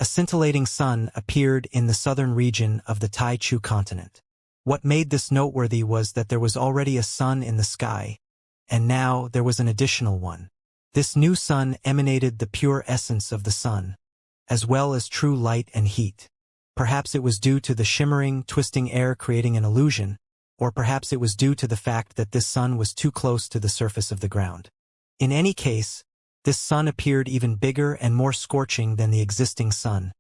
A scintillating sun appeared in the southern region of the Tai-Chu continent. What made this noteworthy was that there was already a sun in the sky, and now there was an additional one. This new sun emanated the pure essence of the sun, as well as true light and heat. Perhaps it was due to the shimmering, twisting air creating an illusion, or perhaps it was due to the fact that this sun was too close to the surface of the ground. In any case, this sun appeared even bigger and more scorching than the existing sun,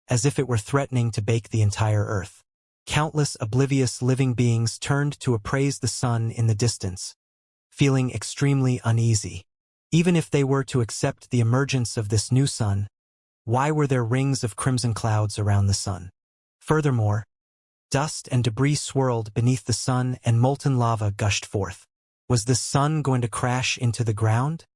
as if it were threatening to bake the entire earth. Countless oblivious living beings turned to appraise the sun in the distance, feeling extremely uneasy. Even if they were to accept the emergence of this new sun, why were there rings of crimson clouds around the sun? Furthermore, dust and debris swirled beneath the sun and molten lava gushed forth. Was this sun going to crash into the ground?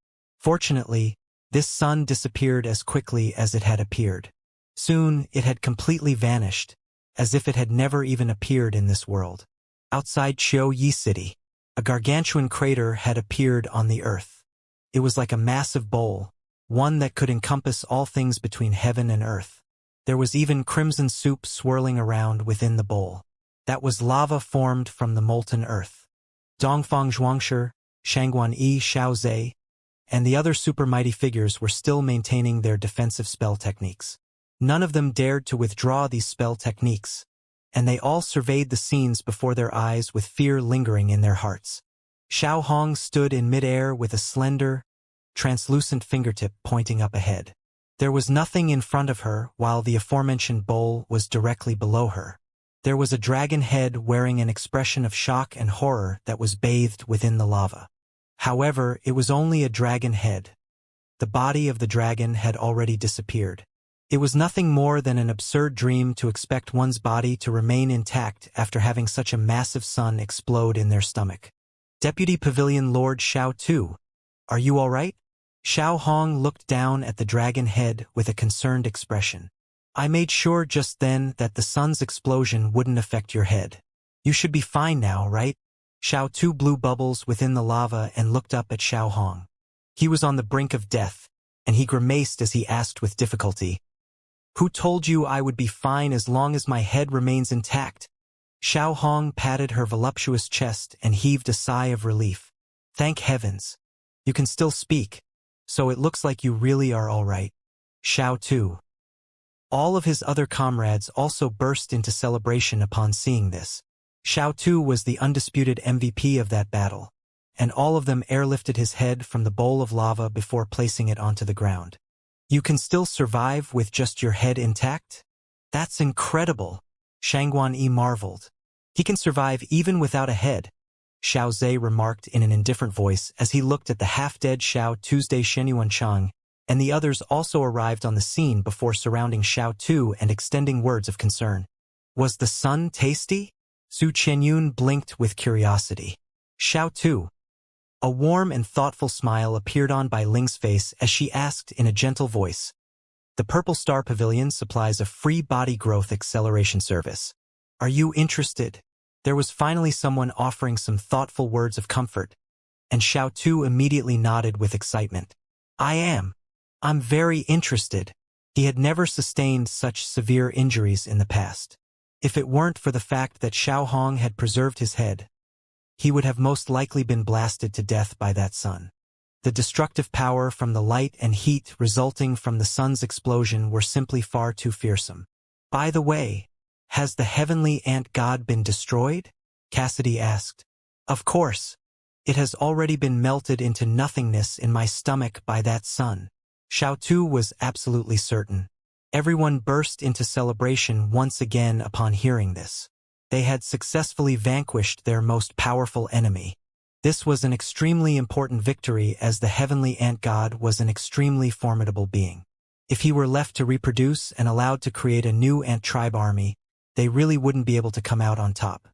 Fortunately, this sun disappeared as quickly as it had appeared. Soon, it had completely vanished, as if it had never even appeared in this world. Outside Chiu-Yi City, a gargantuan crater had appeared on the earth. It was like a massive bowl, one that could encompass all things between heaven and earth. There was even crimson soup swirling around within the bowl. That was lava formed from the molten earth. Dongfang Zhuangshi, Shangguan Yi Xiaozhe, and the other super mighty figures were still maintaining their defensive spell techniques. None of them dared to withdraw these spell techniques, and they all surveyed the scenes before their eyes with fear lingering in their hearts. Xiao Hong stood in midair with a slender, translucent fingertip pointing up ahead. There was nothing in front of her, while the aforementioned bowl was directly below her. There was a dragon head wearing an expression of shock and horror that was bathed within the lava. However, it was only a dragon head. The body of the dragon had already disappeared. It was nothing more than an absurd dream to expect one's body to remain intact after having such a massive sun explode in their stomach. Deputy Pavilion Lord Xiao Tu, are you all right? Xiao Hong looked down at the dragon head with a concerned expression. I made sure just then that the sun's explosion wouldn't affect your head. You should be fine now, right? Xiao Tu blew bubbles within the lava and looked up at Xiao Hong. He was on the brink of death, and he grimaced as he asked with difficulty, Who told you I would be fine as long as my head remains intact? Xiao Hong patted her voluptuous chest and heaved a sigh of relief. Thank heavens. You can still speak, so it looks like you really are all right. Xiao Tu. All of his other comrades also burst into celebration upon seeing this. Xiao Tu was the undisputed MVP of that battle, and all of them airlifted his head from the bowl of lava before placing it onto the ground. You can still survive with just your head intact? That's incredible, Shangguan Yi marveled. He can survive even without a head, Xiao Zhe remarked in an indifferent voice as he looked at the half-dead Xiao Tuesday Shenyuan Chang, and the others also arrived on the scene before surrounding Xiao Tu and extending words of concern. Was the sun tasty? Su Qianyun blinked with curiosity. Xiao Tu. A warm and thoughtful smile appeared on Bai Ling's face as she asked in a gentle voice. The Purple Star Pavilion supplies a free body growth acceleration service. Are you interested? There was finally someone offering some thoughtful words of comfort, and Xiao Tu immediately nodded with excitement. I am. I'm very interested. He had never sustained such severe injuries in the past. If it weren't for the fact that Xiao Hong had preserved his head, he would have most likely been blasted to death by that sun. The destructive power from the light and heat resulting from the sun's explosion were simply far too fearsome. By the way, has the heavenly ant god been destroyed? Cassidy asked. Of course. It has already been melted into nothingness in my stomach by that sun. Xiao Tu was absolutely certain. Everyone burst into celebration once again upon hearing this. They had successfully vanquished their most powerful enemy. This was an extremely important victory as the heavenly ant god was an extremely formidable being. If he were left to reproduce and allowed to create a new ant tribe army, they really wouldn't be able to come out on top.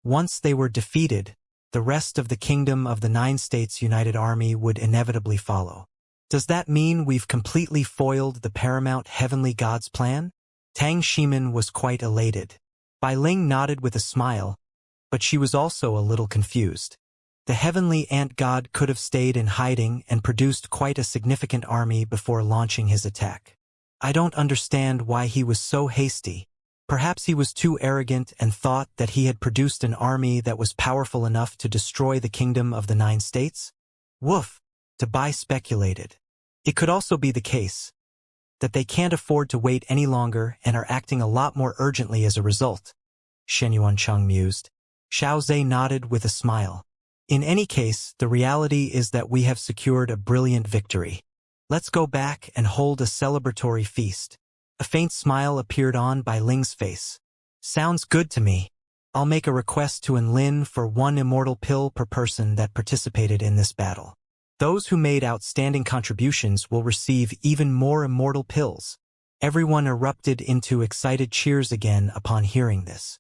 Once they were defeated, the rest of the Kingdom of the Nine States United Army would inevitably follow. Does that mean we've completely foiled the paramount heavenly god's plan? Tang Shimin was quite elated. Bai Ling nodded with a smile, but she was also a little confused. The heavenly ant god could have stayed in hiding and produced quite a significant army before launching his attack. I don't understand why he was so hasty. Perhaps he was too arrogant and thought that he had produced an army that was powerful enough to destroy the kingdom of the 9 states? Woof, Tobai speculated. It could also be the case that they can't afford to wait any longer and are acting a lot more urgently as a result. Shen Yuancheng mused. Xiao Zhe nodded with a smile. In any case, the reality is that we have secured a brilliant victory. Let's go back and hold a celebratory feast. A faint smile appeared on Bai Ling's face. Sounds good to me. I'll make a request to Enlin for 1 immortal pill per person that participated in this battle. Those who made outstanding contributions will receive even more immortal pills. Everyone erupted into excited cheers again upon hearing this.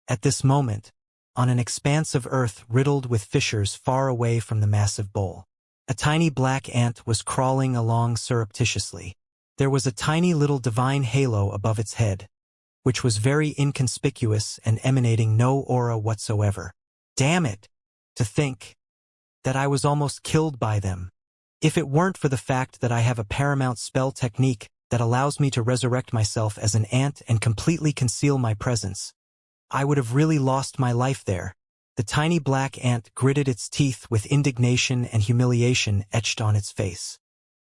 At this moment, on an expanse of earth riddled with fissures far away from the massive bowl, a tiny black ant was crawling along surreptitiously. There was a tiny little divine halo above its head, which was very inconspicuous and emanating no aura whatsoever. Damn it! To think that I was almost killed by them. If it weren't for the fact that I have a paramount spell technique that allows me to resurrect myself as an ant and completely conceal my presence, I would have really lost my life there. The tiny black ant gritted its teeth with indignation and humiliation etched on its face.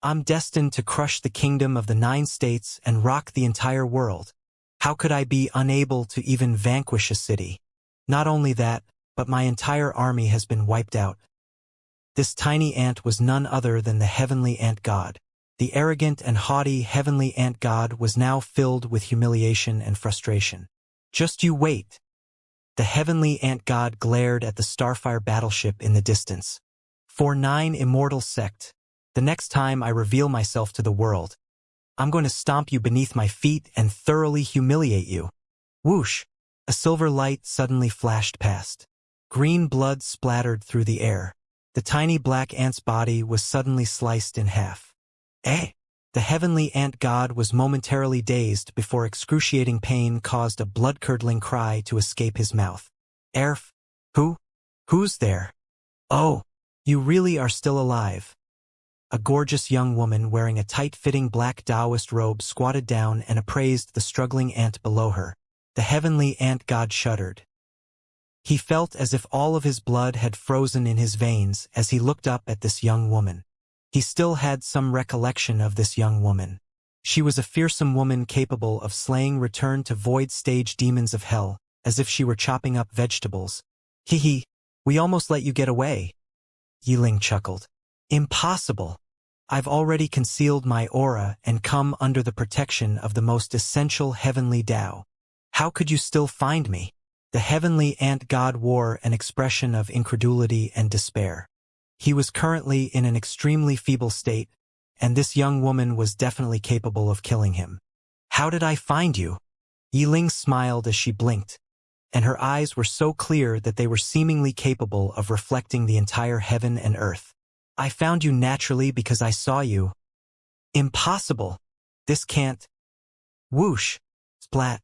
I'm destined to crush the kingdom of the 9 states and rock the entire world. How could I be unable to even vanquish a city? Not only that, but my entire army has been wiped out. This tiny ant was none other than the heavenly ant god. The arrogant and haughty heavenly ant god was now filled with humiliation and frustration. Just you wait. The heavenly ant god glared at the Starfire battleship in the distance. For 9 immortal sect, the next time I reveal myself to the world, I'm going to stomp you beneath my feet and thoroughly humiliate you. Whoosh! A silver light suddenly flashed past. Green blood splattered through the air. The tiny black ant's body was suddenly sliced in half. Eh? The heavenly ant god was momentarily dazed before excruciating pain caused a blood-curdling cry to escape his mouth. Erf? Who's there? Oh, you really are still alive. A gorgeous young woman wearing a tight-fitting black Taoist robe squatted down and appraised the struggling ant below her. The heavenly ant god shuddered. He felt as if all of his blood had frozen in his veins as he looked up at this young woman. He still had some recollection of this young woman. She was a fearsome woman capable of slaying return-to-void stage demons of hell, as if she were chopping up vegetables. Hee, we almost let you get away. Yiling chuckled. Impossible. I've already concealed my aura and come under the protection of the most essential heavenly Tao. How could you still find me? The heavenly ant god wore an expression of incredulity and despair. He was currently in an extremely feeble state, and this young woman was definitely capable of killing him. How did I find you? Yiling smiled as she blinked, and her eyes were so clear that they were seemingly capable of reflecting the entire heaven and earth. I found you naturally because I saw you. Impossible. This can't. Whoosh! Splat!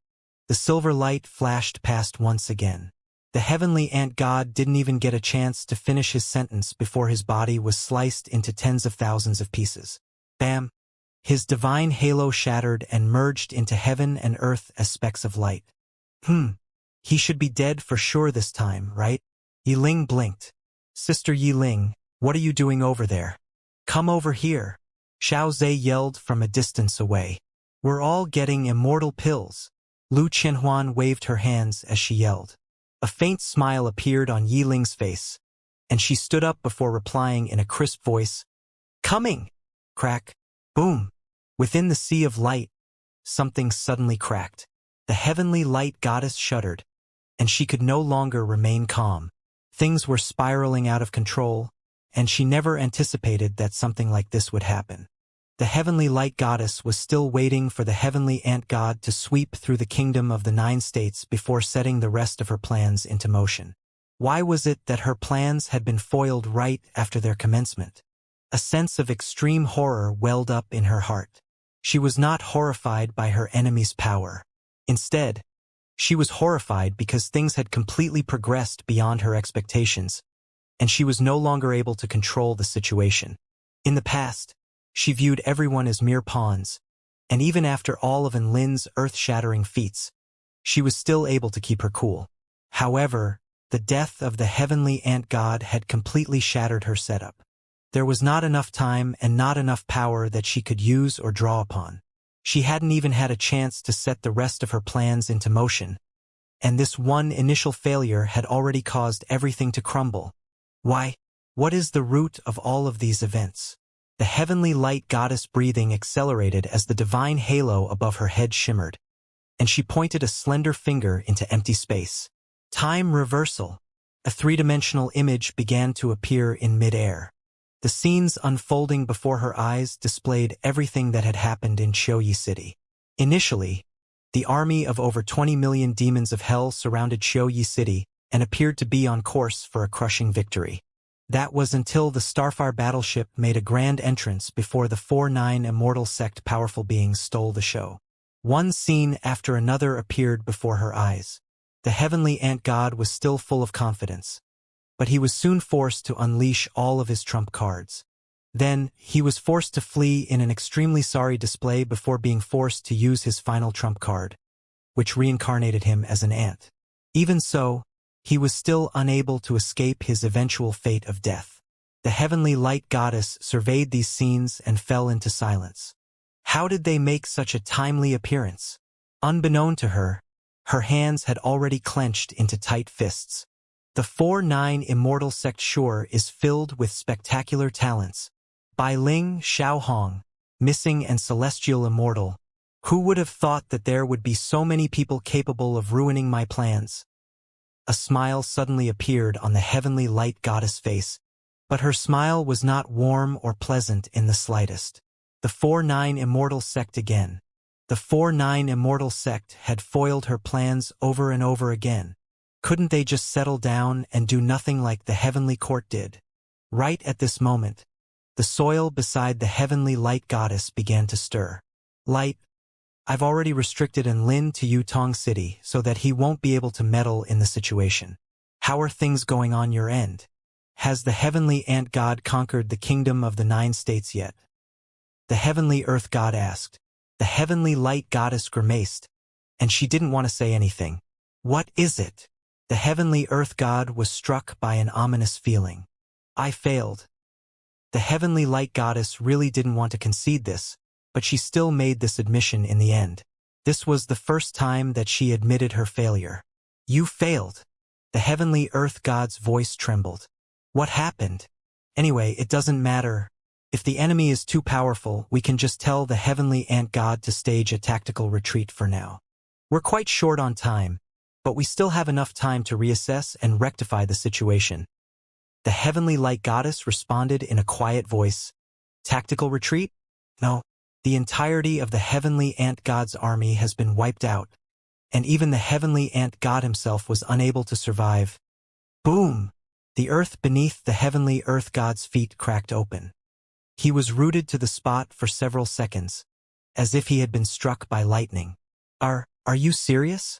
The silver light flashed past once again. The heavenly ant god didn't even get a chance to finish his sentence before his body was sliced into tens of thousands of pieces. Bam! His divine halo shattered and merged into heaven and earth as specks of light. He should be dead for sure this time, right? Yiling blinked. Sister Yiling, what are you doing over there? Come over here. Xiao Zhe yelled from a distance away. We're all getting immortal pills. Lu Qianhuan waved her hands as she yelled. A faint smile appeared on Yiling's face, and she stood up before replying in a crisp voice. Coming! Crack! Boom! Within the sea of light, something suddenly cracked. The heavenly light goddess shuddered, and she could no longer remain calm. Things were spiraling out of control, and she never anticipated that something like this would happen. The heavenly light goddess was still waiting for the heavenly ant god to sweep through the kingdom of the 9 states before setting the rest of her plans into motion. Why was it that her plans had been foiled right after their commencement? A sense of extreme horror welled up in her heart. She was not horrified by her enemy's power. Instead, she was horrified because things had completely progressed beyond her expectations, and she was no longer able to control the situation. In the past, she viewed everyone as mere pawns, And even after all of Lin's earth-shattering feats, she was still able to keep her cool. However, the death of the heavenly ant god had completely shattered her setup. There was not enough time and not enough power that she could use or draw upon. She hadn't even had a chance to set the rest of her plans into motion, and this one initial failure had already caused everything to crumble. Why? What is the root of all of these events? The heavenly light goddess breathing accelerated as the divine halo above her head shimmered, and she pointed a slender finger into empty space. Time reversal. A three-dimensional image began to appear in mid-air. The scenes unfolding before her eyes displayed everything that had happened in Xianxia City. Initially, the army of over 20 million demons of hell surrounded Xianxia City and appeared to be on course for a crushing victory. That was until the Starfire battleship made a grand entrance before the 4-9 Immortal sect powerful beings stole the show. One scene after another appeared before her eyes. The heavenly ant god was still full of confidence, but he was soon forced to unleash all of his trump cards. Then, he was forced to flee in an extremely sorry display before being forced to use his final trump card, which reincarnated him as an ant. Even so, he was still unable to escape his eventual fate of death. The heavenly light goddess surveyed these scenes and fell into silence. How did they make such a timely appearance? Unbeknown to her, her hands had already clenched into tight fists. The 4-9 Immortal sect sure is filled with spectacular talents. Bai Ling, Xiao Hong, Missing and Celestial Immortal. Who would have thought that there would be so many people capable of ruining my plans? A smile suddenly appeared on the heavenly light goddess face, but her smile was not warm or pleasant in the slightest. The 4-9 Immortal sect again. The 4-9 Immortal sect had foiled her plans over and over again. Couldn't they just settle down and do nothing like the heavenly court did? Right at this moment, the soil beside the heavenly light goddess began to stir. Light, I've already restricted Lin to Yutong City so that he won't be able to meddle in the situation. How are things going on your end? Has the heavenly ant god conquered the kingdom of the 9 states yet? The heavenly earth god asked. The heavenly light goddess grimaced, and she didn't want to say anything. What is it? The heavenly earth god was struck by an ominous feeling. I failed. The heavenly light goddess really didn't want to concede this, but she still made this admission in the end. This was the first time that she admitted her failure. You failed. The heavenly earth god's voice trembled. What happened? Anyway, it doesn't matter. If the enemy is too powerful, we can just tell the heavenly ant god to stage a tactical retreat for now. We're quite short on time, but we still have enough time to reassess and rectify the situation. The heavenly light goddess responded in a quiet voice. Tactical retreat? No. The entirety of the heavenly ant god's army has been wiped out, and even the heavenly ant god himself was unable to survive. Boom! The earth beneath the heavenly earth god's feet cracked open. He was rooted to the spot for several seconds, as if he had been struck by lightning. Are you serious?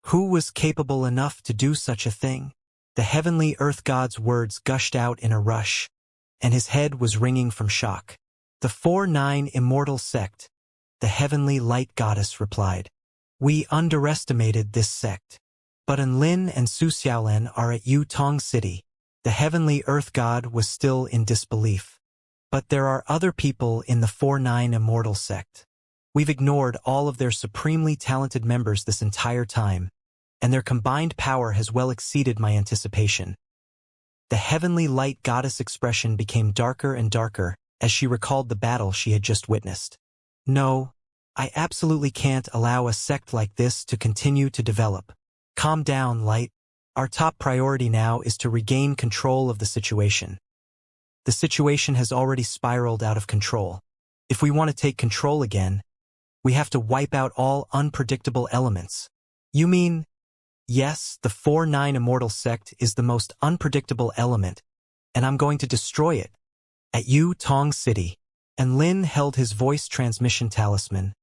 Who was capable enough to do such a thing? The heavenly earth god's words gushed out in a rush, and his head was ringing from shock. The 4-9 Immortal sect, the heavenly light goddess replied. We underestimated this sect. But Lin and Su Xiaolan are at Yutong City. The heavenly earth god was still in disbelief. But there are other people in the 4-9 Immortal sect. We've ignored all of their supremely talented members this entire time, and their combined power has well exceeded my anticipation. The heavenly light goddess expression became darker and darker as she recalled the battle she had just witnessed. No, I absolutely can't allow a sect like this to continue to develop. Calm down, Light. Our top priority now is to regain control of the situation. The situation has already spiraled out of control. If we want to take control again, we have to wipe out all unpredictable elements. You mean? Yes, the 4-9 Immortal sect is the most unpredictable element, and I'm going to destroy it. At Yutong City, and Lin held his voice transmission talisman,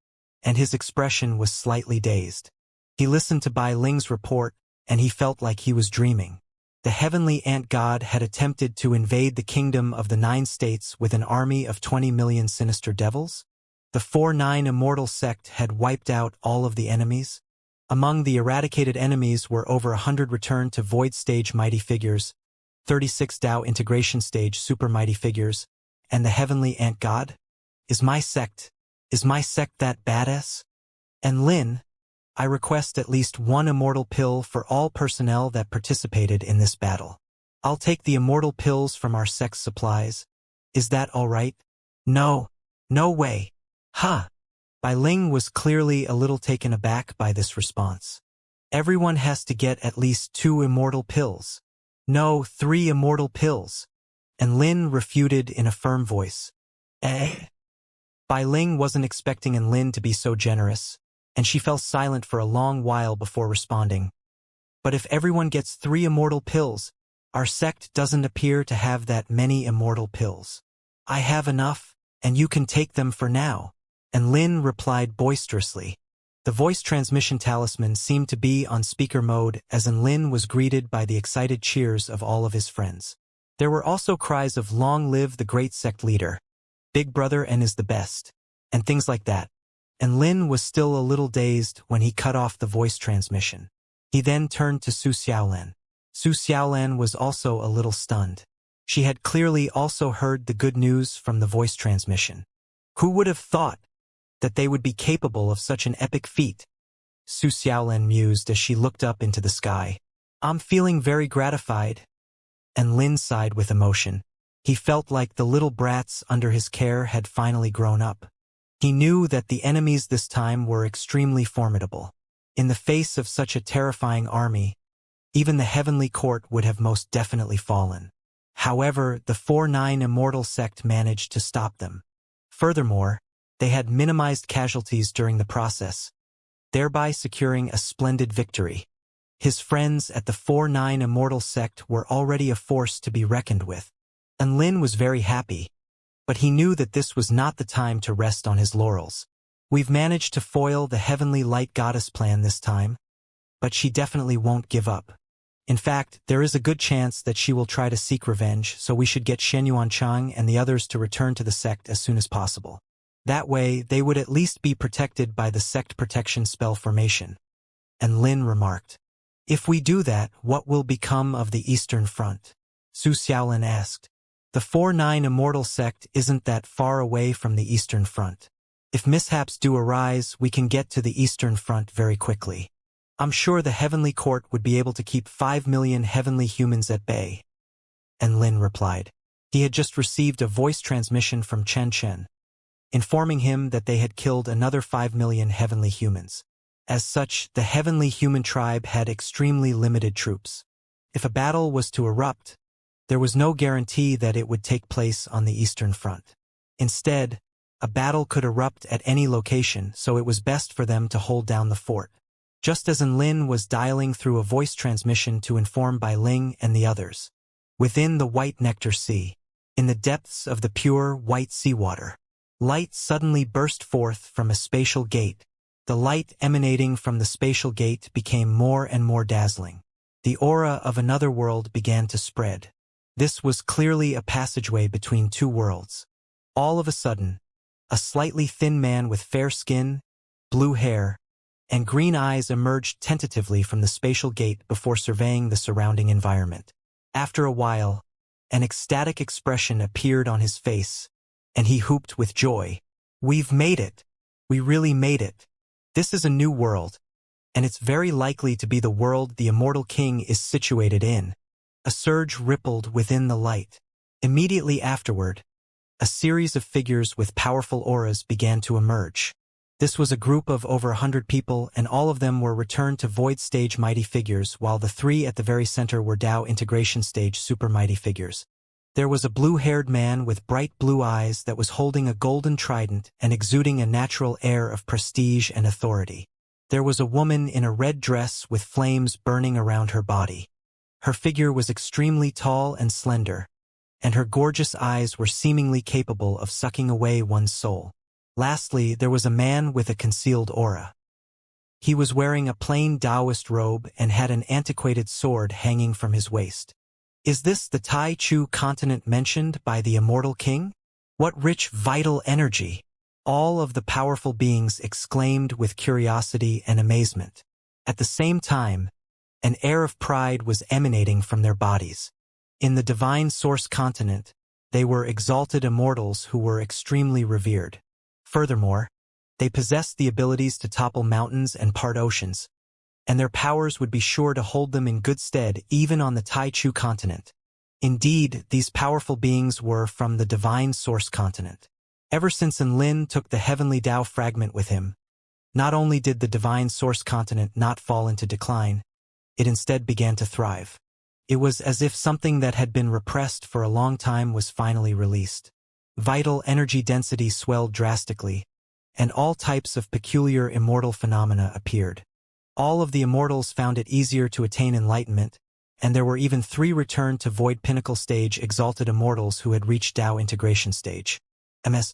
and his expression was slightly dazed. He listened to Bai Ling's report, and he felt like he was dreaming. The heavenly ant god had attempted to invade the kingdom of the 9 states with an army of 20 million sinister devils? The 4-9 Immortal sect had wiped out all of the enemies. Among the eradicated enemies were over 100 return to Void Stage Mighty Figures, 36 Dao Integration Stage Super Mighty Figures, and the Heavenly Ant God. Is my sect that badass? And Lin, I request at least 1 Immortal pill for all personnel that participated in this battle. I'll take the Immortal pills from our sect's supplies. Is that all right? No. No way. Ha! Bai Ling was clearly a little taken aback by this response. Everyone has to get at least 2 Immortal pills. No, 3 Immortal pills. And Lin refuted in a firm voice. Bai Ling wasn't expecting Lin to be so generous, and she fell silent for a long while before responding. But if everyone gets 3 Immortal pills, our sect doesn't appear to have that many Immortal pills. I have enough, and you can take them for now. And Lin replied boisterously. The voice transmission talisman seemed to be on speaker mode as Lin was greeted by the excited cheers of all of his friends. There were also cries of "Long live the great sect leader," "Big brother and is the best," and things like that. And Lin was still a little dazed when he cut off the voice transmission. He then turned to Su Xiaolan. Su Xiaolan was also a little stunned. She had clearly also heard the good news from the voice transmission. Who would have thought that they would be capable of such an epic feat? Su Xiaolan mused as she looked up into the sky. I'm feeling very gratified. And Lin sighed with emotion. He felt like the little brats under his care had finally grown up. He knew that the enemies this time were extremely formidable. In the face of such a terrifying army, even the Heavenly Court would have most definitely fallen. However, the 4-9 Immortal sect managed to stop them. Furthermore, they had minimized casualties during the process, thereby securing a splendid victory. His friends at the 4-9 Immortal sect were already a force to be reckoned with. And Lin was very happy, but he knew that this was not the time to rest on his laurels. We've managed to foil the Heavenly Light Goddess plan this time, but she definitely won't give up. In fact, there is a good chance that she will try to seek revenge, so we should get Xianyuanchang and the others to return to the sect as soon as possible. That way, they would at least be protected by the sect protection spell formation. And Lin remarked, If we do that, what will become of the Eastern Front? Su Xiaolan asked. The 4-9 Immortal sect isn't that far away from the Eastern Front. If mishaps do arise, we can get to the Eastern Front very quickly. I'm sure the Heavenly Court would be able to keep 5 million heavenly humans at bay. And Lin replied. He had just received a voice transmission from Chen Chen, informing him that they had killed another 5 million heavenly humans. As such, the heavenly human tribe had extremely limited troops. If a battle was to erupt, there was no guarantee that it would take place on the Eastern Front. Instead, a battle could erupt at any location, so it was best for them to hold down the fort. Just as Lin was dialing through a voice transmission to inform Bai Ling and the others. Within the White Nectar Sea, in the depths of the pure white seawater, light suddenly burst forth from a spatial gate. The light emanating from the spatial gate became more and more dazzling. The aura of another world began to spread. This was clearly a passageway between 2 worlds. All of a sudden, a slightly thin man with fair skin, blue hair, and green eyes emerged tentatively from the spatial gate before surveying the surrounding environment. After a while, an ecstatic expression appeared on his face, and he whooped with joy. We've made it! We really made it! This is a new world, and it's very likely to be the world the Immortal King is situated in. A surge rippled within the light. Immediately afterward, a series of figures with powerful auras began to emerge. This was a group of over 100 people, and all of them were returned to Void Stage Mighty Figures, while the 3 at the very center were Dao Integration Stage Super Mighty Figures. There was a blue-haired man with bright blue eyes that was holding a golden trident and exuding a natural air of prestige and authority. There was a woman in a red dress with flames burning around her body. Her figure was extremely tall and slender, and her gorgeous eyes were seemingly capable of sucking away one's soul. Lastly, there was a man with a concealed aura. He was wearing a plain Taoist robe and had an antiquated sword hanging from his waist. Is this the Tai Chu continent mentioned by the Immortal King? What rich, vital energy! all of the powerful beings exclaimed with curiosity and amazement. At the same time, an air of pride was emanating from their bodies. In the divine source continent, they were exalted immortals who were extremely revered. Furthermore, they possessed the abilities to topple mountains and part oceans, and their powers would be sure to hold them in good stead even on the Taichu continent. Indeed, these powerful beings were from the divine source continent. Ever since Enlin took the heavenly Tao fragment with him, not only did the divine source continent not fall into decline, it instead began to thrive. It was as if something that had been repressed for a long time was finally released. Vital energy density swelled drastically, and all types of peculiar immortal phenomena appeared. All of the immortals found it easier to attain enlightenment, and there were even 3 return to void pinnacle stage exalted immortals who had reached Tao integration stage. Ms.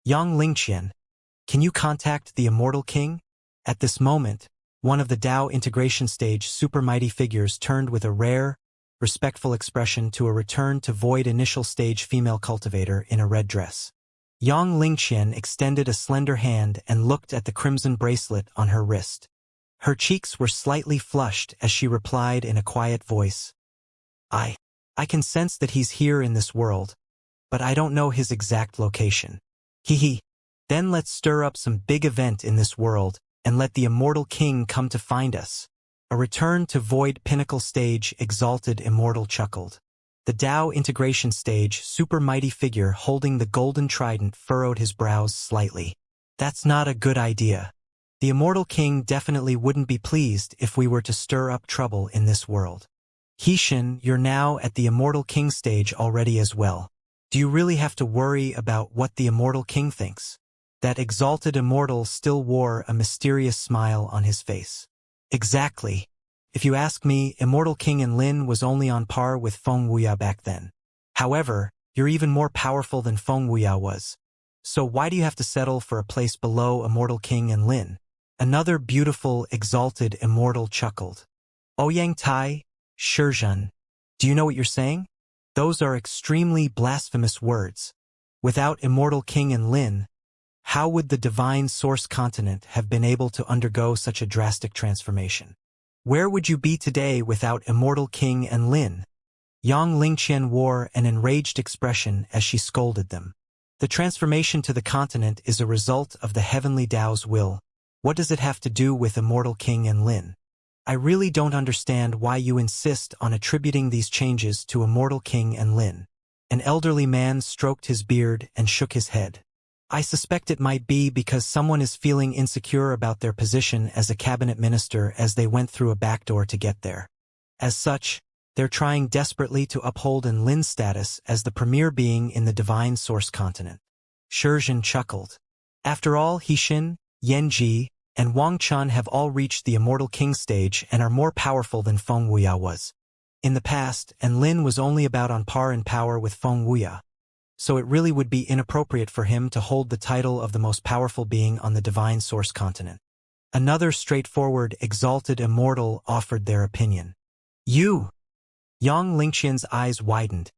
Yang Lingqian, can you contact the Immortal King? At this moment, one of the Tao integration stage super mighty figures turned with a rare, respectful expression to a return to void initial stage female cultivator in a red dress. Yang Lingqian extended a slender hand and looked at the crimson bracelet on her wrist. Her cheeks were slightly flushed as she replied in a quiet voice. I can sense that he's here in this world, but I don't know his exact location. Hee. Then let's stir up some big event in this world and let the Immortal King come to find us. A return to void pinnacle stage exalted immortal chuckled. The Tao integration stage super mighty figure holding the golden trident furrowed his brows slightly. That's not a good idea. The Immortal King definitely wouldn't be pleased if we were to stir up trouble in this world. Heishin, you're now at the Immortal King stage already as well. Do you really have to worry about what the Immortal King thinks? That exalted immortal still wore a mysterious smile on his face. Exactly. If you ask me, Immortal King Enlin was only on par with Feng Wuya back then. However, you're even more powerful than Feng Wuya was. So why do you have to settle for a place below Immortal King Enlin? Another beautiful, exalted immortal chuckled. Ouyang Tai, Shizhen, do you know what you're saying? Those are extremely blasphemous words. Without Immortal King Enlin, how would the divine source continent have been able to undergo such a drastic transformation? Where would you be today without Immortal King Enlin? Yang Lingqian wore an enraged expression as she scolded them. The transformation to the continent is a result of the heavenly Tao's will. What does it have to do with Immortal King Enlin? I really don't understand why you insist on attributing these changes to Immortal King Enlin. An elderly man stroked his beard and shook his head. I suspect it might be because someone is feeling insecure about their position as a cabinet minister as they went through a backdoor to get there. As such, they're trying desperately to uphold Enlin's status as the premier being in the divine source continent. Shizhen chuckled. After all, Heishin, Yanji, and Wang Chun have all reached the Immortal King stage and are more powerful than Feng Wuya was. In the past, Enlin was only about on par in power with Feng Wuya, so it really would be inappropriate for him to hold the title of the most powerful being on the divine source continent. Another straightforward, exalted immortal offered their opinion. You! Yang Lingqian's eyes widened,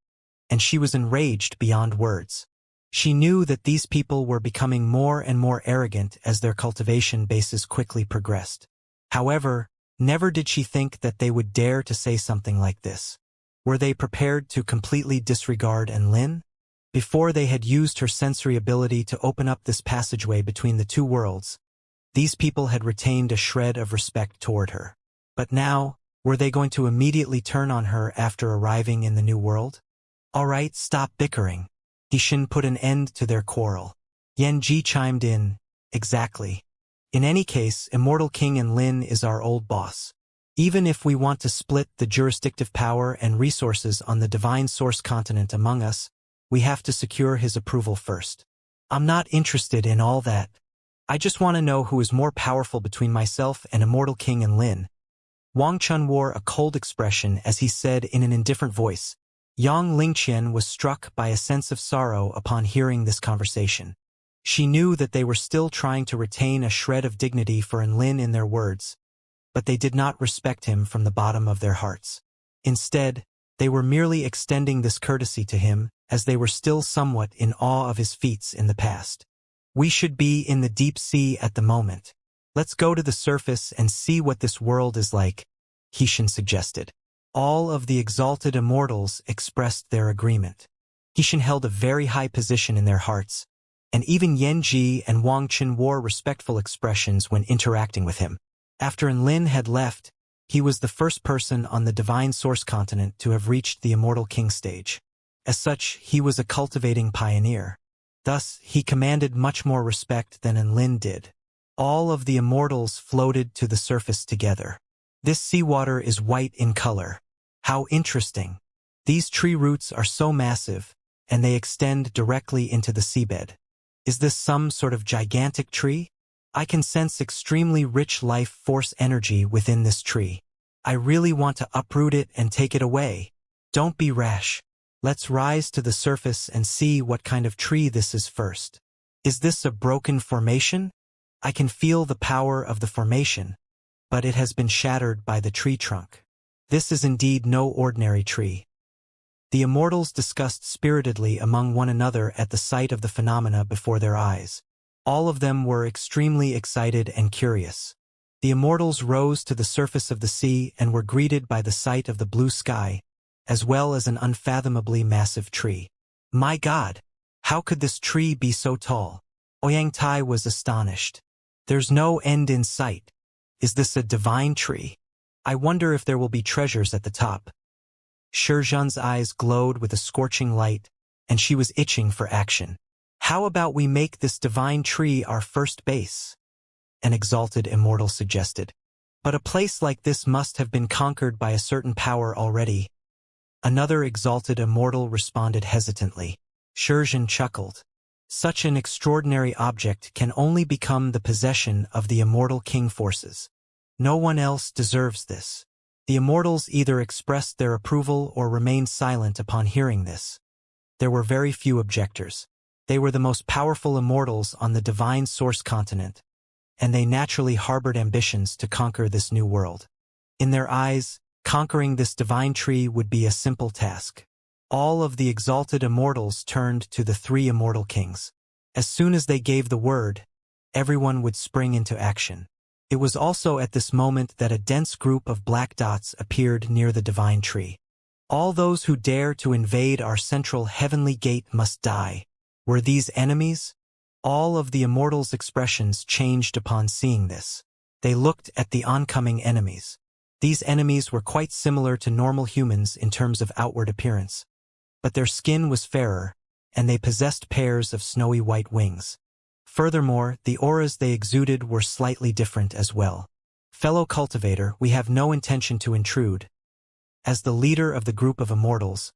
and she was enraged beyond words. She knew that these people were becoming more and more arrogant as their cultivation bases quickly progressed. However, never did she think that they would dare to say something like this. Were they prepared to completely disregard Enlin? Before they had used her sensory ability to open up this passageway between the two worlds, these people had retained a shred of respect toward her. But now, were they going to immediately turn on her after arriving in the new world? All right, stop bickering. Heishin put an end to their quarrel. Yanji chimed in, exactly. In any case, Immortal King Enlin is our old boss. Even if we want to split the jurisdictive power and resources on the divine source continent among us, we have to secure his approval first. I'm not interested in all that. I just want to know who is more powerful between myself and Immortal King Enlin. Wang Chun wore a cold expression as he said in an indifferent voice. Yang Lingqian was struck by a sense of sorrow upon hearing this conversation. She knew that they were still trying to retain a shred of dignity for Enlin in their words, but they did not respect him from the bottom of their hearts. Instead, they were merely extending this courtesy to him as they were still somewhat in awe of his feats in the past. We should be in the deep sea at the moment. Let's go to the surface and see what this world is like, Xian suggested. All of the exalted immortals expressed their agreement. Xian held a very high position in their hearts, and even Yanji and Wang Qin wore respectful expressions when interacting with him. After Enlin had left, he was the first person on the Divine Source continent to have reached the Immortal King stage. As such, he was a cultivating pioneer. Thus, he commanded much more respect than Enlin did. All of the immortals floated to the surface together. This seawater is white in color. How interesting. These tree roots are so massive, and they extend directly into the seabed. Is this some sort of gigantic tree? I can sense extremely rich life force energy within this tree. I really want to uproot it and take it away. Don't be rash. Let's rise to the surface and see what kind of tree this is first. Is this a broken formation? I can feel the power of the formation, but it has been shattered by the tree trunk. This is indeed no ordinary tree. The immortals discussed spiritedly among one another at the sight of the phenomena before their eyes. All of them were extremely excited and curious. The immortals rose to the surface of the sea and were greeted by the sight of the blue sky, as well as an unfathomably massive tree. My God! How could this tree be so tall? Ouyang Tai was astonished. There's no end in sight. Is this a divine tree? I wonder if there will be treasures at the top. Shizhan's eyes glowed with a scorching light, and she was itching for action. How about we make this divine tree our first base? An exalted immortal suggested. But a place like this must have been conquered by a certain power already. Another exalted immortal responded hesitantly. Shizhan chuckled. Such an extraordinary object can only become the possession of the immortal king forces. No one else deserves this. The immortals either expressed their approval or remained silent upon hearing this. There were very few objectors. They were the most powerful immortals on the Divine Source continent, and they naturally harbored ambitions to conquer this new world. In their eyes, conquering this divine tree would be a simple task. All of the exalted immortals turned to the three immortal kings. As soon as they gave the word, everyone would spring into action. It was also at this moment that a dense group of black dots appeared near the divine tree. All those who dare to invade our central heavenly gate must die. Were these enemies? All of the immortals' expressions changed upon seeing this. They looked at the oncoming enemies. These enemies were quite similar to normal humans in terms of outward appearance. But their skin was fairer, and they possessed pairs of snowy white wings. Furthermore, the auras they exuded were slightly different as well. Fellow cultivator, we have no intention to intrude. As the leader of the group of immortals,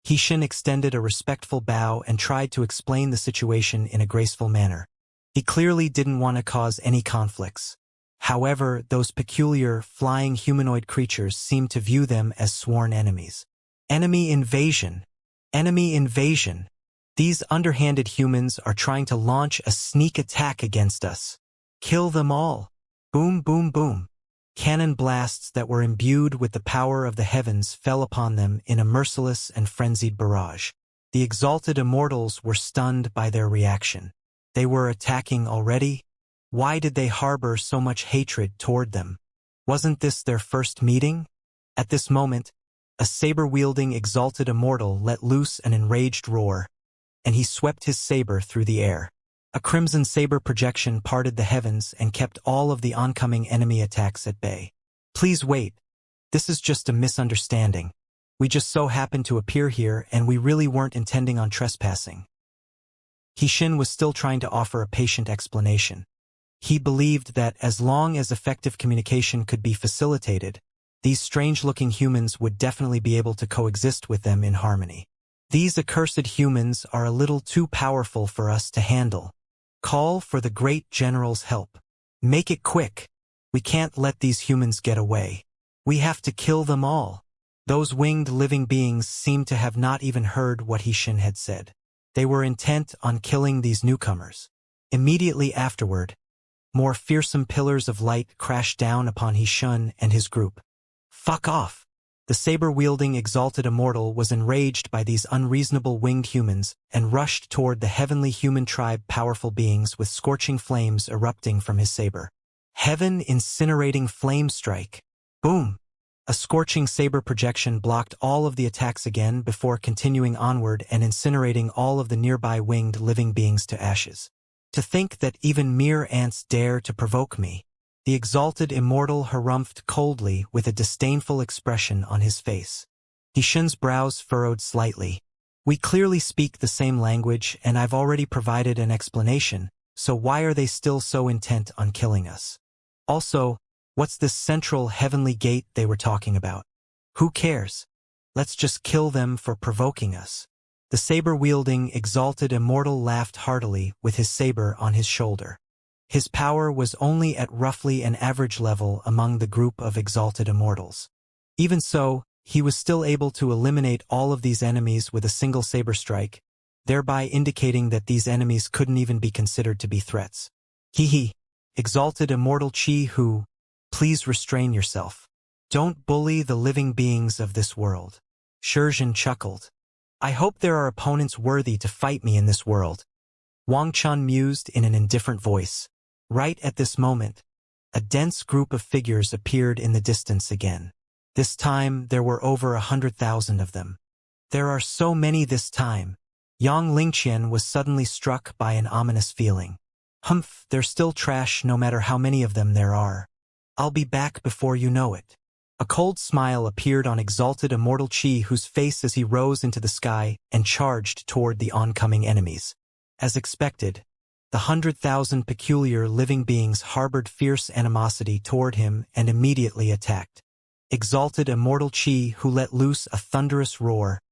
Xian extended a respectful bow and tried to explain the situation in a graceful manner. He clearly didn't want to cause any conflicts. However, those peculiar, flying humanoid creatures seemed to view them as sworn enemies. Enemy invasion! Enemy invasion! These underhanded humans are trying to launch a sneak attack against us. Kill them all! Boom, boom, boom! Cannon blasts that were imbued with the power of the heavens fell upon them in a merciless and frenzied barrage. The exalted immortals were stunned by their reaction. They were attacking already? Why did they harbor so much hatred toward them? Wasn't this their first meeting? At this moment, a saber-wielding exalted immortal let loose an enraged roar, and he swept his saber through the air. A crimson saber projection parted the heavens and kept all of the oncoming enemy attacks at bay. Please wait. This is just a misunderstanding. We just so happened to appear here and we really weren't intending on trespassing. Xian was still trying to offer a patient explanation. He believed that as long as effective communication could be facilitated, these strange-looking humans would definitely be able to coexist with them in harmony. These accursed humans are a little too powerful for us to handle. Call for the great general's help. Make it quick. We can't let these humans get away. We have to kill them all. Those winged living beings seemed to have not even heard what Xian had said. They were intent on killing these newcomers. Immediately afterward, more fearsome pillars of light crashed down upon Xian and his group. Fuck off! The saber-wielding exalted immortal was enraged by these unreasonable winged humans and rushed toward the heavenly human tribe, powerful beings with scorching flames erupting from his saber. Heaven incinerating flame strike. Boom! A scorching saber projection blocked all of the attacks again before continuing onward and incinerating all of the nearby winged living beings to ashes. To think that even mere ants dare to provoke me. The exalted immortal harumphed coldly with a disdainful expression on his face. Xianxia's brows furrowed slightly. We clearly speak the same language, and I've already provided an explanation, so why are they still so intent on killing us? Also, what's this central heavenly gate they were talking about? Who cares? Let's just kill them for provoking us. The saber-wielding exalted immortal laughed heartily with his saber on his shoulder. His power was only at roughly an average level among the group of exalted immortals. Even so, he was still able to eliminate all of these enemies with a single saber strike, thereby indicating that these enemies couldn't even be considered to be threats. Hee. Exalted immortal Chi Hu, please restrain yourself. Don't bully the living beings of this world. Xianxia chuckled. I hope there are opponents worthy to fight me in this world. Wang Chun mused in an indifferent voice. Right at this moment, a dense group of figures appeared in the distance again. This time, there were over 100,000 of them. There are so many this time. Yang Lingqian was suddenly struck by an ominous feeling. Humph, they're still trash no matter how many of them there are. I'll be back before you know it. A cold smile appeared on exalted immortal Chi Hu's face as he rose into the sky and charged toward the oncoming enemies. As expected, the 100,000 peculiar living beings harbored fierce animosity toward him and immediately attacked. Exalted immortal Chi Hu let loose a thunderous roar,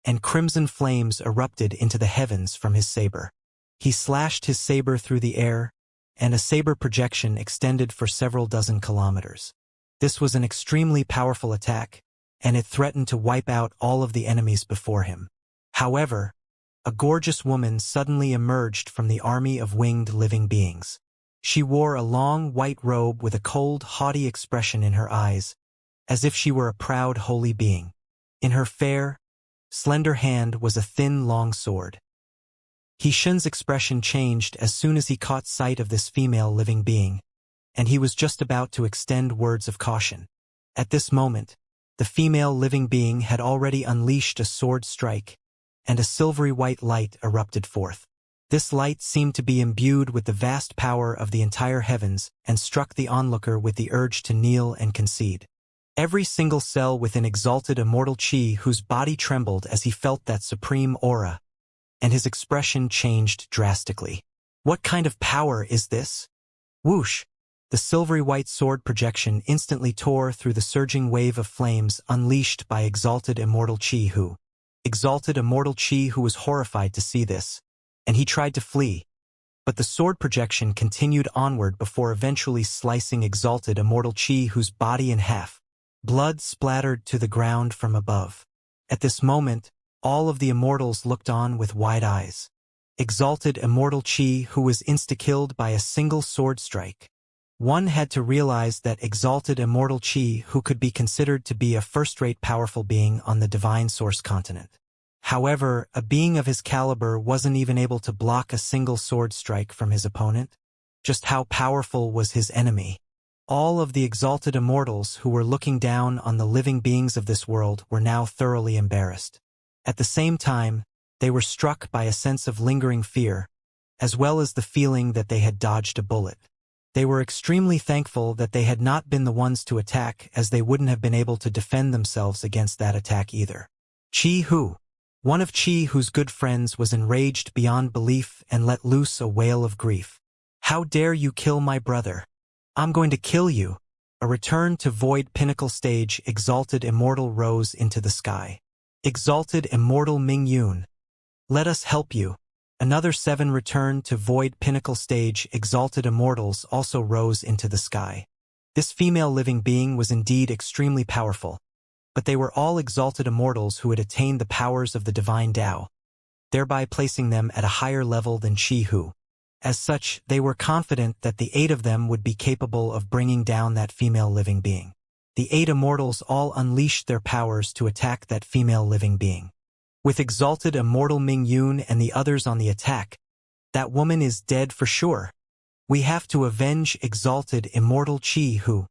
and crimson flames erupted into the heavens from his saber. He slashed his saber through the air, and a saber projection extended for several dozen kilometers. This was an extremely powerful attack, and it threatened to wipe out all of the enemies before him. However, a gorgeous woman suddenly emerged from the army of winged living beings. She wore a long white robe with a cold, haughty expression in her eyes, as if she were a proud, holy being. In her fair, slender hand was a thin, long sword. Xianxia's expression changed as soon as he caught sight of this female living being, and he was just about to extend words of caution. At this moment, the female living being had already unleashed a sword strike, and a silvery white light erupted forth. This light seemed to be imbued with the vast power of the entire heavens and struck the onlooker with the urge to kneel and concede. Every single cell within exalted immortal Chi Hu's body trembled as he felt that supreme aura, and his expression changed drastically. What kind of power is this? Whoosh! The silvery white sword projection instantly tore through the surging wave of flames unleashed by exalted immortal Chi Hu. Exalted immortal Chi Hu was horrified to see this, and he tried to flee, but the sword projection continued onward before eventually slicing exalted immortal Chi Hu's body in half. Blood splattered to the ground from above. At this moment, all of the immortals looked on with wide eyes. Exalted immortal Chi Hu was insta-killed by a single sword strike. One had to realize that exalted immortal Chi Hu could be considered to be a first-rate powerful being on the divine source continent. However, a being of his caliber wasn't even able to block a single sword strike from his opponent. Just how powerful was his enemy? All of the exalted immortals who were looking down on the living beings of this world were now thoroughly embarrassed. At the same time, they were struck by a sense of lingering fear, as well as the feeling that they had dodged a bullet. They were extremely thankful that they had not been the ones to attack, as they wouldn't have been able to defend themselves against that attack either. Chi Hu. One of Chi Hu's good friends was enraged beyond belief and let loose a wail of grief. How dare you kill my brother? I'm going to kill you. A return to Void Pinnacle stage, exalted immortal rose into the sky. Exalted immortal Ming Yun. Let us help you. Another 7 returned to Void Pinnacle stage, exalted immortals also rose into the sky. This female living being was indeed extremely powerful, but they were all exalted immortals who had attained the powers of the divine Tao, thereby placing them at a higher level than Chi Hu. As such, they were confident that the 8 of them would be capable of bringing down that female living being. the 8 immortals all unleashed their powers to attack that female living being. With exalted immortal Mingyun and the others on the attack, that woman is dead for sure. We have to avenge exalted immortal Qi Hu.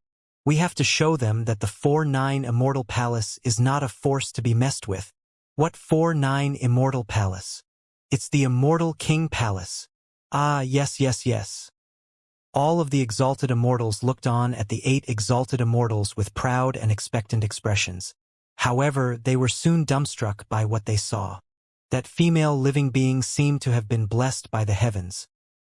We have to show them that the 4-9 immortal palace is not a force to be messed with. What 4-9 immortal palace? It's the immortal king palace. Ah, yes, yes, yes. All of the exalted immortals looked on at the 8 exalted immortals with proud and expectant expressions. However, they were soon dumbstruck by what they saw. That female living being seemed to have been blessed by the heavens,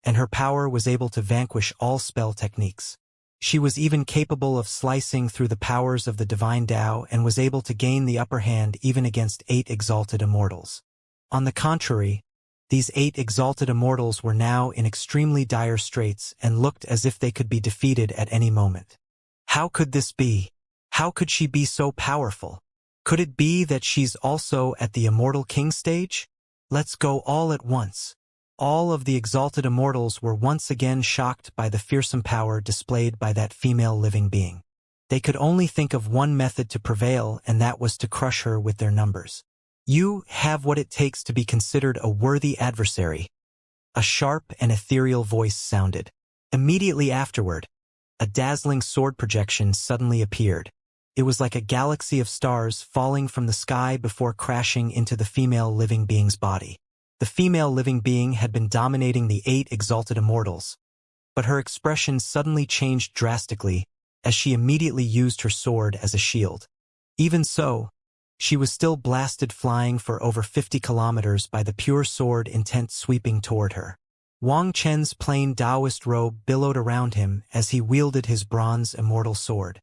and her power was able to vanquish all spell techniques. She was even capable of slicing through the powers of the divine Tao and was able to gain the upper hand even against 8 exalted immortals. On the contrary, these 8 exalted immortals were now in extremely dire straits and looked as if they could be defeated at any moment. How could this be? How could she be so powerful? Could it be that she's also at the immortal king stage? Let's go all at once. All of the exalted immortals were once again shocked by the fearsome power displayed by that female living being. They could only think of one method to prevail, and that was to crush her with their numbers. You have what it takes to be considered a worthy adversary. A sharp and ethereal voice sounded. Immediately afterward, a dazzling sword projection suddenly appeared. It was like a galaxy of stars falling from the sky before crashing into the female living being's body. The female living being had been dominating the 8 exalted immortals, but her expression suddenly changed drastically as she immediately used her sword as a shield. Even so, she was still blasted, flying for over 50 kilometers by the pure sword intent sweeping toward her. Wang Chen's plain Taoist robe billowed around him as he wielded his bronze immortal sword.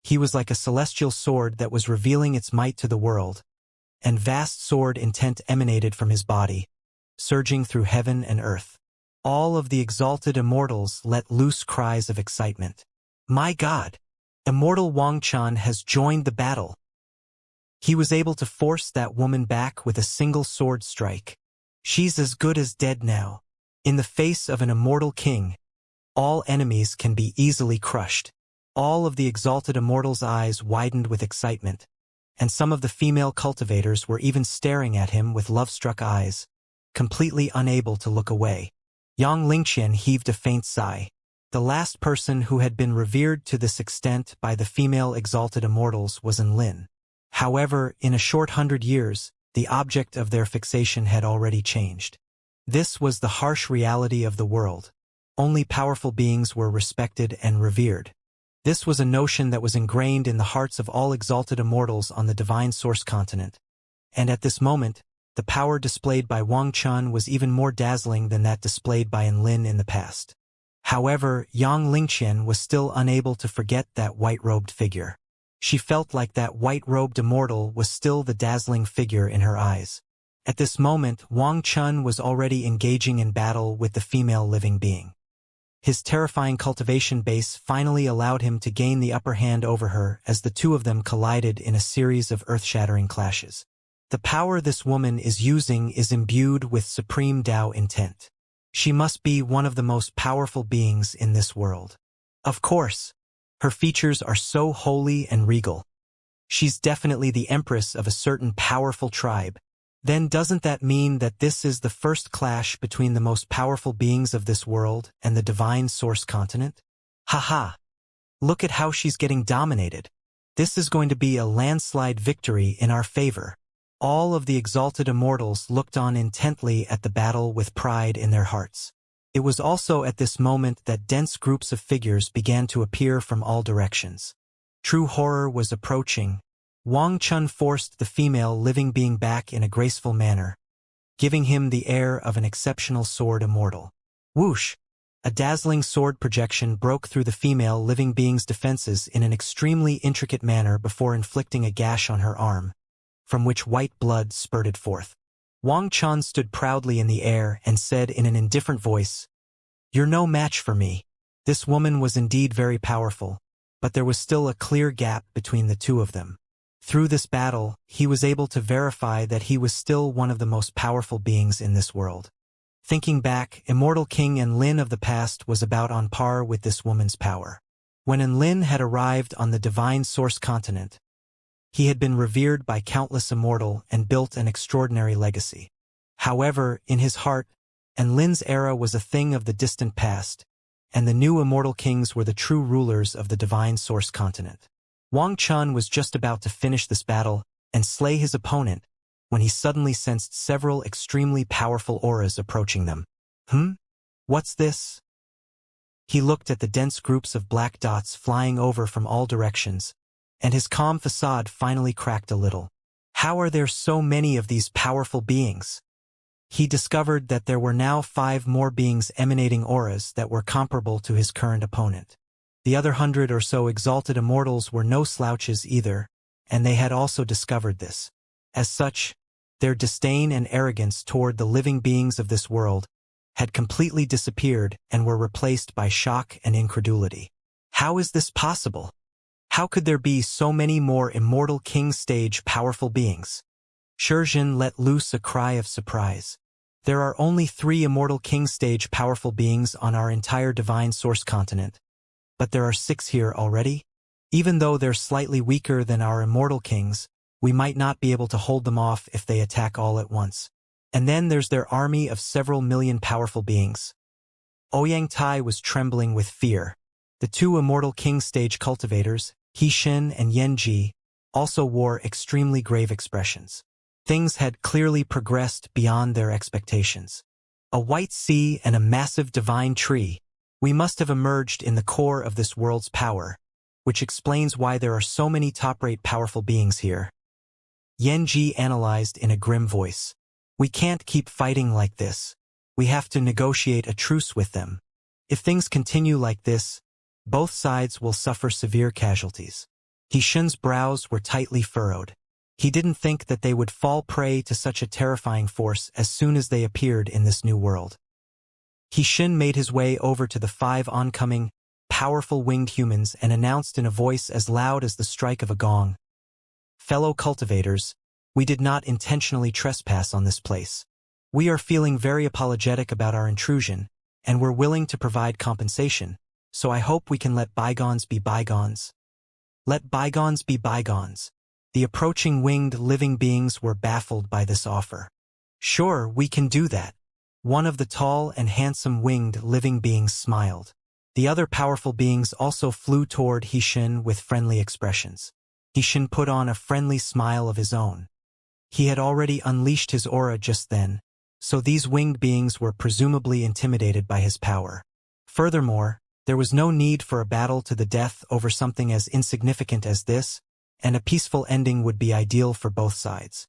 He was like a celestial sword that was revealing its might to the world, and vast sword intent emanated from his body, surging through heaven and earth. All of the exalted immortals let loose cries of excitement. My God! Immortal Wang Chan has joined the battle. He was able to force that woman back with a single sword strike. She's as good as dead now. In the face of an immortal king, all enemies can be easily crushed. All of the exalted immortals' eyes widened with excitement, and some of the female cultivators were even staring at him with love-struck eyes, completely unable to look away. Yang Lingqian heaved a faint sigh. The last person who had been revered to this extent by the female exalted immortals was Enlin. However, in a short 100 years, the object of their fixation had already changed. This was the harsh reality of the world. Only powerful beings were respected and revered. This was a notion that was ingrained in the hearts of all exalted immortals on the divine source continent. And at this moment, the power displayed by Wang Chun was even more dazzling than that displayed by Enlin in the past. However, Yang Lingqian was still unable to forget that white-robed figure. She felt like that white-robed immortal was still the dazzling figure in her eyes. At this moment, Wang Chun was already engaging in battle with the female living being. His terrifying cultivation base finally allowed him to gain the upper hand over her as the two of them collided in a series of earth-shattering clashes. The power this woman is using is imbued with supreme Tao intent. She must be one of the most powerful beings in this world. Of course, her features are so holy and regal. She's definitely the empress of a certain powerful tribe. Then doesn't that mean that this is the first clash between the most powerful beings of this world and the divine source continent? Haha! Look at how she's getting dominated. This is going to be a landslide victory in our favor. All of the exalted immortals looked on intently at the battle with pride in their hearts. It was also at this moment that dense groups of figures began to appear from all directions. True horror was approaching. Wang Chun forced the female living being back in a graceful manner, giving him the air of an exceptional sword immortal. Whoosh! A dazzling sword projection broke through the female living being's defenses in an extremely intricate manner before inflicting a gash on her arm, from which white blood spurted forth. Wang Chun stood proudly in the air and said in an indifferent voice, "You're no match for me." This woman was indeed very powerful, but there was still a clear gap between the two of them. Through this battle, he was able to verify that he was still one of the most powerful beings in this world. Thinking back, Immortal King Enlin of the past was about on par with this woman's power. When Enlin had arrived on the divine source continent, he had been revered by countless immortal and built an extraordinary legacy. However, in his heart, Enlin's era was a thing of the distant past, and the new immortal kings were the true rulers of the divine source continent. Wang Chun was just about to finish this battle and slay his opponent when he suddenly sensed several extremely powerful auras approaching them. What's this? He looked at the dense groups of black dots flying over from all directions, and his calm facade finally cracked a little. How are there so many of these powerful beings? He discovered that there were now 5 more beings emanating auras that were comparable to his current opponent. The other 100 or so exalted immortals were no slouches either, and they had also discovered this. As such, their disdain and arrogance toward the living beings of this world had completely disappeared and were replaced by shock and incredulity. How is this possible? How could there be so many more immortal king stage powerful beings? Shurjin let loose a cry of surprise. There are only 3 immortal king stage powerful beings on our entire divine source continent, but there are 6 here already? Even though they're slightly weaker than our immortal kings, we might not be able to hold them off if they attack all at once. And then there's their army of several million powerful beings. Ouyang Tai was trembling with fear. The 2 immortal king stage cultivators, Hixin and Yanji, also wore extremely grave expressions. Things had clearly progressed beyond their expectations. A white sea and a massive divine tree. We must have emerged in the core of this world's power, which explains why there are so many top-rate powerful beings here. Yanji analyzed in a grim voice. We can't keep fighting like this. We have to negotiate a truce with them. If things continue like this, both sides will suffer severe casualties. Hixin's brows were tightly furrowed. He didn't think that they would fall prey to such a terrifying force as soon as they appeared in this new world. Hixin made his way over to the 5 oncoming, powerful winged humans and announced in a voice as loud as the strike of a gong. Fellow cultivators, we did not intentionally trespass on this place. We are feeling very apologetic about our intrusion, and we're willing to provide compensation, so I hope we can let bygones be bygones. Let bygones be bygones. The approaching winged living beings were baffled by this offer. Sure, we can do that. One of the tall and handsome winged living beings smiled. The other powerful beings also flew toward Hixin with friendly expressions. Hixin put on a friendly smile of his own. He had already unleashed his aura just then, so these winged beings were presumably intimidated by his power. Furthermore, there was no need for a battle to the death over something as insignificant as this, and a peaceful ending would be ideal for both sides.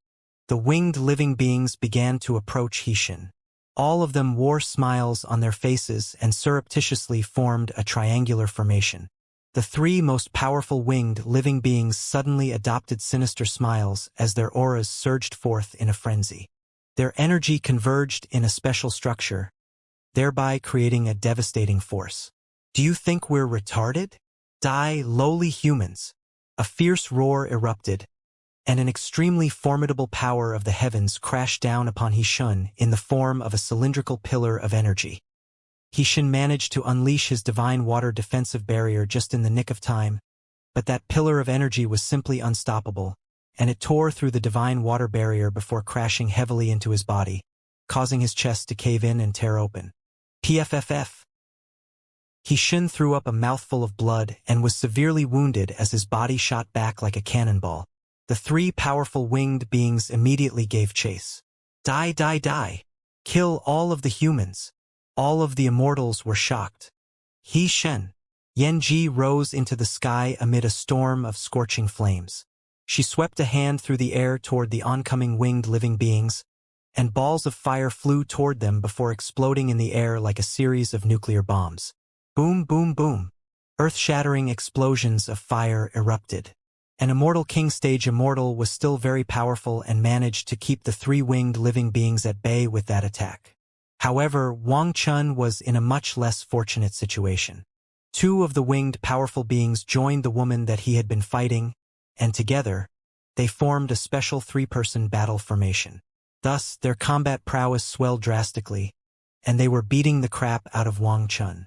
The winged living beings began to approach Hixin. All of them wore smiles on their faces and surreptitiously formed a triangular formation. The 3 most powerful winged living beings suddenly adopted sinister smiles as their auras surged forth in a frenzy. Their energy converged in a special structure, thereby creating a devastating force. Do you think we're retarded? Die, lowly humans! A fierce roar erupted, and an extremely formidable power of the heavens crashed down upon Hixin in the form of a cylindrical pillar of energy. Hixin managed to unleash his divine water defensive barrier just in the nick of time, but that pillar of energy was simply unstoppable, and it tore through the divine water barrier before crashing heavily into his body, causing his chest to cave in and tear open. PFFF. Hixin threw up a mouthful of blood and was severely wounded as his body shot back like a cannonball. The 3 powerful winged beings immediately gave chase. Die, die, die! Kill all of the humans! All of the immortals were shocked. Hixin. Yanji rose into the sky amid a storm of scorching flames. She swept a hand through the air toward the oncoming winged living beings, and balls of fire flew toward them before exploding in the air like a series of nuclear bombs. Boom, boom, boom. Earth-shattering explosions of fire erupted. An immortal king stage immortal was still very powerful and managed to keep the 3 winged living beings at bay with that attack. However, Wang Chun was in a much less fortunate situation. 2 of the winged powerful beings joined the woman that he had been fighting, and together, they formed a special 3-person battle formation. Thus, their combat prowess swelled drastically, and they were beating the crap out of Wang Chun.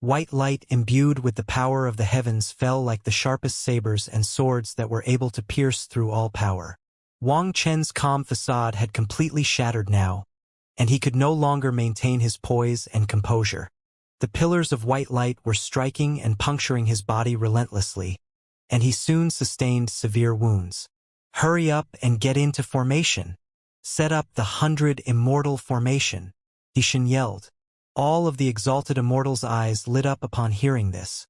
White light imbued with the power of the heavens fell like the sharpest sabers and swords that were able to pierce through all power. Wang Chen's calm facade had completely shattered now, and he could no longer maintain his poise and composure. The pillars of white light were striking and puncturing his body relentlessly, and he soon sustained severe wounds. "Hurry up and get into formation. Set up the 100 Immortal formation," Xianxia yelled. All of the exalted immortals' eyes lit up upon hearing this,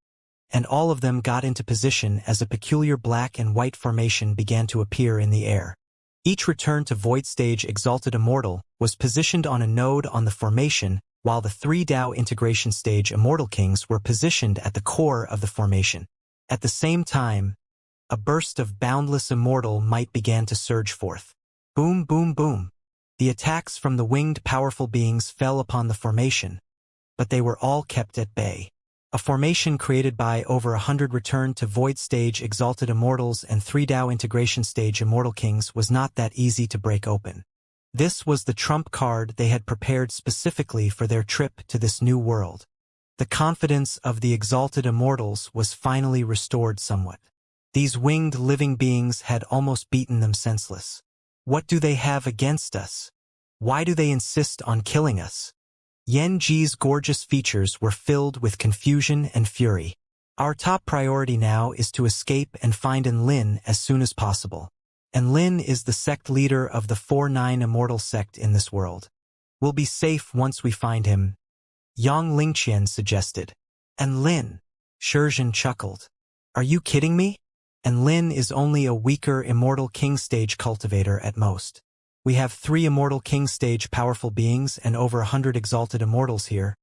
and all of them got into position as a peculiar black and white formation began to appear in the air. Each return to void stage exalted immortal was positioned on a node on the formation, while the 3 Dao integration stage immortal kings were positioned at the core of the formation. At the same time, a burst of boundless immortal might began to surge forth. Boom, boom, boom. The attacks from the winged powerful beings fell upon the formation, but they were all kept at bay. A formation created by over 100 return to void stage exalted immortals and 3 Dao integration stage immortal kings was not that easy to break open. This was the trump card they had prepared specifically for their trip to this new world. The confidence of the exalted immortals was finally restored somewhat. These winged living beings had almost beaten them senseless. What do they have against us? Why do they insist on killing us? Yan Ji's gorgeous features were filled with confusion and fury. Our top priority now is to escape and find Enlin as soon as possible. Enlin is the sect leader of the 4-9 Immortal sect in this world. We'll be safe once we find him, Yang Lingqian suggested. Enlin, Shizhen chuckled. Are you kidding me? Enlin is only a weaker Immortal King stage cultivator at most. We have 3 Immortal King stage powerful beings and over 100 exalted immortals here,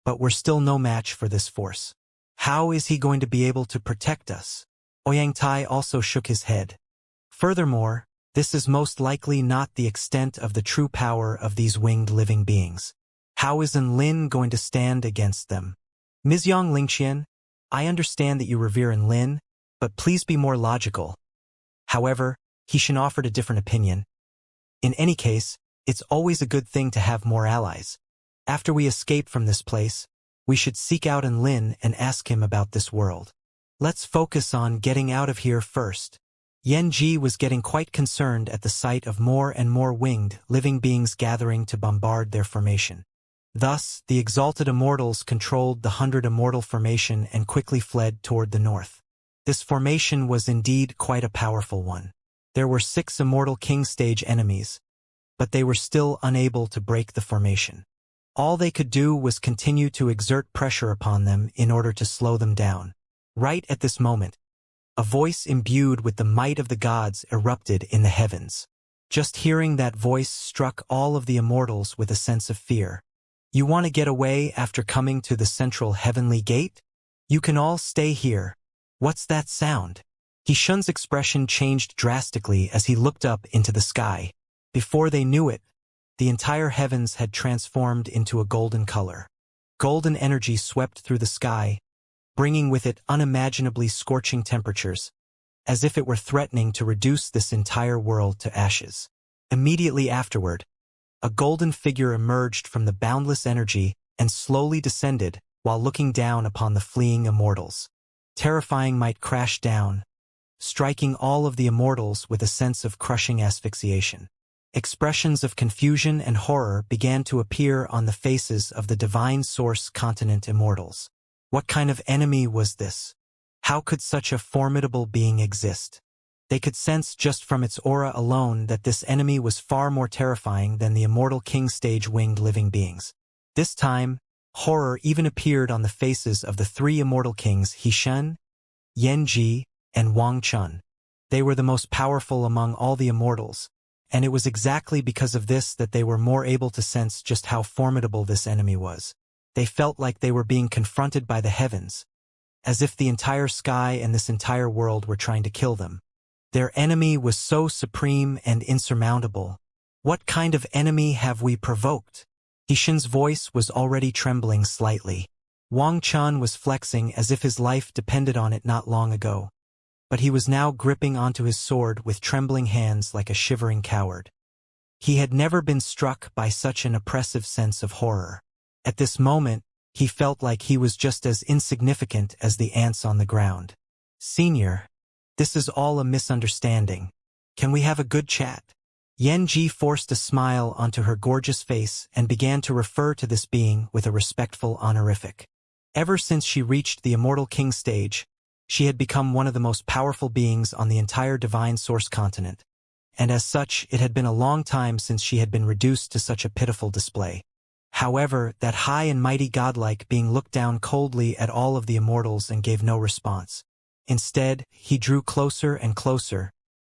but we're still no match for this force. How is he going to be able to protect us? Ouyang Tai also shook his head. Furthermore, this is most likely not the extent of the true power of these winged living beings. How is Enlin going to stand against them? Ms. Yang Lingqian, I understand that you revere Enlin, but please be more logical. However, Xianxia offered a different opinion. In any case, it's always a good thing to have more allies. After we escape from this place, we should seek out Enlin and ask him about this world. Let's focus on getting out of here first. Yan Ji was getting quite concerned at the sight of more and more winged, living beings gathering to bombard their formation. Thus, the exalted immortals controlled the 100 Immortal formation and quickly fled toward the north. This formation was indeed quite a powerful one. There were 6 Immortal King stage enemies, but they were still unable to break the formation. All they could do was continue to exert pressure upon them in order to slow them down. Right at this moment, a voice imbued with the might of the gods erupted in the heavens. Just hearing that voice struck all of the immortals with a sense of fear. You want to get away after coming to the central heavenly gate? You can all stay here. What's that sound? Xianxia's expression changed drastically as he looked up into the sky. Before they knew it, the entire heavens had transformed into a golden color. Golden energy swept through the sky, bringing with it unimaginably scorching temperatures, as if it were threatening to reduce this entire world to ashes. Immediately afterward, a golden figure emerged from the boundless energy and slowly descended while looking down upon the fleeing immortals. Terrifying might crashed down, striking all of the immortals with a sense of crushing asphyxiation. Expressions of confusion and horror began to appear on the faces of the divine source continent immortals. What kind of enemy was this? How could such a formidable being exist? They could sense just from its aura alone that this enemy was far more terrifying than the Immortal King stage winged living beings. This time, horror even appeared on the faces of the 3 Immortal Kings Xianxia, Yan Ji, and Wang Chun. They were the most powerful among all the immortals, and it was exactly because of this that they were more able to sense just how formidable this enemy was. They felt like they were being confronted by the heavens, as if the entire sky and this entire world were trying to kill them. Their enemy was so supreme and insurmountable. What kind of enemy have we provoked? Xianxia's voice was already trembling slightly. Wang Chun was flexing as if his life depended on it not long ago, but he was now gripping onto his sword with trembling hands like a shivering coward. He had never been struck by such an oppressive sense of horror. At this moment, He felt like he was just as insignificant as the ants on the ground. "Senior, this is all a misunderstanding. Can we have a good chat?" Yanji forced a smile onto her gorgeous face and began to refer to this being with a respectful honorific. Ever since she reached the Immortal King stage, she had become one of the most powerful beings on the entire Divine Source continent, and as such it had been a long time since she had been reduced to such a pitiful display. However, that high and mighty godlike being looked down coldly at all of the immortals and gave no response. Instead, he drew closer and closer,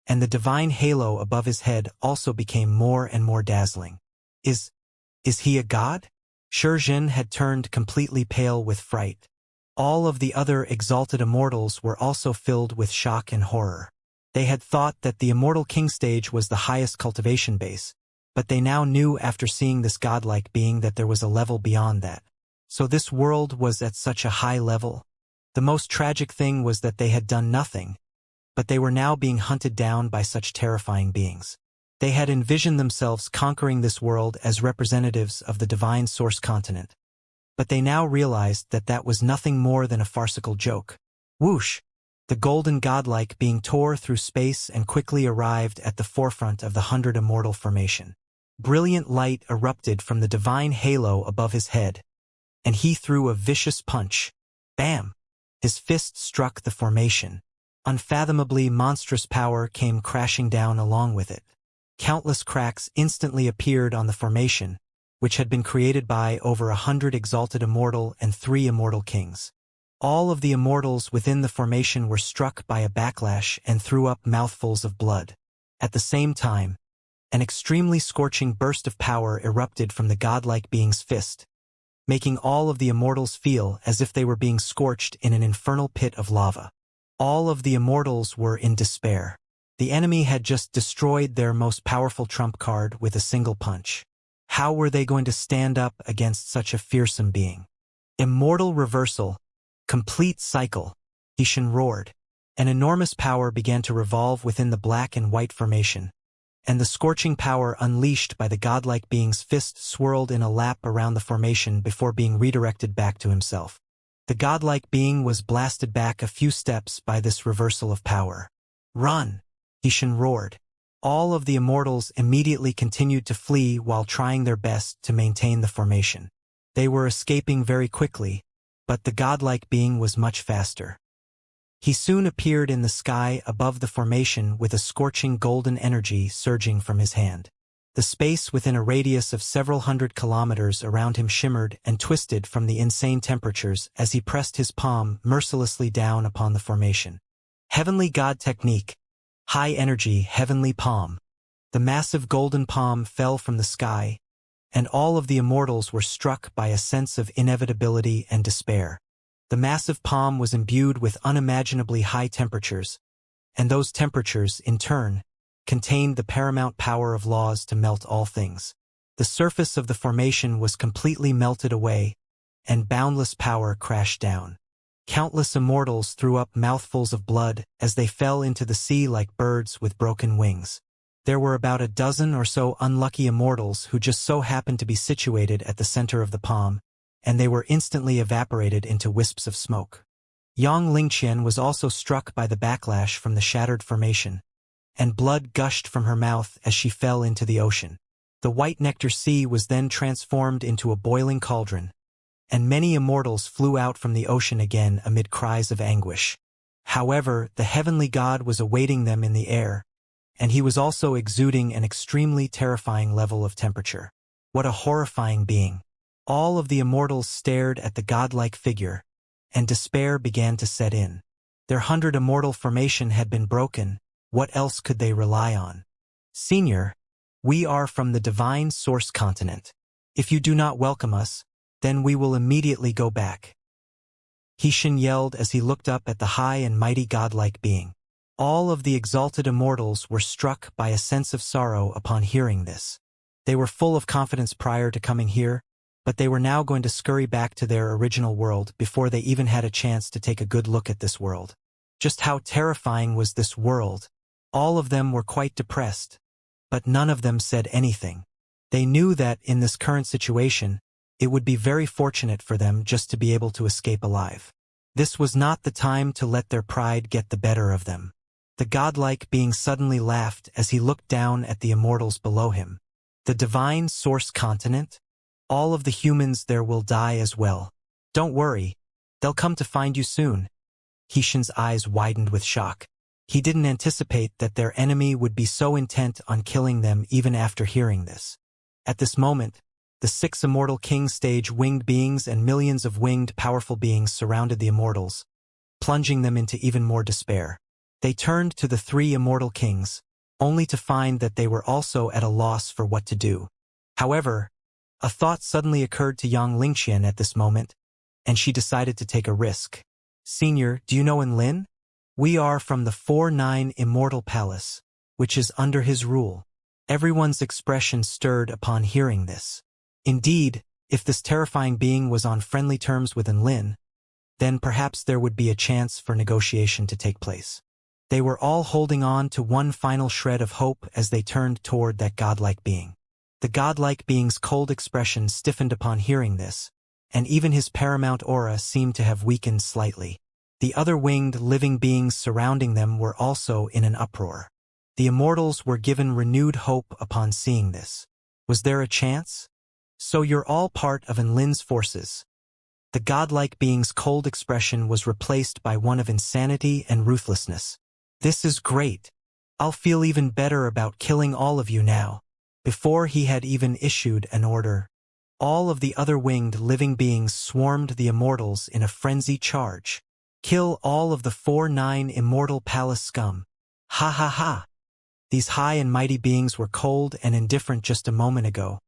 and the divine halo above his head also became more and more dazzling. Is he a god? Shurjin had turned completely pale with fright. All of the other exalted immortals were also filled with shock and horror. They had thought that the Immortal King stage was the highest cultivation base, but they now knew after seeing this godlike being that there was a level beyond that. So this world was at such a high level. The most tragic thing was that they had done nothing, but they were now being hunted down by such terrifying beings. They had envisioned themselves conquering this world as representatives of the Divine Source continent. But they now realized that that was nothing more than a farcical joke. Whoosh! The golden godlike being tore through space and quickly arrived at the forefront of the 100 Immortal formation. Brilliant light erupted from the divine halo above his head, and he threw a vicious punch. Bam! His fist struck the formation. Unfathomably monstrous power came crashing down along with it. Countless cracks instantly appeared on the formation, which had been created by over 100 exalted immortal and 3 immortal kings. All of the immortals within the formation were struck by a backlash and threw up mouthfuls of blood. At the same time, an extremely scorching burst of power erupted from the godlike being's fist, making all of the immortals feel as if they were being scorched in an infernal pit of lava. All of the immortals were in despair. The enemy had just destroyed their most powerful trump card with a single punch. How were they going to stand up against such a fearsome being? Immortal reversal. Complete cycle. Xianxia roared. An enormous power began to revolve within the black and white formation, and the scorching power unleashed by the godlike being's fist swirled in a lap around the formation before being redirected back to himself. The godlike being was blasted back a few steps by this reversal of power. Run! Xianxia roared. All of the immortals immediately continued to flee while trying their best to maintain the formation. They were escaping very quickly, but the godlike being was much faster. He soon appeared in the sky above the formation with a scorching golden energy surging from his hand. The space within a radius of several hundred kilometers around him shimmered and twisted from the insane temperatures as he pressed his palm mercilessly down upon the formation. Heavenly God Technique. High Energy Heavenly Palm. The massive golden palm fell from the sky, and all of the immortals were struck by a sense of inevitability and despair. The massive palm was imbued with unimaginably high temperatures, and those temperatures, in turn, contained the paramount power of laws to melt all things. The surface of the formation was completely melted away, and boundless power crashed down. Countless immortals threw up mouthfuls of blood as they fell into the sea like birds with broken wings. There were about a dozen or so unlucky immortals who just so happened to be situated at the center of the palm, and they were instantly evaporated into wisps of smoke. Yang Lingqian was also struck by the backlash from the shattered formation, and blood gushed from her mouth as she fell into the ocean. The white nectar sea was then transformed into a boiling cauldron, and many immortals flew out from the ocean again amid cries of anguish. However, the heavenly god was awaiting them in the air, and he was also exuding an extremely terrifying level of temperature. What a horrifying being! All of the immortals stared at the godlike figure, and despair began to set in. Their 100 immortal formation had been broken. What else could they rely on? Senior, we are from the Divine Source continent. If you do not welcome us, then we will immediately go back. Xianxia yelled as he looked up at the high and mighty godlike being. All of the exalted immortals were struck by a sense of sorrow upon hearing this. They were full of confidence prior to coming here, but they were now going to scurry back to their original world before they even had a chance to take a good look at this world. Just how terrifying was this world? All of them were quite depressed, but none of them said anything. They knew that, in this current situation, It would be very fortunate for them just to be able to escape alive. This was not the time to let their pride get the better of them. The godlike being suddenly laughed as he looked down at the immortals below him. The divine source continent? All of the humans there will die as well. Don't worry, they'll come to find you soon. Xianxia's eyes widened with shock. He didn't anticipate that their enemy would be so intent on killing them even after hearing this. At this moment, the 6 immortal king stage winged beings and millions of winged powerful beings surrounded the immortals, plunging them into even more despair. They turned to the 3 immortal kings, only to find that they were also at a loss for what to do. However, a thought suddenly occurred to Xianxia at this moment, and she decided to take a risk. Senior, do you know Lin? We are from the 4-9 Immortal Palace, which is under his rule. Everyone's expression stirred upon hearing this. Indeed, if this terrifying being was on friendly terms with Lin, then perhaps there would be a chance for negotiation to take place. They were all holding on to one final shred of hope as they turned toward that godlike being. The godlike being's cold expression stiffened upon hearing this, and even his paramount aura seemed to have weakened slightly. The other winged living beings surrounding them were also in an uproar. The immortals were given renewed hope upon seeing this. Was there a chance? So you're all part of Lin's forces. The godlike being's cold expression was replaced by one of insanity and ruthlessness. This is great. I'll feel even better about killing all of you now. Before he had even issued an order, all of the other winged living beings swarmed the immortals in a frenzied charge. Kill all of the 4-9 Immortal Palace scum. Ha ha ha. These high and mighty beings were cold and indifferent just a moment ago,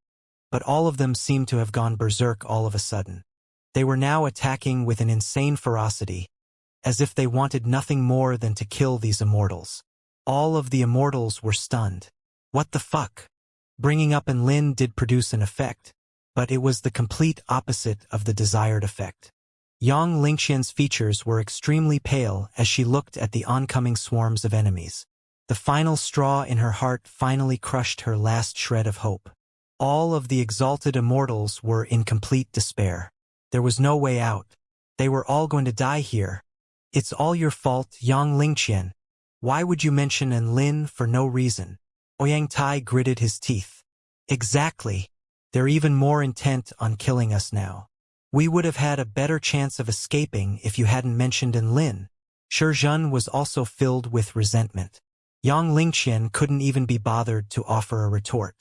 but all of them seemed to have gone berserk all of a sudden. They were now attacking with an insane ferocity, as if they wanted nothing more than to kill these immortals. All of the immortals were stunned. What the fuck? Bringing up Lin did produce an effect, but it was the complete opposite of the desired effect. Xianxia's features were extremely pale as she looked at the oncoming swarms of enemies. The final straw in her heart finally crushed her last shred of hope. All of the exalted immortals were in complete despair. There was no way out. They were all going to die here. It's all your fault, Xianxia. Why would you mention Lin for no reason? Ouyang Tai gritted his teeth. Exactly. They're even more intent on killing us now. We would have had a better chance of escaping if you hadn't mentioned Lin. Shizhen was also filled with resentment. Xianxia couldn't even be bothered to offer a retort.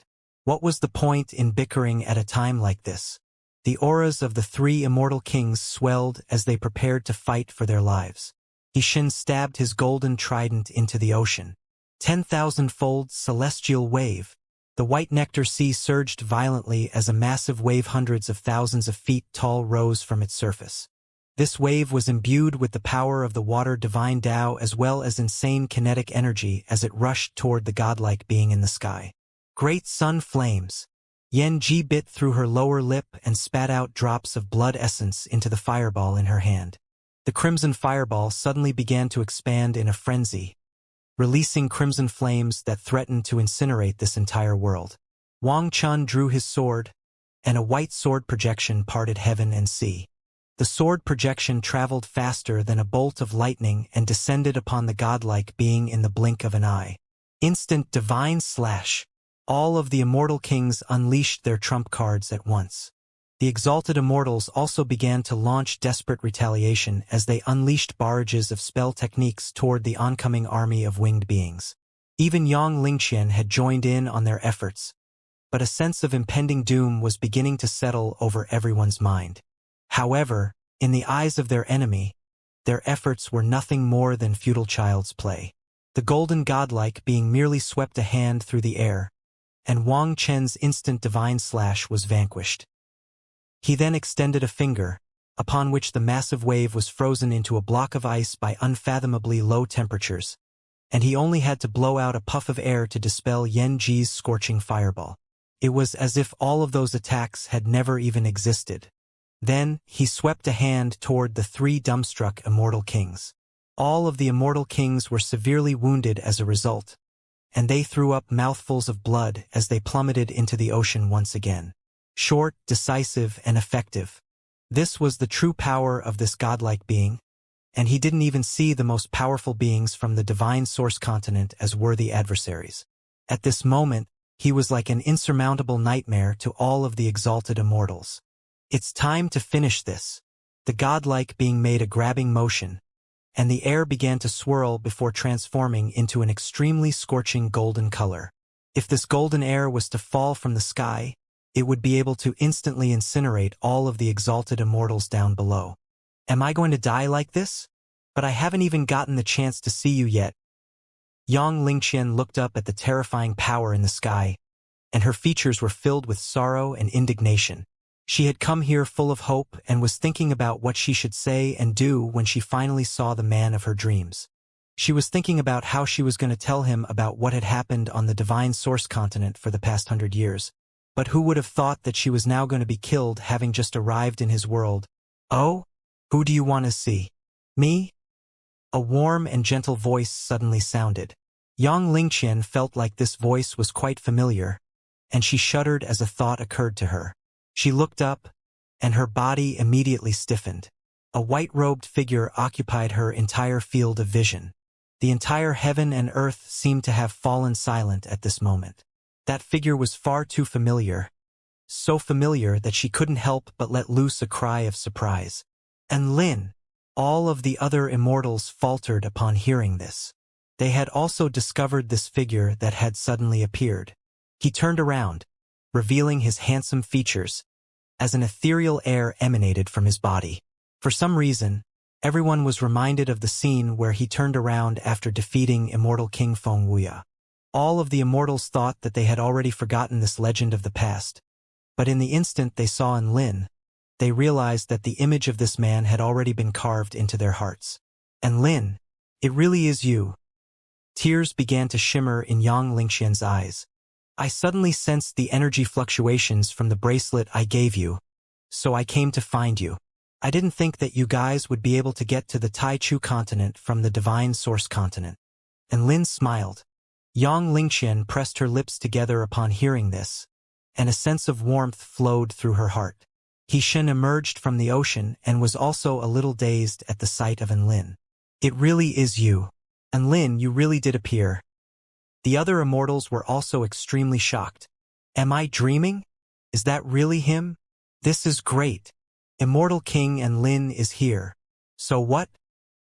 What was the point in bickering at a time like this? The auras of the 3 immortal kings swelled as they prepared to fight for their lives. Xianxia stabbed his golden trident into the ocean. 10,000-fold celestial wave. The white nectar sea surged violently as a massive wave hundreds of thousands of feet tall rose from its surface. This wave was imbued with the power of the water divine Tao as well as insane kinetic energy as it rushed toward the godlike being in the sky. Great sun flames. Yanji bit through her lower lip and spat out drops of blood essence into the fireball in her hand. The crimson fireball suddenly began to expand in a frenzy, releasing crimson flames that threatened to incinerate this entire world. Wang Chun drew his sword, and a white sword projection parted heaven and sea. The sword projection traveled faster than a bolt of lightning and descended upon the godlike being in the blink of an eye. Instant divine slash. All of the immortal kings unleashed their trump cards at once. The exalted immortals also began to launch desperate retaliation as they unleashed barrages of spell techniques toward the oncoming army of winged beings. Even Xianxia had joined in on their efforts, but a sense of impending doom was beginning to settle over everyone's mind. However, in the eyes of their enemy, their efforts were nothing more than futile child's play. The golden godlike being merely swept a hand through the air, and Wang Chen's instant divine slash was vanquished. He then extended a finger, upon which the massive wave was frozen into a block of ice by unfathomably low temperatures, and he only had to blow out a puff of air to dispel Yanji's scorching fireball. It was as if all of those attacks had never even existed. Then, he swept a hand toward the 3 dumbstruck immortal kings. All of the immortal kings were severely wounded as a result, and they threw up mouthfuls of blood as they plummeted into the ocean once again. Short, decisive, and effective. This was the true power of this godlike being, and he didn't even see the most powerful beings from the divine source continent as worthy adversaries. At this moment, he was like an insurmountable nightmare to all of the exalted immortals. It's time to finish this. The godlike being made a grabbing motion, and the air began to swirl before transforming into an extremely scorching golden color. If this golden air was to fall from the sky, it would be able to instantly incinerate all of the exalted immortals down below. Am I going to die like this? But I haven't even gotten the chance to see you yet. Xianxia looked up at the terrifying power in the sky, and her features were filled with sorrow and indignation. She had come here full of hope and was thinking about what she should say and do when she finally saw the man of her dreams. She was thinking about how she was going to tell him about what had happened on the divine source continent for the past 100 years. But who would have thought that she was now going to be killed having just arrived in his world? Oh? Who do you want to see? Me? A warm and gentle voice suddenly sounded. Xianxia felt like this voice was quite familiar, and she shuddered as a thought occurred to her. She looked up, and her body immediately stiffened. A white-robed figure occupied her entire field of vision. The entire heaven and earth seemed to have fallen silent at this moment. That figure was far too familiar, so familiar that she couldn't help but let loose a cry of surprise. And Lin! All of the other immortals faltered upon hearing this. They had also discovered this figure that had suddenly appeared. He turned around, revealing his handsome features, as an ethereal air emanated from his body. For some reason, everyone was reminded of the scene where he turned around after defeating immortal King Feng Wuxia. All of the immortals thought that they had already forgotten this legend of the past, but in the instant they saw in Lin, they realized that the image of this man had already been carved into their hearts. And Lin, it really is you. Tears began to shimmer in Xianxia's eyes. I suddenly sensed the energy fluctuations from the bracelet I gave you, so I came to find you. I didn't think that you guys would be able to get to the Taichu continent from the divine source continent. And Lin smiled. Xianxia pressed her lips together upon hearing this, and a sense of warmth flowed through her heart. He emerged from the ocean and was also a little dazed at the sight of Enlin. It really is you. Enlin, you really did appear. The other immortals were also extremely shocked. Am I dreaming? Is that really him? This is great. Immortal King Enlin is here. So what?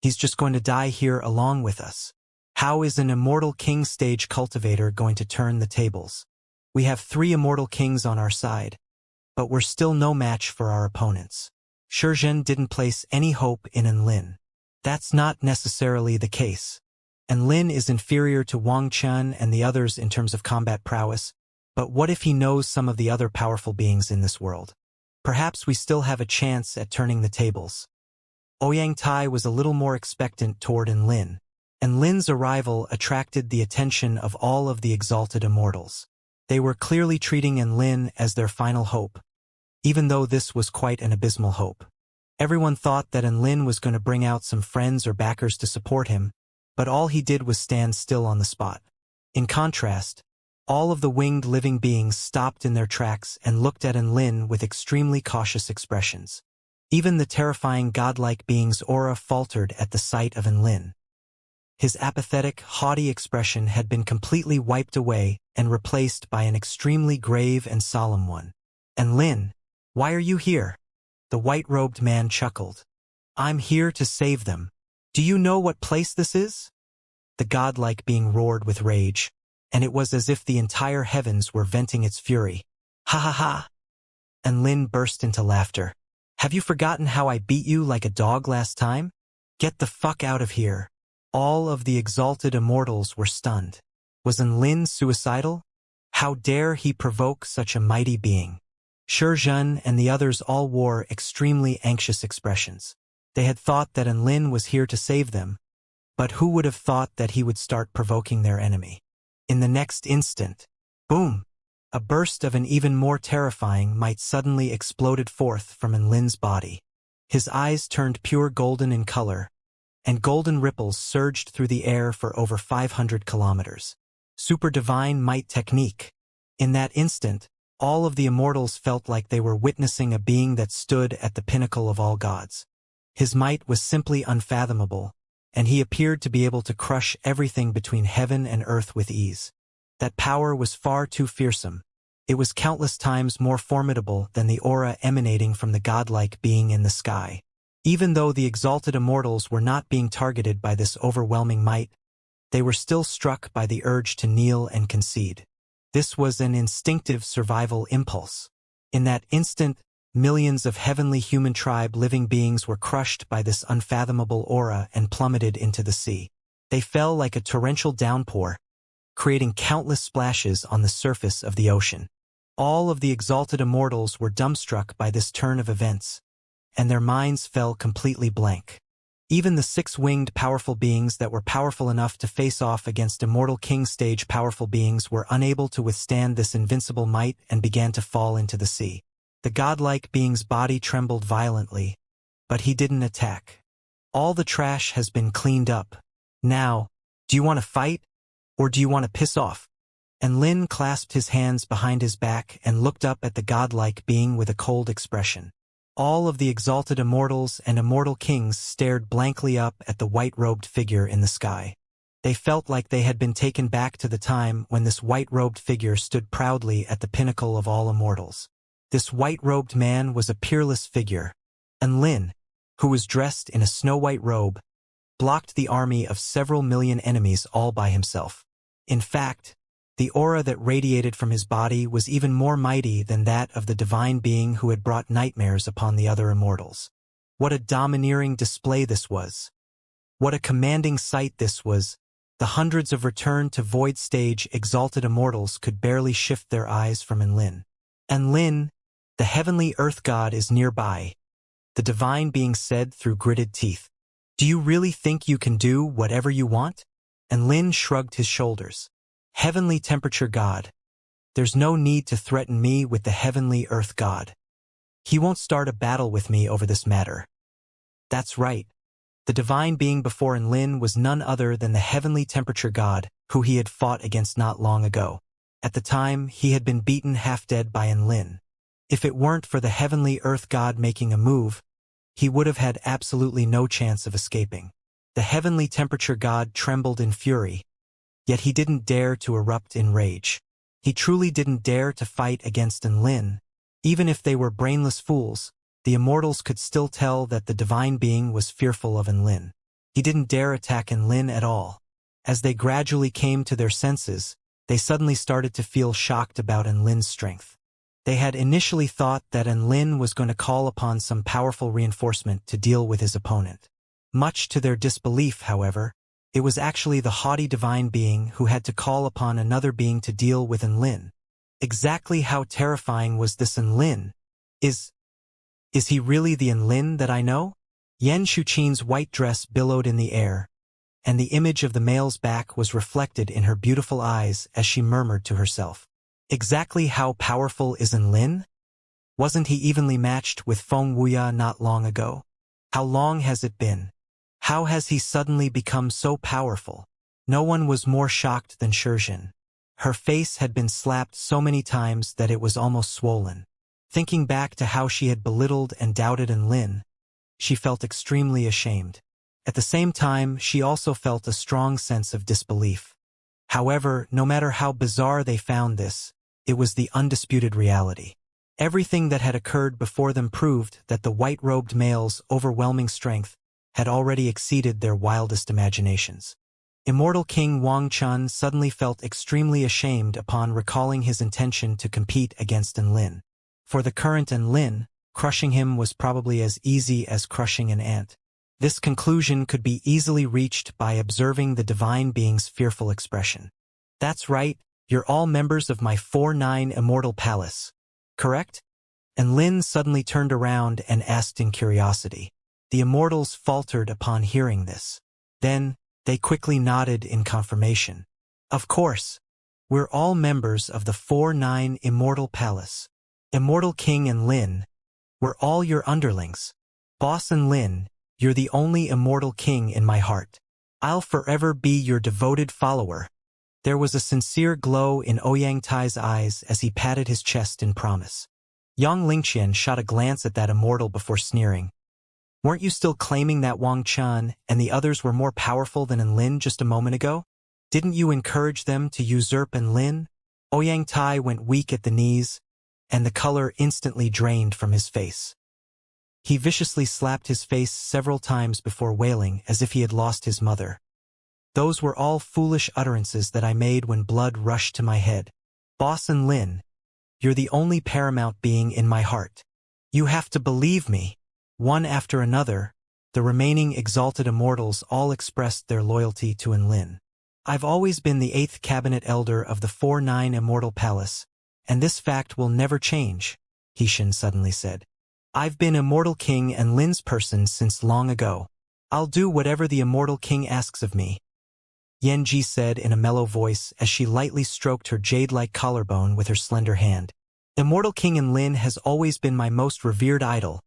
He's just going to die here along with us. How is an immortal king stage cultivator going to turn the tables? We have 3 immortal kings on our side, but we're still no match for our opponents. Shizhen didn't place any hope in Enlin. That's not necessarily the case. Enlin is inferior to Wang Chen and the others in terms of combat prowess, but what if he knows some of the other powerful beings in this world? Perhaps we still have a chance at turning the tables. Ouyang Tai was a little more expectant toward Enlin, and Lin's arrival attracted the attention of all of the exalted immortals. They were clearly treating Enlin as their final hope, even though this was quite an abysmal hope. Everyone thought that Enlin was going to bring out some friends or backers to support him, but all he did was stand still on the spot. In contrast, all of the winged living beings stopped in their tracks and looked at Enlin with extremely cautious expressions. Even the terrifying godlike being's aura faltered at the sight of Enlin. His apathetic, haughty expression had been completely wiped away and replaced by an extremely grave and solemn one. Enlin, why are you here? The white-robed man chuckled. I'm here to save them. Do you know what place this is? The godlike being roared with rage, and it was as if the entire heavens were venting its fury. Ha ha ha! Enlin burst into laughter. Have you forgotten how I beat you like a dog last time? Get the fuck out of here. All of the exalted immortals were stunned. Was Enlin suicidal? How dare he provoke such a mighty being? Shizhen and the others all wore extremely anxious expressions. They had thought that Enlin was here to save them, but who would have thought that he would start provoking their enemy? In the next instant, boom! A burst of an even more terrifying might suddenly exploded forth from Enlin's body. His eyes turned pure golden in color, and golden ripples surged through the air for over 500 kilometers. Super divine might technique. In that instant, All of the immortals felt like they were witnessing a being that stood at the pinnacle of all gods. His might was simply unfathomable, and he appeared to be able to crush everything between heaven and earth with ease. That power was far too fearsome. It was countless times more formidable than the aura emanating from the godlike being in the sky. Even though the exalted immortals were not being targeted by this overwhelming might, they were still struck by the urge to kneel and concede. This was an instinctive survival impulse. In that instant, millions of heavenly human tribe living beings were crushed by this unfathomable aura and plummeted into the sea. They fell like a torrential downpour, creating countless splashes on the surface of the ocean. All of the exalted immortals were dumbstruck by this turn of events, and their minds fell completely blank. Even the six-winged powerful beings that were powerful enough to face off against Immortal King stage powerful beings were unable to withstand this invincible might and began to fall into the sea. The godlike being's body trembled violently, but he didn't attack. All the trash has been cleaned up. Now, do you want to fight, or do you want to piss off? And Lin clasped his hands behind his back and looked up at the godlike being with a cold expression. All of the exalted immortals and immortal kings stared blankly up at the white-robed figure in the sky. They felt like they had been taken back to the time when this white-robed figure stood proudly at the pinnacle of all immortals. This white-robed man was a peerless figure, and Lin, who was dressed in a snow-white robe, blocked the army of several million enemies all by himself. In fact, the aura that radiated from his body was even more mighty than that of the divine being who had brought nightmares upon the other immortals. What a domineering display this was! What a commanding sight this was! The hundreds of return to void stage exalted immortals could barely shift their eyes from Enlin. Enlin, the heavenly earth god, is nearby, the divine being said through gritted teeth. Do you really think you can do whatever you want? Enlin shrugged his shoulders. Heavenly temperature god. There's no need to threaten me with the heavenly earth god. He won't start a battle with me over this matter. That's right. The divine being before Enlin was none other than the heavenly temperature god, who he had fought against not long ago. At the time, he had been beaten half-dead by Enlin. If it weren't for the heavenly earth god making a move, he would have had absolutely no chance of escaping. The heavenly temperature god trembled in fury, yet he didn't dare to erupt in rage. He truly didn't dare to fight against Enlin. Even if they were brainless fools, the immortals could still tell that the divine being was fearful of Enlin. He didn't dare attack Enlin at all. As they gradually came to their senses, they suddenly started to feel shocked about Enlin's strength. They had initially thought that Enlin was going to call upon some powerful reinforcement to deal with his opponent. Much to their disbelief, however, it was actually the haughty divine being who had to call upon another being to deal with Enlin. Exactly how terrifying was this Enlin? Is he really the Enlin that I know? Yan Shuqin's white dress billowed in the air, and the image of the male's back was reflected in her beautiful eyes as she murmured to herself. Exactly how powerful is Enlin? Wasn't he evenly matched with Feng Wuya not long ago? How long has it been? How has he suddenly become so powerful? No one was more shocked than Shizhen. Her face had been slapped so many times that it was almost swollen. Thinking back to how she had belittled and doubted Enlin, she felt extremely ashamed. At the same time, she also felt a strong sense of disbelief. However, no matter how bizarre they found this, it was the undisputed reality. Everything that had occurred before them proved that the white-robed male's overwhelming strength had already exceeded their wildest imaginations. Immortal King Wang Chun suddenly felt extremely ashamed upon recalling his intention to compete against Enlin. For the current Enlin, crushing him was probably as easy as crushing an ant. This conclusion could be easily reached by observing the divine being's fearful expression. That's right, you're all members of my 4-9 Immortal Palace, correct? Enlin suddenly turned around and asked in curiosity. The immortals faltered upon hearing this. Then, they quickly nodded in confirmation. Of course, we're all members of the 4-9 Immortal Palace. Immortal King Enlin, we're all your underlings. Boss Enlin, you're the only immortal king in my heart. I'll forever be your devoted follower. There was a sincere glow in Ouyang Tai's eyes as he patted his chest in promise. Yang Lingqian shot a glance at that immortal before sneering. Weren't you still claiming that Wang Chun and the others were more powerful than Enlin just a moment ago? Didn't you encourage them to usurp Enlin? Ouyang Tai went weak at the knees, and the color instantly drained from his face. He viciously slapped his face several times before wailing as if he had lost his mother. Those were all foolish utterances that I made when blood rushed to my head. Boss Enlin, you're the only paramount being in my heart. You have to believe me. One after another, the remaining exalted immortals all expressed their loyalty to Enlin. I've always been the 8th cabinet elder of the 4-9 Immortal Palace, and this fact will never change, Hixin suddenly said. I've been Immortal King Enlin's person since long ago. I'll do whatever the Immortal King asks of me, Yanji said in a mellow voice as she lightly stroked her jade-like collarbone with her slender hand. Immortal King Enlin has always been my most revered idol,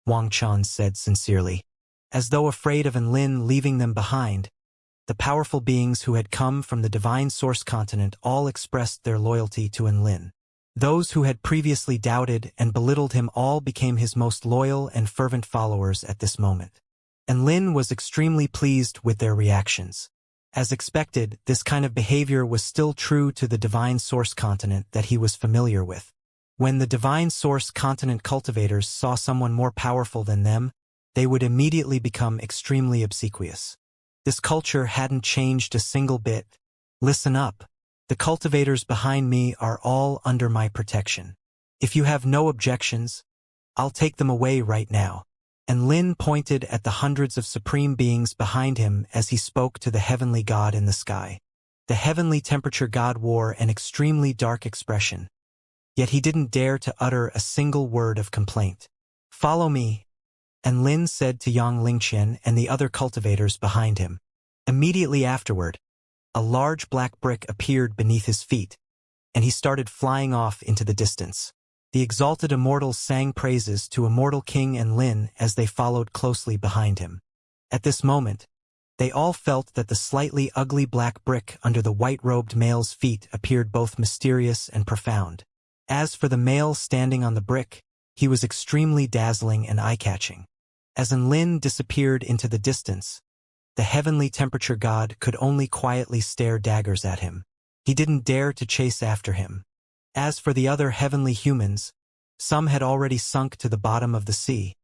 Wang Chun said sincerely. As though afraid of Enlin leaving them behind, the powerful beings who had come from the divine source continent all expressed their loyalty to Enlin. Those who had previously doubted and belittled him all became his most loyal and fervent followers at this moment. Enlin was extremely pleased with their reactions. As expected, this kind of behavior was still true to the divine source continent that he was familiar with. When the divine source continent cultivators saw someone more powerful than them, they would immediately become extremely obsequious. This culture hadn't changed a single bit. Listen up. The cultivators behind me are all under my protection. If you have no objections, I'll take them away right now. And Lin pointed at the hundreds of supreme beings behind him as he spoke to the heavenly god in the sky. The heavenly temperature god wore an extremely dark expression. Yet he didn't dare to utter a single word of complaint. Follow me, and Lin said to Yang Lingqian and the other cultivators behind him. Immediately afterward, a large black brick appeared beneath his feet, and he started flying off into the distance. The exalted immortals sang praises to Immortal King Enlin as they followed closely behind him. At this moment, they all felt that the slightly ugly black brick under the white-robed male's feet appeared both mysterious and profound. As for the male standing on the brick, he was extremely dazzling and eye-catching. As Enlin disappeared into the distance, the heavenly temperature god could only quietly stare daggers at him. He didn't dare to chase after him. As for the other heavenly humans, some had already sunk to the bottom of the sea,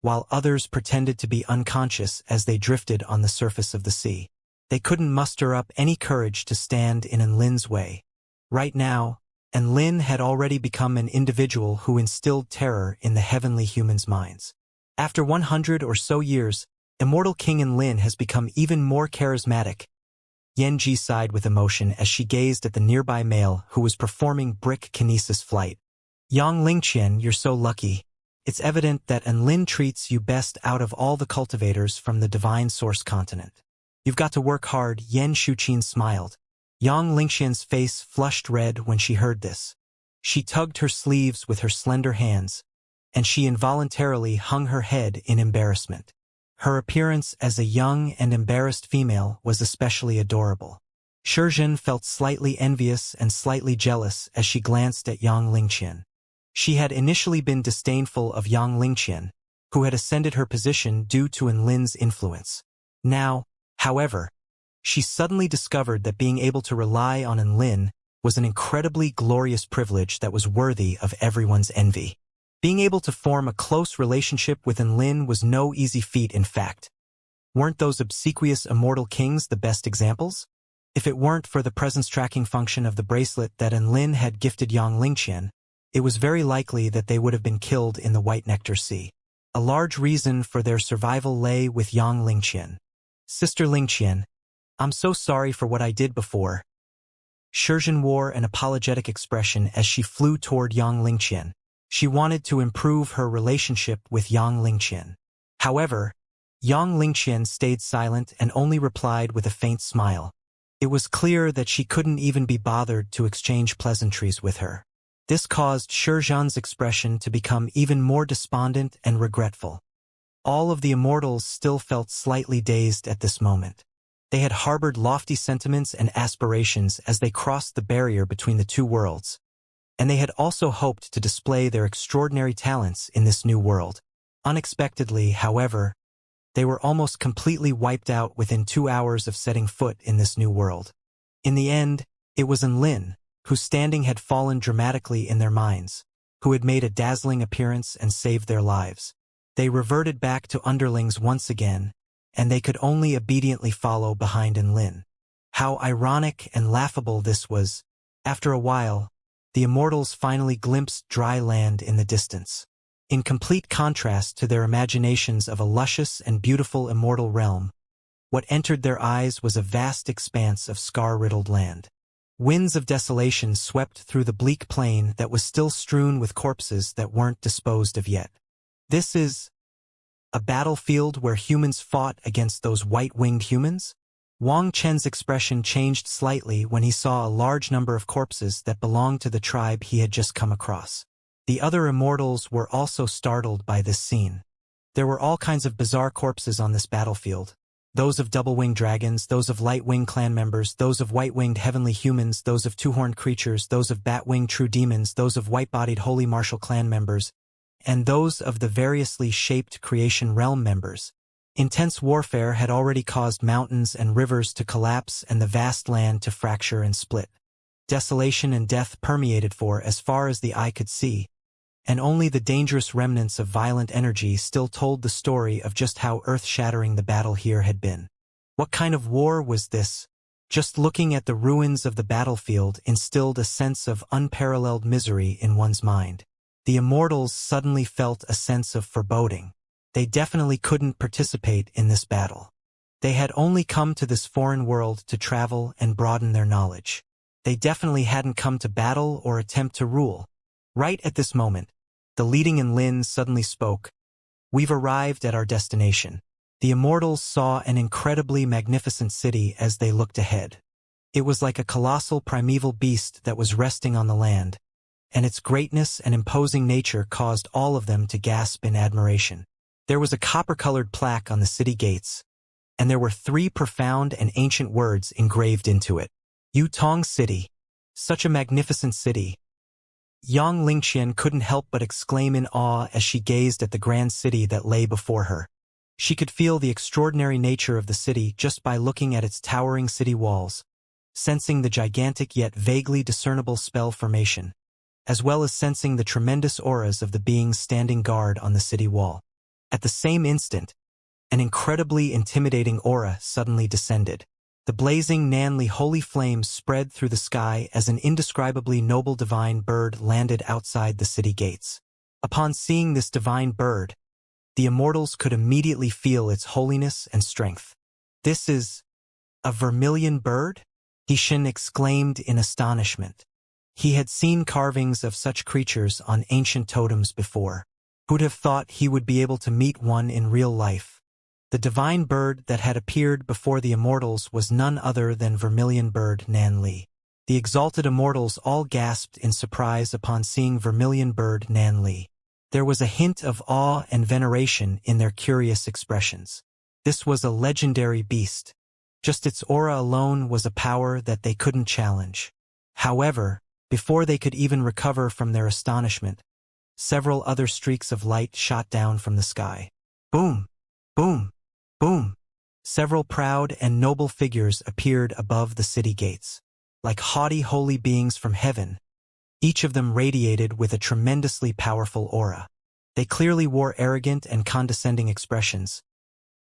while others pretended to be unconscious as they drifted on the surface of the sea. They couldn't muster up any courage to stand in Enlin's way. Right now, Enlin had already become an individual who instilled terror in the heavenly humans' minds. After 100 or so years, Immortal King Enlin has become even more charismatic. Yanji sighed with emotion as she gazed at the nearby male who was performing brick kinesis flight. Yang Lingqian, you're so lucky. It's evident that Enlin treats you best out of all the cultivators from the divine source continent. You've got to work hard, Yan Shuqin smiled. Yang Lingqian's face flushed red when she heard this. She tugged her sleeves with her slender hands, and she involuntarily hung her head in embarrassment. Her appearance as a young and embarrassed female was especially adorable. Shizhen felt slightly envious and slightly jealous as she glanced at Yang Lingqian. She had initially been disdainful of Yang Lingqian, who had ascended her position due to Enlin's influence. Now, however, she suddenly discovered that being able to rely on Enlin was an incredibly glorious privilege that was worthy of everyone's envy. Being able to form a close relationship with Enlin was no easy feat, in fact. Weren't those obsequious immortal kings the best examples? If it weren't for the presence tracking function of the bracelet that Enlin had gifted Yang Lingqian, it was very likely that they would have been killed in the White Nectar Sea. A large reason for their survival lay with Yang Lingqian. Sister Lingqian, I'm so sorry for what I did before. Shizhen wore an apologetic expression as she flew toward Yang Lingqian. She wanted to improve her relationship with Yang Lingqian. However, Yang Lingqian stayed silent and only replied with a faint smile. It was clear that she couldn't even be bothered to exchange pleasantries with her. This caused Shizhen's expression to become even more despondent and regretful. All of the immortals still felt slightly dazed at this moment. They had harbored lofty sentiments and aspirations as they crossed the barrier between the two worlds, and they had also hoped to display their extraordinary talents in this new world. Unexpectedly, however, they were almost completely wiped out within 2 hours of setting foot in this new world. In the end, it was Enlin, whose standing had fallen dramatically in their minds, who had made a dazzling appearance and saved their lives. They reverted back to underlings once again, and they could only obediently follow behind Enlin. How ironic and laughable this was. After a while, the Immortals finally glimpsed dry land in the distance. In complete contrast to their imaginations of a luscious and beautiful immortal realm, what entered their eyes was a vast expanse of scar-riddled land. Winds of desolation swept through the bleak plain that was still strewn with corpses that weren't disposed of yet. This is a battlefield where humans fought against those white-winged humans? Wang Chen's expression changed slightly when he saw a large number of corpses that belonged to the tribe he had just come across. The other immortals were also startled by this scene. There were all kinds of bizarre corpses on this battlefield. Those of double-winged dragons, those of light-winged clan members, those of white-winged heavenly humans, those of two-horned creatures, those of bat-winged true demons, those of white-bodied holy martial clan members, and those of the variously shaped creation realm members. Intense warfare had already caused mountains and rivers to collapse and the vast land to fracture and split. Desolation and death permeated for as far as the eye could see, and only the dangerous remnants of violent energy still told the story of just how earth-shattering the battle here had been. What kind of war was this? Just looking at the ruins of the battlefield instilled a sense of unparalleled misery in one's mind. The Immortals suddenly felt a sense of foreboding. They definitely couldn't participate in this battle. They had only come to this foreign world to travel and broaden their knowledge. They definitely hadn't come to battle or attempt to rule. Right at this moment, the leading Enlin suddenly spoke. "We've arrived at our destination." The Immortals saw an incredibly magnificent city as they looked ahead. It was like a colossal primeval beast that was resting on the land, and its greatness and imposing nature caused all of them to gasp in admiration. There was a copper-colored plaque on the city gates, and there were 3 profound and ancient words engraved into it. Yutong City. Such a magnificent city. Yang Lingqian couldn't help but exclaim in awe as she gazed at the grand city that lay before her. She could feel the extraordinary nature of the city just by looking at its towering city walls, sensing the gigantic yet vaguely discernible spell formation, as well as sensing the tremendous auras of the beings standing guard on the city wall. At the same instant, an incredibly intimidating aura suddenly descended. The blazing Nanli holy flames spread through the sky as an indescribably noble divine bird landed outside the city gates. Upon seeing this divine bird, the Immortals could immediately feel its holiness and strength. "This is a vermilion bird?" Hishin exclaimed in astonishment. He had seen carvings of such creatures on ancient totems before. Who'd have thought he would be able to meet one in real life? The divine bird that had appeared before the Immortals was none other than Vermilion Bird Nanli. The exalted Immortals all gasped in surprise upon seeing Vermilion Bird Nanli. There was a hint of awe and veneration in their curious expressions. This was a legendary beast. Just its aura alone was a power that they couldn't challenge. However, before they could even recover from their astonishment, several other streaks of light shot down from the sky. Boom! Boom! Boom! Several proud and noble figures appeared above the city gates. Like haughty holy beings from heaven, each of them radiated with a tremendously powerful aura. They clearly wore arrogant and condescending expressions.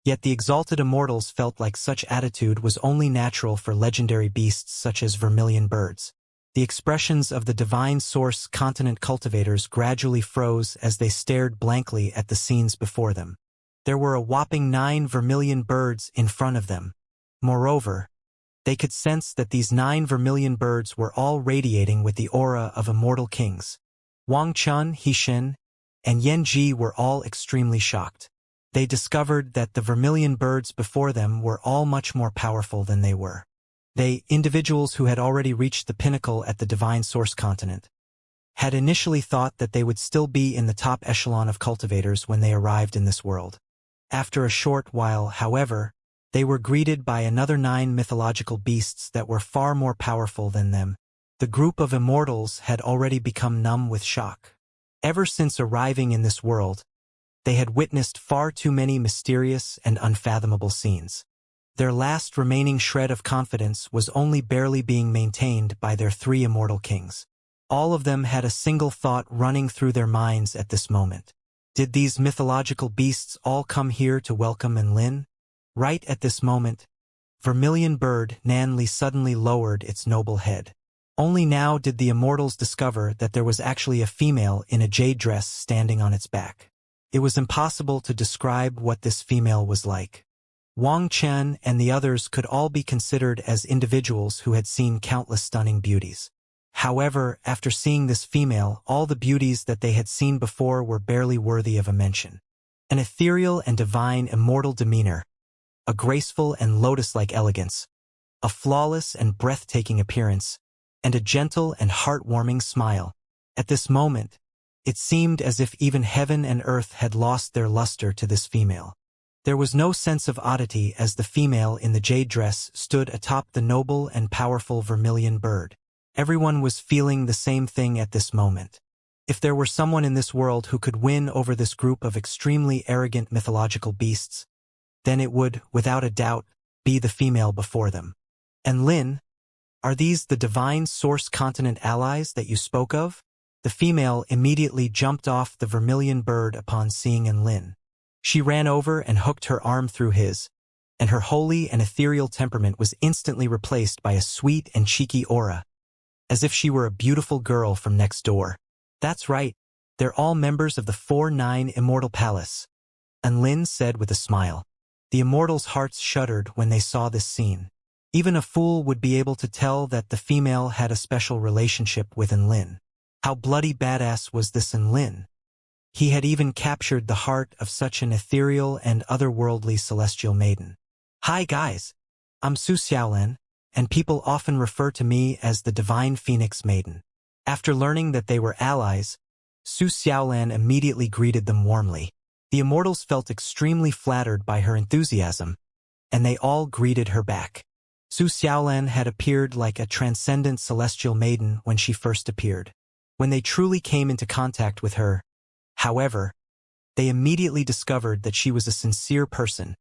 Yet the exalted Immortals felt like such attitude was only natural for legendary beasts such as vermilion birds. The expressions of the divine source continent cultivators gradually froze as they stared blankly at the scenes before them. There were a whopping 9 vermilion birds in front of them. Moreover, they could sense that these 9 vermilion birds were all radiating with the aura of immortal kings. Wang Chun, Hishin, and Yan Ji were all extremely shocked. They discovered that the vermilion birds before them were all much more powerful than they were. They, individuals who had already reached the pinnacle at the divine source continent, had initially thought that they would still be in the top echelon of cultivators when they arrived in this world. After a short while, however, They were greeted by another 9 mythological beasts that were far more powerful than them. The group of immortals had already become numb with shock. Ever since arriving in this world, they had witnessed far too many mysterious and unfathomable scenes. Their last remaining shred of confidence was only barely being maintained by their 3 immortal kings. All of them had a single thought running through their minds at this moment. Did these mythological beasts all come here to welcome Enlin? Right at this moment, Vermilion Bird Nanli suddenly lowered its noble head. Only now did the immortals discover that there was actually a female in a jade dress standing on its back. It was impossible to describe what this female was like. Wang Chen and the others could all be considered as individuals who had seen countless stunning beauties. However, after seeing this female, all the beauties that they had seen before were barely worthy of a mention. An ethereal and divine immortal demeanor, a graceful and lotus-like elegance, a flawless and breathtaking appearance, and a gentle and heart-warming smile. At this moment, it seemed as if even heaven and earth had lost their luster to this female. There was no sense of oddity as the female in the jade dress stood atop the noble and powerful Vermilion Bird. Everyone was feeling the same thing at this moment. If there were someone in this world who could win over this group of extremely arrogant mythological beasts, then it would, without a doubt, be the female before them. Enlin, are these the divine source continent allies that you spoke of? The female immediately jumped off the Vermilion Bird upon seeing Enlin. She ran over and hooked her arm through his, and her holy and ethereal temperament was instantly replaced by a sweet and cheeky aura, as if she were a beautiful girl from next door. That's right, they're all members of the 4-9 Immortal Palace, Enlin said with a smile. The immortals' hearts shuddered when they saw this scene. Even a fool would be able to tell that the female had a special relationship with Enlin. How bloody badass was this Enlin? He had even captured the heart of such an ethereal and otherworldly celestial maiden. Hi guys, I'm Su Xiaolan, and people often refer to me as the Divine Phoenix Maiden. After learning that they were allies, Su Xiaolan immediately greeted them warmly. The immortals felt extremely flattered by her enthusiasm, and they all greeted her back. Su Xiaolan had appeared like a transcendent celestial maiden when she first appeared. When they truly came into contact with her, however, they immediately discovered that she was a sincere person,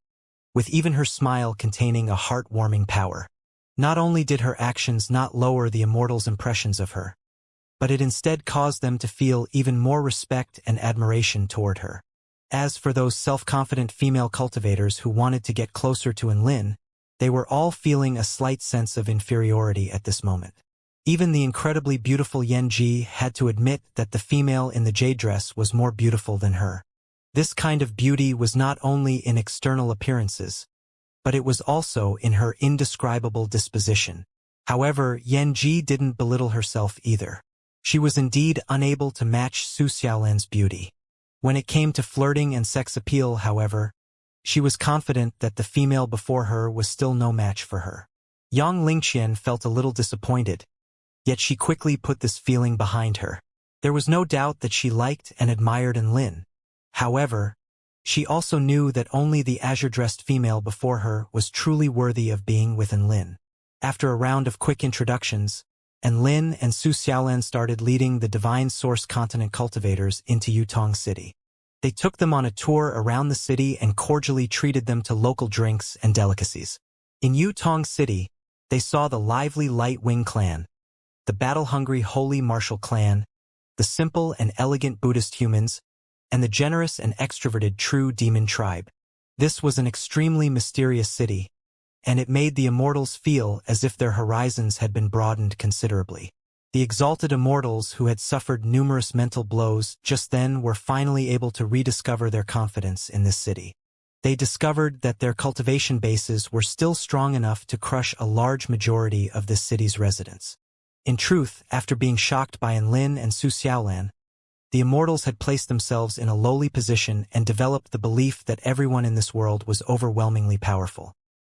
with even her smile containing a heart-warming power. Not only did her actions not lower the immortals' impressions of her, but it instead caused them to feel even more respect and admiration toward her. As for those self-confident female cultivators who wanted to get closer to Enlin, they were all feeling a slight sense of inferiority at this moment. Even the incredibly beautiful Yanji had to admit that the female in the jade dress was more beautiful than her. This kind of beauty was not only in external appearances, but it was also in her indescribable disposition. However, Yanji didn't belittle herself either. She was indeed unable to match Su Xiaolan's beauty. When it came to flirting and sex appeal, however, she was confident that the female before her was still no match for her. Yang Lingqian felt a little disappointed, yet she quickly put this feeling behind her. There was no doubt that she liked and admired Enlin. However, she also knew that only the azure-dressed female before her was truly worthy of being with Enlin. After a round of quick introductions, Enlin and Su Xiaolan started leading the Divine Source Continent cultivators into Yutong City. They took them on a tour around the city and cordially treated them to local drinks and delicacies. In Yutong City, they saw the lively Light Wing clan, the battle-hungry Holy Martial clan, the simple and elegant Buddhist humans, and the generous and extroverted True Demon tribe. This was an extremely mysterious city, and it made the immortals feel as if their horizons had been broadened considerably. The exalted immortals who had suffered numerous mental blows just then were finally able to rediscover their confidence in this city. They discovered that their cultivation bases were still strong enough to crush a large majority of this city's residents. In truth, after being shocked by Enlin and Su Xiaolan, the immortals had placed themselves in a lowly position and developed the belief that everyone in this world was overwhelmingly powerful.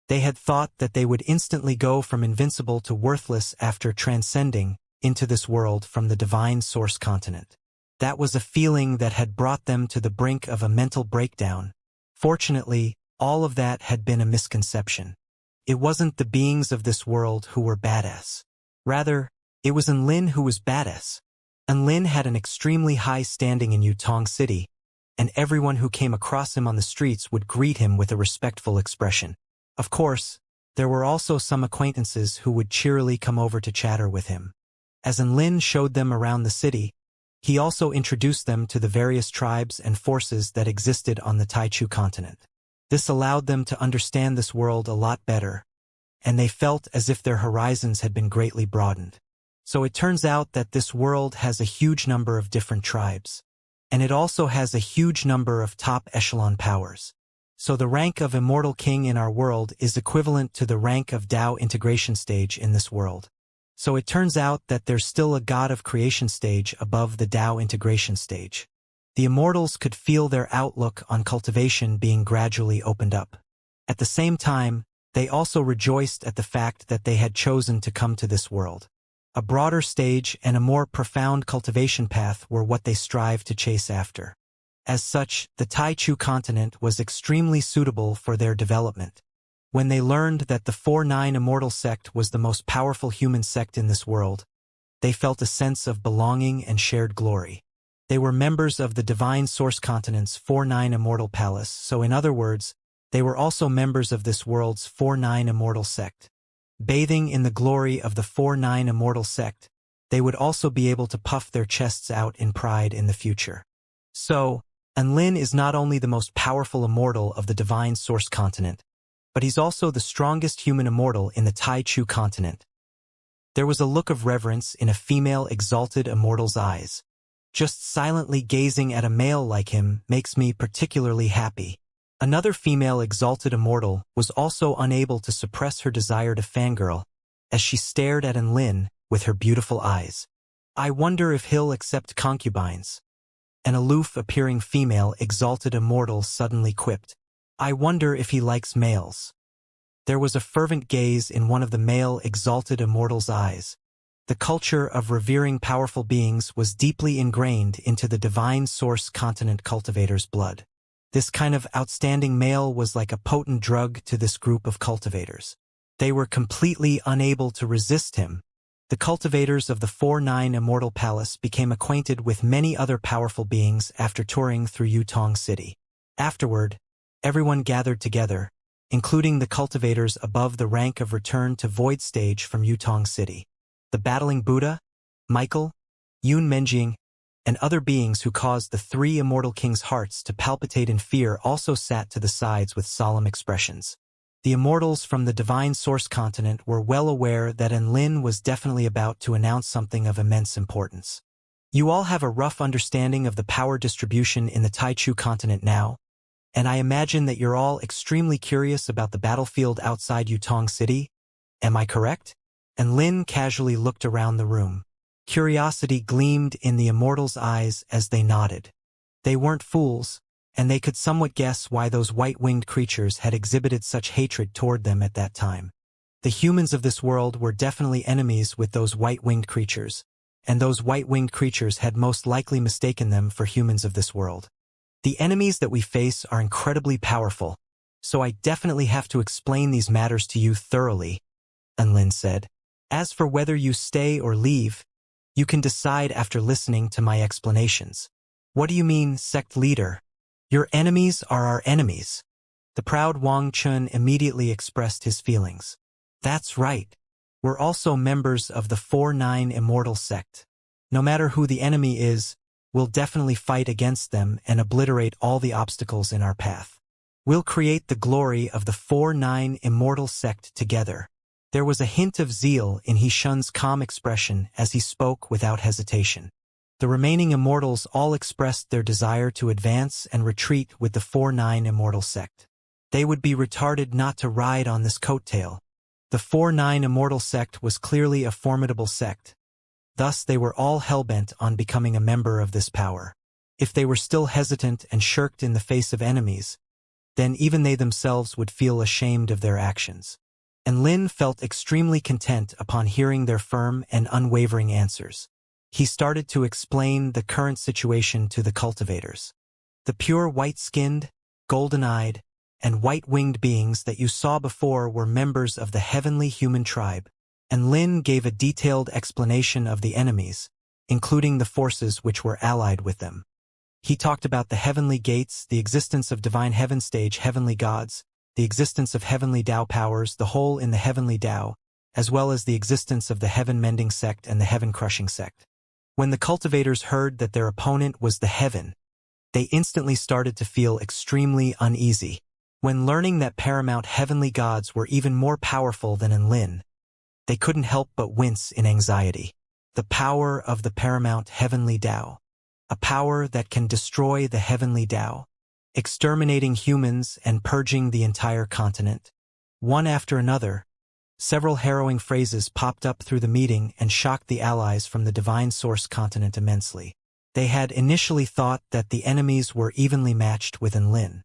They had thought that they would instantly go from invincible to worthless after transcending into this world from the Divine Source Continent. That was a feeling that had brought them to the brink of a mental breakdown. Fortunately, all of that had been a misconception. It wasn't the beings of this world who were badass. Rather, it was Enlin who was badass. Enlin had an extremely high standing in Yutong City, and everyone who came across him on the streets would greet him with a respectful expression. Of course, there were also some acquaintances who would cheerily come over to chatter with him. As Enlin showed them around the city, he also introduced them to the various tribes and forces that existed on the Taichu continent. This allowed them to understand this world a lot better, and they felt as if their horizons had been greatly broadened. So it turns out that this world has a huge number of different tribes, and it also has a huge number of top echelon powers. So the rank of Immortal King in our world is equivalent to the rank of Tao integration stage in this world. So it turns out that there's still a God of creation stage above the Tao integration stage. The immortals could feel their outlook on cultivation being gradually opened up. At the same time, they also rejoiced at the fact that they had chosen to come to this world. A broader stage and a more profound cultivation path were what they strived to chase after. As such, the Taichu continent was extremely suitable for their development. When they learned that the 4-9 Immortal sect was the most powerful human sect in this world, they felt a sense of belonging and shared glory. They were members of the Divine Source Continent's 4-9 Immortal Palace, so in other words, they were also members of this world's 4-9 Immortal sect. Bathing in the glory of the 4-9 Immortal sect, they would also be able to puff their chests out in pride in the future. So, Enlin is not only the most powerful immortal of the Divine Source Continent, but he's also the strongest human immortal in the Taichu continent. There was a look of reverence in a female exalted immortal's eyes. Just silently gazing at a male like him makes me particularly happy. Another female exalted immortal was also unable to suppress her desire to fangirl as she stared at Enlin with her beautiful eyes. I wonder if he'll accept concubines. An aloof-appearing female exalted immortal suddenly quipped. I wonder if he likes males. There was a fervent gaze in one of the male exalted immortal's eyes. The culture of revering powerful beings was deeply ingrained into the Divine Source Continent cultivator's blood. This kind of outstanding male was like a potent drug to this group of cultivators. They were completely unable to resist him. The cultivators of the 4-9 Immortal Palace became acquainted with many other powerful beings after touring through Yutong City. Afterward, everyone gathered together, including the cultivators above the rank of return to Void stage from Yutong City. The battling Buddha, Michael, Yun Menjing, and other beings who caused the 3 Immortal Kings' hearts to palpitate in fear also sat to the sides with solemn expressions. The immortals from the Divine Source Continent were well aware that Enlin was definitely about to announce something of immense importance. You all have a rough understanding of the power distribution in the Taichu continent now, and I imagine that you're all extremely curious about the battlefield outside Yutong City. Am I correct? Enlin casually looked around the room. Curiosity gleamed in the immortals' eyes as they nodded. They weren't fools, and they could somewhat guess why those white-winged creatures had exhibited such hatred toward them at that time. The humans of this world were definitely enemies with those white-winged creatures, and those white-winged creatures had most likely mistaken them for humans of this world. The enemies that we face are incredibly powerful, so I definitely have to explain these matters to you thoroughly, Enlin said. As for whether you stay or leave, you can decide after listening to my explanations. What do you mean, sect leader? Your enemies are our enemies. The proud Wang Chun immediately expressed his feelings. That's right. We're also members of the 4-9 Immortal sect. No matter who the enemy is, we'll definitely fight against them and obliterate all the obstacles in our path. We'll create the glory of the 4-9 Immortal sect together. There was a hint of zeal in He Shun's calm expression as he spoke without hesitation. The remaining immortals all expressed their desire to advance and retreat with the 4-9 Immortal sect. They would be retarded not to ride on this coattail. The 4-9 Immortal sect was clearly a formidable sect. Thus they were all hell-bent on becoming a member of this power. If they were still hesitant and shirked in the face of enemies, then even they themselves would feel ashamed of their actions. Enlin felt extremely content upon hearing their firm and unwavering answers. He started to explain the current situation to the cultivators. The pure white-skinned, golden-eyed, and white-winged beings that you saw before were members of the heavenly human tribe. And Lin gave a detailed explanation of the enemies, including the forces which were allied with them. He talked about the heavenly gates, the existence of divine heaven stage heavenly gods, the existence of heavenly Tao powers, the hole in the heavenly Tao, as well as the existence of the heaven-mending sect and the heaven-crushing sect. When the cultivators heard that their opponent was the heaven, they instantly started to feel extremely uneasy. When learning that paramount heavenly gods were even more powerful than Lin, they couldn't help but wince in anxiety. The power of the paramount heavenly Tao. A power that can destroy the heavenly Tao, exterminating humans and purging the entire continent. One after another, several harrowing phrases popped up through the meeting and shocked the allies from the divine source continent immensely. They had initially thought that the enemies were evenly matched with Lin.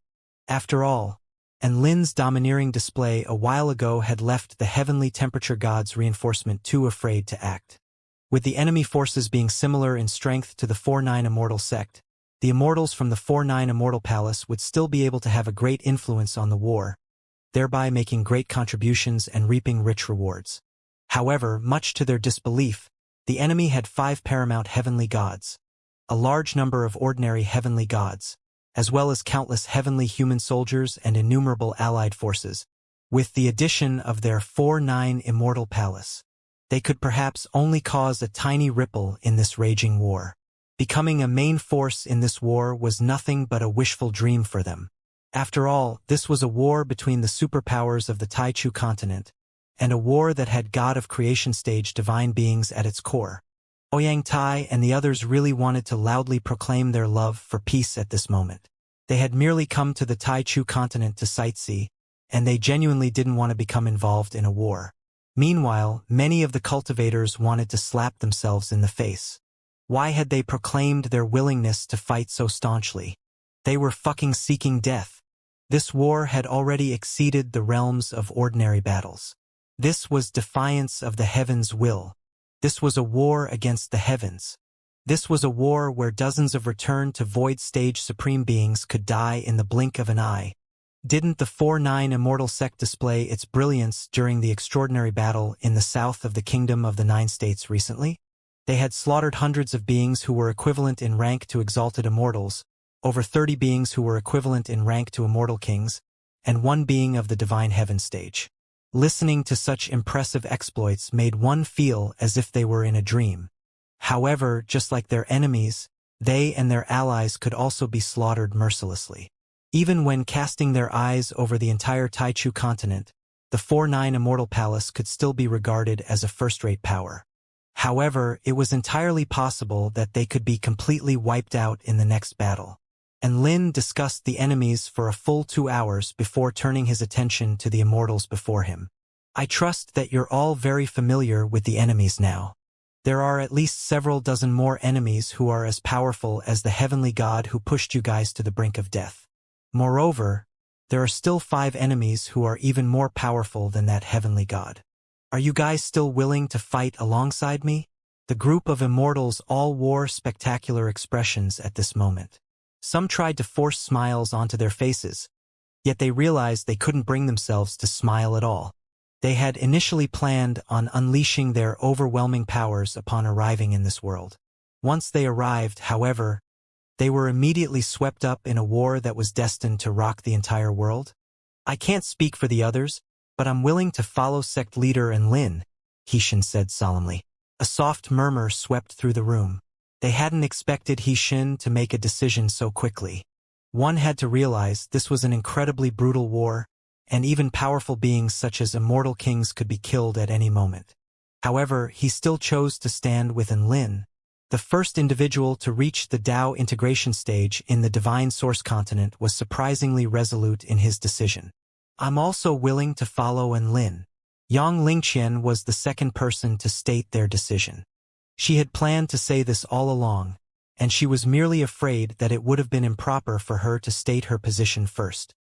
After all, Lin's domineering display a while ago had left the heavenly temperature gods' reinforcement too afraid to act. With the enemy forces being similar in strength to the 4-9 Immortal sect, the immortals from the 4-9 Immortal Palace would still be able to have a great influence on the war, thereby making great contributions and reaping rich rewards. However, much to their disbelief, the enemy had 5 paramount heavenly gods, a large number of ordinary heavenly gods, as well as countless heavenly human soldiers and innumerable allied forces. With the addition of their 4-9 Immortal Palace, they could perhaps only cause a tiny ripple in this raging war. Becoming a main force in this war was nothing but a wishful dream for them. After all, this was a war between the superpowers of the Taichu continent, and a war that had God of Creation stage divine beings at its core. Ouyang Tai and the others really wanted to loudly proclaim their love for peace at this moment. They had merely come to the Taichu continent to sightsee, and they genuinely didn't want to become involved in a war. Meanwhile, many of the cultivators wanted to slap themselves in the face. Why had they proclaimed their willingness to fight so staunchly? They were fucking seeking death. This war had already exceeded the realms of ordinary battles. This was defiance of the heavens' will. This was a war against the heavens. This was a war where dozens of return to void stage supreme beings could die in the blink of an eye. Didn't the 4-9 Immortal sect display its brilliance during the extraordinary battle in the south of the Kingdom of the Nine States recently? They had slaughtered hundreds of beings who were equivalent in rank to exalted immortals, over 30 beings who were equivalent in rank to immortal kings, and 1 being of the divine heaven stage. Listening to such impressive exploits made one feel as if they were in a dream. However, just like their enemies, they and their allies could also be slaughtered mercilessly. Even when casting their eyes over the entire Taichu continent, the 4-9 Immortal Palace could still be regarded as a first-rate power. However, it was entirely possible that they could be completely wiped out in the next battle. And Lin discussed the enemies for a full 2 hours before turning his attention to the immortals before him. I trust that you're all very familiar with the enemies now. There are at least several dozen more enemies who are as powerful as the heavenly god who pushed you guys to the brink of death. Moreover, there are still 5 enemies who are even more powerful than that heavenly god. Are you guys still willing to fight alongside me? The group of immortals all wore spectacular expressions at this moment. Some tried to force smiles onto their faces, yet they realized they couldn't bring themselves to smile at all. They had initially planned on unleashing their overwhelming powers upon arriving in this world. Once they arrived, however, they were immediately swept up in a war that was destined to rock the entire world. I can't speak for the others, but I'm willing to follow sect leader Lin, Hixin said solemnly. A soft murmur swept through the room. They hadn't expected Hixin to make a decision so quickly. One had to realize this was an incredibly brutal war, and even powerful beings such as immortal kings could be killed at any moment. However, he still chose to stand with Lin, the first individual to reach the Tao integration stage in the divine source continent was surprisingly resolute in his decision. I'm also willing to follow Lin. Yang Lingqian was the second person to state their decision. She had planned to say this all along, and she was merely afraid that it would have been improper for her to state her position first.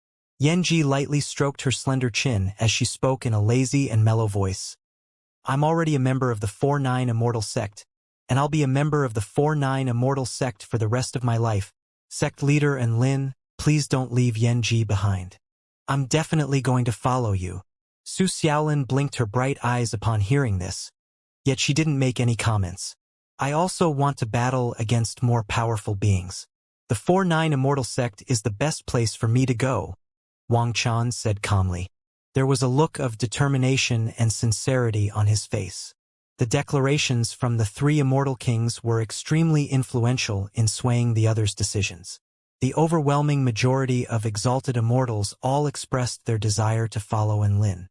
Yanji lightly stroked her slender chin as she spoke in a lazy and mellow voice. I'm already a member of the 4-9 Immortal sect, and I'll be a member of the 4-9 Immortal sect for the rest of my life. Sect leader Lin, please don't leave Yanji behind. I'm definitely going to follow you. Su Xiaolin blinked her bright eyes upon hearing this, yet she didn't make any comments. I also want to battle against more powerful beings. The 4-9 Immortal sect is the best place for me to go, Wang Chan said calmly. There was a look of determination and sincerity on his face. The declarations from the 3 immortal kings were extremely influential in swaying the others' decisions. The overwhelming majority of exalted immortals all expressed their desire to follow Enlin.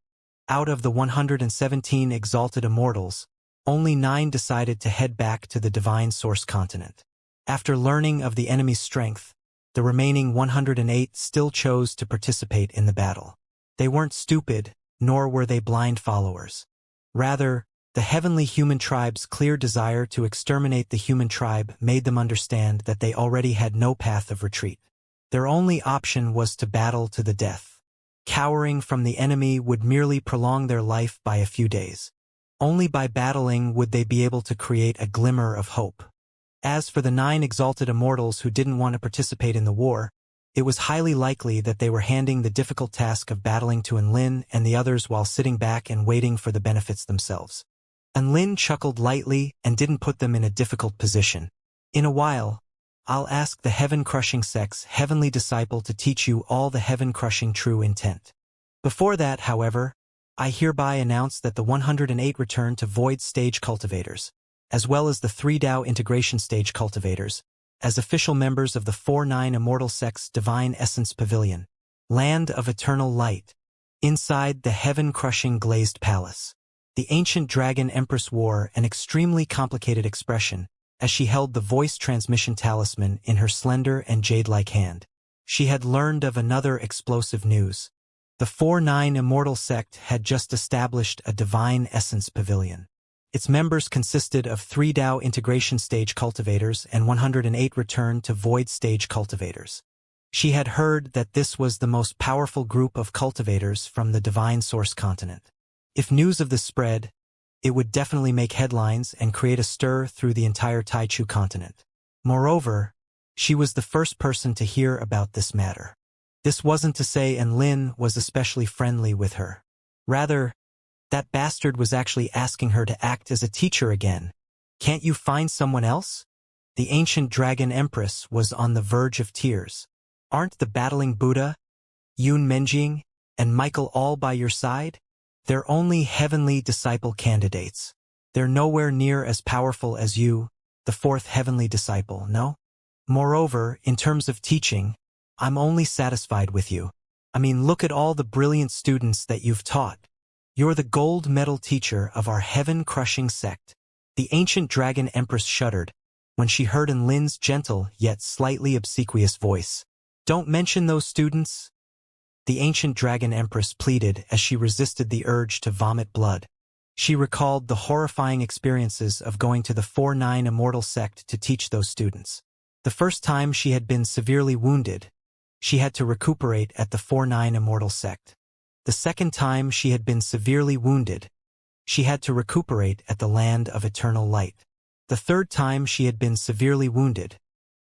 Out of the 117 exalted immortals, only 9 decided to head back to the Divine Source continent. After learning of the enemy's strength, the remaining 108 still chose to participate in the battle. They weren't stupid, nor were they blind followers. Rather, the heavenly human tribe's clear desire to exterminate the human tribe made them understand that they already had no path of retreat. Their only option was to battle to the death. Cowering from the enemy would merely prolong their life by a few days. Only by battling would they be able to create a glimmer of hope. As for the 9 exalted immortals who didn't want to participate in the war, it was highly likely that they were handing the difficult task of battling to Enlin and the others while sitting back and waiting for the benefits themselves. Enlin chuckled lightly and didn't put them in a difficult position. In a while, I'll ask the heaven-crushing sect's heavenly disciple to teach you all the heaven-crushing true intent. Before that, however, I hereby announce that the 108 return to Void Stage Cultivators, as well as the 3 Dao Integration Stage Cultivators, as official members of the 4-9 Immortal Sect's Divine Essence Pavilion, Land of Eternal Light, inside the heaven-crushing glazed palace. The ancient dragon Empress wore an extremely complicated expression as she held the voice transmission talisman in her slender and jade-like hand. She had learned of another explosive news. The 4-9 Immortal Sect had just established a Divine Essence Pavilion. Its members consisted of 3 Dao Integration Stage Cultivators and 108 Return to Void Stage Cultivators. She had heard that this was the most powerful group of cultivators from the Divine Source continent. If news of this spread, it would definitely make headlines and create a stir through the entire Taichu continent. Moreover, she was the first person to hear about this matter. This wasn't to say Enlin was especially friendly with her. Rather, that bastard was actually asking her to act as a teacher again. Can't you find someone else? The ancient dragon empress was on the verge of tears. Aren't the battling Buddha, Yun Menjing, and Michael all by your side? They're only heavenly disciple candidates. They're nowhere near as powerful as you, the 4th heavenly disciple, no? Moreover, in terms of teaching, I'm only satisfied with you. I mean, look at all the brilliant students that you've taught. You're the gold medal teacher of our heaven-crushing sect. The ancient dragon empress shuddered when she heard Enlin's gentle yet slightly obsequious voice. Don't mention those students, the ancient dragon empress pleaded as she resisted the urge to vomit blood. She recalled the horrifying experiences of going to the 4-9 Immortal sect to teach those students. The first time she had been severely wounded, she had to recuperate at the 4-9 Immortal sect. The second time she had been severely wounded, she had to recuperate at the Land of Eternal Light. The third time she had been severely wounded,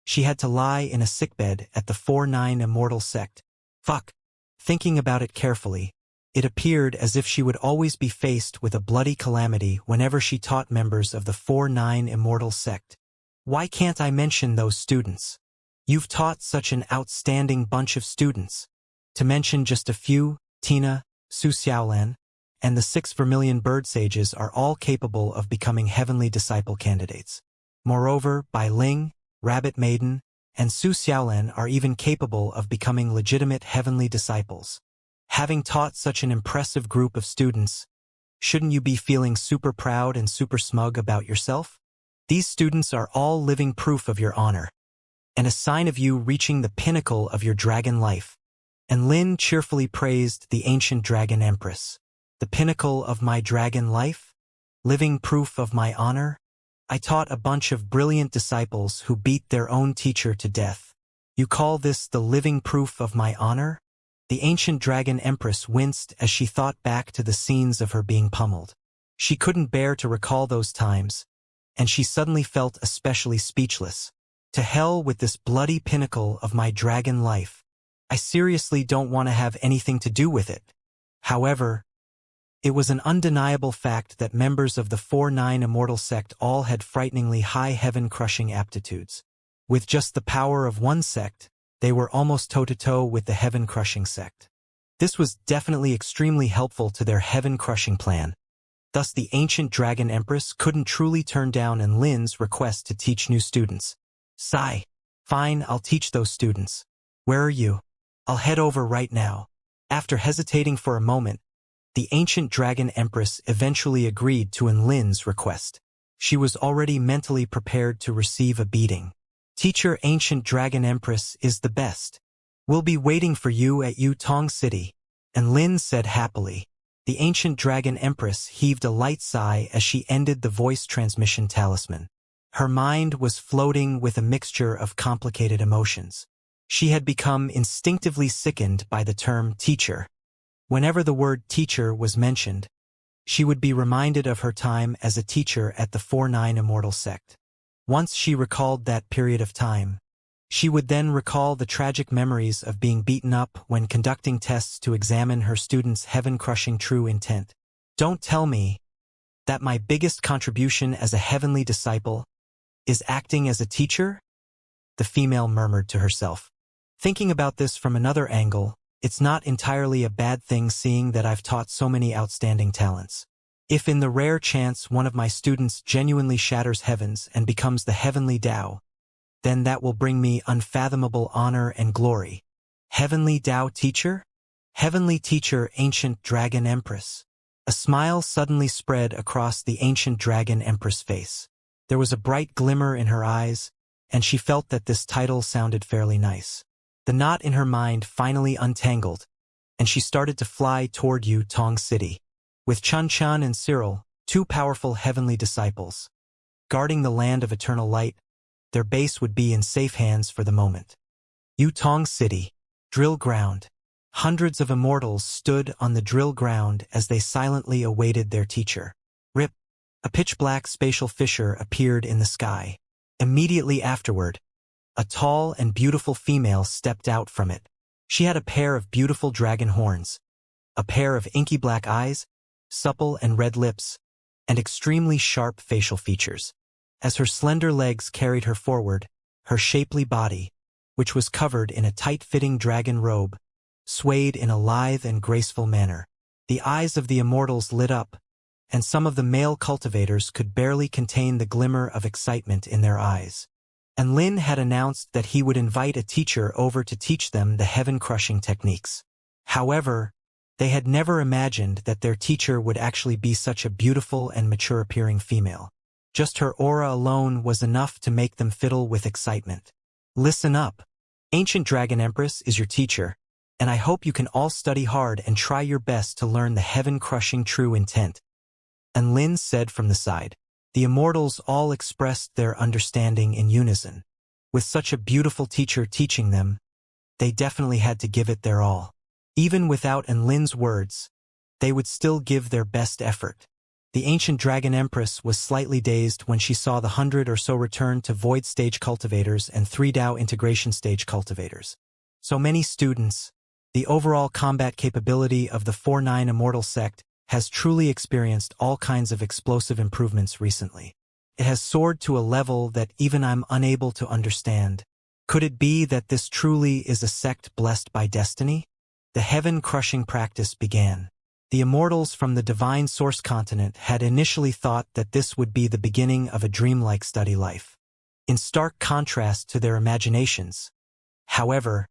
she had to lie in a sickbed at the 4-9 Immortal sect. Fuck. Thinking about it carefully, it appeared as if she would always be faced with a bloody calamity whenever she taught members of the 4-9 Immortal sect. Why can't I mention those students? You've taught such an outstanding bunch of students. To mention just a few, Tina, Su Xiaolan, and the 6 vermilion bird sages are all capable of becoming heavenly disciple candidates. Moreover, Bai Ling, Rabbit Maiden, and Su Xiaolan are even capable of becoming legitimate heavenly disciples. Having taught such an impressive group of students, shouldn't you be feeling super proud and super smug about yourself? These students are all living proof of your honor, and a sign of you reaching the pinnacle of your dragon life. And Lin cheerfully praised the ancient dragon empress. The pinnacle of my dragon life? Living proof of my honor? I taught a bunch of brilliant disciples who beat their own teacher to death. You call this the living proof of my honor? The ancient dragon empress winced as she thought back to the scenes of her being pummeled. She couldn't bear to recall those times, and she suddenly felt especially speechless. To hell with this bloody pinnacle of my dragon life. I seriously don't want to have anything to do with it. However, it was an undeniable fact that members of the 4-9 Immortal sect all had frighteningly high heaven-crushing aptitudes. With just the power of one sect, they were almost toe-to-toe with the heaven-crushing sect. This was definitely extremely helpful to their heaven-crushing plan. Thus the ancient Dragon Empress couldn't truly turn down Lin's request to teach new students. Sigh. Fine, I'll teach those students. Where are you? I'll head over right now. After hesitating for a moment, the ancient Dragon Empress eventually agreed to Lin's request. She was already mentally prepared to receive a beating. Teacher, ancient Dragon Empress is the best. We'll be waiting for you at Yutong City. Lin said happily. The ancient Dragon Empress heaved a light sigh as she ended the voice transmission talisman. Her mind was floating with a mixture of complicated emotions. She had become instinctively sickened by the term teacher. Whenever the word teacher was mentioned, she would be reminded of her time as a teacher at the 4-9 Immortal sect. Once she recalled that period of time, she would then recall the tragic memories of being beaten up when conducting tests to examine her students' heaven-crushing true intent. Don't tell me that my biggest contribution as a heavenly disciple is acting as a teacher? The female murmured to herself. Thinking about this from another angle, it's not entirely a bad thing seeing that I've taught so many outstanding talents. If in the rare chance one of my students genuinely shatters heavens and becomes the heavenly Tao, then that will bring me unfathomable honor and glory. Heavenly Tao teacher? Heavenly teacher, ancient Dragon Empress. A smile suddenly spread across the ancient Dragon Empress' face. There was a bright glimmer in her eyes, and she felt that this title sounded fairly nice. The knot in her mind finally untangled, and she started to fly toward Yutong City. With Chun Chun and Cyril, two powerful heavenly disciples, guarding the land of eternal light, their base would be in safe hands for the moment. Yutong City, drill ground. Hundreds of immortals stood on the drill ground as they silently awaited their teacher. Rip. A pitch-black spatial fissure appeared in the sky. Immediately afterward, a tall and beautiful female stepped out from it. She had a pair of beautiful dragon horns, a pair of inky black eyes, supple and red lips, and extremely sharp facial features. As her slender legs carried her forward, her shapely body, which was covered in a tight-fitting dragon robe, swayed in a lithe and graceful manner. The eyes of the immortals lit up, and some of the male cultivators could barely contain the glimmer of excitement in their eyes. Lin had announced that he would invite a teacher over to teach them the heaven-crushing techniques. However, they had never imagined that their teacher would actually be such a beautiful and mature-appearing female. Just her aura alone was enough to make them fiddle with excitement. Listen up. Ancient Dragon Empress is your teacher, and I hope you can all study hard and try your best to learn the heaven-crushing true intent. Lin said from the side. The immortals all expressed their understanding in unison. With such a beautiful teacher teaching them, they definitely had to give it their all. Even without Lin's words, they would still give their best effort. The ancient Dragon Empress was slightly dazed when she saw the 100 or so return to Void Stage cultivators and 3 Dao Integration Stage cultivators. So many students. The overall combat capability of the 4-9 Immortal sect has truly experienced all kinds of explosive improvements recently. It has soared to a level that even I'm unable to understand. Could it be that this truly is a sect blessed by destiny? The heaven-crushing practice began. The immortals from the Divine Source continent had initially thought that this would be the beginning of a dreamlike study life. In stark contrast to their imaginations, however,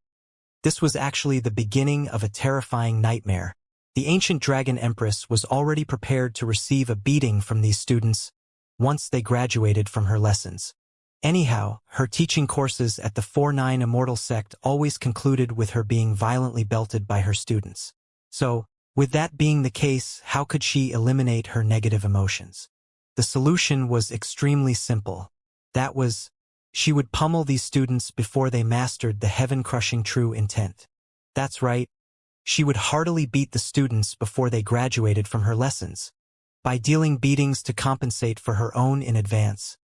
this was actually the beginning of a terrifying nightmare. The ancient Dragon Empress was already prepared to receive a beating from these students once they graduated from her lessons. Anyhow, her teaching courses at the 4-9 Immortal sect always concluded with her being violently belted by her students. So, with that being the case, how could she eliminate her negative emotions? The solution was extremely simple. That was, she would pummel these students before they mastered the heaven-crushing true intent. That's right. She would heartily beat the students before they graduated from her lessons. By dealing beatings to compensate for her own in advance,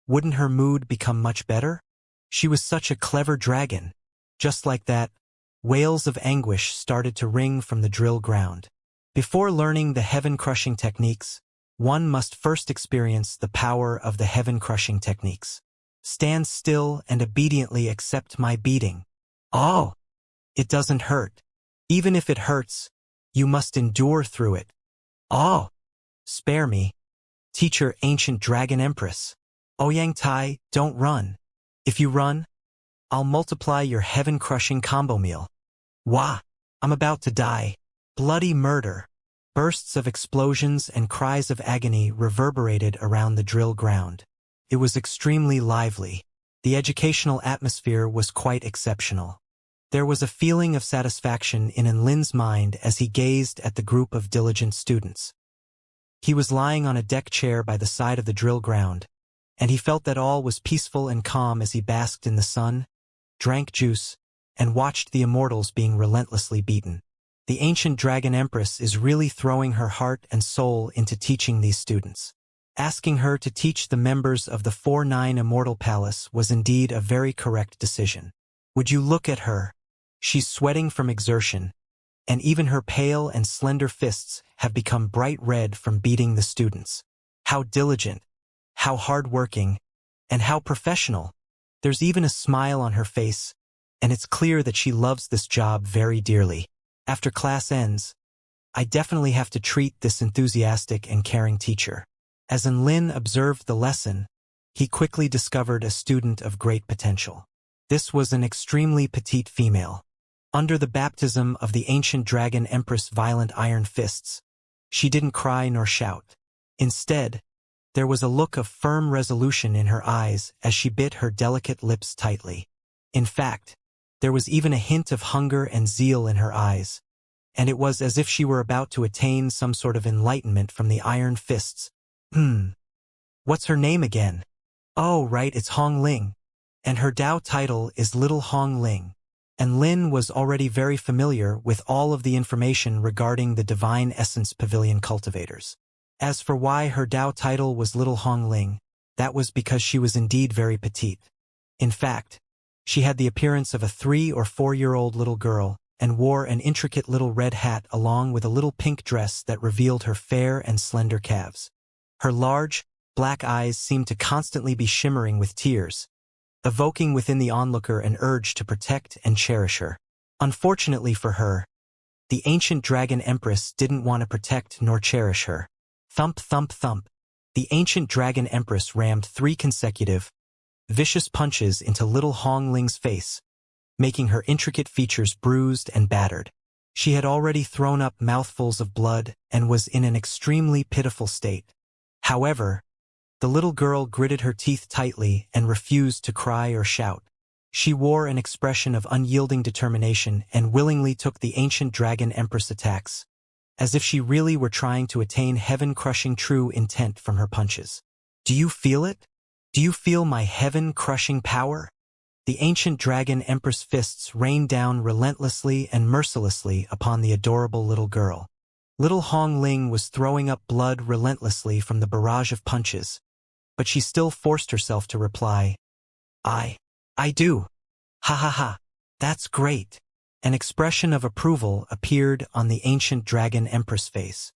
wouldn't her mood become much better? She was such a clever dragon. Just like that, Wails of anguish started to ring from the drill ground. Before learning the heaven-crushing techniques, one must first experience the power of the heaven-crushing techniques. Stand still and obediently accept my beating. Oh! It doesn't hurt. Even if it hurts, you must endure through it. Oh! Spare me. Teacher, ancient dragon empress. Ouyang Tai, don't run. If you run, I'll multiply your heaven-crushing combo meal. Wah! I'm about to die. Bloody murder. Bursts of explosions and cries of agony reverberated around the drill ground. It was extremely lively. The educational atmosphere was quite exceptional. There was a feeling of satisfaction in Lin's mind as he gazed at the group of diligent students. He was lying on a deck chair by the side of the drill ground, and he felt that all was peaceful and calm as he basked in the sun, drank juice, and watched the immortals being relentlessly beaten. The ancient dragon empress is really throwing her heart and soul into teaching these students. Asking her to teach the members of the 4-9 Immortal Palace was indeed a very correct decision. Would you look at her? She's sweating from exertion, and even her pale and slender fists have become bright red from beating the students. How diligent, how hard-working, and how professional. There's even a smile on her face, and it's clear that she loves this job very dearly. After class ends, I definitely have to treat this enthusiastic and caring teacher. As Lin observed the lesson, he quickly discovered a student of great potential. This was an extremely petite female. Under the baptism of the ancient dragon empress' violent iron fists, she didn't cry nor shout. Instead, there was a look of firm resolution in her eyes as she bit her delicate lips tightly. In fact, there was even a hint of hunger and zeal in her eyes, and it was as if she were about to attain some sort of enlightenment from the iron fists. What's her name again? Oh, right, it's Hong Ling, and her Dao title is Little Hong Ling. And Lin was already very familiar with all of the information regarding the Divine Essence Pavilion cultivators. As for why her Dao title was Little Hong Ling, that was because she was indeed very petite. In fact, she had the appearance of a 3- or 4-year-old little girl and wore an intricate little red hat along with a little pink dress that revealed her fair and slender calves. Her large, black eyes seemed to constantly be shimmering with tears, evoking within the onlooker an urge to protect and cherish her. Unfortunately for her, the ancient dragon empress didn't want to protect nor cherish her. Thump, thump, thump. The ancient dragon empress rammed 3 consecutive, vicious punches into little Hong Ling's face, making her intricate features bruised and battered. She had already thrown up mouthfuls of blood and was in an extremely pitiful state. However, the little girl gritted her teeth tightly and refused to cry or shout. She wore an expression of unyielding determination and willingly took the ancient dragon empress attacks, as if she really were trying to attain heaven-crushing true intent from her punches. Do you feel it? Do you feel my heaven-crushing power? The ancient dragon empress fists rained down relentlessly and mercilessly upon the adorable little girl. Little Hong Ling was throwing up blood relentlessly from the barrage of punches, but she still forced herself to reply, I do. Ha ha ha. That's great. An expression of approval appeared on the ancient dragon empress face,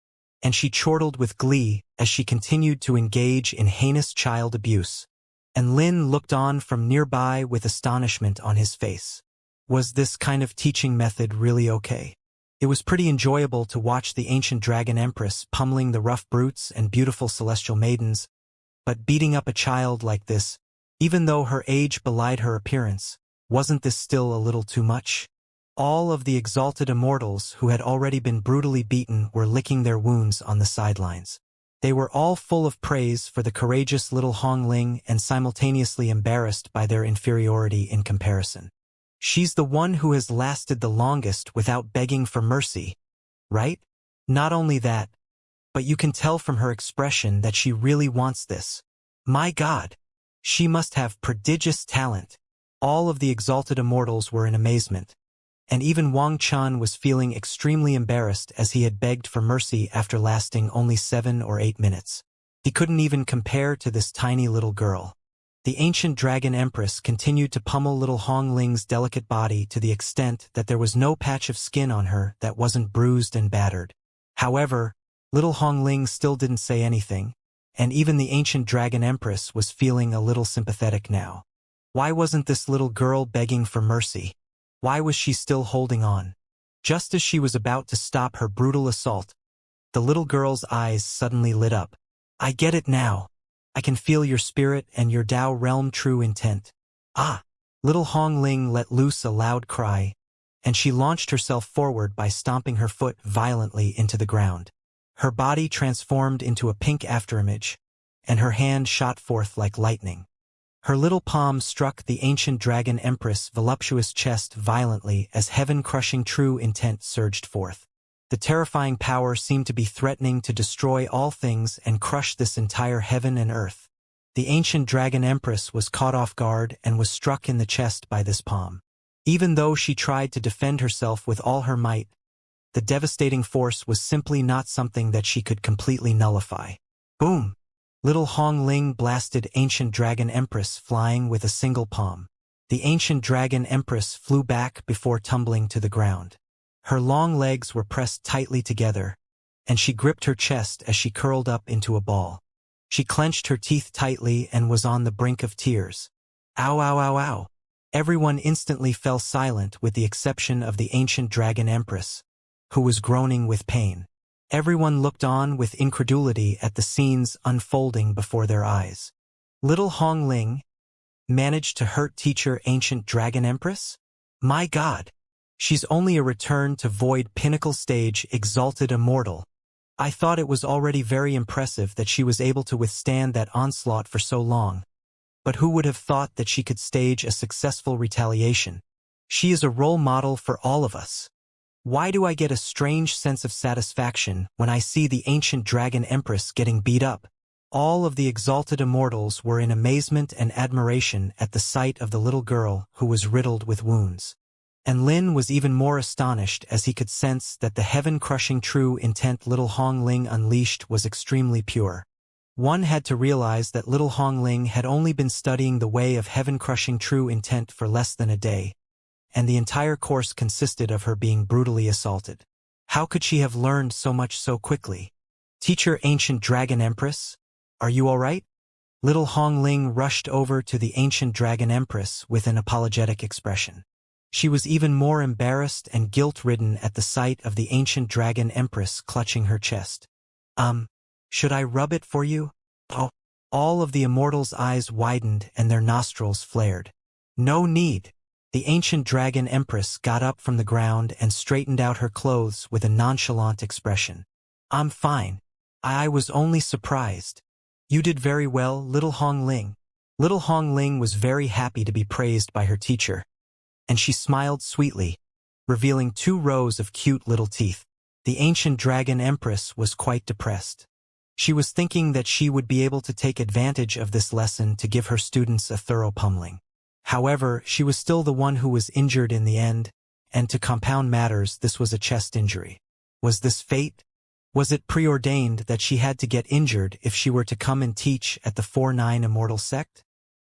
and she chortled with glee as she continued to engage in heinous child abuse. And Lin looked on from nearby with astonishment on his face. Was this kind of teaching method really okay? It was pretty enjoyable to watch the ancient dragon empress pummeling the rough brutes and beautiful celestial maidens, but beating up a child like this, even though her age belied her appearance, wasn't this still a little too much? All of the exalted immortals who had already been brutally beaten were licking their wounds on the sidelines. They were all full of praise for the courageous little Hong Ling and simultaneously embarrassed by their inferiority in comparison. She's the one who has lasted the longest without begging for mercy, right? Not only that, but you can tell from her expression that she really wants this. My God! She must have prodigious talent. All of the exalted immortals were in amazement, and even Wang Chun was feeling extremely embarrassed as he had begged for mercy after lasting only 7 or 8 minutes. He couldn't even compare to this tiny little girl. The ancient dragon empress continued to pummel little Hong Ling's delicate body to the extent that there was no patch of skin on her that wasn't bruised and battered. However, little Hong Ling still didn't say anything, and even the ancient dragon empress was feeling a little sympathetic now. Why wasn't this little girl begging for mercy? Why was she still holding on? Just as she was about to stop her brutal assault, the little girl's eyes suddenly lit up. I get it now. I can feel your spirit and your Tao realm true intent. Ah! Little Hong Ling let loose a loud cry, and she launched herself forward by stomping her foot violently into the ground. Her body transformed into a pink afterimage, and her hand shot forth like lightning. Her little palm struck the ancient dragon empress' voluptuous chest violently as heaven-crushing true intent surged forth. The terrifying power seemed to be threatening to destroy all things and crush this entire heaven and earth. The ancient dragon empress was caught off guard and was struck in the chest by this palm. Even though she tried to defend herself with all her might, the devastating force was simply not something that she could completely nullify. Boom! Little Hong Ling blasted ancient dragon empress flying with a single palm. The ancient dragon empress flew back before tumbling to the ground. Her long legs were pressed tightly together, and she gripped her chest as she curled up into a ball. She clenched her teeth tightly and was on the brink of tears. Ow, ow, ow, ow. Everyone instantly fell silent with the exception of the ancient dragon empress, who was groaning with pain. Everyone looked on with incredulity at the scenes unfolding before their eyes. Little Hong Ling managed to hurt teacher ancient dragon empress? My God! She's only a return to void pinnacle stage exalted immortal. I thought it was already very impressive that she was able to withstand that onslaught for so long. But who would have thought that she could stage a successful retaliation? She is a role model for all of us. Why do I get a strange sense of satisfaction when I see the ancient dragon empress getting beat up? All of the exalted immortals were in amazement and admiration at the sight of the little girl who was riddled with wounds. And Lin was even more astonished as he could sense that the heaven-crushing true intent little Hong Ling unleashed was extremely pure. One had to realize that little Hong Ling had only been studying the way of heaven-crushing true intent for less than a day, and the entire course consisted of her being brutally assaulted. How could she have learned so much so quickly? Teacher Ancient Dragon Empress, are you all right? Little Hong Ling rushed over to the Ancient Dragon Empress with an apologetic expression. She was even more embarrassed and guilt-ridden at the sight of the ancient dragon empress clutching her chest. Should I rub it for you? Oh. All of the immortals' eyes widened and their nostrils flared. No need. The ancient dragon empress got up from the ground and straightened out her clothes with a nonchalant expression. I'm fine. I was only surprised. You did very well, little Hong Ling. Little Hong Ling was very happy to be praised by her teacher, and she smiled sweetly, revealing 2 rows of cute little teeth. The ancient dragon empress was quite depressed. She was thinking that she would be able to take advantage of this lesson to give her students a thorough pummeling. However, she was still the one who was injured in the end, and to compound matters, this was a chest injury. Was this fate? Was it preordained that she had to get injured if she were to come and teach at the 4-9 Immortal sect?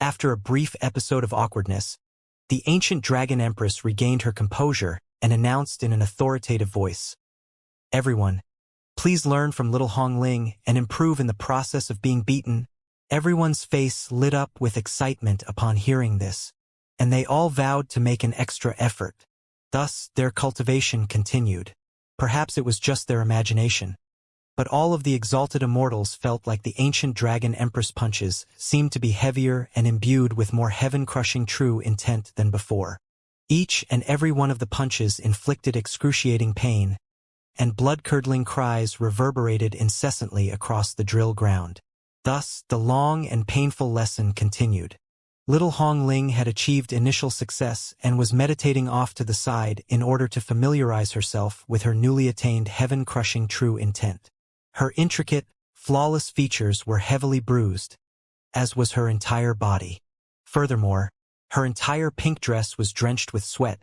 After a brief episode of awkwardness, the ancient dragon empress regained her composure and announced in an authoritative voice, "Everyone, please learn from little Hong Ling and improve in the process of being beaten." Everyone's face lit up with excitement upon hearing this, and they all vowed to make an extra effort. Thus, their cultivation continued. Perhaps it was just their imagination, but all of the exalted immortals felt like the ancient dragon empress punches seemed to be heavier and imbued with more heaven-crushing true intent than before. Each and every one of the punches inflicted excruciating pain, and blood-curdling cries reverberated incessantly across the drill ground. Thus, the long and painful lesson continued. Little Hong Ling had achieved initial success and was meditating off to the side in order to familiarize herself with her newly attained heaven-crushing true intent. Her intricate, flawless features were heavily bruised, as was her entire body. Furthermore, her entire pink dress was drenched with sweat,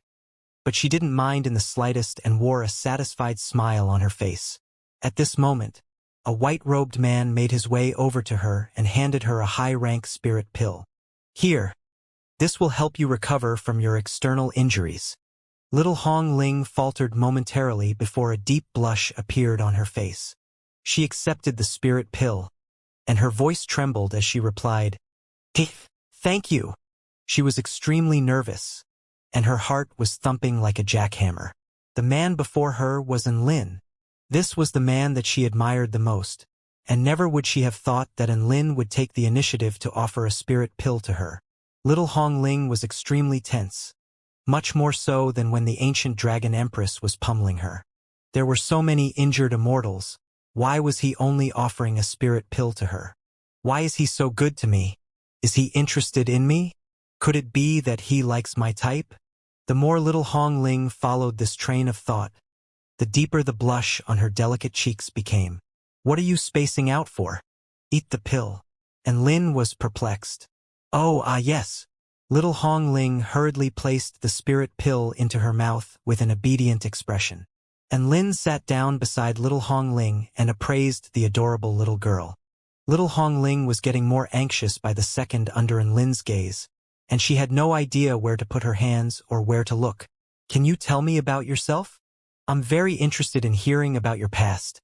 but she didn't mind in the slightest and wore a satisfied smile on her face. At this moment, a white-robed man made his way over to her and handed her a high-rank spirit pill. Here, this will help you recover from your external injuries. Little Hong Ling faltered momentarily before a deep blush appeared on her face. She accepted the spirit pill, and her voice trembled as she replied, "Thank you." She was extremely nervous, and her heart was thumping like a jackhammer. The man before her was Enlin. This was the man that she admired the most, and never would she have thought that Enlin would take the initiative to offer a spirit pill to her. Little Hong Ling was extremely tense, much more so than when the ancient dragon empress was pummeling her. There were so many injured immortals. Why was he only offering a spirit pill to her? Why is he so good to me? Is he interested in me? Could it be that he likes my type? The more Little Hong Ling followed this train of thought, the deeper the blush on her delicate cheeks became. What are you spacing out for? Eat the pill. And Lin was perplexed. Oh, yes. Little Hong Ling hurriedly placed the spirit pill into her mouth with an obedient expression. And Lin sat down beside Little Hong Ling and appraised the adorable little girl. Little Hong Ling was getting more anxious by the second under Lin's gaze, and she had no idea where to put her hands or where to look. Can you tell me about yourself? I'm very interested in hearing about your past.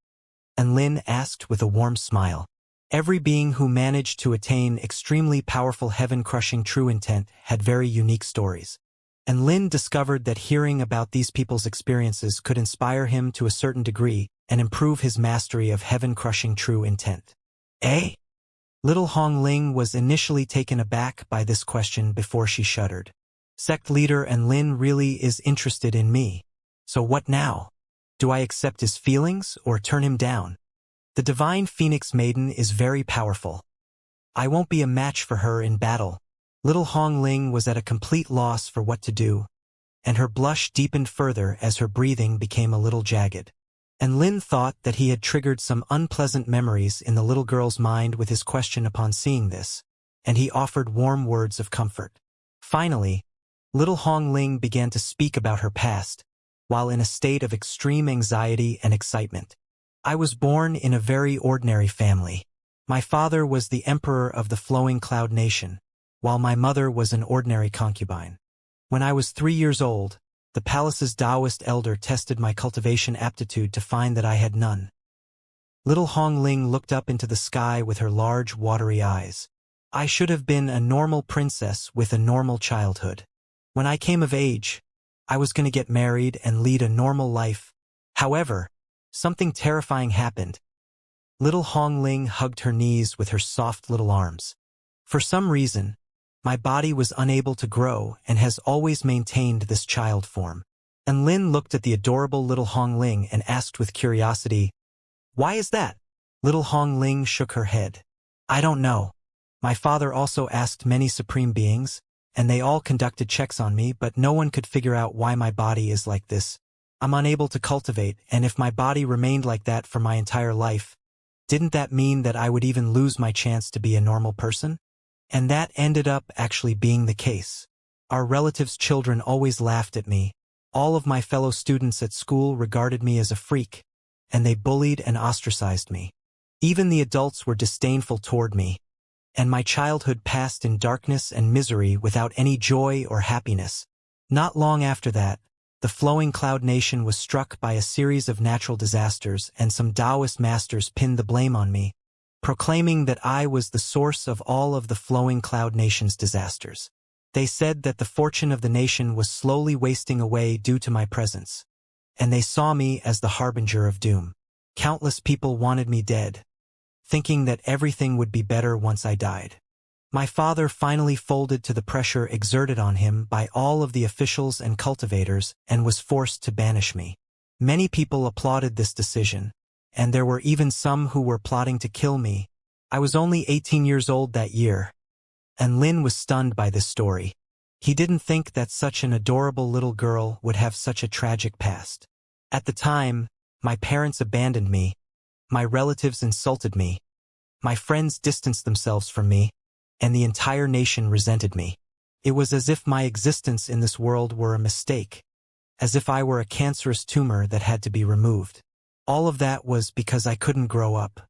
And Lin asked with a warm smile. Every being who managed to attain extremely powerful heaven-crushing true intent had very unique stories. And Lin discovered that hearing about these people's experiences could inspire him to a certain degree and improve his mastery of heaven-crushing true intent. Little Hong Ling was initially taken aback by this question before she shuddered. Sect leader and Lin really is interested in me. So what now? Do I accept his feelings or turn him down? The divine Phoenix Maiden is very powerful. I won't be a match for her in battle. Little Hong Ling was at a complete loss for what to do, and her blush deepened further as her breathing became a little jagged. And Lin thought that he had triggered some unpleasant memories in the little girl's mind with his question upon seeing this, and he offered warm words of comfort. Finally, Little Hong Ling began to speak about her past, while in a state of extreme anxiety and excitement. I was born in a very ordinary family. My father was the emperor of the flowing cloud nation, while my mother was an ordinary concubine. When I was 3 years old, the palace's Taoist elder tested my cultivation aptitude to find that I had none. Little Hong Ling looked up into the sky with her large, watery eyes. I should have been a normal princess with a normal childhood. When I came of age, I was going to get married and lead a normal life. However, something terrifying happened. Little Hong Ling hugged her knees with her soft little arms. For some reason, my body was unable to grow and has always maintained this child form. And Lin looked at the adorable Little Hong Ling and asked with curiosity, "Why is that?" Little Hong Ling shook her head. "I don't know. My father also asked many supreme beings, and they all conducted checks on me, but no one could figure out why my body is like this. I'm unable to cultivate, and if my body remained like that for my entire life, didn't that mean that I would even lose my chance to be a normal person? And that ended up actually being the case. Our relatives' children always laughed at me. All of my fellow students at school regarded me as a freak, and they bullied and ostracized me. Even the adults were disdainful toward me, and my childhood passed in darkness and misery without any joy or happiness. Not long after that, the flowing cloud nation was struck by a series of natural disasters, and some Taoist masters pinned the blame on me, proclaiming that I was the source of all of the flowing cloud nation's disasters. They said that the fortune of the nation was slowly wasting away due to my presence, and they saw me as the harbinger of doom. Countless people wanted me dead, thinking that everything would be better once I died. My father finally folded to the pressure exerted on him by all of the officials and cultivators and was forced to banish me. Many people applauded this decision, and there were even some who were plotting to kill me. I was only 18 years old that year, and Lin was stunned by this story. He didn't think that such an adorable little girl would have such a tragic past. At the time, my parents abandoned me, my relatives insulted me, my friends distanced themselves from me, and the entire nation resented me. It was as if my existence in this world were a mistake, as if I were a cancerous tumor that had to be removed. All of that was because I couldn't grow up.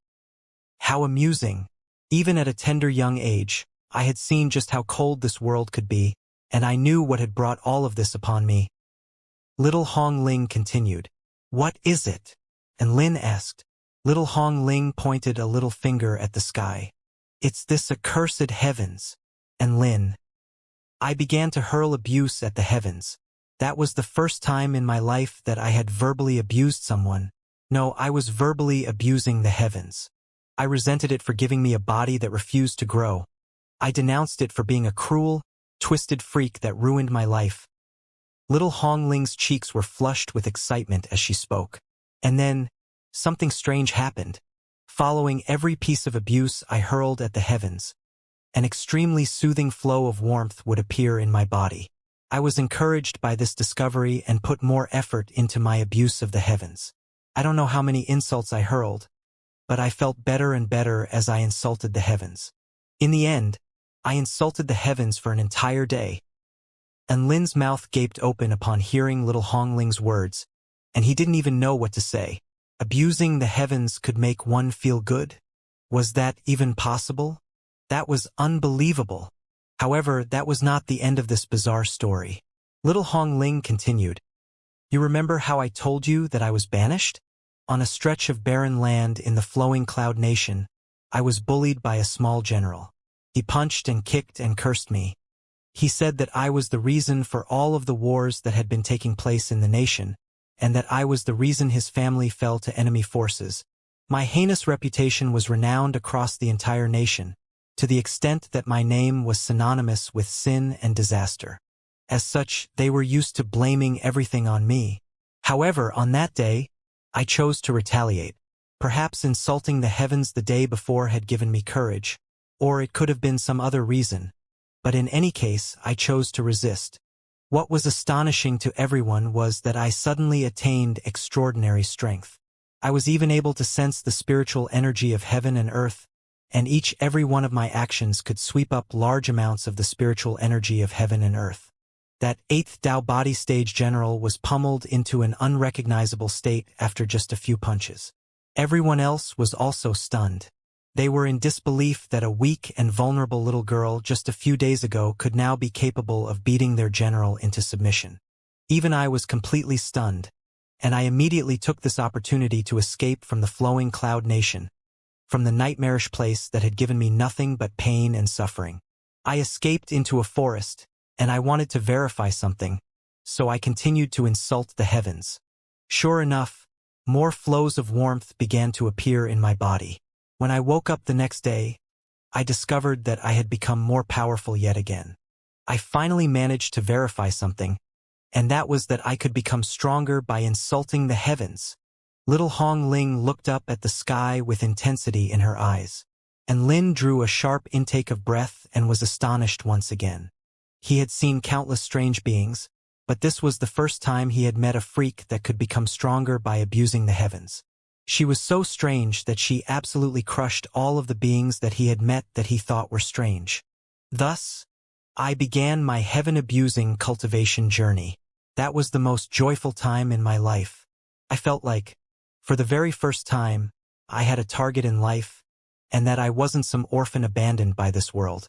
How amusing! Even at a tender young age, I had seen just how cold this world could be, and I knew what had brought all of this upon me. Little Hong Ling continued. What is it? And Lin asked. Little Hong Ling pointed a little finger at the sky. It's this accursed heavens. And Lin. I began to hurl abuse at the heavens. That was the first time in my life that I had verbally abused someone. No, I was verbally abusing the heavens. I resented it for giving me a body that refused to grow. I denounced it for being a cruel, twisted freak that ruined my life. Little Hong Ling's cheeks were flushed with excitement as she spoke. And then, something strange happened. Following every piece of abuse I hurled at the heavens, an extremely soothing flow of warmth would appear in my body. I was encouraged by this discovery and put more effort into my abuse of the heavens. I don't know how many insults I hurled, but I felt better and better as I insulted the heavens. In the end, I insulted the heavens for an entire day. And Lin's mouth gaped open upon hearing little Hong Ling's words, and he didn't even know what to say. Abusing the heavens could make one feel good? Was that even possible? That was unbelievable. However, that was not the end of this bizarre story. Little Hong Ling continued. You remember how I told you that I was banished? On a stretch of barren land in the flowing cloud nation, I was bullied by a small general. He punched and kicked and cursed me. He said that I was the reason for all of the wars that had been taking place in the nation, and that I was the reason his family fell to enemy forces. My heinous reputation was renowned across the entire nation, to the extent that my name was synonymous with sin and disaster. As such, they were used to blaming everything on me. However, on that day, I chose to retaliate. Perhaps insulting the heavens the day before had given me courage, or it could have been some other reason. But in any case, I chose to resist. What was astonishing to everyone was that I suddenly attained extraordinary strength. I was even able to sense the spiritual energy of heaven and earth, and every one of my actions could sweep up large amounts of the spiritual energy of heaven and earth. That 8th Dao body stage general was pummeled into an unrecognizable state after just a few punches. Everyone else was also stunned. They were in disbelief that a weak and vulnerable little girl just a few days ago could now be capable of beating their general into submission. Even I was completely stunned, and I immediately took this opportunity to escape from the flowing cloud nation, from the nightmarish place that had given me nothing but pain and suffering. I escaped into a forest, and I wanted to verify something, so I continued to insult the heavens. Sure enough, more flows of warmth began to appear in my body. When I woke up the next day, I discovered that I had become more powerful yet again. I finally managed to verify something, and that was that I could become stronger by insulting the heavens. Little Hong Ling looked up at the sky with intensity in her eyes, and Lin drew a sharp intake of breath and was astonished once again. He had seen countless strange beings, but this was the first time he had met a freak that could become stronger by abusing the heavens. She was so strange that she absolutely crushed all of the beings that he had met that he thought were strange. Thus, I began my heaven-abusing cultivation journey. That was the most joyful time in my life. I felt like, for the very first time, I had a target in life, and that I wasn't some orphan abandoned by this world.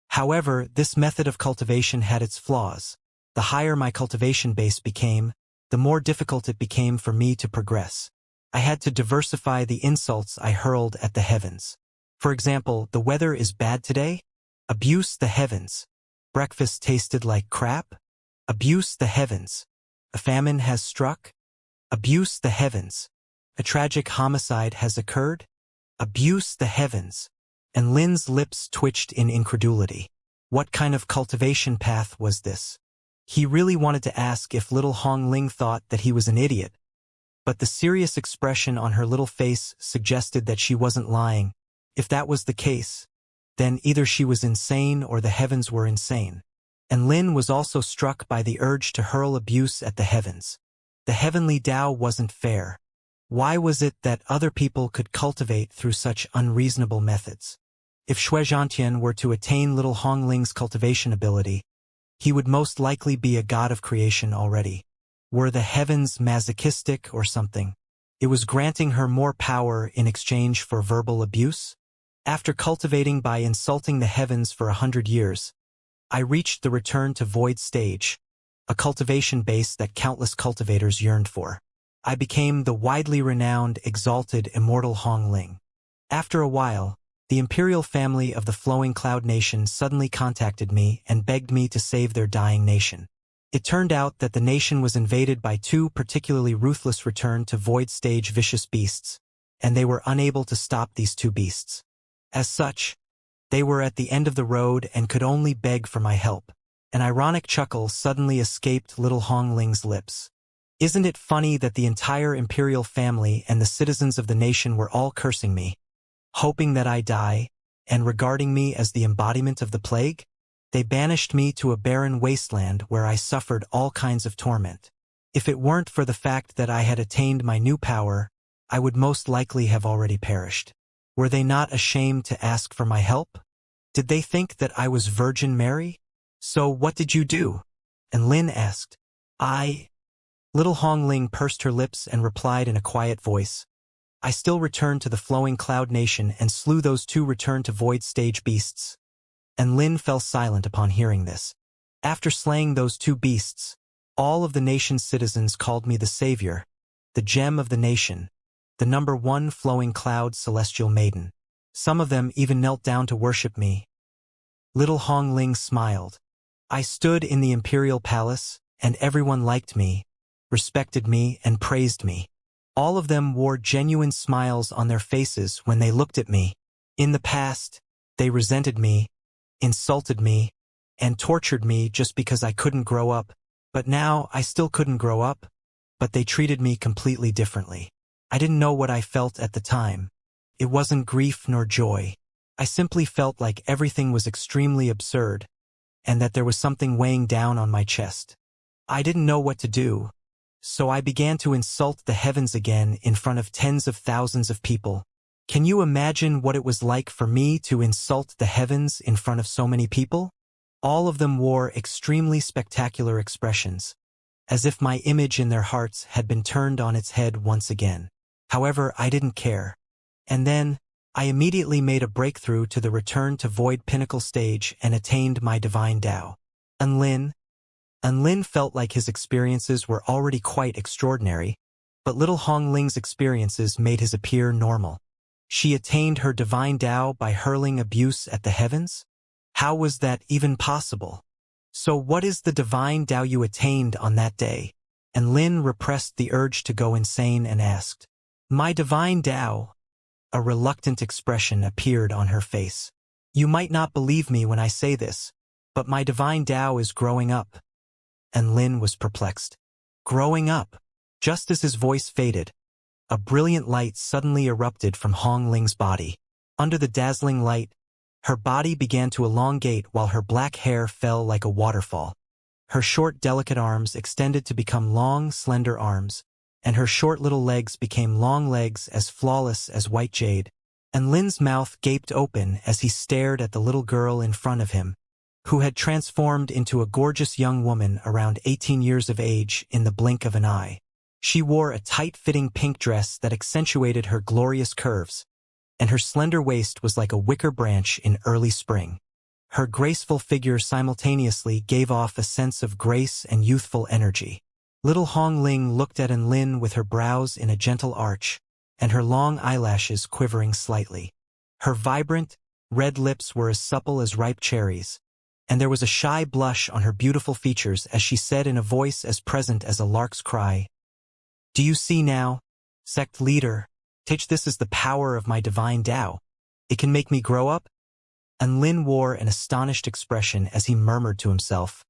However, this method of cultivation had its flaws. The higher my cultivation base became, the more difficult it became for me to progress. I had to diversify the insults I hurled at the heavens. For example, the weather is bad today? Abuse the heavens. Breakfast tasted like crap? Abuse the heavens. A famine has struck? Abuse the heavens. A tragic homicide has occurred? Abuse the heavens. And Lin's lips twitched in incredulity. What kind of cultivation path was this? He really wanted to ask if little Hong Ling thought that he was an idiot, but the serious expression on her little face suggested that she wasn't lying. If that was the case, then either she was insane or the heavens were insane. And Lin was also struck by the urge to hurl abuse at the heavens. The heavenly Tao wasn't fair. Why was it that other people could cultivate through such unreasonable methods? If Xianxia were to attain little Hong Ling's cultivation ability, he would most likely be a god of creation already. Were the heavens masochistic or something? It was granting her more power in exchange for verbal abuse? After cultivating by insulting the heavens for 100 years, I reached the return to void stage, a cultivation base that countless cultivators yearned for. I became the widely renowned, exalted, immortal Hongling. After a while, the imperial family of the Flowing Cloud Nation suddenly contacted me and begged me to save their dying nation. It turned out that the nation was invaded by two particularly ruthless return to void stage vicious beasts, and they were unable to stop these two beasts. As such, they were at the end of the road and could only beg for my help. An ironic chuckle suddenly escaped little Hongling's lips. Isn't it funny that the entire imperial family and the citizens of the nation were all cursing me, hoping that I die, and regarding me as the embodiment of the plague? They banished me to a barren wasteland where I suffered all kinds of torment. If it weren't for the fact that I had attained my new power, I would most likely have already perished. Were they not ashamed to ask for my help? Did they think that I was Virgin Mary? So what did you do? And Lin asked. Little Hongling pursed her lips and replied in a quiet voice. I still returned to the Flowing Cloud Nation and slew those two return to void stage beasts. And Lin fell silent upon hearing this. After slaying those two beasts, all of the nation's citizens called me the savior, the gem of the nation, the #1 flowing cloud celestial maiden. Some of them even knelt down to worship me. Little Hongling smiled. I stood in the imperial palace, and everyone liked me, respected me, and praised me. All of them wore genuine smiles on their faces when they looked at me. In the past, they resented me, insulted me, and tortured me just because I couldn't grow up. But now I still couldn't grow up, but they treated me completely differently. I didn't know what I felt at the time. It wasn't grief nor joy. I simply felt like everything was extremely absurd, and that there was something weighing down on my chest. I didn't know what to do, so I began to insult the heavens again in front of tens of thousands of people. Can you imagine what it was like for me to insult the heavens in front of so many people? All of them wore extremely spectacular expressions, as if my image in their hearts had been turned on its head once again. However, I didn't care. And then, I immediately made a breakthrough to the return to void pinnacle stage and attained my divine Tao. Lin felt like his experiences were already quite extraordinary, but little Hongling's experiences made his appear normal. She attained her divine Tao by hurling abuse at the heavens? How was that even possible? So what is the divine Tao you attained on that day? And Lin repressed the urge to go insane and asked, My divine Tao? A reluctant expression appeared on her face. You might not believe me when I say this, but my divine Tao is growing up. And Lin was perplexed. Growing up? Just as his voice faded, a brilliant light suddenly erupted from Hongling's body. Under the dazzling light, her body began to elongate while her black hair fell like a waterfall. Her short, delicate arms extended to become long, slender arms, and her short little legs became long legs as flawless as white jade. And Lin's mouth gaped open as he stared at the little girl in front of him, who had transformed into a gorgeous young woman around 18 years of age in the blink of an eye. She wore a tight-fitting pink dress that accentuated her glorious curves, and her slender waist was like a wicker branch in early spring. Her graceful figure simultaneously gave off a sense of grace and youthful energy. Little Hongling looked at Lin with her brows in a gentle arch, and her long eyelashes quivering slightly. Her vibrant, red lips were as supple as ripe cherries, and there was a shy blush on her beautiful features as she said in a voice as present as a lark's cry, Do you see now, sect leader? This is the power of my divine Tao. It can make me grow up? And Lin wore an astonished expression as he murmured to himself,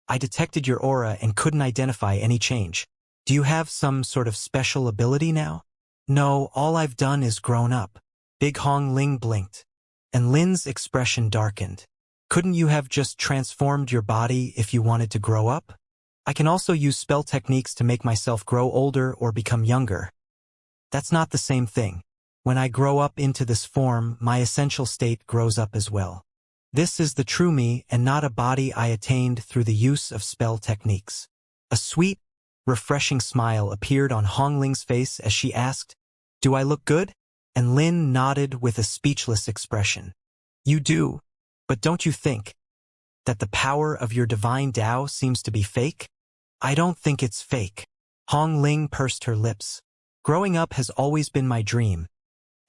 I detected your aura and couldn't identify any change. Do you have some sort of special ability now? No, all I've done is grown up. Big Hongling blinked, and Lin's expression darkened. Couldn't you have just transformed your body if you wanted to grow up? I can also use spell techniques to make myself grow older or become younger. That's not the same thing. When I grow up into this form, my essential state grows up as well. This is the true me and not a body I attained through the use of spell techniques. A sweet, refreshing smile appeared on Hongling's face as she asked, Do I look good? and Lin nodded with a speechless expression. You do, but don't you think that the power of your divine Tao seems to be fake? I don't think it's fake. Hong Ling pursed her lips. Growing up has always been my dream,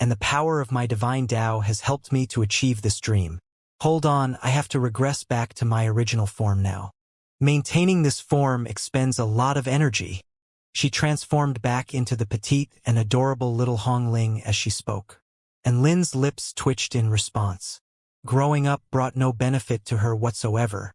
and the power of my divine Tao has helped me to achieve this dream. Hold on, I have to regress back to my original form now. Maintaining this form expends a lot of energy. She transformed back into the petite and adorable little Hong Ling as she spoke, and Lin's lips twitched in response. Growing up brought no benefit to her whatsoever,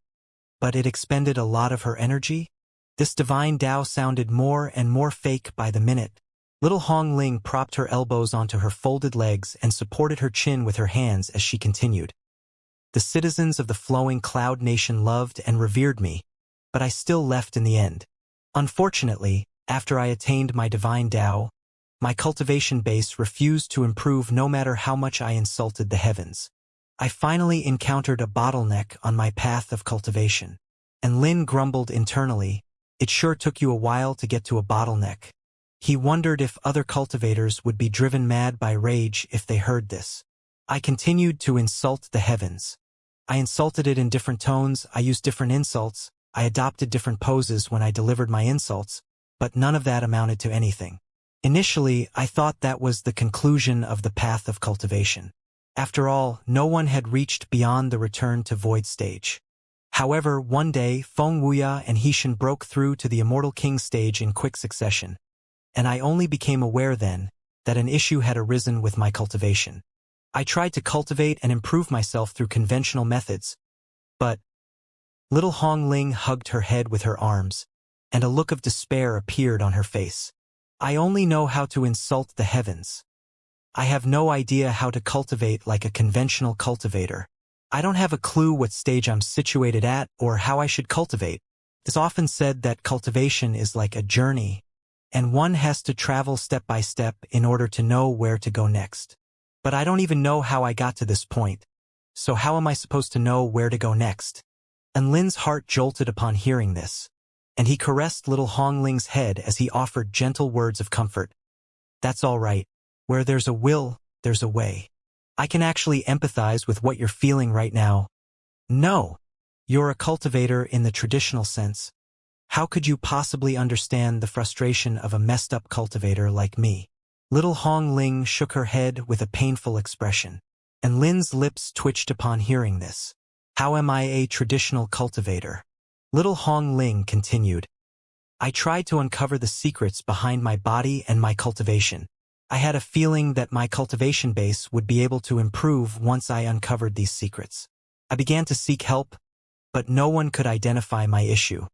but it expended a lot of her energy. This divine Tao sounded more and more fake by the minute. Little Hong Ling propped her elbows onto her folded legs and supported her chin with her hands as she continued. The citizens of the flowing cloud nation loved and revered me, but I still left in the end. Unfortunately, after I attained my divine Tao, my cultivation base refused to improve no matter how much I insulted the heavens. I finally encountered a bottleneck on my path of cultivation. And Lin grumbled internally, it sure took you a while to get to a bottleneck. He wondered if other cultivators would be driven mad by rage if they heard this. I continued to insult the heavens. I insulted it in different tones, I used different insults, I adopted different poses when I delivered my insults, but none of that amounted to anything. Initially, I thought that was the conclusion of the path of cultivation. After all, no one had reached beyond the return to void stage. However, one day, Feng Wuya and Hixin broke through to the Immortal King stage in quick succession, and I only became aware then that an issue had arisen with my cultivation. I tried to cultivate and improve myself through conventional methods, but little Hong Ling hugged her head with her arms, and a look of despair appeared on her face. I only know how to insult the heavens. I have no idea how to cultivate like a conventional cultivator. I don't have a clue what stage I'm situated at or how I should cultivate. It's often said that cultivation is like a journey, and one has to travel step by step in order to know where to go next. But I don't even know how I got to this point. So how am I supposed to know where to go next? And Lin's heart jolted upon hearing this, and he caressed little Hong Ling's head as he offered gentle words of comfort. That's all right. Where there's a will, there's a way. I can actually empathize with what you're feeling right now. No, you're a cultivator in the traditional sense. How could you possibly understand the frustration of a messed up cultivator like me? Little Hong Ling shook her head with a painful expression, and Lin's lips twitched upon hearing this. How am I a traditional cultivator? Little Hong Ling continued. I tried to uncover the secrets behind my body and my cultivation. I had a feeling that my cultivation base would be able to improve once I uncovered these secrets. I began to seek help, but no one could identify my issue.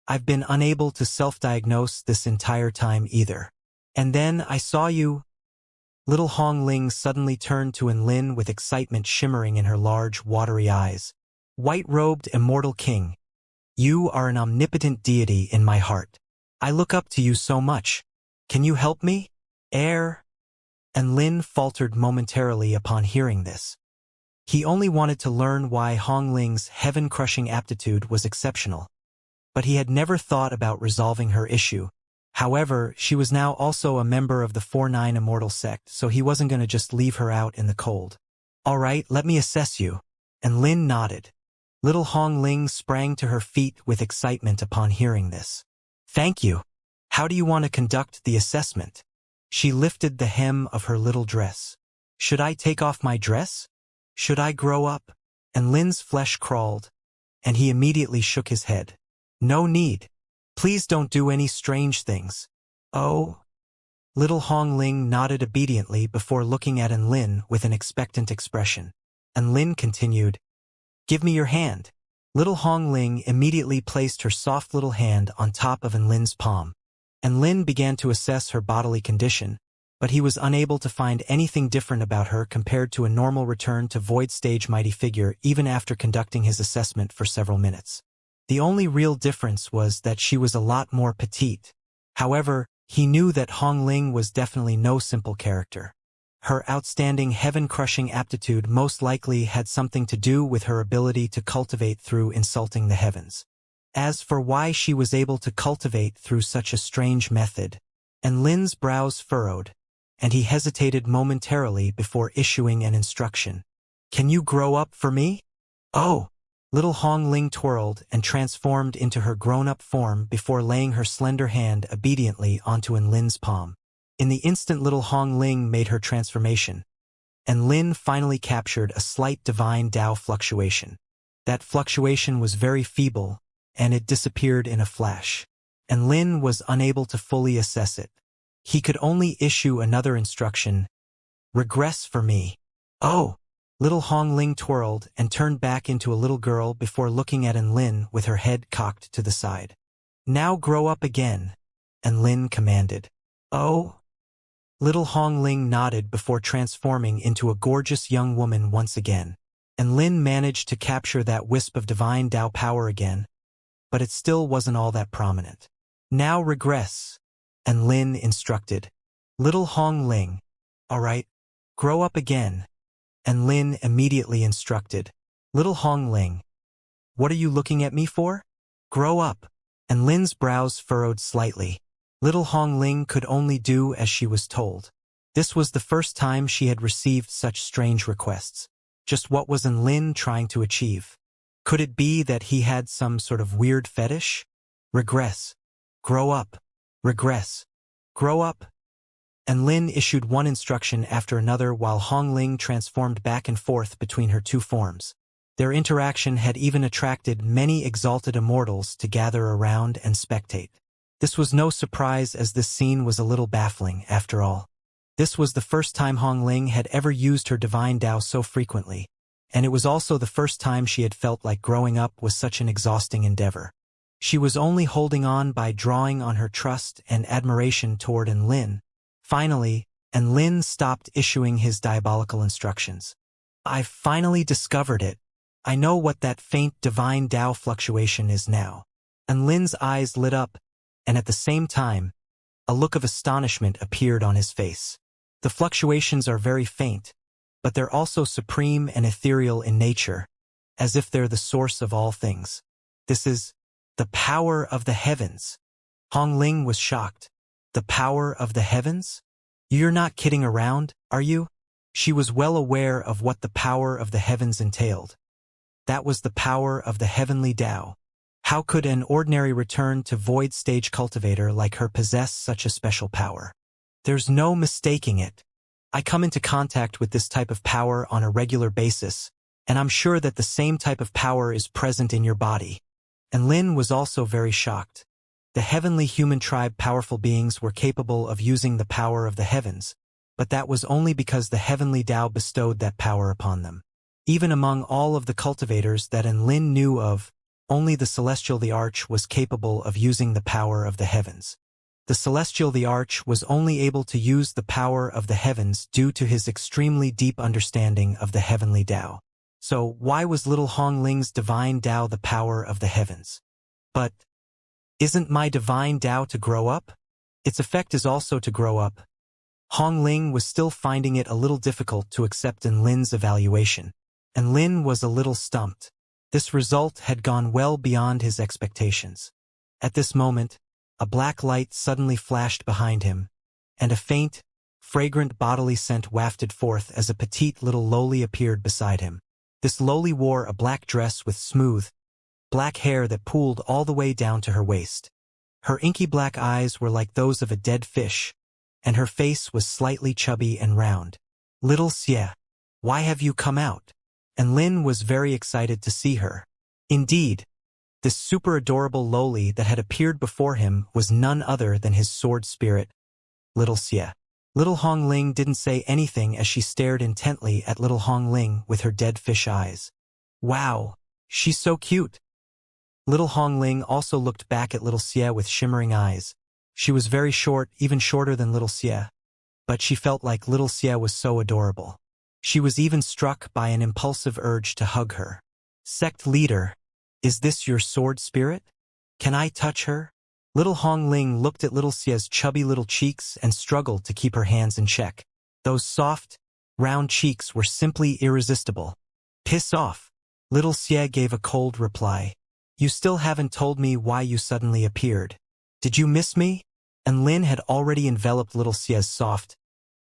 I've been unable to self-diagnose this entire time either. And then I saw you. Little Hong Ling suddenly turned to Lin with excitement shimmering in her large, watery eyes. White-robed Immortal King, you are an omnipotent deity in my heart. I look up to you so much. Can you help me? And Lin faltered momentarily upon hearing this. He only wanted to learn why Hong Ling's heaven-crushing aptitude was exceptional, but he had never thought about resolving her issue. However, she was now also a member of the 4-9 Immortal sect, so he wasn't going to just leave her out in the cold. All right, let me assess you. And Lin nodded. Little Hong Ling sprang to her feet with excitement upon hearing this. Thank you. How do you want to conduct the assessment? She lifted the hem of her little dress. Should I take off my dress? Should I grow up? And Lin's flesh crawled, and he immediately shook his head. No need. Please don't do any strange things. Oh. Little Hong Ling nodded obediently before looking at Lin with an expectant expression. And Lin continued, Give me your hand. Little Hong Ling immediately placed her soft little hand on top of Lin's palm. And Lin began to assess her bodily condition, but he was unable to find anything different about her compared to a normal return to void stage mighty figure even after conducting his assessment for several minutes. The only real difference was that she was a lot more petite. However, he knew that Hong Ling was definitely no simple character. Her outstanding heaven-crushing aptitude most likely had something to do with her ability to cultivate through insulting the heavens. As for why she was able to cultivate through such a strange method, and Lin's brows furrowed, and he hesitated momentarily before issuing an instruction. "Can you grow up for me?" "Oh!" Little Hong Ling twirled and transformed into her grown-up form before laying her slender hand obediently onto Lin's palm. In the instant little Hong Ling made her transformation, and Lin finally captured a slight divine Tao fluctuation. That fluctuation was very feeble, and it disappeared in a flash. And Lin was unable to fully assess it. He could only issue another instruction: "Regress for me." "Oh!" Little Hong Ling twirled and turned back into a little girl before looking at Lin with her head cocked to the side. "Now grow up again," Lin commanded. "Oh?" Little Hong Ling nodded before transforming into a gorgeous young woman once again. And Lin managed to capture that wisp of divine Tao power again, but it still wasn't all that prominent. "Now regress," Lin instructed. Little Hong Ling, "All right, grow up again," Lin immediately instructed. Little Hong Ling, "What are you looking at me for? Grow up." Lin's brows furrowed slightly. Little Hong Ling could only do as she was told. This was the first time she had received such strange requests. Just what was Lin trying to achieve? Could it be that he had some sort of weird fetish? Regress. Grow up. Regress. Grow up. Lin issued one instruction after another while Hong Ling transformed back and forth between her two forms. Their interaction had even attracted many exalted immortals to gather around and spectate. This was no surprise, as this scene was a little baffling, after all. This was the first time Hong Ling had ever used her divine Tao so frequently, and it was also the first time she had felt like growing up was such an exhausting endeavor. She was only holding on by drawing on her trust and admiration toward Lin. Finally, Lin stopped issuing his diabolical instructions. "I've finally discovered it. I know what that faint divine Tao fluctuation is now." Lin's eyes lit up, and at the same time, a look of astonishment appeared on his face. The fluctuations are very faint, but they're also supreme and ethereal in nature, as if they're the source of all things. This is the power of the heavens. Hong Ling was shocked. The power of the heavens? You're not kidding around, are you? She was well aware of what the power of the heavens entailed. That was the power of the heavenly Tao. How could an ordinary return to void stage cultivator like her possess such a special power? There's no mistaking it. I come into contact with this type of power on a regular basis, and I'm sure that the same type of power is present in your body. Lin was also very shocked. The heavenly human tribe powerful beings were capable of using the power of the heavens, but that was only because the heavenly Tao bestowed that power upon them. Even among all of the cultivators that Lin knew of, only the Celestial the Arch was capable of using the power of the heavens. The Celestial the Arch was only able to use the power of the heavens due to his extremely deep understanding of the heavenly Tao. So why was little Hong Ling's divine Tao the power of the heavens? But isn't my divine Tao to grow up? Its effect is also to grow up. Hong Ling was still finding it a little difficult to accept Lin's evaluation, and Lin was a little stumped. This result had gone well beyond his expectations. At this moment, a black light suddenly flashed behind him, and a faint, fragrant bodily scent wafted forth as a petite little lowly appeared beside him. This lowly wore a black dress with smooth, black hair that pooled all the way down to her waist. Her inky black eyes were like those of a dead fish, and her face was slightly chubby and round. "Little Xie, why have you come out?" Lin was very excited to see her. Indeed, this super adorable lowly that had appeared before him was none other than his sword spirit, Little Xie. Little Hong Ling didn't say anything as she stared intently at little Hong Ling with her dead fish eyes. "Wow, she's so cute." Little Hong Ling also looked back at little Xie with shimmering eyes. She was very short, even shorter than little Xie, but she felt like little Xie was so adorable. She was even struck by an impulsive urge to hug her. "Sect leader, is this your sword spirit? Can I touch her?" Little Hong Ling looked at little Xie's chubby little cheeks and struggled to keep her hands in check. Those soft, round cheeks were simply irresistible. "Piss off." Little Xie gave a cold reply. "You still haven't told me why you suddenly appeared. Did you miss me?" Lin had already enveloped little Xie's soft,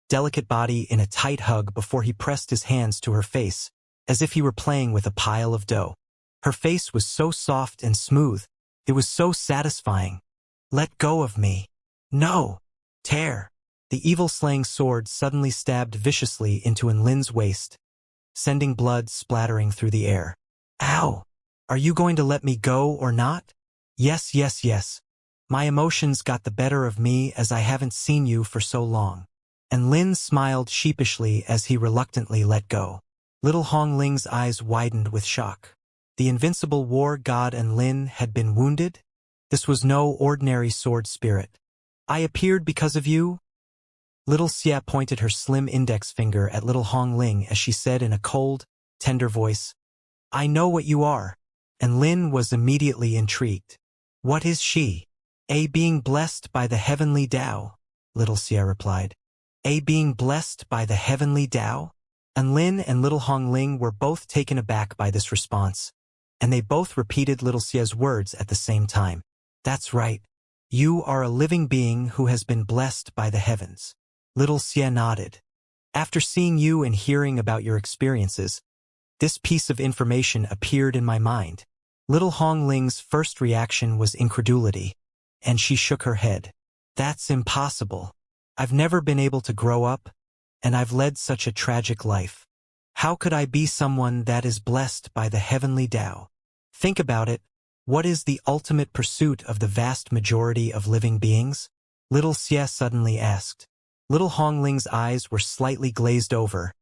delicate body in a tight hug before he pressed his hands to her face, as if he were playing with a pile of dough. Her face was so soft and smooth. It was so satisfying. Let go of me. No. Tear. The evil-slaying sword suddenly stabbed viciously into Lin's waist, sending blood splattering through the air. Ow! Are you going to let me go or not? Yes, yes, yes. My emotions got the better of me as I haven't seen you for so long. And Lin smiled sheepishly as he reluctantly let go. Little Hong Ling's eyes widened with shock. The invincible war god and Lin had been wounded? This was no ordinary sword spirit. I appeared because of you? Little Xia pointed her slim index finger at Little Hong Ling as she said in a cold, tender voice, I know what you are. And Lin was immediately intrigued. What is she? A being blessed by the heavenly Tao, Little Xia replied. A being blessed by the heavenly Tao? And Lin and Little Hong Ling were both taken aback by this response, and they both repeated Little Xia's words at the same time. That's right. You are a living being who has been blessed by the heavens. Little Xia nodded. After seeing you and hearing about your experiences, this piece of information appeared in my mind. Little Hong Ling's first reaction was incredulity, and she shook her head. That's impossible. I've never been able to grow up, and I've led such a tragic life. How could I be someone that is blessed by the heavenly Tao? Think about it. What is the ultimate pursuit of the vast majority of living beings? Little Xia suddenly asked. Little Hong Ling's eyes were slightly glazed over,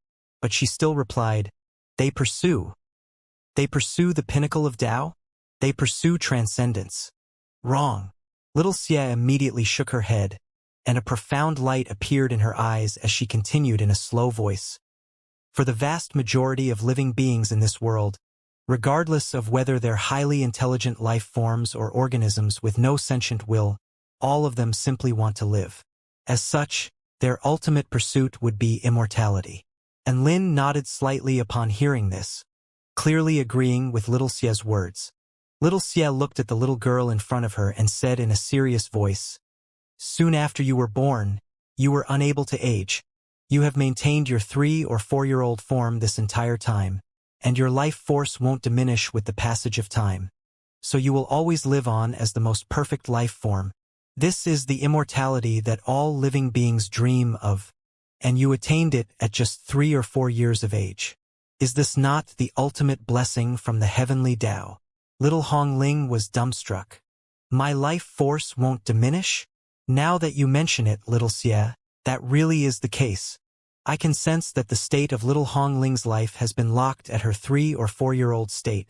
but she still replied, They pursue the pinnacle of Tao? They pursue transcendence. Wrong. Little Xia immediately shook her head, and a profound light appeared in her eyes as she continued in a slow voice. For the vast majority of living beings in this world, regardless of whether they're highly intelligent life forms or organisms with no sentient will, all of them simply want to live. As such, their ultimate pursuit would be immortality. And Lin nodded slightly upon hearing this, clearly agreeing with Little Xia's words. Little Xia looked at the little girl in front of her and said in a serious voice, Soon after you were born, you were unable to age. You have maintained your 3- or 4-year-old form this entire time, and your life force won't diminish with the passage of time. So you will always live on as the most perfect life form. This is the immortality that all living beings dream of, and you attained it at just 3 or 4 years of age. Is this not the ultimate blessing from the heavenly Tao? Little Hong Ling was dumbstruck. My life force won't diminish? Now that you mention it, Little Xia, that really is the case. I can sense that the state of Little Hong Ling's life has been locked at her 3- or 4-year-old state,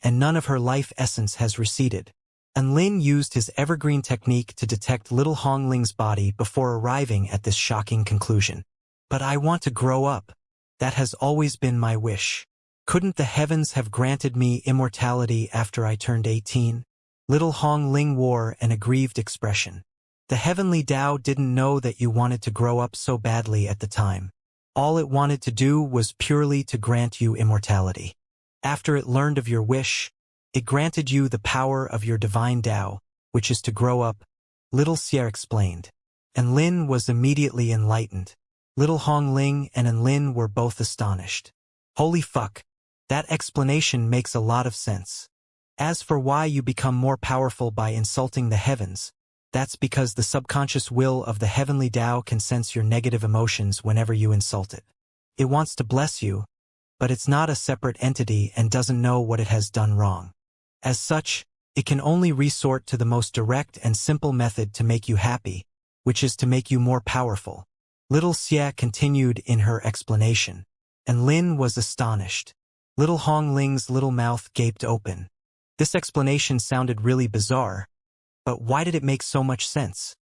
and none of her life essence has receded. And Lin used his evergreen technique to detect Little Hong Ling's body before arriving at this shocking conclusion. But I want to grow up. That has always been my wish. Couldn't the heavens have granted me immortality after I turned 18? Little Hong Ling wore an aggrieved expression. The heavenly Tao didn't know that you wanted to grow up so badly at the time. All it wanted to do was purely to grant you immortality. After it learned of your wish, it granted you the power of your divine Tao, which is to grow up, Little Xia explained. And Lin was immediately enlightened. Little Hong Ling and Lin were both astonished. Holy fuck, that explanation makes a lot of sense. As for why you become more powerful by insulting the heavens, that's because the subconscious will of the heavenly Tao can sense your negative emotions whenever you insult it. It wants to bless you, but it's not a separate entity and doesn't know what it has done wrong. As such, it can only resort to the most direct and simple method to make you happy, which is to make you more powerful. Little Xia continued in her explanation, and Lin was astonished. Little Hong Ling's little mouth gaped open. This explanation sounded really bizarre, but why did it make so much sense?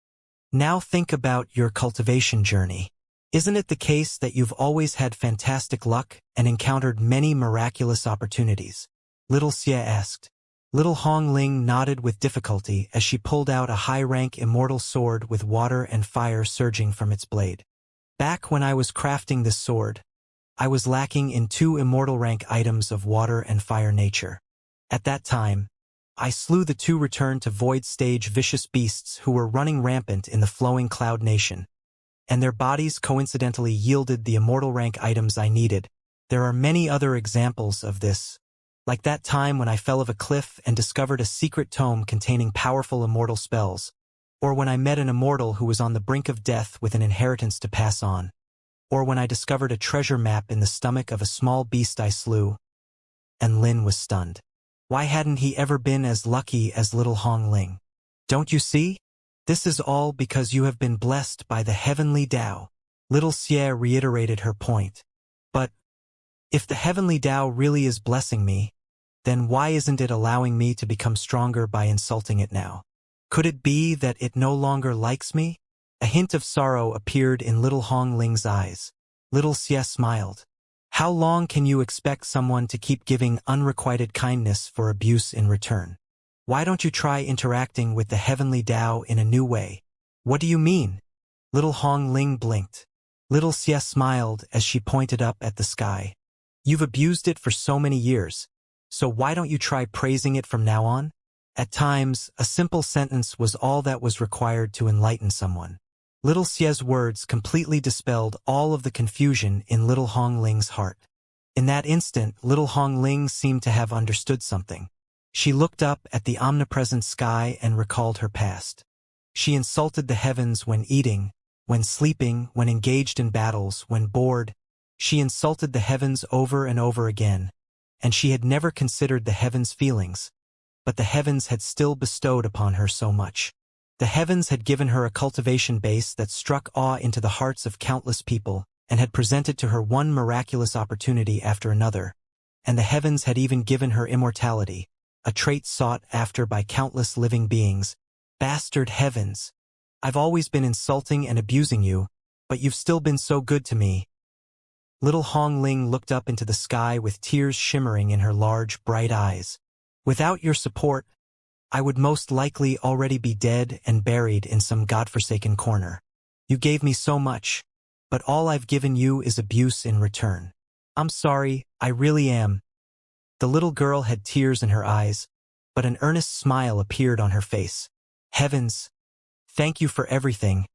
Now think about your cultivation journey. Isn't it the case that you've always had fantastic luck and encountered many miraculous opportunities? Little Xia asked. Little Hong Ling nodded with difficulty as she pulled out a high-rank immortal sword with water and fire surging from its blade. Back when I was crafting this sword, I was lacking in 2 immortal rank items of water and fire nature. At that time, I slew the 2 return to void stage vicious beasts who were running rampant in the flowing cloud nation. and their bodies coincidentally yielded the immortal rank items I needed. There are many other examples of this, like that time when I fell off a cliff and discovered a secret tome containing powerful immortal spells, or when I met an immortal who was on the brink of death with an inheritance to pass on, or when I discovered a treasure map in the stomach of a small beast I slew. And Lin was stunned. Why hadn't he ever been as lucky as little Hong Ling? Don't you see? This is all because you have been blessed by the heavenly Tao. Little Xie reiterated her point. But if the heavenly Tao really is blessing me, then why isn't it allowing me to become stronger by insulting it now? Could it be that it no longer likes me? A hint of sorrow appeared in little Hong Ling's eyes. Little Xie smiled. How long can you expect someone to keep giving unrequited kindness for abuse in return? Why don't you try interacting with the heavenly Tao in a new way? What do you mean? Little Hong Ling blinked. Little Xie smiled as she pointed up at the sky. You've abused it for so many years, so why don't you try praising it from now on? At times, a simple sentence was all that was required to enlighten someone. Little Xie's words completely dispelled all of the confusion in little Hong Ling's heart. In that instant, little Hong Ling seemed to have understood something. She looked up at the omnipresent sky and recalled her past. She insulted the heavens when eating, when sleeping, when engaged in battles, when bored. She insulted the heavens over and over again, and she had never considered the heavens' feelings, but the heavens had still bestowed upon her so much. The heavens had given her a cultivation base that struck awe into the hearts of countless people, and had presented to her one miraculous opportunity after another, and the heavens had even given her immortality, a trait sought after by countless living beings. Bastard heavens! I've always been insulting and abusing you, but you've still been so good to me. Little Hong Ling looked up into the sky with tears shimmering in her large, bright eyes. Without your support, I would most likely already be dead and buried in some godforsaken corner. You gave me so much, but all I've given you is abuse in return. I'm sorry, I really am. The little girl had tears in her eyes, but an earnest smile appeared on her face. Heavens, thank you for everything,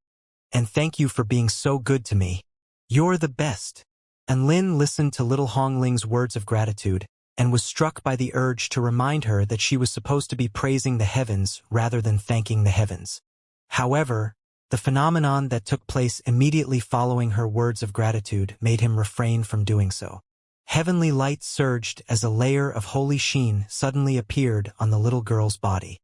and thank you for being so good to me. You're the best. And Lin listened to little Hong Ling's words of gratitude, and was struck by the urge to remind her that she was supposed to be praising the heavens rather than thanking the heavens. However, the phenomenon that took place immediately following her words of gratitude made him refrain from doing so. Heavenly light surged as a layer of holy sheen suddenly appeared on the little girl's body.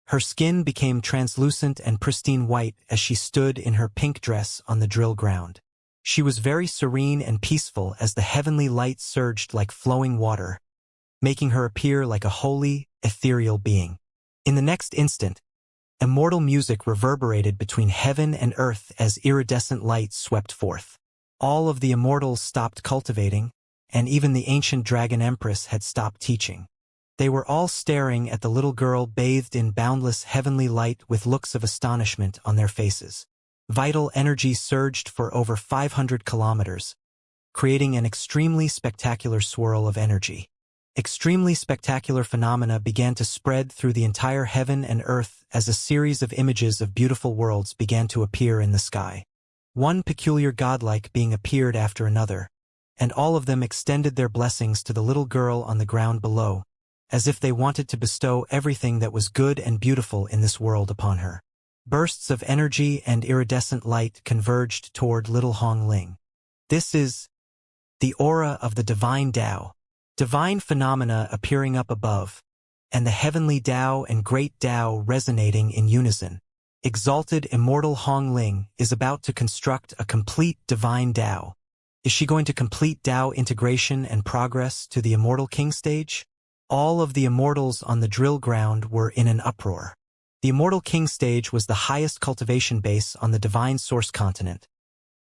Her skin became translucent and pristine white as she stood in her pink dress on the drill ground. She was very serene and peaceful as the heavenly light surged like flowing water, making her appear like a holy, ethereal being. In the next instant, immortal music reverberated between heaven and earth as iridescent light swept forth. All of the immortals stopped cultivating, and even the ancient dragon empress had stopped teaching. They were all staring at the little girl bathed in boundless heavenly light with looks of astonishment on their faces. Vital energy surged for over 500 kilometers, creating an extremely spectacular swirl of energy. Extremely spectacular phenomena began to spread through the entire heaven and earth as a series of images of beautiful worlds began to appear in the sky. One peculiar godlike being appeared after another, and all of them extended their blessings to the little girl on the ground below, as if they wanted to bestow everything that was good and beautiful in this world upon her. Bursts of energy and iridescent light converged toward little Hong Ling. This is the aura of the divine Tao. Divine phenomena appearing up above, and the heavenly Tao and great Tao resonating in unison. Exalted immortal Hong Ling is about to construct a complete divine Tao. Is she going to complete Tao integration and progress to the immortal king stage? All of the immortals on the drill ground were in an uproar. The immortal king stage was the highest cultivation base on the divine source continent,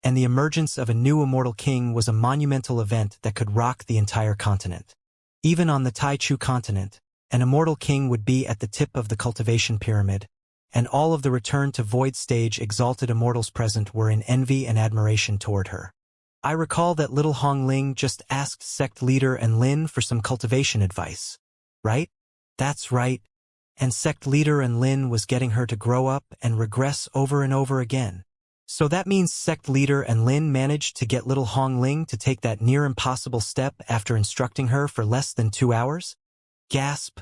and the emergence of a new immortal king was a monumental event that could rock the entire continent. Even on the Taichu continent, an immortal king would be at the tip of the cultivation pyramid, and all of the return to void stage exalted immortals present were in envy and admiration toward her. I recall that little Hong Ling just asked sect leader and Lin for some cultivation advice, right? That's right. And sect leader and Lin was getting her to grow up and regress over and over again. So that means sect leader and Lin managed to get little Hong Ling to take that near impossible step after instructing her for less than 2 hours? Gasp.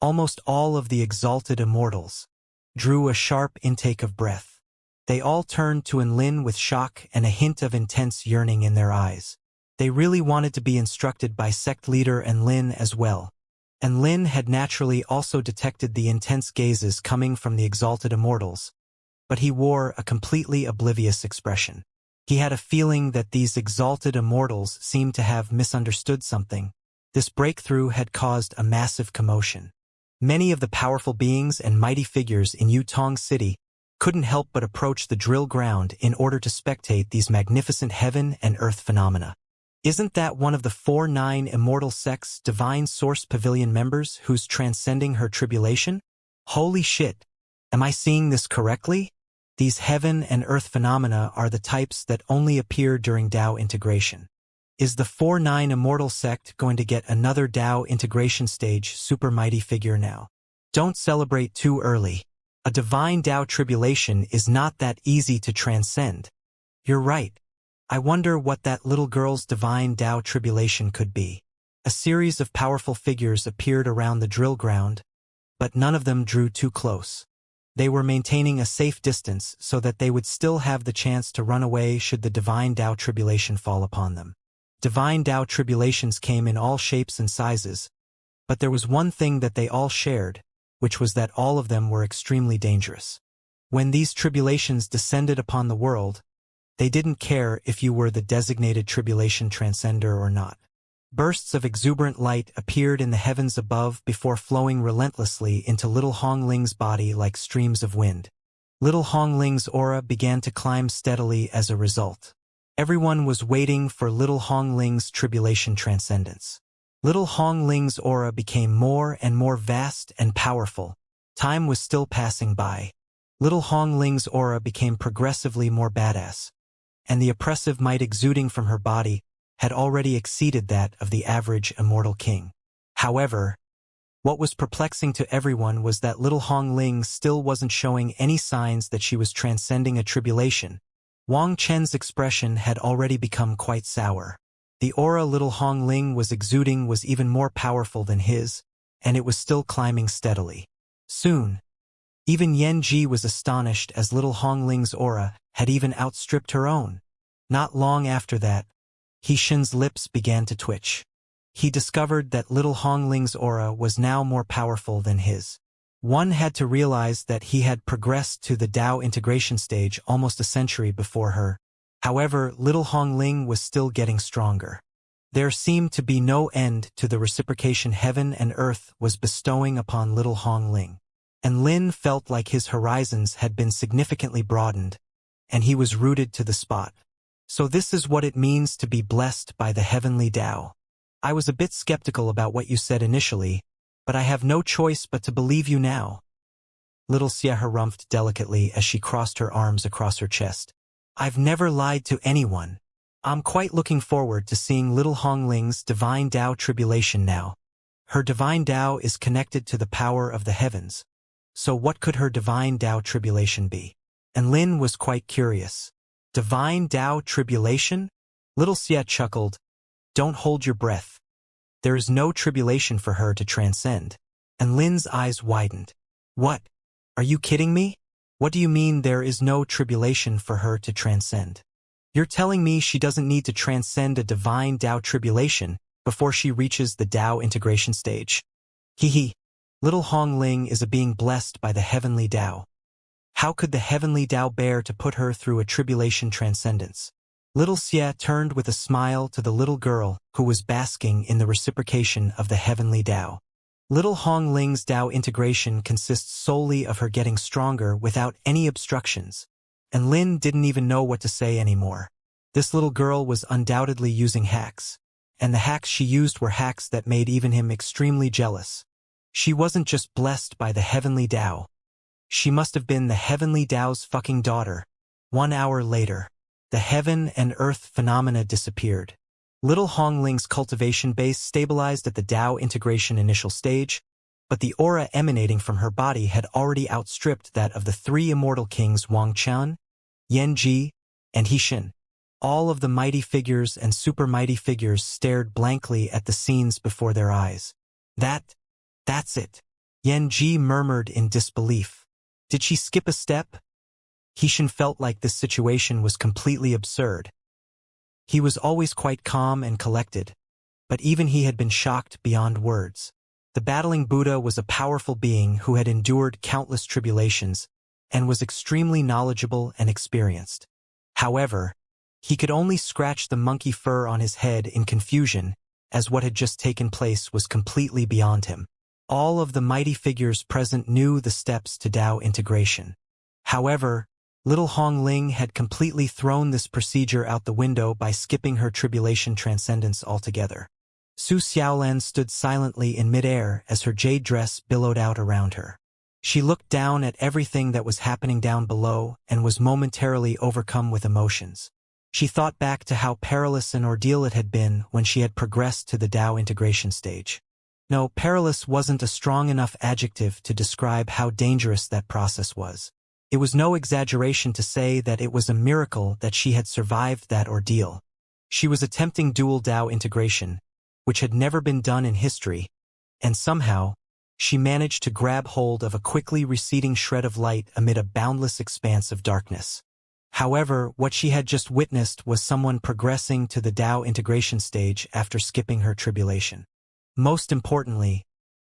Almost all of the exalted immortals drew a sharp intake of breath. They all turned to Lin with shock and a hint of intense yearning in their eyes. They really wanted to be instructed by sect leader and Lin as well. And Lin had naturally also detected the intense gazes coming from the exalted immortals, but he wore a completely oblivious expression. He had a feeling that these exalted immortals seemed to have misunderstood something. This breakthrough had caused a massive commotion. Many of the powerful beings and mighty figures in Yutong City couldn't help but approach the drill ground in order to spectate these magnificent heaven and earth phenomena. Isn't that one of the 4-9 immortal sect's divine source pavilion members who's transcending her tribulation? Holy shit! Am I seeing this correctly? These heaven and earth phenomena are the types that only appear during Dao integration. Is the 4-9 immortal sect going to get another Dao integration stage super mighty figure now? Don't celebrate too early. A divine Dao tribulation is not that easy to transcend. You're right. I wonder what that little girl's divine Dao tribulation could be. A series of powerful figures appeared around the drill ground, but none of them drew too close. They were maintaining a safe distance so that they would still have the chance to run away should the divine Dao tribulation fall upon them. Divine Dao tribulations came in all shapes and sizes, but there was one thing that they all shared, which was that all of them were extremely dangerous. When these tribulations descended upon the world, they didn't care if you were the designated tribulation transcender or not. Bursts of exuberant light appeared in the heavens above before flowing relentlessly into little Hong Ling's body like streams of wind. Little Hong Ling's aura began to climb steadily as a result. Everyone was waiting for little Hong Ling's tribulation transcendence. Little Hong Ling's aura became more and more vast and powerful. Time was still passing by. Little Hong Ling's aura became progressively more badass, and the oppressive might exuding from her body had already exceeded that of the average immortal king. However, what was perplexing to everyone was that little Hong Ling still wasn't showing any signs that she was transcending a tribulation. Wang Chen's expression had already become quite sour. The aura little Hong Ling was exuding was even more powerful than his, and it was still climbing steadily. Soon, even Yan Ji was astonished as little Hong Ling's aura had even outstripped her own. Not long after that, He Shin's lips began to twitch. He discovered that little Hong Ling's aura was now more powerful than his. One had to realize that he had progressed to the Dao integration stage almost a century before her. However, little Hong Ling was still getting stronger. There seemed to be no end to the reciprocation heaven and earth was bestowing upon little Hong Ling. And Lin felt like his horizons had been significantly broadened, and he was rooted to the spot. So this is what it means to be blessed by the heavenly Dao. I was a bit skeptical about what you said initially, but I have no choice but to believe you now. Little Xia harumphed delicately as she crossed her arms across her chest. I've never lied to anyone. I'm quite looking forward to seeing little Hong Ling's divine Dao tribulation now. Her divine Dao is connected to the power of the heavens. So what could her divine Dao tribulation be? And Lin was quite curious. Divine Dao tribulation? Little Xia chuckled. Don't hold your breath. There is no tribulation for her to transcend. And Lin's eyes widened. What? Are you kidding me? What do you mean there is no tribulation for her to transcend? You're telling me she doesn't need to transcend a divine Dao tribulation before she reaches the Dao integration stage? Hee. Little Hong Ling is a being blessed by the heavenly Dao. How could the heavenly Dao bear to put her through a tribulation transcendence? Little Xia turned with a smile to the little girl who was basking in the reciprocation of the heavenly Dao. Little Hong Ling's Dao integration consists solely of her getting stronger without any obstructions, and Lin didn't even know what to say anymore. This little girl was undoubtedly using hacks, and the hacks she used were hacks that made even him extremely jealous. She wasn't just blessed by the heavenly Dao. She must have been the heavenly Dao's fucking daughter. 1 hour later, the heaven and earth phenomena disappeared. Little Hong Ling's cultivation base stabilized at the Dao integration initial stage, but the aura emanating from her body had already outstripped that of the 3 immortal kings Wang Qian, Yanji, and Hixin. All of the mighty figures and super mighty figures stared blankly at the scenes before their eyes. That's it. Yanji murmured in disbelief. Did she skip a step? Hixin felt like this situation was completely absurd. He was always quite calm and collected, but even he had been shocked beyond words. The battling Buddha was a powerful being who had endured countless tribulations and was extremely knowledgeable and experienced. However, he could only scratch the monkey fur on his head in confusion, as what had just taken place was completely beyond him. All of the mighty figures present knew the steps to Tao integration. However, little Hong Ling had completely thrown this procedure out the window by skipping her tribulation transcendence altogether. Su Xiaolan stood silently in midair as her jade dress billowed out around her. She looked down at everything that was happening down below and was momentarily overcome with emotions. She thought back to how perilous an ordeal it had been when she had progressed to the Tao integration stage. No, perilous wasn't a strong enough adjective to describe how dangerous that process was. It was no exaggeration to say that it was a miracle that she had survived that ordeal. She was attempting dual Tao integration, which had never been done in history, and somehow, she managed to grab hold of a quickly receding shred of light amid a boundless expanse of darkness. However, what she had just witnessed was someone progressing to the Tao integration stage after skipping her tribulation. Most importantly,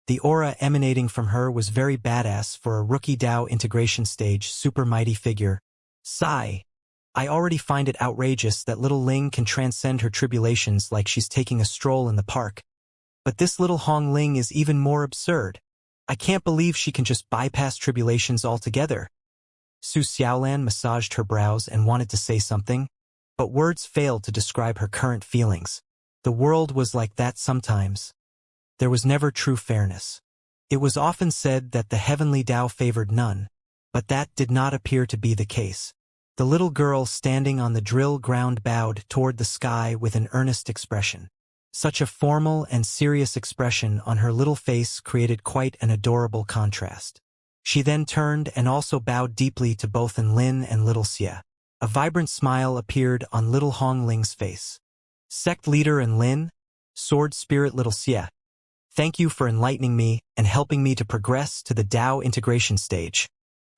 the aura emanating from her was very badass for a rookie Tao integration stage super mighty figure. Sigh. I already find it outrageous that little Ling can transcend her tribulations like she's taking a stroll in the park. But this little Hong Ling is even more absurd. I can't believe she can just bypass tribulations altogether. Su Xiaolan massaged her brows and wanted to say something, but words failed to describe her current feelings. The world was like that sometimes. There was never true fairness. It was often said that the heavenly Tao favored none, but that did not appear to be the case. The little girl standing on the drill ground bowed toward the sky with an earnest expression. Such a formal and serious expression on her little face created quite an adorable contrast. She then turned and also bowed deeply to both Enlin and little Xia. A vibrant smile appeared on little Hong Ling's face. Sect leader Enlin, sword spirit little Xia. Thank you for enlightening me and helping me to progress to the Tao integration stage.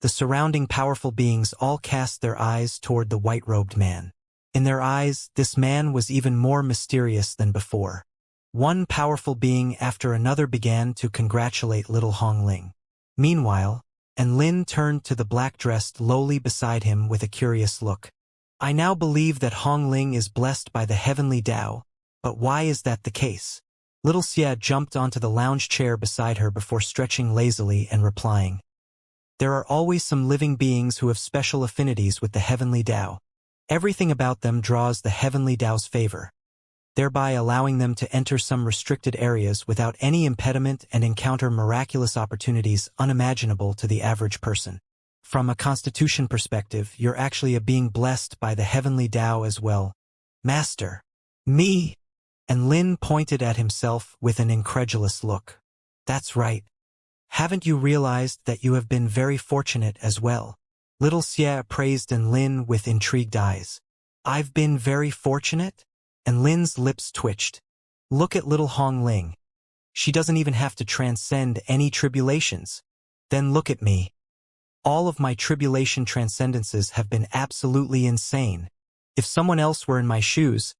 The surrounding powerful beings all cast their eyes toward the white-robed man. In their eyes, this man was even more mysterious than before. One powerful being after another began to congratulate little Hong Ling. Meanwhile, Enlin turned to the black-dressed lowly beside him with a curious look. I now believe that Hong Ling is blessed by the heavenly Tao, but why is that the case? Little Xia jumped onto the lounge chair beside her before stretching lazily and replying. There are always some living beings who have special affinities with the heavenly Tao. Everything about them draws the heavenly Tao's favor, thereby allowing them to enter some restricted areas without any impediment and encounter miraculous opportunities unimaginable to the average person. From a constitution perspective, you're actually a being blessed by the heavenly Tao as well. Master. Me? And Lin pointed at himself with an incredulous look. That's right. Haven't you realized that you have been very fortunate as well? Little Xia praised Enlin with intrigued eyes. I've been very fortunate? Enlin's lips twitched. Look at little Hong Ling. She doesn't even have to transcend any tribulations. Then look at me. All of my tribulation transcendences have been absolutely insane. If someone else were in my shoes,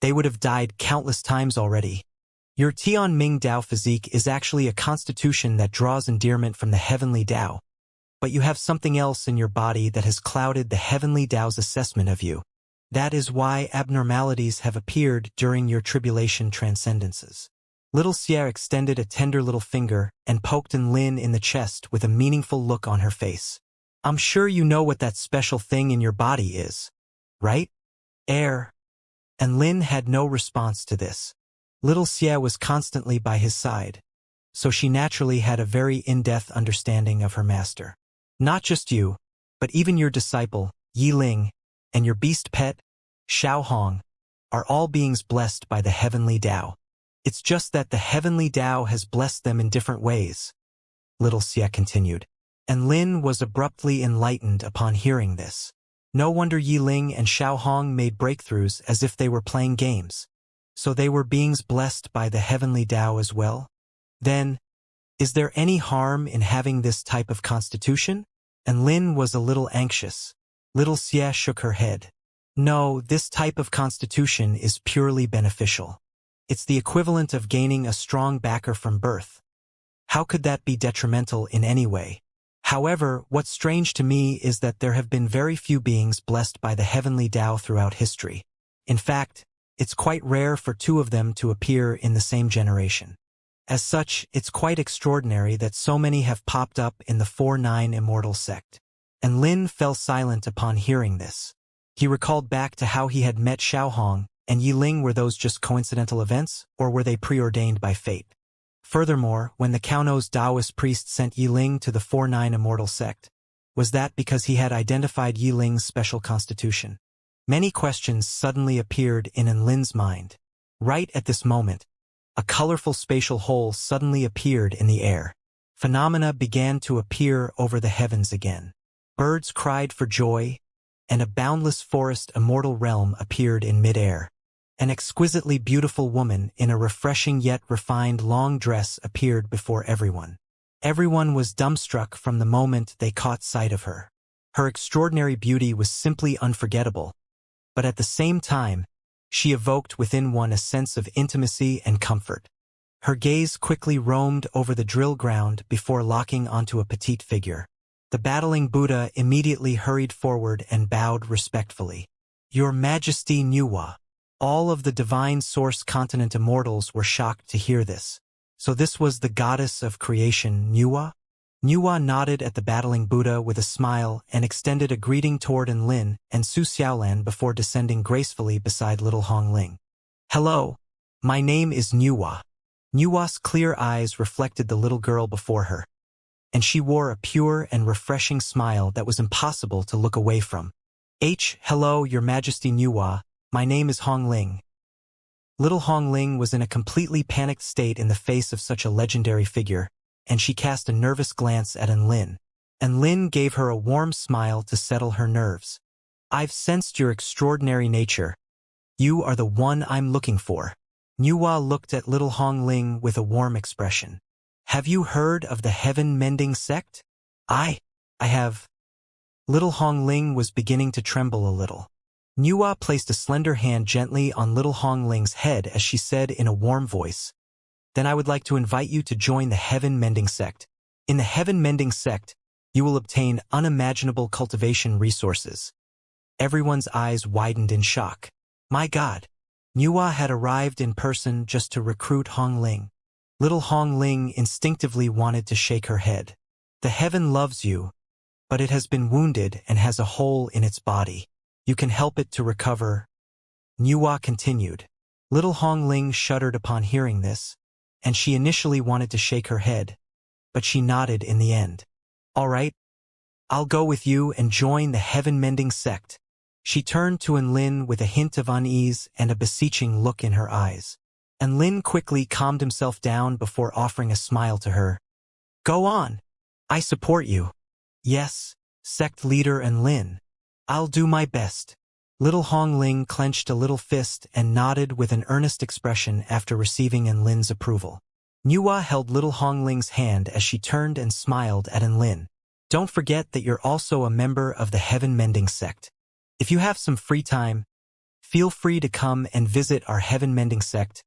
they would have died countless times already. Your Tian Ming Dao physique is actually a constitution that draws endearment from the heavenly Tao. But you have something else in your body that has clouded the heavenly Tao's assessment of you. That is why abnormalities have appeared during your tribulation transcendences. Little Xia extended a tender little finger and poked Enlin in the chest with a meaningful look on her face. I'm sure you know what that special thing in your body is, right? Air. Enlin had no response to this. Little Xia was constantly by his side, so she naturally had a very in-depth understanding of her master. Not just you, but even your disciple, Yi Ling, and your beast pet, Xiao Hong, are all beings blessed by the heavenly Tao. It's just that the heavenly Tao has blessed them in different ways, little Xia continued. And Lin was abruptly enlightened upon hearing this. No wonder Yiling and Xiaohong made breakthroughs as if they were playing games. So they were beings blessed by the heavenly Tao as well? Then, is there any harm in having this type of constitution? And Lin was a little anxious. Little Xie shook her head. No, this type of constitution is purely beneficial. It's the equivalent of gaining a strong backer from birth. How could that be detrimental in any way? However, what's strange to me is that there have been very few beings blessed by the heavenly Tao throughout history. In fact, it's quite rare for two of them to appear in the same generation. As such, it's quite extraordinary that so many have popped up in the 4-9 Immortal sect. And Lin fell silent upon hearing this. He recalled back to how he had met Xiaohong and Yiling. Were those just coincidental events, or were they preordained by fate? Furthermore, when the Kauno's Taoist priest sent Yiling to the 4-9 Immortal sect, was that because he had identified Yiling's special constitution? Many questions suddenly appeared in Lin's mind. Right at this moment, a colorful spatial hole suddenly appeared in the air. Phenomena began to appear over the heavens again. Birds cried for joy, and a boundless forest immortal realm appeared in mid-air. An exquisitely beautiful woman in a refreshing yet refined long dress appeared before everyone. Everyone was dumbstruck from the moment they caught sight of her. Her extraordinary beauty was simply unforgettable, but at the same time, she evoked within one a sense of intimacy and comfort. Her gaze quickly roamed over the drill ground before locking onto a petite figure. The battling Buddha immediately hurried forward and bowed respectfully. Your Majesty Nuwa. All of the divine source continent immortals were shocked to hear this. So this was the goddess of creation, Nuwa? Nuwa nodded at the battling Buddha with a smile and extended a greeting toward Lin and Su Xiaolan before descending gracefully beside little Hong Ling. Hello, my name is Nuwa. Nuwa's clear eyes reflected the little girl before her, and she wore a pure and refreshing smile that was impossible to look away from. Hello, Your Majesty Nuwa. My name is Hong Ling. Little Hong Ling was in a completely panicked state in the face of such a legendary figure, and she cast a nervous glance at Lin. Lin gave her a warm smile to settle her nerves. I've sensed your extraordinary nature. You are the one I'm looking for. Nuwa looked at little Hong Ling with a warm expression. Have you heard of the heaven-mending sect? I have. Little Hong Ling was beginning to tremble a little. Nuwa placed a slender hand gently on little Hong Ling's head as she said in a warm voice, Then I would like to invite you to join the heaven-mending sect. In the heaven-mending sect, you will obtain unimaginable cultivation resources. Everyone's eyes widened in shock. My God! Nuwa had arrived in person just to recruit Hong Ling. Little Hong Ling instinctively wanted to shake her head. The heaven loves you, but it has been wounded and has a hole in its body. You can help it to recover. Nuwa continued. Little Hong Ling shuddered upon hearing this, and she initially wanted to shake her head, but she nodded in the end. All right, I'll go with you and join the heaven-mending sect. She turned to Lin with a hint of unease and a beseeching look in her eyes. Lin quickly calmed himself down before offering a smile to her. Go on. I support you. Yes, sect leader Lin. I'll do my best. Little Hong Ling clenched a little fist and nodded with an earnest expression after receiving Lin's approval. Nuwa held little Hong Ling's hand as she turned and smiled at Lin. Don't forget that you're also a member of the heaven-mending sect. If you have some free time, feel free to come and visit our heaven-mending sect.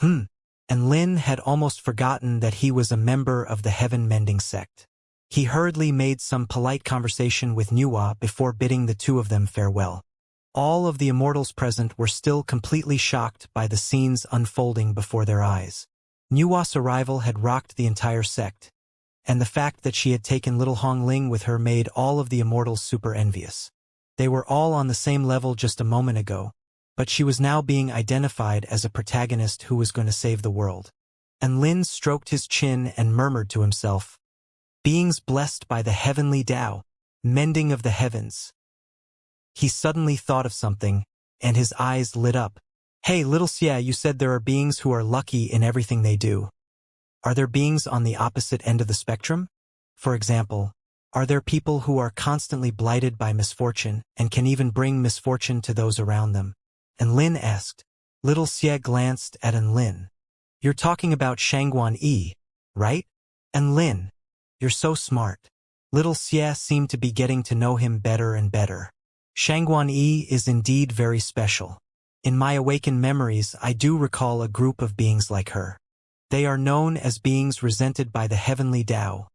And Lin had almost forgotten that he was a member of the heaven-mending sect. He hurriedly made some polite conversation with Nuwa before bidding the two of them farewell. All of the immortals present were still completely shocked by the scenes unfolding before their eyes. Nuwa's arrival had rocked the entire sect, and the fact that she had taken little Hong Ling with her made all of the immortals super envious. They were all on the same level just a moment ago, but she was now being identified as a protagonist who was going to save the world. Lin stroked his chin and murmured to himself, Beings blessed by the heavenly Tao, mending of the heavens. He suddenly thought of something, and his eyes lit up. Hey, little Xia, you said there are beings who are lucky in everything they do. Are there beings on the opposite end of the spectrum? For example, Are there people who are constantly blighted by misfortune and can even bring misfortune to those around them? And Lin asked. Little Xie glanced at Lin. You're talking about Shangguan Yi, right? And Lin, you're so smart. Little Xie seemed to be getting to know him better and better. Shangguan Yi is indeed very special. In my awakened memories, I do recall a group of beings like her. They are known as beings resented by the heavenly Tao.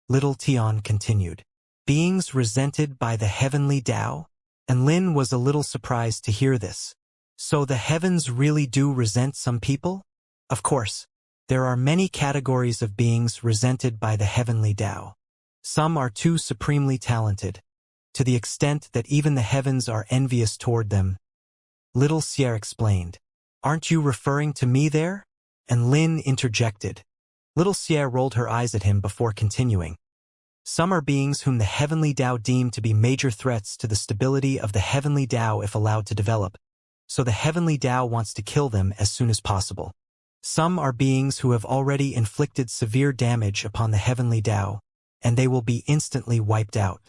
Little Tian continued. Beings resented by the heavenly Tao? And Lin was a little surprised to hear this. So the heavens really do resent some people? Of course, there are many categories of beings resented by the heavenly Tao. Some are too supremely talented, to the extent that even the heavens are envious toward them. Little Xie explained. Aren't you referring to me there? And Lin interjected. Little Xie rolled her eyes at him before continuing. Some are beings whom the heavenly Tao deem to be major threats to the stability of the heavenly Tao if allowed to develop, so the heavenly Tao wants to kill them as soon as possible. Some are beings who have already inflicted severe damage upon the heavenly Tao, and they will be instantly wiped out.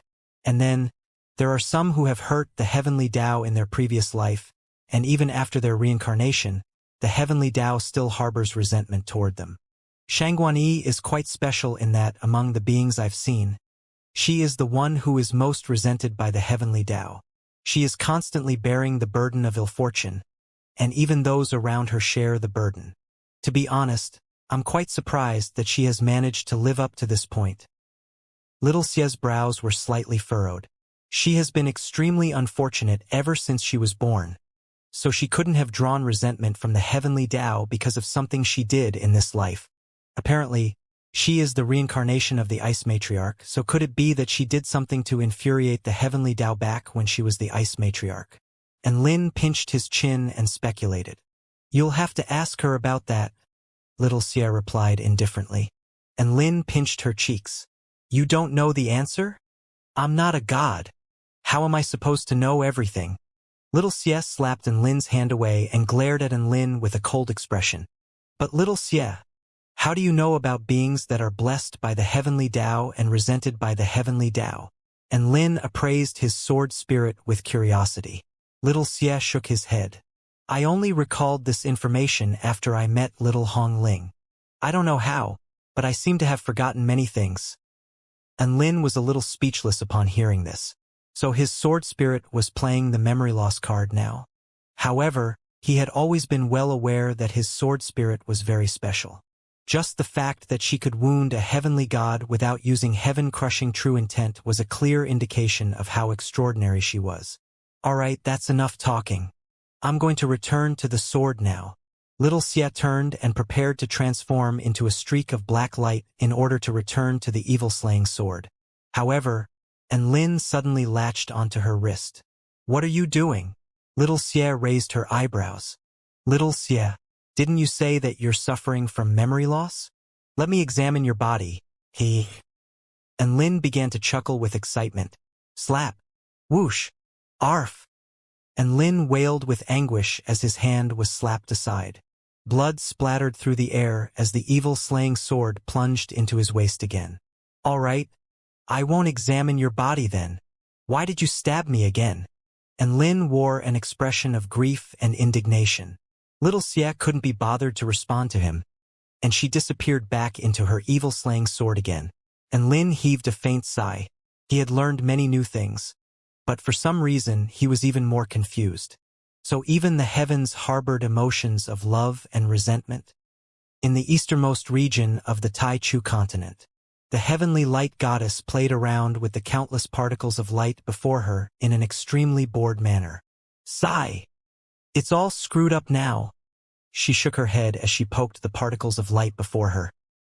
And then, there are some who have hurt the heavenly Tao in their previous life, and even after their reincarnation, the heavenly Tao still harbors resentment toward them. Shangguan Yi is quite special in that, among the beings I've seen, she is the one who is most resented by the heavenly Tao. She is constantly bearing the burden of ill fortune, and even those around her share the burden. To be honest, I'm quite surprised that she has managed to live up to this point. Little Xie's brows were slightly furrowed. She has been extremely unfortunate ever since she was born, so she couldn't have drawn resentment from the heavenly Tao because of something she did in this life. Apparently, she is the reincarnation of the Ice Matriarch, so could it be that she did something to infuriate the heavenly Tao back when she was the Ice Matriarch? And Lin pinched his chin and speculated. You'll have to ask her about that, Little Xie replied indifferently. And Lin pinched her cheeks. You don't know the answer? I'm not a god. How am I supposed to know everything? Little Xie slapped Lin's hand away and glared at Lin with a cold expression. But Little Xie, how do you know about beings that are blessed by the heavenly Tao and resented by the heavenly Tao? And Lin appraised his sword spirit with curiosity. Little Xie shook his head. I only recalled this information after I met Little Hongling. I don't know how, but I seem to have forgotten many things. And Lin was a little speechless upon hearing this. So his sword spirit was playing the memory loss card now. However, he had always been well aware that his sword spirit was very special. Just the fact that she could wound a heavenly god without using heaven-crushing true intent was a clear indication of how extraordinary she was. All right, that's enough talking. I'm going to return to the sword now. Little Xie turned and prepared to transform into a streak of black light in order to return to the evil-slaying sword. However, Lin suddenly latched onto her wrist. What are you doing? Little Xie raised her eyebrows. Little Xie, didn't you say that you're suffering from memory loss? Let me examine your body. And Lin began to chuckle with excitement. Slap. Whoosh. Arf. And Lin wailed with anguish as his hand was slapped aside. Blood splattered through the air as the evil-slaying sword plunged into his waist again. All right, I won't examine your body then. Why did you stab me again? And Lin wore an expression of grief and indignation. Little Xie couldn't be bothered to respond to him, and she disappeared back into her evil-slaying sword again. And Lin heaved a faint sigh. He had learned many new things, but for some reason he was even more confused. So even the heavens harbored emotions of love and resentment? In the easternmost region of the Taichu continent, the heavenly light goddess played around with the countless particles of light before her in an extremely bored manner. Sigh! It's all screwed up now. She shook her head as she poked the particles of light before her.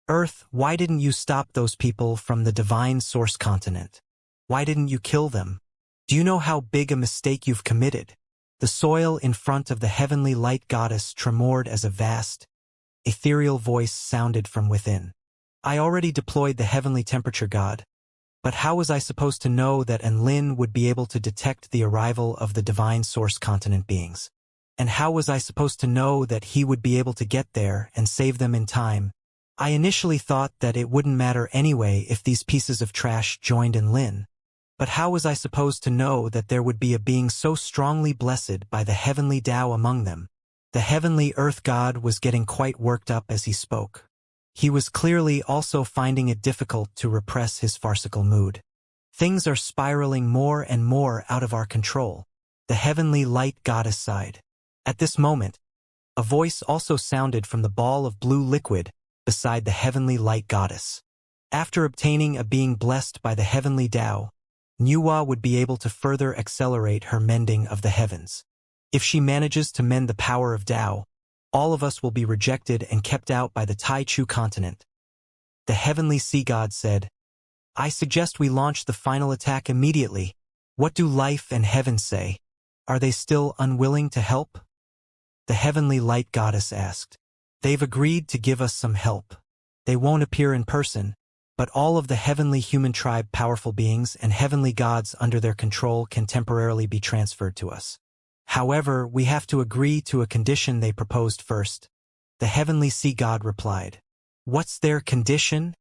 Earth, why didn't you stop those people from the divine source continent? Why didn't you kill them? Do you know how big a mistake you've committed? The soil in front of the heavenly light goddess tremored as a vast, ethereal voice sounded from within. I already deployed the heavenly temperature god, but how was I supposed to know that Lin would be able to detect the arrival of the divine source continent beings? And how was I supposed to know that he would be able to get there and save them in time, I initially thought that it wouldn't matter anyway if these pieces of trash joined in Lin, but how was I supposed to know that there would be a being so strongly blessed by the heavenly Tao among them? The heavenly earth god was getting quite worked up as he spoke. He was clearly also finding it difficult to repress his farcical mood. Things are spiraling more and more out of our control. The heavenly light goddess sighed. At this moment, a voice also sounded from the ball of blue liquid beside the heavenly light goddess. After obtaining a being blessed by the heavenly Tao, Nuwa would be able to further accelerate her mending of the heavens. If she manages to mend the power of Tao, all of us will be rejected and kept out by the Taichu continent. The heavenly sea god said, I suggest we launch the final attack immediately. What do life and heaven say? Are they still unwilling to help? The heavenly light goddess asked. They've agreed to give us some help. They won't appear in person, but all of the heavenly human tribe powerful beings and heavenly gods under their control can temporarily be transferred to us. However, we have to agree to a condition they proposed first. The heavenly sea god replied. What's their condition?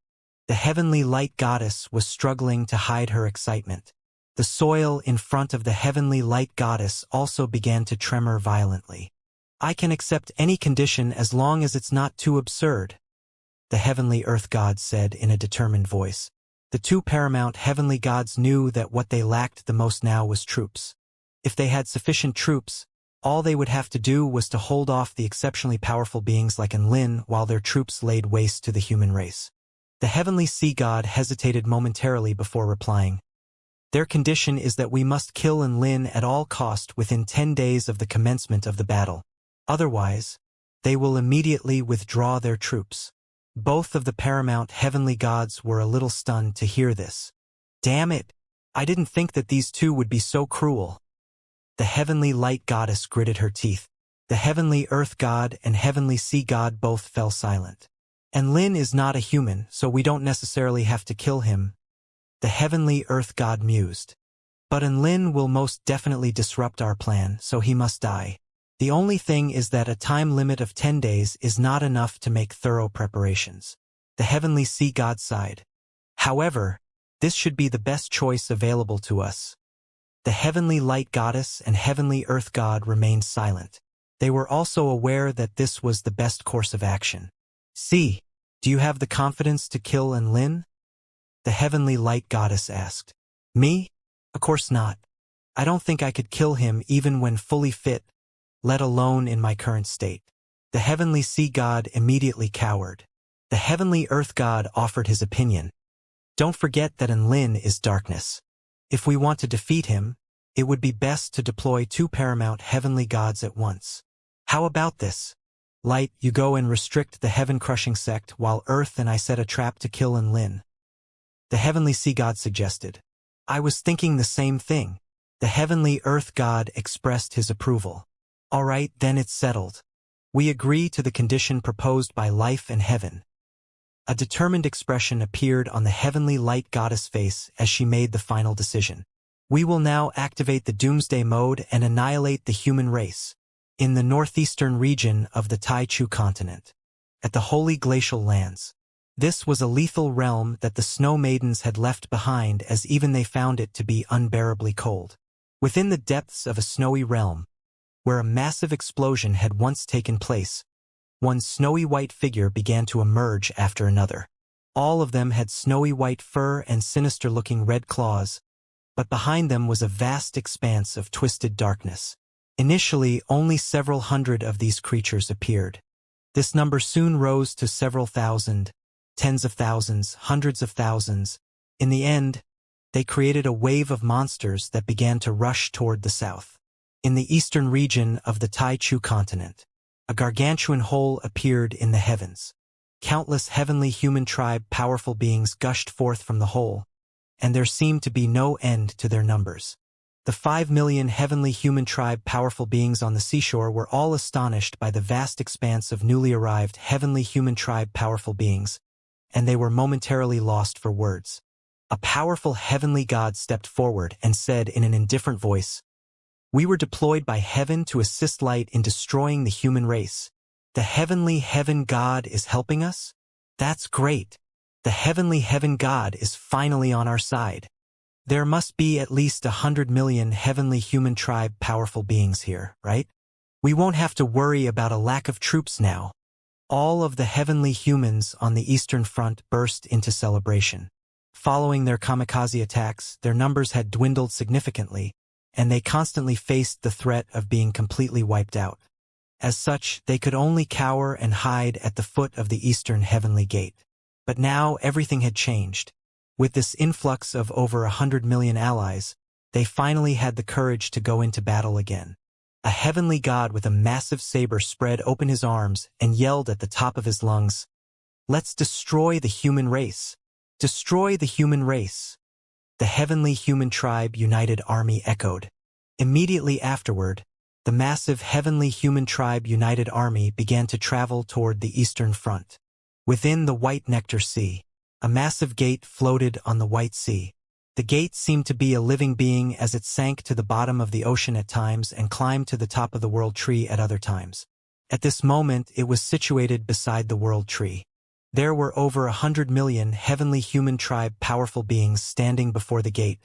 The heavenly light goddess was struggling to hide her excitement. The soil in front of the heavenly light goddess also began to tremor violently. I can accept any condition as long as it's not too absurd, the heavenly earth god said in a determined voice. The two paramount heavenly gods knew that what they lacked the most now was troops. If they had sufficient troops, all they would have to do was to hold off the exceptionally powerful beings like Enlin while their troops laid waste to the human race. The heavenly sea god hesitated momentarily before replying. Their condition is that we must kill Enlin at all cost within 10 days of the commencement of the battle. Otherwise, they will immediately withdraw their troops. Both of the paramount heavenly gods were a little stunned to hear this. Damn it! I didn't think that these two would be so cruel. The heavenly light goddess gritted her teeth. The heavenly earth god and heavenly sea god both fell silent. Enlin is not a human, so we don't necessarily have to kill him, the heavenly earth god mused. But Enlin will most definitely disrupt our plan, so he must die. The only thing is that a time limit of 10 days is not enough to make thorough preparations. The heavenly sea god sighed. However, this should be the best choice available to us. The heavenly light goddess and heavenly earth god remained silent. They were also aware that this was the best course of action. See, do you have the confidence to kill Enlin? The heavenly light goddess asked. Me? Of course not. I don't think I could kill him even when fully fit, let alone in my current state. The heavenly sea god immediately cowered. The heavenly earth god offered his opinion. Don't forget that Enlin is darkness. If we want to defeat him, it would be best to deploy two paramount heavenly gods at once. How about this? Light, you go and restrict the heaven-crushing sect while Earth and I set a trap to kill Enlin. The heavenly sea god suggested. I was thinking the same thing. The heavenly earth god expressed his approval. All right, then it's settled. We agree to the condition proposed by life and heaven. A determined expression appeared on the heavenly light goddess' face as she made the final decision. We will now activate the doomsday mode and annihilate the human race. In the northeastern region of the Taichu continent, at the holy glacial lands. This was a lethal realm that the snow maidens had left behind as even they found it to be unbearably cold. Within the depths of a snowy realm, where a massive explosion had once taken place, one snowy white figure began to emerge after another. All of them had snowy white fur and sinister-looking red claws, but behind them was a vast expanse of twisted darkness. Initially, only several hundred of these creatures appeared. This number soon rose to several thousand, tens of thousands, hundreds of thousands. In the end, they created a wave of monsters that began to rush toward the south. In the eastern region of the Taichu continent, a gargantuan hole appeared in the heavens. Countless heavenly human tribe powerful beings gushed forth from the hole, and there seemed to be no end to their numbers. The 5 million heavenly human tribe powerful beings on the seashore were all astonished by the vast expanse of newly arrived heavenly human tribe powerful beings, and they were momentarily lost for words. A powerful heavenly god stepped forward and said in an indifferent voice, "We were deployed by heaven to assist light in destroying the human race. The heavenly heaven god is helping us?" That's great. The heavenly heaven god is finally on our side. There must be at least 100 million heavenly human tribe powerful beings here, right? We won't have to worry about a lack of troops now. All of the heavenly humans on the Eastern Front burst into celebration. Following their kamikaze attacks, their numbers had dwindled significantly, and they constantly faced the threat of being completely wiped out. As such, they could only cower and hide at the foot of the Eastern Heavenly Gate. But now everything had changed. With this influx of over 100 million allies, they finally had the courage to go into battle again. A heavenly god with a massive saber spread open his arms and yelled at the top of his lungs, "Let's destroy the human race! Destroy the human race!" The heavenly human tribe united army echoed. Immediately afterward, the massive heavenly human tribe united army began to travel toward the Eastern Front. Within the White Nectar Sea, a massive gate floated on the White Sea. The gate seemed to be a living being as it sank to the bottom of the ocean at times and climbed to the top of the World Tree at other times. At this moment, it was situated beside the World Tree. There were over 100 million heavenly human tribe powerful beings standing before the gate,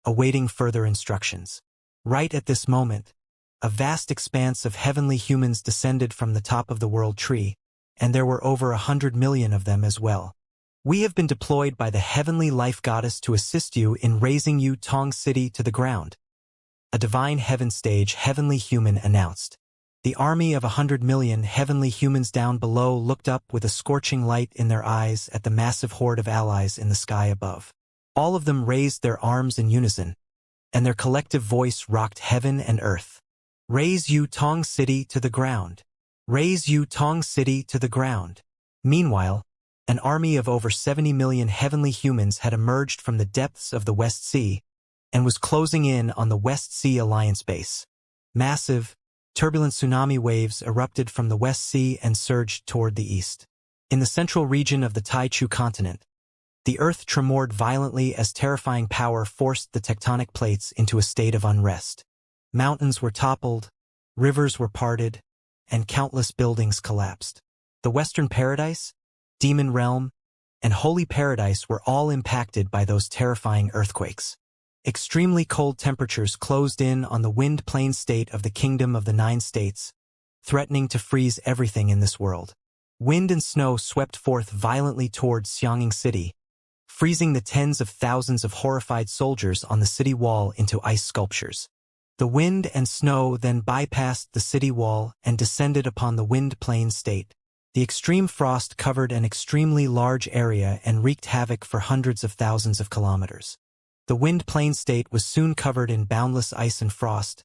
awaiting further instructions. Right at this moment, a vast expanse of heavenly humans descended from the top of the World Tree, and there were over 100 million of them as well. "We have been deployed by the heavenly life goddess to assist you in raising you Tong City to the ground," a divine heaven stage heavenly human announced. The army of 100 million heavenly humans down below looked up with a scorching light in their eyes at the massive horde of allies in the sky above. All of them raised their arms in unison, and their collective voice rocked heaven and earth. "Raise you Tong City to the ground. Raise you Tong City to the ground." Meanwhile, an army of over 70 million heavenly humans had emerged from the depths of the West Sea and was closing in on the West Sea Alliance base. Massive, turbulent tsunami waves erupted from the West Sea and surged toward the east. In the central region of the Taichu continent, the earth tremored violently as terrifying power forced the tectonic plates into a state of unrest. Mountains were toppled, rivers were parted, and countless buildings collapsed. The Western Paradise, Demon Realm, and Holy Paradise were all impacted by those terrifying earthquakes. Extremely cold temperatures closed in on the wind plain state of the Kingdom of the Nine States, threatening to freeze everything in this world. Wind and snow swept forth violently towards Xianxia City, freezing the tens of thousands of horrified soldiers on the city wall into ice sculptures. The wind and snow then bypassed the city wall and descended upon the wind plain state. The extreme frost covered an extremely large area and wreaked havoc for hundreds of thousands of kilometers. The wind plain state was soon covered in boundless ice and frost,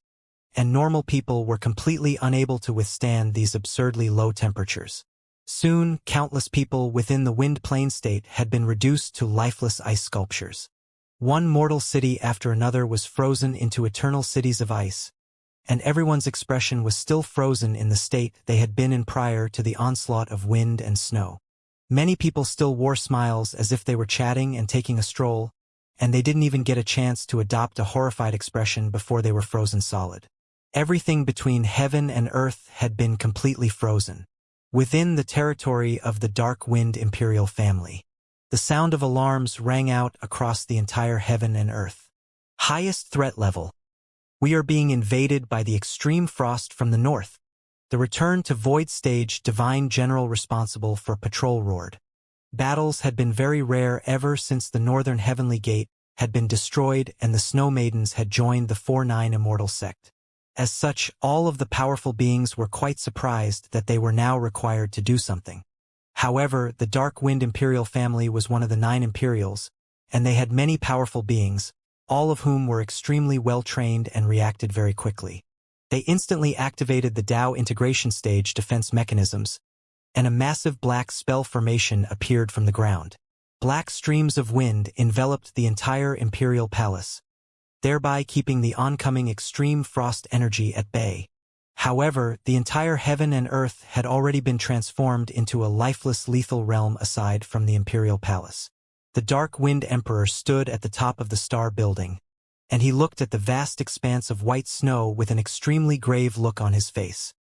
and normal people were completely unable to withstand these absurdly low temperatures. Soon, countless people within the wind plain state had been reduced to lifeless ice sculptures. One mortal city after another was frozen into eternal cities of ice, and everyone's expression was still frozen in the state they had been in prior to the onslaught of wind and snow. Many people still wore smiles as if they were chatting and taking a stroll, and they didn't even get a chance to adopt a horrified expression before they were frozen solid. Everything between heaven and earth had been completely frozen. Within the territory of the Dark Wind Imperial family, the sound of alarms rang out across the entire heaven and earth. Highest threat level. We are being invaded by the extreme frost from the north. The return to Void Stage Divine General responsible for patrol roared. Battles had been very rare ever since the Northern Heavenly Gate had been destroyed and the Snow Maidens had joined the 4-9 Immortal sect. As such, all of the powerful beings were quite surprised that they were now required to do something. However, the Dark Wind Imperial family was one of the 9 Imperials, and they had many powerful beings, all of whom were extremely well-trained and reacted very quickly. They instantly activated the Dao integration stage defense mechanisms, and a massive black spell formation appeared from the ground. Black streams of wind enveloped the entire Imperial Palace, thereby keeping the oncoming extreme frost energy at bay. However, the entire heaven and earth had already been transformed into a lifeless lethal realm aside from the Imperial Palace. The Dark Wind Emperor stood at the top of the Star Building, and he looked at the vast expanse of white snow with an extremely grave look on his face.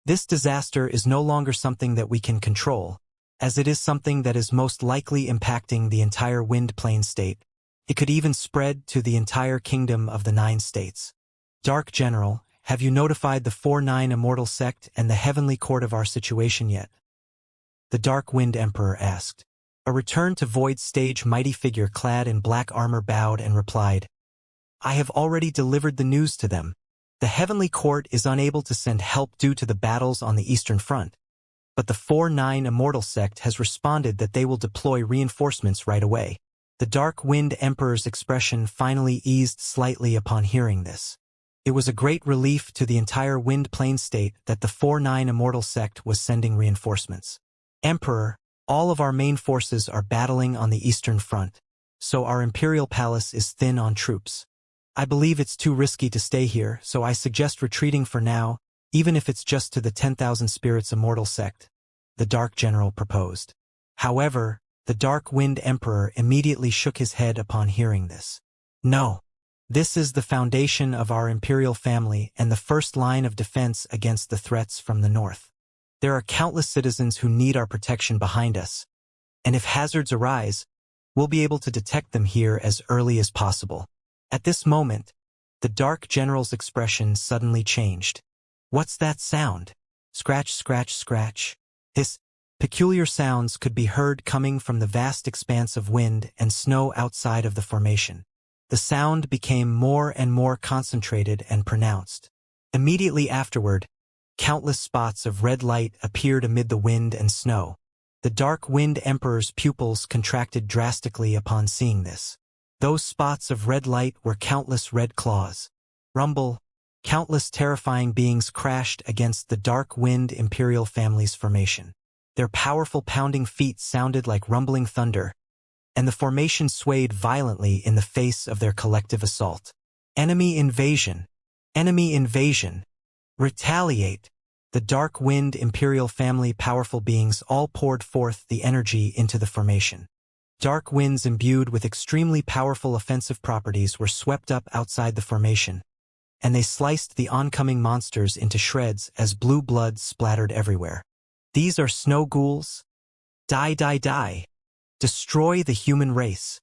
This disaster is no longer something that we can control, as it is something that is most likely impacting the entire Wind Plain state. It could even spread to the entire kingdom of the 9 states. Dark General, have you notified the 4-9 Immortal sect and the heavenly court of our situation yet? The Dark Wind Emperor asked. A return to Void stage mighty figure clad in black armor bowed and replied, I have already delivered the news to them. The heavenly court is unable to send help due to the battles on the Eastern Front. But the 4-9 Immortal sect has responded that they will deploy reinforcements right away. The Dark Wind Emperor's expression finally eased slightly upon hearing this. It was a great relief to the entire Wind Plain state that the 4-9 Immortal sect was sending reinforcements. Emperor, all of our main forces are battling on the Eastern Front, so our Imperial Palace is thin on troops. I believe it's too risky to stay here, so I suggest retreating for now, even if it's just to the 10,000 Spirits Immortal sect, the Dark General proposed. However, the Dark Wind Emperor immediately shook his head upon hearing this. No. This is the foundation of our imperial family and the first line of defense against the threats from the north. There are countless citizens who need our protection behind us, and if hazards arise, we'll be able to detect them here as early as possible. At this moment, the Dark General's expression suddenly changed. What's that sound? Scratch, scratch, scratch. This peculiar sounds could be heard coming from the vast expanse of wind and snow outside of the formation. The sound became more and more concentrated and pronounced. Immediately afterward, countless spots of red light appeared amid the wind and snow. The Dark Wind Emperor's pupils contracted drastically upon seeing this. Those spots of red light were countless red claws. Rumble, countless terrifying beings crashed against the Dark Wind Imperial family's formation. Their powerful pounding feet sounded like rumbling thunder, and the formation swayed violently in the face of their collective assault. Enemy invasion! Enemy invasion! Retaliate! The Dark Wind Imperial family powerful beings all poured forth the energy into the formation. Dark winds imbued with extremely powerful offensive properties were swept up outside the formation, and they sliced the oncoming monsters into shreds as blue blood splattered everywhere. These are snow ghouls? Die, die, die! Destroy the human race!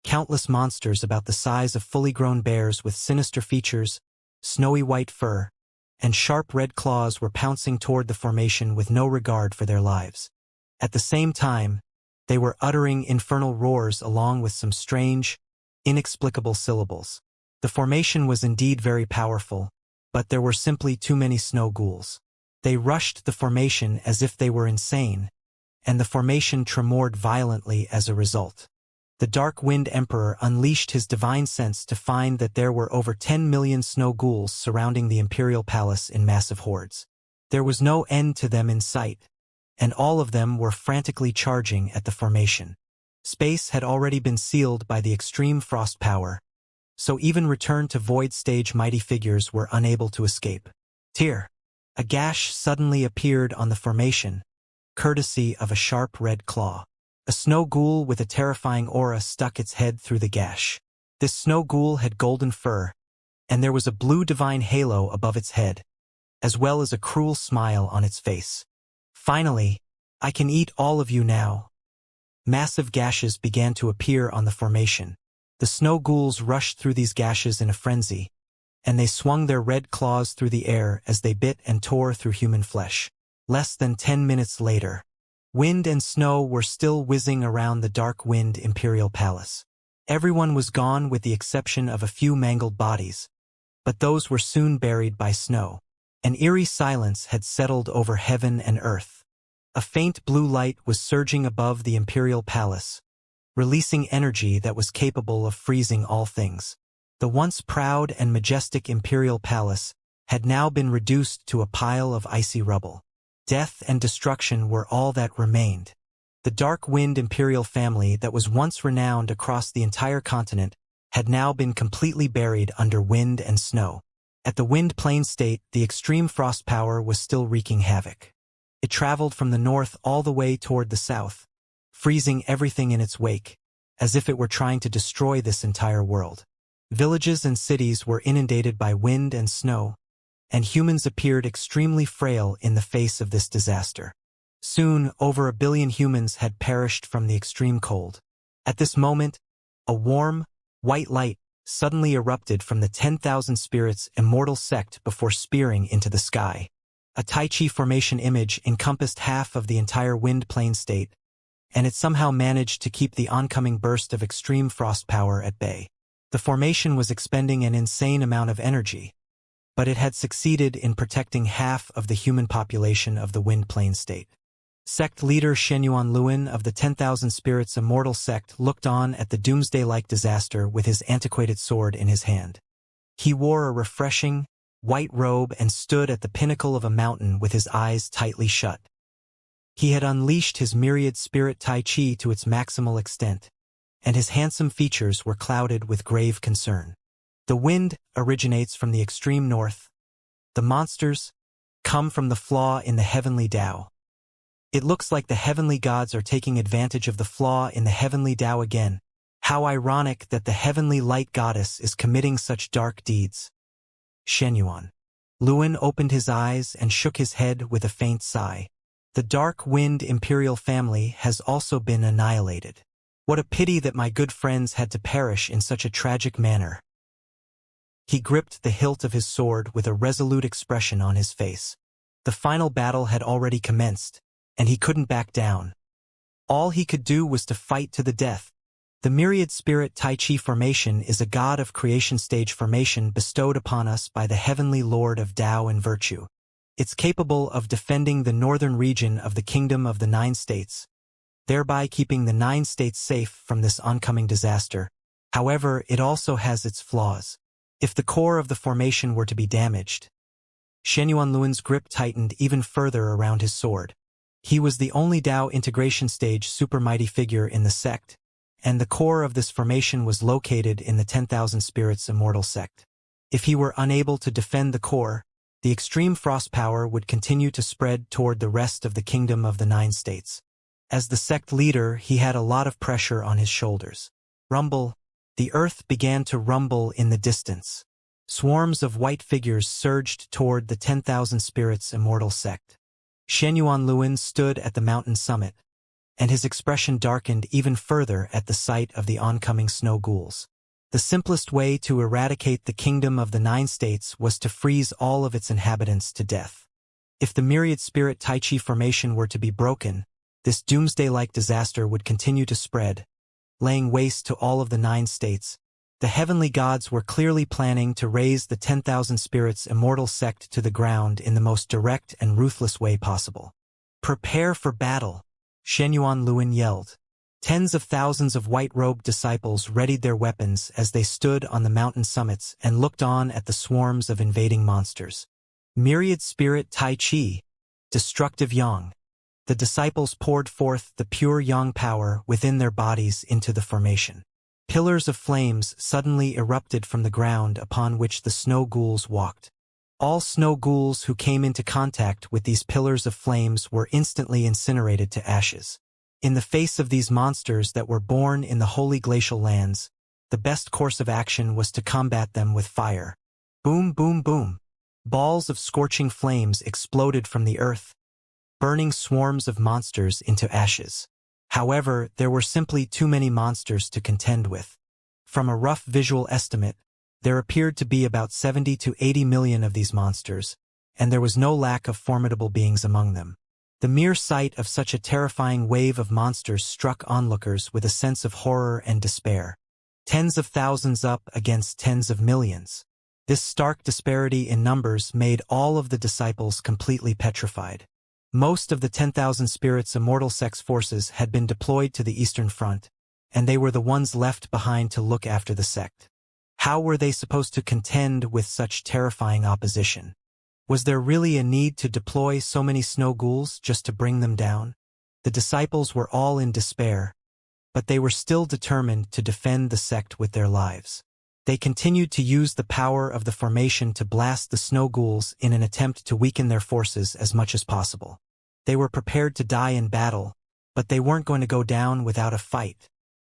Countless monsters about the size of fully grown bears with sinister features, snowy white fur, and sharp red claws were pouncing toward the formation with no regard for their lives. At the same time, they were uttering infernal roars along with some strange, inexplicable syllables. The formation was indeed very powerful, but there were simply too many snow ghouls. They rushed the formation as if they were insane, and the formation tremored violently as a result. The Dark Wind Emperor unleashed his divine sense to find that there were over 10 million snow ghouls surrounding the Imperial Palace in massive hordes. There was no end to them in sight, and all of them were frantically charging at the formation. Space had already been sealed by the extreme frost power, so even returned to Void stage mighty figures were unable to escape. Tear! A gash suddenly appeared on the formation, courtesy of a sharp red claw. A snow ghoul with a terrifying aura stuck its head through the gash. This snow ghoul had golden fur, and there was a blue divine halo above its head, as well as a cruel smile on its face. Finally, I can eat all of you now. Massive gashes began to appear on the formation. The snow ghouls rushed through these gashes in a frenzy, and they swung their red claws through the air as they bit and tore through human flesh. Less than 10 minutes later, wind and snow were still whizzing around the Dark Wind Imperial Palace. Everyone was gone with the exception of a few mangled bodies, but those were soon buried by snow. An eerie silence had settled over heaven and earth. A faint blue light was surging above the Imperial Palace, releasing energy that was capable of freezing all things. The once proud and majestic Imperial Palace had now been reduced to a pile of icy rubble. Death and destruction were all that remained. The Dark Wind Imperial family that was once renowned across the entire continent had now been completely buried under wind and snow. At the Wind Plain state, the extreme frost power was still wreaking havoc. It traveled from the north all the way toward the south, freezing everything in its wake, as if it were trying to destroy this entire world. Villages and cities were inundated by wind and snow, and humans appeared extremely frail in the face of this disaster. Soon, over 1 billion humans had perished from the extreme cold. At this moment, a warm, white light suddenly erupted from the 10,000 spirits Immortal sect before spearing into the sky. A Tai Chi formation image encompassed half of the entire wind plane state, and it somehow managed to keep the oncoming burst of extreme frost power at bay. The formation was expending an insane amount of energy, but it had succeeded in protecting half of the human population of the wind plane state. Sect leader Shenyuan Luin of the 10,000 Spirits Immortal sect looked on at the doomsday-like disaster with his antiquated sword in his hand. He wore a refreshing, white robe and stood at the pinnacle of a mountain with his eyes tightly shut. He had unleashed his myriad spirit Tai Chi to its maximal extent, and his handsome features were clouded with grave concern. The wind originates from the extreme north. The monsters come from the flaw in the heavenly Tao. It looks like the heavenly gods are taking advantage of the flaw in the heavenly Tao again. How ironic that the heavenly light goddess is committing such dark deeds. Shenyuan Luin opened his eyes and shook his head with a faint sigh. The dark wind imperial family has also been annihilated. What a pity that my good friends had to perish in such a tragic manner. He gripped the hilt of his sword with a resolute expression on his face. The final battle had already commenced, and he couldn't back down. All he could do was to fight to the death. The myriad spirit Tai Chi formation is a god of creation stage formation bestowed upon us by the heavenly lord of Tao and virtue. It's capable of defending the northern region of the kingdom of the 9 states, thereby keeping the 9 states safe from this oncoming disaster. However, it also has its flaws. If the core of the formation were to be damaged, Shenyuan Luin's grip tightened even further around his sword. He was the only Tao integration stage super mighty figure in the sect, and the core of this formation was located in the 10,000 Spirits Immortal sect. If he were unable to defend the core, the extreme frost power would continue to spread toward the rest of the kingdom of the 9 states. As the sect leader, he had a lot of pressure on his shoulders. Rumble. The earth began to rumble in the distance. Swarms of white figures surged toward the 10,000 Spirits Immortal sect. Shenyuan Luin stood at the mountain summit, and his expression darkened even further at the sight of the oncoming snow ghouls. The simplest way to eradicate the kingdom of the 9 states was to freeze all of its inhabitants to death. If the myriad spirit Tai Chi formation were to be broken, this doomsday-like disaster would continue to spread, laying waste to all of the 9 states. The heavenly gods were clearly planning to raze the 10,000 Spirits Immortal sect to the ground in the most direct and ruthless way possible. Prepare for battle, Shenyuan Luin yelled. Tens of thousands of white-robed disciples readied their weapons as they stood on the mountain summits and looked on at the swarms of invading monsters. Myriad spirit Tai Chi, destructive yang. The disciples poured forth the pure yang power within their bodies into the formation. Pillars of flames suddenly erupted from the ground upon which the snow ghouls walked. All snow ghouls who came into contact with these pillars of flames were instantly incinerated to ashes. In the face of these monsters that were born in the holy glacial lands, the best course of action was to combat them with fire. Boom, boom, boom. Balls of scorching flames exploded from the earth, burning swarms of monsters into ashes. However, there were simply too many monsters to contend with. From a rough visual estimate, there appeared to be about 70 to 80 million of these monsters, and there was no lack of formidable beings among them. The mere sight of such a terrifying wave of monsters struck onlookers with a sense of horror and despair. Tens of thousands up against tens of millions. This stark disparity in numbers made all of the disciples completely petrified. Most of the 10,000 Spirits Immortal sect's forces had been deployed to the Eastern Front, and they were the ones left behind to look after the sect. How were they supposed to contend with such terrifying opposition? Was there really a need to deploy so many snow ghouls just to bring them down? The disciples were all in despair, but they were still determined to defend the sect with their lives. They continued to use the power of the formation to blast the snow ghouls in an attempt to weaken their forces as much as possible. They were prepared to die in battle, but they weren't going to go down without a fight.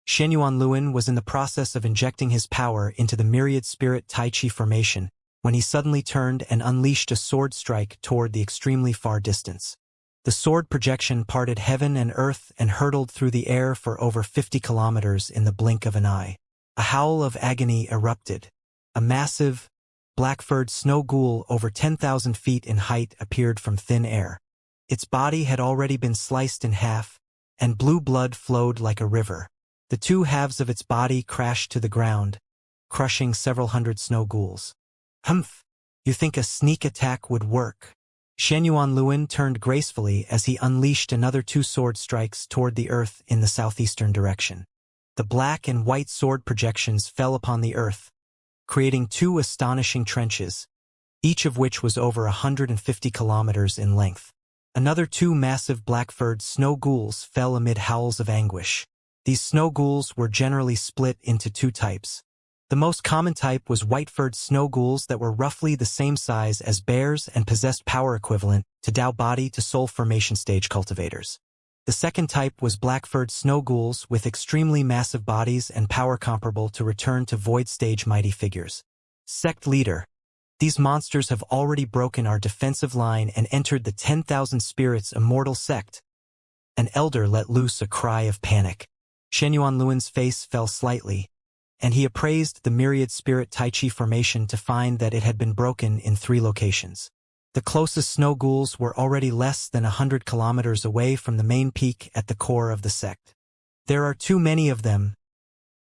Shenyuan Luin was in the process of injecting his power into the myriad spirit Tai Chi formation when he suddenly turned and unleashed a sword strike toward the extremely far distance. The sword projection parted heaven and earth and hurtled through the air for over 50 kilometers in the blink of an eye. A howl of agony erupted. A massive, black-furred snow ghoul over 10,000 feet in height appeared from thin air. Its body had already been sliced in half, and blue blood flowed like a river. The two halves of its body crashed to the ground, crushing several hundred snow ghouls. Humph! You think a sneak attack would work? Xianxia turned gracefully as he unleashed another two sword strikes toward the earth in the southeastern direction. The black and white sword projections fell upon the earth, creating two astonishing trenches, each of which was over 150 kilometers in length. Another two massive black-furred snow ghouls fell amid howls of anguish. These snow ghouls were generally split into two types. The most common type was white-furred snow ghouls that were roughly the same size as bears and possessed power equivalent to Tao body to soul formation stage cultivators. The second type was black-furred snow ghouls with extremely massive bodies and power comparable to return to void stage mighty figures. Sect Leader. These monsters have already broken our defensive line and entered the 10,000 spirits Immortal sect. An elder let loose a cry of panic. Xianxuan's face fell slightly, and he appraised the myriad spirit Tai Chi formation to find that it had been broken in 3 locations. The closest snow ghouls were already less than 100 kilometers away from the main peak at the core of the sect. There are too many of them.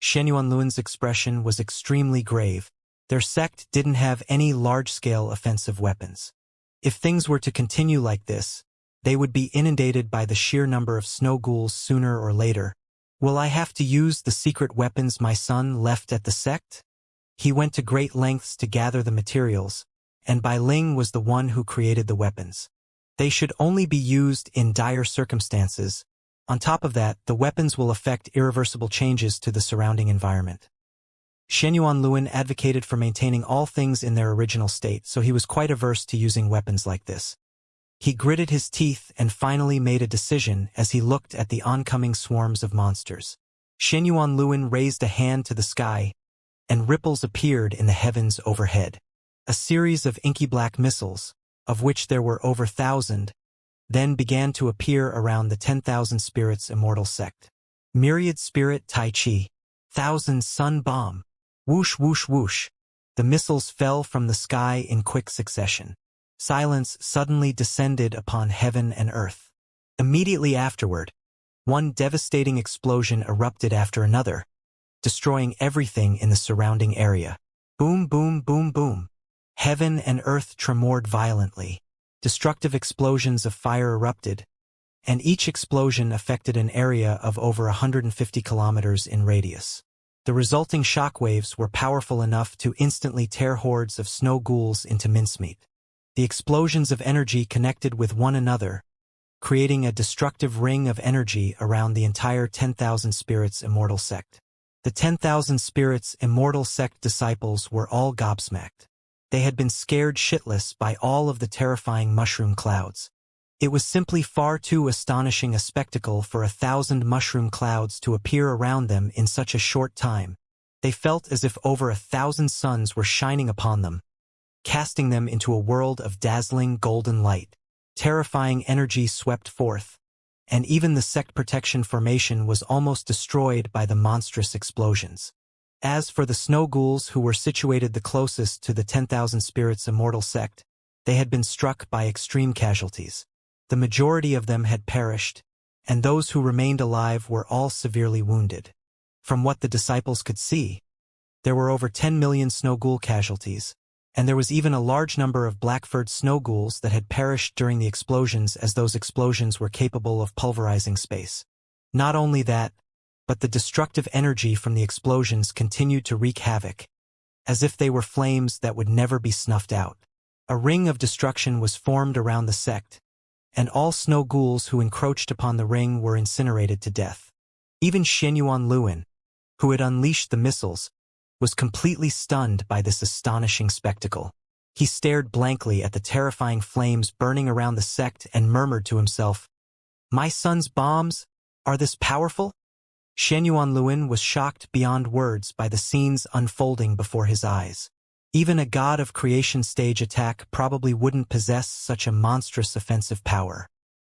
Xianxuan's expression was extremely grave. Their sect didn't have any large-scale offensive weapons. If things were to continue like this, they would be inundated by the sheer number of snow ghouls sooner or later. Will I have to use the secret weapons my son left at the sect? He went to great lengths to gather the materials, and Bai Ling was the one who created the weapons. They should only be used in dire circumstances. On top of that, the weapons will affect irreversible changes to the surrounding environment. Xianxuan advocated for maintaining all things in their original state, so he was quite averse to using weapons like this. He gritted his teeth and finally made a decision as he looked at the oncoming swarms of monsters. Xianxuan raised a hand to the sky, and ripples appeared in the heavens overhead. A series of inky black missiles, of which there were over 1,000, then began to appear around the 10,000 spirits Immortal sect. Myriad spirit Tai Chi. 1,000 sun bomb. Whoosh whoosh whoosh. The missiles fell from the sky in quick succession. Silence suddenly descended upon heaven and earth. Immediately afterward, one devastating explosion erupted after another, destroying everything in the surrounding area. Boom, boom, boom, boom. Heaven and earth tremored violently. Destructive explosions of fire erupted, and each explosion affected an area of over 150 kilometers in radius. The resulting shockwaves were powerful enough to instantly tear hordes of snow ghouls into mincemeat. The explosions of energy connected with one another, creating a destructive ring of energy around the entire 10,000 spirits Immortal sect. The 10,000 spirits Immortal sect disciples were all gobsmacked. They had been scared shitless by all of the terrifying mushroom clouds. It was simply far too astonishing a spectacle for 1,000 mushroom clouds to appear around them in such a short time. They felt as if over 1,000 suns were shining upon them, casting them into a world of dazzling golden light. Terrifying energy swept forth, and even the sect protection formation was almost destroyed by the monstrous explosions. As for the snow ghouls who were situated the closest to the 10,000 spirits Immortal sect, they had been struck by extreme casualties. The majority of them had perished, and those who remained alive were all severely wounded. From what the disciples could see, there were over 10 million snow ghoul casualties, and there was even a large number of black-furred snow ghouls that had perished during the explosions, as those explosions were capable of pulverizing space. Not only that, but the destructive energy from the explosions continued to wreak havoc, as if they were flames that would never be snuffed out. A ring of destruction was formed around the sect, and all snow ghouls who encroached upon the ring were incinerated to death. Even Xianxuan, who had unleashed the missiles, was completely stunned by this astonishing spectacle. He stared blankly at the terrifying flames burning around the sect and murmured to himself, "My son's bombs? Are this powerful?" Xianxuan was shocked beyond words by the scenes unfolding before his eyes. Even a god of creation stage attack probably wouldn't possess such a monstrous offensive power.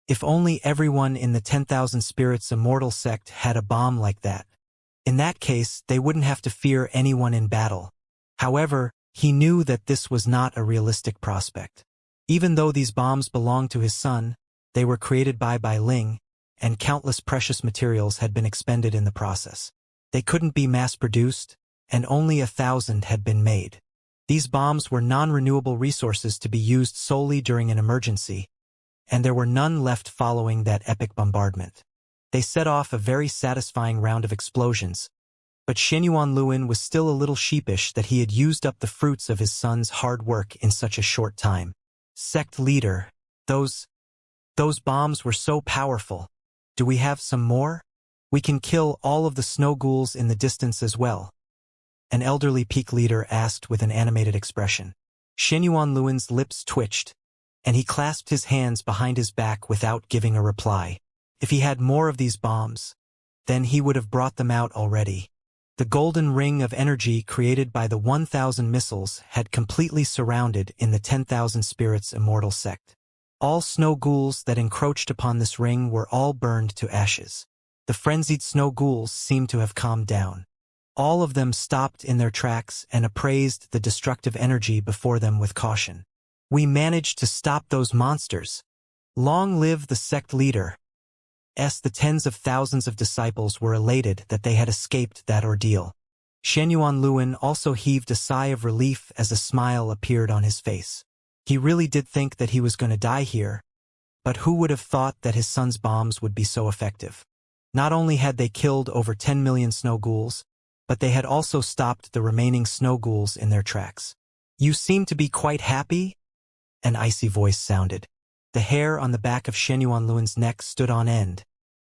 If only everyone in the 10,000 Spirits Immortal sect had a bomb like that. In that case, they wouldn't have to fear anyone in battle. However, he knew that this was not a realistic prospect. Even though these bombs belonged to his son, they were created by Ling, and countless precious materials had been expended in the process. They couldn't be mass-produced, and only 1,000 had been made. These bombs were non-renewable resources to be used solely during an emergency, and there were none left following that epic bombardment. They set off a very satisfying round of explosions, but Xianyuan Luin was still a little sheepish that he had used up the fruits of his son's hard work in such a short time. Sect leader, those bombs were so powerful. Do we have some more? We can kill all of the snow ghouls in the distance as well. An elderly peak leader asked with an animated expression. Xianyuan Luin's lips twitched, and he clasped his hands behind his back without giving a reply. If he had more of these bombs, then he would have brought them out already. The golden ring of energy created by the 1,000 missiles had completely surrounded in the 10,000 Spirits Immortal sect. All snow ghouls that encroached upon this ring were all burned to ashes. The frenzied snow ghouls seemed to have calmed down. All of them stopped in their tracks and appraised the destructive energy before them with caution. We managed to stop those monsters. Long live the sect leader. The tens of thousands of disciples were elated that they had escaped that ordeal. Xianyuan Luin also heaved a sigh of relief as a smile appeared on his face. He really did think that he was going to die here, but who would have thought that his son's bombs would be so effective? Not only had they killed over 10 million snow ghouls, but they had also stopped the remaining snow ghouls in their tracks. You seem to be quite happy? An icy voice sounded. The hair on the back of Xianyuan Luin's neck stood on end,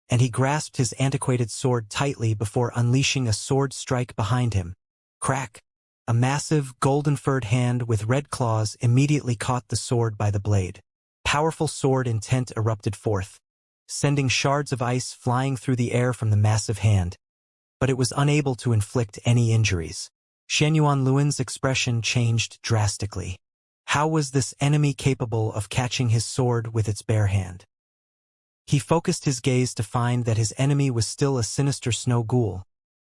and he grasped his antiquated sword tightly before unleashing a sword strike behind him. Crack! A massive, golden-furred hand with red claws immediately caught the sword by the blade. Powerful sword intent erupted forth, sending shards of ice flying through the air from the massive hand, but it was unable to inflict any injuries. Xianyuan Luin's expression changed drastically. How was this enemy capable of catching his sword with its bare hand? He focused his gaze to find that his enemy was still a sinister snow ghoul,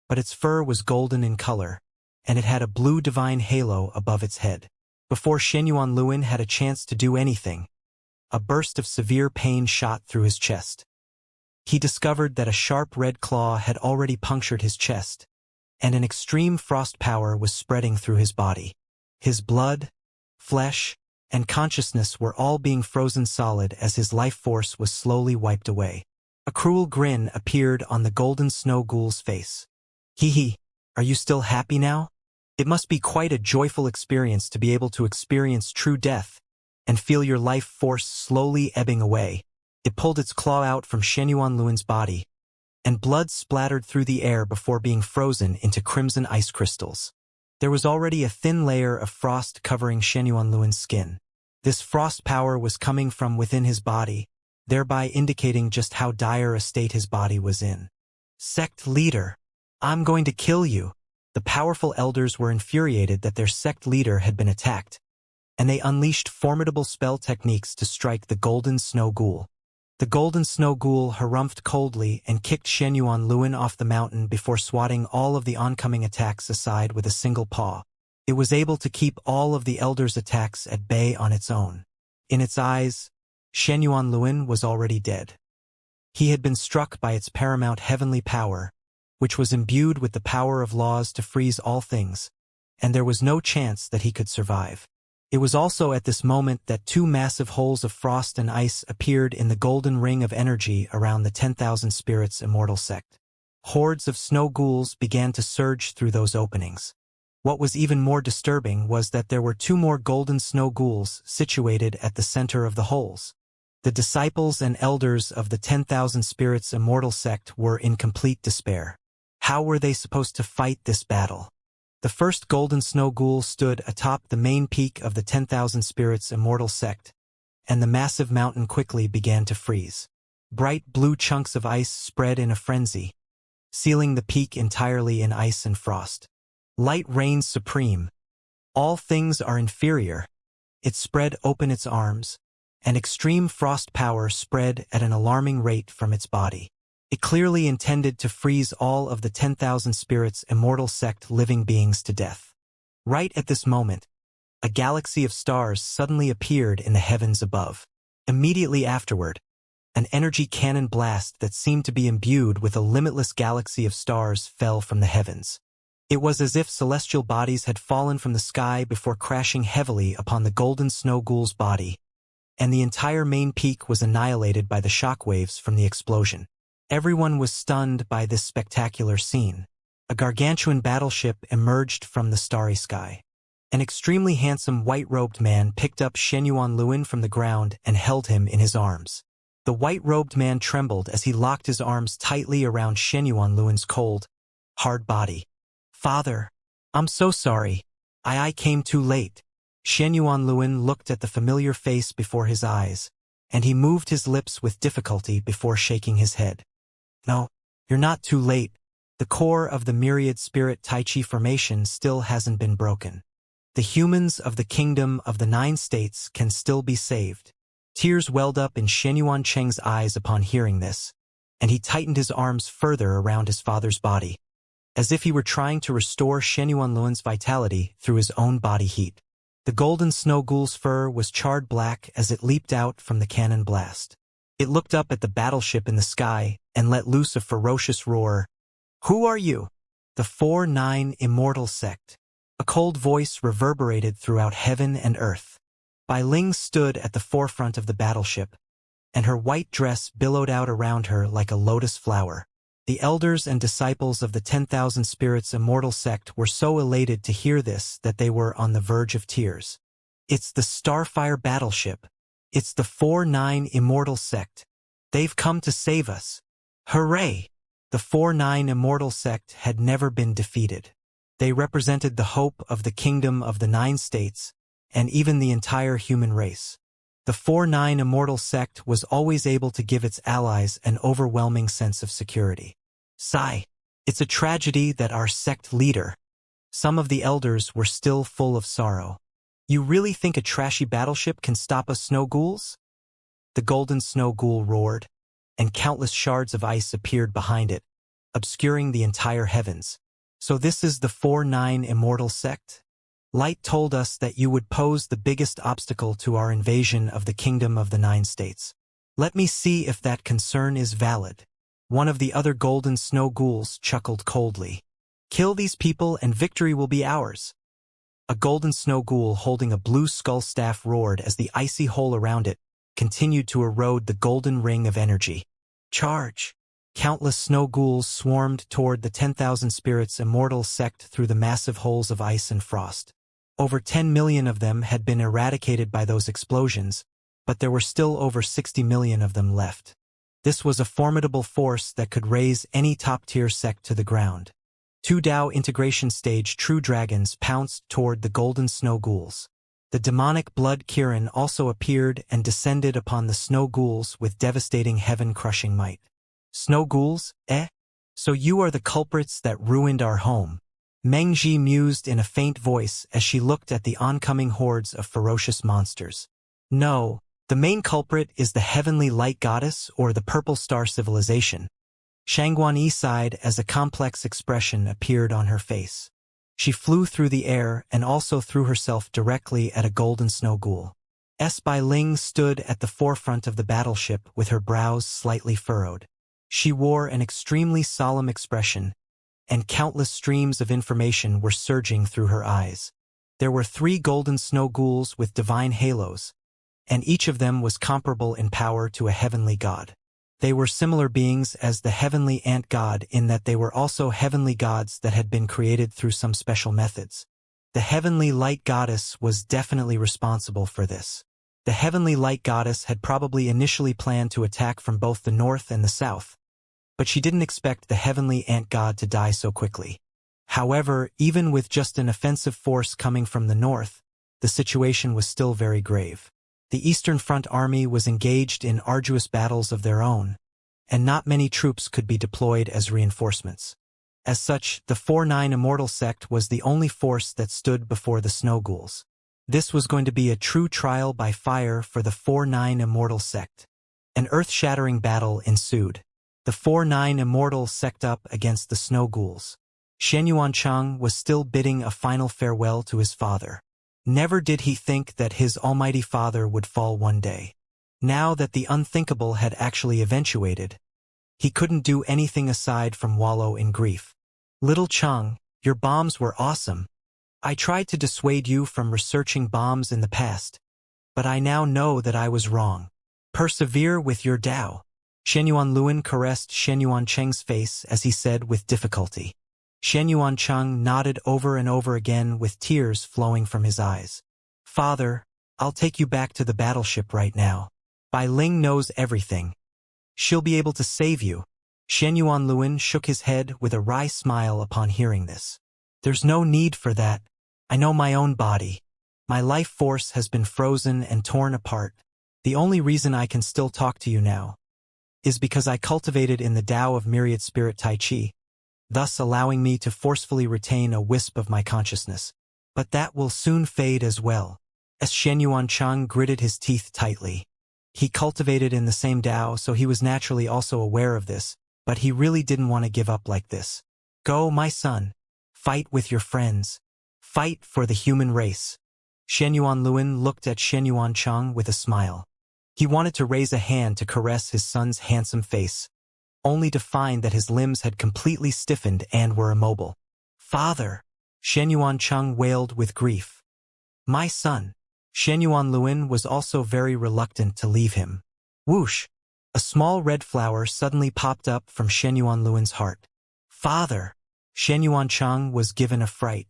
but its fur was golden in color, and it had a blue divine halo above its head. Before Xianyuan Luin had a chance to do anything, a burst of severe pain shot through his chest. He discovered that a sharp red claw had already punctured his chest, and an extreme frost power was spreading through his body. His blood, flesh, and consciousness were all being frozen solid as his life force was slowly wiped away. A cruel grin appeared on the golden snow ghoul's face. Hee, are you still happy now? It must be quite a joyful experience to be able to experience true death and feel your life force slowly ebbing away. It pulled its claw out from Xianyuan Luin's body, and blood splattered through the air before being frozen into crimson ice crystals. There was already a thin layer of frost covering Xianyuan Luin's skin. This frost power was coming from within his body, thereby indicating just how dire a state his body was in. Sect leader, I'm going to kill you. The powerful elders were infuriated that their sect leader had been attacked, and they unleashed formidable spell techniques to strike the golden snow ghoul. The golden snow ghoul harumphed coldly and kicked Xianyuan Luin off the mountain before swatting all of the oncoming attacks aside with a single paw. It was able to keep all of the elders' attacks at bay on its own. In its eyes, Xianyuan Luin was already dead. He had been struck by its paramount heavenly power, which was imbued with the power of laws to freeze all things, and there was no chance that he could survive. It was also at this moment that two massive holes of frost and ice appeared in the golden ring of energy around the 10,000 Spirits Immortal sect. Hordes of snow ghouls began to surge through those openings. What was even more disturbing was that there were two more golden snow ghouls situated at the center of the holes. The disciples and elders of the 10,000 Spirits Immortal sect were in complete despair. How were they supposed to fight this battle? The first golden snow ghoul stood atop the main peak of the 10,000 Spirits Immortal sect, and the massive mountain quickly began to freeze. Bright blue chunks of ice spread in a frenzy, sealing the peak entirely in ice and frost. Light reigns supreme. All things are inferior. It spread open its arms, and extreme frost power spread at an alarming rate from its body. It clearly intended to freeze all of the 10,000 spirits Immortal sect living beings to death. Right at this moment, a galaxy of stars suddenly appeared in the heavens above. Immediately afterward, an energy cannon blast that seemed to be imbued with a limitless galaxy of stars fell from the heavens. It was as if celestial bodies had fallen from the sky before crashing heavily upon the golden snow ghoul's body, and the entire main peak was annihilated by the shockwaves from the explosion. Everyone was stunned by this spectacular scene. A gargantuan battleship emerged from the starry sky. An extremely handsome white-robed man picked up Xianxia Luin from the ground and held him in his arms. The white-robed man trembled as he locked his arms tightly around Xianxia Luin's cold, hard body. "Father, I'm so sorry. I came too late." Xianxia Luin looked at the familiar face before his eyes, and he moved his lips with difficulty before shaking his head. "No, you're not too late. The core of the myriad spirit Tai Chi formation still hasn't been broken. The humans of the kingdom of the 9 states can still be saved." Tears welled up in Xianxia Cheng's eyes upon hearing this, and he tightened his arms further around his father's body, as if he were trying to restore Xianxia Luin's vitality through his own body heat. The golden snow ghoul's fur was charred black as it leaped out from the cannon blast. It looked up at the battleship in the sky and let loose a ferocious roar. "Who are you?" "The 4-9 Immortal sect." A cold voice reverberated throughout heaven and earth. Bai Ling stood at the forefront of the battleship, and her white dress billowed out around her like a lotus flower. The elders and disciples of the 10,000 Spirits Immortal sect were so elated to hear this that they were on the verge of tears. "It's the Starfire battleship. It's the 4-9 Immortal sect. They've come to save us. Hooray!" The 4-9 Immortal sect had never been defeated. They represented the hope of the kingdom of the 9 states, and even the entire human race. The 4-9 Immortal sect was always able to give its allies an overwhelming sense of security. "Sigh, it's a tragedy that our sect leader." Some of the elders were still full of sorrow. "You really think a trashy battleship can stop us snow ghouls?" The golden snow ghoul roared, and countless shards of ice appeared behind it, obscuring the entire heavens. "So this is the 4-9 Immortal sect? Light told us that you would pose the biggest obstacle to our invasion of the kingdom of the 9 states. Let me see if that concern is valid." One of the other golden snow ghouls chuckled coldly. "Kill these people and victory will be ours." A golden snow ghoul holding a blue skull staff roared as the icy hole around it continued to erode the golden ring of energy. "Charge!" Countless snow ghouls swarmed toward the 10,000 Spirits Immortal sect through the massive holes of ice and frost. Over 10 million of them had been eradicated by those explosions, but there were still over 60 million of them left. This was a formidable force that could raise any top-tier sect to the ground. 2 Dao integration stage true dragons pounced toward the golden snow ghouls. The demonic blood Kirin also appeared and descended upon the snow ghouls with devastating heaven-crushing might. "Snow ghouls, eh? So you are the culprits that ruined our home." Mengji mused in a faint voice as she looked at the oncoming hordes of ferocious monsters. "No, the main culprit is the heavenly light goddess or the purple star civilization." Shangguan sighed as a complex expression appeared on her face. She flew through the air and also threw herself directly at a golden snow ghoul. Bai Ling stood at the forefront of the battleship with her brows slightly furrowed. She wore an extremely solemn expression, and countless streams of information were surging through her eyes. There were 3 golden snow ghouls with divine halos, and each of them was comparable in power to a heavenly god. They were similar beings as the heavenly ant god in that they were also heavenly gods that had been created through some special methods. The heavenly light goddess was definitely responsible for this. The heavenly light goddess had probably initially planned to attack from both the north and the south, but she didn't expect the heavenly ant god to die so quickly. However, even with just an offensive force coming from the north, the situation was still very grave. The Eastern Front Army was engaged in arduous battles of their own, and not many troops could be deployed as reinforcements. As such, the 4-9 Immortal sect was the only force that stood before the snow ghouls. This was going to be a true trial by fire for the 4-9 Immortal sect. An earth-shattering battle ensued. The 4-9 Immortal sect up against the snow ghouls. Shen Yuancheng was still bidding a final farewell to his father. Never did he think that his almighty father would fall one day. Now that the unthinkable had actually eventuated, he couldn't do anything aside from wallow in grief. Little Cheng, your bombs were awesome. I tried to dissuade you from researching bombs in the past, but I now know that I was wrong. Persevere with your Tao. Shen Yuanluan caressed Shen Yuancheng's face as he said with difficulty. Shen Yuancheng nodded over and over again with tears flowing from his eyes. Father, I'll take you back to the battleship right now. Bai Ling knows everything. She'll be able to save you. Shen Yuanluan shook his head with a wry smile upon hearing this. There's no need for that. I know my own body. My life force has been frozen and torn apart. The only reason I can still talk to you now is because I cultivated in the Tao of myriad spirit Tai Chi, thus allowing me to forcefully retain a wisp of my consciousness. But that will soon fade as well. As Shen Yuancheng gritted his teeth tightly. He cultivated in the same Tao, so he was naturally also aware of this, but he really didn't want to give up like this. Go, my son. Fight with your friends. Fight for the human race. Shen Yuanluan looked at Shen Yuancheng with a smile. He wanted to raise a hand to caress his son's handsome face, only to find that his limbs had completely stiffened and were immobile. Father! Shen Yuancheng wailed with grief. My son! Shen Yuanluan was also very reluctant to leave him. Whoosh! A small red flower suddenly popped up from Shen Yuanluan's heart. Father! Shen Yuancheng was given a fright.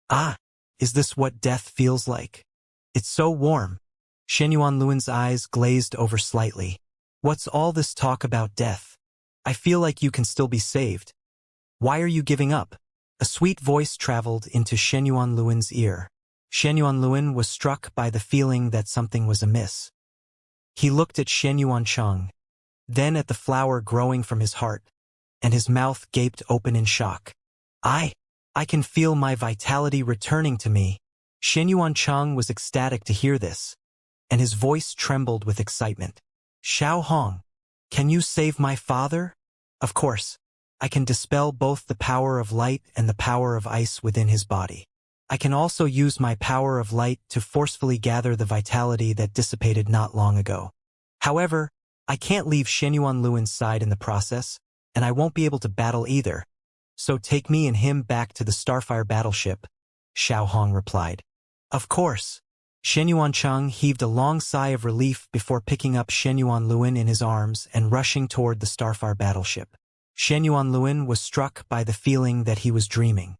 Ah! Is this what death feels like? It's so warm. Shen Yuanluan's eyes glazed over slightly. What's all this talk about death? I feel like you can still be saved. Why are you giving up? A sweet voice traveled into Shen Yuanluan's ear. Shen Yuanluan was struck by the feeling that something was amiss. He looked at Shen Yuancheng, then at the flower growing from his heart, and his mouth gaped open in shock. I can feel my vitality returning to me. Shen Yuancheng was ecstatic to hear this, and his voice trembled with excitement. Xiao Hong, can you save my father? Of course. I can dispel both the power of light and the power of ice within his body. I can also use my power of light to forcefully gather the vitality that dissipated not long ago. However, I can't leave Shen Yuanluan's side in the process, and I won't be able to battle either. So take me and him back to the Starfire battleship, Xiao Hong replied. Of course. Shen Yuancheng heaved a long sigh of relief before picking up Shen Yuanluan in his arms and rushing toward the Starfire battleship. Shen Yuanluan was struck by the feeling that he was dreaming.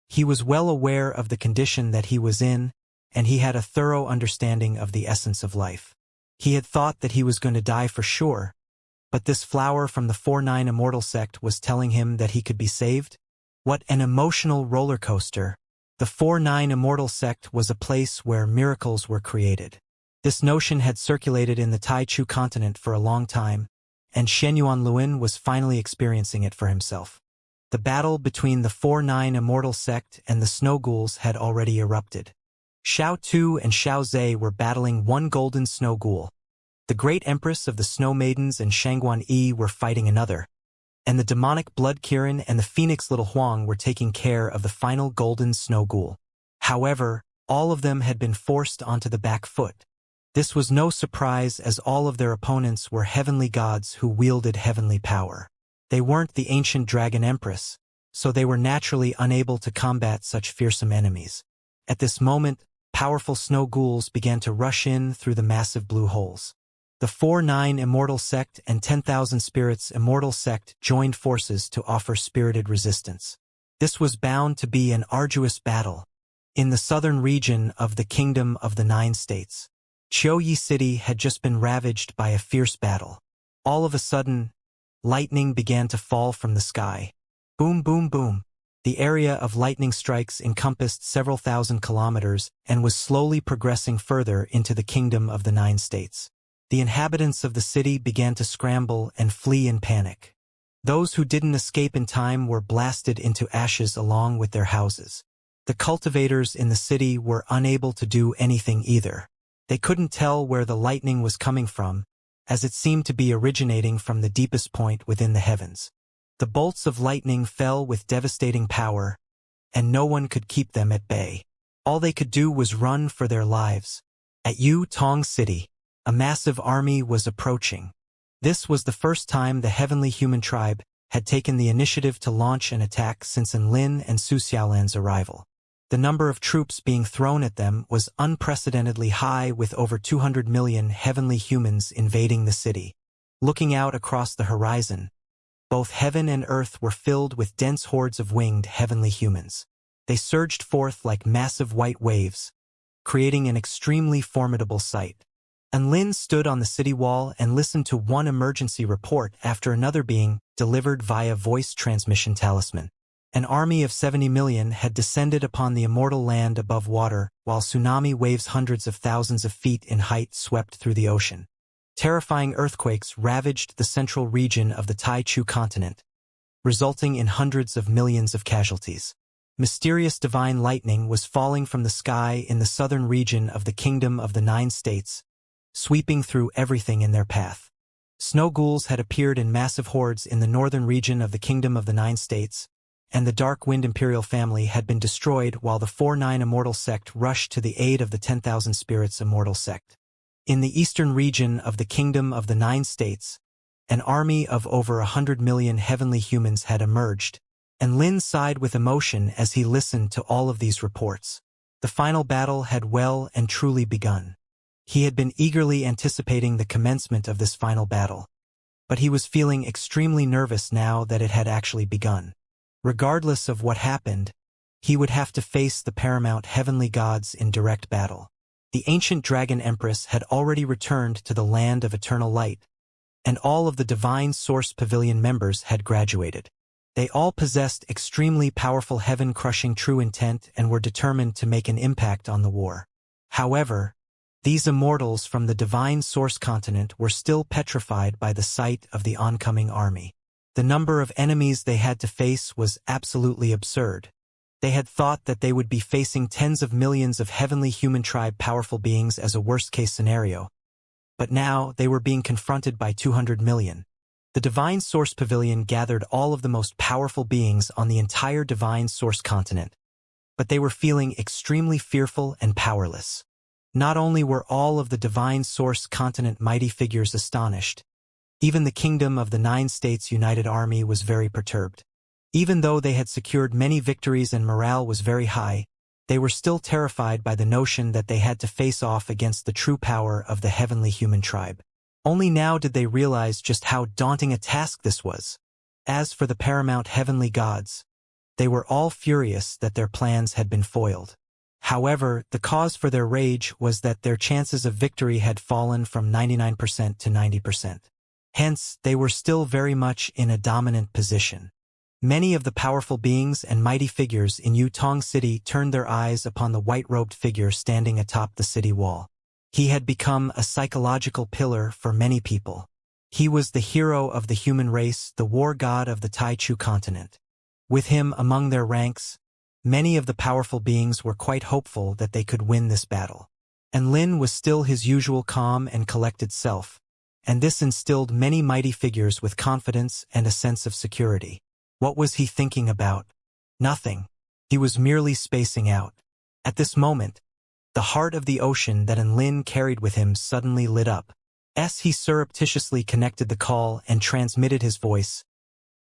He was well aware of the condition that he was in, and he had a thorough understanding of the essence of life. He had thought that he was going to die for sure, but this flower from the 4-9 Immortal sect was telling him that he could be saved? What an emotional roller coaster. The 4-9 Immortal sect was a place where miracles were created. This notion had circulated in the Taichu continent for a long time, and Shen Yuanluan was finally experiencing it for himself. The battle between the 4-9 Immortal sect and the snow ghouls had already erupted. Xiao Tu and Xiao Zhe were battling one golden snow ghoul. The great empress of the snow maidens and Shangguan Yi were fighting another, and the demonic blood Kirin and the phoenix little Huang were taking care of the final golden snow ghoul. However, all of them had been forced onto the back foot. This was no surprise, as all of their opponents were heavenly gods who wielded heavenly power. They weren't the ancient dragon empress, so they were naturally unable to combat such fearsome enemies. At this moment, powerful snow ghouls began to rush in through the massive blue holes. The 4-9 Immortal sect and 10,000 Spirits Immortal sect joined forces to offer spirited resistance. This was bound to be an arduous battle. In the southern region of the Kingdom of the Nine States, Chiuyi City had just been ravaged by a fierce battle. All of a sudden, lightning began to fall from the sky. Boom, boom, boom. The area of lightning strikes encompassed several thousand kilometers and was slowly progressing further into the Kingdom of the Nine States. The inhabitants of the city began to scramble and flee in panic. Those who didn't escape in time were blasted into ashes along with their houses. The cultivators in the city were unable to do anything either. They couldn't tell where the lightning was coming from, as it seemed to be originating from the deepest point within the heavens. The bolts of lightning fell with devastating power, and no one could keep them at bay. All they could do was run for their lives. At Tong City, a massive army was approaching. This was the first time the heavenly human tribe had taken the initiative to launch an attack since Enlin and Su Xiaolan's arrival. The number of troops being thrown at them was unprecedentedly high, with over 200 million heavenly humans invading the city. Looking out across the horizon, both heaven and earth were filled with dense hordes of winged heavenly humans. They surged forth like massive white waves, creating an extremely formidable sight. Enlin stood on the city wall and listened to one emergency report after another being delivered via voice transmission talisman. An army of 70 million had descended upon the immortal land above water, while tsunami waves hundreds of thousands of feet in height swept through the ocean. Terrifying earthquakes ravaged the central region of the Taichu continent, resulting in hundreds of millions of casualties. Mysterious divine lightning was falling from the sky in the southern region of the Kingdom of the Nine States, sweeping through everything in their path. Snow ghouls had appeared in massive hordes in the northern region of the Kingdom of the Nine States, and the Dark Wind Imperial family had been destroyed, while the 4-9 Immortal sect rushed to the aid of the 10,000 Spirits Immortal sect. In the eastern region of the Kingdom of the Nine States, an army of over 100 million heavenly humans had emerged, and Lin sighed with emotion as he listened to all of these reports. The final battle had well and truly begun. He had been eagerly anticipating the commencement of this final battle, but he was feeling extremely nervous now that it had actually begun. Regardless of what happened, he would have to face the paramount heavenly gods in direct battle. The ancient dragon empress had already returned to the land of eternal light, and all of the Divine Source Pavilion members had graduated. They all possessed extremely powerful heaven-crushing true intent and were determined to make an impact on the war. However, these immortals from the Divine Source continent were still petrified by the sight of the oncoming army. The number of enemies they had to face was absolutely absurd. They had thought that they would be facing tens of millions of heavenly human tribe powerful beings as a worst-case scenario, but now they were being confronted by 200 million. The Divine Source Pavilion gathered all of the most powerful beings on the entire Divine Source continent, but they were feeling extremely fearful and powerless. Not only were all of the Divine Source continent mighty figures astonished, even the Kingdom of the Nine States United Army was very perturbed. Even though they had secured many victories and morale was very high, they were still terrified by the notion that they had to face off against the true power of the heavenly human tribe. Only now did they realize just how daunting a task this was. As for the paramount heavenly gods, they were all furious that their plans had been foiled. However, the cause for their rage was that their chances of victory had fallen from 99% to 90%. Hence, they were still very much in a dominant position. Many of the powerful beings and mighty figures in Tong City turned their eyes upon the white-robed figure standing atop the city wall. He had become a psychological pillar for many people. He was the hero of the human race, the war god of the Taichu continent. With him among their ranks, many of the powerful beings were quite hopeful that they could win this battle. And Lin was still his usual calm and collected self, and this instilled many mighty figures with confidence and a sense of security. What was he thinking about? Nothing. He was merely spacing out. At this moment, the heart of the ocean that Enlin carried with him suddenly lit up. He surreptitiously connected the call and transmitted his voice.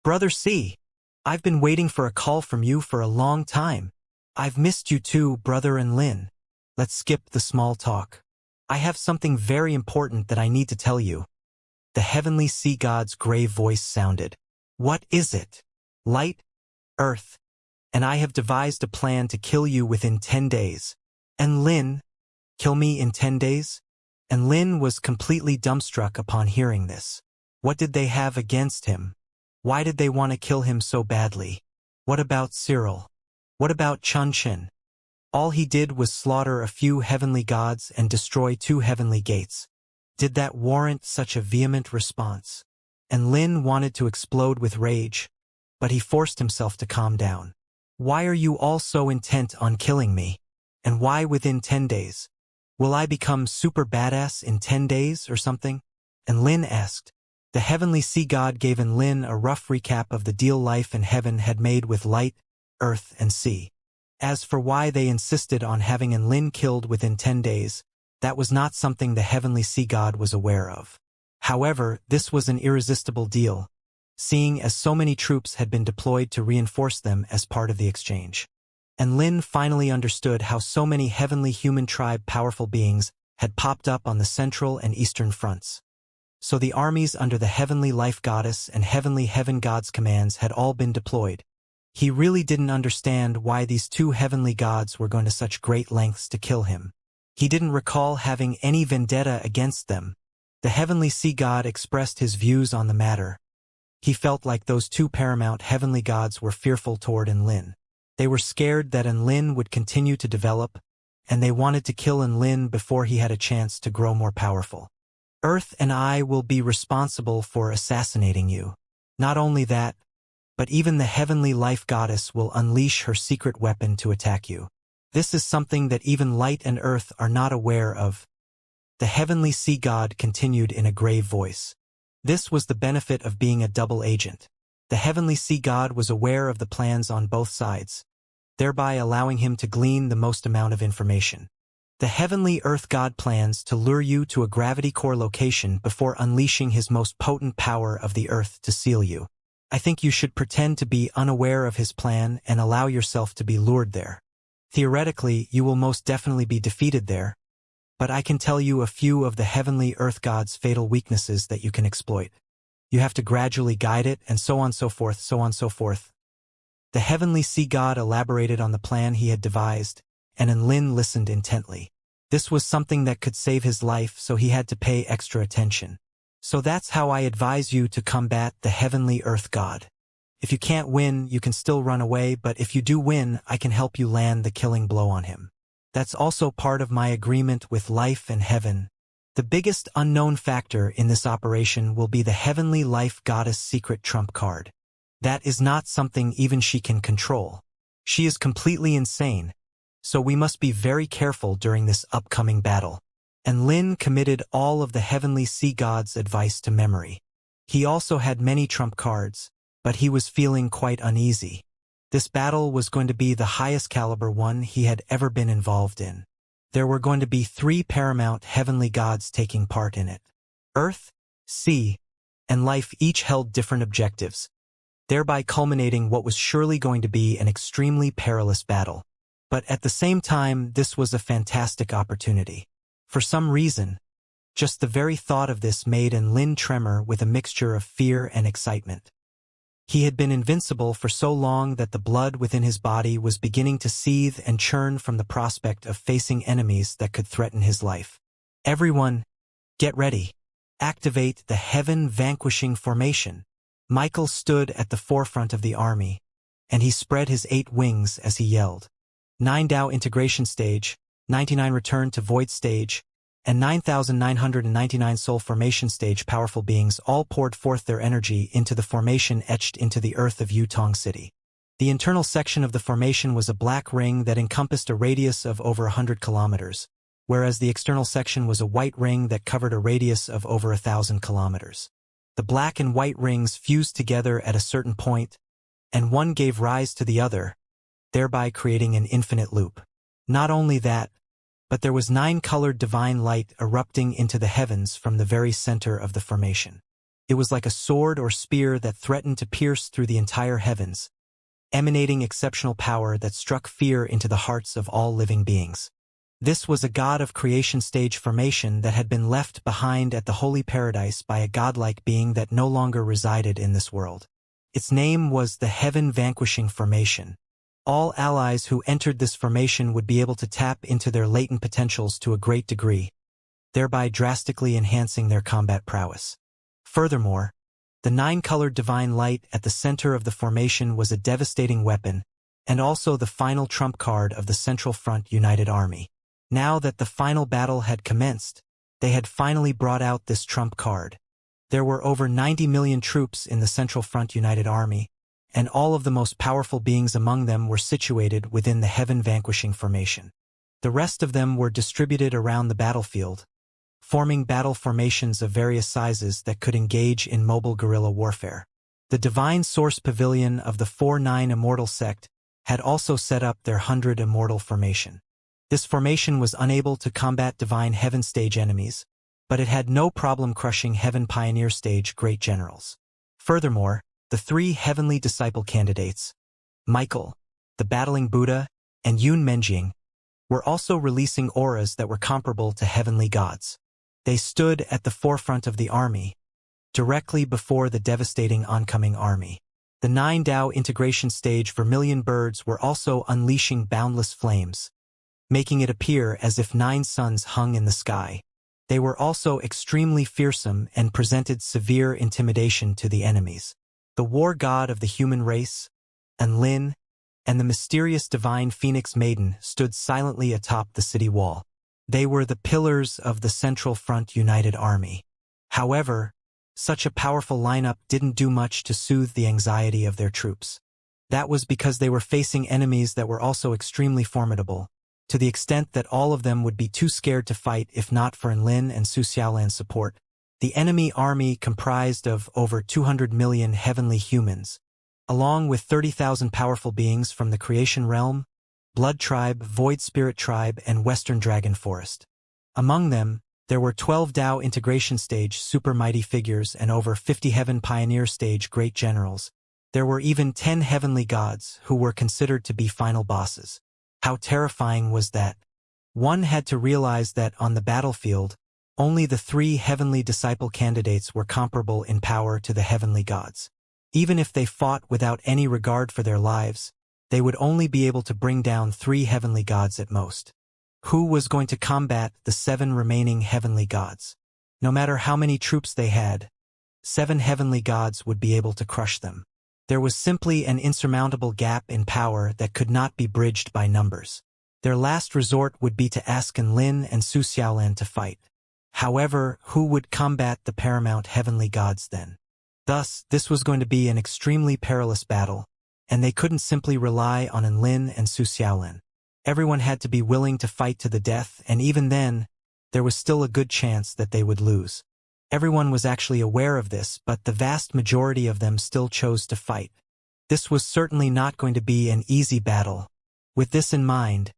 "Brother C, I've been waiting for a call from you for a long time. I've missed you too, brother Enlin. Let's skip the small talk. I have something very important that I need to tell you." The heavenly sea god's grave voice sounded. "What is it?" "Light, earth, and I have devised a plan to kill you within 10 days. And Lin, kill me in 10 days? And Lin was completely dumbstruck upon hearing this. What did they have against him? Why did they want to kill him so badly? What about Cyril? What about Chun-Chin? All he did was slaughter a few heavenly gods and destroy 2 heavenly gates. Did that warrant such a vehement response? And Lin wanted to explode with rage, but he forced himself to calm down. Why are you all so intent on killing me? And why within 10 days? Will I become super badass in 10 days or something? And Lin asked. The heavenly sea god gave Lin a rough recap of the deal life and heaven had made with light, earth, and sea. As for why they insisted on having Lin killed within 10 days, that was not something the heavenly sea god was aware of. However, this was an irresistible deal, seeing as so many troops had been deployed to reinforce them as part of the exchange. And Lin finally understood how so many heavenly human tribe powerful beings had popped up on the central and eastern fronts. So the armies under the heavenly life goddess and heavenly heaven god's commands had all been deployed. He really didn't understand why these two heavenly gods were going to such great lengths to kill him. He didn't recall having any vendetta against them. The heavenly sea god expressed his views on the matter. He felt like those two paramount heavenly gods were fearful toward Lin. They were scared that Lin would continue to develop, and they wanted to kill Lin before he had a chance to grow more powerful. Earth and I will be responsible for assassinating you. Not only that, but even the heavenly life goddess will unleash her secret weapon to attack you. This is something that even light and earth are not aware of. The heavenly sea god continued in a grave voice. This was the benefit of being a double agent. The heavenly sea god was aware of the plans on both sides, thereby allowing him to glean the most amount of information. The heavenly earth god plans to lure you to a gravity core location before unleashing his most potent power of the earth to seal you. I think you should pretend to be unaware of his plan and allow yourself to be lured there. Theoretically, you will most definitely be defeated there, but I can tell you a few of the heavenly earth god's fatal weaknesses that you can exploit. You have to gradually guide it, and so on so forth, so on so forth. The heavenly sea god elaborated on the plan he had devised, and Lin listened intently. This was something that could save his life, so he had to pay extra attention. So that's how I advise you to combat the heavenly earth god. If you can't win, you can still run away, but if you do win, I can help you land the killing blow on him. That's also part of my agreement with life and heaven. The biggest unknown factor in this operation will be the heavenly life goddess secret trump card. That is not something even she can control. She is completely insane, so we must be very careful during this upcoming battle. And Lin committed all of the heavenly sea god's advice to memory. He also had many trump cards, but he was feeling quite uneasy. This battle was going to be the highest caliber one he had ever been involved in. There were going to be 3 paramount heavenly gods taking part in it. Earth, sea, and life each held different objectives, thereby culminating what was surely going to be an extremely perilous battle. But at the same time, this was a fantastic opportunity. For some reason, just the very thought of this made Lin tremor with a mixture of fear and excitement. He had been invincible for so long that the blood within his body was beginning to seethe and churn from the prospect of facing enemies that could threaten his life. Everyone, get ready. Activate the heaven-vanquishing formation. Michael stood at the forefront of the army, and he spread his 8 wings as he yelled. 9 Dao integration stage, 99 return to void stage, and 9,999 soul formation stage powerful beings all poured forth their energy into the formation etched into the earth of Yutong City. The internal section of the formation was a black ring that encompassed a radius of over 100 kilometers, whereas the external section was a white ring that covered a radius of over 1,000 kilometers. The black and white rings fused together at a certain point, and one gave rise to the other, thereby creating an infinite loop. Not only that, but there was 9-colored divine light erupting into the heavens from the very center of the formation. It was like a sword or spear that threatened to pierce through the entire heavens, emanating exceptional power that struck fear into the hearts of all living beings. This was a god of creation stage formation that had been left behind at the holy paradise by a godlike being that no longer resided in this world. Its name was the Heaven-Vanquishing Formation. All allies who entered this formation would be able to tap into their latent potentials to a great degree, thereby drastically enhancing their combat prowess. Furthermore, the 9-colored divine light at the center of the formation was a devastating weapon, and also the final trump card of the Central Front United Army. Now that the final battle had commenced, they had finally brought out this trump card. There were over 90 million troops in the Central Front United Army, and all of the most powerful beings among them were situated within the heaven-vanquishing formation. The rest of them were distributed around the battlefield, forming battle formations of various sizes that could engage in mobile guerrilla warfare. The Divine Source Pavilion of the 4-9 Immortal sect had also set up their 100 Immortal formation. This formation was unable to combat Divine Heaven stage enemies, but it had no problem crushing Heaven Pioneer stage great generals. Furthermore, the 3 heavenly disciple candidates, Michael, the Battling Buddha, and Yun Menjing, were also releasing auras that were comparable to heavenly gods. They stood at the forefront of the army, directly before the devastating oncoming army. The 9 Dao integration stage Vermilion birds were also unleashing boundless flames, making it appear as if 9 suns hung in the sky. They were also extremely fearsome and presented severe intimidation to the enemies. The war god of the human race, Enlin, and the mysterious divine Phoenix Maiden stood silently atop the city wall. They were the pillars of the Central Front United Army. However, such a powerful lineup didn't do much to soothe the anxiety of their troops. That was because they were facing enemies that were also extremely formidable, to the extent that all of them would be too scared to fight if not for Enlin and Su Xiaolan's support. The enemy army comprised of over 200 million heavenly humans, along with 30,000 powerful beings from the Creation Realm, Blood Tribe, Void Spirit Tribe, and Western Dragon Forest. Among them, there were 12 Dao Integration Stage super mighty figures and over 50 Heaven Pioneer Stage great generals. There were even 10 heavenly gods who were considered to be final bosses. How terrifying was that? One had to realize that on the battlefield, only the 3 heavenly disciple candidates were comparable in power to the heavenly gods. Even if they fought without any regard for their lives, they would only be able to bring down 3 heavenly gods at most. Who was going to combat the 7 remaining heavenly gods? No matter how many troops they had, 7 heavenly gods would be able to crush them. There was simply an insurmountable gap in power that could not be bridged by numbers. Their last resort would be to ask Enlin and Su Xiaolan to fight. However, who would combat the paramount heavenly gods then? Thus, this was going to be an extremely perilous battle, and they couldn't simply rely on Enlin and Su Xiaolan. Everyone had to be willing to fight to the death, and even then, there was still a good chance that they would lose. Everyone was actually aware of this, but the vast majority of them still chose to fight. This was certainly not going to be an easy battle. With this in mind,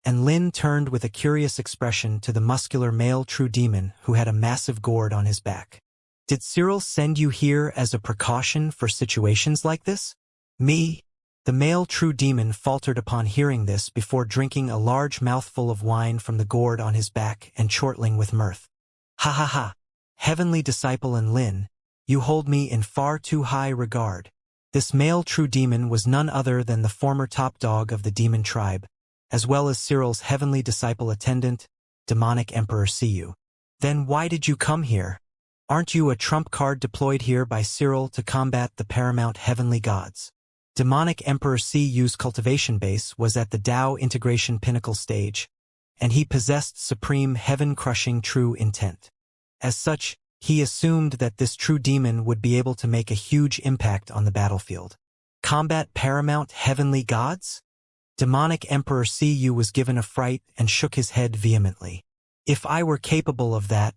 Enlin turned with a curious expression to the muscular male true demon who had a massive gourd on his back. Did Cyril send you here as a precaution for situations like this? Me? The male true demon faltered upon hearing this before drinking a large mouthful of wine from the gourd on his back and chortling with mirth. Ha ha ha! Heavenly disciple Enlin, you hold me in far too high regard. This male true demon was none other than the former top dog of the demon tribe, as well as Cyril's heavenly disciple attendant, demonic Emperor Siyu. Then why did you come here? Aren't you a trump card deployed here by Cyril to combat the paramount heavenly gods? Demonic Emperor Siyu's cultivation base was at the Dao integration pinnacle stage, and he possessed supreme heaven-crushing true intent. As such, he assumed that this true demon would be able to make a huge impact on the battlefield. Combat paramount heavenly gods? Demonic Emperor Siyu was given a fright and shook his head vehemently. If I were capable of that,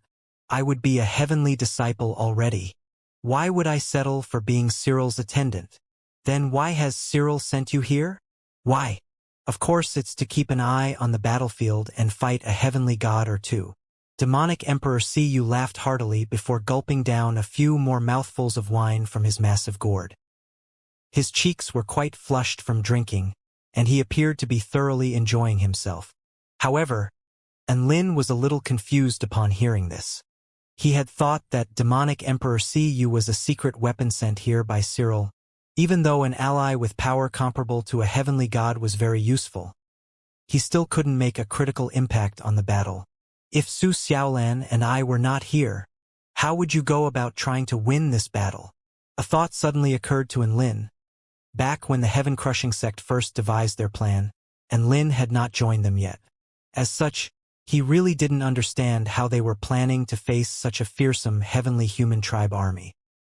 I would be a heavenly disciple already. Why would I settle for being Cyril's attendant? Then why has Cyril sent you here? Why? Of course it's to keep an eye on the battlefield and fight a heavenly god or two. Demonic Emperor Siyu laughed heartily before gulping down a few more mouthfuls of wine from his massive gourd. His cheeks were quite flushed from drinking, and he appeared to be thoroughly enjoying himself. However, Enlin was a little confused upon hearing this. He had thought that Demonic Emperor Siyu was a secret weapon sent here by Cyril. Even though an ally with power comparable to a heavenly god was very useful, he still couldn't make a critical impact on the battle. If Su Xiaolan and I were not here, how would you go about trying to win this battle? A thought suddenly occurred to Enlin. Back when the heaven-crushing sect first devised their plan, Enlin had not joined them yet. As such, he really didn't understand how they were planning to face such a fearsome heavenly human tribe army.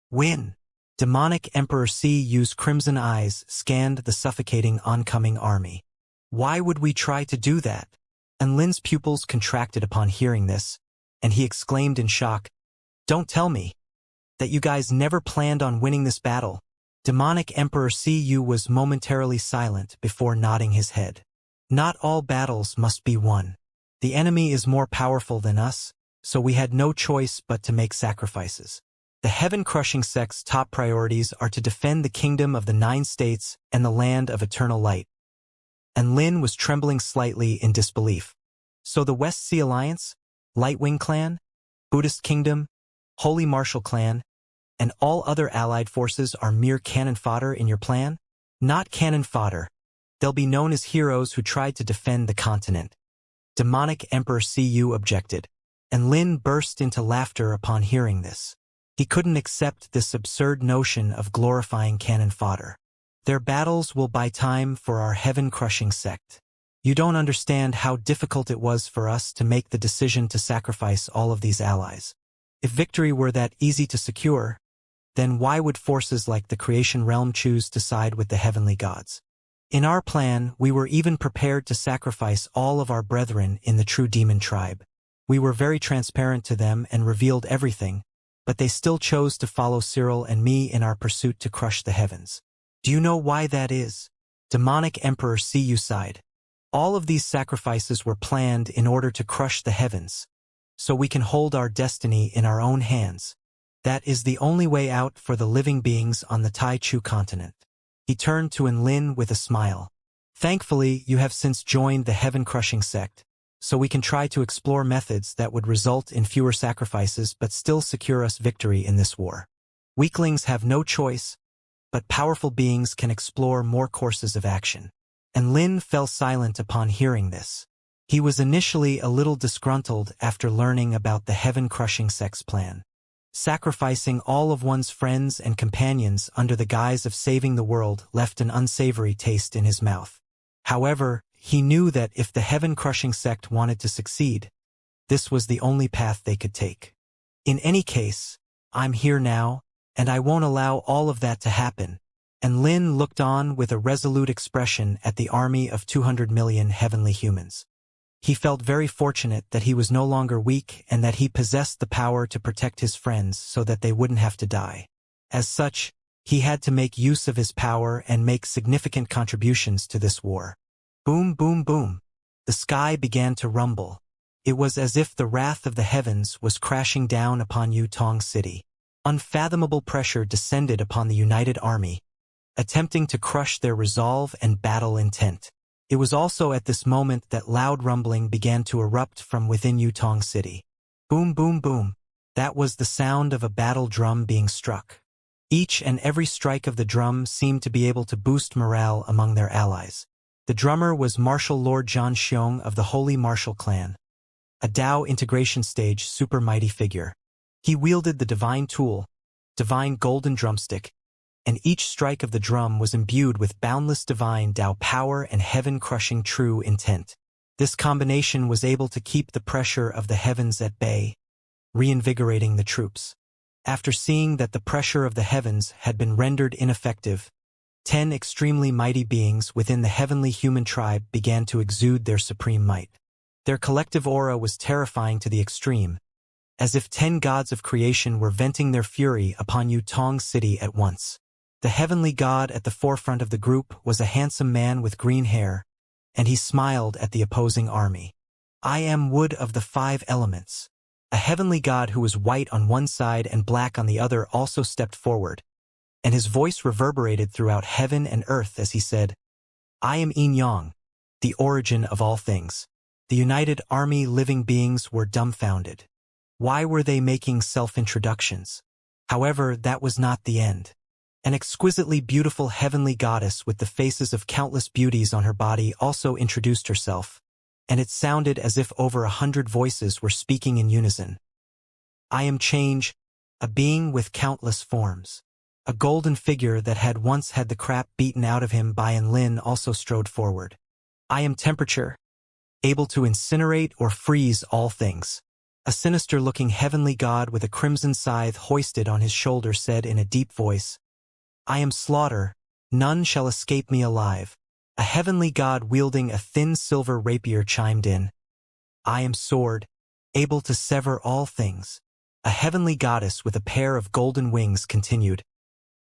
Win! Demonic Emperor Cu's crimson eyes scanned the suffocating oncoming army. Why would we try to do that? And Lin's pupils contracted upon hearing this, and he exclaimed in shock, "Don't tell me that you guys never planned on winning this battle." Demonic Emperor Cu was momentarily silent before nodding his head. Not all battles must be won. The enemy is more powerful than us, so we had no choice but to make sacrifices. The heaven-crushing sect's top priorities are to defend the kingdom of the 9 states and the land of eternal light. And Lin was trembling slightly in disbelief. So the West Sea Alliance, Lightwing Clan, Buddhist Kingdom, Holy Martial Clan, and all other allied forces are mere cannon fodder in your plan? Not cannon fodder. They'll be known as heroes who tried to defend the continent. Demonic Emperor Cu objected, and Lin burst into laughter upon hearing this. He couldn't accept this absurd notion of glorifying cannon fodder. Their battles will buy time for our heaven-crushing sect. You don't understand how difficult it was for us to make the decision to sacrifice all of these allies. If victory were that easy to secure, then why would forces like the creation realm choose to side with the heavenly gods? In our plan, we were even prepared to sacrifice all of our brethren in the true demon tribe. We were very transparent to them and revealed everything, but they still chose to follow Cyril and me in our pursuit to crush the heavens. Do you know why that is? Demonic Emperor Cu sighed. All of these sacrifices were planned in order to crush the heavens, so we can hold our destiny in our own hands. That is the only way out for the living beings on the Taichu continent. He turned to Enlin with a smile. Thankfully, you have since joined the heaven-crushing sect, so we can try to explore methods that would result in fewer sacrifices but still secure us victory in this war. Weaklings have no choice, but powerful beings can explore more courses of action. And Lin fell silent upon hearing this. He was initially a little disgruntled after learning about the heaven-crushing sect's plan. Sacrificing all of one's friends and companions under the guise of saving the world left an unsavory taste in his mouth. However, he knew that if the heaven-crushing sect wanted to succeed, this was the only path they could take. In any case, I'm here now, and I won't allow all of that to happen. And Lin looked on with a resolute expression at the army of 200 million heavenly humans. He felt very fortunate that he was no longer weak and that he possessed the power to protect his friends so that they wouldn't have to die. As such, he had to make use of his power and make significant contributions to this war. Boom, boom, boom. The sky began to rumble. It was as if the wrath of the heavens was crashing down upon Yutong City. Unfathomable pressure descended upon the united army, attempting to crush their resolve and battle intent. It was also at this moment that loud rumbling began to erupt from within Yutong City. Boom, boom, boom. That was the sound of a battle drum being struck. Each and every strike of the drum seemed to be able to boost morale among their allies. The drummer was Martial Lord Zhan Xiong of the Holy Martial Clan, a Dao integration stage super mighty figure. He wielded the divine tool, divine golden drumstick, and each strike of the drum was imbued with boundless divine Dao power and heaven-crushing true intent. This combination was able to keep the pressure of the heavens at bay, reinvigorating the troops. After seeing that the pressure of the heavens had been rendered ineffective, 10 extremely mighty beings within the heavenly human tribe began to exude their supreme might. Their collective aura was terrifying to the extreme, as if 10 gods of creation were venting their fury upon Yutong City at once. The heavenly god at the forefront of the group was a handsome man with green hair, and he smiled at the opposing army. I am wood of the 5 elements. A heavenly god who was white on one side and black on the other also stepped forward, and his voice reverberated throughout heaven and earth as he said, I am Yin Yang, the origin of all things. The united army living beings were dumbfounded. Why were they making self-introductions? However, that was not the end. An exquisitely beautiful heavenly goddess with the faces of countless beauties on her body also introduced herself, and it sounded as if over 100 voices were speaking in unison. I am change, a being with countless forms. A golden figure that had once had the crap beaten out of him by Enlin also strode forward. I am temperature, able to incinerate or freeze all things. A sinister-looking heavenly god with a crimson scythe hoisted on his shoulder said in a deep voice, I am slaughter, none shall escape me alive. A heavenly god wielding a thin silver rapier chimed in. I am sword, able to sever all things. A heavenly goddess with a pair of golden wings continued.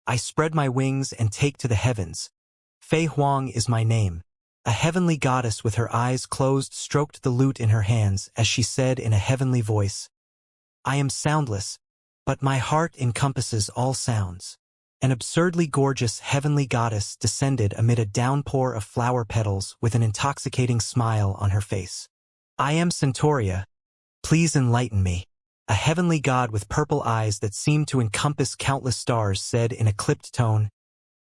I spread my wings and take to the heavens. Fei Huang is my name. A heavenly goddess with her eyes closed stroked the lute in her hands as she said in a heavenly voice, I am soundless, but my heart encompasses all sounds. An absurdly gorgeous heavenly goddess descended amid a downpour of flower petals with an intoxicating smile on her face. I am Centauria. Please enlighten me. A heavenly god with purple eyes that seemed to encompass countless stars said in a clipped tone,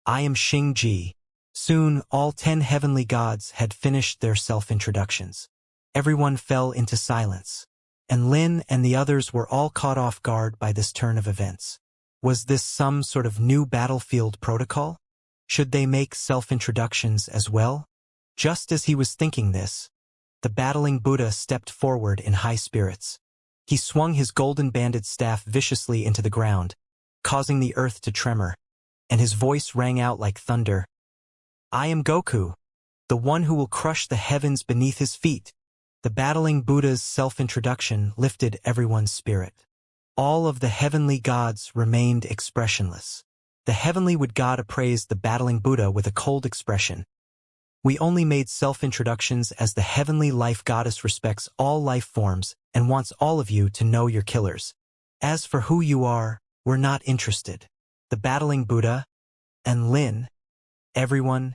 I am Xing Ji. Soon, all 10 heavenly gods had finished their self-introductions. Everyone fell into silence, and Lin and the others were all caught off guard by this turn of events. Was this some sort of new battlefield protocol? Should they make self-introductions as well? Just as he was thinking this, the battling Buddha stepped forward in high spirits. He swung his golden-banded staff viciously into the ground, causing the earth to tremor, and his voice rang out like thunder. I am Goku, the one who will crush the heavens beneath his feet. The battling Buddha's self-introduction lifted everyone's spirit. All of the heavenly gods remained expressionless. The heavenly wood god appraised the battling Buddha with a cold expression. We only made self-introductions as the heavenly life goddess respects all life forms and wants all of you to know your killers. As for who you are, we're not interested. The battling Buddha and Lin. Everyone.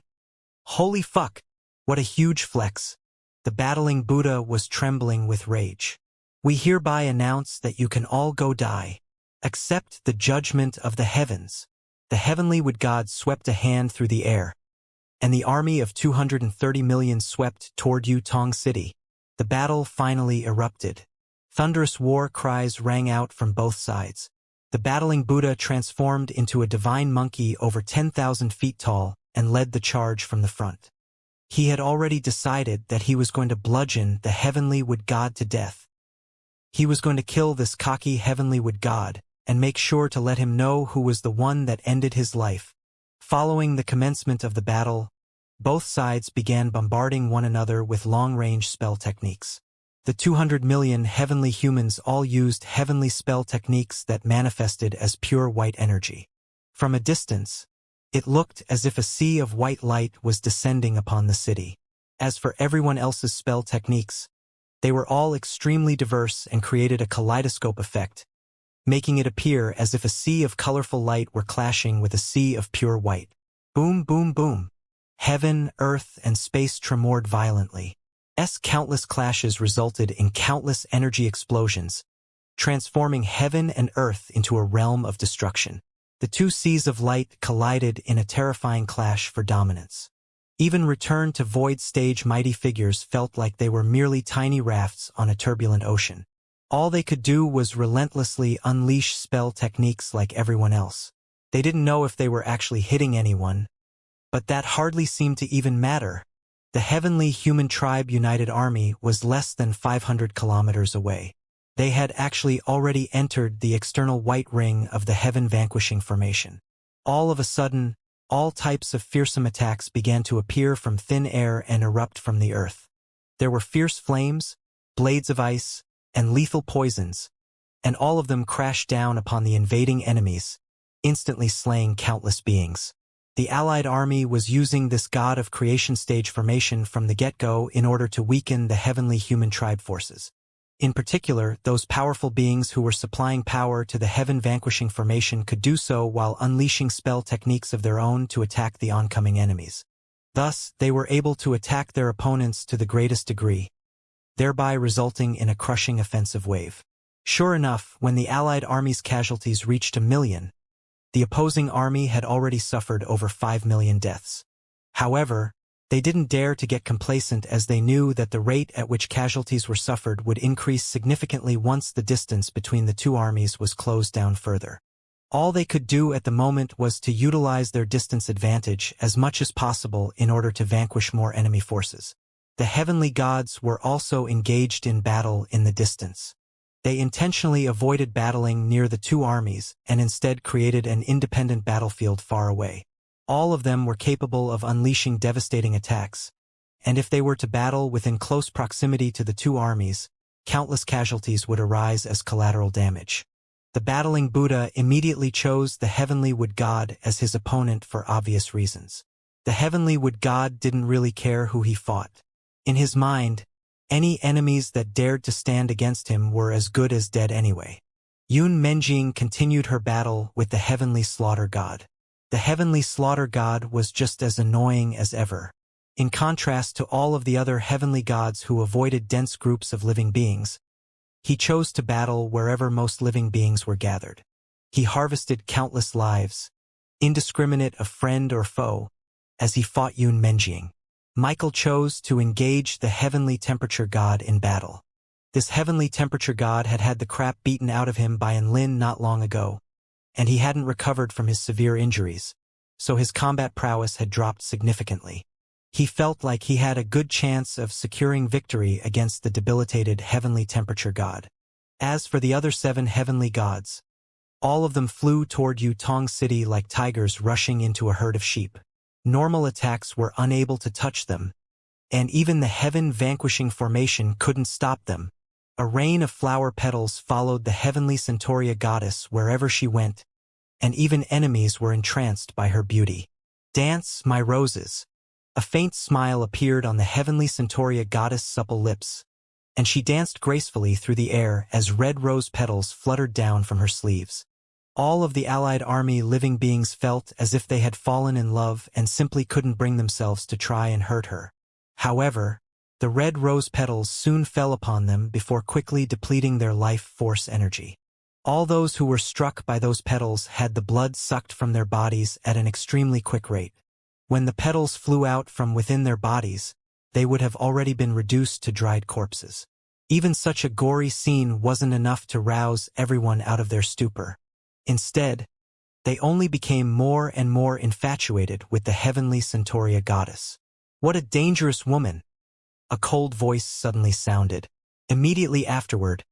Holy fuck! What a huge flex. The battling Buddha was trembling with rage. We hereby announce that you can all go die. Accept the judgment of the heavens. The heavenly wood god swept a hand through the air, and the army of 230 million swept toward Yutong City. The battle finally erupted. Thunderous war cries rang out from both sides. The battling Buddha transformed into a divine monkey over 10,000 feet tall and led the charge from the front. He had already decided that he was going to bludgeon the heavenly wood god to death. He was going to kill this cocky heavenly wood god and make sure to let him know who was the one that ended his life. Following the commencement of the battle, both sides began bombarding one another with long-range spell techniques. The 200 million heavenly humans all used heavenly spell techniques that manifested as pure white energy. From a distance, it looked as if a sea of white light was descending upon the city. As for everyone else's spell techniques, they were all extremely diverse and created a kaleidoscope effect, making it appear as if a sea of colorful light were clashing with a sea of pure white. Boom, boom, boom. Heaven, earth, and space tremored violently. Countless clashes resulted in countless energy explosions, transforming heaven and earth into a realm of destruction. The two seas of light collided in a terrifying clash for dominance. Even returned to void stage mighty figures felt like they were merely tiny rafts on a turbulent ocean. All they could do was relentlessly unleash spell techniques like everyone else. They didn't know if they were actually hitting anyone, but that hardly seemed to even matter. The heavenly human tribe united army was less than 500 kilometers away. They had actually already entered the external white ring of the heaven vanquishing formation. All of a sudden, all types of fearsome attacks began to appear from thin air and erupt from the earth. There were fierce flames, blades of ice, and lethal poisons, and all of them crashed down upon the invading enemies, instantly slaying countless beings. The allied army was using this god of creation stage formation from the get-go in order to weaken the heavenly human tribe forces. In particular, those powerful beings who were supplying power to the heaven vanquishing formation could do so while unleashing spell techniques of their own to attack the oncoming enemies. Thus, they were able to attack their opponents to the greatest degree, thereby resulting in a crushing offensive wave. Sure enough, when the allied army's casualties reached 1 million, the opposing army had already suffered over 5 million deaths. However, they didn't dare to get complacent as they knew that the rate at which casualties were suffered would increase significantly once the distance between the two armies was closed down further. All they could do at the moment was to utilize their distance advantage as much as possible in order to vanquish more enemy forces. The heavenly gods were also engaged in battle in the distance. They intentionally avoided battling near the two armies and instead created an independent battlefield far away. All of them were capable of unleashing devastating attacks, and if they were to battle within close proximity to the two armies, countless casualties would arise as collateral damage. The battling Buddha immediately chose the heavenly wood god as his opponent for obvious reasons. The heavenly wood god didn't really care who he fought. In his mind, any enemies that dared to stand against him were as good as dead anyway. Yun Menjing continued her battle with the heavenly slaughter god. The heavenly slaughter god was just as annoying as ever. In contrast to all of the other heavenly gods who avoided dense groups of living beings, he chose to battle wherever most living beings were gathered. He harvested countless lives, indiscriminate of friend or foe, as he fought Yun Menjing. Michael chose to engage the heavenly temperature god in battle. This heavenly temperature god had had the crap beaten out of him by Enlin not long ago, and he hadn't recovered from his severe injuries, so his combat prowess had dropped significantly. He felt like he had a good chance of securing victory against the debilitated heavenly temperature god. As for the other 7 heavenly gods, all of them flew toward Yutong City like tigers rushing into a herd of sheep. Normal attacks were unable to touch them, and even the heaven-vanquishing formation couldn't stop them. A rain of flower petals followed the heavenly Centauria goddess wherever she went, and even enemies were entranced by her beauty. "Dance, my roses." A faint smile appeared on the heavenly Centauria goddess' supple lips, and she danced gracefully through the air as red rose petals fluttered down from her sleeves. All of the allied army living beings felt as if they had fallen in love and simply couldn't bring themselves to try and hurt her. However, the red rose petals soon fell upon them before quickly depleting their life force energy. All those who were struck by those petals had the blood sucked from their bodies at an extremely quick rate. When the petals flew out from within their bodies, they would have already been reduced to dried corpses. Even such a gory scene wasn't enough to rouse everyone out of their stupor. Instead, they only became more and more infatuated with the heavenly Centauria goddess. "What a dangerous woman!" a cold voice suddenly sounded. Immediately afterward,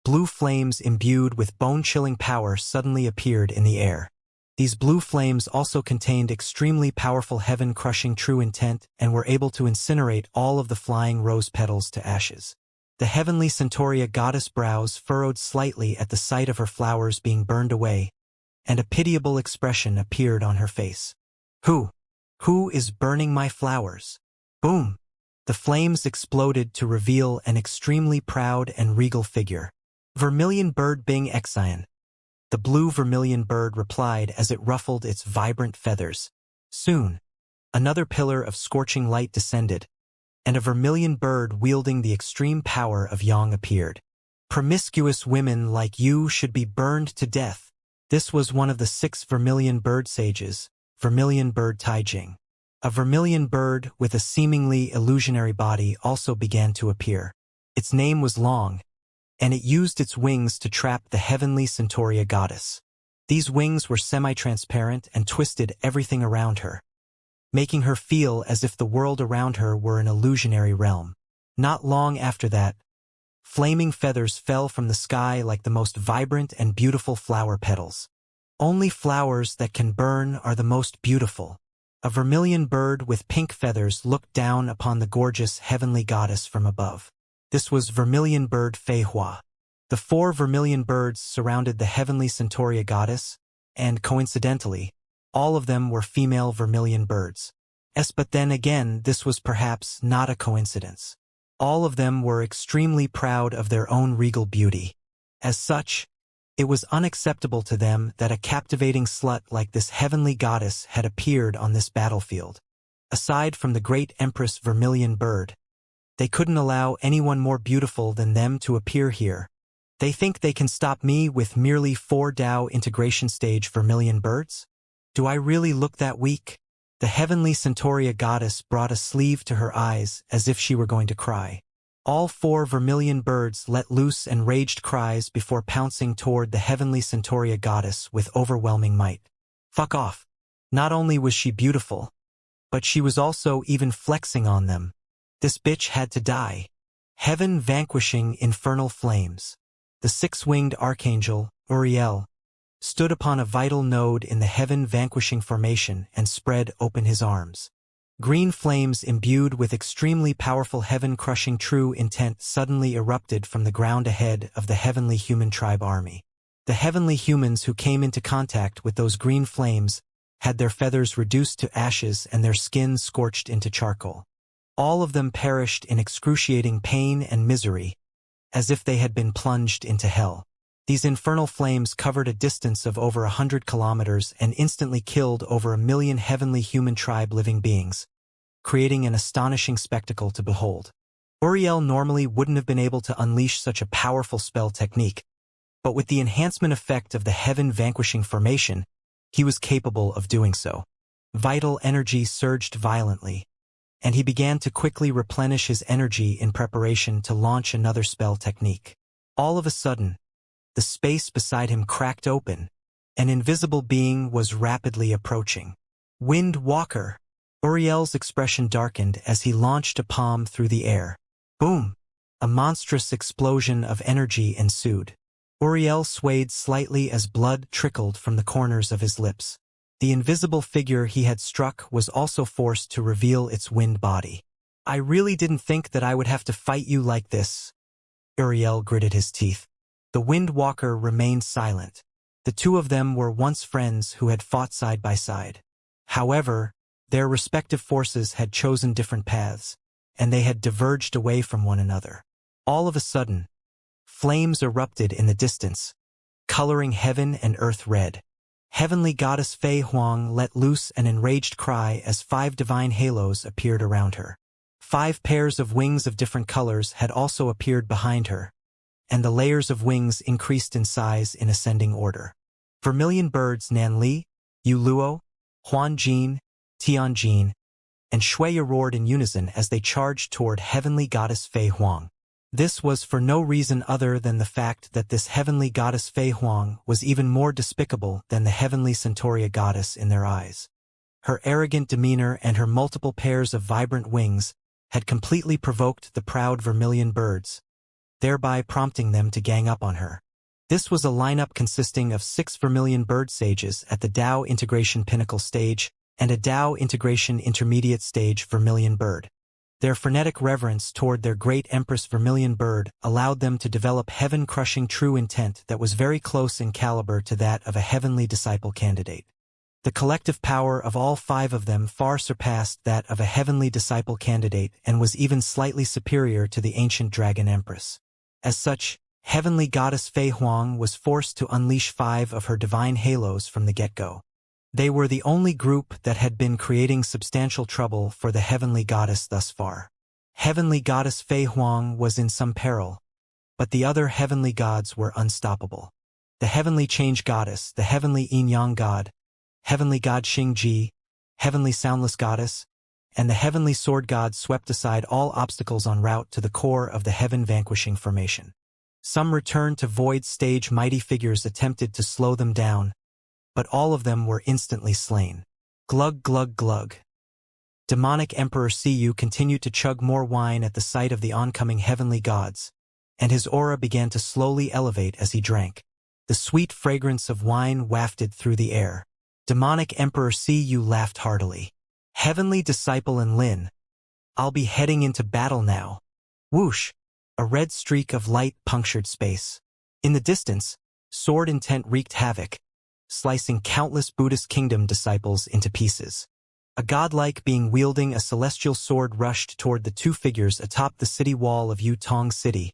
blue flames imbued with bone-chilling power suddenly appeared in the air. These blue flames also contained extremely powerful heaven-crushing true intent and were able to incinerate all of the flying rose petals to ashes. The heavenly Centauria goddess' brows furrowed slightly at the sight of her flowers being burned away, and a pitiable expression appeared on her face. Who is burning my flowers?" Boom! The flames exploded to reveal an extremely proud and regal figure. "Vermilion bird Bing Xian." The blue vermilion bird replied as it ruffled its vibrant feathers. Soon, another pillar of scorching light descended, and a vermilion bird wielding the extreme power of Yang appeared. "Promiscuous women like you should be burned to death." This was one of the 6 vermilion bird sages, Vermilion Bird Taijing. A vermilion bird with a seemingly illusionary body also began to appear. Its name was Long, and it used its wings to trap the heavenly Centauria goddess. These wings were semi-transparent and twisted everything around her, making her feel as if the world around her were an illusionary realm. Not long after that, flaming feathers fell from the sky like the most vibrant and beautiful flower petals. "Only flowers that can burn are the most beautiful." A vermilion bird with pink feathers looked down upon the gorgeous heavenly goddess from above. This was Vermilion Bird Fei Hua. The 4 vermilion birds surrounded the heavenly Centauria goddess, and coincidentally, all of them were female vermilion birds. But then again, this was perhaps not a coincidence. All of them were extremely proud of their own regal beauty. As such, it was unacceptable to them that a captivating slut like this heavenly goddess had appeared on this battlefield. Aside from the great Empress Vermilion Bird, they couldn't allow anyone more beautiful than them to appear here. "They think they can stop me with merely 4 Dao integration stage vermilion birds? Do I really look that weak?" The heavenly Centauria goddess brought a sleeve to her eyes as if she were going to cry. All 4 vermilion birds let loose enraged cries before pouncing toward the heavenly Centauria goddess with overwhelming might. Fuck off. Not only was she beautiful, but she was also even flexing on them. This bitch had to die. Heaven vanquishing infernal flames. the six-winged archangel, Uriel, stood upon a vital node in the heaven-vanquishing formation and spread open his arms. Green flames imbued with extremely powerful heaven-crushing true intent suddenly erupted from the ground ahead of the heavenly human tribe army. The heavenly humans who came into contact with those green flames had their feathers reduced to ashes and their skins scorched into charcoal. All of them perished in excruciating pain and misery, as if they had been plunged into hell. These infernal flames covered a distance of over 100 kilometers and instantly killed over 1 million heavenly human tribe living beings, creating an astonishing spectacle to behold. Uriel normally wouldn't have been able to unleash such a powerful spell technique, but with the enhancement effect of the heaven-vanquishing formation, he was capable of doing so. Vital energy surged violently, and he began to quickly replenish his energy in preparation to launch another spell technique. All of a sudden, the space beside him cracked open. An invisible being was rapidly approaching. Wind Walker! Uriel's expression darkened as he launched a palm through the air. Boom! A monstrous explosion of energy ensued. Uriel swayed slightly as blood trickled from the corners of his lips. The invisible figure he had struck was also forced to reveal its wind body. I really didn't think that I would have to fight you like this. Uriel gritted his teeth. The Wind Walker remained silent. The two of them were once friends who had fought side by side. However, their respective forces had chosen different paths, and they had diverged away from one another. All of a sudden, flames erupted in the distance, coloring heaven and earth red. Heavenly goddess Fei Huang let loose an enraged cry as 5 divine halos appeared around her. 5 pairs of wings of different colors had also appeared behind her, and the layers of wings increased in size in ascending order. Vermilion birds Nanli, Yuluo, Huanjin, Tianjin, and Shuya roared in unison as they charged toward heavenly goddess Fei Huang. This was for no reason other than the fact that this heavenly goddess Fei Huang was even more despicable than the heavenly Centauria goddess in their eyes. Her arrogant demeanor and her multiple pairs of vibrant wings had completely provoked the proud vermilion birds, thereby prompting them to gang up on her. This was a lineup consisting of 6 vermilion bird sages at the Dao integration pinnacle stage and a Dao integration intermediate stage vermilion bird. Their frenetic reverence toward their great Empress Vermilion Bird allowed them to develop heaven-crushing true intent that was very close in caliber to that of a heavenly disciple candidate. The collective power of all 5 of them far surpassed that of a heavenly disciple candidate and was even slightly superior to the ancient Dragon Empress. As such, heavenly goddess Fei Huang was forced to unleash 5 of her divine halos from the get-go. They were the only group that had been creating substantial trouble for the heavenly goddess thus far. Heavenly goddess Fei Huang was in some peril, but the other heavenly gods were unstoppable. The heavenly change goddess, the heavenly yin-yang god, heavenly god Xingji, heavenly soundless goddess, and the heavenly sword god swept aside all obstacles en route to the core of the heaven-vanquishing formation. Some returned to void stage mighty figures attempted to slow them down, but all of them were instantly slain. Glug glug glug. Demonic Emperor Siyu continued to chug more wine at the sight of the oncoming heavenly gods, and his aura began to slowly elevate as he drank. The sweet fragrance of wine wafted through the air. Demonic Emperor Siyu laughed heartily. Heavenly disciple and Lin, I'll be heading into battle now. Whoosh! A red streak of light punctured space. In the distance, sword intent wreaked havoc, slicing countless Buddhist kingdom disciples into pieces. A godlike being wielding a celestial sword rushed toward the 2 figures atop the city wall of Yutong City,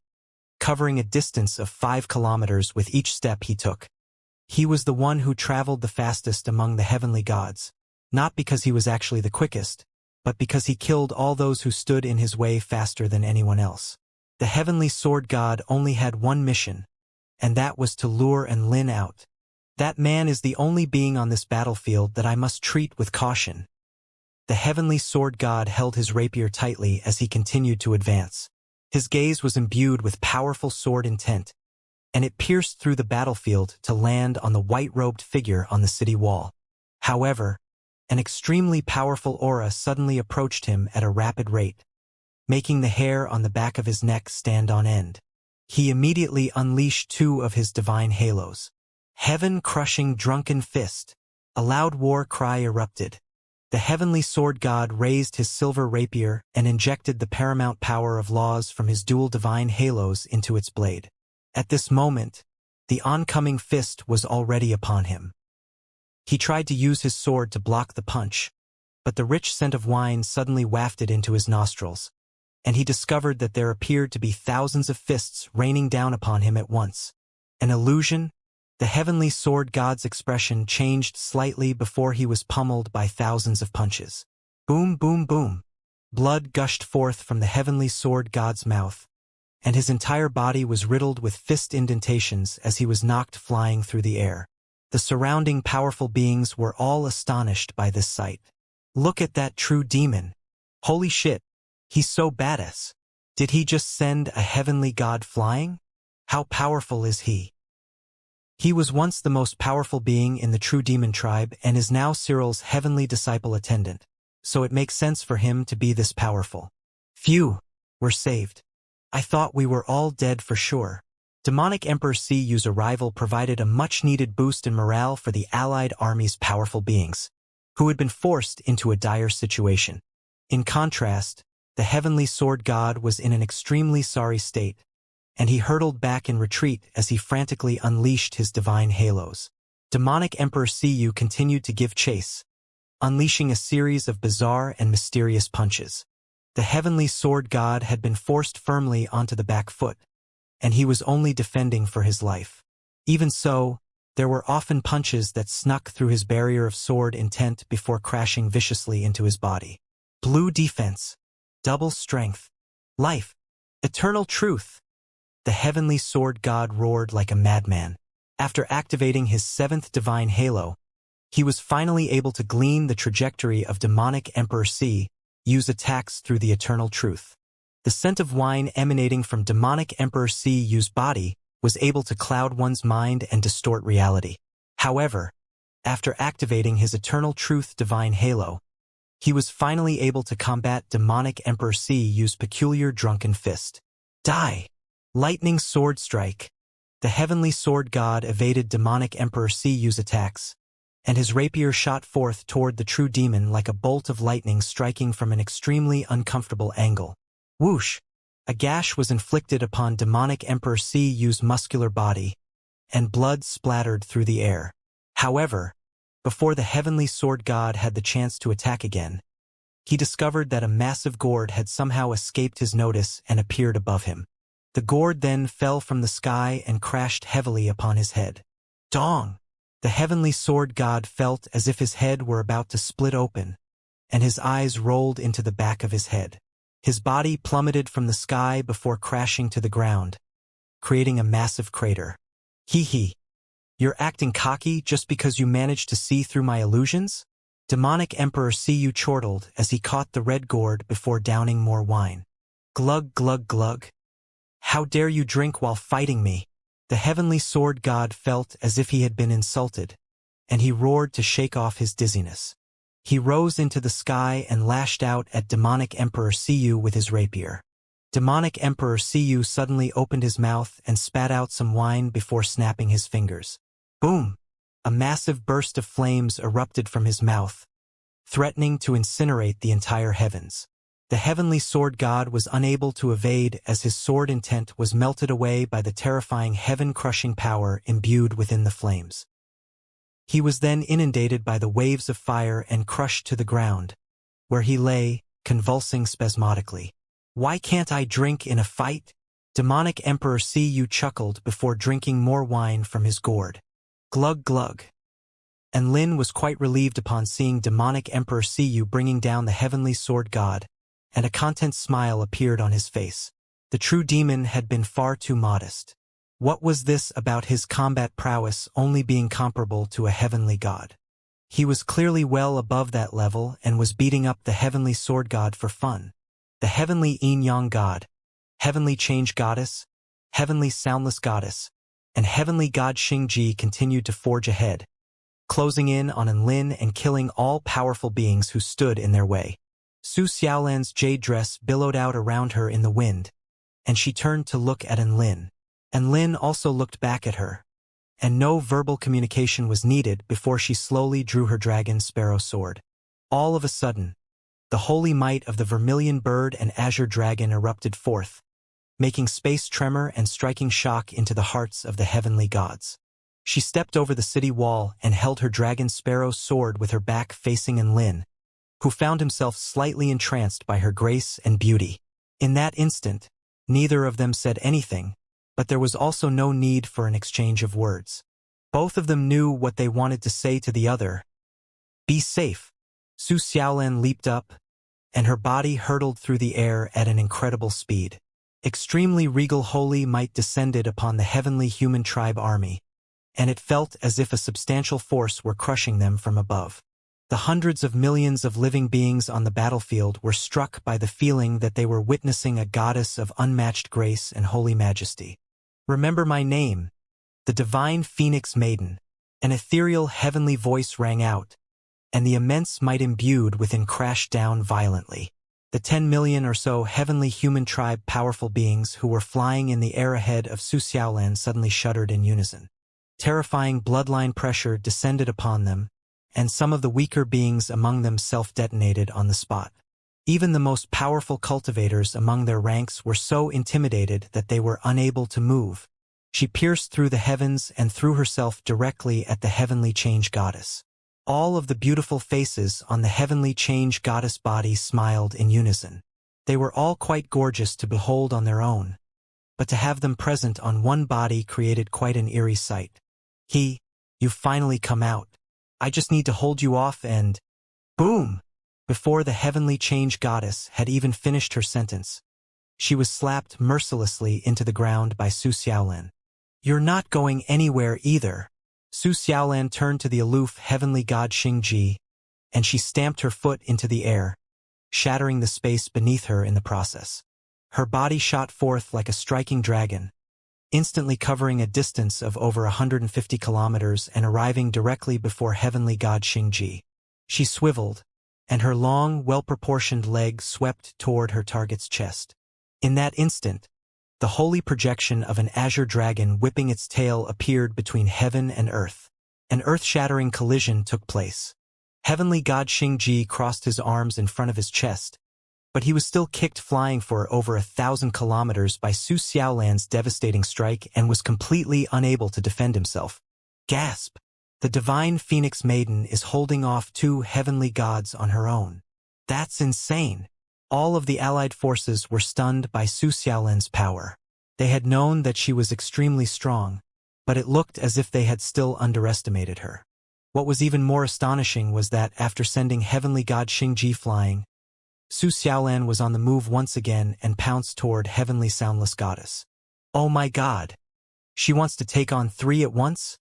covering a distance of 5 kilometers with each step he took. He was the one who traveled the fastest among the heavenly gods, not because he was actually the quickest, but because he killed all those who stood in his way faster than anyone else. The heavenly sword god only had one mission, and that was to lure and Lin out. That man is the only being on this battlefield that I must treat with caution. The heavenly sword god held his rapier tightly as he continued to advance. His gaze was imbued with powerful sword intent, and it pierced through the battlefield to land on the white-robed figure on the city wall. However, an extremely powerful aura suddenly approached him at a rapid rate, making the hair on the back of his neck stand on end. He immediately unleashed two of his divine halos. Heaven-crushing drunken fist. A loud war cry erupted. The heavenly sword god raised his silver rapier and injected the paramount power of laws from his dual divine halos into its blade. At this moment, the oncoming fist was already upon him. He tried to use his sword to block the punch, but the rich scent of wine suddenly wafted into his nostrils, and he discovered that there appeared to be thousands of fists raining down upon him at once. An illusion? The heavenly sword god's expression changed slightly before he was pummeled by thousands of punches. Boom, boom, boom. Blood gushed forth from the heavenly sword god's mouth, and his entire body was riddled with fist indentations as he was knocked flying through the air. The surrounding powerful beings were all astonished by this sight. Look at that true demon. Holy shit, he's so badass. Did he just send a heavenly god flying? How powerful is he? He was once the most powerful being in the true demon tribe and is now Cyril's heavenly disciple attendant, so it makes sense for him to be this powerful. Phew, we're saved. I thought we were all dead for sure. Demonic Emperor Cuyu's arrival provided a much-needed boost in morale for the allied army's powerful beings, who had been forced into a dire situation. In contrast, the heavenly sword god was in an extremely sorry state, and he hurtled back in retreat as he frantically unleashed his divine halos. Demonic Emperor Cuyu continued to give chase, unleashing a series of bizarre and mysterious punches. The heavenly sword god had been forced firmly onto the back foot, and he was only defending for his life. Even so, there were often punches that snuck through his barrier of sword intent before crashing viciously into his body. Blue defense, double strength, life, eternal truth. The heavenly sword god roared like a madman. After activating his seventh divine halo, he was finally able to glean the trajectory of demonic Emperor Cuyu's attacks through the eternal truth. The scent of wine emanating from demonic Emperor Cuyu's body was able to cloud one's mind and distort reality. However, after activating his eternal truth divine halo, he was finally able to combat demonic Emperor Cuyu's peculiar drunken fist. Die! Lightning sword strike. The heavenly sword god evaded demonic Emperor Cuyu's attacks, and his rapier shot forth toward the true demon like a bolt of lightning striking from an extremely uncomfortable angle. Whoosh! A gash was inflicted upon demonic Emperor Cuyu's muscular body, and blood splattered through the air. However, before the heavenly sword god had the chance to attack again, he discovered that a massive gourd had somehow escaped his notice and appeared above him. The gourd then fell from the sky and crashed heavily upon his head. Dong! The heavenly sword god felt as if his head were about to split open, and his eyes rolled into the back of his head. His body plummeted from the sky before crashing to the ground, creating a massive crater. Hee hee. You're acting cocky just because you managed to see through my illusions? Demonic Emperor Cuyu chortled as he caught the red gourd before downing more wine. Glug glug glug. How dare you drink while fighting me? The heavenly sword god felt as if he had been insulted, and he roared to shake off his dizziness. He rose into the sky and lashed out at demonic Emperor Cuyu with his rapier. Demonic Emperor Cuyu suddenly opened his mouth and spat out some wine before snapping his fingers. Boom! A massive burst of flames erupted from his mouth, threatening to incinerate the entire heavens. The heavenly sword god was unable to evade as his sword intent was melted away by the terrifying heaven-crushing power imbued within the flames. He was then inundated by the waves of fire and crushed to the ground, where he lay, convulsing spasmodically. Why can't I drink in a fight? Demonic Emperor Cuyu chuckled before drinking more wine from his gourd. Glug glug. And Lin was quite relieved upon seeing demonic Emperor Cuyu bringing down the heavenly sword god, and a content smile appeared on his face. The true demon had been far too modest. What was this about his combat prowess only being comparable to a heavenly god? He was clearly well above that level and was beating up the heavenly sword god for fun. The heavenly yin-yang god, heavenly change goddess, heavenly soundless goddess, and heavenly god Xingji continued to forge ahead, closing in on Enlin and killing all powerful beings who stood in their way. Su Xiaolan's jade dress billowed out around her in the wind, and she turned to look at Enlin. And Lin also looked back at her, and no verbal communication was needed before she slowly drew her dragon sparrow sword. All of a sudden, the holy might of the vermilion bird and azure dragon erupted forth, making space tremor and striking shock into the hearts of the heavenly gods. She stepped over the city wall and held her dragon sparrow sword with her back facing Lin, who found himself slightly entranced by her grace and beauty. In that instant, neither of them said anything, but there was also no need for an exchange of words. Both of them knew what they wanted to say to the other. Be safe. Su Xiaolan leaped up, and her body hurtled through the air at an incredible speed. Extremely regal holy might descended upon the heavenly human tribe army, and it felt as if a substantial force were crushing them from above. The hundreds of millions of living beings on the battlefield were struck by the feeling that they were witnessing a goddess of unmatched grace and holy majesty. Remember my name, the divine Phoenix Maiden. An ethereal heavenly voice rang out, and the immense might imbued within crashed down violently. The 10 million or so heavenly human tribe powerful beings who were flying in the air ahead of Su Xiaolan suddenly shuddered in unison. Terrifying bloodline pressure descended upon them, and some of the weaker beings among them self-detonated on the spot. Even the most powerful cultivators among their ranks were so intimidated that they were unable to move. She pierced through the heavens and threw herself directly at the heavenly change goddess. All of the beautiful faces on the heavenly change goddess body smiled in unison. They were all quite gorgeous to behold on their own, but to have them present on one body created quite an eerie sight. You've finally come out. I just need to hold you off and… Boom! Before the heavenly change goddess had even finished her sentence, she was slapped mercilessly into the ground by Su Xiaolan. You're not going anywhere either. Su Xiaolan turned to the aloof heavenly god Xingji, and she stamped her foot into the air, shattering the space beneath her in the process. Her body shot forth like a striking dragon, instantly covering a distance of over 150 kilometers and arriving directly before heavenly god Xingji. She swiveled, and her long, well-proportioned leg swept toward her target's chest. In that instant, the holy projection of an azure dragon whipping its tail appeared between heaven and earth. An earth-shattering collision took place. Heavenly god Xingji crossed his arms in front of his chest, but he was still kicked flying for over 1,000 kilometers by Su Xiaolan's devastating strike and was completely unable to defend himself. Gasp! The divine Phoenix Maiden is holding off 2 heavenly gods on her own. That's insane! All of the allied forces were stunned by Su Xiaolan's power. They had known that she was extremely strong, but it looked as if they had still underestimated her. What was even more astonishing was that after sending heavenly god Xingji flying, Su Xiaolan was on the move once again and pounced toward heavenly soundless goddess. Oh my god! She wants to take on 3 at once?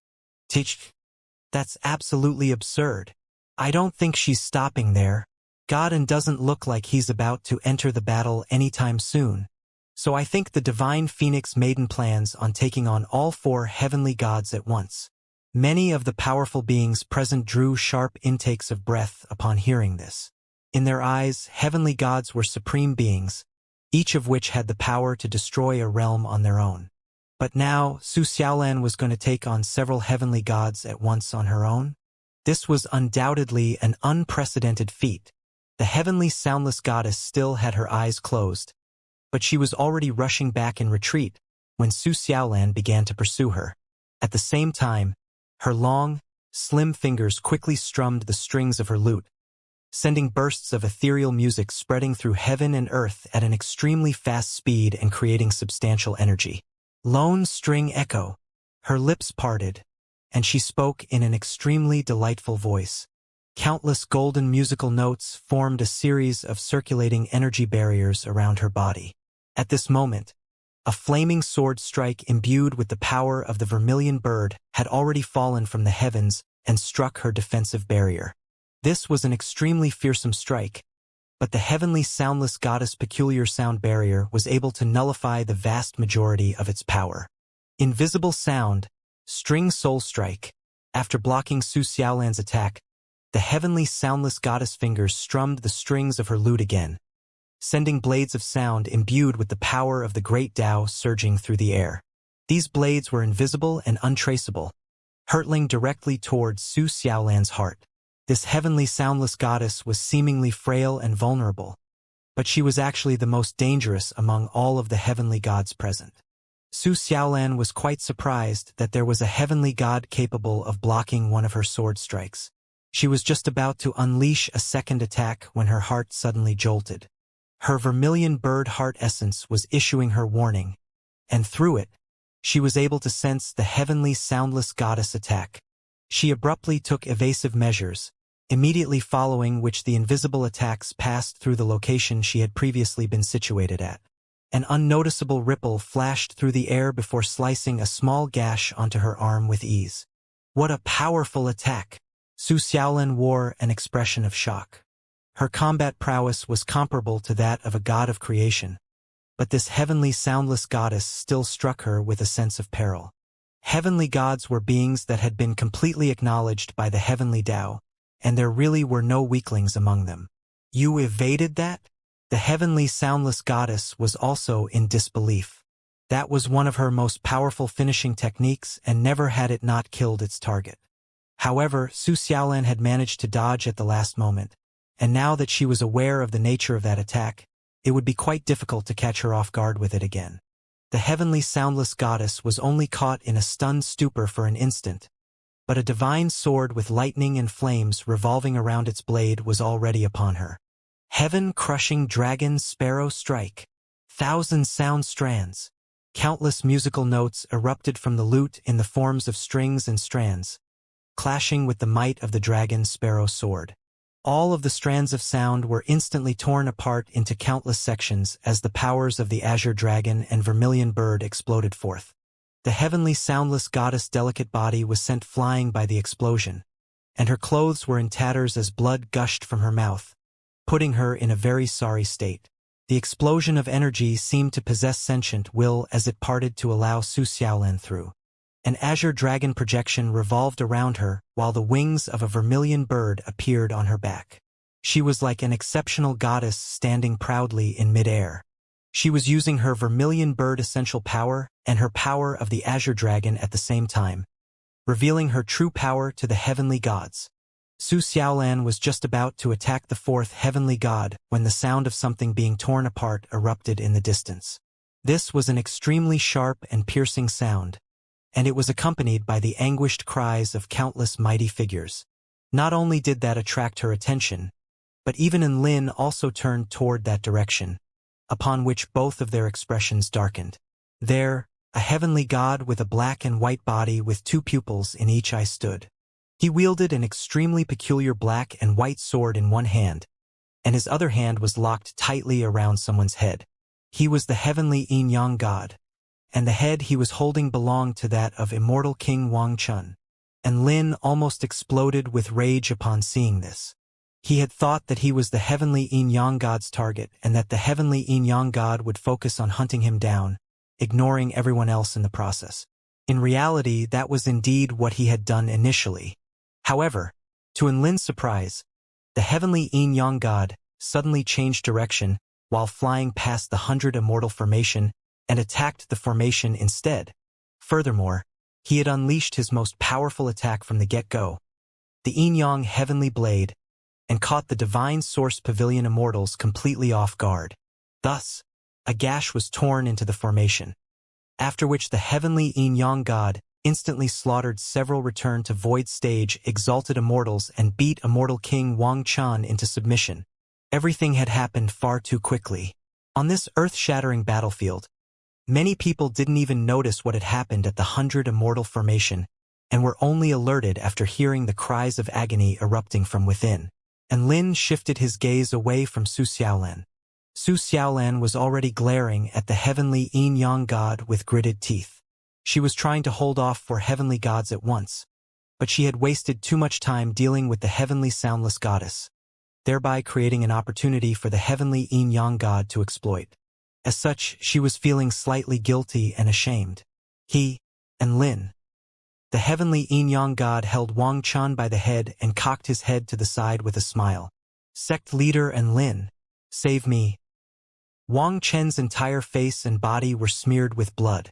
That's absolutely absurd. I don't think she's stopping there. God doesn't look like he's about to enter the battle anytime soon. So I think the divine Phoenix Maiden plans on taking on all 4 heavenly gods at once. Many of the powerful beings present drew sharp intakes of breath upon hearing this. In their eyes, heavenly gods were supreme beings, each of which had the power to destroy a realm on their own. But now, Su Xiaolan was going to take on several heavenly gods at once on her own? This was undoubtedly an unprecedented feat. The heavenly soundless goddess still had her eyes closed, but she was already rushing back in retreat when Su Xiaolan began to pursue her. At the same time, her long, slim fingers quickly strummed the strings of her lute, sending bursts of ethereal music spreading through heaven and earth at an extremely fast speed and creating substantial energy. Lone string echo. Her lips parted, and she spoke in an extremely delightful voice. Countless golden musical notes formed a series of circulating energy barriers around her body. At this moment, a flaming sword strike imbued with the power of the vermilion bird had already fallen from the heavens and struck her defensive barrier. This was an extremely fearsome strike, but the heavenly soundless goddess' peculiar sound barrier was able to nullify the vast majority of its power. Invisible sound, string soul strike. After blocking Su Xiaolan's attack, the heavenly soundless goddess fingers strummed the strings of her lute again, sending blades of sound imbued with the power of the great Tao surging through the air. These blades were invisible and untraceable, hurtling directly towards Su Xiaolan's heart. This heavenly soundless goddess was seemingly frail and vulnerable, but she was actually the most dangerous among all of the heavenly gods present. Su Xiaolan was quite surprised that there was a heavenly god capable of blocking one of her sword strikes. She was just about to unleash a second attack when her heart suddenly jolted. Her vermilion bird heart essence was issuing her warning, and through it, she was able to sense the heavenly soundless goddess attack. She abruptly took evasive measures, immediately following which the invisible attacks passed through the location she had previously been situated at. An unnoticeable ripple flashed through the air before slicing a small gash onto her arm with ease. What a powerful attack! Su Xiaolan wore an expression of shock. Her combat prowess was comparable to that of a god of creation, but this heavenly soundless goddess still struck her with a sense of peril. Heavenly gods were beings that had been completely acknowledged by the heavenly Tao, and there really were no weaklings among them. You evaded that? The heavenly soundless goddess was also in disbelief. That was one of her most powerful finishing techniques, and never had it not killed its target. However, Su Xiaolan had managed to dodge at the last moment, and now that she was aware of the nature of that attack, it would be quite difficult to catch her off guard with it again. The heavenly soundless goddess was only caught in a stunned stupor for an instant, but a divine sword with lightning and flames revolving around its blade was already upon her. Heaven-crushing dragon sparrow strike. 1,000 sound strands. Countless musical notes erupted from the lute in the forms of strings and strands, clashing with the might of the dragon sparrow sword. All of the strands of sound were instantly torn apart into countless sections as the powers of the azure dragon and vermilion bird exploded forth. The heavenly soundless goddess' delicate body was sent flying by the explosion, and her clothes were in tatters as blood gushed from her mouth, putting her in a very sorry state. The explosion of energy seemed to possess sentient will as it parted to allow Su Xiaolan through. An azure dragon projection revolved around her, while the wings of a vermilion bird appeared on her back. She was like an exceptional goddess standing proudly in mid-air. She was using her vermilion bird essential power and her power of the azure dragon at the same time, revealing her true power to the heavenly gods. Su Xiaolan was just about to attack the fourth heavenly god when the sound of something being torn apart erupted in the distance. This was an extremely sharp and piercing sound, and it was accompanied by the anguished cries of countless mighty figures. Not only did that attract her attention, but even Lin also turned toward that direction, upon which both of their expressions darkened. There, a heavenly god with a black and white body with 2 pupils in each eye stood. He wielded an extremely peculiar black and white sword in one hand, and his other hand was locked tightly around someone's head. He was the heavenly yin-yang god, and the head he was holding belonged to that of Immortal King Wang Chun. And Lin almost exploded with rage upon seeing this. He had thought that he was the heavenly yin-yang god's target and that the heavenly yin-yang god would focus on hunting him down, ignoring everyone else in the process. In reality, that was indeed what he had done initially. However, to Lin's surprise, the heavenly yin-yang god suddenly changed direction while flying past the 100 Immortal formation and attacked the formation instead. Furthermore, he had unleashed his most powerful attack from the get-go, the yin-yang heavenly blade, and caught the divine source pavilion immortals completely off guard. Thus, a gash was torn into the formation, after which the heavenly yin-yang god instantly slaughtered several return-to-void stage exalted immortals and beat Immortal King Wang Chun into submission. Everything had happened far too quickly. On this earth-shattering battlefield, many people didn't even notice what had happened at the 100 Immortal formation, and were only alerted after hearing the cries of agony erupting from within. And Lin shifted his gaze away from Su Xiaolan. Su Xiaolan was already glaring at the heavenly yin-yang god with gritted teeth. She was trying to hold off 4 heavenly gods at once, but she had wasted too much time dealing with the heavenly soundless goddess, thereby creating an opportunity for the heavenly yin-yang god to exploit. As such, she was feeling slightly guilty and ashamed. He, and Lin, the heavenly yin-yang god, held Wang Chun by the head and cocked his head to the side with a smile. Sect leader and Lin, save me. Wang Chen's entire face and body were smeared with blood.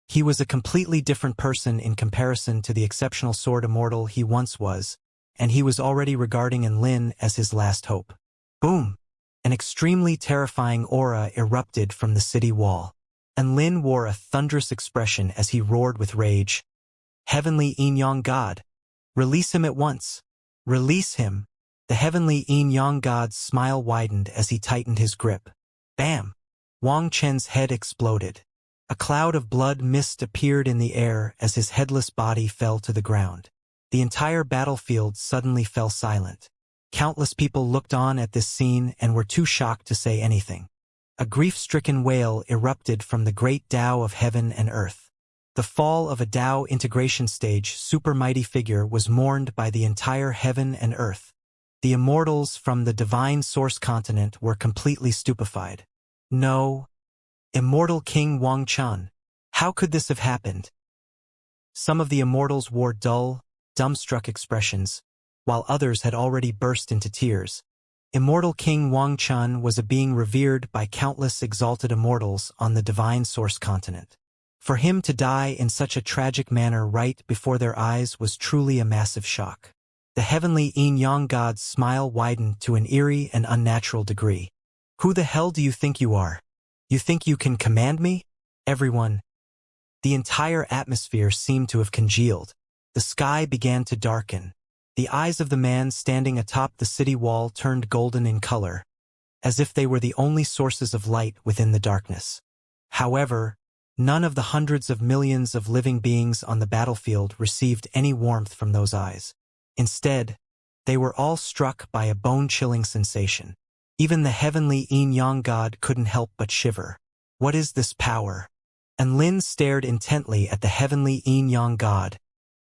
He was a completely different person in comparison to the exceptional sword immortal he once was, and he was already regarding Enlin as his last hope. Boom! An extremely terrifying aura erupted from the city wall. Enlin wore a thunderous expression as he roared with rage. Heavenly Yin-Yang God! Release him at once! Release him! The heavenly Yin-Yang God's smile widened as he tightened his grip. Bam! Wang Chen's head exploded. A cloud of blood mist appeared in the air as his headless body fell to the ground. The entire battlefield suddenly fell silent. Countless people looked on at this scene and were too shocked to say anything. A grief-stricken wail erupted from the great Tao of heaven and earth. The fall of a Tao integration stage super mighty figure was mourned by the entire heaven and earth. The immortals from the divine source continent were completely stupefied. No. Immortal King Wang Chun. How could this have happened? Some of the immortals wore dull, dumbstruck expressions, while others had already burst into tears. Immortal King Wang Chun was a being revered by countless exalted immortals on the divine source continent. For him to die in such a tragic manner right before their eyes was truly a massive shock. The heavenly Yin-Yang God's smile widened to an eerie and unnatural degree. Who the hell do you think you are? You think you can command me? Everyone. The entire atmosphere seemed to have congealed. The sky began to darken. The eyes of the man standing atop the city wall turned golden in color, as if they were the only sources of light within the darkness. However, none of the hundreds of millions of living beings on the battlefield received any warmth from those eyes. Instead, they were all struck by a bone-chilling sensation. Even the heavenly Yin-Yang God couldn't help but shiver. What is this power? Enlin stared intently at the heavenly Yin-Yang God,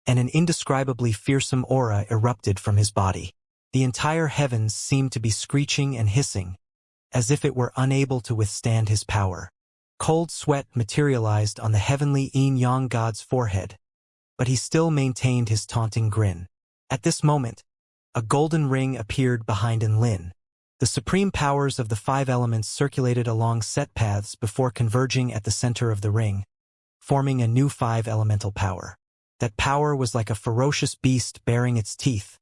and an indescribably fearsome aura erupted from his body. The entire heavens seemed to be screeching and hissing, as if it were unable to withstand his power. Cold sweat materialized on the heavenly Yin-Yang God's forehead, but he still maintained his taunting grin. At this moment, a golden ring appeared behind Enlin. The supreme powers of the 5 elements circulated along set paths before converging at the center of the ring, forming a new 5 elemental power. That power was like a ferocious beast baring its teeth,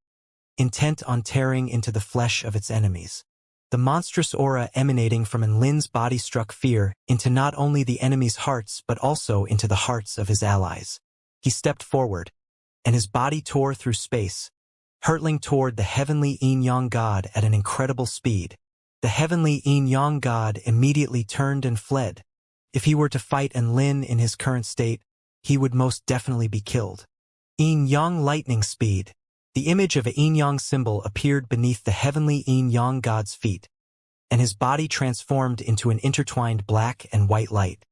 intent on tearing into the flesh of its enemies. The monstrous aura emanating from Enlin's body struck fear into not only the enemy's hearts but also into the hearts of his allies. He stepped forward, and his body tore through space, hurtling toward the heavenly Yin-Yang God at an incredible speed. The heavenly Yin-Yang God immediately turned and fled. If he were to fight Enlin in his current state, he would most definitely be killed. Yin-Yang lightning speed. The image of a Yin-Yang symbol appeared beneath the heavenly Yin-Yang God's feet, and his body transformed into an intertwined black and white light.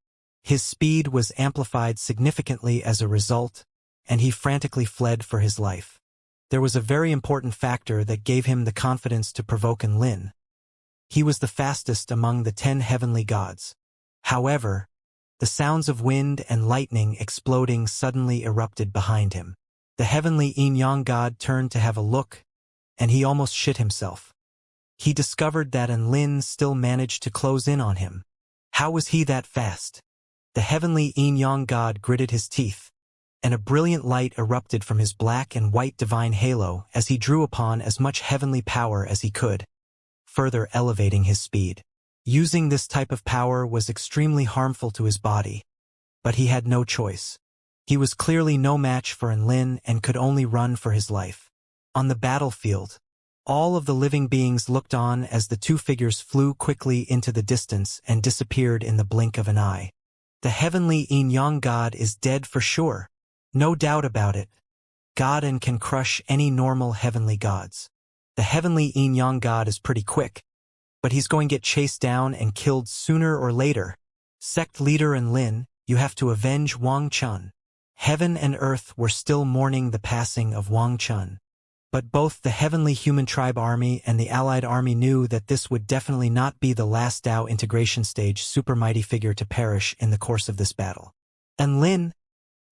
His speed was amplified significantly as a result, and he frantically fled for his life. There was a very important factor that gave him the confidence to provoke Enlin. He was the fastest among the 10 heavenly gods. However, the sounds of wind and lightning exploding suddenly erupted behind him. The heavenly Yin-Yang God turned to have a look, and he almost shit himself. He discovered that Enlin still managed to close in on him. How was he that fast? The heavenly Yin-Yang God gritted his teeth, and a brilliant light erupted from his black and white divine halo as he drew upon as much heavenly power as he could, further elevating his speed. Using this type of power was extremely harmful to his body, but he had no choice. He was clearly no match for Enlin and could only run for his life. On the battlefield, all of the living beings looked on as the 2 figures flew quickly into the distance and disappeared in the blink of an eye. The heavenly Yin-Yang God is dead for sure. No doubt about it. God and can crush any normal heavenly gods. The heavenly Yin-Yang God is pretty quick, but he's going to get chased down and killed sooner or later. Sect leader Enlin, you have to avenge Wang Chun. Heaven and earth were still mourning the passing of Wang Chun, but both the heavenly human tribe army and the allied army knew that this would definitely not be the last Tao integration stage super mighty figure to perish in the course of this battle. Enlin,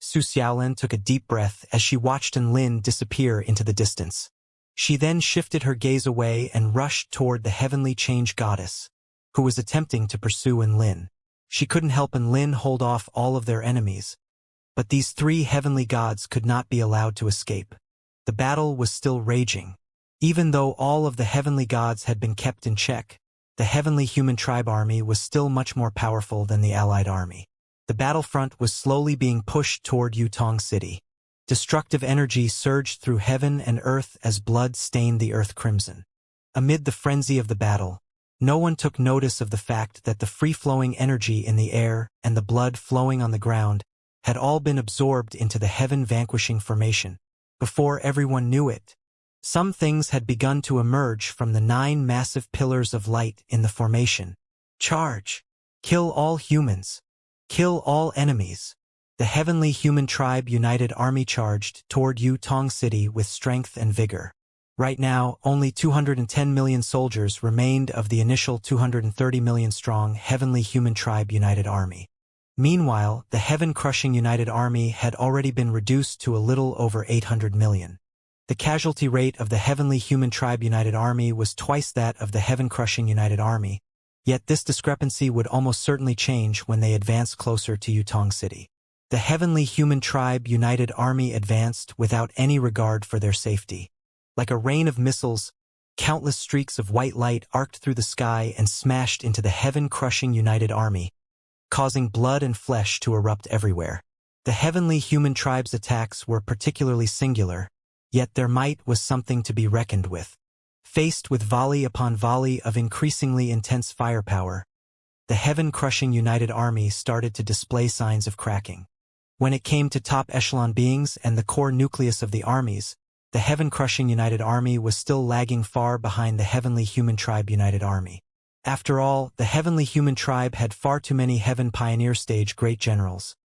Su Xiaolin took a deep breath as she watched Enlin disappear into the distance. She then shifted her gaze away and rushed toward the heavenly change goddess, who was attempting to pursue Enlin. She couldn't help and Lin hold off all of their enemies. But these three heavenly gods could not be allowed to escape. The battle was still raging. Even though all of the heavenly gods had been kept in check, the heavenly human tribe army was still much more powerful than the allied army. The battlefront was slowly being pushed toward Yutong City. Destructive energy surged through heaven and earth as blood stained the earth crimson. Amid the frenzy of the battle, no one took notice of the fact that the free-flowing energy in the air and the blood flowing on the ground had all been absorbed into the heaven-vanquishing formation. Before everyone knew it, some things had begun to emerge from the 9 massive pillars of light in the formation. Charge! Kill all humans! Kill all enemies! The heavenly human tribe united army charged toward Yutong City with strength and vigor. Right now, only 210 million soldiers remained of the initial 230 million strong heavenly human tribe united army. Meanwhile, the heaven-crushing united army had already been reduced to a little over 800 million. The casualty rate of the heavenly human tribe united army was twice that of the heaven-crushing united army, yet this discrepancy would almost certainly change when they advanced closer to Yutong City. The heavenly human tribe united army advanced without any regard for their safety. Like a rain of missiles, countless streaks of white light arced through the sky and smashed into the heaven-crushing united army, causing blood and flesh to erupt everywhere. The heavenly human tribe's attacks were particularly singular, yet their might was something to be reckoned with. Faced with volley upon volley of increasingly intense firepower, the heaven-crushing united army started to display signs of cracking. When it came to top echelon beings and the core nucleus of the armies, the heaven-crushing united army was still lagging far behind the heavenly human tribe united army. After all, the heavenly human tribe had far too many heaven pioneer stage great generals.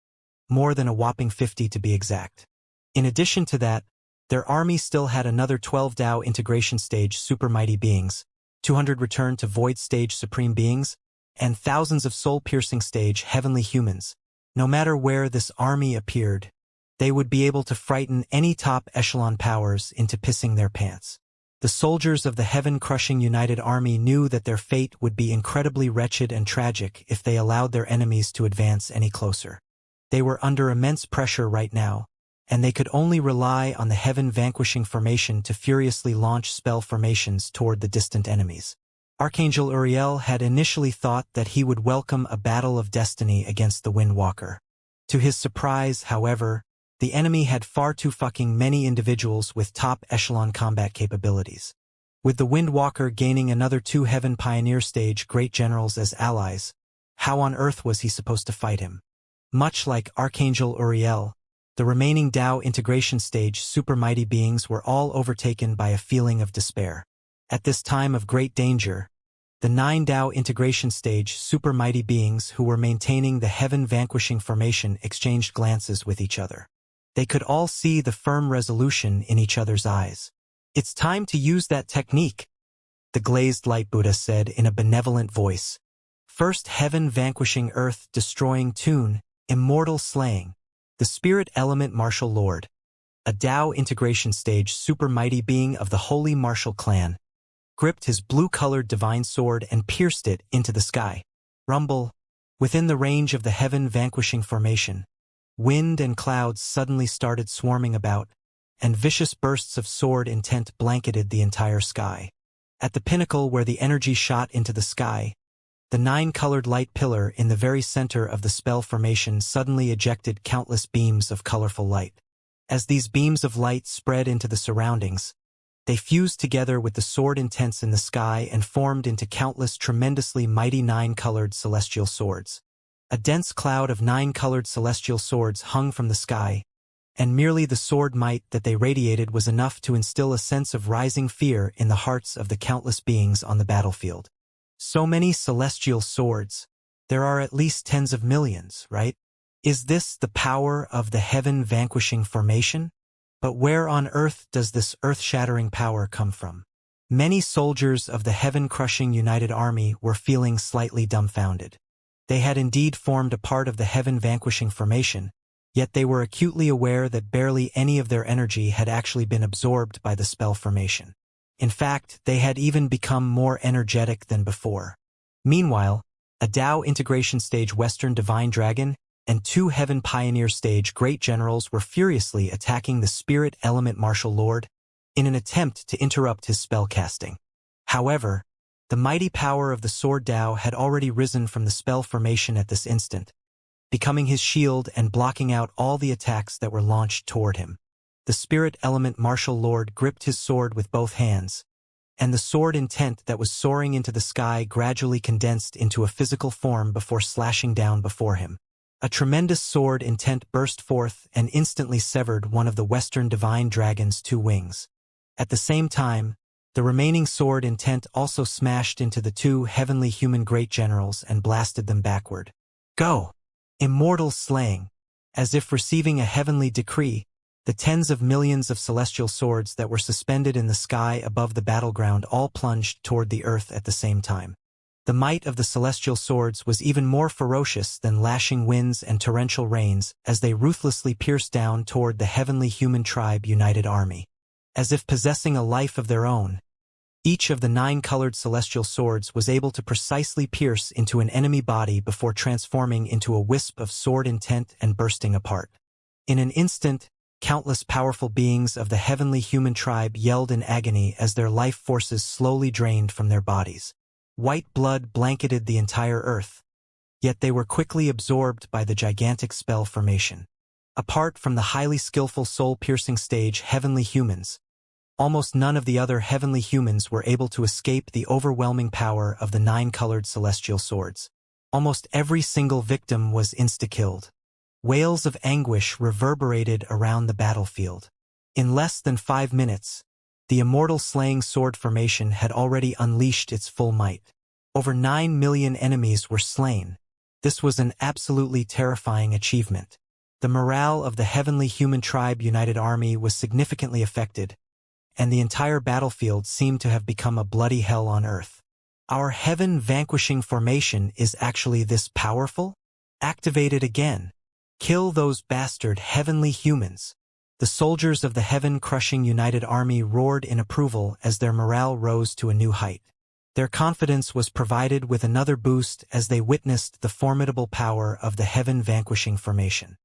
More than a whopping 50 to be exact. In addition to that, their army still had another 12 Dao integration stage super mighty beings, 200 return to void stage supreme beings, and thousands of soul-piercing stage heavenly humans. No matter where this army appeared, they would be able to frighten any top echelon powers into pissing their pants. The soldiers of the heaven-crushing united army knew that their fate would be incredibly wretched and tragic if they allowed their enemies to advance any closer. They were under immense pressure right now, and they could only rely on the heaven-vanquishing formation to furiously launch spell formations toward the distant enemies. Archangel Uriel had initially thought that he would welcome a battle of destiny against the Windwalker. To his surprise, however, the enemy had far too fucking many individuals with top echelon combat capabilities. With the Windwalker gaining another 2 Heaven Pioneer stage great generals as allies, how on earth was he supposed to fight him? Much like Archangel Uriel, the remaining Dao integration stage super mighty beings were all overtaken by a feeling of despair. At this time of great danger, the 9 Dao integration stage super mighty beings who were maintaining the heaven-vanquishing formation exchanged glances with each other. They could all see the firm resolution in each other's eyes. "It's time to use that technique," the glazed light Buddha said in a benevolent voice. "First heaven-vanquishing earth-destroying tune, immortal slaying. The spirit element martial lord, a Dao integration stage super mighty being of the holy martial clan, gripped his blue-colored divine sword and pierced it into the sky. Rumble. Within the range of the heaven-vanquishing formation, wind and clouds suddenly started swarming about, and vicious bursts of sword intent blanketed the entire sky. At the pinnacle where the energy shot into the sky, the 9-colored light pillar in the very center of the spell formation suddenly ejected countless beams of colorful light. As these beams of light spread into the surroundings, they fused together with the sword intents in the sky and formed into countless tremendously mighty 9-colored celestial swords. A dense cloud of 9-colored celestial swords hung from the sky, and merely the sword might that they radiated was enough to instill a sense of rising fear in the hearts of the countless beings on the battlefield. So many celestial swords. There are at least tens of millions, right? Is this the power of the heaven-vanquishing formation? But where on earth does this earth-shattering power come from? Many soldiers of the heaven-crushing united army were feeling slightly dumbfounded. They had indeed formed a part of the heaven-vanquishing formation, yet they were acutely aware that barely any of their energy had actually been absorbed by the spell formation. In fact, they had even become more energetic than before. Meanwhile, A Tao integration stage Western Divine Dragon and 2 Heaven Pioneer stage Great Generals were furiously attacking the Spirit Element Martial Lord in an attempt to interrupt his spell casting. However, the mighty power of the Sword Tao had already risen from the spell formation at this instant, becoming his shield and blocking out all the attacks that were launched toward him. The Spirit Element Martial Lord gripped his sword with both hands, and the sword intent that was soaring into the sky gradually condensed into a physical form before slashing down before him. A tremendous sword intent burst forth and instantly severed one of the Western Divine Dragon's 2 wings. At the same time, the remaining sword intent also smashed into the 2 heavenly human great generals and blasted them backward. Go! Immortal slaying. As if receiving a heavenly decree, the tens of millions of celestial swords that were suspended in the sky above the battleground all plunged toward the earth at the same time. The might of the celestial swords was even more ferocious than lashing winds and torrential rains as they ruthlessly pierced down toward the heavenly human tribe united army. As if possessing a life of their own, each of the 9 colored celestial swords was able to precisely pierce into an enemy body before transforming into a wisp of sword intent and bursting apart. In an instant, countless powerful beings of the heavenly human tribe yelled in agony as their life forces slowly drained from their bodies. White blood blanketed the entire earth, yet they were quickly absorbed by the gigantic spell formation. Apart from the highly skillful soul-piercing stage heavenly humans, almost none of the other heavenly humans were able to escape the overwhelming power of the 9 colored celestial swords. Almost every single victim was insta-killed. Wails of anguish reverberated around the battlefield. In less than 5 minutes, the immortal slaying sword formation had already unleashed its full might. Over 9 million enemies were slain. This was an absolutely terrifying achievement. The morale of the heavenly human tribe united army was significantly affected, and the entire battlefield seemed to have become a bloody hell on earth. Our heaven-vanquishing formation is actually this powerful? Activate it again. Kill those bastard heavenly humans. The soldiers of the heaven-crushing united army roared in approval as their morale rose to a new height. Their confidence was provided with another boost as they witnessed the formidable power of the heaven-vanquishing formation.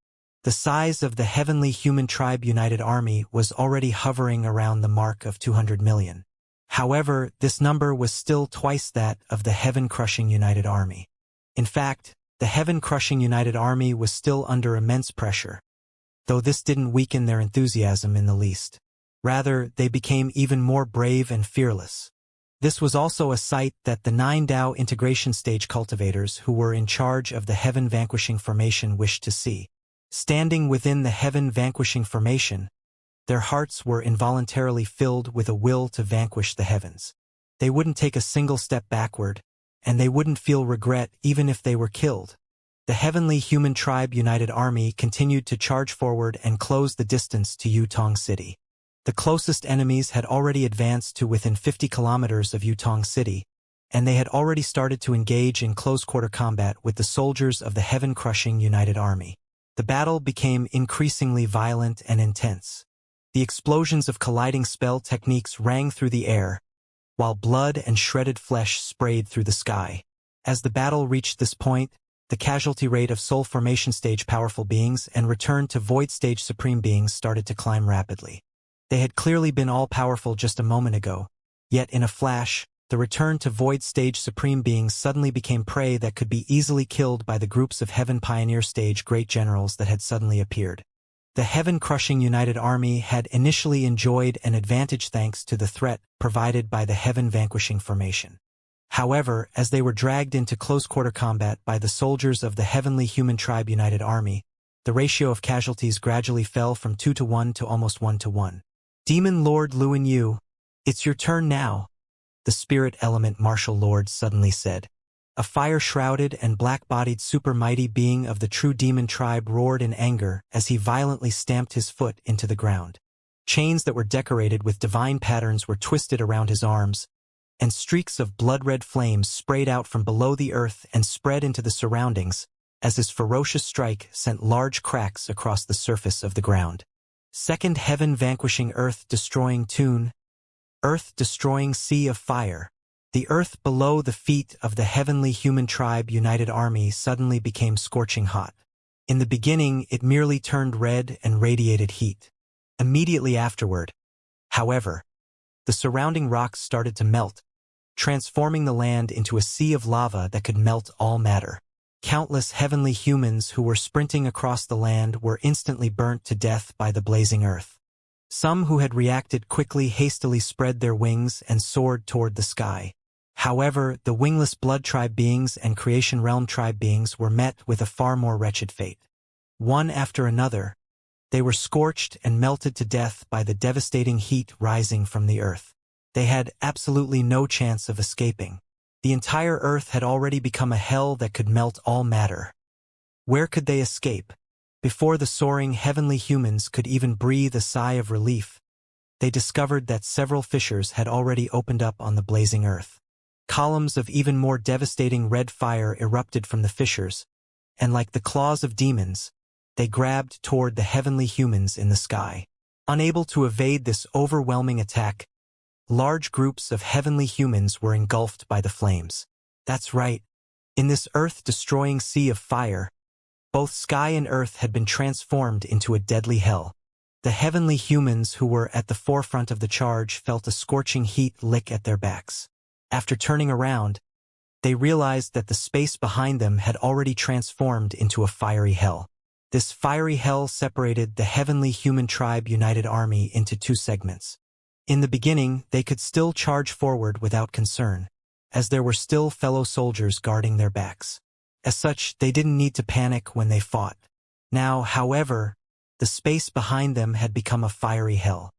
The size of the heavenly human tribe united army was already hovering around the mark of 200 million. However, this number was still twice that of the heaven-crushing united army. In fact, the heaven-crushing united army was still under immense pressure, though this didn't weaken their enthusiasm in the least. Rather, they became even more brave and fearless. This was also a sight that the 9 Tao integration stage cultivators who were in charge of the heaven-vanquishing formation wished to see. Standing within the heaven-vanquishing formation, their hearts were involuntarily filled with a will to vanquish the heavens. They wouldn't take a single step backward, and they wouldn't feel regret even if they were killed. The heavenly human tribe united army continued to charge forward and close the distance to Yutong City. The closest enemies had already advanced to within 50 kilometers of Yutong City, and they had already started to engage in close-quarter combat with the soldiers of the heaven-crushing united army. The battle became increasingly violent and intense. The explosions of colliding spell techniques rang through the air, while blood and shredded flesh sprayed through the sky. As the battle reached this point, the casualty rate of soul formation stage powerful beings and return to void stage supreme beings started to climb rapidly. They had clearly been all-powerful just a moment ago, yet in a flash, the return to void stage supreme beings suddenly became prey that could be easily killed by the groups of heaven pioneer stage great generals that had suddenly appeared. The heaven-crushing united army had initially enjoyed an advantage thanks to the threat provided by the heaven-vanquishing formation. However, as they were dragged into close-quarter combat by the soldiers of the heavenly human tribe united army, the ratio of casualties gradually fell from 2-to-1 to almost 1-to-1. Demon Lord Luan Yu, it's your turn now, the Spirit Element Martial Lord suddenly said. A fire-shrouded and black-bodied super-mighty being of the true demon tribe roared in anger as he violently stamped his foot into the ground. Chains that were decorated with divine patterns were twisted around his arms, and streaks of blood-red flames sprayed out from below the earth and spread into the surroundings as his ferocious strike sent large cracks across the surface of the ground. Second heaven vanquishing earth destroying tune, earth destroying sea of fire. The earth below the feet of the heavenly human tribe united army suddenly became scorching hot. In the beginning, it merely turned red and radiated heat. Immediately afterward, however, the surrounding rocks started to melt, transforming the land into a sea of lava that could melt all matter. Countless heavenly humans who were sprinting across the land were instantly burnt to death by the blazing earth. Some who had reacted quickly hastily spread their wings and soared toward the sky. However, the wingless blood tribe beings and creation realm tribe beings were met with a far more wretched fate. One after another, they were scorched and melted to death by the devastating heat rising from the earth. They had absolutely no chance of escaping. The entire earth had already become a hell that could melt all matter. Where could they escape? Before the soaring heavenly humans could even breathe a sigh of relief, they discovered that several fissures had already opened up on the blazing earth. Columns of even more devastating red fire erupted from the fissures, and like the claws of demons, they grabbed toward the heavenly humans in the sky. Unable to evade this overwhelming attack, large groups of heavenly humans were engulfed by the flames. That's right. In this earth-destroying sea of fire, both sky and earth had been transformed into a deadly hell. The heavenly humans who were at the forefront of the charge felt a scorching heat lick at their backs. After turning around, they realized that the space behind them had already transformed into a fiery hell. This fiery hell separated the heavenly human tribe united army into two segments. In the beginning, they could still charge forward without concern, as there were still fellow soldiers guarding their backs. As such, they didn't need to panic when they fought. Now, however, the space behind them had become a fiery hell.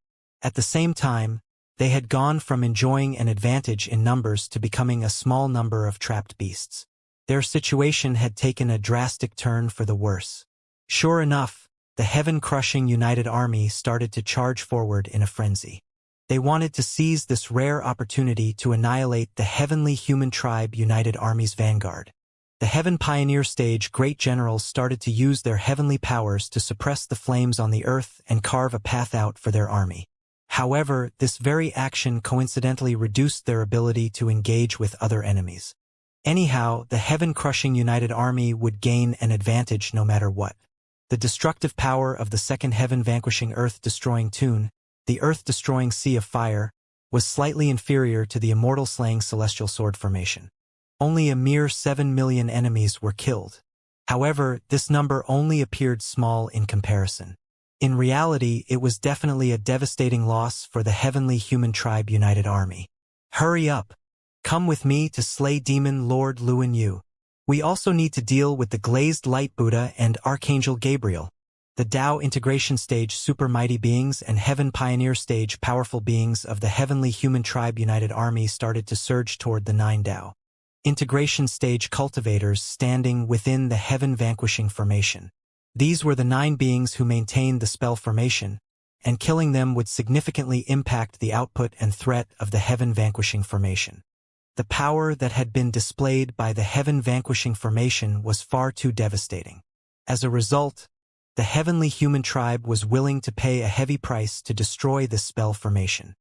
At the same time, they had gone from enjoying an advantage in numbers to becoming a small number of trapped beasts. Their situation had taken a drastic turn for the worse. Sure enough, the heaven-crushing united army started to charge forward in a frenzy. They wanted to seize this rare opportunity to annihilate the heavenly human tribe united army's vanguard. The Heaven Pioneer Stage great generals started to use their heavenly powers to suppress the flames on the earth and carve a path out for their army. However, this very action coincidentally reduced their ability to engage with other enemies. Anyhow, the heaven-crushing united army would gain an advantage no matter what. The destructive power of the second heaven-vanquishing earth-destroying tune, the earth-destroying sea of fire, was slightly inferior to the immortal-slaying celestial sword formation. Only a mere 7 million enemies were killed. However, this number only appeared small in comparison. In reality, it was definitely a devastating loss for the heavenly human tribe united army. Hurry up! Come with me to slay demon Lord Luan Yu. We also need to deal with the glazed light Buddha and Archangel Gabriel. The Tao integration stage super mighty beings and heaven pioneer stage powerful beings of the heavenly human tribe united army started to surge toward the 9 Tao integration stage cultivators standing within the heaven vanquishing formation. These were the 9 beings who maintained the spell formation, and killing them would significantly impact the output and threat of the heaven vanquishing formation. The power that had been displayed by the heaven vanquishing formation was far too devastating. As a result, the heavenly human tribe was willing to pay a heavy price to destroy this spell formation.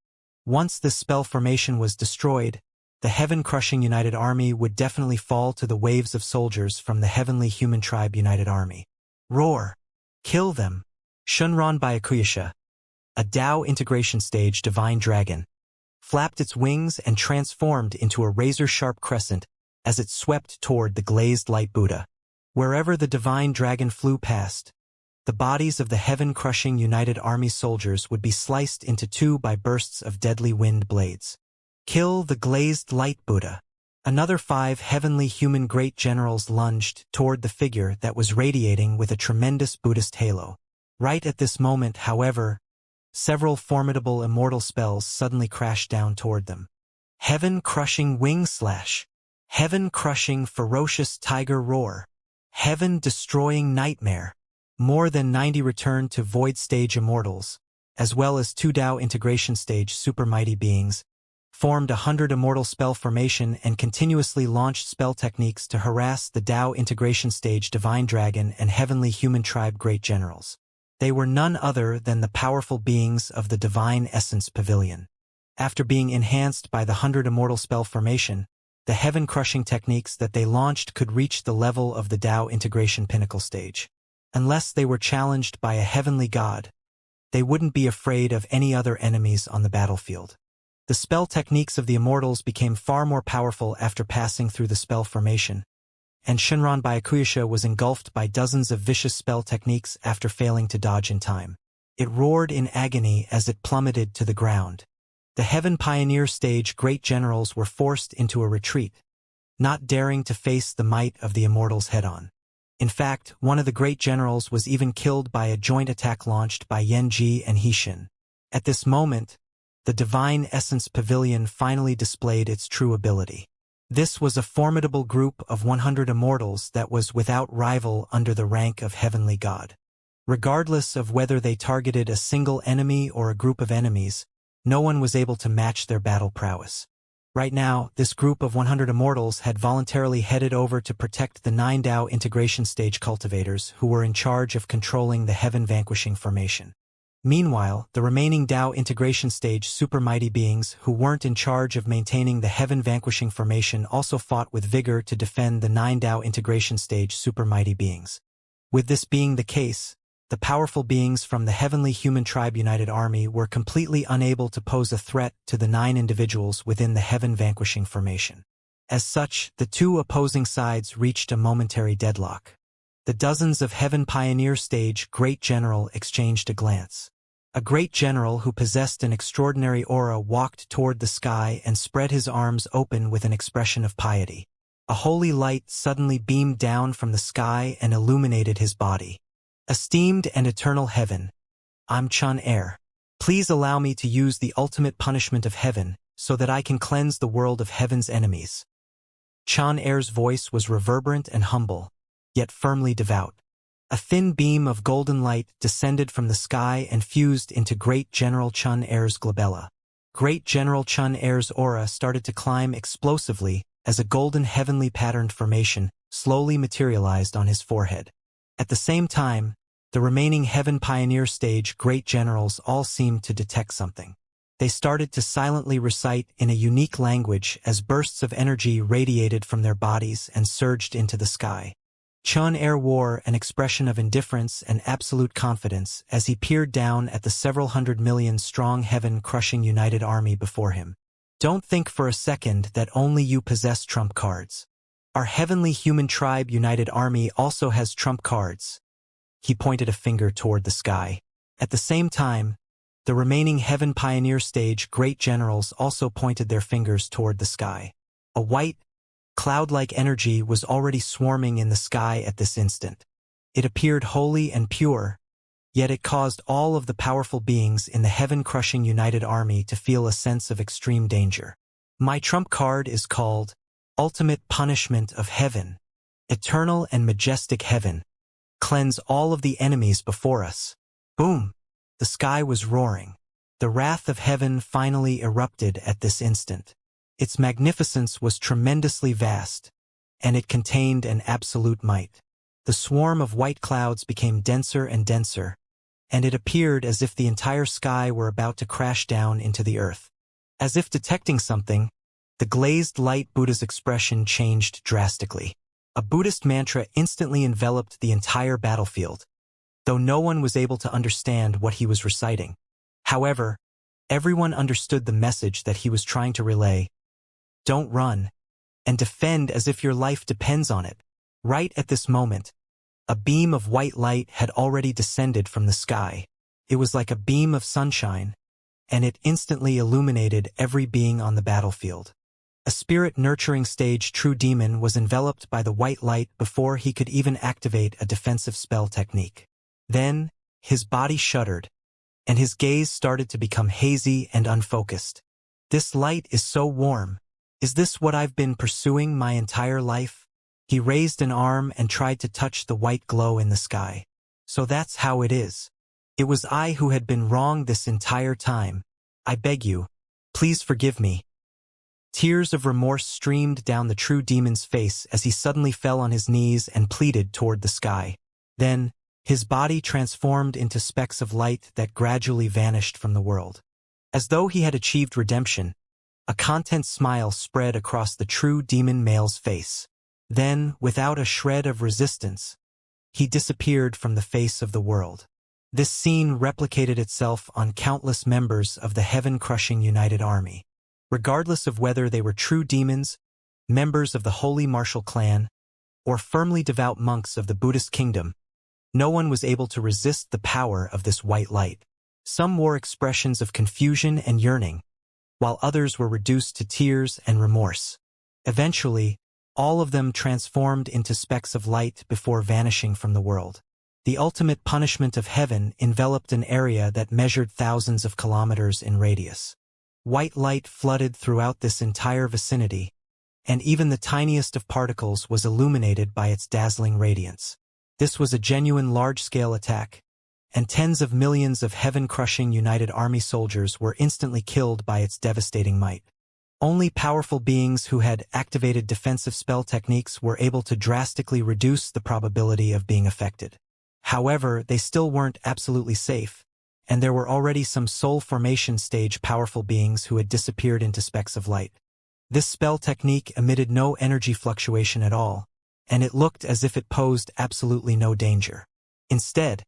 Once this spell formation was destroyed, the heaven-crushing united army would definitely fall to the waves of soldiers from the heavenly human tribe united army. Roar! Kill them! Shunran Byakuya, a Tao integration stage divine dragon, flapped its wings and transformed into a razor-sharp crescent as it swept toward the glazed light Buddha. Wherever the divine dragon flew past, the bodies of the heaven-crushing united army soldiers would be sliced into 2 by bursts of deadly wind blades. Kill the glazed light Buddha. Another 5 heavenly human great generals lunged toward the figure that was radiating with a tremendous Buddhist halo. Right at this moment, however, several formidable immortal spells suddenly crashed down toward them. Heaven-crushing wing slash. Heaven-crushing ferocious tiger roar. Heaven-destroying nightmare. More than 90 returned to void stage immortals, as well as 2 Tao integration stage super mighty beings, formed 100 immortal spell formation and continuously launched spell techniques to harass the Tao integration stage divine dragon and heavenly human tribe great generals. They were none other than the powerful beings of the divine essence pavilion. After being enhanced by the 100 Immortal spell formation, the heaven-crushing techniques that they launched could reach the level of the Dao integration pinnacle stage. Unless they were challenged by a heavenly god, they wouldn't be afraid of any other enemies on the battlefield. The spell techniques of the Immortals became far more powerful after passing through the spell formation, and Shinran Byakuya was engulfed by dozens of vicious spell techniques after failing to dodge in time. It roared in agony as it plummeted to the ground. The Heaven Pioneer stage great generals were forced into a retreat, not daring to face the might of the Immortals head-on. In fact, one of the great generals was even killed by a joint attack launched by Yanji and Hixin. At this moment, the Divine Essence Pavilion finally displayed its true ability. This was a formidable group of 100 Immortals that was without rival under the rank of Heavenly God. Regardless of whether they targeted a single enemy or a group of enemies, no one was able to match their battle prowess. Right now, this group of 100 Immortals had voluntarily headed over to protect the 9 Dao integration stage cultivators who were in charge of controlling the Heaven Vanquishing formation. Meanwhile, the remaining Dao integration stage super mighty beings who weren't in charge of maintaining the Heaven Vanquishing formation also fought with vigor to defend the 9 Dao integration stage super mighty beings. With this being the case, the powerful beings from the Heavenly Human Tribe United Army were completely unable to pose a threat to the 9 individuals within the Heaven Vanquishing formation. As such, the two opposing sides reached a momentary deadlock. The dozens of Heaven Pioneer stage great general exchanged a glance. A great general who possessed an extraordinary aura walked toward the sky and spread his arms open with an expression of piety. A holy light suddenly beamed down from the sky and illuminated his body. Esteemed and eternal heaven, I'm Chun Er. Please allow me to use the ultimate punishment of heaven so that I can cleanse the world of heaven's enemies. Chun Er's voice was reverberant and humble, yet firmly devout. A thin beam of golden light descended from the sky and fused into Great General Chun Er's glabella. Great General Chun Er's aura started to climb explosively as a golden heavenly patterned formation slowly materialized on his forehead. At the same time, the remaining Heaven Pioneer stage great generals all seemed to detect something. They started to silently recite in a unique language as bursts of energy radiated from their bodies and surged into the sky. Chun Er wore an expression of indifference and absolute confidence as he peered down at the several 100 million strong heaven-crushing united army before him. Don't think for a second that only you possess trump cards. Our Heavenly Human Tribe United Army also has trump cards. He pointed a finger toward the sky. At the same time, the remaining Heaven Pioneer stage great generals also pointed their fingers toward the sky. A white, cloud-like energy was already swarming in the sky at this instant. It appeared holy and pure, yet it caused all of the powerful beings in the heaven-crushing united army to feel a sense of extreme danger. My trump card is called Ultimate Punishment of Heaven. Eternal and majestic heaven, cleanse all of the enemies before us. Boom! The sky was roaring. The wrath of heaven finally erupted at this instant. Its magnificence was tremendously vast, and it contained an absolute might. The swarm of white clouds became denser and denser, and it appeared as if the entire sky were about to crash down into the earth. As if detecting something, the glazed light Buddha's expression changed drastically. A Buddhist mantra instantly enveloped the entire battlefield, though no one was able to understand what he was reciting. However, everyone understood the message that he was trying to relay. Don't run, and defend as if your life depends on it. Right at this moment, a beam of white light had already descended from the sky. It was like a beam of sunshine, and it instantly illuminated every being on the battlefield. A spirit-nurturing stage true demon was enveloped by the white light before he could even activate a defensive spell technique. Then, his body shuddered, and his gaze started to become hazy and unfocused. This light is so warm. Is this what I've been pursuing my entire life? He raised an arm and tried to touch the white glow in the sky. So that's how it is. It was I who had been wrong this entire time. I beg you, please forgive me. Tears of remorse streamed down the true demon's face as he suddenly fell on his knees and pleaded toward the sky. Then, his body transformed into specks of light that gradually vanished from the world. As though he had achieved redemption, a content smile spread across the true demon male's face. Then, without a shred of resistance, he disappeared from the face of the world. This scene replicated itself on countless members of the heaven-crushing United Army. Regardless of whether they were true demons, members of the holy martial clan, or firmly devout monks of the Buddhist kingdom, no one was able to resist the power of this white light. Some wore expressions of confusion and yearning, while others were reduced to tears and remorse. Eventually, all of them transformed into specks of light before vanishing from the world. The ultimate punishment of heaven enveloped an area that measured thousands of kilometers in radius. White light flooded throughout this entire vicinity, and even the tiniest of particles was illuminated by its dazzling radiance. This was a genuine large-scale attack, and tens of millions of heaven-crushing United Army soldiers were instantly killed by its devastating might. Only powerful beings who had activated defensive spell techniques were able to drastically reduce the probability of being affected. However, they still weren't absolutely safe, and there were already some soul formation stage powerful beings who had disappeared into specks of light. This spell technique emitted no energy fluctuation at all, and it looked as if it posed absolutely no danger. Instead,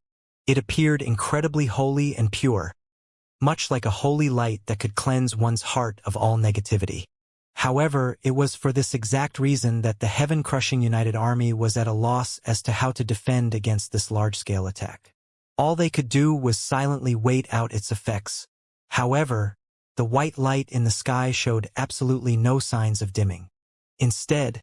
it appeared incredibly holy and pure, much like a holy light that could cleanse one's heart of all negativity. However, it was for this exact reason that the heaven-crushing United Army was at a loss as to how to defend against this large-scale attack. All they could do was silently wait out its effects. However, the white light in the sky showed absolutely no signs of dimming. Instead,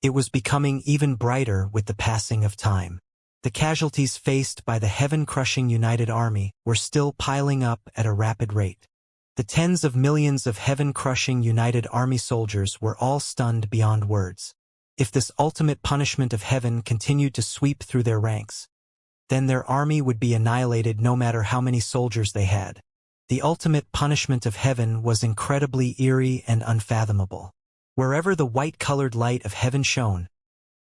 it was becoming even brighter with the passing of time. The casualties faced by the heaven-crushing United Army were still piling up at a rapid rate. The tens of millions of heaven-crushing United Army soldiers were all stunned beyond words. If this ultimate punishment of heaven continued to sweep through their ranks, then their army would be annihilated no matter how many soldiers they had. The ultimate punishment of heaven was incredibly eerie and unfathomable. Wherever the white-colored light of heaven shone,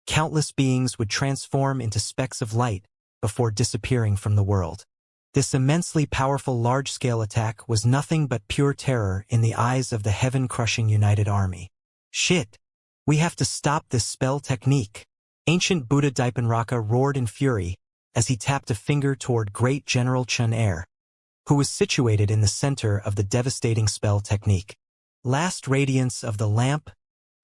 countless beings would transform into specks of light before disappearing from the world. This immensely powerful large-scale attack was nothing but pure terror in the eyes of the heaven-crushing United Army. Shit! We have to stop this spell technique. Ancient Buddha Daipanraka roared in fury as he tapped a finger toward Great General Chun-Er, who was situated in the center of the devastating spell technique. Last radiance of the lamp,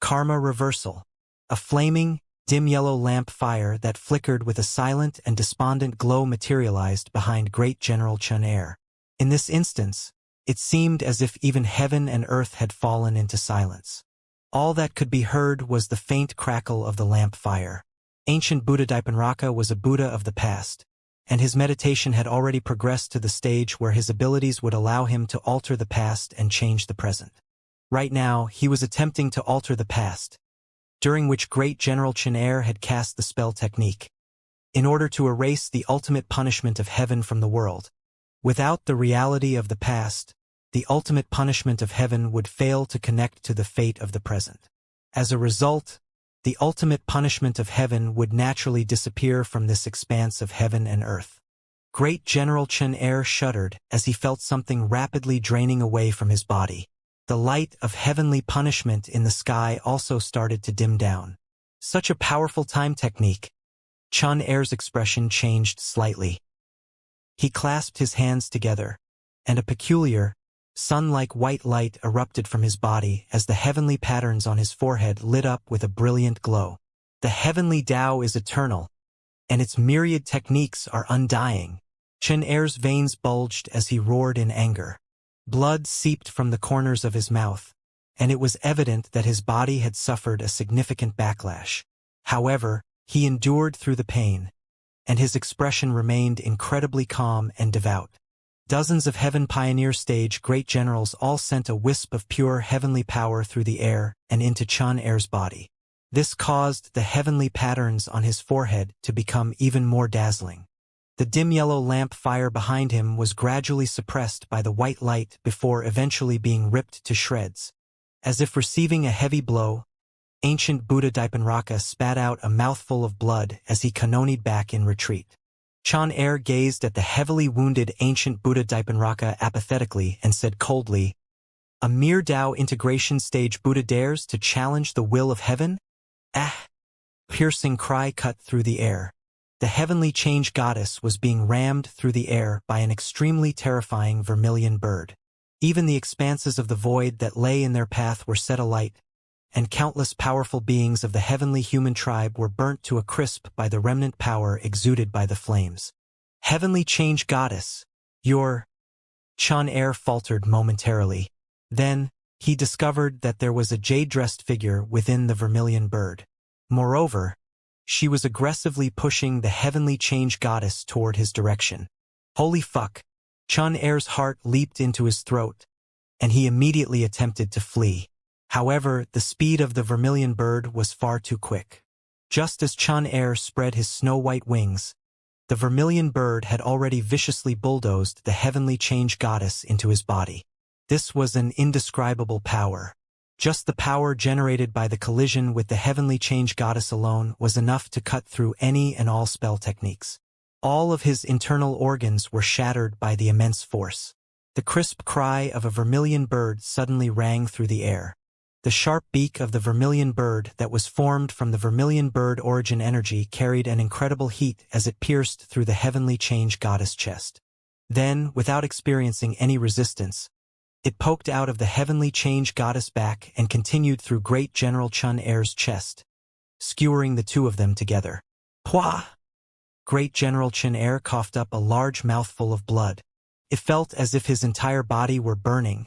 karma reversal. A flaming, dim yellow lamp fire that flickered with a silent and despondent glow materialized behind Great General Chun-Er. In this instance, it seemed as if even heaven and earth had fallen into silence. All that could be heard was the faint crackle of the lamp fire. Ancient Buddha Daipanraka was a Buddha of the past, and his meditation had already progressed to the stage where his abilities would allow him to alter the past and change the present. Right now, he was attempting to alter the past, during which Great General Chun-Er had cast the spell technique, in order to erase the ultimate punishment of heaven from the world. Without the reality of the past, the ultimate punishment of heaven would fail to connect to the fate of the present. As a result, the ultimate punishment of heaven would naturally disappear from this expanse of heaven and earth. Great General Chun-Er shuddered as he felt something rapidly draining away from his body. The light of heavenly punishment in the sky also started to dim down. Such a powerful time technique. Chun-Er's expression changed slightly. He clasped his hands together, and a peculiar, sun-like white light erupted from his body as the heavenly patterns on his forehead lit up with a brilliant glow. The heavenly Tao is eternal, and its myriad techniques are undying. Chun-Er's veins bulged as he roared in anger. Blood seeped from the corners of his mouth, and it was evident that his body had suffered a significant backlash. However, he endured through the pain, and his expression remained incredibly calm and devout. Dozens of Heaven Pioneer stage great generals all sent a wisp of pure heavenly power through the air and into Chun-Er's body. This caused the heavenly patterns on his forehead to become even more dazzling. The dim yellow lamp fire behind him was gradually suppressed by the white light before eventually being ripped to shreds. As if receiving a heavy blow, ancient Buddha Daipanraka spat out a mouthful of blood as he kanonied back in retreat. Chan Er gazed at the heavily wounded ancient Buddha Dipanraka apathetically and said coldly, "A mere Tao integration stage Buddha dares to challenge the will of heaven? Ah!" Piercing cry cut through the air. The heavenly change goddess was being rammed through the air by an extremely terrifying vermilion bird. Even the expanses of the void that lay in their path were set alight, and countless powerful beings of the heavenly human tribe were burnt to a crisp by the remnant power exuded by the flames. "Heavenly change goddess, your—" Chan Er faltered momentarily. Then, he discovered that there was a jade-dressed figure within the vermilion bird. Moreover, she was aggressively pushing the heavenly change goddess toward his direction. Holy fuck! Chan Er's heart leaped into his throat, and he immediately attempted to flee. However, the speed of the vermilion bird was far too quick. Just as Chan Er spread his snow-white wings, the vermilion bird had already viciously bulldozed the heavenly change goddess into his body. This was an indescribable power. Just the power generated by the collision with the heavenly change goddess alone was enough to cut through any and all spell techniques. All of his internal organs were shattered by the immense force. The crisp cry of a vermilion bird suddenly rang through the air. The sharp beak of the vermilion bird that was formed from the vermilion bird origin energy carried an incredible heat as it pierced through the heavenly change goddess chest. Then, without experiencing any resistance, it poked out of the heavenly change goddess back and continued through Great General Chan Er's chest, skewering the two of them together. Pwah! Great General Chan Er coughed up a large mouthful of blood. It felt as if his entire body were burning,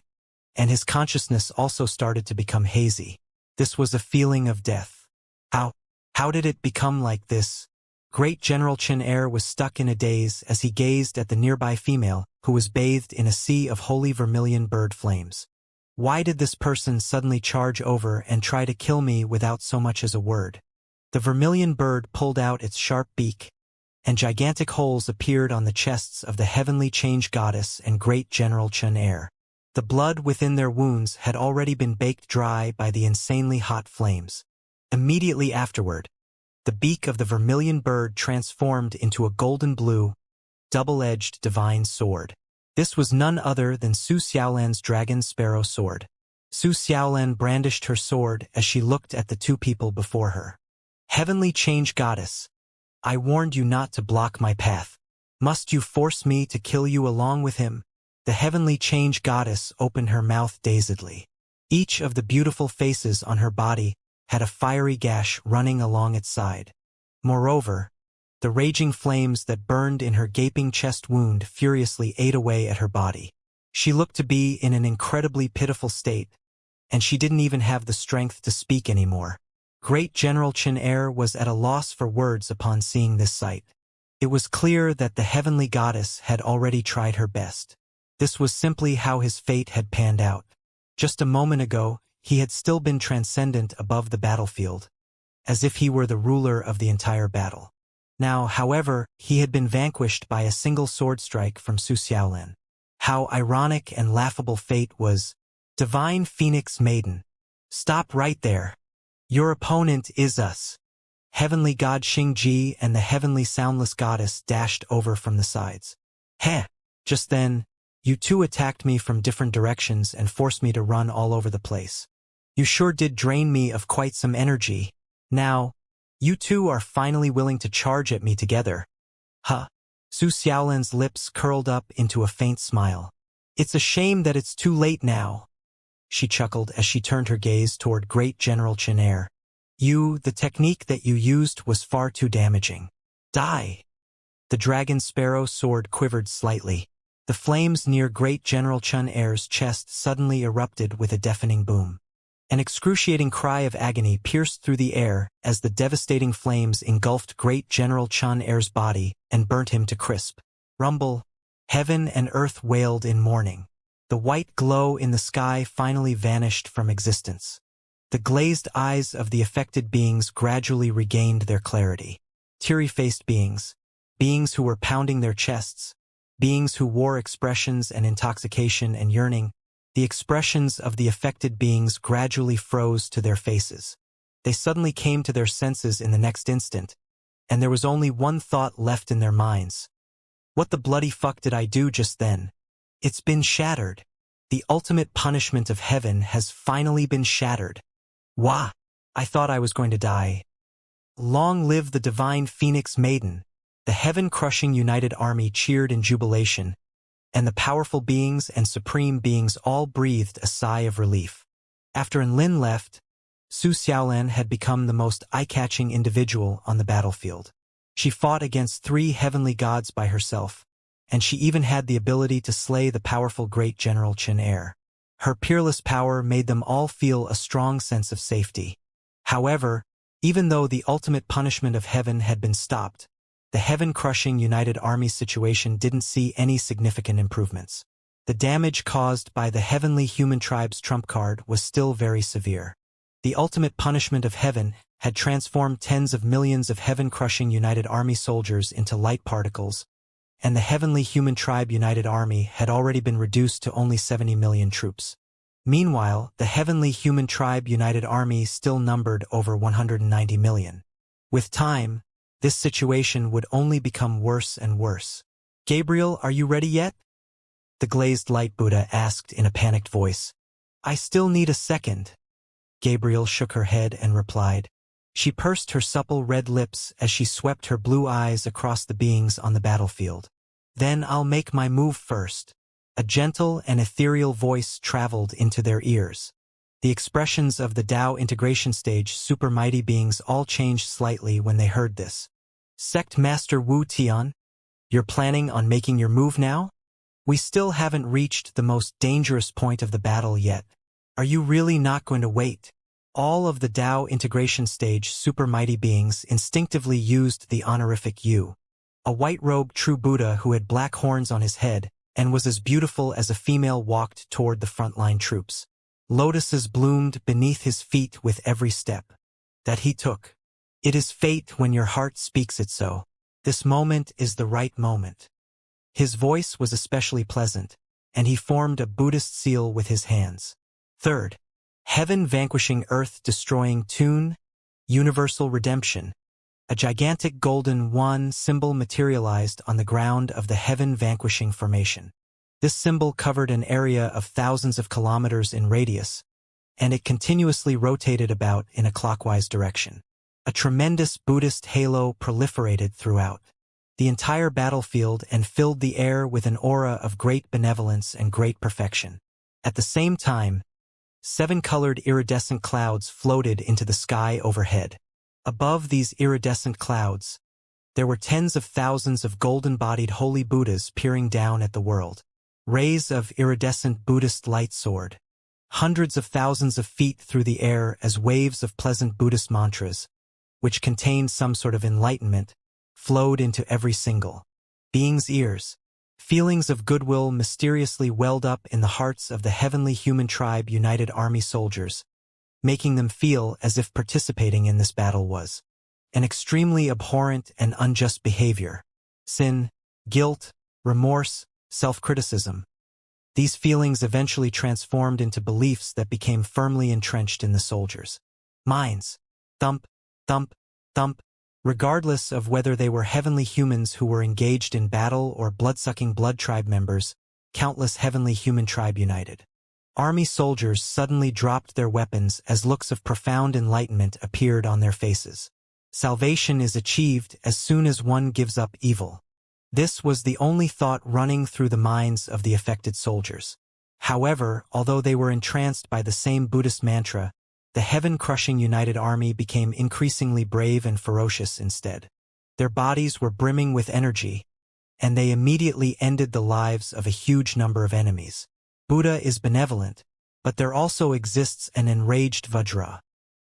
and his consciousness also started to become hazy. This was a feeling of death. How did it become like this? Great General Chan Er was stuck in a daze as he gazed at the nearby female, who was bathed in a sea of holy vermilion bird flames. Why did this person suddenly charge over and try to kill me without so much as a word? The vermilion bird pulled out its sharp beak, and gigantic holes appeared on the chests of the heavenly change goddess and Great General Chan Er. The blood within their wounds had already been baked dry by the insanely hot flames. Immediately afterward, the beak of the vermilion bird transformed into a golden-blue, double-edged divine sword. This was none other than Su Xiaolan's dragon sparrow sword. Su Xiaolan brandished her sword as she looked at the two people before her. "Heavenly change goddess, I warned you not to block my path. Must you force me to kill you along with him?" The heavenly change goddess opened her mouth dazedly. Each of the beautiful faces on her body had a fiery gash running along its side. Moreover, the raging flames that burned in her gaping chest wound furiously ate away at her body. She looked to be in an incredibly pitiful state, and she didn't even have the strength to speak anymore. Great General Chan Er was at a loss for words upon seeing this sight. It was clear that the heavenly goddess had already tried her best. This was simply how his fate had panned out. Just a moment ago, he had still been transcendent above the battlefield, as if he were the ruler of the entire battle. Now, however, he had been vanquished by a single sword strike from Su Xiaolan. How ironic and laughable fate was. Divine Phoenix Maiden. Stop right there. Your opponent is us. Heavenly God Xingji and the heavenly soundless goddess dashed over from the sides. Heh! Just then, you two attacked me from different directions and forced me to run all over the place. You sure did drain me of quite some energy. Now, you two are finally willing to charge at me together. Huh. Su Xiaolan's lips curled up into a faint smile. It's a shame that it's too late now. She chuckled as she turned her gaze toward Great General Chan Er. The technique that you used was far too damaging. Die. The dragon sparrow sword quivered slightly. The flames near Great General Chan Er's chest suddenly erupted with a deafening boom. An excruciating cry of agony pierced through the air as the devastating flames engulfed Great General Chan Er's body and burnt him to crisp. Rumble. Heaven and earth wailed in mourning. The white glow in the sky finally vanished from existence. The glazed eyes of the affected beings gradually regained their clarity. Teary-faced beings who were pounding their chests, beings who wore expressions and intoxication and yearning. The expressions of the affected beings gradually froze to their faces. They suddenly came to their senses in the next instant, and there was only one thought left in their minds. What the bloody fuck did I do just then? It's been shattered. The ultimate punishment of heaven has finally been shattered. Wah! I thought I was going to die. Long live the divine Phoenix Maiden! The heaven-crushing united army cheered in jubilation, and the powerful beings and supreme beings all breathed a sigh of relief. After Enlin left, Su Xiaolan had become the most eye-catching individual on the battlefield. She fought against 3 heavenly gods by herself, and she even had the ability to slay the powerful great General Chen Er. Her peerless power made them all feel a strong sense of safety. However, even though the ultimate punishment of heaven had been stopped, the heaven-crushing united army situation didn't see any significant improvements. The damage caused by the heavenly human tribe's trump card was still very severe. The ultimate punishment of heaven had transformed tens of millions of heaven-crushing united army soldiers into light particles, and the heavenly human tribe united army had already been reduced to only 70 million troops. Meanwhile, the heavenly human tribe united army still numbered over 190 million. With time, this situation would only become worse and worse. Gabriel, are you ready yet? The glazed light Buddha asked in a panicked voice. I still need a second. Gabriel shook her head and replied. She pursed her supple red lips as she swept her blue eyes across the beings on the battlefield. Then I'll make my move first. A gentle and ethereal voice traveled into their ears. The expressions of the Tao integration stage super mighty beings all changed slightly when they heard this. Sect Master Wu Tian, you're planning on making your move now? We still haven't reached the most dangerous point of the battle yet. Are you really not going to wait? All of the Tao integration stage super mighty beings instinctively used the honorific Yu. A white-robed true Buddha who had black horns on his head and was as beautiful as a female walked toward the frontline troops. Lotuses bloomed beneath his feet with every step that he took. It is fate when your heart speaks it so. This moment is the right moment. His voice was especially pleasant, and he formed a Buddhist seal with his hands. Third, heaven vanquishing earth destroying tune, universal redemption. A gigantic golden wand symbol materialized on the ground of the heaven vanquishing formation. This symbol covered an area of thousands of kilometers in radius, and it continuously rotated about in a clockwise direction. A tremendous Buddhist halo proliferated throughout the entire battlefield and filled the air with an aura of great benevolence and great perfection. At the same time, 7-colored iridescent clouds floated into the sky overhead. Above these iridescent clouds, there were tens of thousands of golden-bodied holy Buddhas peering down at the world. Rays of iridescent Buddhist light soared hundreds of thousands of feet through the air as waves of pleasant Buddhist mantras, which contained some sort of enlightenment, flowed into every single being's ears. Feelings of goodwill mysteriously welled up in the hearts of the heavenly human tribe united army soldiers, making them feel as if participating in this battle was an extremely abhorrent and unjust behavior. Sin, guilt, remorse, self-criticism. These feelings eventually transformed into beliefs that became firmly entrenched in the soldiers' minds. Thump, thump, thump. Regardless of whether they were heavenly humans who were engaged in battle or blood-sucking blood tribe members, countless heavenly human tribe united army soldiers suddenly dropped their weapons as looks of profound enlightenment appeared on their faces. Salvation is achieved as soon as one gives up evil. This was the only thought running through the minds of the affected soldiers. However, although they were entranced by the same Buddhist mantra, the heaven-crushing united army became increasingly brave and ferocious instead. Their bodies were brimming with energy, and they immediately ended the lives of a huge number of enemies. Buddha is benevolent, but there also exists an enraged Vajra.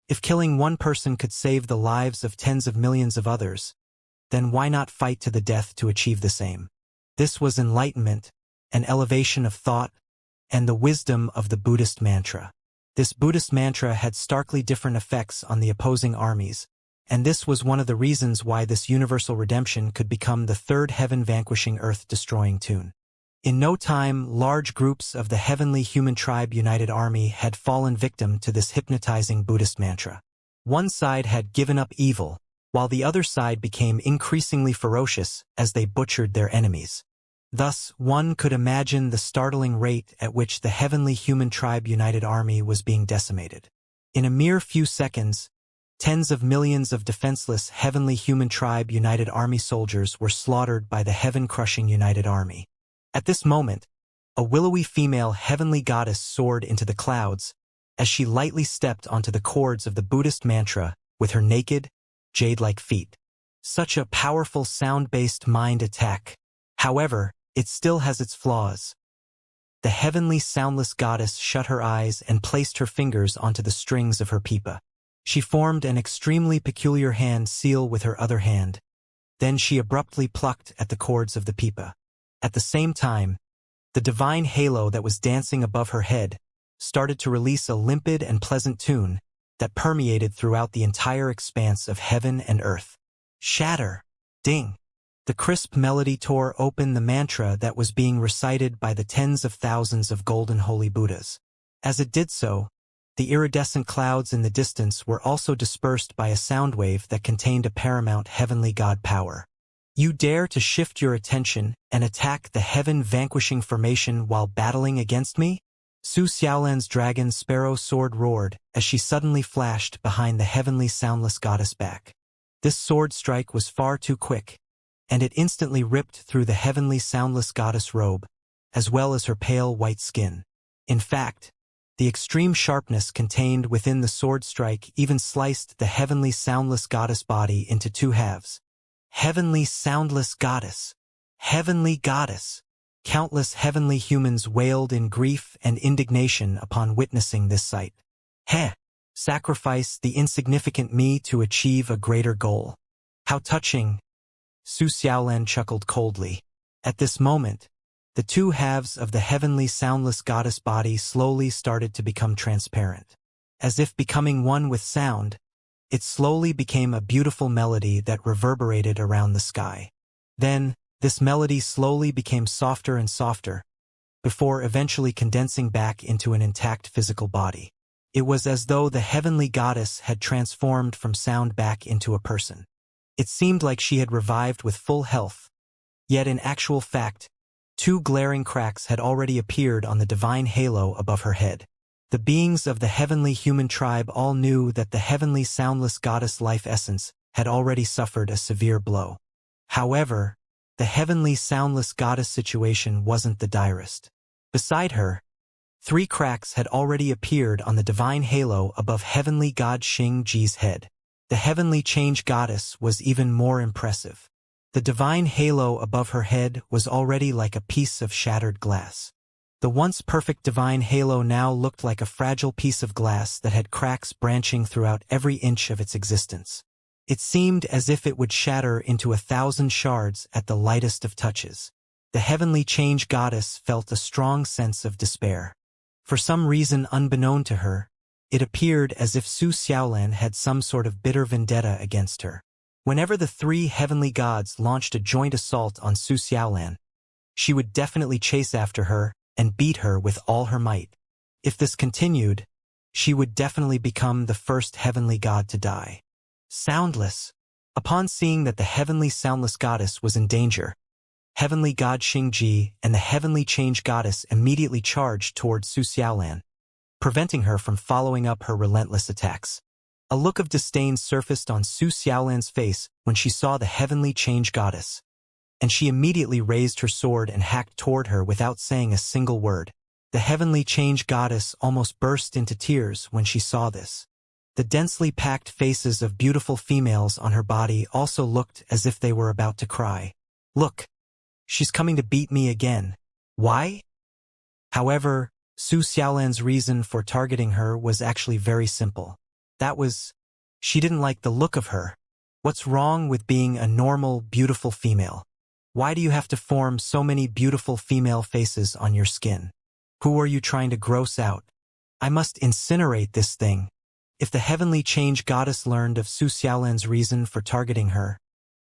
If killing one person could save the lives of tens of millions of others, then why not fight to the death to achieve the same? This was enlightenment, an elevation of thought, and the wisdom of the Buddhist mantra. This Buddhist mantra had starkly different effects on the opposing armies, and this was one of the reasons why this universal redemption could become the third heaven-vanquishing earth-destroying tune. In no time, large groups of the heavenly human tribe united army had fallen victim to this hypnotizing Buddhist mantra. One side had given up evil, while the other side became increasingly ferocious as they butchered their enemies. Thus, one could imagine the startling rate at which the heavenly human tribe united army was being decimated. In a mere few seconds, tens of millions of defenseless heavenly human tribe united army soldiers were slaughtered by the heaven-crushing united army. At this moment, a willowy female heavenly goddess soared into the clouds as she lightly stepped onto the chords of the Buddhist mantra with her naked, jade-like feet. Such a powerful sound-based mind attack. However, it still has its flaws. The heavenly soundless goddess shut her eyes and placed her fingers onto the strings of her pipa. She formed an extremely peculiar hand seal with her other hand. Then she abruptly plucked at the cords of the pipa. At the same time, the divine halo that was dancing above her head started to release a limpid and pleasant tune that permeated throughout the entire expanse of heaven and earth. Shatter! Ding! The crisp melody tore open the mantra that was being recited by the tens of thousands of golden holy Buddhas. As it did so, the iridescent clouds in the distance were also dispersed by a sound wave that contained a paramount heavenly god power. You dare to shift your attention and attack the heaven-vanquishing formation while battling against me? Su Xiaolan's dragon sparrow sword roared as she suddenly flashed behind the heavenly soundless goddess back. This sword strike was far too quick, and it instantly ripped through the heavenly soundless goddess robe, as well as her pale white skin. In fact, the extreme sharpness contained within the sword strike even sliced the heavenly soundless goddess body into two halves. Heavenly soundless goddess! Heavenly goddess! Countless heavenly humans wailed in grief and indignation upon witnessing this sight. Heh! Sacrifice the insignificant me to achieve a greater goal. How touching! Su Xiaolan chuckled coldly. At this moment, the two halves of the heavenly soundless goddess body slowly started to become transparent. As if becoming one with sound, it slowly became a beautiful melody that reverberated around the sky. Then, this melody slowly became softer and softer, before eventually condensing back into an intact physical body. It was as though the heavenly goddess had transformed from sound back into a person. It seemed like she had revived with full health, yet in actual fact, two glaring cracks had already appeared on the divine halo above her head. The beings of the heavenly human tribe all knew that the heavenly soundless goddess life essence had already suffered a severe blow. However, the heavenly soundless goddess situation wasn't the direst. Beside her, 3 cracks had already appeared on the divine halo above heavenly god Xianxia's head. The heavenly change goddess was even more impressive. The divine halo above her head was already like a piece of shattered glass. The once perfect divine halo now looked like a fragile piece of glass that had cracks branching throughout every inch of its existence. It seemed as if it would shatter into 1,000 shards at the lightest of touches. The heavenly change goddess felt a strong sense of despair. For some reason unbeknown to her, it appeared as if Su Xiaolan had some sort of bitter vendetta against her. Whenever the 3 heavenly gods launched a joint assault on Su Xiaolan, she would definitely chase after her and beat her with all her might. If this continued, she would definitely become the first heavenly god to die. Soundless. Upon seeing that the heavenly soundless goddess was in danger, heavenly god Xianxia and the heavenly change goddess immediately charged towards Su Xiaolan, preventing her from following up her relentless attacks. A look of disdain surfaced on Su Xiaolan's face when she saw the heavenly change goddess, and she immediately raised her sword and hacked toward her without saying a single word. The heavenly change goddess almost burst into tears when she saw this. The densely packed faces of beautiful females on her body also looked as if they were about to cry. Look, she's coming to beat me again. Why? However, Su Xiaolan's reason for targeting her was actually very simple. That was, she didn't like the look of her. What's wrong with being a normal, beautiful female? Why do you have to form so many beautiful female faces on your skin? Who are you trying to gross out? I must incinerate this thing. If the heavenly change goddess learned of Su Xiaolan's reason for targeting her,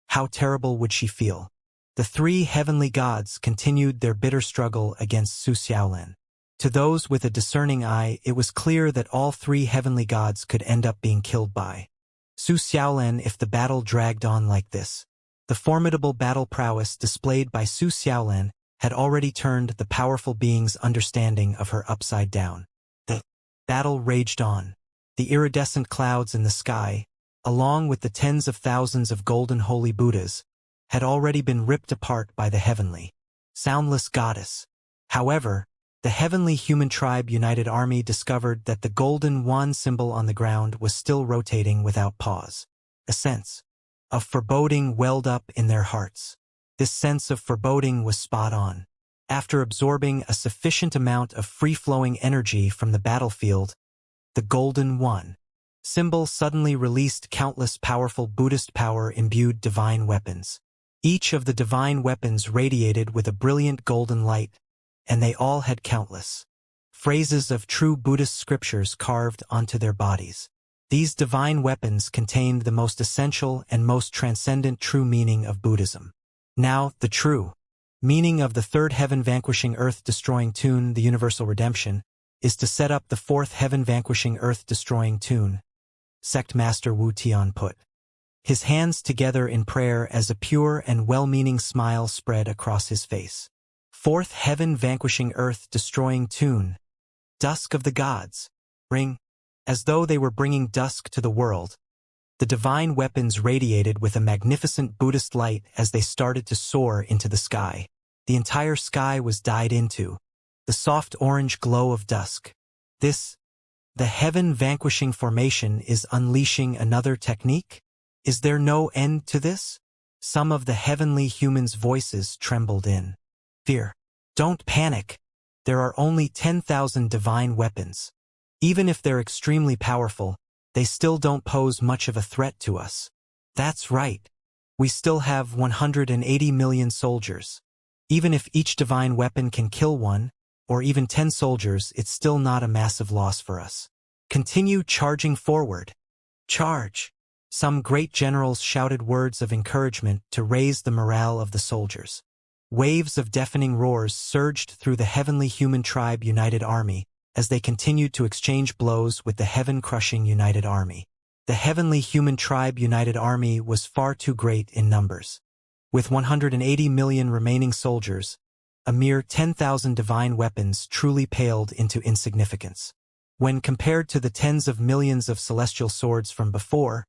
how terrible would she feel? The 3 heavenly gods continued their bitter struggle against Su Xiaolan. To those with a discerning eye, it was clear that all 3 heavenly gods could end up being killed by Su Xiaolan if the battle dragged on like this. The formidable battle prowess displayed by Su Xiaolan had already turned the powerful being's understanding of her upside down. The battle raged on. The iridescent clouds in the sky, along with the tens of thousands of golden holy Buddhas, had already been ripped apart by the heavenly, soundless goddess. However, the heavenly human tribe united army discovered that the golden wand symbol on the ground was still rotating without pause. A sense of foreboding welled up in their hearts. This sense of foreboding was spot on. After absorbing a sufficient amount of free-flowing energy from the battlefield, the golden wand symbol suddenly released countless powerful Buddhist power-imbued divine weapons. Each of the divine weapons radiated with a brilliant golden light, and they all had countless phrases of true Buddhist scriptures carved onto their bodies. These divine weapons contained the most essential and most transcendent true meaning of Buddhism. Now, the true meaning of the third heaven-vanquishing earth-destroying tune, the universal redemption, is to set up the fourth heaven-vanquishing earth-destroying tune. Sect Master Wu Tian put his hands together in prayer as a pure and well-meaning smile spread across his face. Fourth heaven-vanquishing earth-destroying tune. Dusk of the gods. Ring. As though they were bringing dusk to the world, the divine weapons radiated with a magnificent Buddhist light as they started to soar into the sky. The entire sky was dyed into the soft orange glow of dusk. The heaven-vanquishing formation is unleashing another technique? Is there no end to this? Some of the heavenly humans' voices trembled in fear. Don't panic. There are only 10,000 divine weapons. Even if they're extremely powerful, they still don't pose much of a threat to us. That's right. We still have 180 million soldiers. Even if each divine weapon can kill one, or even 10 soldiers, it's still not a massive loss for us. Continue charging forward. Charge. Some great generals shouted words of encouragement to raise the morale of the soldiers. Waves of deafening roars surged through the heavenly human tribe united army as they continued to exchange blows with the heaven-crushing united army. The heavenly human tribe united army was far too great in numbers. With 180 million remaining soldiers, a mere 10,000 divine weapons truly paled into insignificance. When compared to the tens of millions of celestial swords from before,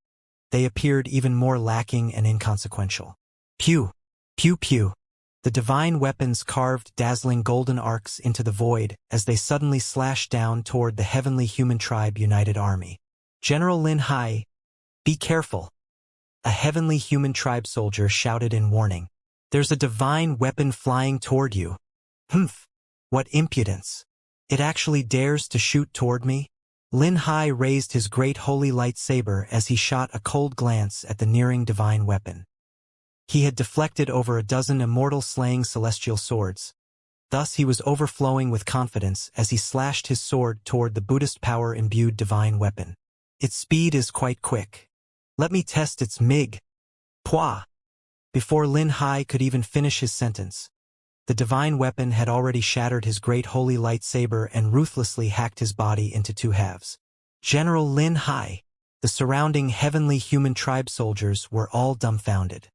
they appeared even more lacking and inconsequential. Pew! Pew pew! The divine weapons carved dazzling golden arcs into the void as they suddenly slashed down toward the heavenly human tribe united army. General Lin Hai, be careful! A heavenly human tribe soldier shouted in warning. There's a divine weapon flying toward you. Humph! What impudence! It actually dares to shoot toward me? Lin Hai raised his great holy lightsaber as he shot a cold glance at the nearing divine weapon. He had deflected over a dozen immortal slaying celestial swords. Thus he was overflowing with confidence as he slashed his sword toward the Buddhist power-imbued divine weapon. Its speed is quite quick. Let me test its mig. Pwah! Before Lin Hai could even finish his sentence, the divine weapon had already shattered his great holy lightsaber and ruthlessly hacked his body into two halves. General Lin Hai, the surrounding heavenly human tribe soldiers were all dumbfounded.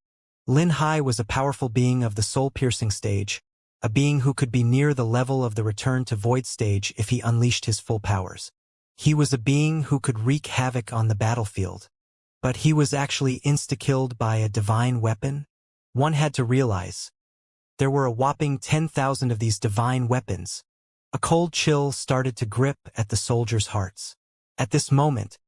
Lin Hai was a powerful being of the soul-piercing stage, a being who could be near the level of the return to void stage if he unleashed his full powers. He was a being who could wreak havoc on the battlefield. But he was actually insta-killed by a divine weapon? One had to realize. There were a whopping 10,000 of these divine weapons. A cold chill started to grip at the soldiers' hearts. At this moment,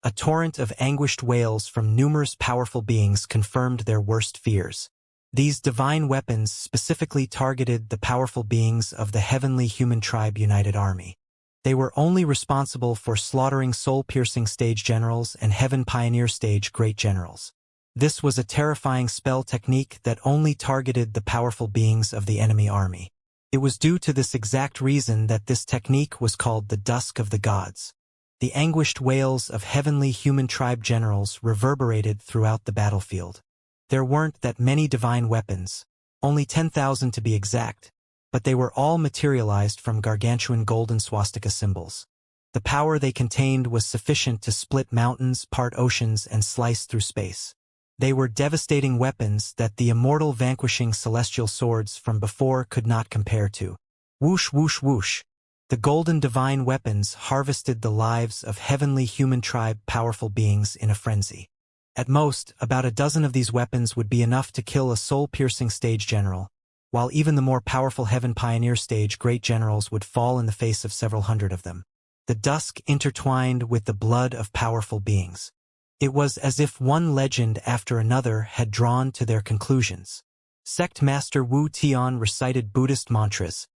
a torrent of anguished wails from numerous powerful beings confirmed their worst fears. These divine weapons specifically targeted the powerful beings of the heavenly human tribe united army. They were only responsible for slaughtering soul-piercing stage generals and heaven pioneer stage great generals. This was a terrifying spell technique that only targeted the powerful beings of the enemy army. It was due to this exact reason that this technique was called the Dusk of the Gods. The anguished wails of heavenly human tribe generals reverberated throughout the battlefield. There weren't that many divine weapons, only 10,000 to be exact, but they were all materialized from gargantuan golden swastika symbols. The power they contained was sufficient to split mountains, part oceans, and slice through space. They were devastating weapons that the immortal vanquishing celestial swords from before could not compare to. Whoosh, whoosh, whoosh. The golden divine weapons harvested the lives of heavenly human tribe powerful beings in a frenzy. At most, about a dozen of these weapons would be enough to kill a soul-piercing stage general, while even the more powerful Heaven Pioneer stage great generals would fall in the face of several hundred of them. The dusk intertwined with the blood of powerful beings. It was as if one legend after another had drawn to their conclusions. Sect Master Wu Tian recited Buddhist mantras,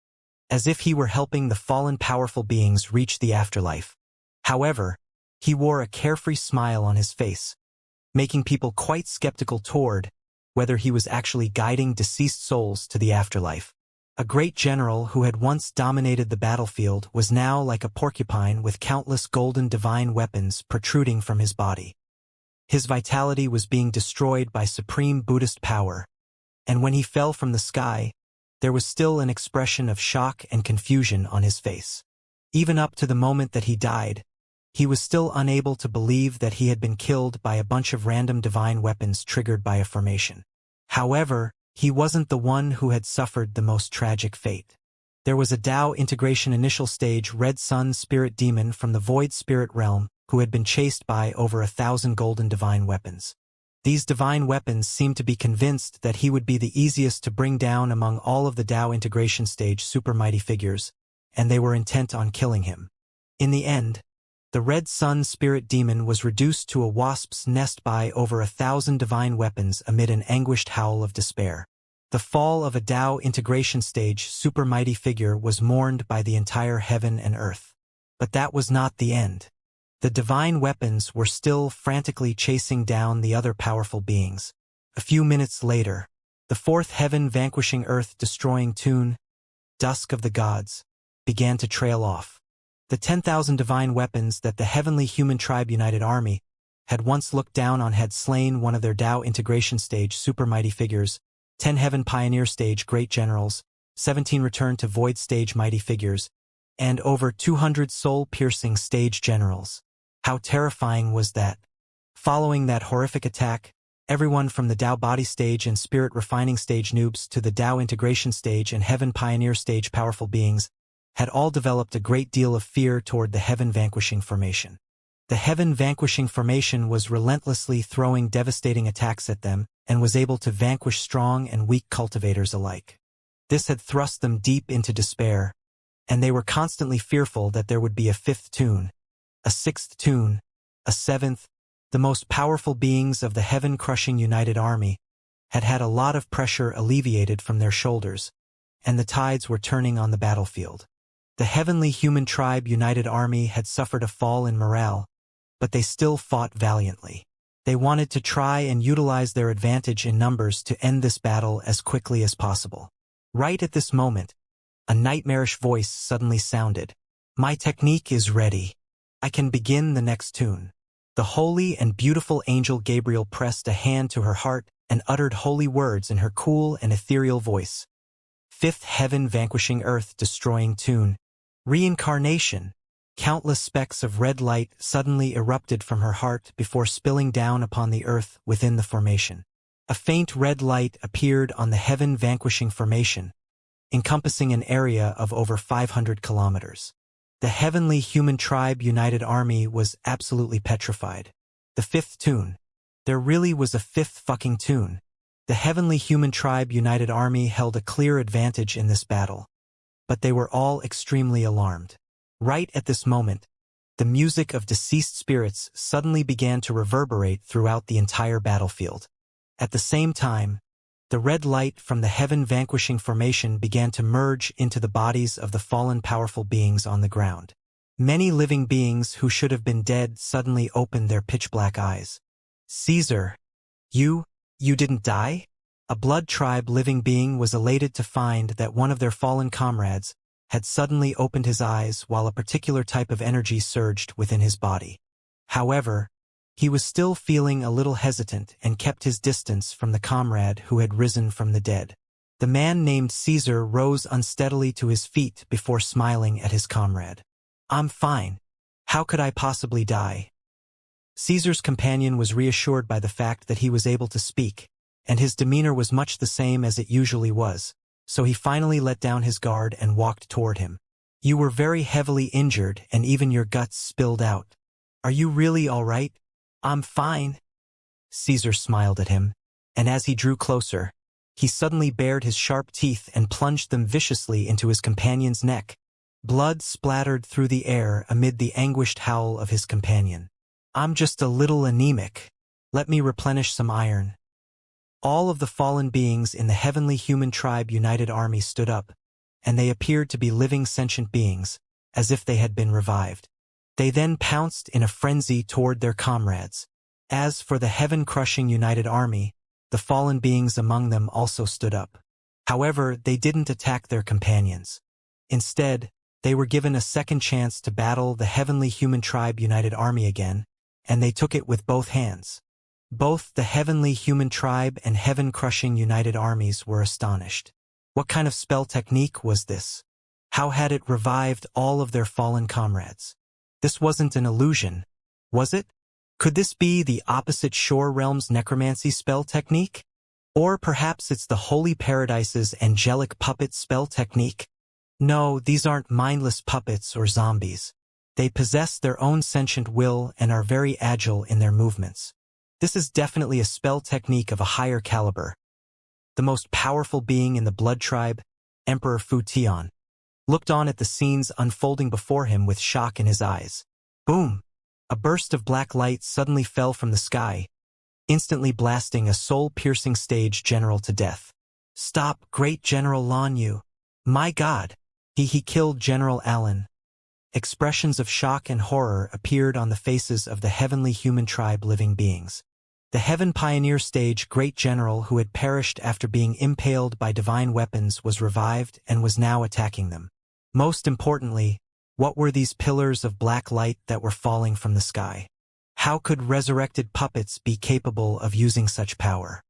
as if he were helping the fallen powerful beings reach the afterlife. However, he wore a carefree smile on his face, making people quite skeptical toward whether he was actually guiding deceased souls to the afterlife. A great general who had once dominated the battlefield was now like a porcupine with countless golden divine weapons protruding from his body. His vitality was being destroyed by supreme Buddhist power, and when he fell from the sky, there was still an expression of shock and confusion on his face. Even up to the moment that he died, he was still unable to believe that he had been killed by a bunch of random divine weapons triggered by a formation. However, he wasn't the one who had suffered the most tragic fate. There was a Tao integration initial stage Red Sun spirit demon from the Void Spirit realm who had been chased by over 1,000 golden divine weapons. These divine weapons seemed to be convinced that he would be the easiest to bring down among all of the Tao integration stage super mighty figures, and they were intent on killing him. In the end, the Red Sun spirit demon was reduced to a wasp's nest by over 1,000 divine weapons amid an anguished howl of despair. The fall of a Tao integration stage super mighty figure was mourned by the entire heaven and earth. But that was not the end. The divine weapons were still frantically chasing down the other powerful beings. A few minutes later, the fourth heaven vanquishing earth destroying tune, Dusk of the Gods, began to trail off. The 10,000 divine weapons that the heavenly human tribe united army had once looked down on had slain one of their Tao integration stage super mighty figures, 10 heaven pioneer stage great generals, 17 return to void stage mighty figures, and over 200 soul-piercing stage generals. How terrifying was that? Following that horrific attack, everyone from the Tao body stage and spirit refining stage noobs to the Tao integration stage and heaven pioneer stage powerful beings had all developed a great deal of fear toward the heaven vanquishing formation. The heaven vanquishing formation was relentlessly throwing devastating attacks at them and was able to vanquish strong and weak cultivators alike. This had thrust them deep into despair, and they were constantly fearful that there would be a fifth tune, a sixth tune, a seventh. The most powerful beings of the heaven-crushing united army had had a lot of pressure alleviated from their shoulders, and the tides were turning on the battlefield. The heavenly human tribe united army had suffered a fall in morale, but they still fought valiantly. They wanted to try and utilize their advantage in numbers to end this battle as quickly as possible. Right at this moment, a nightmarish voice suddenly sounded. "My technique is ready. I can begin the next tune." The holy and beautiful angel Gabriel pressed a hand to her heart and uttered holy words in her cool and ethereal voice. Fifth heaven vanquishing earth destroying tune. Reincarnation. Countless specks of red light suddenly erupted from her heart before spilling down upon the earth within the formation. A faint red light appeared on the heaven vanquishing formation, encompassing an area of over 500 kilometers. The heavenly human tribe united army was absolutely petrified. The fifth tune. There really was a fifth fucking tune. The heavenly human tribe united army held a clear advantage in this battle, but they were all extremely alarmed. Right at this moment, the music of deceased spirits suddenly began to reverberate throughout the entire battlefield. At the same time, the red light from the heaven-vanquishing formation began to merge into the bodies of the fallen powerful beings on the ground. Many living beings who should have been dead suddenly opened their pitch-black eyes. "Caesar, you didn't die?" A blood tribe living being was elated to find that one of their fallen comrades had suddenly opened his eyes while a particular type of energy surged within his body. However, he was still feeling a little hesitant and kept his distance from the comrade who had risen from the dead. The man named Caesar rose unsteadily to his feet before smiling at his comrade. "I'm fine. How could I possibly die? Caesar's companion was reassured by the fact that he was able to speak, and his demeanor was much the same as it usually was, so he finally let down his guard and walked toward him. You were very heavily injured and even your guts spilled out. Are you really all right? I'm fine. Caesar smiled at him, and as he drew closer, he suddenly bared his sharp teeth and plunged them viciously into his companion's neck. Blood splattered through the air amid the anguished howl of his companion. I'm just a little anemic. Let me replenish some iron. All of the fallen beings in the heavenly human tribe united army stood up, and they appeared to be living sentient beings, as if they had been revived. They then pounced in a frenzy toward their comrades. As for the heaven-crushing united army, the fallen beings among them also stood up. However, they didn't attack their companions. Instead, they were given a second chance to battle the heavenly human tribe united army again, and they took it with both hands. Both the heavenly human tribe and heaven-crushing united armies were astonished. What kind of spell technique was this? How had it revived all of their fallen comrades? This wasn't an illusion, was it? Could this be the opposite shore realm's necromancy spell technique? Or perhaps it's the Holy Paradise's angelic puppet spell technique? No, these aren't mindless puppets or zombies. They possess their own sentient will and are very agile in their movements. This is definitely a spell technique of a higher caliber. The most powerful being in the blood tribe, Emperor Fu Tian, looked on at the scenes unfolding before him with shock in his eyes. Boom! A burst of black light suddenly fell from the sky, instantly blasting a soul-piercing stage general to death. Stop, Great General Lan Yu. My God! He killed General Allen. Expressions of shock and horror appeared on the faces of the heavenly human tribe living beings. The Heaven Pioneer Stage Great General who had perished after being impaled by divine weapons was revived and was now attacking them. Most importantly, what were these pillars of black light that were falling from the sky? How could resurrected puppets be capable of using such power?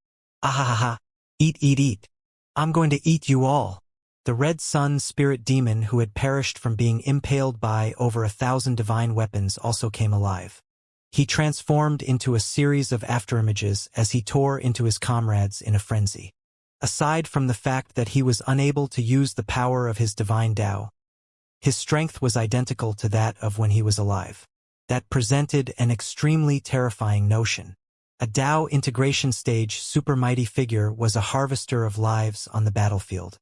Ahahaha! Eat, eat, eat! I'm going to eat you all! The Red Sun spirit demon who had perished from being impaled by over 1,000 divine weapons also came alive. He transformed into a series of afterimages as he tore into his comrades in a frenzy. Aside from the fact that he was unable to use the power of his divine Tao, his strength was identical to that of when he was alive. That presented an extremely terrifying notion. A Tao integration stage super mighty figure was a harvester of lives on the battlefield.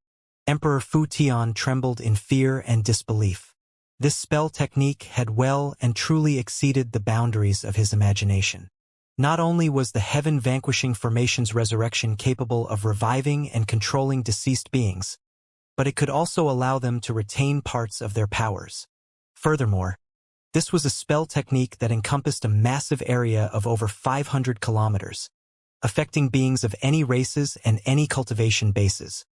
Emperor Fu Tian trembled in fear and disbelief. This spell technique had well and truly exceeded the boundaries of his imagination. Not only was the heaven-vanquishing formation's resurrection capable of reviving and controlling deceased beings, but it could also allow them to retain parts of their powers. Furthermore, this was a spell technique that encompassed a massive area of over 500 kilometers, affecting beings of any races and any cultivation bases.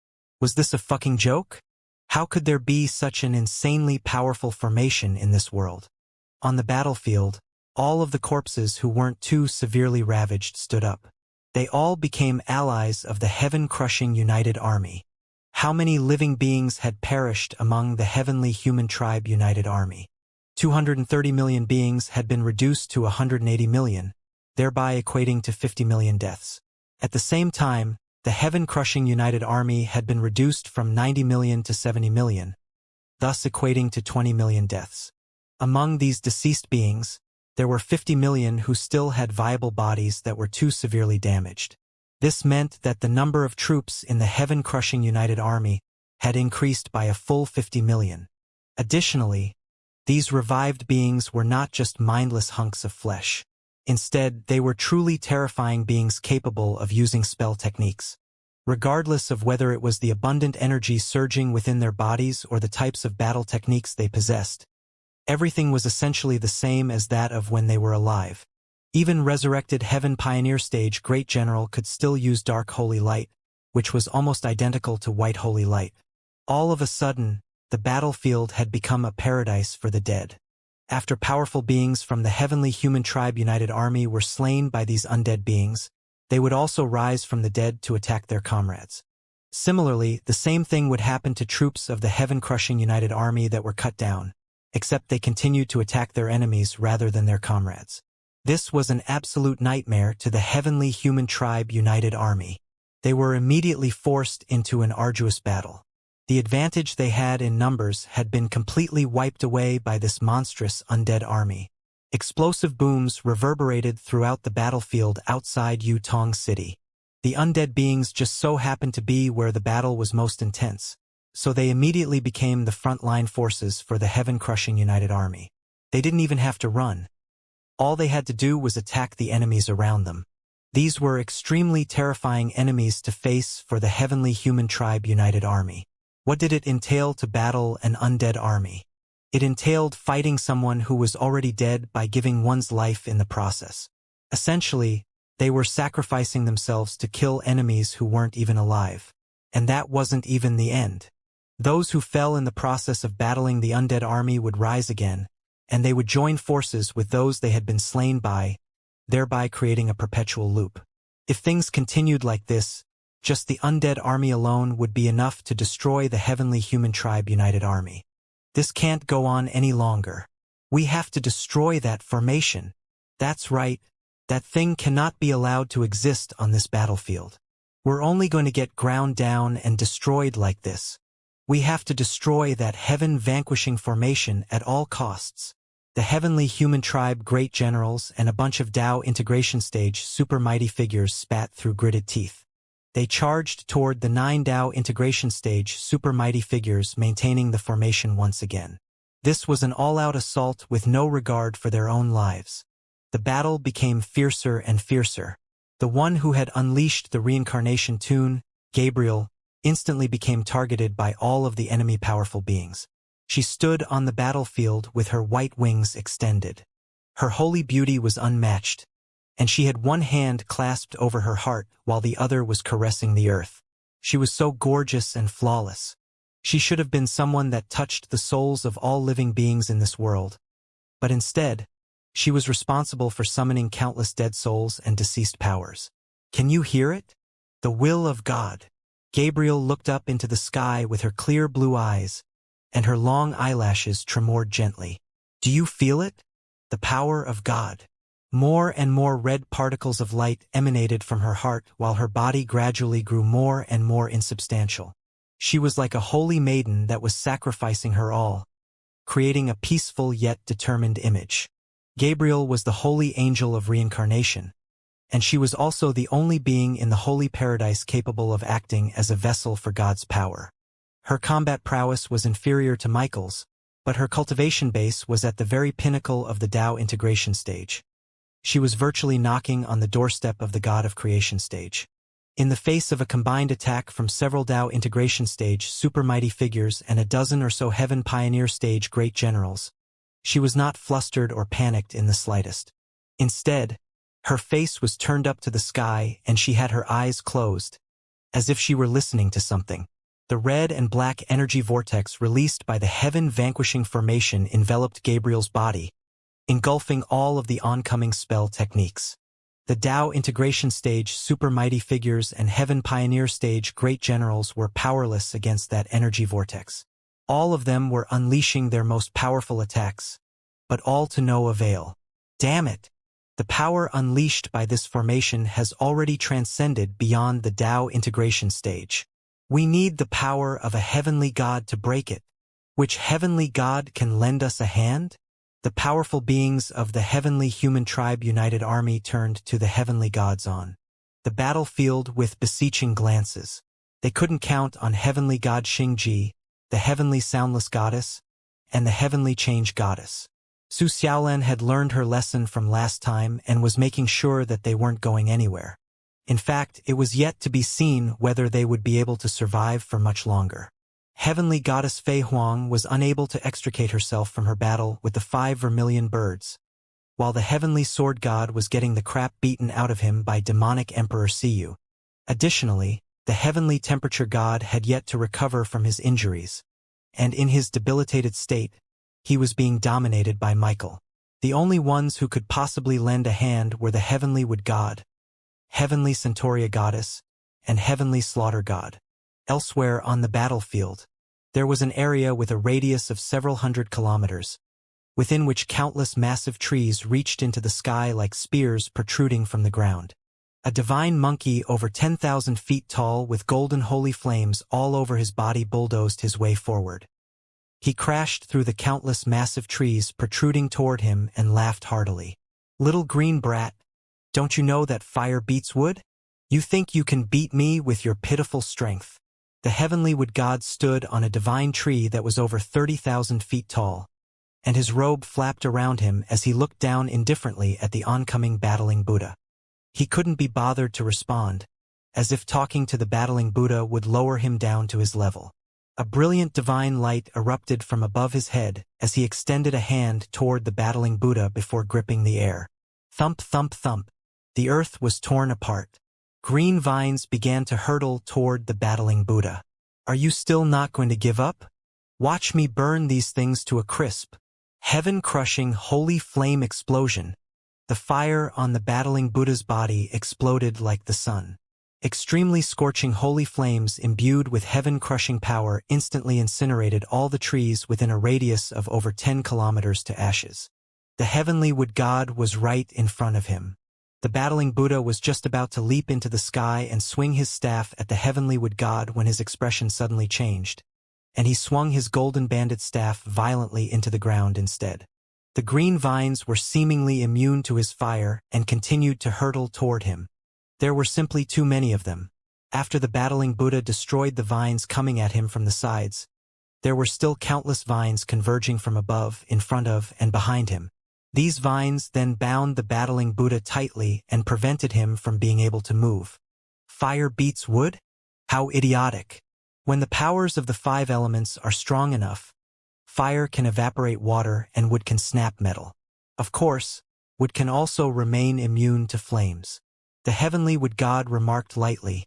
Was this a fucking joke? How could there be such an insanely powerful formation in this world? On the battlefield, all of the corpses who weren't too severely ravaged stood up. They all became allies of the heaven-crushing united army. How many living beings had perished among the heavenly human tribe united army? 230 million beings had been reduced to 180 million, thereby equating to 50 million deaths. At the same time, the heaven-crushing united army had been reduced from 90 million to 70 million, thus equating to 20 million deaths. Among these deceased beings, there were 50 million who still had viable bodies that were too severely damaged. This meant that the number of troops in the heaven-crushing united army had increased by a full 50 million. Additionally, these revived beings were not just mindless hunks of flesh. Instead, they were truly terrifying beings capable of using spell techniques. Regardless of whether it was the abundant energy surging within their bodies or the types of battle techniques they possessed, everything was essentially the same as that of when they were alive. Even resurrected Heaven Pioneer Stage Great General could still use Dark Holy Light, which was almost identical to White Holy Light. All of a sudden, the battlefield had become a paradise for the dead. After powerful beings from the heavenly human tribe united army were slain by these undead beings, they would also rise from the dead to attack their comrades. Similarly, the same thing would happen to troops of the heaven-crushing united army that were cut down. except they continued to attack their enemies rather than their comrades. This was an absolute nightmare to the heavenly human tribe united army. They were immediately forced into an arduous battle. The advantage they had in numbers had been completely wiped away by this monstrous undead army. Explosive booms reverberated throughout the battlefield outside Yutong City. The undead beings just so happened to be where the battle was most intense, so they immediately became the front-line forces for the heaven-crushing united army. They didn't even have to run. All they had to do was attack the enemies around them. These were extremely terrifying enemies to face for the heavenly human tribe united army. What did it entail to battle an undead army? It entailed fighting someone who was already dead by giving one's life in the process. Essentially, they were sacrificing themselves to kill enemies who weren't even alive. And that wasn't even the end. Those who fell in the process of battling the undead army would rise again, and they would join forces with those they had been slain by, thereby creating a perpetual loop. If things continued like this, just the undead army alone would be enough to destroy the heavenly human tribe united army. This can't go on any longer. We have to destroy that formation. That's right, that thing cannot be allowed to exist on this battlefield. We're only going to get ground down and destroyed like this. We have to destroy that heaven-vanquishing formation at all costs. The heavenly human tribe great generals and a bunch of Dao integration stage super mighty figures spat through gritted teeth. They charged toward the 9 Dao integration stage super mighty figures maintaining the formation once again. This was an all-out assault with no regard for their own lives. The battle became fiercer and fiercer. The one who had unleashed the reincarnation tune, Gabriel, instantly became targeted by all of the enemy powerful beings. She stood on the battlefield with her white wings extended. Her holy beauty was unmatched, and she had one hand clasped over her heart while the other was caressing the earth. She was so gorgeous and flawless. She should have been someone that touched the souls of all living beings in this world. But instead, she was responsible for summoning countless dead souls and deceased powers. Can you hear it? The will of God. Gabriel looked up into the sky with her clear blue eyes, and her long eyelashes tremored gently. Do you feel it? The power of God. More and more red particles of light emanated from her heart while her body gradually grew more and more insubstantial. She was like a holy maiden that was sacrificing her all, creating a peaceful yet determined image. Gabriel was the holy angel of reincarnation, and she was also the only being in the holy paradise capable of acting as a vessel for God's power. Her combat prowess was inferior to Michael's, but her cultivation base was at the very pinnacle of the Dao integration stage. She was virtually knocking on the doorstep of the God of Creation stage. In the face of a combined attack from several Dao integration stage super mighty figures and a dozen or so Heaven Pioneer stage great generals, she was not flustered or panicked in the slightest. Instead, her face was turned up to the sky and she had her eyes closed, as if she were listening to something. The red and black energy vortex released by the heaven-vanquishing formation enveloped Gabriel's body, engulfing all of the oncoming spell techniques. The Dao integration stage super mighty figures and Heaven Pioneer stage great generals were powerless against that energy vortex. All of them were unleashing their most powerful attacks, but all to no avail. Damn it! The power unleashed by this formation has already transcended beyond the Dao integration stage. We need the power of a heavenly God to break it. Which heavenly God can lend us a hand? The powerful beings of the heavenly human tribe united army turned to the heavenly gods on the battlefield with beseeching glances. They couldn't count on heavenly god Xingji, the heavenly soundless goddess, and the heavenly change goddess. Su Xiaolan had learned her lesson from last time and was making sure that they weren't going anywhere. In fact, it was yet to be seen whether they would be able to survive for much longer. Heavenly goddess Fei Huang was unable to extricate herself from her battle with the 5 vermilion birds, while the heavenly sword god was getting the crap beaten out of him by demonic Emperor Siyu. Additionally, the heavenly temperature god had yet to recover from his injuries, and in his debilitated state, he was being dominated by Michael. The only ones who could possibly lend a hand were the heavenly wood god, heavenly Centauria goddess, and heavenly slaughter god. Elsewhere on the battlefield, There was an area with a radius of several hundred kilometers, within which countless massive trees reached into the sky like spears protruding from the ground. A divine monkey over 10,000 feet tall with golden holy flames all over his body bulldozed his way forward. He crashed through the countless massive trees protruding toward him and laughed heartily. "Little green brat, don't you know that fire beats wood? You think you can beat me with your pitiful strength." The heavenly wood god stood on a divine tree that was over 30,000 feet tall, and his robe flapped around him as he looked down indifferently at the oncoming battling Buddha. He couldn't be bothered to respond, as if talking to the battling Buddha would lower him down to his level. A brilliant divine light erupted from above his head as he extended a hand toward the battling Buddha before gripping the air. Thump, thump, thump. The earth was torn apart. Green vines began to hurtle toward the battling Buddha. "Are you still not going to give up? Watch me burn these things to a crisp." Heaven-crushing holy flame explosion. The fire on the battling Buddha's body exploded like the sun. Extremely scorching holy flames imbued with heaven-crushing power instantly incinerated all the trees within a radius of over 10 kilometers to ashes. The heavenly wood god was right in front of him. The battling Buddha was just about to leap into the sky and swing his staff at the heavenly wood god when his expression suddenly changed, and he swung his golden banded staff violently into the ground instead. The green vines were seemingly immune to his fire and continued to hurtle toward him. There were simply too many of them. After the battling Buddha destroyed the vines coming at him from the sides, there were still countless vines converging from above, in front of, and behind him. These vines then bound the battling Buddha tightly and prevented him from being able to move. Fire beats wood? How idiotic! When the powers of the 5 elements are strong enough, fire can evaporate water and wood can snap metal. Of course, wood can also remain immune to flames. The heavenly wood god remarked lightly,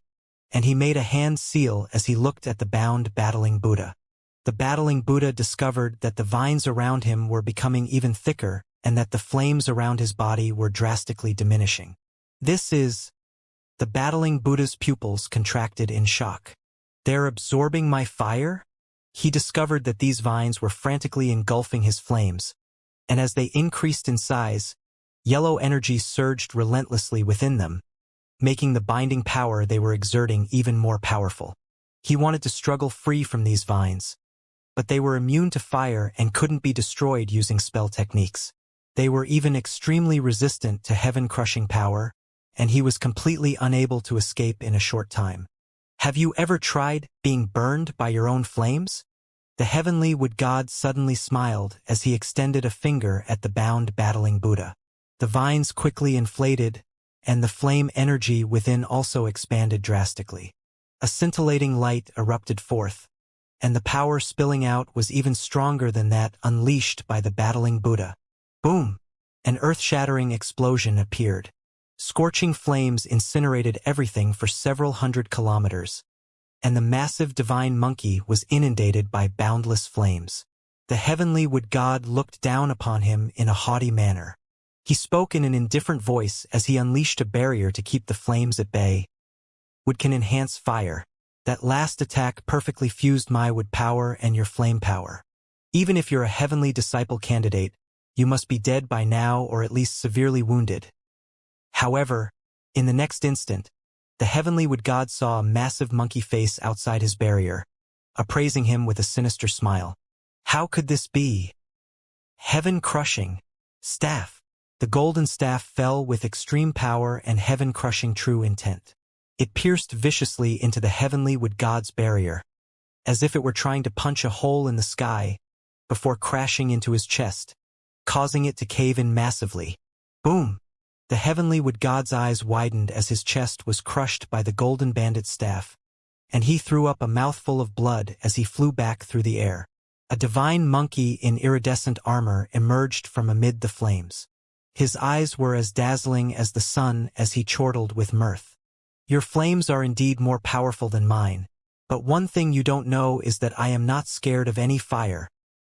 and he made a hand seal as he looked at the bound battling Buddha. The battling Buddha discovered that the vines around him were becoming even thicker and that the flames around his body were drastically diminishing. The battling Buddha's pupils contracted in shock. "They're absorbing my fire?" He discovered that these vines were frantically engulfing his flames, and as they increased in size, yellow energy surged relentlessly within them, making the binding power they were exerting even more powerful. He wanted to struggle free from these vines, but they were immune to fire and couldn't be destroyed using spell techniques. They were even extremely resistant to heaven-crushing power, and he was completely unable to escape in a short time. "Have you ever tried being burned by your own flames?" The heavenly wood god suddenly smiled as he extended a finger at the bound battling Buddha. The vines quickly inflated, and the flame energy within also expanded drastically. A scintillating light erupted forth, and the power spilling out was even stronger than that unleashed by the battling Buddha. Boom! An earth-shattering explosion appeared. Scorching flames incinerated everything for several hundred kilometers, and the massive divine monkey was inundated by boundless flames. The heavenly wood god looked down upon him in a haughty manner. He spoke in an indifferent voice as he unleashed a barrier to keep the flames at bay. "Wood can enhance fire. That last attack perfectly fused my wood power and your flame power. Even if you're a heavenly disciple candidate, you must be dead by now or at least severely wounded." However, in the next instant, the heavenly wood god saw a massive monkey face outside his barrier, appraising him with a sinister smile. How could this be? Heaven-crushing staff. The golden staff fell with extreme power and heaven-crushing true intent. It pierced viciously into the heavenly wood god's barrier, as if it were trying to punch a hole in the sky before crashing into his chest, causing it to cave in massively. Boom! The heavenly wood god's eyes widened as his chest was crushed by the golden banded staff, and he threw up a mouthful of blood as he flew back through the air. A divine monkey in iridescent armor emerged from amid the flames. His eyes were as dazzling as the sun as he chortled with mirth. "Your flames are indeed more powerful than mine, but one thing you don't know is that I am not scared of any fire.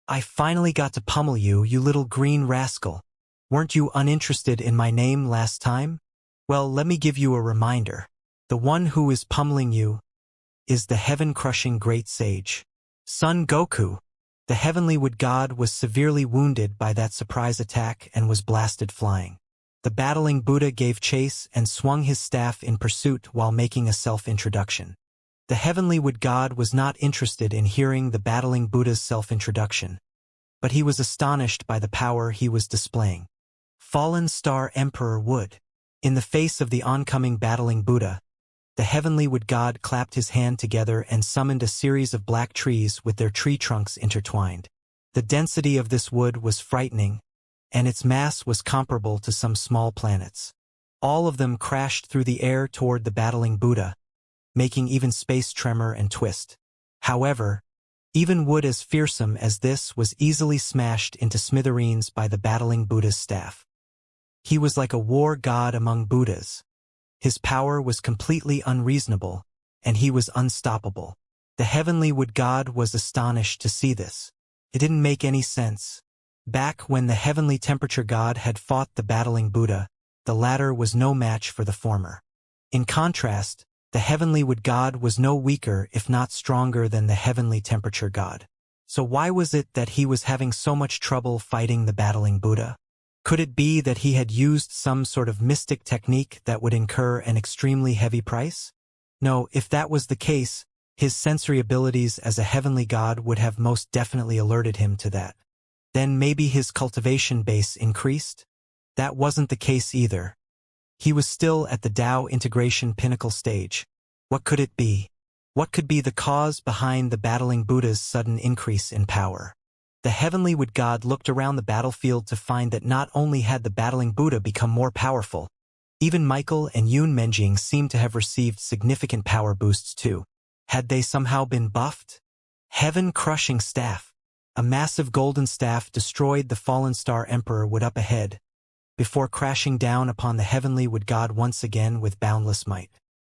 I finally got to pummel you, you little green rascal. Weren't you uninterested in my name last time? Well, let me give you a reminder. The one who is pummeling you is the heaven-crushing great sage. Son Goku! The heavenly wood god was severely wounded by that surprise attack and was blasted flying. The battling Buddha gave chase and swung his staff in pursuit while making a self-introduction. The heavenly wood god was not interested in hearing the battling Buddha's self-introduction, but he was astonished by the power he was displaying. Fallen Star Emperor Wood. In the face of the oncoming battling Buddha, the heavenly wood god clapped his hand together and summoned a series of black trees with their tree trunks intertwined. The density of this wood was frightening, and its mass was comparable to some small planets. All of them crashed through the air toward the battling Buddha, making even space tremor and twist. However, even wood as fearsome as this was easily smashed into smithereens by the battling Buddha's staff. He was like a war god among Buddhas. His power was completely unreasonable, and he was unstoppable. The heavenly wood god was astonished to see this. It didn't make any sense. Back when the heavenly temperature god had fought the battling Buddha, the latter was no match for the former. In contrast, the heavenly wood god was no weaker if not stronger than the heavenly temperature god. So why was it that he was having so much trouble fighting the battling Buddha? Could it be that he had used some sort of mystic technique that would incur an extremely heavy price? No, if that was the case, his sensory abilities as a heavenly god would have most definitely alerted him to that. Then maybe his cultivation base increased? That wasn't the case either. He was still at the Tao integration pinnacle stage. What could it be? What could be the cause behind the battling Buddha's sudden increase in power? The heavenly wood god looked around the battlefield to find that not only had the battling Buddha become more powerful, even Michael and Yun Menjing seemed to have received significant power boosts too. Had they somehow been buffed? Heaven-crushing staff. A massive golden staff destroyed the fallen star emperor wood up ahead, before crashing down upon the heavenly wood god once again with boundless might.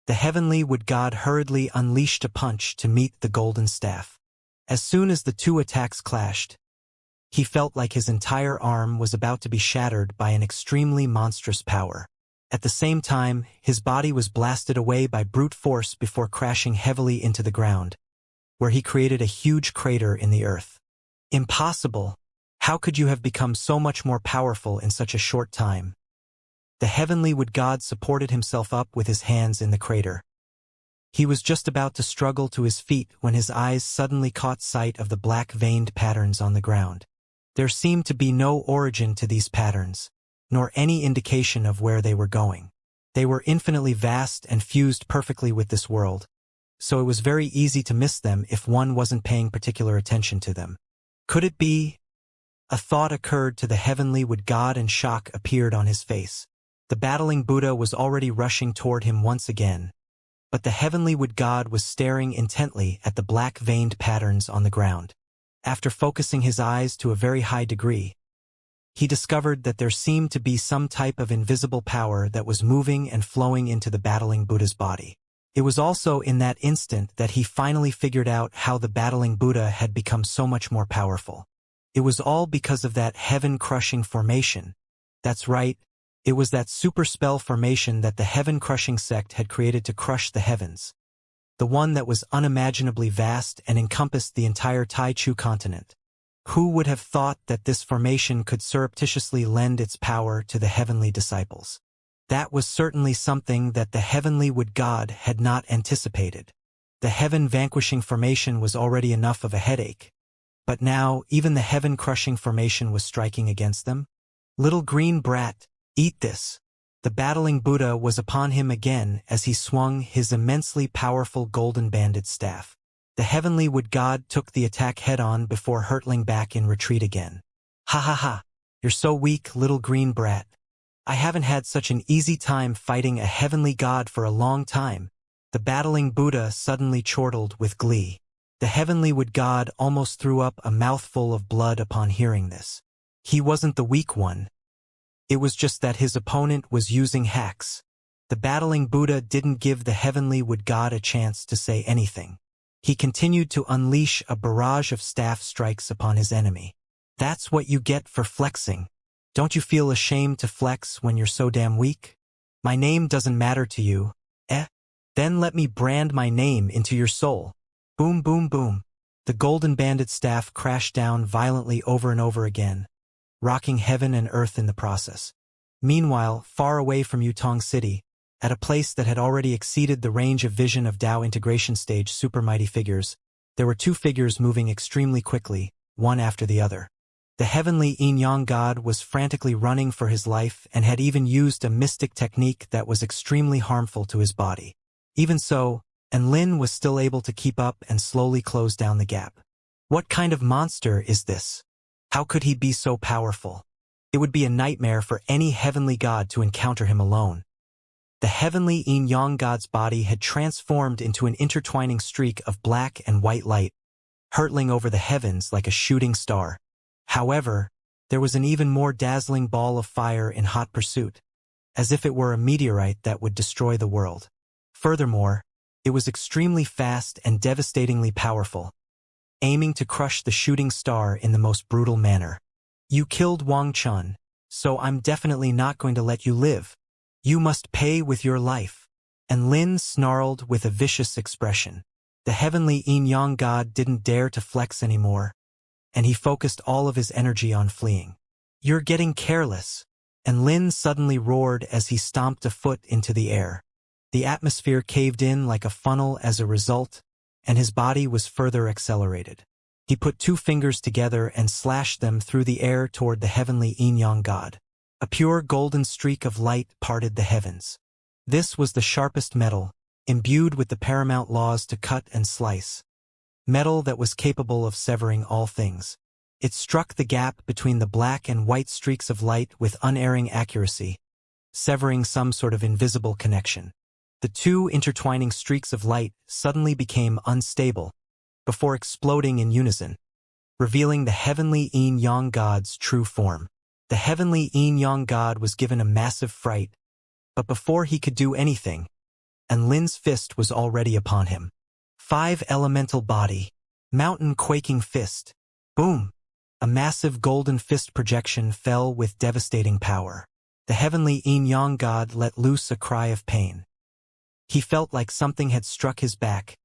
The heavenly wood god hurriedly unleashed a punch to meet the golden staff. As soon as the two attacks clashed, he felt like his entire arm was about to be shattered by an extremely monstrous power. At the same time, his body was blasted away by brute force before crashing heavily into the ground, where he created a huge crater in the earth. Impossible! How could you have become so much more powerful in such a short time? The heavenly wood god supported himself up with his hands in the crater. He was just about to struggle to his feet when his eyes suddenly caught sight of the black veined patterns on the ground. There seemed to be no origin to these patterns, nor any indication of where they were going. They were infinitely vast and fused perfectly with this world, so it was very easy to miss them if one wasn't paying particular attention to them. Could it be? A thought occurred to the heavenly wood god and shock appeared on his face. The battling Buddha was already rushing toward him once again, but the heavenly wood god was staring intently at the black veined patterns on the ground. After focusing his eyes to a very high degree, he discovered that there seemed to be some type of invisible power that was moving and flowing into the battling Buddha's body. It was also in that instant that he finally figured out how the battling Buddha had become so much more powerful. It was all because of that heaven-crushing formation. That's right, it was that super spell formation that the heaven-crushing sect had created to crush the heavens. The one that was unimaginably vast and encompassed the entire Taichu continent. Who would have thought that this formation could surreptitiously lend its power to the heavenly disciples? That was certainly something that the heavenly wood god had not anticipated. The heaven-vanquishing formation was already enough of a headache, but now even the heaven-crushing formation was striking against them. Little green brat, eat this! The battling Buddha was upon him again as he swung his immensely powerful golden-banded staff. The heavenly wood god took the attack head-on before hurtling back in retreat again. Ha ha ha! You're so weak, little green brat. I haven't had such an easy time fighting a heavenly god for a long time. The battling Buddha suddenly chortled with glee. The heavenly wood god almost threw up a mouthful of blood upon hearing this. He wasn't the weak one. It was just that his opponent was using hacks. The battling Buddha didn't give the heavenly wood god a chance to say anything. He continued to unleash a barrage of staff strikes upon his enemy. That's what you get for flexing. Don't you feel ashamed to flex when you're so damn weak? My name doesn't matter to you, eh? Then let me brand my name into your soul. Boom, boom, boom. The golden banded staff crashed down violently over and over again, rocking heaven and earth in the process. Meanwhile, far away from Yutong City, at a place that had already exceeded the range of vision of Tao integration stage supermighty figures, there were two figures moving extremely quickly, one after the other. The heavenly yin-yang god was frantically running for his life and had even used a mystic technique that was extremely harmful to his body. Even so, Lin was still able to keep up and slowly close down the gap. What kind of monster is this? How could he be so powerful? It would be a nightmare for any heavenly god to encounter him alone. The heavenly yin-yang god's body had transformed into an intertwining streak of black and white light, hurtling over the heavens like a shooting star. However, there was an even more dazzling ball of fire in hot pursuit, as if it were a meteorite that would destroy the world. Furthermore, it was extremely fast and devastatingly powerful, aiming to crush the shooting star in the most brutal manner. You killed Wang Chun, so I'm definitely not going to let you live. You must pay with your life. And Lin snarled with a vicious expression. The heavenly yin-yang god didn't dare to flex anymore, and he focused all of his energy on fleeing. You're getting careless. And Lin suddenly roared as he stomped a foot into the air. The atmosphere caved in like a funnel as a result, and his body was further accelerated. He put two fingers together and slashed them through the air toward the heavenly yin-yang god. A pure golden streak of light parted the heavens. This was the sharpest metal, imbued with the paramount laws to cut and slice. Metal that was capable of severing all things. It struck the gap between the black and white streaks of light with unerring accuracy, severing some sort of invisible connection. The two intertwining streaks of light suddenly became unstable, before exploding in unison, revealing the heavenly yin-yang god's true form. The heavenly yin-yang god was given a massive fright, but before he could do anything, Lin's fist was already upon him. 5 elemental body, mountain quaking fist. Boom! A massive golden fist projection fell with devastating power. The heavenly yin-yang god let loose a cry of pain. He felt like something had struck his back,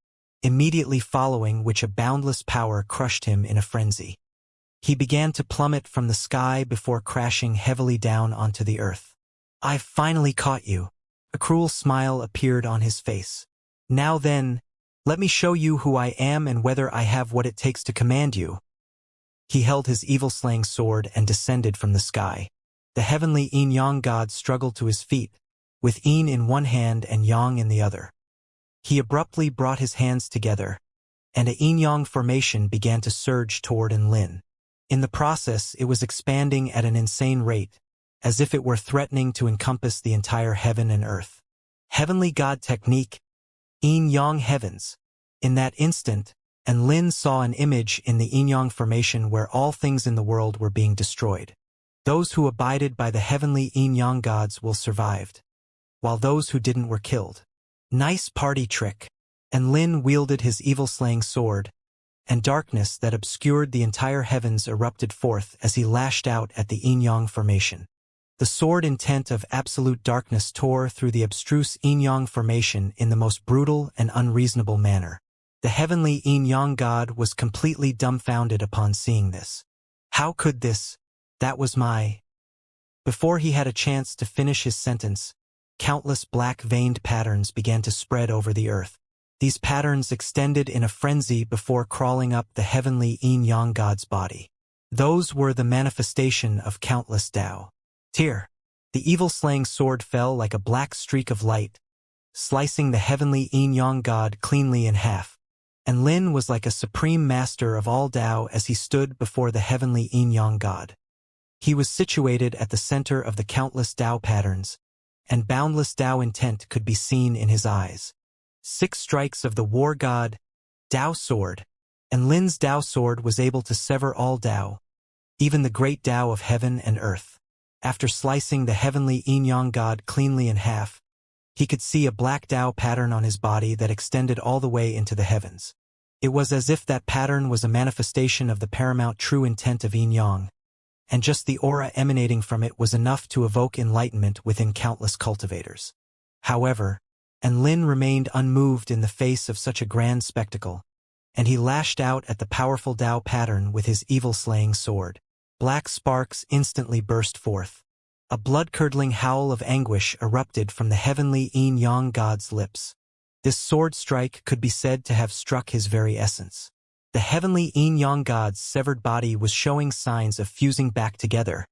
immediately following which a boundless power crushed him in a frenzy. He began to plummet from the sky before crashing heavily down onto the earth. I've finally caught you. A cruel smile appeared on his face. Now then, let me show you who I am and whether I have what it takes to command you. He held his evil-slaying sword and descended from the sky. The heavenly yin-yang god struggled to his feet, with yin in one hand and yang in the other. He abruptly brought his hands together, and a yin-yang formation began to surge toward Lin. In the process, it was expanding at an insane rate, as if it were threatening to encompass the entire heaven and earth. Heavenly God technique, yin-yang heavens. In that instant, Lin saw an image in the yin-yang formation where all things in the world were being destroyed. Those who abided by the heavenly yin-yang gods will survived, while those who didn't were killed. Nice party trick. Lin wielded his evil-slaying sword, and darkness that obscured the entire heavens erupted forth as he lashed out at the yin-yang formation. The sword intent of absolute darkness tore through the abstruse yin-yang formation in the most brutal and unreasonable manner. The heavenly yin-yang god was completely dumbfounded upon seeing this. How could this? That was my... Before he had a chance to finish his sentence, countless black-veined patterns began to spread over the earth. These patterns extended in a frenzy before crawling up the heavenly yin-yang god's body. Those were the manifestation of countless Tao. Tear. The evil-slaying sword fell like a black streak of light, slicing the heavenly yin-yang god cleanly in half. Lin was like a supreme master of all Tao as he stood before the heavenly yin-yang god. He was situated at the center of the countless Tao patterns, and boundless Tao intent could be seen in his eyes. 6 strikes of the war god, Tao sword, and Lin's Tao sword was able to sever all Tao, even the great Tao of heaven and earth. After slicing the heavenly yin-yang god cleanly in half, he could see a black Tao pattern on his body that extended all the way into the heavens. It was as if that pattern was a manifestation of the paramount true intent of yin-yang, and just the aura emanating from it was enough to evoke enlightenment within countless cultivators. However, Lin remained unmoved in the face of such a grand spectacle. and he lashed out at the powerful Tao pattern with his evil-slaying sword. Black sparks instantly burst forth. A blood-curdling howl of anguish erupted from the heavenly yin-yang god's lips. This sword strike could be said to have struck his very essence. The heavenly yin-yang god's severed body was showing signs of fusing back together,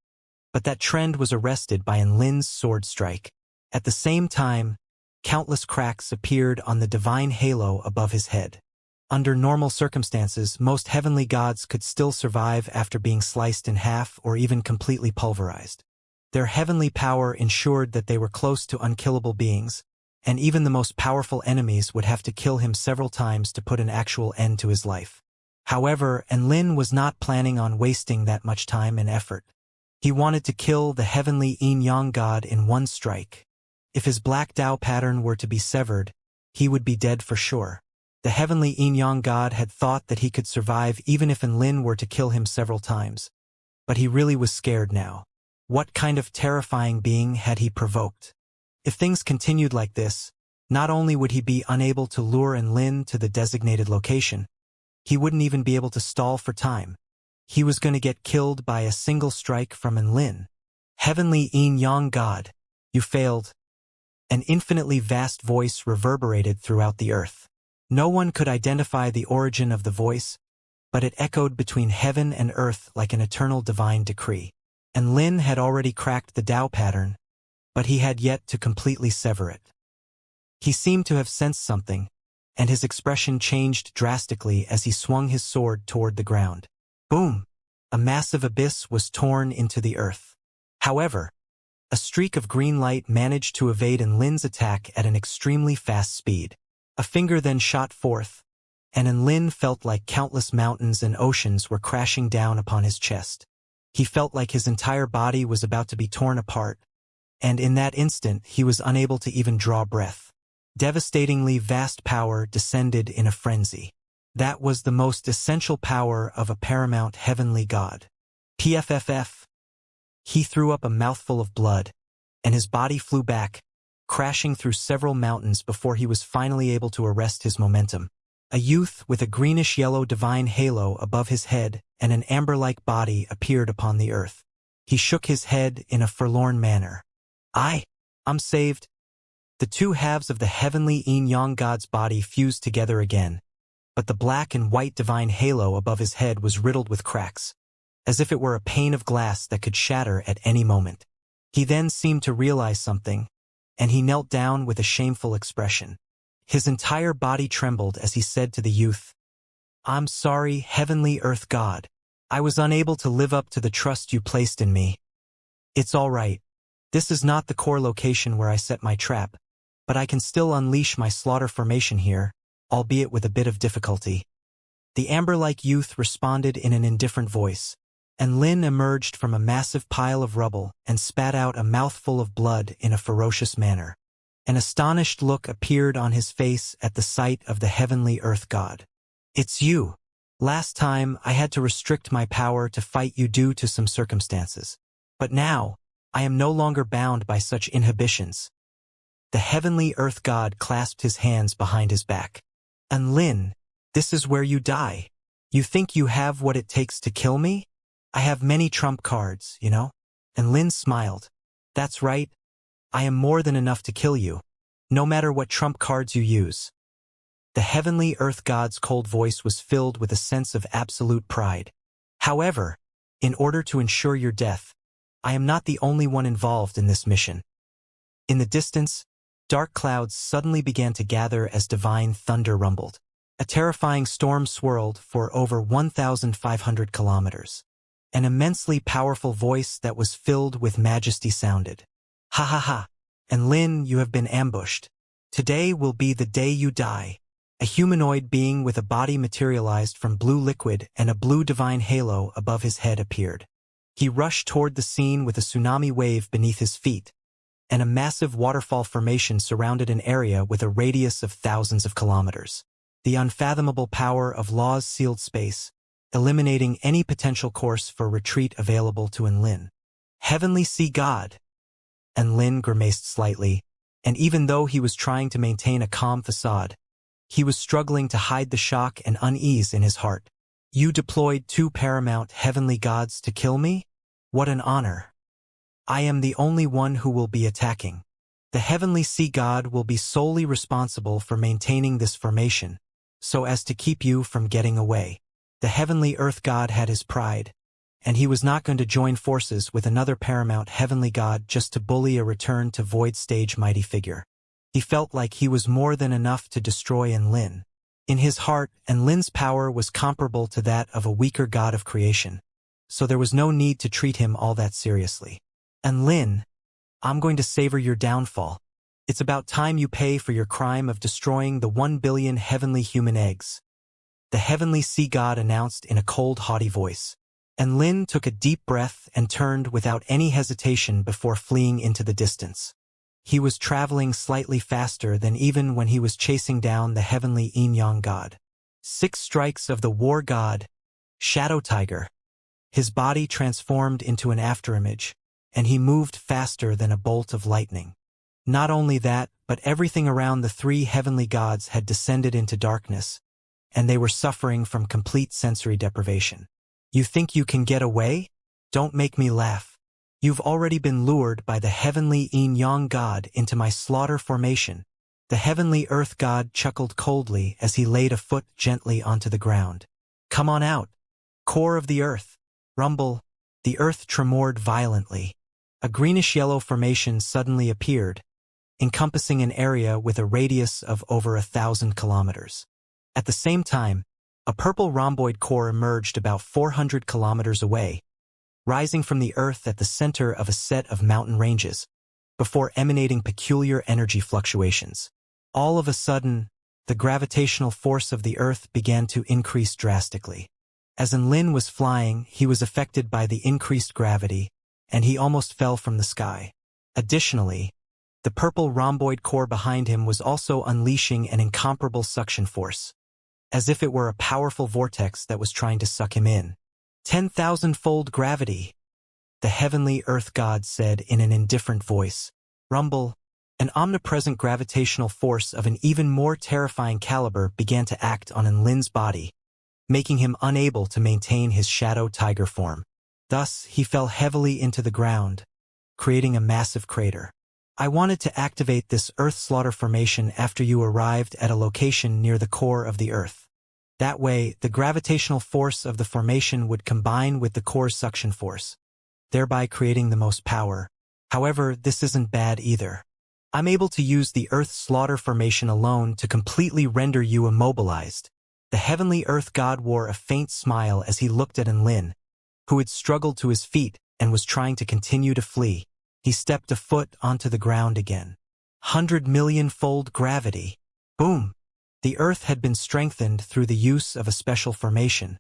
but that trend was arrested by Enlin's sword strike. At the same time, countless cracks appeared on the divine halo above his head. Under normal circumstances, most heavenly gods could still survive after being sliced in half or even completely pulverized. Their heavenly power ensured that they were close to unkillable beings, and even the most powerful enemies would have to kill him several times to put an actual end to his life. However, Enlin was not planning on wasting that much time and effort. He wanted to kill the heavenly yin-yang god in one strike. If his black Tao pattern were to be severed, he would be dead for sure. The heavenly yin-yang god had thought that he could survive even if Enlin were to kill him several times. But he really was scared now. What kind of terrifying being had he provoked? If things continued like this, not only would he be unable to lure Enlin to the designated location, he wouldn't even be able to stall for time. He was going to get killed by a single strike from Enlin. Heavenly yin-yang god, you failed. An infinitely vast voice reverberated throughout the earth. No one could identify the origin of the voice, but it echoed between heaven and earth like an eternal divine decree. Enlin had already cracked the Tao pattern, but he had yet to completely sever it. He seemed to have sensed something, and his expression changed drastically as he swung his sword toward the ground. Boom! A massive abyss was torn into the earth. However, a streak of green light managed to evade Enlin's attack at an extremely fast speed. A finger then shot forth, and Enlin felt like countless mountains and oceans were crashing down upon his chest. He felt like his entire body was about to be torn apart, and in that instant he was unable to even draw breath. Devastatingly vast power descended in a frenzy. That was the most essential power of a paramount heavenly god. PFFF. He threw up a mouthful of blood, and his body flew back, crashing through several mountains before he was finally able to arrest his momentum. A youth with a greenish-yellow divine halo above his head and an amber-like body appeared upon the earth. He shook his head in a forlorn manner. I'm saved. The two halves of the heavenly yin-yang god's body fused together again, but the black and white divine halo above his head was riddled with cracks, as if it were a pane of glass that could shatter at any moment. He then seemed to realize something, and he knelt down with a shameful expression. His entire body trembled as he said to the youth, "I'm sorry, heavenly earth god. I was unable to live up to the trust you placed in me. It's all right. This is not the core location where I set my trap, but I can still unleash my slaughter formation here, albeit with a bit of difficulty." The amber-like youth responded in an indifferent voice, and Lin emerged from a massive pile of rubble and spat out a mouthful of blood in a ferocious manner. An astonished look appeared on his face at the sight of the heavenly earth god. "It's you. Last time I had to restrict my power to fight you due to some circumstances. But now, I am no longer bound by such inhibitions." The heavenly earth god clasped his hands behind his back. "And Lin, this is where you die. You think you have what it takes to kill me? I have many trump cards, you know?" And Lin smiled. "That's right. I am more than enough to kill you, no matter what trump cards you use." The heavenly earth god's cold voice was filled with a sense of absolute pride. "However, in order to ensure your death, I am not the only one involved in this mission." In the distance, dark clouds suddenly began to gather as divine thunder rumbled. A terrifying storm swirled for over 1,500 kilometers. An immensely powerful voice that was filled with majesty sounded. "Ha ha ha! And Lin, you have been ambushed. Today will be the day you die." A humanoid being with a body materialized from blue liquid and a blue divine halo above his head appeared. He rushed toward the scene with a tsunami wave beneath his feet, and a massive waterfall formation surrounded an area with a radius of thousands of kilometers. The unfathomable power of laws sealed space, eliminating any potential course for retreat available to Enlin. "Heavenly Sea God!" Enlin grimaced slightly, and even though he was trying to maintain a calm facade, He was struggling to hide the shock and unease in his heart. You deployed 2 paramount heavenly gods to kill me? What an honor. I am the only one who will be attacking. The heavenly sea god will be solely responsible for maintaining this formation, so as to keep you from getting away. The heavenly earth god had his pride, and he was not going to join forces with another paramount heavenly god just to bully a return to void stage mighty figure. He felt like he was more than enough to destroy Enlin. In his heart, Enlin's power was comparable to that of a weaker god of creation, so there was no need to treat him all that seriously. Enlin, I'm going to savor your downfall. It's about time you pay for your crime of destroying the 1 billion heavenly human eggs. The heavenly sea god announced in a cold, haughty voice. Enlin took a deep breath and turned without any hesitation before fleeing into the distance. He was traveling slightly faster than even when he was chasing down the heavenly Yin-Yang god. 6 strikes of the war god, Shadow Tiger. His body transformed into an afterimage, and he moved faster than a bolt of lightning. Not only that, but everything around the 3 heavenly gods had descended into darkness, and they were suffering from complete sensory deprivation. You think you can get away? Don't make me laugh. You've already been lured by the heavenly Yin-Yang god into my slaughter formation. The heavenly earth god chuckled coldly as he laid a foot gently onto the ground. Come on out. Core of the earth. Rumble. The earth tremored violently. A greenish-yellow formation suddenly appeared, encompassing an area with a radius of over 1,000 kilometers. At the same time, a purple rhomboid core emerged about 400 kilometers away, rising from the earth at the center of a set of mountain ranges, before emanating peculiar energy fluctuations. All of a sudden, the gravitational force of the earth began to increase drastically. As Enlin was flying, he was affected by the increased gravity, and he almost fell from the sky. Additionally, the purple rhomboid core behind him was also unleashing an incomparable suction force, as if it were a powerful vortex that was trying to suck him in. 10,000-fold gravity, the heavenly earth god said in an indifferent voice. Rumble, an omnipresent gravitational force of an even more terrifying caliber began to act on Enlin's body, making him unable to maintain his shadow tiger form. Thus, he fell heavily into the ground, creating a massive crater. I wanted to activate this earth slaughter formation after you arrived at a location near the core of the earth. That way, the gravitational force of the formation would combine with the core's suction force, thereby creating the most power. However, this isn't bad either. I'm able to use the earth slaughter formation alone to completely render you immobilized. The heavenly earth god wore a faint smile as he looked at Enlin, who had struggled to his feet and was trying to continue to flee. He stepped a foot onto the ground again. 100 million-fold gravity. Boom! The earth had been strengthened through the use of a special formation,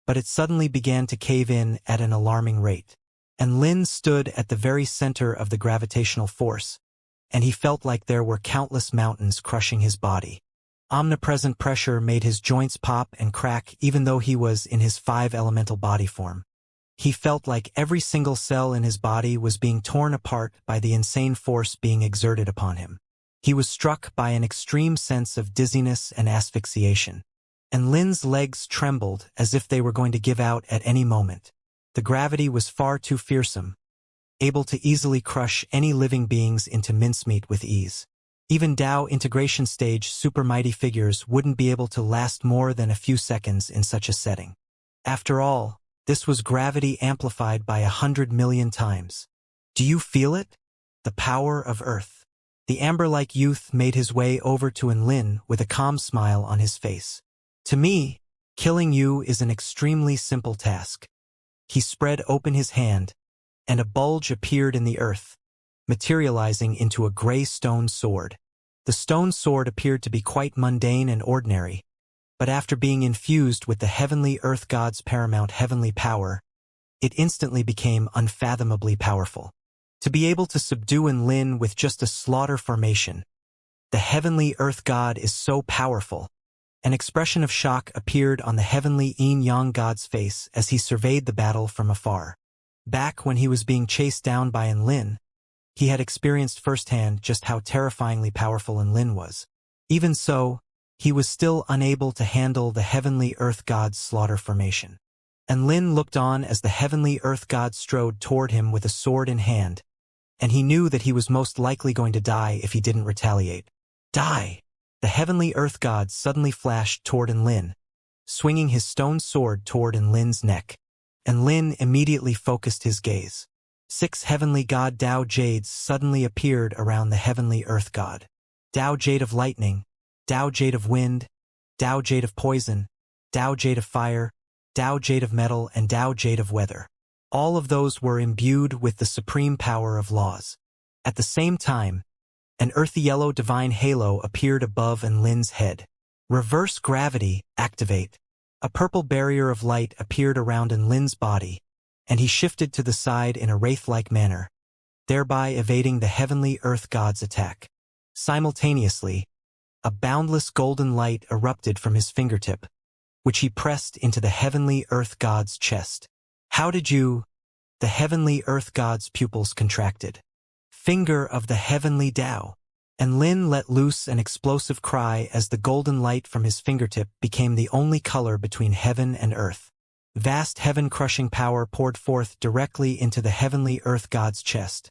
but it suddenly began to cave in at an alarming rate. Enlin stood at the very center of the gravitational force, and he felt like there were countless mountains crushing his body. Omnipresent pressure made his joints pop and crack even though he was in his 5-elemental body form. He felt like every single cell in his body was being torn apart by the insane force being exerted upon him. He was struck by an extreme sense of dizziness and asphyxiation. Enlin's legs trembled as if they were going to give out at any moment. The gravity was far too fearsome, able to easily crush any living beings into mincemeat with ease. Even Tao integration stage super mighty figures wouldn't be able to last more than a few seconds in such a setting. After all, this was gravity amplified by 100 million times. Do you feel it? The power of Earth. The amber-like youth made his way over to Enlin with a calm smile on his face. To me, killing you is an extremely simple task. He spread open his hand, and a bulge appeared in the earth, materializing into a gray stone sword. The stone sword appeared to be quite mundane and ordinary, but after being infused with the heavenly earth god's paramount heavenly power, it instantly became unfathomably powerful. To be able to subdue Enlin with just a slaughter formation, the heavenly earth god is so powerful. An expression of shock appeared on the heavenly Yin-Yang god's face as he surveyed the battle from afar. Back when he was being chased down by Enlin, he had experienced firsthand just how terrifyingly powerful Enlin was. Even so, he was still unable to handle the heavenly earth god's slaughter formation. And Lin looked on as the heavenly earth god strode toward him with a sword in hand, and he knew that he was most likely going to die if he didn't retaliate. Die! The heavenly earth god suddenly flashed toward Lin, swinging his stone sword toward Lin's neck, and Lin immediately focused his gaze. 6 heavenly god Dao Jades suddenly appeared around the heavenly earth god. Dao Jade of Lightning, Dao Jade of Wind, Dao Jade of Poison, Dao Jade of Fire, Dao Jade of Metal, and Dao Jade of Weather. All of those were imbued with the supreme power of laws. At the same time, an earthy yellow divine halo appeared above Lin's head. Reverse gravity, activate. A purple barrier of light appeared around Lin's body, and he shifted to the side in a wraith-like manner, thereby evading the heavenly earth god's attack. Simultaneously, a boundless golden light erupted from his fingertip, which he pressed into the heavenly earth god's chest. How did you? The heavenly earth god's pupils contracted. Finger of the heavenly Tao. And Lin let loose an explosive cry as the golden light from his fingertip became the only color between heaven and earth. Vast heaven-crushing power poured forth directly into the heavenly earth god's chest,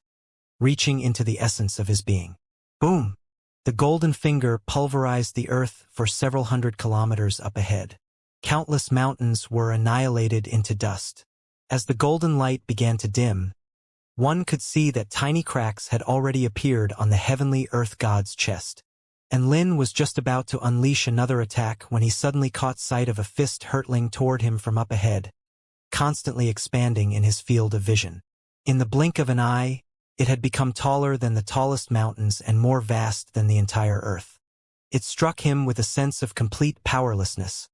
reaching into the essence of his being. Boom! The golden finger pulverized the earth for several hundred kilometers up ahead. Countless mountains were annihilated into dust. As the golden light began to dim, one could see that tiny cracks had already appeared on the heavenly earth god's chest. And Lin was just about to unleash another attack when he suddenly caught sight of a fist hurtling toward him from up ahead, constantly expanding in his field of vision. In the blink of an eye, it had become taller than the tallest mountains and more vast than the entire earth. It struck him with a sense of complete powerlessness,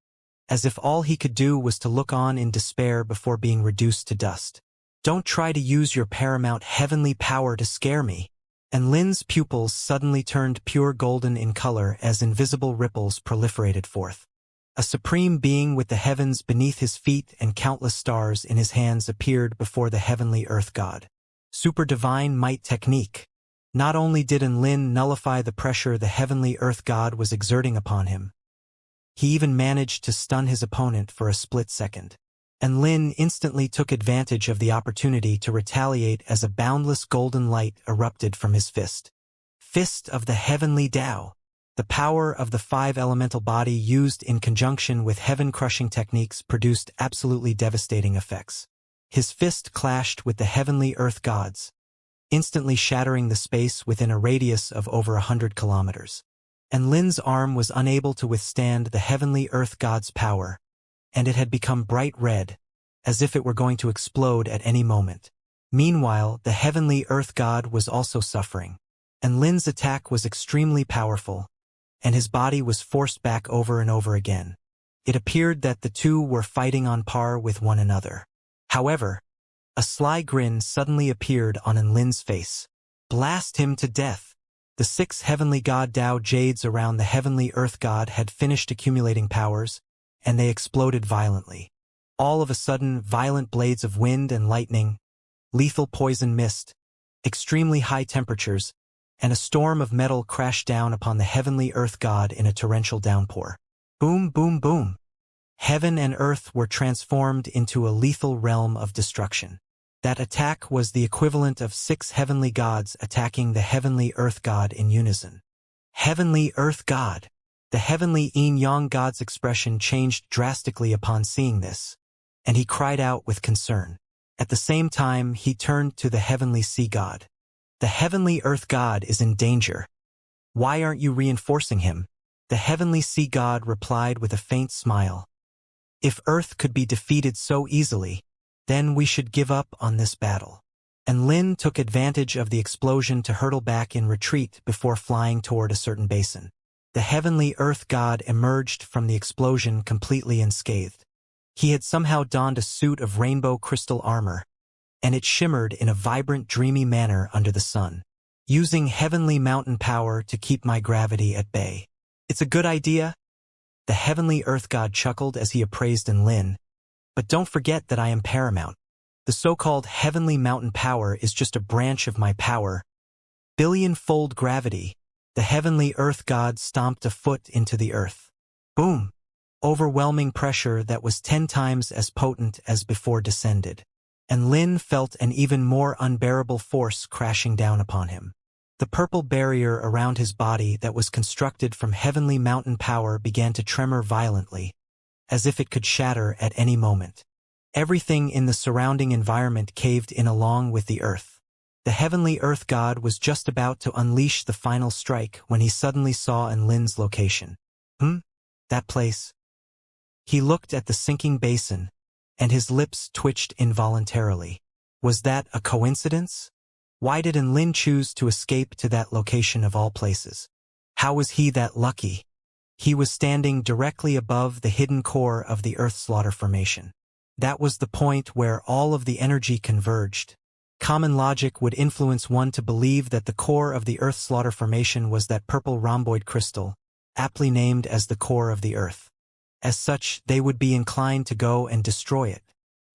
as if all he could do was to look on in despair before being reduced to dust. Don't try to use your paramount heavenly power to scare me. And Lin's pupils suddenly turned pure golden in color as invisible ripples proliferated forth. A supreme being with the heavens beneath his feet and countless stars in his hands appeared before the heavenly earth god. Super divine might technique. Not only did Lin nullify the pressure the heavenly earth god was exerting upon him, he even managed to stun his opponent for a split second. And Lin instantly took advantage of the opportunity to retaliate as a boundless golden light erupted from his fist. Fist of the heavenly Tao. The power of the 5 elemental body used in conjunction with heaven-crushing techniques produced absolutely devastating effects. His fist clashed with the heavenly earth gods, instantly shattering the space within a radius of over 100 kilometers. And Lin's arm was unable to withstand the heavenly earth god's power, and it had become bright red, as if it were going to explode at any moment. Meanwhile, the heavenly earth god was also suffering, and Lin's attack was extremely powerful, and his body was forced back over and over again. It appeared that the two were fighting on par with one another. However, a sly grin suddenly appeared on Lin's face. Blast him to death! The 6 heavenly god Dao Jades around the heavenly earth god had finished accumulating powers, and they exploded violently. All of a sudden, violent blades of wind and lightning, lethal poison mist, extremely high temperatures, and a storm of metal crashed down upon the heavenly earth god in a torrential downpour. Boom, boom, boom! Heaven and earth were transformed into a lethal realm of destruction. That attack was the equivalent of 6 heavenly gods attacking the heavenly earth god in unison. Heavenly earth god! The heavenly yin-yang god's expression changed drastically upon seeing this, and he cried out with concern. At the same time, he turned to the heavenly sea god. The heavenly earth god is in danger. Why aren't you reinforcing him? The heavenly sea god replied with a faint smile. If earth could be defeated so easily, then we should give up on this battle. And Lin took advantage of the explosion to hurtle back in retreat before flying toward a certain basin. The heavenly earth god emerged from the explosion completely unscathed. He had somehow donned a suit of rainbow crystal armor, and it shimmered in a vibrant, dreamy manner under the sun. Using heavenly mountain power to keep my gravity at bay. It's a good idea? The heavenly earth god chuckled as he appraised Lin. But don't forget that I am paramount. The so-called heavenly mountain power is just a branch of my power. Billion-fold gravity. The heavenly earth god stomped a foot into the earth. Boom! Overwhelming pressure that was 10 times as potent as before descended. And Lin felt an even more unbearable force crashing down upon him. The purple barrier around his body that was constructed from heavenly mountain power began to tremor violently, as if it could shatter at any moment. Everything in the surrounding environment caved in along with the earth. The heavenly earth god was just about to unleash the final strike when he suddenly saw Lin's location. That place. He looked at the sinking basin, and his lips twitched involuntarily. Was that a coincidence? Why did Lin choose to escape to that location of all places? How was he that lucky? He was standing directly above the hidden core of the Earth Slaughter Formation. That was the point where all of the energy converged. Common logic would influence one to believe that the core of the Earth Slaughter Formation was that purple rhomboid crystal, aptly named as the core of the Earth. As such, they would be inclined to go and destroy it.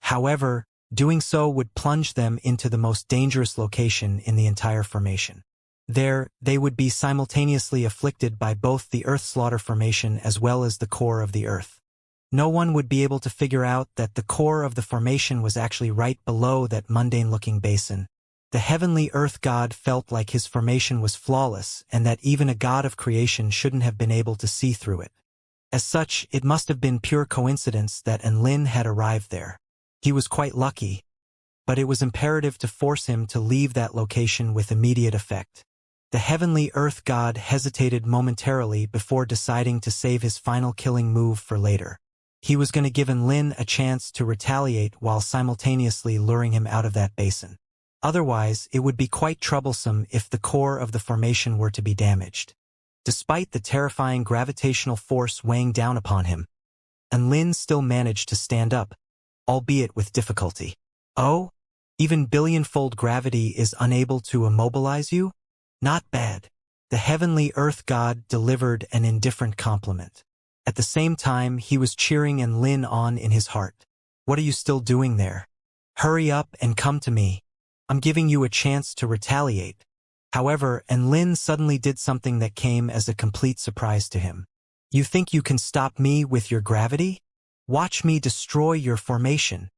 However, doing so would plunge them into the most dangerous location in the entire formation. There, they would be simultaneously afflicted by both the Earth Slaughter Formation as well as the core of the Earth. No one would be able to figure out that the core of the formation was actually right below that mundane-looking basin. The heavenly Earth god felt like his formation was flawless and that even a god of creation shouldn't have been able to see through it. As such, it must have been pure coincidence that Lin had arrived there. He was quite lucky, but it was imperative to force him to leave that location with immediate effect. The heavenly earth god hesitated momentarily before deciding to save his final killing move for later. He was going to give Lin a chance to retaliate while simultaneously luring him out of that basin. Otherwise, it would be quite troublesome if the core of the formation were to be damaged. Despite the terrifying gravitational force weighing down upon him, Lin still managed to stand up, albeit with difficulty. Oh? Even billion-fold gravity is unable to immobilize you? Not bad. The heavenly earth god delivered an indifferent compliment. At the same time, he was cheering Lin on in his heart. What are you still doing there? Hurry up and come to me. I'm giving you a chance to retaliate. However, Lin suddenly did something that came as a complete surprise to him. You think you can stop me with your gravity? Watch me destroy your formation.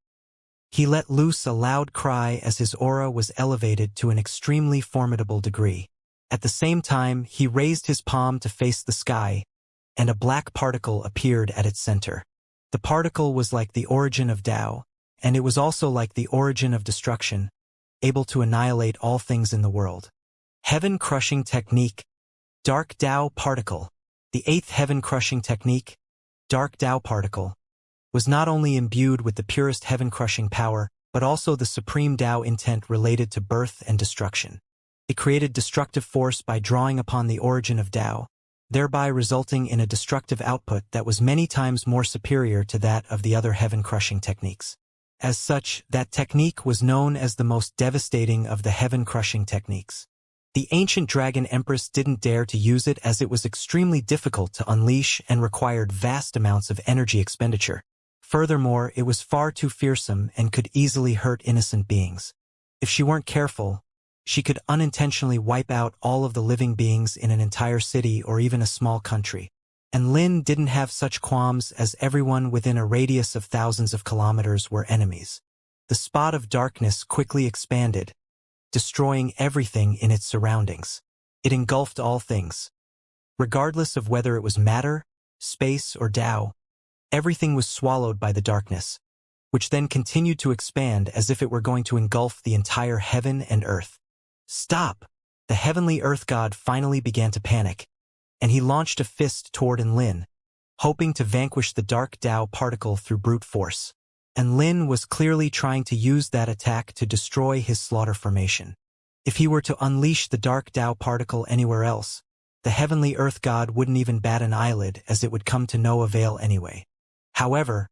He let loose a loud cry as his aura was elevated to an extremely formidable degree. At the same time, he raised his palm to face the sky, and a black particle appeared at its center. The particle was like the origin of Tao, and it was also like the origin of destruction, able to annihilate all things in the world. Heaven-crushing technique, Dark Tao particle. The 8th heaven-crushing technique, Dark Tao particle, was not only imbued with the purest heaven-crushing power, but also the supreme Tao intent related to birth and destruction. It created destructive force by drawing upon the origin of Tao, thereby resulting in a destructive output that was many times more superior to that of the other heaven-crushing techniques. As such, that technique was known as the most devastating of the heaven-crushing techniques. The ancient dragon empress didn't dare to use it as it was extremely difficult to unleash and required vast amounts of energy expenditure. Furthermore, it was far too fearsome and could easily hurt innocent beings. If she weren't careful, she could unintentionally wipe out all of the living beings in an entire city or even a small country. And Lin didn't have such qualms as everyone within a radius of thousands of kilometers were enemies. The spot of darkness quickly expanded, destroying everything in its surroundings. It engulfed all things. Regardless of whether it was matter, space, or Tao, everything was swallowed by the darkness, which then continued to expand as if it were going to engulf the entire heaven and earth. Stop! The heavenly earth god finally began to panic, and he launched a fist toward Lin, hoping to vanquish the dark Tao particle through brute force. And Lin was clearly trying to use that attack to destroy his slaughter formation. If he were to unleash the dark Tao particle anywhere else, the heavenly earth god wouldn't even bat an eyelid as it would come to no avail anyway. However,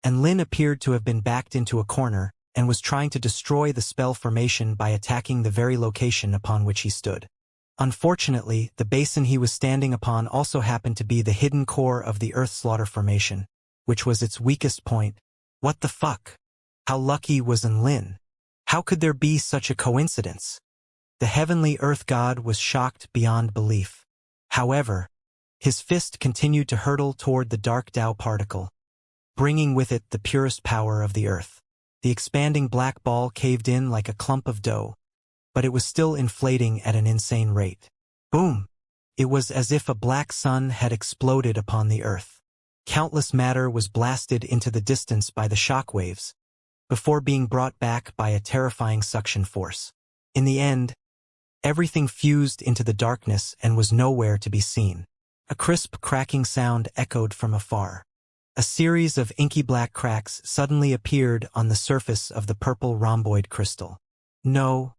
Lin appeared to have been backed into a corner and was trying to destroy the spell formation by attacking the very location upon which he stood. Unfortunately, the basin he was standing upon also happened to be the hidden core of the Earth Slaughter Formation, which was its weakest point. What the fuck? How lucky was Lin? How could there be such a coincidence? The heavenly earth god was shocked beyond belief. However, his fist continued to hurtle toward the dark Tao particle, bringing with it the purest power of the earth. The expanding black ball caved in like a clump of dough, but it was still inflating at an insane rate. Boom! It was as if a black sun had exploded upon the earth. Countless matter was blasted into the distance by the shock waves, before being brought back by a terrifying suction force. In the end, everything fused into the darkness and was nowhere to be seen. A crisp cracking sound echoed from afar. A series of inky black cracks suddenly appeared on the surface of the purple rhomboid crystal. No.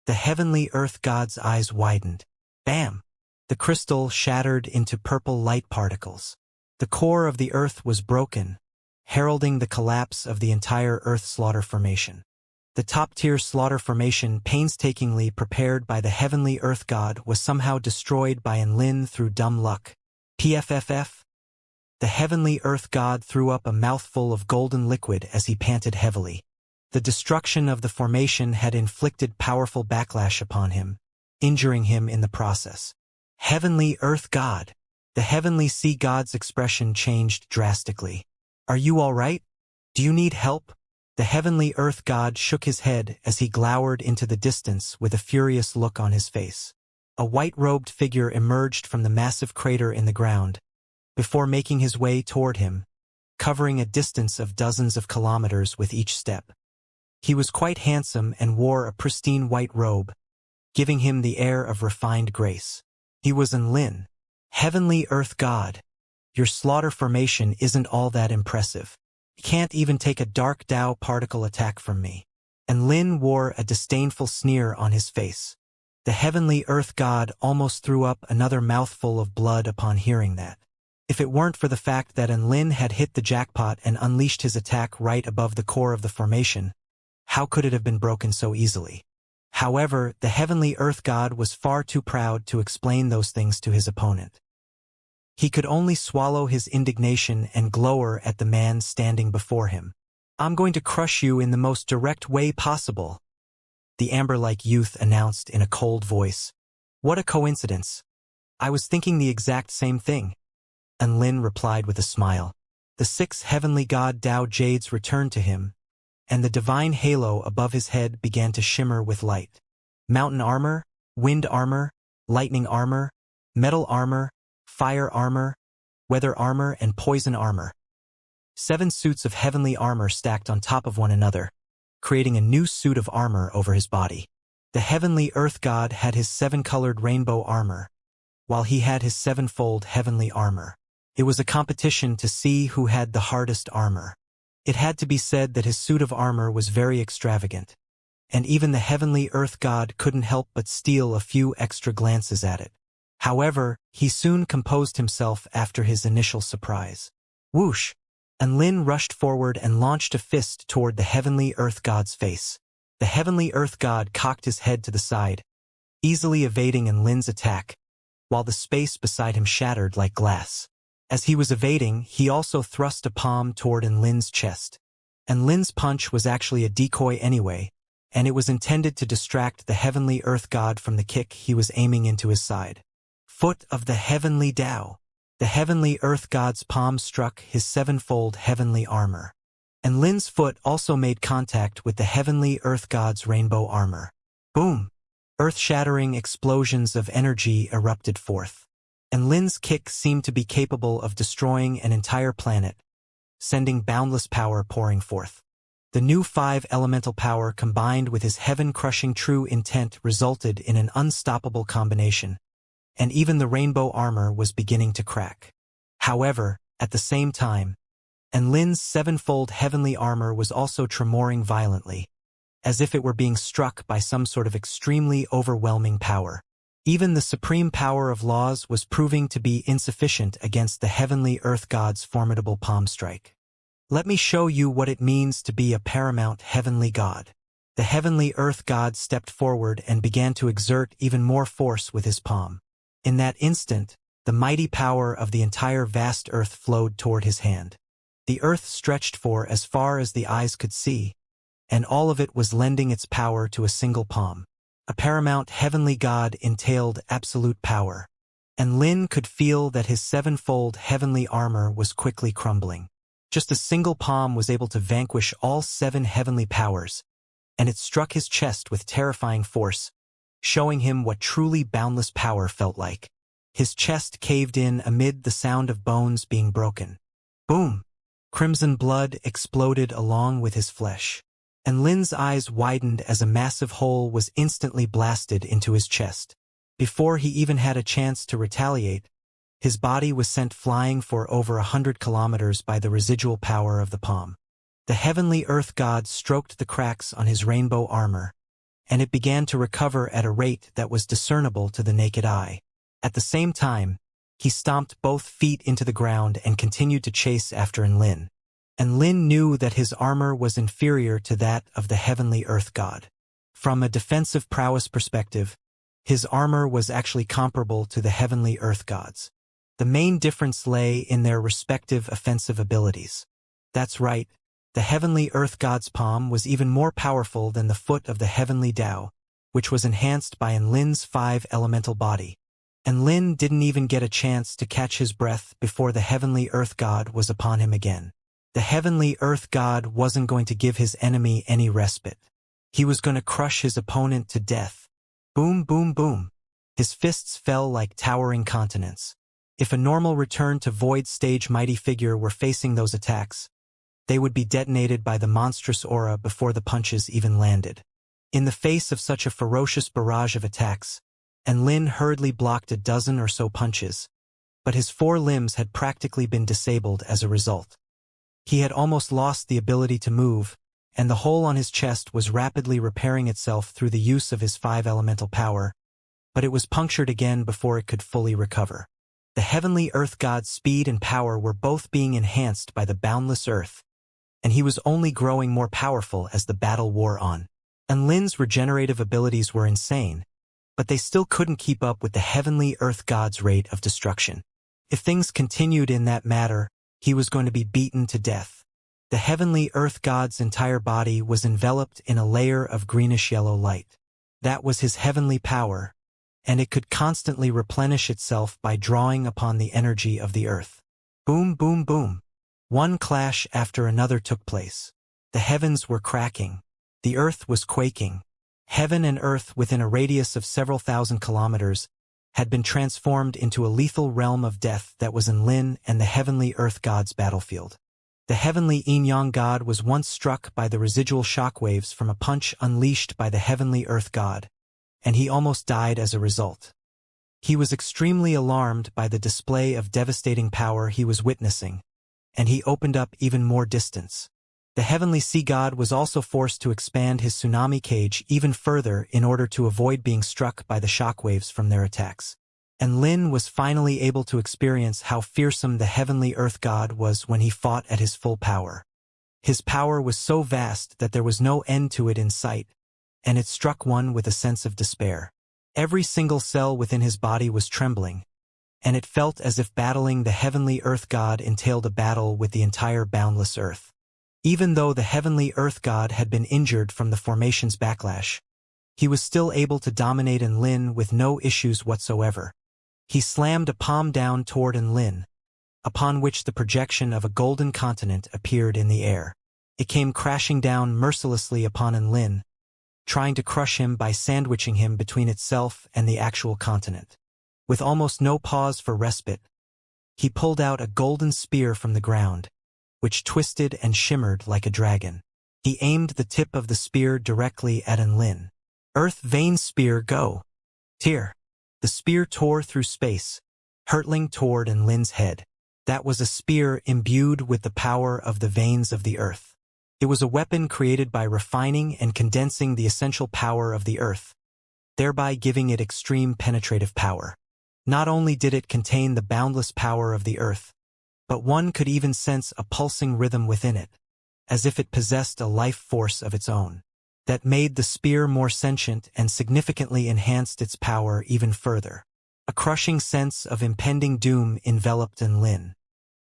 The heavenly earth god's eyes widened. Bam! The crystal shattered into purple light particles. The core of the earth was broken, heralding the collapse of the entire earth slaughter formation. The top-tier slaughter formation painstakingly prepared by the heavenly earth god was somehow destroyed by Enlin through dumb luck. PFFF? The heavenly earth god threw up a mouthful of golden liquid as he panted heavily. The destruction of the formation had inflicted powerful backlash upon him, injuring him in the process. Heavenly earth god. The heavenly sea god's expression changed drastically. Are you all right? Do you need help? The heavenly earth god shook his head as he glowered into the distance with a furious look on his face. A white-robed figure emerged from the massive crater in the ground, before making his way toward him, covering a distance of dozens of kilometers with each step. He was quite handsome and wore a pristine white robe, giving him the air of refined grace. He was Enlin. Heavenly earth god. Your slaughter formation isn't all that impressive. You can't even take a dark Tao particle attack from me. Enlin wore a disdainful sneer on his face. The heavenly earth god almost threw up another mouthful of blood upon hearing that. If it weren't for the fact that Enlin had hit the jackpot and unleashed his attack right above the core of the formation, how could it have been broken so easily? However, the heavenly earth god was far too proud to explain those things to his opponent. He could only swallow his indignation and glower at the man standing before him. I'm going to crush you in the most direct way possible, the amber-like youth announced in a cold voice. What a coincidence. I was thinking the exact same thing. Enlin replied with a smile. The 6 heavenly god Tao Jades returned to him, and the divine halo above his head began to shimmer with light. Mountain armor, wind armor, lightning armor, metal armor, fire armor, weather armor, and poison armor. 7 suits of heavenly armor stacked on top of one another, creating a new suit of armor over his body. The heavenly earth god had his 7-colored rainbow armor, while he had his 7-fold heavenly armor. It was a competition to see who had the hardest armor. It had to be said that his suit of armor was very extravagant, and even the heavenly earth god couldn't help but steal a few extra glances at it. However, he soon composed himself after his initial surprise. Whoosh! Enlin rushed forward and launched a fist toward the heavenly earth god's face. The heavenly earth god cocked his head to the side, easily evading Enlin's attack, while the space beside him shattered like glass. As he was evading, he also thrust a palm toward Enlin's chest. Enlin's punch was actually a decoy anyway, and it was intended to distract the heavenly earth god from the kick he was aiming into his side. Foot of the heavenly Tao. The heavenly earth god's palm struck his 7-fold heavenly armor. Enlin's foot also made contact with the heavenly earth god's rainbow armor. Boom! Earth-shattering explosions of energy erupted forth. Enlin's kick seemed to be capable of destroying an entire planet, sending boundless power pouring forth. The new 5 elemental power combined with his heaven-crushing true intent resulted in an unstoppable combination, and even the rainbow armor was beginning to crack. However, at the same time, Enlin's 7-fold heavenly armor was also tremoring violently, as if it were being struck by some sort of extremely overwhelming power. Even the supreme power of laws was proving to be insufficient against the heavenly earth god's formidable palm strike. Let me show you what it means to be a paramount heavenly god. The heavenly earth god stepped forward and began to exert even more force with his palm. In that instant, the mighty power of the entire vast earth flowed toward his hand. The earth stretched for as far as the eyes could see, and all of it was lending its power to a single palm. A paramount heavenly god entailed absolute power. and Lin could feel that his sevenfold heavenly armor was quickly crumbling. Just a single palm was able to vanquish all 7 heavenly powers, and it struck his chest with terrifying force, showing him what truly boundless power felt like. His chest caved in amid the sound of bones being broken. Boom! Crimson blood exploded along with his flesh, and Lin's eyes widened as a massive hole was instantly blasted into his chest. Before he even had a chance to retaliate, his body was sent flying for over 100 kilometers by the residual power of the palm. The heavenly earth god stroked the cracks on his rainbow armor, and it began to recover at a rate that was discernible to the naked eye. At the same time, he stomped both feet into the ground and continued to chase after Lin. And Lin knew that his armor was inferior to that of the heavenly earth god. From a defensive prowess perspective, his armor was actually comparable to the heavenly earth gods. The main difference lay in their respective offensive abilities. That's right, the heavenly earth god's palm was even more powerful than the foot of the heavenly Tao, which was enhanced by Lin's 5 elemental body. And Lin didn't even get a chance to catch his breath before the heavenly earth god was upon him again. The heavenly earth god wasn't going to give his enemy any respite. He was going to crush his opponent to death. Boom, boom, boom. His fists fell like towering continents. If a normal return to void stage mighty figure were facing those attacks, they would be detonated by the monstrous aura before the punches even landed. In the face of such a ferocious barrage of attacks, Lin hurriedly blocked a dozen or so punches, but his 4 limbs had practically been disabled as a result. He had almost lost the ability to move, and the hole on his chest was rapidly repairing itself through the use of his 5 elemental power, but it was punctured again before it could fully recover. The heavenly earth god's speed and power were both being enhanced by the boundless earth, and he was only growing more powerful as the battle wore on. And Lin's regenerative abilities were insane, but they still couldn't keep up with the heavenly earth god's rate of destruction. If things continued in that matter, he was going to be beaten to death. The heavenly earth god's entire body was enveloped in a layer of greenish-yellow light. That was his heavenly power, and it could constantly replenish itself by drawing upon the energy of the earth. Boom, boom, boom. One clash after another took place. The heavens were cracking. The earth was quaking. Heaven and earth within a radius of several thousand kilometers had been transformed into a lethal realm of death that was Lin and the heavenly earth god's battlefield. The heavenly yin-yang god was once struck by the residual shockwaves from a punch unleashed by the heavenly earth god, and he almost died as a result. He was extremely alarmed by the display of devastating power he was witnessing, and he opened up even more distance. The heavenly sea god was also forced to expand his tsunami cage even further in order to avoid being struck by the shockwaves from their attacks. And Lin was finally able to experience how fearsome the heavenly earth god was when he fought at his full power. His power was so vast that there was no end to it in sight, and it struck one with a sense of despair. Every single cell within his body was trembling, and it felt as if battling the heavenly earth god entailed a battle with the entire boundless earth. Even though the heavenly earth god had been injured from the formation's backlash, he was still able to dominate Lin with no issues whatsoever. He slammed a palm down toward Lin, upon which the projection of a golden continent appeared in the air. It came crashing down mercilessly upon Lin, trying to crush him by sandwiching him between itself and the actual continent. With almost no pause for respite, he pulled out a golden spear from the ground, which twisted and shimmered like a dragon. He aimed the tip of the spear directly at Lin. Earth Vein Spear, go! Tear! The spear tore through space, hurtling toward Lin's head. That was a spear imbued with the power of the veins of the earth. It was a weapon created by refining and condensing the essential power of the earth, thereby giving it extreme penetrative power. Not only did it contain the boundless power of the earth, but one could even sense a pulsing rhythm within it, as if it possessed a life force of its own, that made the spear more sentient and significantly enhanced its power even further. A crushing sense of impending doom enveloped Lin.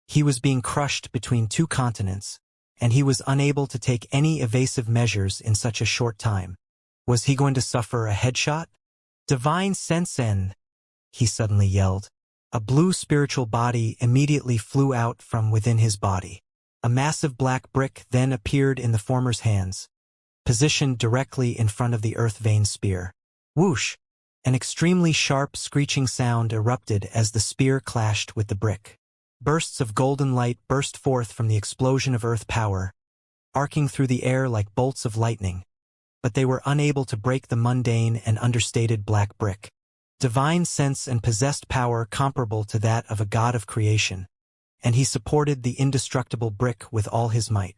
He was being crushed between 2 continents, and he was unable to take any evasive measures in such a short time. Was he going to suffer a headshot? Divine Sensen! He suddenly yelled. A blue spiritual body immediately flew out from within his body. A massive black brick then appeared in the former's hands, positioned directly in front of the earth vein spear. Whoosh! An extremely sharp screeching sound erupted as the spear clashed with the brick. Bursts of golden light burst forth from the explosion of earth power, arcing through the air like bolts of lightning, but they were unable to break the mundane and understated black brick. Divine sense and possessed power comparable to that of a god of creation, and he supported the indestructible brick with all his might.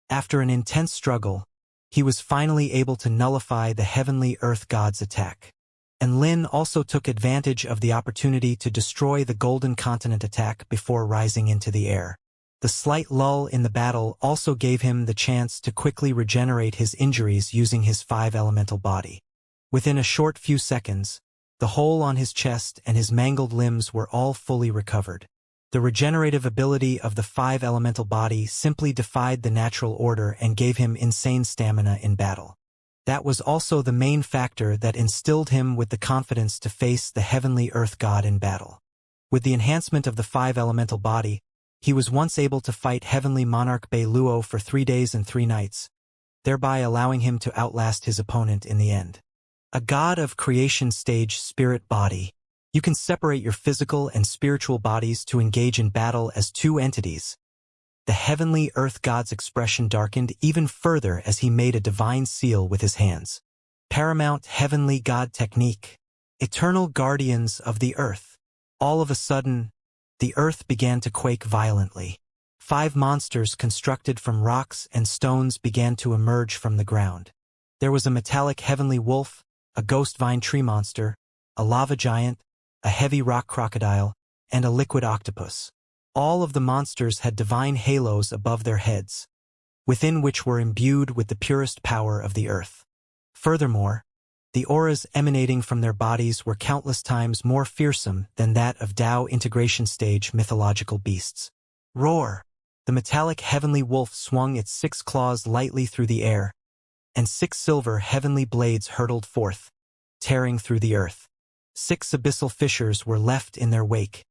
After an intense struggle, he was finally able to nullify the heavenly earth god's attack. And Lin also took advantage of the opportunity to destroy the Golden Continent attack before rising into the air. The slight lull in the battle also gave him the chance to quickly regenerate his injuries using his 5-elemental body. Within a short few seconds, the hole on his chest and his mangled limbs were all fully recovered. The regenerative ability of the 5-elemental body simply defied the natural order and gave him insane stamina in battle. That was also the main factor that instilled him with the confidence to face the heavenly earth god in battle. With the enhancement of the 5-elemental body, he was once able to fight heavenly monarch Bei Luo for 3 days and 3 nights, thereby allowing him to outlast his opponent in the end. A god of creation stage spirit body. You can separate your physical and spiritual bodies to engage in battle as 2 entities. The heavenly earth god's expression darkened even further as he made a divine seal with his hands. Paramount heavenly god technique. Eternal guardians of the earth. All of a sudden, the earth began to quake violently. 5 monsters constructed from rocks and stones began to emerge from the ground. There was a metallic heavenly wolf, a ghost vine tree monster, a lava giant, a heavy rock crocodile, and a liquid octopus. All of the monsters had divine halos above their heads, within which were imbued with the purest power of the earth. Furthermore, the auras emanating from their bodies were countless times more fearsome than that of Tao integration stage mythological beasts. Roar! The metallic heavenly wolf swung its 6 claws lightly through the air, and 6 silver heavenly blades hurtled forth, tearing through the earth. 6 abyssal fissures were left in their wake,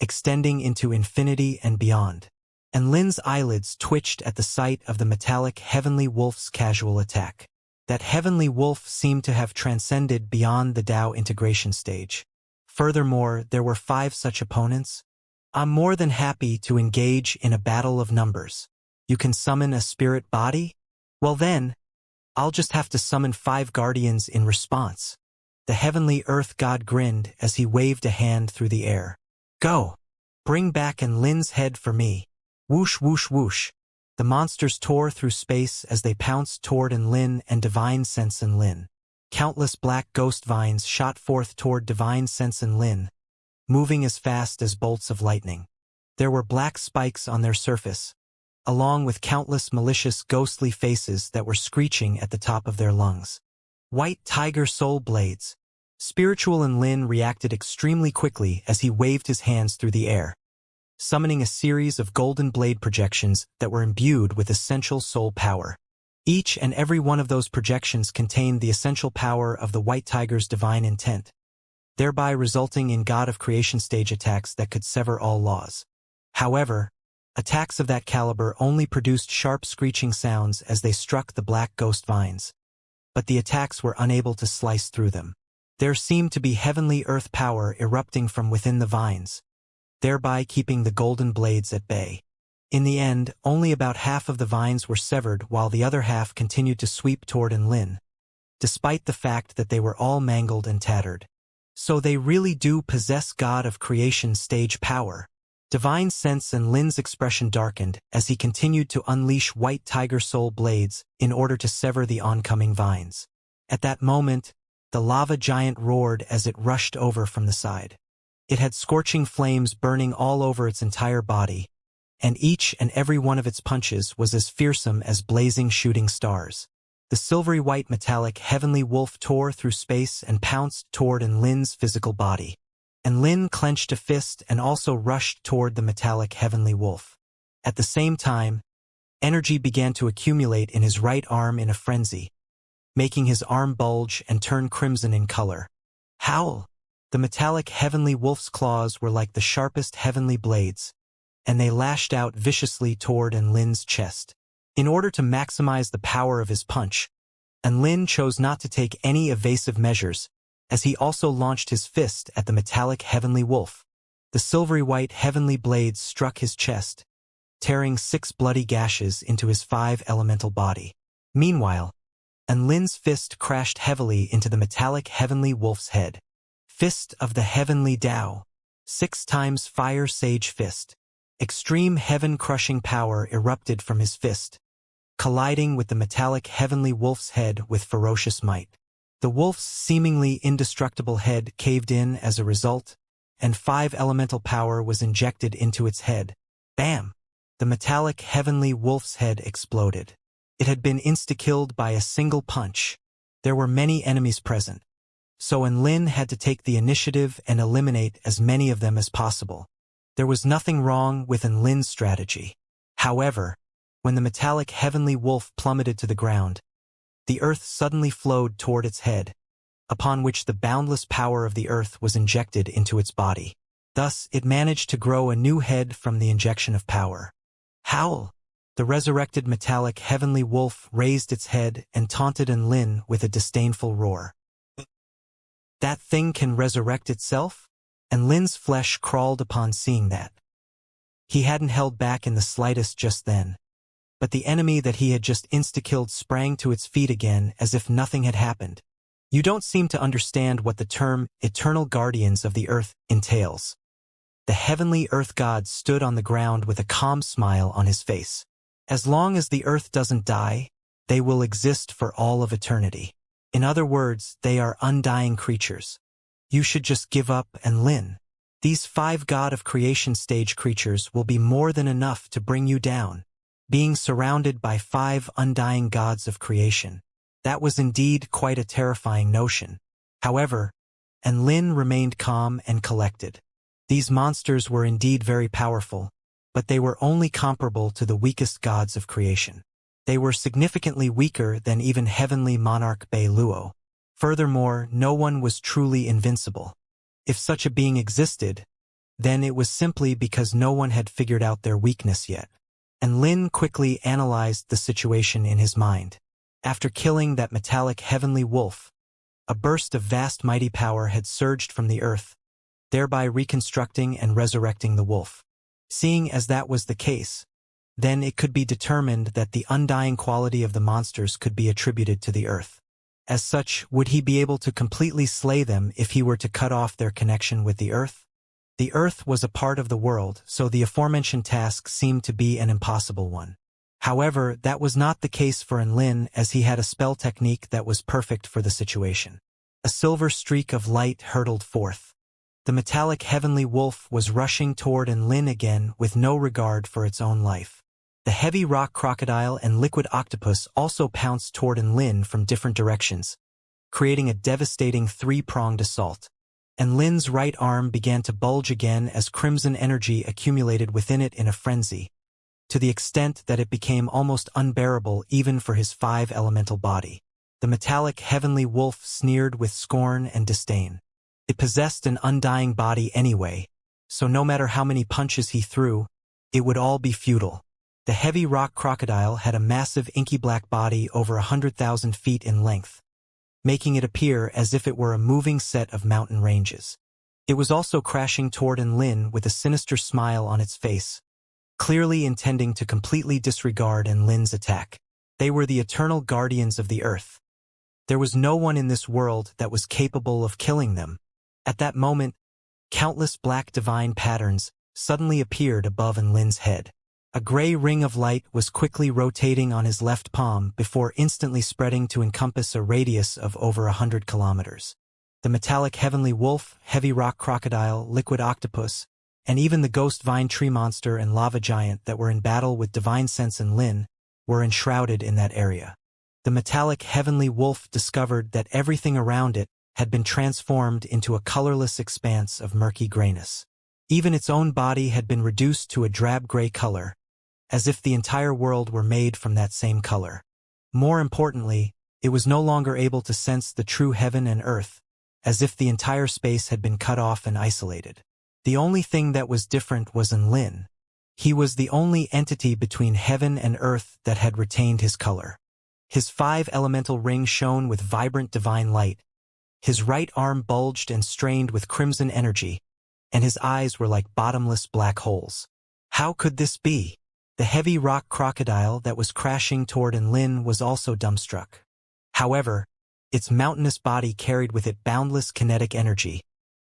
extending into infinity and beyond. And Lin's eyelids twitched at the sight of the metallic heavenly wolf's casual attack. That heavenly wolf seemed to have transcended beyond the Tao integration stage. Furthermore, there were 5 such opponents. I'm more than happy to engage in a battle of numbers. You can summon a spirit body? Well then, I'll just have to summon 5 guardians in response. The heavenly earth god grinned as he waved a hand through the air. Go! Bring back Lin's head for me. Whoosh whoosh whoosh. The monsters tore through space as they pounced toward Lin and Divine Sense Lin. Countless black ghost vines shot forth toward Divine Sense Lin, moving as fast as bolts of lightning. There were black spikes on their surface, along with countless malicious ghostly faces that were screeching at the top of their lungs. White tiger soul blades. Spiritual Lin reacted extremely quickly as he waved his hands through the air, summoning a series of golden blade projections that were imbued with essential soul power. Each and every one of those projections contained the essential power of the white tiger's divine intent, thereby resulting in god of creation stage attacks that could sever all laws. However, attacks of that caliber only produced sharp screeching sounds as they struck the black ghost vines, but the attacks were unable to slice through them. There seemed to be heavenly earth power erupting from within the vines, thereby keeping the golden blades at bay. In the end, only about half of the vines were severed while the other half continued to sweep toward Lin, despite the fact that they were all mangled and tattered. So they really do possess god of creation stage power. Divine Sense Lin's expression darkened as he continued to unleash white tiger soul blades in order to sever the oncoming vines. At that moment, the lava giant roared as it rushed over from the side. It had scorching flames burning all over its entire body, and each and every one of its punches was as fearsome as blazing shooting stars. The silvery white metallic heavenly wolf tore through space and pounced toward Lin's physical body. And Lin clenched a fist and also rushed toward the metallic heavenly wolf. At the same time, energy began to accumulate in his right arm in a frenzy, making his arm bulge and turn crimson in color. Howl! The metallic heavenly wolf's claws were like the sharpest heavenly blades, and they lashed out viciously toward Enlin's chest. In order to maximize the power of his punch, Enlin chose not to take any evasive measures, as he also launched his fist at the metallic heavenly wolf. The silvery-white heavenly blades struck his chest, tearing 6 bloody gashes into his 5 elemental body. Meanwhile, Enlin's fist crashed heavily into the metallic heavenly wolf's head. Fist of the Heavenly Tao, 6 times Fire Sage Fist. Extreme heaven-crushing power erupted from his fist, colliding with the metallic heavenly wolf's head with ferocious might. The wolf's seemingly indestructible head caved in as a result, and 5 elemental power was injected into its head. Bam! The metallic heavenly wolf's head exploded. It had been insta-killed by a single punch. There were many enemies present, so Enlin had to take the initiative and eliminate as many of them as possible. There was nothing wrong with Enlin's strategy. However, when the metallic heavenly wolf plummeted to the ground, the earth suddenly flowed toward its head, upon which the boundless power of the earth was injected into its body. Thus, it managed to grow a new head from the injection of power. Howl! The resurrected metallic heavenly wolf raised its head and taunted Enlin with a disdainful roar. That thing can resurrect itself? Enlin's flesh crawled upon seeing that. He hadn't held back in the slightest just then, but the enemy that he had just insta-killed sprang to its feet again as if nothing had happened. You don't seem to understand what the term eternal guardians of the earth entails. The heavenly earth god stood on the ground with a calm smile on his face. As long as the earth doesn't die, they will exist for all of eternity. In other words, they are undying creatures. You should just give up, Enlin. These 5 God of Creation stage creatures will be more than enough to bring you down. Being surrounded by 5 undying gods of creation. That was indeed quite a terrifying notion. However, Enlin remained calm and collected. These monsters were indeed very powerful, but they were only comparable to the weakest gods of creation. They were significantly weaker than even heavenly monarch Bei Luo. Furthermore, no one was truly invincible. If such a being existed, then it was simply because no one had figured out their weakness yet. Enlin quickly analyzed the situation in his mind. After killing that metallic heavenly wolf, a burst of vast mighty power had surged from the earth, thereby reconstructing and resurrecting the wolf. Seeing as that was the case, then it could be determined that the undying quality of the monsters could be attributed to the earth. As such, would he be able to completely slay them if he were to cut off their connection with the earth? The earth was a part of the world, so the aforementioned task seemed to be an impossible one. However, that was not the case for Enlin, as he had a spell technique that was perfect for the situation. A silver streak of light hurtled forth. The metallic heavenly wolf was rushing toward Enlin again with no regard for its own life. The heavy rock crocodile and liquid octopus also pounced toward Enlin from different directions, creating a devastating 3-pronged assault. Enlin's right arm began to bulge again as crimson energy accumulated within it in a frenzy, to the extent that it became almost unbearable even for his 5 elemental body. The metallic heavenly wolf sneered with scorn and disdain. It possessed an undying body anyway, so no matter how many punches he threw, it would all be futile. The heavy rock crocodile had a massive inky black body over 100,000 feet in length, making it appear as if it were a moving set of mountain ranges. It was also crashing toward Enlin with a sinister smile on its face, clearly intending to completely disregard Enlin's attack. They were the eternal guardians of the earth. There was no one in this world that was capable of killing them. At that moment, countless black divine patterns suddenly appeared above Enlin's head. A gray ring of light was quickly rotating on his left palm before instantly spreading to encompass a radius of over 100 kilometers. The metallic heavenly wolf, heavy rock crocodile, liquid octopus, and even the ghost vine tree monster and lava giant that were in battle with divine sense Enlin were enshrouded in that area. The metallic heavenly wolf discovered that everything around it had been transformed into a colorless expanse of murky grayness. Even its own body had been reduced to a drab gray color, as if the entire world were made from that same color. More importantly, it was no longer able to sense the true heaven and earth, as if the entire space had been cut off and isolated. The only thing that was different was Lin. He was the only entity between heaven and earth that had retained his color. His 5 elemental ring shone with vibrant divine light. His right arm bulged and strained with crimson energy, and his eyes were like bottomless black holes. How could this be? The heavy rock crocodile that was crashing toward Lin was also dumbstruck. However, its mountainous body carried with it boundless kinetic energy,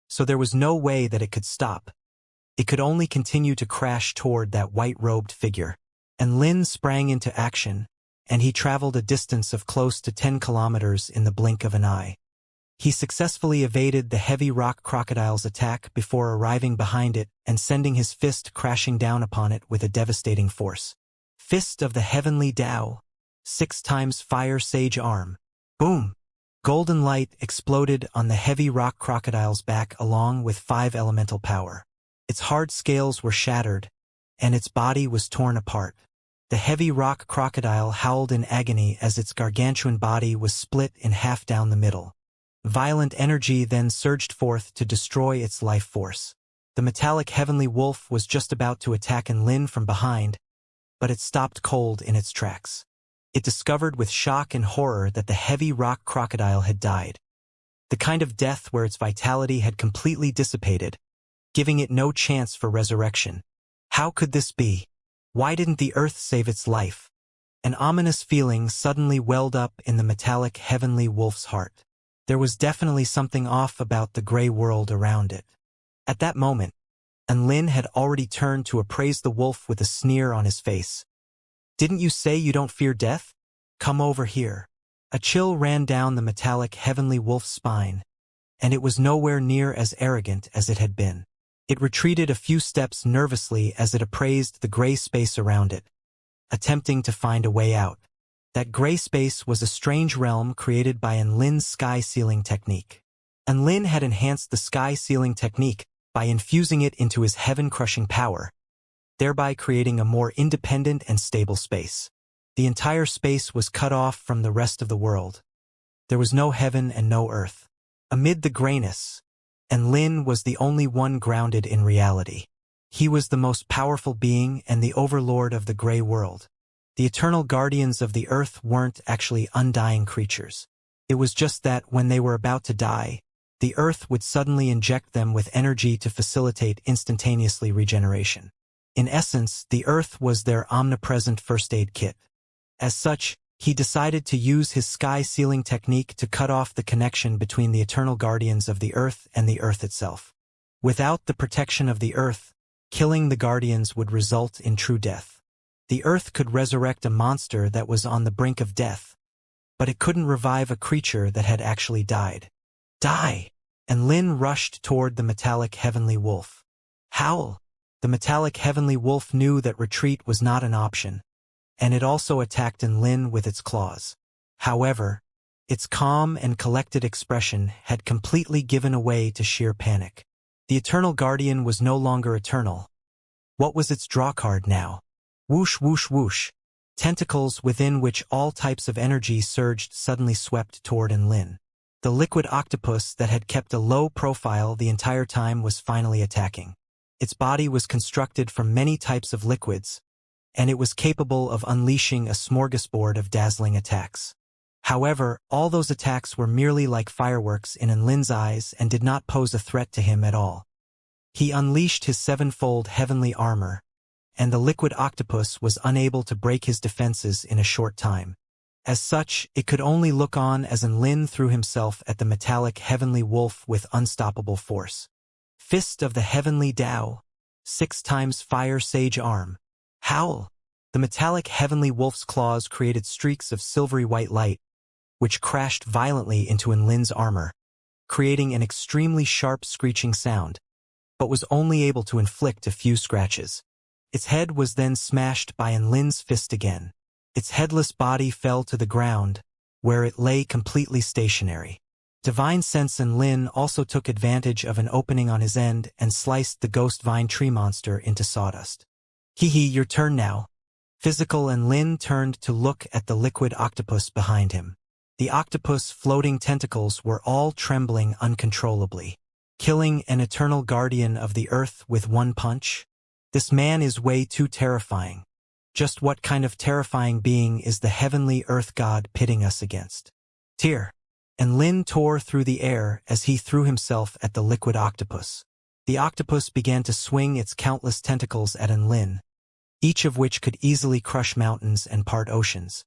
so there was no way that it could stop. It could only continue to crash toward that white-robed figure. And Lin sprang into action, and he traveled a distance of close to 10 kilometers in the blink of an eye. He successfully evaded the heavy rock crocodile's attack before arriving behind it and sending his fist crashing down upon it with a devastating force. Fist of the Heavenly Tao, 6 times fire sage arm. Boom! Golden light exploded on the heavy rock crocodile's back along with 5 elemental power. Its hard scales were shattered, and its body was torn apart. The heavy rock crocodile howled in agony as its gargantuan body was split in half down the middle. Violent energy then surged forth to destroy its life force. The metallic heavenly wolf was just about to attack Lin from behind, but it stopped cold in its tracks. It discovered with shock and horror that the heavy rock crocodile had died. The kind of death where its vitality had completely dissipated, giving it no chance for resurrection. How could this be? Why didn't the earth save its life? An ominous feeling suddenly welled up in the metallic heavenly wolf's heart. There was definitely something off about the gray world around it. At that moment, Lin had already turned to appraise the wolf with a sneer on his face. "Didn't you say you don't fear death? Come over here." A chill ran down the metallic heavenly wolf's spine, and it was nowhere near as arrogant as it had been. It retreated a few steps nervously as it appraised the gray space around it, attempting to find a way out. That gray space was a strange realm created by Lin's sky sealing technique. Lin had enhanced the sky sealing technique by infusing it into his heaven-crushing power, thereby creating a more independent and stable space. The entire space was cut off from the rest of the world. There was no heaven and no earth. Amid the grayness, Lin was the only one grounded in reality. He was the most powerful being and the overlord of the gray world. The eternal guardians of the earth weren't actually undying creatures. It was just that when they were about to die, the earth would suddenly inject them with energy to facilitate instantaneously regeneration. In essence, the earth was their omnipresent first aid kit. As such, he decided to use his sky sealing technique to cut off the connection between the eternal guardians of the earth and the earth itself. Without the protection of the earth, killing the guardians would result in true death. The earth could resurrect a monster that was on the brink of death, but it couldn't revive a creature that had actually died. Die! And Lin rushed toward the metallic heavenly wolf. Howl! The metallic heavenly wolf knew that retreat was not an option, and it also attacked Lin with its claws. However, its calm and collected expression had completely given way to sheer panic. The eternal guardian was no longer eternal. What was its drawcard now? Whoosh, whoosh, whoosh. Tentacles within which all types of energy surged suddenly swept toward Lin. The liquid octopus that had kept a low profile the entire time was finally attacking. Its body was constructed from many types of liquids, and it was capable of unleashing a smorgasbord of dazzling attacks. However, all those attacks were merely like fireworks in Lin's eyes and did not pose a threat to him at all. He unleashed his 7-fold heavenly armor, and the liquid octopus was unable to break his defenses in a short time. As such, it could only look on as Lin threw himself at the metallic heavenly wolf with unstoppable force. Fist of the Heavenly Tao, 6 times fire sage arm. Howl! The metallic heavenly wolf's claws created streaks of silvery white light, which crashed violently into Lin's armor, creating an extremely sharp screeching sound, but was only able to inflict a few scratches. Its head was then smashed by Lin's fist again. Its headless body fell to the ground, where it lay completely stationary. Divine Sense Lin also took advantage of an opening on his end and sliced the ghost vine tree monster into sawdust. Hee, your turn now. Physical Lin turned to look at the liquid octopus behind him. The octopus' floating tentacles were all trembling uncontrollably. Killing an eternal guardian of the earth with one punch? This man is way too terrifying. Just what kind of terrifying being is the heavenly earth god pitting us against? Tear. And Lin tore through the air as he threw himself at the liquid octopus. The octopus began to swing its countless tentacles at Lin, each of which could easily crush mountains and part oceans.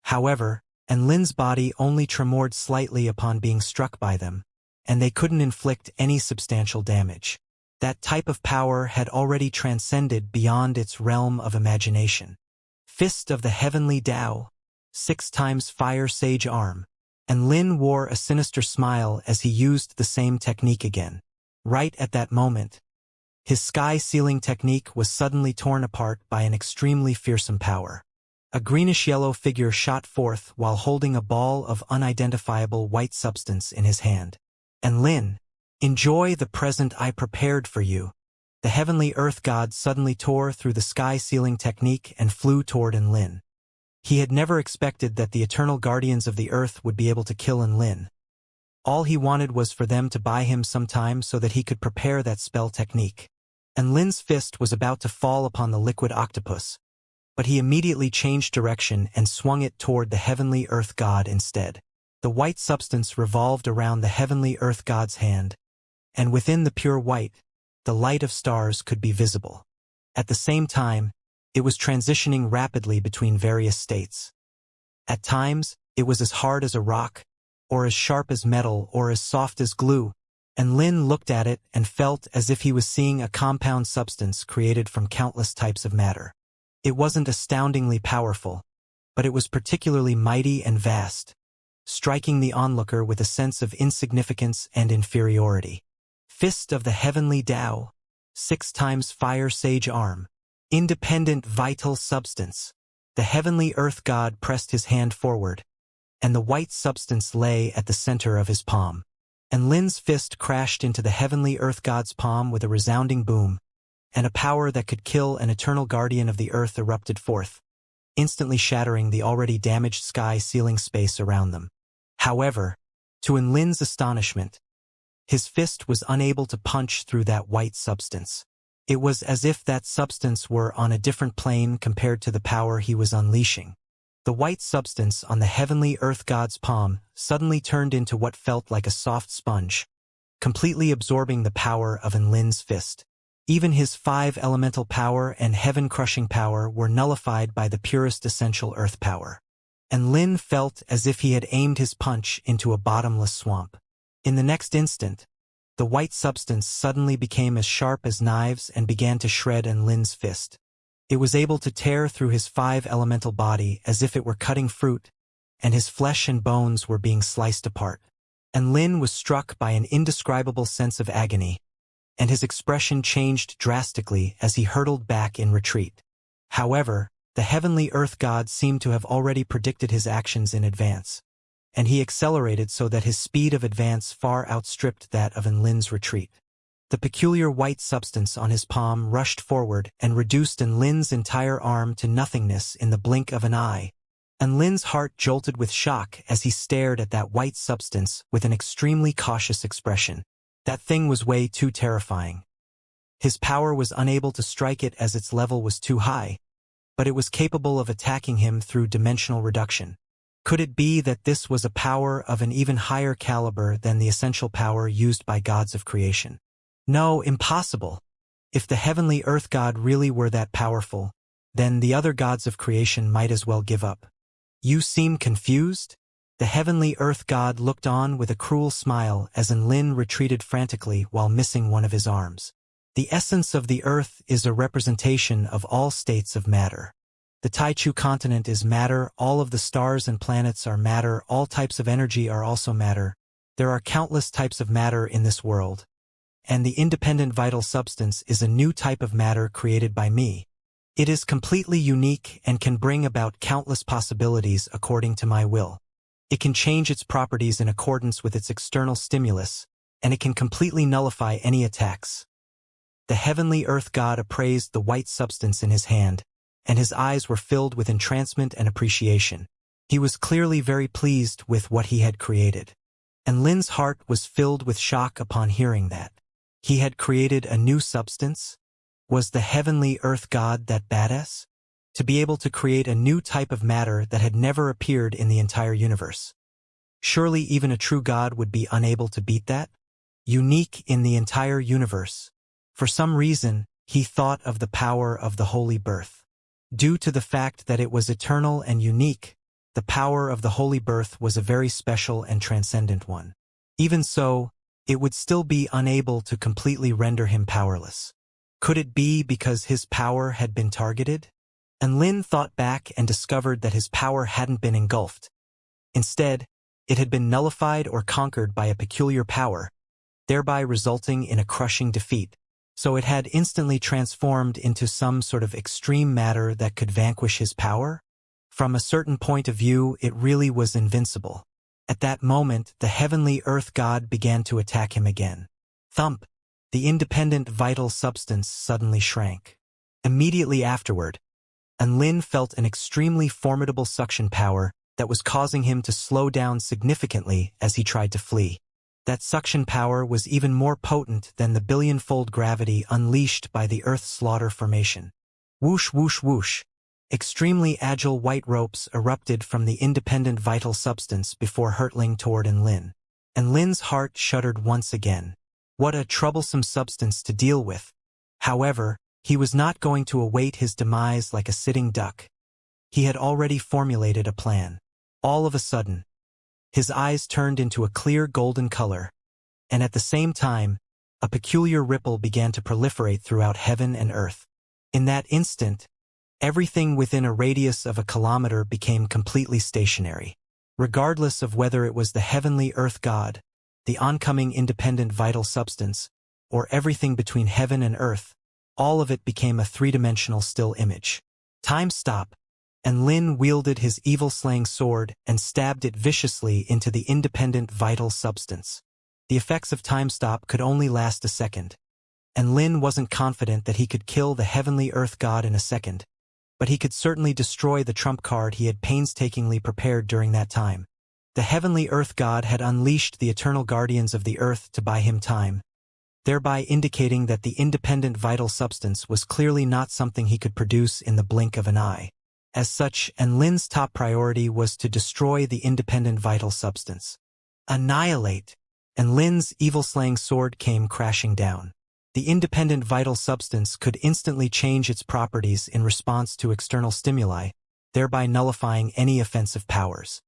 However, Lin's body only tremored slightly upon being struck by them, and they couldn't inflict any substantial damage. That type of power had already transcended beyond its realm of imagination. Fist of the Heavenly Tao, 6 times Fire Sage Arm, and Lin wore a sinister smile as he used the same technique again. Right at that moment, his sky-sealing technique was suddenly torn apart by an extremely fearsome power. A greenish-yellow figure shot forth while holding a ball of unidentifiable white substance in his hand. And Lin, enjoy the present I prepared for you. The heavenly earth god suddenly tore through the sky-sealing technique and flew toward Lin. He had never expected that the eternal guardians of the earth would be able to kill Lin. All he wanted was for them to buy him some time so that he could prepare that spell technique. And Lin's fist was about to fall upon the liquid octopus, but he immediately changed direction and swung it toward the heavenly earth god instead. The white substance revolved around the heavenly earth god's hand, and within the pure white, the light of stars could be visible. At the same time, it was transitioning rapidly between various states. At times, it was as hard as a rock, or as sharp as metal, or as soft as glue, and Lin looked at it and felt as if he was seeing a compound substance created from countless types of matter. It wasn't astoundingly powerful, but it was particularly mighty and vast, striking the onlooker with a sense of insignificance and inferiority. Fist of the Heavenly Tao, 6 times Fire Sage Arm, independent vital substance. The heavenly earth god pressed his hand forward, and the white substance lay at the center of his palm. And Lin's fist crashed into the heavenly earth god's palm with a resounding boom, and a power that could kill an eternal guardian of the earth erupted forth, instantly shattering the already damaged sky-sealing space around them. However, to Lin's astonishment, his fist was unable to punch through that white substance. It was as if that substance were on a different plane compared to the power he was unleashing. The white substance on the heavenly earth god's palm suddenly turned into what felt like a soft sponge, completely absorbing the power of Lin's fist. Even his 5 elemental power and heaven-crushing power were nullified by the purest essential earth power. And Lin felt as if he had aimed his punch into a bottomless swamp. In the next instant, the white substance suddenly became as sharp as knives and began to shred Lin's fist. It was able to tear through his 5 elemental body as if it were cutting fruit, and his flesh and bones were being sliced apart. And Lin was struck by an indescribable sense of agony, and his expression changed drastically as he hurtled back in retreat. However, the heavenly earth god seemed to have already predicted his actions in advance, and he accelerated so that his speed of advance far outstripped that of Lin's retreat. The peculiar white substance on his palm rushed forward and reduced Lin's entire arm to nothingness in the blink of an eye, and Lin's heart jolted with shock as he stared at that white substance with an extremely cautious expression. That thing was way too terrifying. His power was unable to strike it as its level was too high, but it was capable of attacking him through dimensional reduction. Could it be that this was a power of an even higher caliber than the essential power used by gods of creation? No, impossible. If the heavenly earth god really were that powerful, then the other gods of creation might as well give up. You seem confused? The heavenly earth god looked on with a cruel smile as Lin retreated frantically while missing one of his arms. The essence of the earth is a representation of all states of matter. The Taichu continent is matter, all of the stars and planets are matter, all types of energy are also matter. There are countless types of matter in this world, and the independent vital substance is a new type of matter created by me. It is completely unique and can bring about countless possibilities according to my will. It can change its properties in accordance with its external stimulus, and it can completely nullify any attacks. The heavenly earth god appraised the white substance in his hand, and his eyes were filled with entrancement and appreciation. He was clearly very pleased with what he had created. And Lin's heart was filled with shock upon hearing that. He had created a new substance? Was the heavenly earth god that badass? To be able to create a new type of matter that had never appeared in the entire universe. Surely even a true god would be unable to beat that? Unique in the entire universe. For some reason, he thought of the power of the Holy Birth. Due to the fact that it was eternal and unique, the power of the Holy Birth was a very special and transcendent one. Even so, it would still be unable to completely render him powerless. Could it be because his power had been targeted? And Lin thought back and discovered that his power hadn't been engulfed. Instead, it had been nullified or conquered by a peculiar power, thereby resulting in a crushing defeat. So it had instantly transformed into some sort of extreme matter that could vanquish his power? From a certain point of view, it really was invincible. At that moment, the heavenly earth god began to attack him again. Thump! The independent vital substance suddenly shrank. Immediately afterward, Lin felt an extremely formidable suction power that was causing him to slow down significantly as he tried to flee. That suction power was even more potent than the billion-fold gravity unleashed by the Earth's slaughter formation. Whoosh whoosh whoosh. Extremely agile white ropes erupted from the independent vital substance before hurtling toward Lin. And Lin's heart shuddered once again. What a troublesome substance to deal with. However, he was not going to await his demise like a sitting duck. He had already formulated a plan. All of a sudden, his eyes turned into a clear golden color, and at the same time, a peculiar ripple began to proliferate throughout heaven and earth. In that instant, everything within a radius of a kilometer became completely stationary. Regardless of whether it was the heavenly earth god, the oncoming independent vital substance, or everything between heaven and earth, all of it became a three-dimensional still image. Time stop, and Lin wielded his evil-slaying sword and stabbed it viciously into the independent vital substance. The effects of time stop could only last a second, and Lin wasn't confident that he could kill the heavenly earth god in a second, but he could certainly destroy the trump card he had painstakingly prepared during that time. The heavenly earth god had unleashed the eternal guardians of the earth to buy him time, thereby indicating that the independent vital substance was clearly not something he could produce in the blink of an eye. As such, Lin's top priority was to destroy the independent vital substance. Annihilate! And Lin's evil-slaying sword came crashing down. The independent vital substance could instantly change its properties in response to external stimuli, thereby nullifying any offensive powers.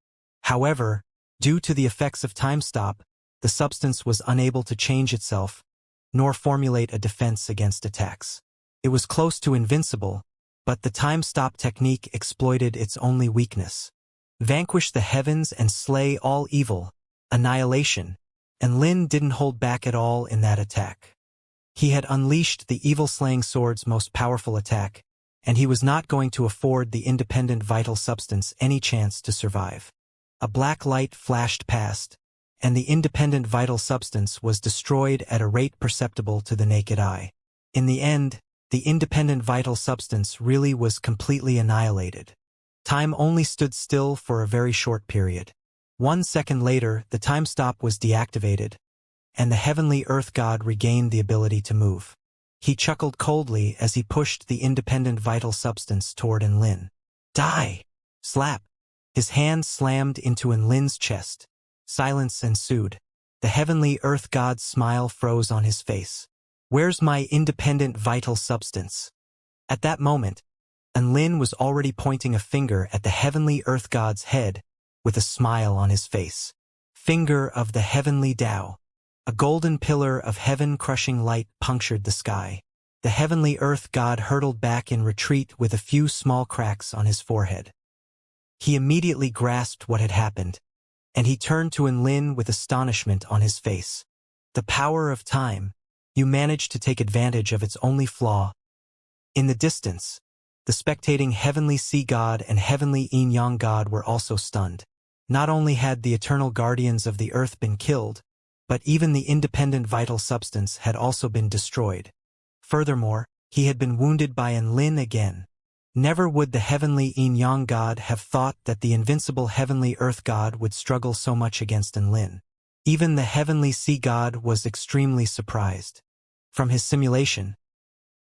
However, due to the effects of time stop, the substance was unable to change itself, nor formulate a defense against attacks. It was close to invincible, but the time stop technique exploited its only weakness. Vanquish the heavens and slay all evil, annihilation, and Lin didn't hold back at all in that attack. He had unleashed the evil-slaying sword's most powerful attack, and he was not going to afford the independent vital substance any chance to survive. A black light flashed past, and the independent vital substance was destroyed at a rate perceptible to the naked eye. In the end, the independent vital substance really was completely annihilated. Time only stood still for a very short period. 1 second later, the time stop was deactivated, and the heavenly earth god regained the ability to move. He chuckled coldly as he pushed the independent vital substance toward Lin. Die! Slap! His hand slammed into Lin's chest. Silence ensued. The heavenly earth god's smile froze on his face. Where's my independent vital substance? At that moment, Lin was already pointing a finger at the heavenly earth god's head, with a smile on his face. Finger of the heavenly Tao. A golden pillar of heaven-crushing light punctured the sky. The heavenly earth god hurtled back in retreat with a few small cracks on his forehead. He immediately grasped what had happened, and he turned to Lin with astonishment on his face. The power of time. You managed to take advantage of its only flaw. In the distance, the spectating heavenly sea god and heavenly yin-yang god were also stunned. Not only had the eternal guardians of the earth been killed, but even the independent vital substance had also been destroyed. Furthermore, he had been wounded by Lin again. Never would the heavenly yin-yang god have thought that the invincible heavenly earth god would struggle so much against Enlin. Even the heavenly sea god was extremely surprised. From his simulation,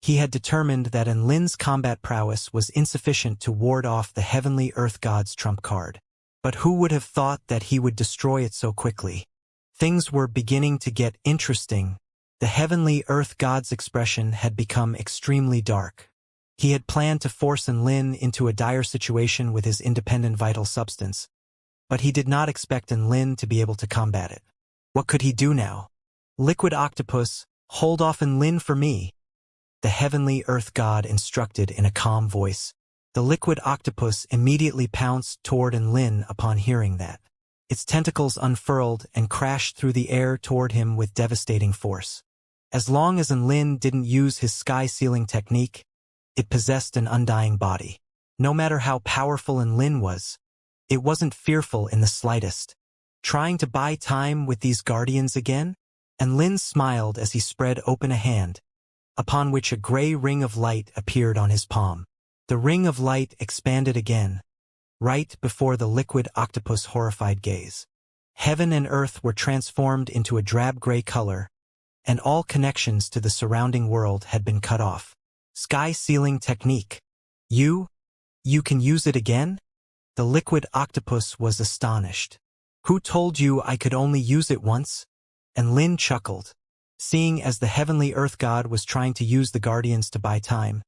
he had determined that Enlin's combat prowess was insufficient to ward off the heavenly earth god's trump card. But who would have thought that he would destroy it so quickly? Things were beginning to get interesting. The heavenly earth god's expression had become extremely dark. He had planned to force Enlin into a dire situation with his independent vital substance, but he did not expect Enlin to be able to combat it. What could he do now? Liquid octopus, hold off Enlin for me, the heavenly earth god instructed in a calm voice. The liquid octopus immediately pounced toward Enlin upon hearing that. Its tentacles unfurled and crashed through the air toward him with devastating force. As long as Enlin didn't use his sky-sealing technique, it possessed an undying body. No matter how powerful Enlin was, it wasn't fearful in the slightest. Trying to buy time with these guardians again? Enlin smiled as he spread open a hand, upon which a gray ring of light appeared on his palm. The ring of light expanded again, right before the liquid octopus' horrified gaze. Heaven and earth were transformed into a drab-gray color, and all connections to the surrounding world had been cut off. Sky-sealing technique. You can use it again? The liquid octopus was astonished. Who told you I could only use it once? Enlin chuckled, seeing as the heavenly earth god was trying to use the guardians to buy time.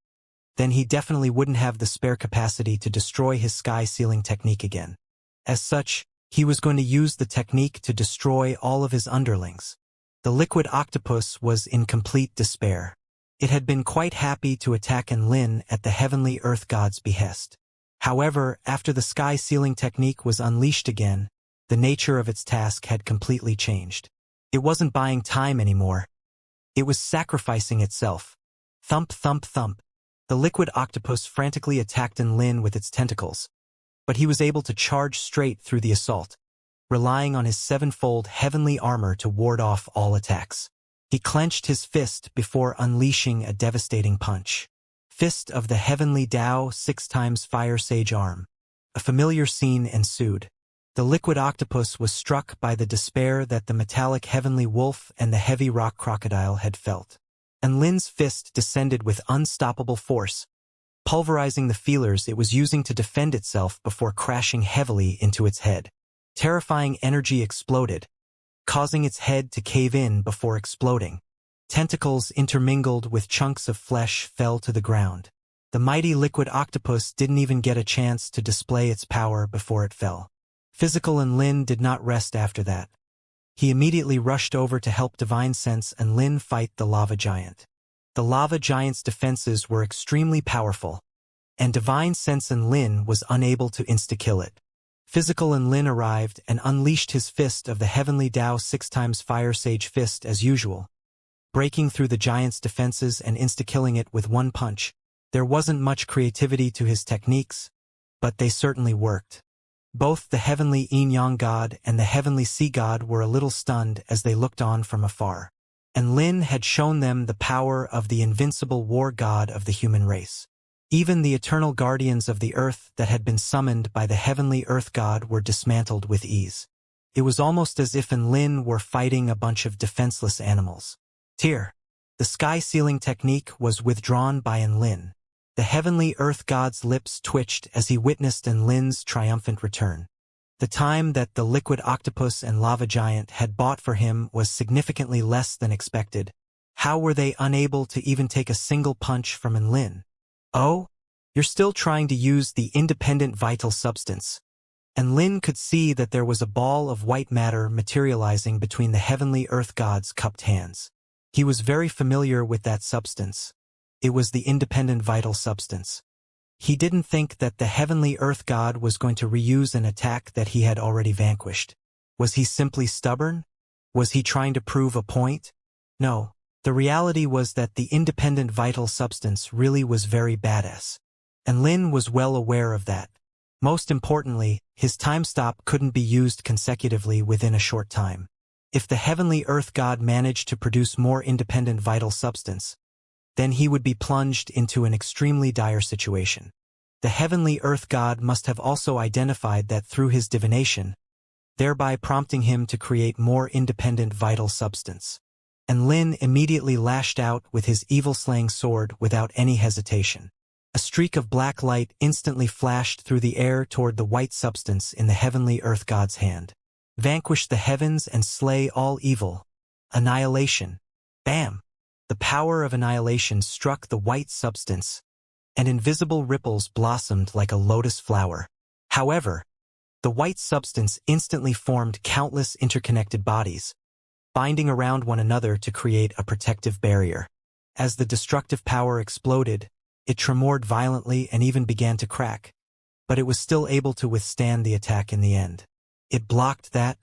Then he definitely wouldn't have the spare capacity to destroy his sky-sealing technique again. As such, he was going to use the technique to destroy all of his underlings. The liquid octopus was in complete despair. It had been quite happy to attack Enlin at the heavenly earth god's behest. However, after the sky-sealing technique was unleashed again, the nature of its task had completely changed. It wasn't buying time anymore. It was sacrificing itself. Thump, thump, thump. The liquid octopus frantically attacked Enlin with its tentacles, but he was able to charge straight through the assault, relying on his sevenfold heavenly armor to ward off all attacks. He clenched his fist before unleashing a devastating punch. Fist of the heavenly Tao 6 times fire sage arm. A familiar scene ensued. The liquid octopus was struck by the despair that the metallic heavenly wolf and the heavy rock crocodile had felt. Enlin's fist descended with unstoppable force, pulverizing the feelers it was using to defend itself before crashing heavily into its head. Terrifying energy exploded, causing its head to cave in before exploding. Tentacles intermingled with chunks of flesh fell to the ground. The mighty liquid octopus didn't even get a chance to display its power before it fell. Physical Enlin did not rest after that. He immediately rushed over to help Divine Sense Enlin fight the lava giant. The lava giant's defenses were extremely powerful, and Divine Sense Enlin was unable to insta-kill it. Physical Enlin arrived and unleashed his fist of the heavenly Tao 6 times fire sage fist as usual, breaking through the giant's defenses and insta-killing it with one punch. There wasn't much creativity to his techniques, but they certainly worked. Both the heavenly yin-yang god and the heavenly sea god were a little stunned as they looked on from afar. Enlin had shown them the power of the invincible war god of the human race. Even the eternal guardians of the earth that had been summoned by the heavenly earth god were dismantled with ease. It was almost as if Enlin were fighting a bunch of defenseless animals. Tear. The sky-sealing technique was withdrawn by Enlin. The heavenly earth god's lips twitched as he witnessed Enlin's triumphant return. The time that the liquid octopus and lava giant had bought for him was significantly less than expected. How were they unable to even take a single punch from Enlin? Oh? You're still trying to use the independent vital substance. Enlin could see that there was a ball of white matter materializing between the heavenly earth god's cupped hands. He was very familiar with that substance. It was the independent vital substance. He didn't think that the heavenly earth god was going to reuse an attack that he had already vanquished. Was he simply stubborn? Was he trying to prove a point? No. The reality was that the independent vital substance really was very badass. Enlin was well aware of that. Most importantly, his time stop couldn't be used consecutively within a short time. If the heavenly earth god managed to produce more independent vital substance, then he would be plunged into an extremely dire situation. The heavenly earth god must have also identified that through his divination, thereby prompting him to create more independent vital substance. And Lin immediately lashed out with his evil-slaying sword without any hesitation. A streak of black light instantly flashed through the air toward the white substance in the heavenly earth god's hand. Vanquish the heavens and slay all evil. Annihilation. Bam! The power of annihilation struck the white substance, and invisible ripples blossomed like a lotus flower. However, the white substance instantly formed countless interconnected bodies, binding around one another to create a protective barrier. As the destructive power exploded, it tremored violently and even began to crack, but it was still able to withstand the attack in the end. It blocked that,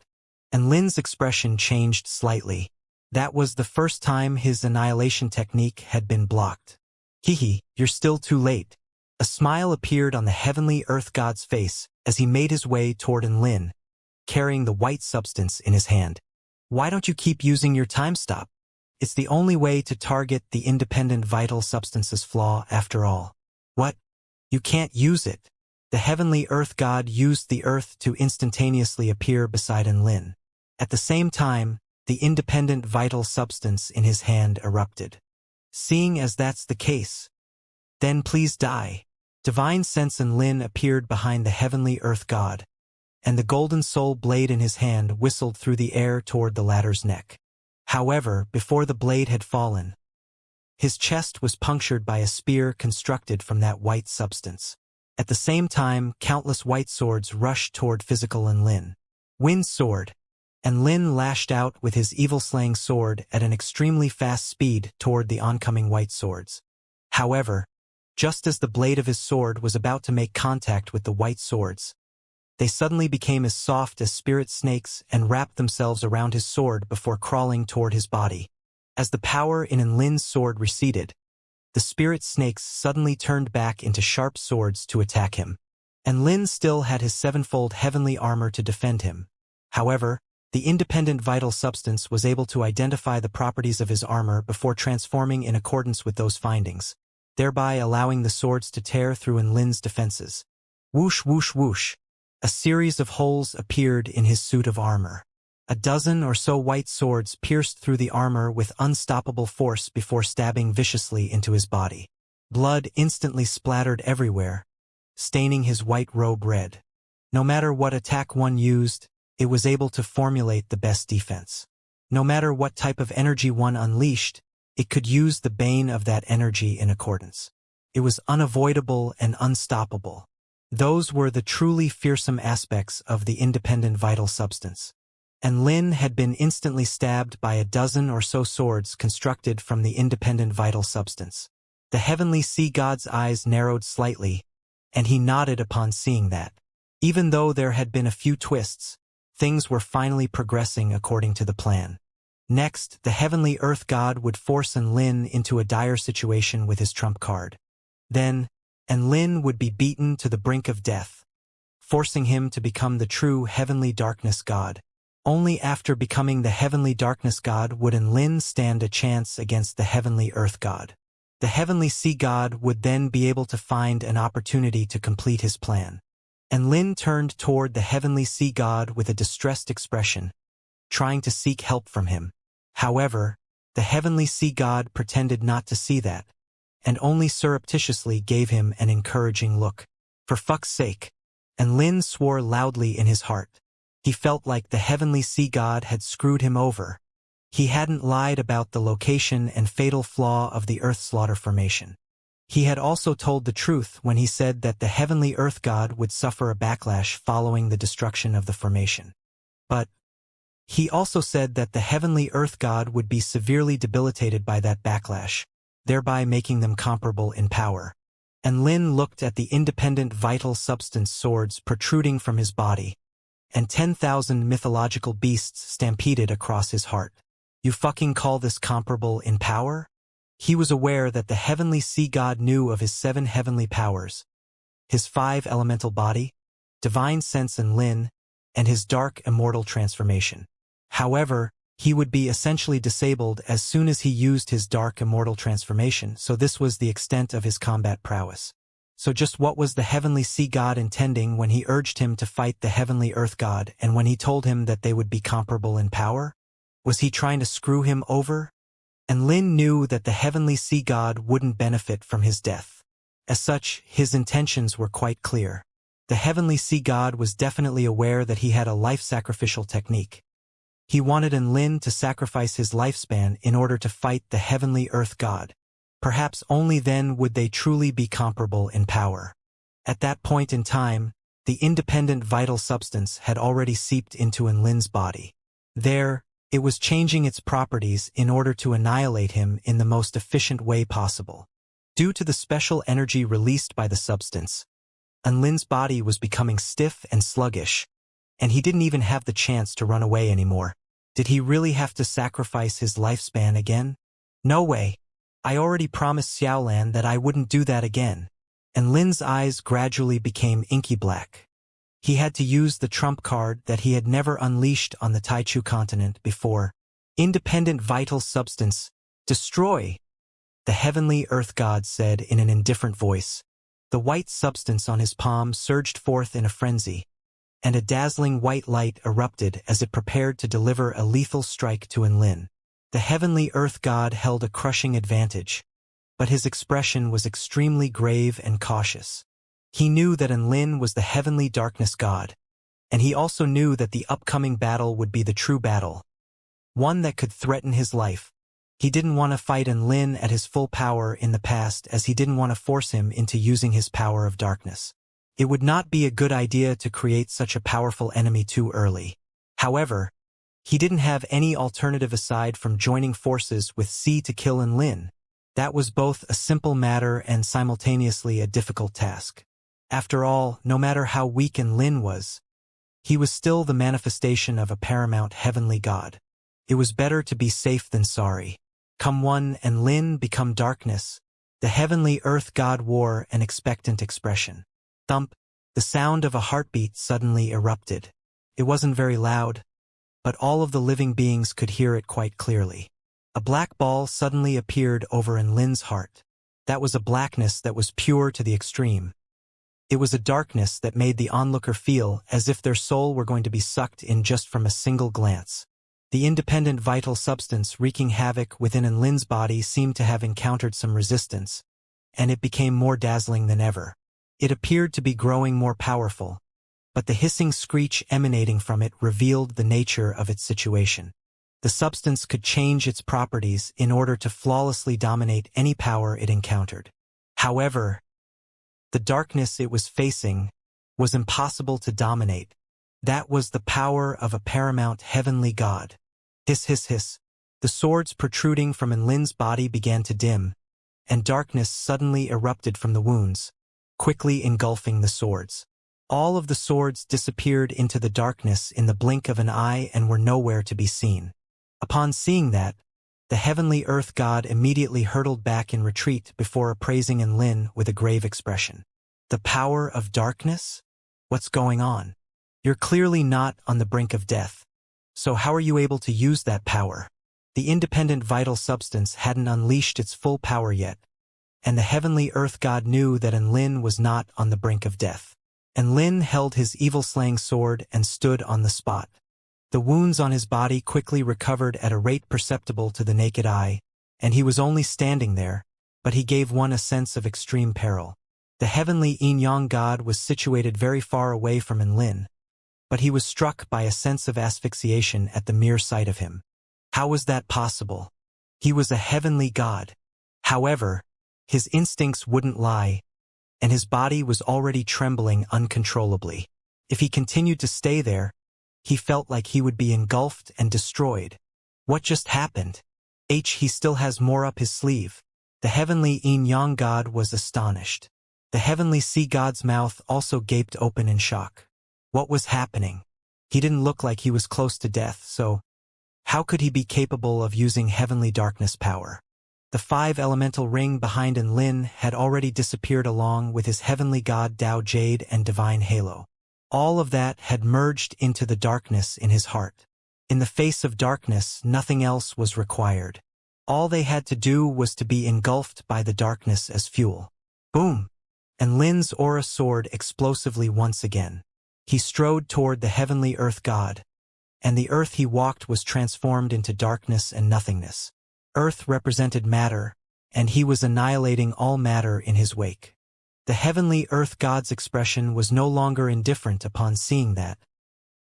and Lin's expression changed slightly. That was the first time his annihilation technique had been blocked. Hehe, you're still too late. A smile appeared on the heavenly earth god's face as he made his way toward Lin, carrying the white substance in his hand. Why don't you keep using your time stop? It's the only way to target the independent vital substance's flaw after all. What? You can't use it. The heavenly earth god used the earth to instantaneously appear beside Lin. At the same time, the independent vital substance in his hand erupted. Seeing as that's the case, then please die. Divine Sense Lin appeared behind the heavenly earth god, and the golden soul blade in his hand whistled through the air toward the latter's neck. However, before the blade had fallen, his chest was punctured by a spear constructed from that white substance. At the same time, countless white swords rushed toward physical Lin. Wind sword, and Lin lashed out with his evil-slaying sword at an extremely fast speed toward the oncoming white swords. However, just as the blade of his sword was about to make contact with the white swords, they suddenly became as soft as spirit snakes and wrapped themselves around his sword before crawling toward his body. As the power in Lin's sword receded, the spirit snakes suddenly turned back into sharp swords to attack him. And Lin still had his sevenfold heavenly armor to defend him. However, the independent vital substance was able to identify the properties of his armor before transforming in accordance with those findings, thereby allowing the swords to tear through Lin's defenses. Whoosh, whoosh, whoosh. A series of holes appeared in his suit of armor. A dozen or so white swords pierced through the armor with unstoppable force before stabbing viciously into his body. Blood instantly splattered everywhere, staining his white robe red. No matter what attack one used, it was able to formulate the best defense. No matter what type of energy one unleashed, it could use the bane of that energy in accordance. It was unavoidable and unstoppable. Those were the truly fearsome aspects of the independent vital substance. And Lin had been instantly stabbed by a dozen or so swords constructed from the independent vital substance. The heavenly sea god's eyes narrowed slightly, and he nodded upon seeing that. Even though there had been a few twists, things were finally progressing according to the plan. Next, the heavenly earth god would force Lin into a dire situation with his trump card. Then, Lin would be beaten to the brink of death, forcing him to become the true heavenly darkness god. Only after becoming the heavenly darkness god would Lin stand a chance against the heavenly earth god. The heavenly sea god would then be able to find an opportunity to complete his plan. And Lin turned toward the heavenly sea god with a distressed expression, trying to seek help from him. However, the heavenly sea god pretended not to see that, and only surreptitiously gave him an encouraging look. For fuck's sake. And Lin swore loudly in his heart. He felt like the heavenly sea god had screwed him over. He hadn't lied about the location and fatal flaw of the Earth Slaughter formation. He had also told the truth when he said that the heavenly earth god would suffer a backlash following the destruction of the formation. But he also said that the heavenly earth god would be severely debilitated by that backlash, thereby making them comparable in power. And Lin looked at the independent vital substance swords protruding from his body, and 10,000 mythological beasts stampeded across his heart. You fucking call this comparable in power? He was aware that the heavenly sea god knew of his 7 heavenly powers, his 5 elemental body, divine sense Lin, and his dark immortal transformation. However, he would be essentially disabled as soon as he used his dark immortal transformation, so this was the extent of his combat prowess. So just what was the heavenly sea god intending when he urged him to fight the heavenly earth god and when he told him that they would be comparable in power? Was he trying to screw him over? And Lin knew that the heavenly sea god wouldn't benefit from his death. As such, his intentions were quite clear. The heavenly sea god was definitely aware that he had a life-sacrificial technique. He wanted Lin to sacrifice his lifespan in order to fight the heavenly earth god. Perhaps only then would they truly be comparable in power. At that point in time, the independent vital substance had already seeped into Lin's body. There, it was changing its properties in order to annihilate him in the most efficient way possible. Due to the special energy released by the substance, Lin's body was becoming stiff and sluggish, and he didn't even have the chance to run away anymore. Did he really have to sacrifice his lifespan again? No way. I already promised Xiaolan that I wouldn't do that again. And Lin's eyes gradually became inky black. He had to use the trump card that he had never unleashed on the Taichu continent before. Independent vital substance, destroy! The heavenly earth god said in an indifferent voice. The white substance on his palm surged forth in a frenzy, and a dazzling white light erupted as it prepared to deliver a lethal strike to Lin. The heavenly earth god held a crushing advantage, but his expression was extremely grave and cautious. He knew that Lin was the heavenly darkness god, and he also knew that the upcoming battle would be the true battle, one that could threaten his life. He didn't want to fight Lin at his full power in the past, as he didn't want to force him into using his power of darkness. It would not be a good idea to create such a powerful enemy too early. However, he didn't have any alternative aside from joining forces with C to kill Lin. That was both a simple matter and simultaneously a difficult task. After all, no matter how weak Lin was, he was still the manifestation of a paramount heavenly god. It was better to be safe than sorry. Come one and Lin become darkness. The heavenly earth god wore an expectant expression. Thump! The sound of a heartbeat suddenly erupted. It wasn't very loud, but all of the living beings could hear it quite clearly. A black ball suddenly appeared over Lin's heart. That was a blackness that was pure to the extreme. It was a darkness that made the onlooker feel as if their soul were going to be sucked in just from a single glance. The independent vital substance wreaking havoc within Lin's body seemed to have encountered some resistance, and it became more dazzling than ever. It appeared to be growing more powerful, but the hissing screech emanating from it revealed the nature of its situation. The substance could change its properties in order to flawlessly dominate any power it encountered. However, the darkness it was facing was impossible to dominate. That was the power of a paramount heavenly god. Hiss, hiss, hiss. The swords protruding from Lin's body began to dim, and darkness suddenly erupted from the wounds, quickly engulfing the swords. All of the swords disappeared into the darkness in the blink of an eye and were nowhere to be seen. Upon seeing that, the heavenly earth god immediately hurtled back in retreat before appraising Lin with a grave expression. The power of darkness? What's going on? You're clearly not on the brink of death. So how are you able to use that power? The independent vital substance hadn't unleashed its full power yet, and the heavenly earth god knew that Lin was not on the brink of death. Lin held his evil-slaying sword and stood on the spot. The wounds on his body quickly recovered at a rate perceptible to the naked eye, and he was only standing there, but he gave one a sense of extreme peril. The heavenly yin-yang god was situated very far away from Lin, but he was struck by a sense of asphyxiation at the mere sight of him. How was that possible? He was a heavenly god. However, his instincts wouldn't lie, and his body was already trembling uncontrollably. If he continued to stay there, he felt like he would be engulfed and destroyed. What just happened? He still has more up his sleeve. The heavenly yin-yang god was astonished. The heavenly sea god's mouth also gaped open in shock. What was happening? He didn't look like he was close to death, so how could he be capable of using heavenly darkness power? The 5 elemental ring behind Lin had already disappeared along with his heavenly god Dao Jade and divine halo. All of that had merged into the darkness in his heart. In the face of darkness, nothing else was required. All they had to do was to be engulfed by the darkness as fuel. Boom! and Lin's aura soared explosively once again. He strode toward the heavenly earth god, and the earth he walked was transformed into darkness and nothingness. Earth represented matter, and he was annihilating all matter in his wake. The heavenly earth god's expression was no longer indifferent upon seeing that,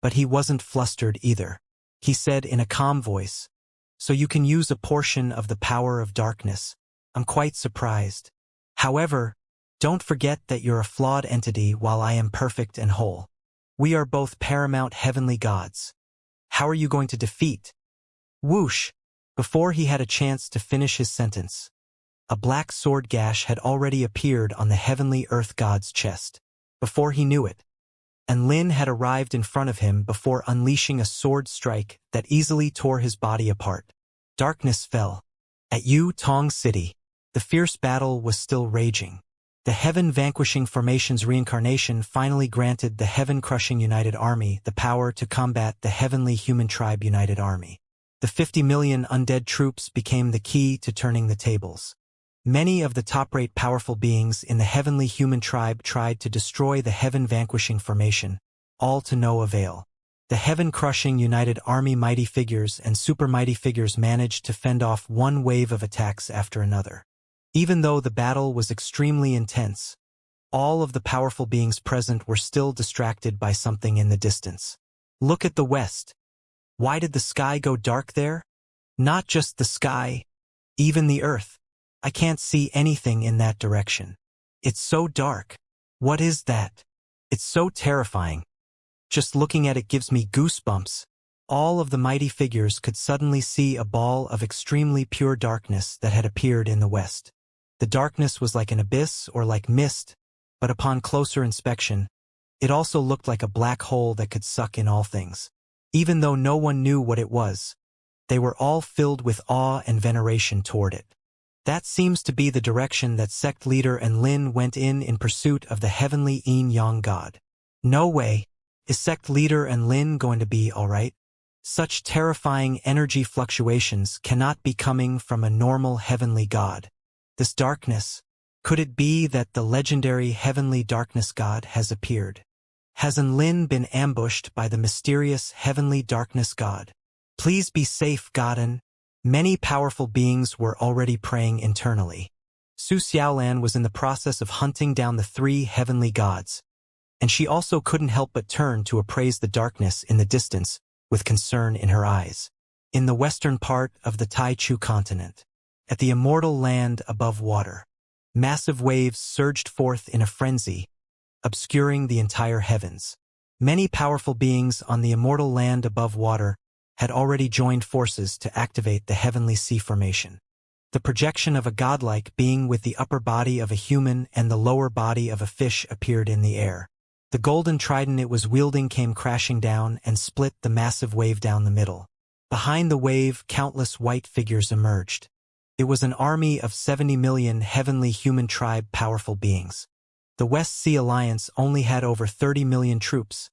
but he wasn't flustered either. He said in a calm voice, "So you can use a portion of the power of darkness. I'm quite surprised. However, don't forget that you're a flawed entity while I am perfect and whole. We are both paramount heavenly gods. How are you going to defeat?" Whoosh! Before he had a chance to finish his sentence, a black sword gash had already appeared on the heavenly earth god's chest. Before he knew it, and Lin had arrived in front of him before unleashing a sword strike that easily tore his body apart. Darkness fell. At Yu Tong City, the fierce battle was still raging. The heaven-vanquishing formation's reincarnation finally granted the heaven-crushing United Army the power to combat the heavenly human tribe United Army. The 50 million undead troops became the key to turning the tables. Many of the top-rate powerful beings in the heavenly human tribe tried to destroy the heaven-vanquishing formation, all to no avail. The heaven-crushing United Army mighty figures and super-mighty figures managed to fend off one wave of attacks after another. Even though the battle was extremely intense, all of the powerful beings present were still distracted by something in the distance. Look at the west. Why did the sky go dark there? Not just the sky, even the earth. I can't see anything in that direction. It's so dark. What is that? It's so terrifying. Just looking at it gives me goosebumps. All of the mighty figures could suddenly see a ball of extremely pure darkness that had appeared in the west. The darkness was like an abyss or like mist, but upon closer inspection, it also looked like a black hole that could suck in all things. Even though no one knew what it was, they were all filled with awe and veneration toward it. That seems to be the direction that sect leader and Lin went in pursuit of the heavenly yin-yang god. No way. Is sect leader and Lin going to be alright? Such terrifying energy fluctuations cannot be coming from a normal heavenly god. This darkness, could it be that the legendary heavenly darkness god has appeared? Hasn't Lin been ambushed by the mysterious heavenly darkness god? Please be safe, Godin. Many powerful beings were already praying internally. Su Xiaolan was in the process of hunting down the 3 heavenly gods, and she also couldn't help but turn to appraise the darkness in the distance with concern in her eyes. In the western part of the Taichu continent, at the immortal land above water, massive waves surged forth in a frenzy, obscuring the entire heavens. Many powerful beings on the immortal land above water had already joined forces to activate the heavenly sea formation. The projection of a godlike being with the upper body of a human and the lower body of a fish appeared in the air. The golden trident it was wielding came crashing down and split the massive wave down the middle. Behind the wave, countless white figures emerged. It was an army of 70 million heavenly human tribe powerful beings. The West Sea Alliance only had over 30 million troops,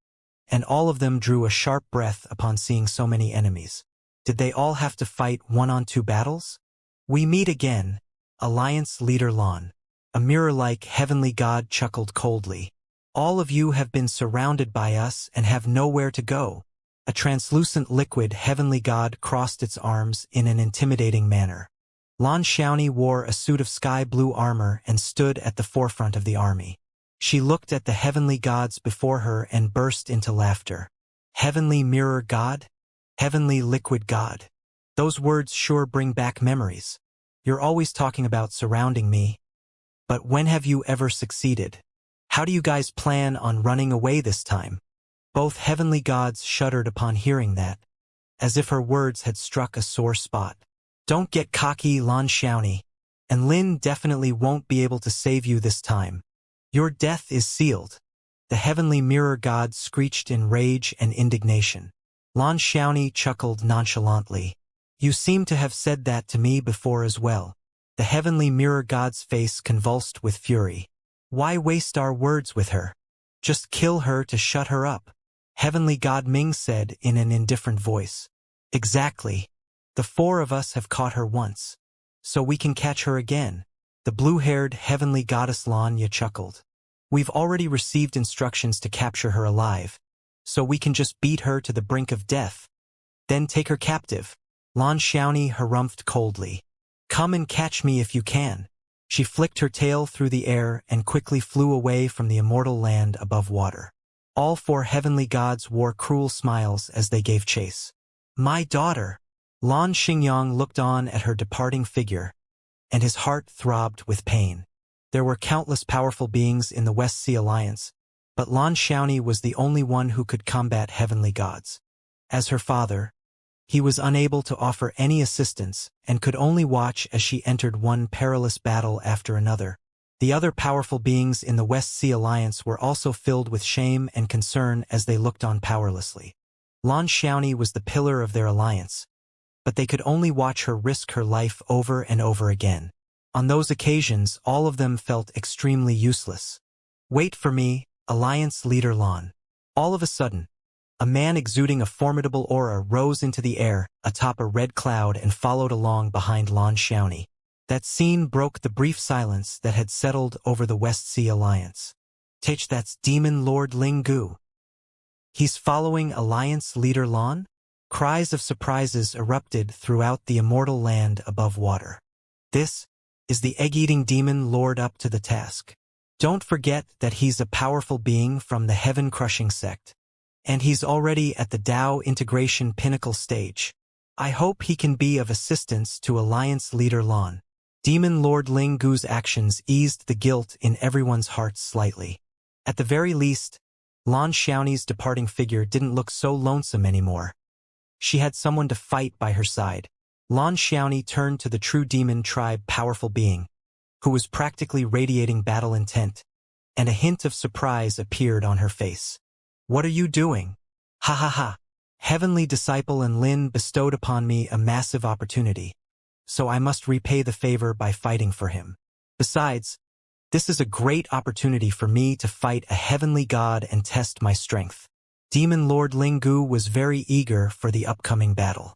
and all of them drew a sharp breath upon seeing so many enemies. Did they all have to fight 1-on-2 battles? We meet again, Alliance Leader Lon. A mirror-like heavenly god chuckled coldly. All of you have been surrounded by us and have nowhere to go. A translucent liquid heavenly god crossed its arms in an intimidating manner. Lan Xiaoni wore a suit of sky-blue armor and stood at the forefront of the army. She looked at the heavenly gods before her and burst into laughter. Heavenly mirror god? Heavenly liquid god. Those words sure bring back memories. You're always talking about surrounding me. But when have you ever succeeded? How do you guys plan on running away this time? Both heavenly gods shuddered upon hearing that, as if her words had struck a sore spot. Don't get cocky, Lan Xiaoni, and Lin definitely won't be able to save you this time. Your death is sealed. The heavenly mirror god screeched in rage and indignation. Lan Xiaoni chuckled nonchalantly. You seem to have said that to me before as well. The heavenly mirror god's face convulsed with fury. Why waste our words with her? Just kill her to shut her up. Heavenly god Ming said in an indifferent voice. Exactly. The 4 of us have caught her once, so we can catch her again. The blue-haired heavenly goddess Lanya chuckled. We've already received instructions to capture her alive, so we can just beat her to the brink of death, then take her captive. Lan Xiaoni harumphed coldly. Come and catch me if you can. She flicked her tail through the air and quickly flew away from the immortal land above water. All four heavenly gods wore cruel smiles as they gave chase. My daughter! Lan Xingyang looked on at her departing figure, and his heart throbbed with pain. There were countless powerful beings in the West Sea Alliance, but Lan Xiaoni was the only one who could combat heavenly gods. As her father, he was unable to offer any assistance and could only watch as she entered one perilous battle after another. The other powerful beings in the West Sea Alliance were also filled with shame and concern as they looked on powerlessly. Lan Xiaoni was the pillar of their alliance, but they could only watch her risk her life over and over again. On those occasions, all of them felt extremely useless. Wait for me, Alliance Leader Lan. All of a sudden, a man exuding a formidable aura rose into the air atop a red cloud and followed along behind Lan Xiaoni. That scene broke the brief silence that had settled over the West Sea Alliance. That's Demon Lord Ling Gu. He's following Alliance Leader Lan? Cries of surprises erupted throughout the immortal land above water. This is the egg-eating demon lord up to the task. Don't forget that he's a powerful being from the heaven-crushing sect. And he's already at the Tao integration pinnacle stage. I hope he can be of assistance to Alliance Leader Lan. Demon Lord Ling Gu's actions eased the guilt in everyone's hearts slightly. At the very least, Lan Xiaoni's departing figure didn't look so lonesome anymore. She had someone to fight by her side. Lan Xiaoni turned to the true demon tribe powerful being, who was practically radiating battle intent, and a hint of surprise appeared on her face. What are you doing? Ha ha ha. Heavenly Disciple and Lin bestowed upon me a massive opportunity, so I must repay the favor by fighting for him. Besides, this is a great opportunity for me to fight a heavenly god and test my strength. Demon Lord Ling Gu was very eager for the upcoming battle.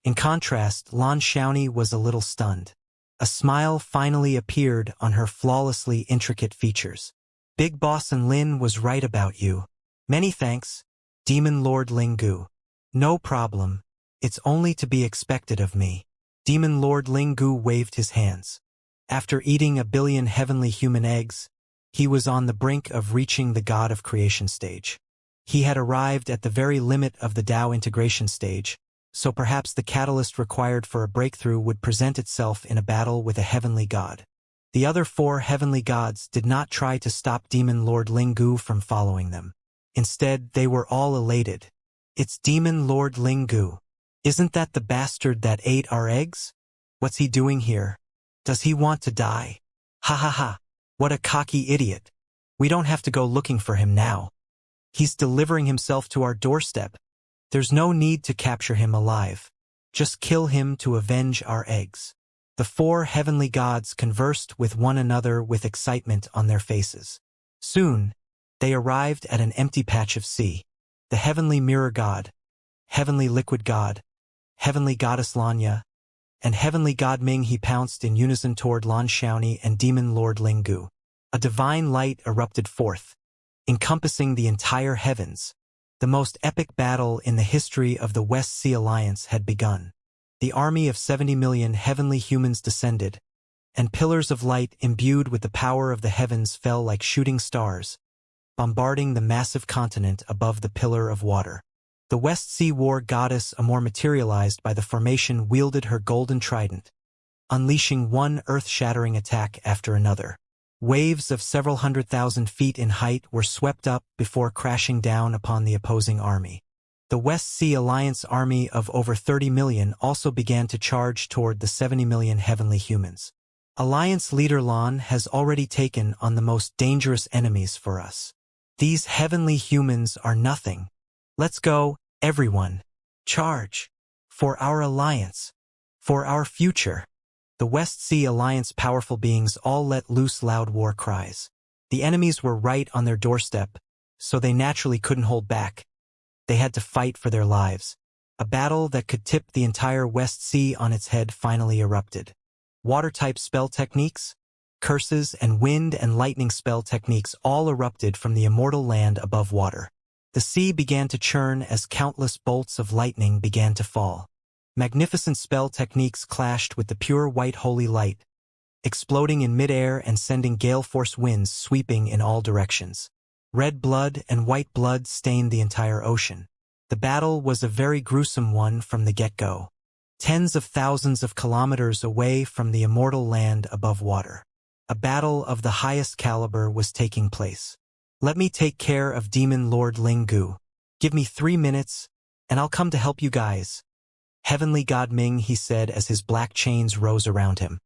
In contrast, Lan Xiaoni was a little stunned. A smile finally appeared on her flawlessly intricate features. Big Boss and Lin was right about you. Many thanks, Demon Lord Ling Gu. No problem. It's only to be expected of me. Demon Lord Ling Gu waved his hands. After eating 1 billion heavenly human eggs, he was on the brink of reaching the God of Creation stage. He had arrived at the very limit of the Tao integration stage, so perhaps the catalyst required for a breakthrough would present itself in a battle with a heavenly god. The other 4 heavenly gods did not try to stop Demon Lord Ling Gu from following them. Instead, they were all elated. It's Demon Lord Ling Gu. Isn't that the bastard that ate our eggs? What's he doing here? Does he want to die? Ha ha ha. What a cocky idiot. We don't have to go looking for him now. He's delivering himself to our doorstep. There's no need to capture him alive. Just kill him to avenge our eggs. The 4 heavenly gods conversed with one another with excitement on their faces. Soon, they arrived at an empty patch of sea. The heavenly mirror god, heavenly liquid god, heavenly goddess Lanya, and heavenly god Ming he pounced in unison toward Lan Xiaoni and Demon Lord Ling Gu. A divine light erupted forth, encompassing the entire heavens. The most epic battle in the history of the West Sea Alliance had begun. The army of 70 million heavenly humans descended, and pillars of light imbued with the power of the heavens fell like shooting stars, bombarding the massive continent above the pillar of water. The West Sea War goddess Amor materialized by the formation wielded her golden trident, unleashing one earth-shattering attack after another. Waves of several 100,000 feet in height were swept up before crashing down upon the opposing army. The West Sea Alliance army of over 30 million also began to charge toward the 70 million heavenly humans. Alliance Leader Lan has already taken on the most dangerous enemies for us. These heavenly humans are nothing. Let's go, everyone. Charge. For our alliance. For our future. The West Sea Alliance powerful beings all let loose loud war cries. The enemies were right on their doorstep, so they naturally couldn't hold back. They had to fight for their lives. A battle that could tip the entire West Sea on its head finally erupted. Water-type spell techniques? curses, and wind and lightning spell techniques all erupted from the immortal land above water. The sea began to churn as countless bolts of lightning began to fall. Magnificent spell techniques clashed with the pure white holy light, exploding in midair and sending gale-force winds sweeping in all directions. Red blood and white blood stained the entire ocean. The battle was a very gruesome one from the get-go. Tens of thousands of kilometers away from the immortal land above water. A battle of the highest caliber was taking place. "Let me take care of Demon Lord Ling Gu. Give me 3 minutes, and I'll come to help you guys." Heavenly God Ming, he said as his black chains rose around him.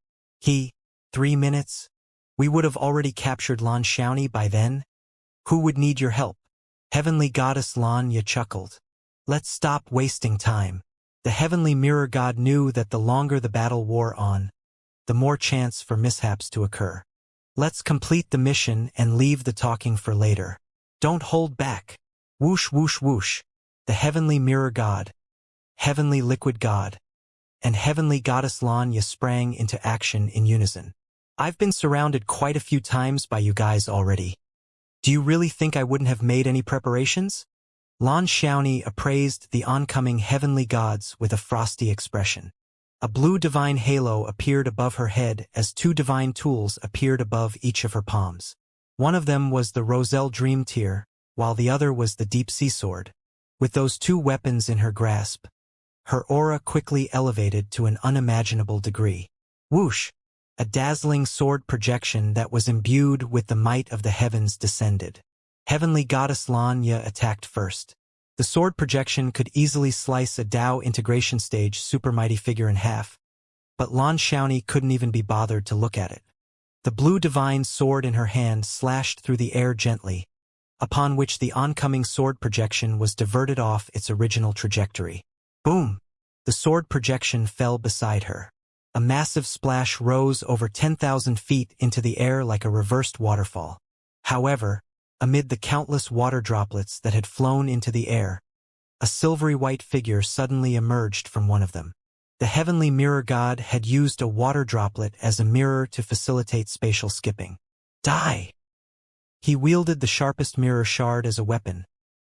3 minutes? We would have already captured Lan Xiaoni by then? Who would need your help? Heavenly Goddess Xianxia chuckled. Let's stop wasting time. The Heavenly Mirror God knew that the longer the battle wore on, the more chance for mishaps to occur. Let's complete the mission and leave the talking for later. Don't hold back. Whoosh, whoosh, whoosh. The Heavenly Mirror God, Heavenly Liquid God, and Heavenly Goddess Xianxia sprang into action in unison. I've been surrounded quite a few times by you guys already. Do you really think I wouldn't have made any preparations? Lan Xiaoni appraised the oncoming heavenly gods with a frosty expression. A blue divine halo appeared above her head as 2 divine tools appeared above each of her palms. One of them was the Roselle Dream Tear, while the other was the Deep Sea Sword. With those 2 weapons in her grasp, her aura quickly elevated to an unimaginable degree. Whoosh! A dazzling sword projection that was imbued with the might of the heavens descended. Heavenly Goddess Xianxia attacked first. The sword projection could easily slice a Dao integration stage supermighty figure in half, but Lan Xiaoni couldn't even be bothered to look at it. The blue divine sword in her hand slashed through the air gently, upon which the oncoming sword projection was diverted off its original trajectory. Boom! The sword projection fell beside her. A massive splash rose over 10,000 feet into the air like a reversed waterfall. However, amid the countless water droplets that had flown into the air, a silvery white figure suddenly emerged from one of them. The Heavenly Mirror God had used a water droplet as a mirror to facilitate spatial skipping. Die! He wielded the sharpest mirror shard as a weapon,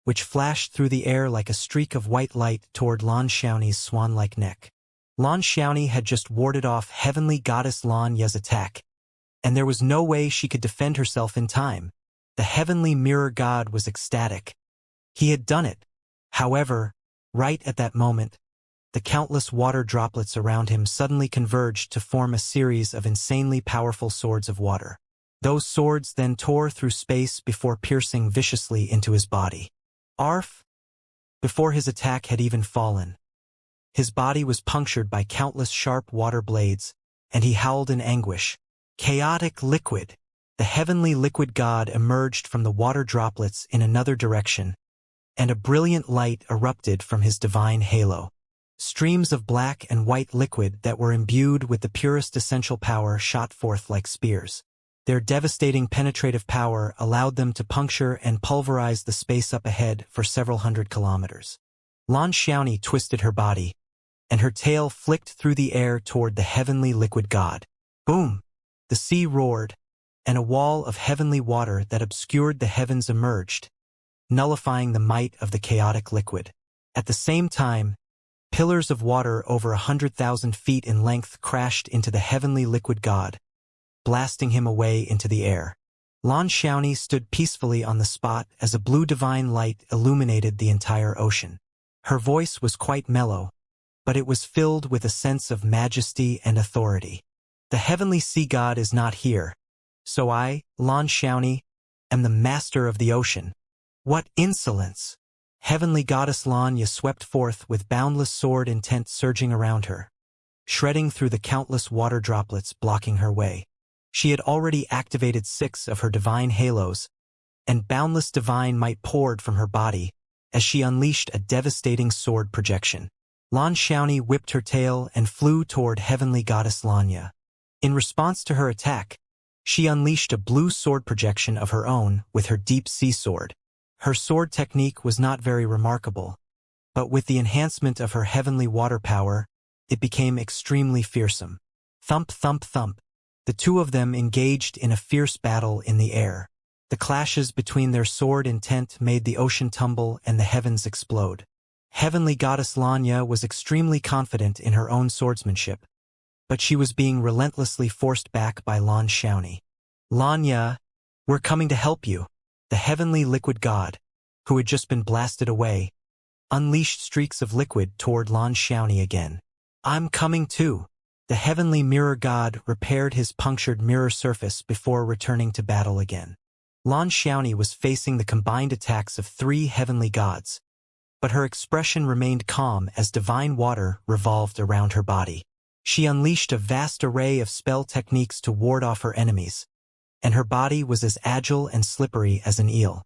which flashed through the air like a streak of white light toward Lan Xiaoni's swan-like neck. Lan Xiaoni had just warded off Heavenly Goddess Xianxia's attack, and there was no way she could defend herself in time. The Heavenly Mirror God was ecstatic. He had done it. However, right at that moment, the countless water droplets around him suddenly converged to form a series of insanely powerful swords of water. Those swords then tore through space before piercing viciously into his body. Arf! Before his attack had even fallen, his body was punctured by countless sharp water blades, and he howled in anguish. Chaotic liquid! The Heavenly Liquid God emerged from the water droplets in another direction, and a brilliant light erupted from his divine halo. Streams of black and white liquid that were imbued with the purest essential power shot forth like spears. Their devastating penetrative power allowed them to puncture and pulverize the space up ahead for several hundred kilometers. Lan Xiaoni twisted her body, and her tail flicked through the air toward the Heavenly Liquid God. Boom! The sea roared, and a wall of heavenly water that obscured the heavens emerged, nullifying the might of the chaotic liquid. At the same time, pillars of water over 100,000 feet in length crashed into the Heavenly Liquid God, blasting him away into the air. Lan Xiaoni stood peacefully on the spot as a blue divine light illuminated the entire ocean. Her voice was quite mellow, but it was filled with a sense of majesty and authority. The Heavenly Sea God is not here, so I, Lan Xiaoni, am the master of the ocean. What insolence! Heavenly Goddess Xianxia swept forth with boundless sword intent surging around her, shredding through the countless water droplets blocking her way. She had already activated 6 of her divine halos, and boundless divine might poured from her body as she unleashed a devastating sword projection. Lan Xiaoni whipped her tail and flew toward Heavenly Goddess Xianxia. In response to her attack, she unleashed a blue sword projection of her own with her Deep Sea Sword. Her sword technique was not very remarkable, but with the enhancement of her heavenly water power, it became extremely fearsome. Thump, thump, thump. The The two of them engaged in a fierce battle in the air. The clashes between their sword intent made the ocean tumble and the heavens explode. Heavenly goddess Xianxia was extremely confident in her own swordsmanship, but she was being relentlessly forced back by Xianxia. Xianxia, we're coming to help you. The heavenly liquid god, who had just been blasted away, unleashed streaks of liquid toward Xianxia again. I'm coming too. The heavenly mirror god repaired his punctured mirror surface before returning to battle again. Xianxia was facing the combined attacks of three heavenly gods, but her expression remained calm as divine water revolved around her body. She unleashed a vast array of spell techniques to ward off her enemies, and her body was as agile and slippery as an eel.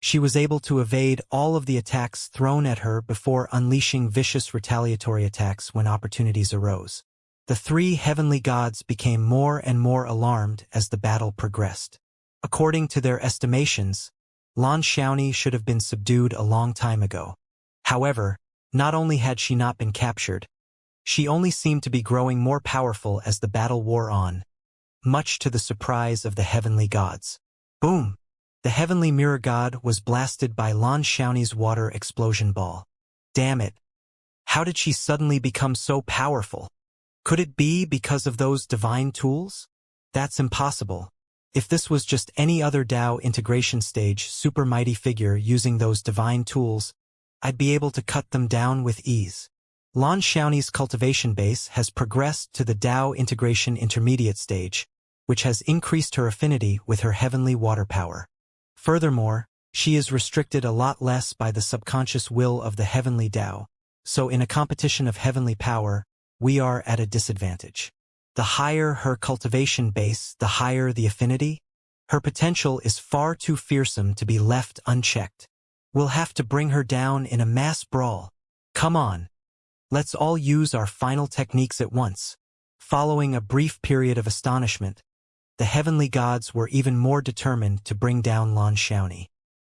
She was able to evade all of the attacks thrown at her before unleashing vicious retaliatory attacks when opportunities arose. The three heavenly gods became more and more alarmed as the battle progressed. According to their estimations, Xianxia should have been subdued a long time ago. However, not only had she not been captured, she only seemed to be growing more powerful as the battle wore on, much to the surprise of the heavenly gods. Boom! The heavenly mirror god was blasted by Xianxia's water explosion ball. Damn it! How did she suddenly become so powerful? Could it be because of those divine tools? That's impossible. If this was just any other DAO integration stage super mighty figure using those divine tools, I'd be able to cut them down with ease. Xianxia's cultivation base has progressed to the DAO integration intermediate stage, which has increased her affinity with her heavenly water power. Furthermore, she is restricted a lot less by the subconscious will of the heavenly DAO, so in a competition of heavenly power, we are at a disadvantage. The higher her cultivation base, the higher the affinity. Her potential is far too fearsome to be left unchecked. We'll have to bring her down in a mass brawl. Come on. Let's all use our final techniques at once. Following a brief period of astonishment, the heavenly gods were even more determined to bring down Xianxia.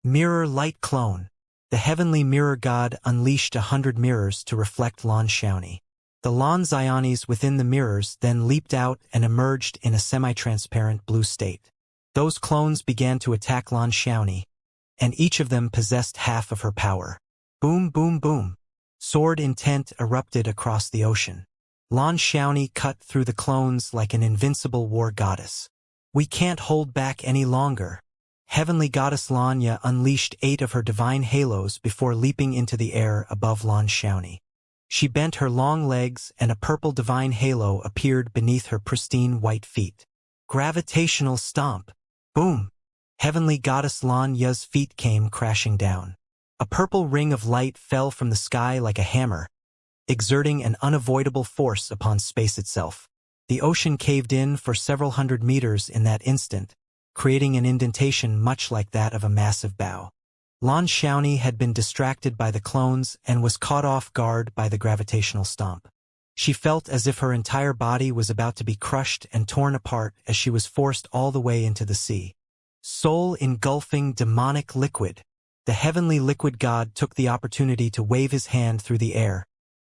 Mirror light clone. The heavenly mirror god unleashed 100 mirrors to reflect Xianxia. The Xianis within the mirrors then leaped out and emerged in a semi-transparent blue state. Those clones began to attack Xianxia, and each of them possessed half of her power. Boom, boom, boom. Sword intent erupted across the ocean. Xianxia cut through the clones like an invincible war goddess. We can't hold back any longer. Heavenly goddess Xianxia unleashed 8 of her divine halos before leaping into the air above Xianxia. She bent her long legs and a purple divine halo appeared beneath her pristine white feet. Gravitational stomp. Boom. Heavenly goddess Xianxia's feet came crashing down. A purple ring of light fell from the sky like a hammer, exerting an unavoidable force upon space itself. The ocean caved in for several hundred meters in that instant, creating an indentation much like that of a massive bow. Xianxia had been distracted by the clones and was caught off guard by the gravitational stomp. She felt as if her entire body was about to be crushed and torn apart as she was forced all the way into the sea. Soul-engulfing demonic liquid. The heavenly liquid god took the opportunity to wave his hand through the air,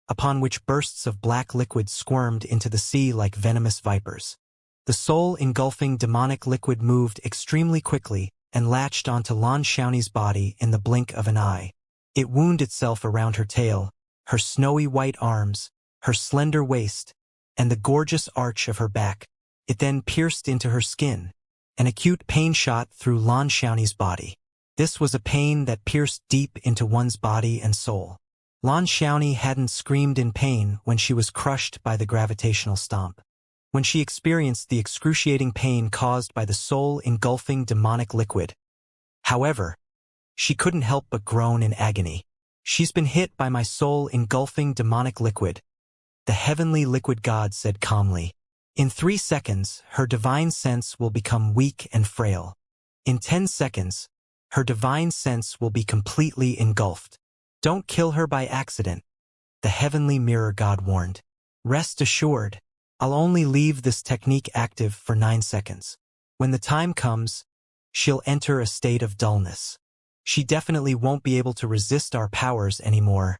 upon which bursts of black liquid squirmed into the sea like venomous vipers. The soul-engulfing demonic liquid moved extremely quickly and latched onto Xianxia's body in the blink of an eye. It wound itself around her tail, her snowy white arms, her slender waist, and the gorgeous arch of her back. It then pierced into her skin. An acute pain shot through Xianxia's body. This was a pain that pierced deep into one's body and soul. Xianxia hadn't screamed in pain when she was crushed by the gravitational stomp. When she experienced the excruciating pain caused by the soul-engulfing demonic liquid. However, she couldn't help but groan in agony. She's been hit by my soul-engulfing demonic liquid, the heavenly liquid god said calmly. In 3 seconds, her divine sense will become weak and frail. In 10 seconds, her divine sense will be completely engulfed. Don't kill her by accident, the heavenly mirror god warned. Rest assured, I'll only leave this technique active for 9 seconds. When the time comes, she'll enter a state of dullness. She definitely won't be able to resist our powers anymore.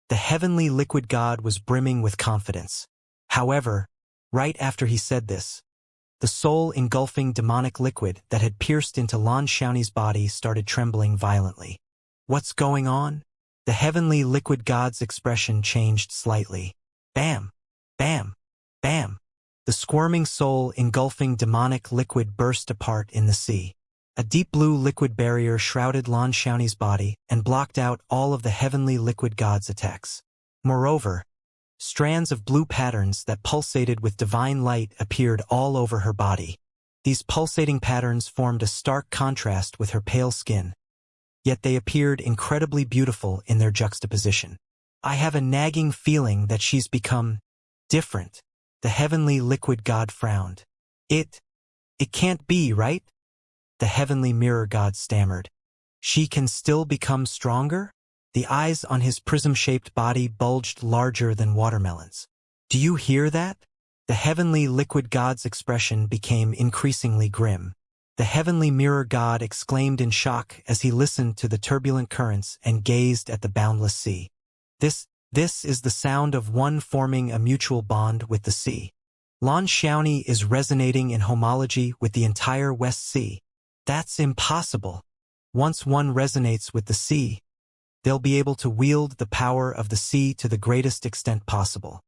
The heavenly liquid god was brimming with confidence. However, right after he said this, The soul engulfing demonic liquid that had pierced into Lan Xiaoni's body started trembling violently. What's going on? The heavenly liquid god's expression changed slightly. Bam! Bam! Bam! The squirming soul engulfing demonic liquid burst apart in the sea. A deep blue liquid barrier shrouded Lan Xiaoni's body and blocked out all of the heavenly liquid god's attacks. Moreover, strands of blue patterns that pulsated with divine light appeared all over her body. These pulsating patterns formed a stark contrast with her pale skin, yet they appeared incredibly beautiful in their juxtaposition. I have a nagging feeling that she's become different. The heavenly liquid god frowned. It can't be, right? The heavenly mirror god stammered. She can still become stronger? The eyes on his prism-shaped body bulged larger than watermelons. Do you hear that? The heavenly liquid god's expression became increasingly grim. The heavenly mirror god exclaimed in shock as he listened to the turbulent currents and gazed at the boundless sea. This is the sound of one forming a mutual bond with the sea. Lan Xiaoni is resonating in homology with the entire West Sea. That's impossible. Once one resonates with the sea, they'll be able to wield the power of the sea to the greatest extent possible.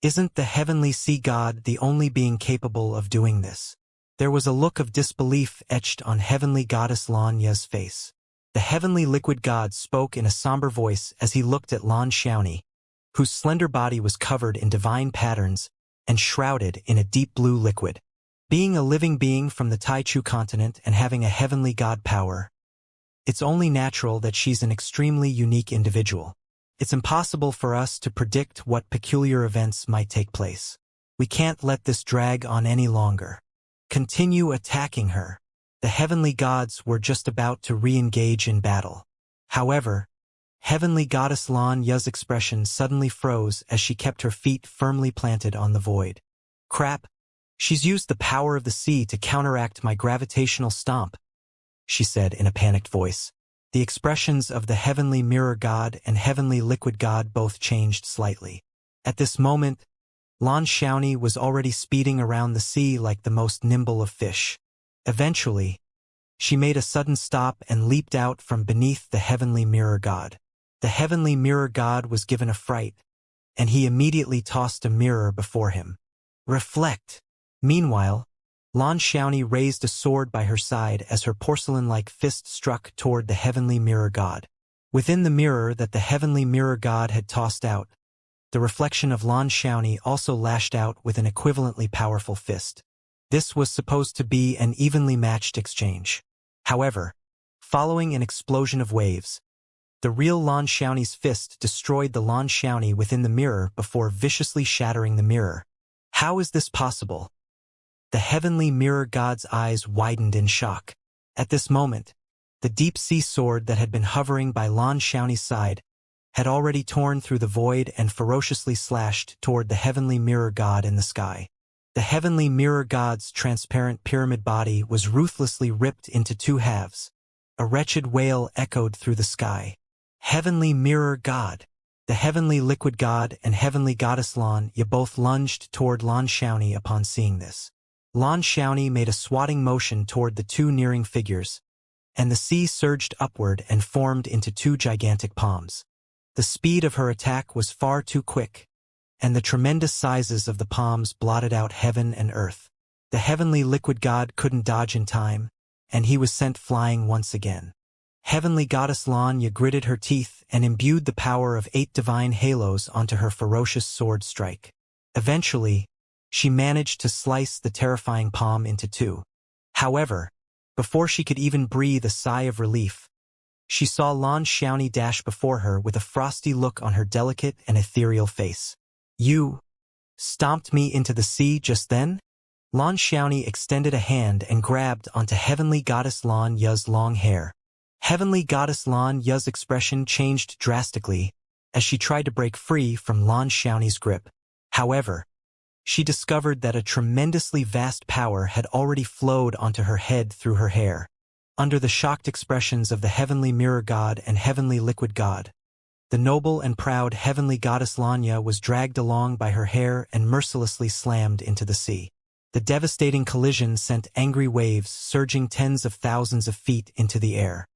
Isn't the heavenly sea god the only being capable of doing this? There was a look of disbelief etched on heavenly goddess Lan Ye's face. The heavenly liquid god spoke in a somber voice as he looked at Lan Xiaoni, whose slender body was covered in divine patterns and shrouded in a deep blue liquid. Being a living being from the Taichu continent and having a heavenly god power, it's only natural that she's an extremely unique individual. It's impossible for us to predict what peculiar events might take place. We can't let this drag on any longer. Continue attacking her. The heavenly gods were just about to re-engage in battle. However, heavenly goddess Lan Ye's expression suddenly froze as she kept her feet firmly planted on the void. Crap, she's used the power of the sea to counteract my gravitational stomp, she said in a panicked voice. The expressions of the heavenly mirror god and heavenly liquid god both changed slightly. At this moment, Lan Xiaoni was already speeding around the sea like the most nimble of fish. Eventually, she made a sudden stop and leaped out from beneath the heavenly mirror god. The heavenly mirror god was given a fright, and he immediately tossed a mirror before him. Reflect! Meanwhile, Lan Xiaoni raised a sword by her side as her porcelain-like fist struck toward the heavenly mirror god. Within the mirror that the heavenly mirror god had tossed out, the reflection of Lan Xiaoni also lashed out with an equivalently powerful fist. This was supposed to be an evenly matched exchange. However, following an explosion of waves, the real Lan Xiaoni's fist destroyed the Lan Xiaoni within the mirror before viciously shattering the mirror. How is this possible? The heavenly mirror god's eyes widened in shock. At this moment, the deep-sea sword that had been hovering by Lan Xiaoni's side had already torn through the void and ferociously slashed toward the heavenly mirror god in the sky. The heavenly mirror god's transparent pyramid body was ruthlessly ripped into two halves. A wretched wail echoed through the sky. Heavenly mirror god! The heavenly liquid god and heavenly goddess Lan Ye both lunged toward Lan Xiaoni upon seeing this. Lan Xiaoni made a swatting motion toward the two nearing figures, and the sea surged upward and formed into two gigantic palms. The speed of her attack was far too quick, and the tremendous sizes of the palms blotted out heaven and earth. The heavenly liquid god couldn't dodge in time, and he was sent flying once again. Heavenly goddess Lan Ye gritted her teeth and imbued the power of 8 divine halos onto her ferocious sword strike. Eventually, she managed to slice the terrifying palm into two. However, before she could even breathe a sigh of relief, she saw Lan Xiaoni dash before her with a frosty look on her delicate and ethereal face. You stomped me into the sea just then? Lan Xiaoni extended a hand and grabbed onto heavenly goddess Lan Ye's long hair. Heavenly goddess Lan Ye's expression changed drastically as she tried to break free from Lan Xiaoni's grip. However, she discovered that a tremendously vast power had already flowed onto her head through her hair. Under the shocked expressions of the heavenly mirror god and heavenly liquid god, the noble and proud heavenly goddess Lan Ye was dragged along by her hair and mercilessly slammed into the sea. The devastating collision sent angry waves surging tens of thousands of feet into the air.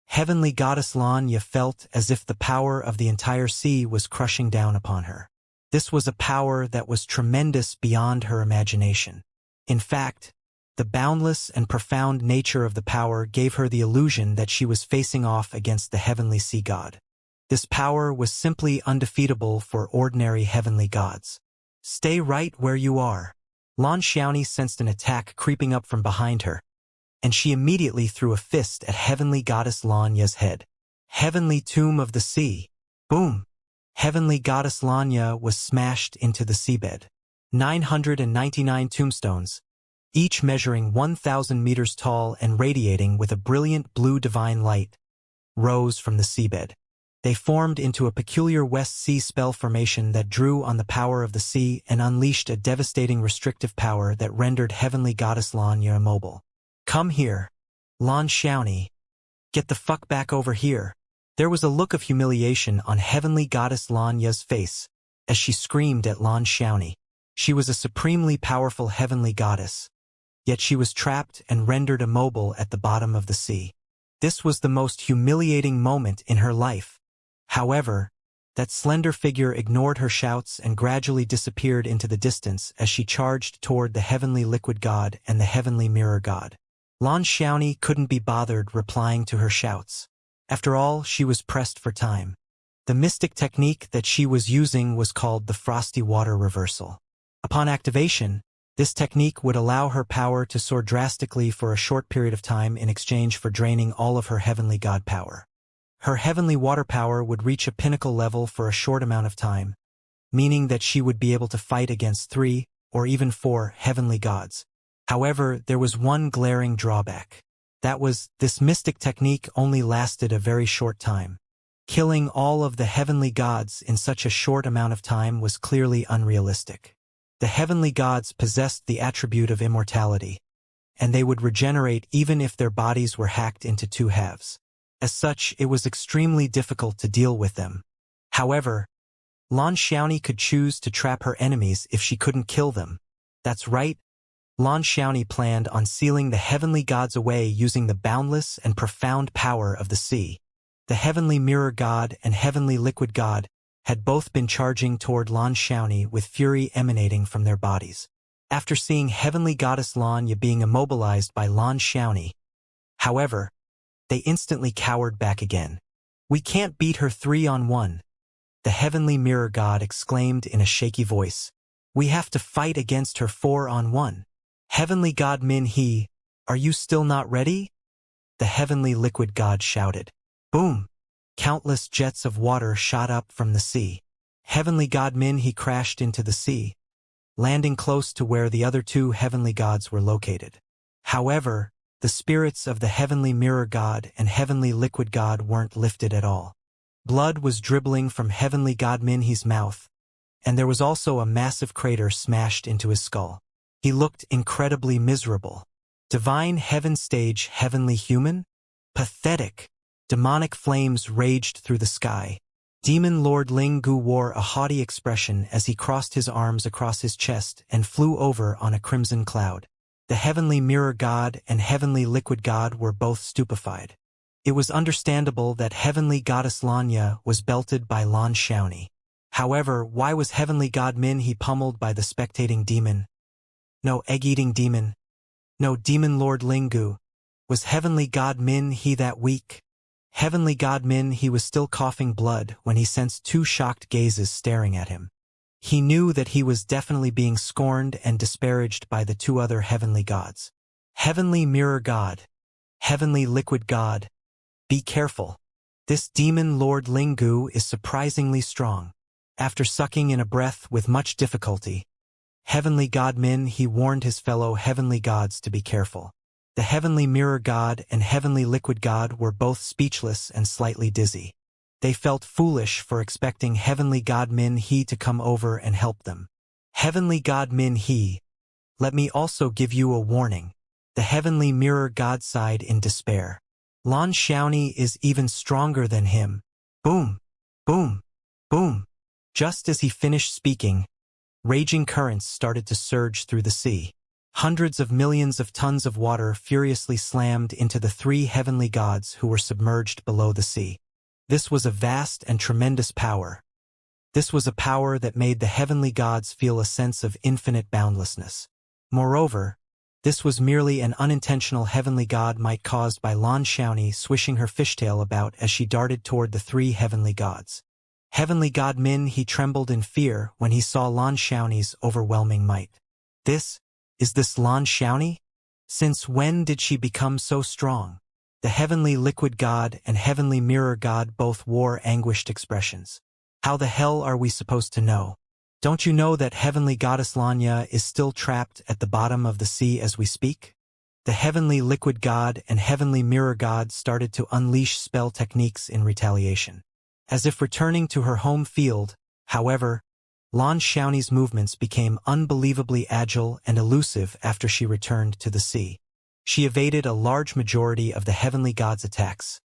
Heavenly Goddess Xianxia felt as if the power of the entire sea was crushing down upon her. This was a power that was tremendous beyond her imagination. In fact, the boundless and profound nature of the power gave her the illusion that she was facing off against the heavenly sea god. This power was simply undefeatable for ordinary heavenly gods. Stay right where you are. Xianxia sensed an attack creeping up from behind her, and she immediately threw a fist at Heavenly Goddess Xianxia's head. Heavenly Tomb of the Sea. Boom! Heavenly Goddess Xianxia was smashed into the seabed. 999 tombstones, each measuring 1,000 meters tall and radiating with a brilliant blue divine light, rose from the seabed. They formed into a peculiar West Sea spell formation that drew on the power of the sea and unleashed a devastating restrictive power that rendered Heavenly Goddess Xianxia immobile. Come here, Xianxia. Get the fuck back over here. There was a look of humiliation on Heavenly Goddess Xianxia's face as she screamed at Xianxia. She was a supremely powerful heavenly goddess, yet she was trapped and rendered immobile at the bottom of the sea. This was the most humiliating moment in her life. However, that slender figure ignored her shouts and gradually disappeared into the distance as she charged toward the heavenly liquid god and the heavenly mirror god. Xianxia couldn't be bothered replying to her shouts. After all, she was pressed for time. The mystic technique that she was using was called the frosty water reversal. Upon activation, this technique would allow her power to soar drastically for a short period of time in exchange for draining all of her heavenly god power. Her heavenly water power would reach a pinnacle level for a short amount of time, meaning that she would be able to fight against 3 or even 4 heavenly gods. However, there was one glaring drawback. That was, this mystic technique only lasted a very short time. Killing all of the heavenly gods in such a short amount of time was clearly unrealistic. The heavenly gods possessed the attribute of immortality, and they would regenerate even if their bodies were hacked into 2 halves. As such, it was extremely difficult to deal with them. However, Xianxia could choose to trap her enemies if she couldn't kill them. That's right, Xianxia planned on sealing the heavenly gods away using the boundless and profound power of the sea. The heavenly mirror god and heavenly liquid god had both been charging toward Xianxia with fury emanating from their bodies. After seeing heavenly goddess Xianxia being immobilized by Xianxia, however, they instantly cowered back again. We can't beat her 3-on-1, the heavenly mirror god exclaimed in a shaky voice. We have to fight against her 4-on-1. Heavenly god Min He, are you still not ready? The heavenly liquid god shouted. Boom! Countless jets of water shot up from the sea. Heavenly god Min He crashed into the sea, landing close to where the other 2 heavenly gods were located. However, the spirits of the heavenly mirror god and heavenly liquid god weren't lifted at all. Blood was dribbling from heavenly god Min He's mouth, and there was also a massive crater smashed into his skull. He looked incredibly miserable. Divine heaven stage heavenly human? Pathetic. Demonic flames raged through the sky. Demon Lord Ling Gu wore a haughty expression as he crossed his arms across his chest and flew over on a crimson cloud. The heavenly mirror god and heavenly liquid god were both stupefied. It was understandable that heavenly goddess Xianxia was belted by Xianxia. However, why was heavenly god Min He pummeled by the spectating demon? No egg-eating demon. No demon Lord Ling Gu. Was heavenly god Min He that weak? Heavenly god Min He was still coughing blood when he sensed 2 shocked gazes staring at him. He knew that he was definitely being scorned and disparaged by the 2 other heavenly gods. Heavenly mirror god. Heavenly liquid god. Be careful. This demon Lord Ling Gu is surprisingly strong. After sucking in a breath with much difficulty, heavenly god Min He warned his fellow heavenly gods to be careful. The heavenly mirror god and heavenly liquid god were both speechless and slightly dizzy. They felt foolish for expecting heavenly god Min He to come over and help them. Heavenly god Min He, let me also give you a warning. The heavenly mirror god sighed in despair. Xianxia is even stronger than him. Boom! Boom! Boom! Just as he finished speaking, raging currents started to surge through the sea. Hundreds of millions of tons of water furiously slammed into the three heavenly gods who were submerged below the sea. This was a vast and tremendous power. This was a power that made the heavenly gods feel a sense of infinite boundlessness. Moreover, this was merely an unintentional heavenly god might caused by Lan Xiaoni swishing her fishtail about as she darted toward the three heavenly gods. Heavenly God Min he trembled in fear when he saw Lan Xiaoni's overwhelming might. Is this Lan Xiaoni? Since when did she become so strong? The heavenly liquid god and heavenly mirror god both wore anguished expressions. How the hell are we supposed to know? Don't you know that heavenly goddess Xianxia is still trapped at the bottom of the sea as we speak? The heavenly liquid god and heavenly mirror god started to unleash spell techniques in retaliation. As if returning to her home field, however, Lan Xiaoni's movements became unbelievably agile and elusive after she returned to the sea. She evaded a large majority of the heavenly gods' attacks,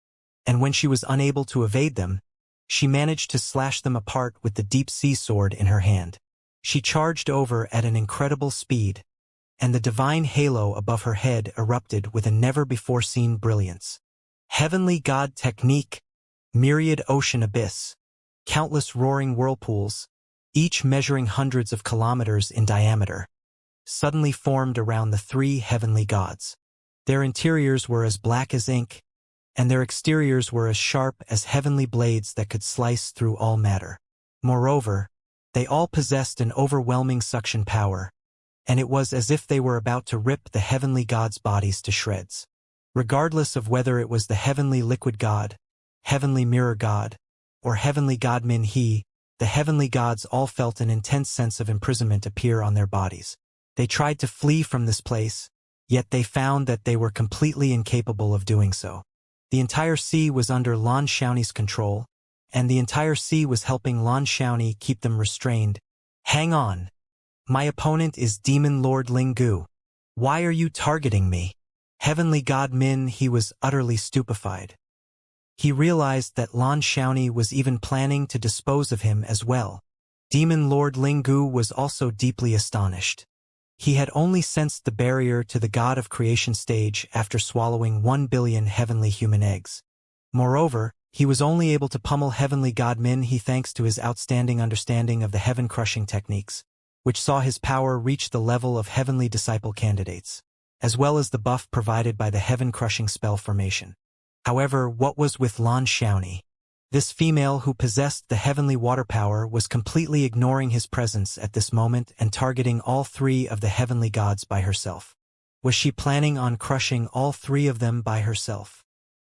and when she was unable to evade them, she managed to slash them apart with the deep sea sword in her hand. She charged over at an incredible speed, and the divine halo above her head erupted with a never-before-seen brilliance. Heavenly god technique, myriad ocean abyss, countless roaring whirlpools, each measuring hundreds of kilometers in diameter, suddenly formed around the three heavenly gods. Their interiors were as black as ink, and their exteriors were as sharp as heavenly blades that could slice through all matter. Moreover, they all possessed an overwhelming suction power, and it was as if they were about to rip the heavenly gods' bodies to shreds. Regardless of whether it was the heavenly liquid god, heavenly mirror god, or heavenly god Min He, the heavenly gods all felt an intense sense of imprisonment appear on their bodies. They tried to flee from this place, yet they found that they were completely incapable of doing so. The entire sea was under Lan Xiaoni's control, and the entire sea was helping Lan Xiaoni keep them restrained. Hang on. My opponent is Demon Lord Ling Gu. Why are you targeting me? Heavenly God Min He was utterly stupefied. He realized that Lan Xiaoni was even planning to dispose of him as well. Demon Lord Ling Gu was also deeply astonished. He had only sensed the barrier to the God of Creation stage after swallowing 1 billion heavenly human eggs. Moreover, he was only able to pummel heavenly God Min He thanks to his outstanding understanding of the heaven-crushing techniques, which saw his power reach the level of heavenly disciple candidates, as well as the buff provided by the heaven-crushing spell formation. However, what was with Lan Xiaoni? This female who possessed the heavenly water power was completely ignoring his presence at this moment and targeting all three of the heavenly gods by herself. Was she planning on crushing all three of them by herself?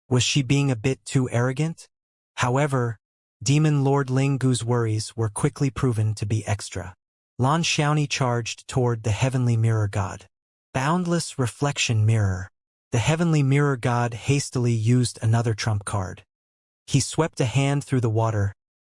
Was she being a bit too arrogant? However, Demon Lord Ling Gu's worries were quickly proven to be extra. Lan Xiaoni charged toward the heavenly mirror god. Boundless reflection mirror. The heavenly mirror god hastily used another trump card. He swept a hand through the water,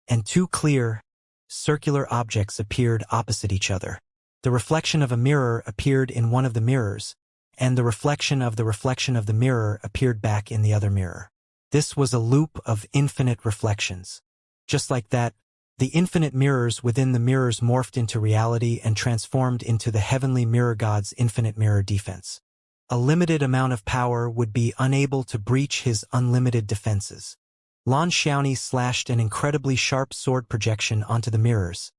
and two clear, circular objects appeared opposite each other. The reflection of a mirror appeared in one of the mirrors, and the reflection of the mirror appeared back in the other mirror. This was a loop of infinite reflections. Just like that, the infinite mirrors within the mirrors morphed into reality and transformed into the heavenly mirror god's infinite mirror defense. A limited amount of power would be unable to breach his unlimited defenses. Lan Xiaoni slashed an incredibly sharp sword projection onto the mirrors,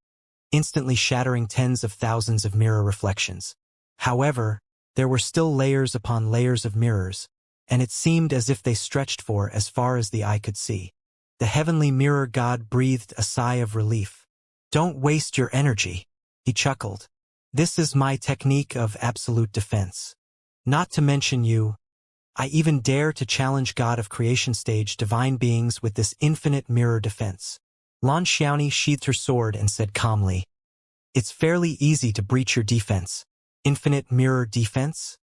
instantly shattering tens of thousands of mirror reflections. However, there were still layers upon layers of mirrors, and it seemed as if they stretched for as far as the eye could see. The heavenly mirror god breathed a sigh of relief. "Don't waste your energy," he chuckled. "This is my technique of absolute defense. Not to mention you, I even dare to challenge God of Creation stage divine beings with this infinite mirror defense." Lan Xiaoni sheathed her sword and said calmly, "It's fairly easy to breach your defense. Infinite mirror defense?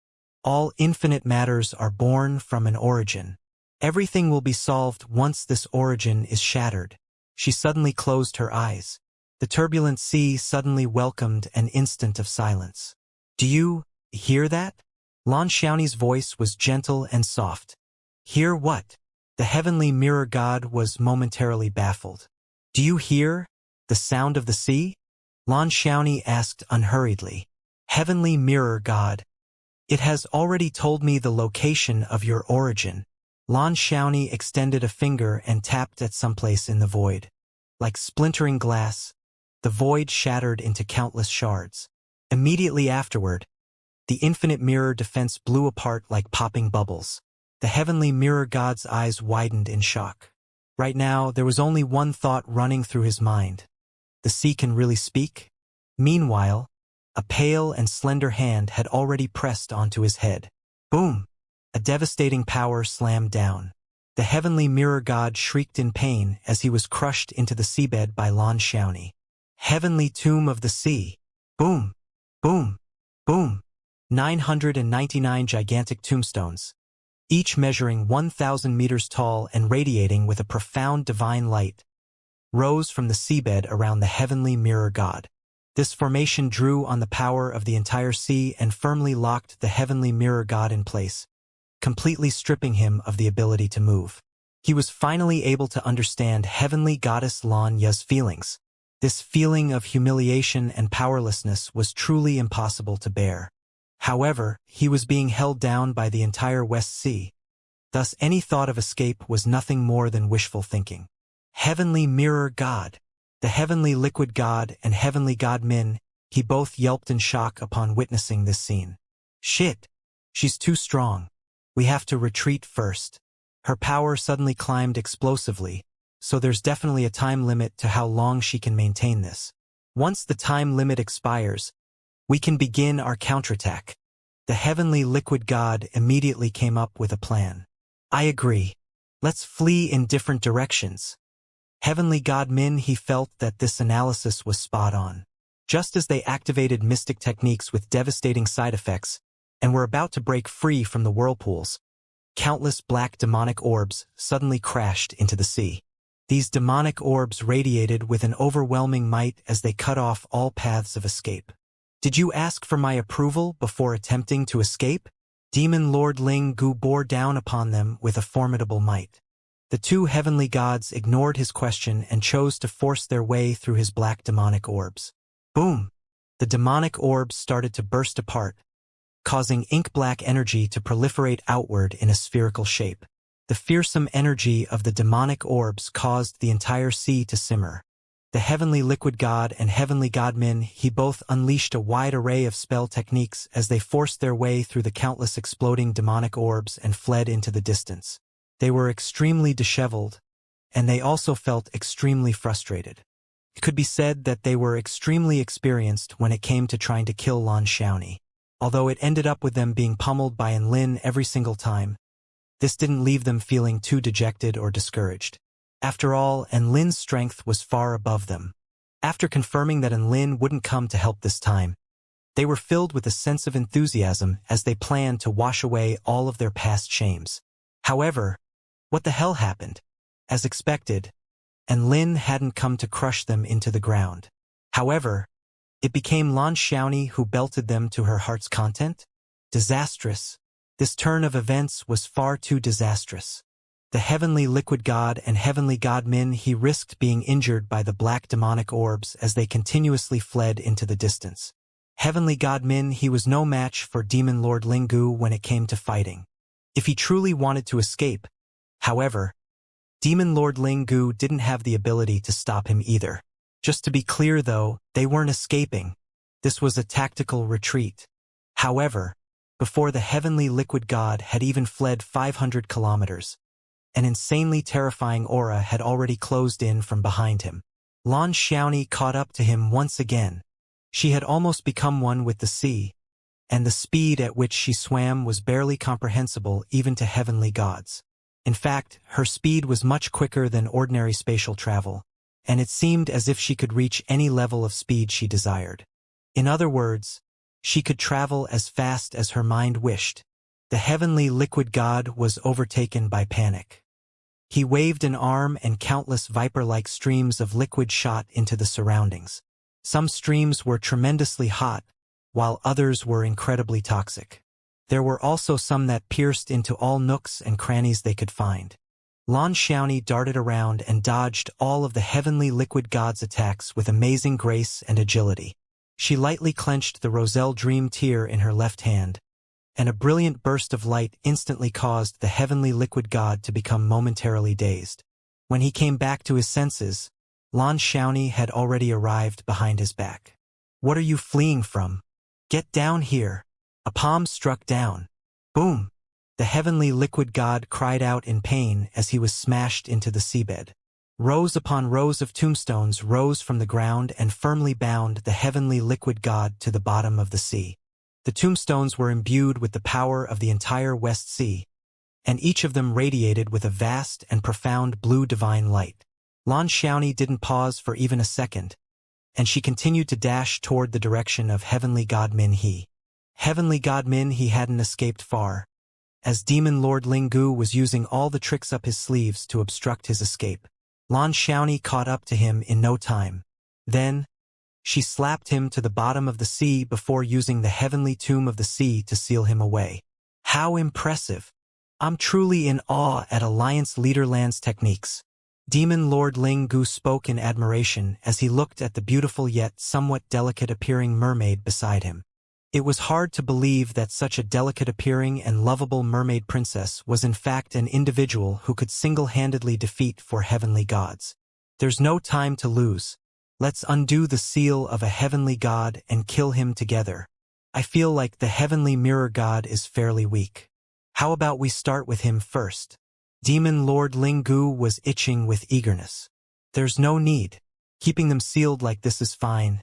All infinite matters are born from an origin. Everything will be solved once this origin is shattered." She suddenly closed her eyes. The turbulent sea suddenly welcomed an instant of silence. "Do you hear that?" Lan Xiaoni's voice was gentle and soft. "Hear what?" The heavenly mirror god was momentarily baffled. "Do you hear the sound of the sea?" Lan Xiaoni asked unhurriedly. "Heavenly mirror god, It has already told me the location of your origin. Lan Xiaoni extended a finger and tapped at someplace in the void. Like splintering glass, the void shattered into countless shards. Immediately afterward, the infinite mirror defense blew apart like popping bubbles. The heavenly mirror god's eyes widened in shock. Right now, there was only one thought running through his mind. The sea can really speak? Meanwhile, a pale and slender hand had already pressed onto his head. Boom! A devastating power slammed down. The heavenly mirror god shrieked in pain as he was crushed into the seabed by Lan Xiaoni. Heavenly tomb of the sea. Boom! Boom! Boom! 999 gigantic tombstones, each measuring 1,000 meters tall and radiating with a profound divine light, rose from the seabed around the heavenly mirror god. This formation drew on the power of the entire sea and firmly locked the heavenly mirror god in place, completely stripping him of the ability to move. He was finally able to understand heavenly goddess Lan Ya's feelings. This feeling of humiliation and powerlessness was truly impossible to bear. However, he was being held down by the entire West Sea. Thus any thought of escape was nothing more than wishful thinking. Heavenly mirror god. The heavenly liquid god and heavenly god Min, he both yelped in shock upon witnessing this scene. Shit! She's too strong. We have to retreat first. Her power suddenly climbed explosively, so there's definitely a time limit to how long she can maintain this. Once the time limit expires, we can begin our counterattack. The heavenly liquid god immediately came up with a plan. I agree. Let's flee in different directions. Heavenly god Min, he felt that this analysis was spot on. Just as they activated mystic techniques with devastating side effects and were about to break free from the whirlpools, countless black demonic orbs suddenly crashed into the sea. These demonic orbs radiated with an overwhelming might as they cut off all paths of escape. Did you ask for my approval before attempting to escape? Demon Lord Ling Gu bore down upon them with a formidable might. The two heavenly gods ignored his question and chose to force their way through his black demonic orbs. Boom! The demonic orbs started to burst apart, causing ink-black energy to proliferate outward in a spherical shape. The fearsome energy of the demonic orbs caused the entire sea to simmer. The heavenly liquid god and heavenly god Min, he both unleashed a wide array of spell techniques as they forced their way through the countless exploding demonic orbs and fled into the distance. They were extremely disheveled, and they also felt extremely frustrated. It could be said that they were extremely experienced when it came to trying to kill Lan Xiaoni. Although it ended up with them being pummeled by Enlin every single time, this didn't leave them feeling too dejected or discouraged. After all, Enlin's strength was far above them. After confirming that Enlin wouldn't come to help this time, they were filled with a sense of enthusiasm as they planned to wash away all of their past shames. However, what the hell happened? As expected, Enlin hadn't come to crush them into the ground. However, it became Lan Xiaoni who belted them to her heart's content? Disastrous. This turn of events was far too disastrous. The heavenly liquid god and heavenly god Min, he risked being injured by the black demonic orbs as they continuously fled into the distance. Heavenly god Min, he was no match for Demon Lord Ling Gu when it came to fighting. If he truly wanted to escape, however, Demon Lord Ling Gu didn't have the ability to stop him either. Just to be clear though, they weren't escaping. This was a tactical retreat. However, before the heavenly liquid god had even fled 500 kilometers, an insanely terrifying aura had already closed in from behind him. Lan Xiaoni caught up to him once again. She had almost become one with the sea, and the speed at which she swam was barely comprehensible even to heavenly gods. In fact, her speed was much quicker than ordinary spatial travel, and it seemed as if she could reach any level of speed she desired. In other words, she could travel as fast as her mind wished. The heavenly liquid god was overtaken by panic. He waved an arm and countless viper-like streams of liquid shot into the surroundings. Some streams were tremendously hot, while others were incredibly toxic. There were also some that pierced into all nooks and crannies they could find. Lan Xiaoni darted around and dodged all of the heavenly liquid god's attacks with amazing grace and agility. She lightly clenched the Roselle Dream Tear in her left hand, and a brilliant burst of light instantly caused the heavenly liquid god to become momentarily dazed. When he came back to his senses, Lan Xiaoni had already arrived behind his back. "What are you fleeing from? Get down here." A palm struck down. Boom! The heavenly liquid god cried out in pain as he was smashed into the seabed. Rows upon rows of tombstones rose from the ground and firmly bound the heavenly liquid god to the bottom of the sea. The tombstones were imbued with the power of the entire West Sea, and each of them radiated with a vast and profound blue divine light. Lan Xiaoni didn't pause for even a second, and she continued to dash toward the direction of Heavenly God Min He. Heavenly God Min He hadn't escaped far, as Demon Lord Ling Gu was using all the tricks up his sleeves to obstruct his escape. Lan Xiaoni caught up to him in no time. Then, she slapped him to the bottom of the sea before using the heavenly tomb of the sea to seal him away. How impressive! I'm truly in awe at Alliance Leader Land's techniques. Demon Lord Ling Gu spoke in admiration as he looked at the beautiful yet somewhat delicate-appearing mermaid beside him. It was hard to believe that such a delicate-appearing and lovable mermaid princess was in fact an individual who could single-handedly defeat four heavenly gods. There's no time to lose. Let's undo the seal of a heavenly god and kill him together. I feel like the heavenly mirror god is fairly weak. How about we start with him first? Demon Lord Ling Gu was itching with eagerness. There's no need. Keeping them sealed like this is fine.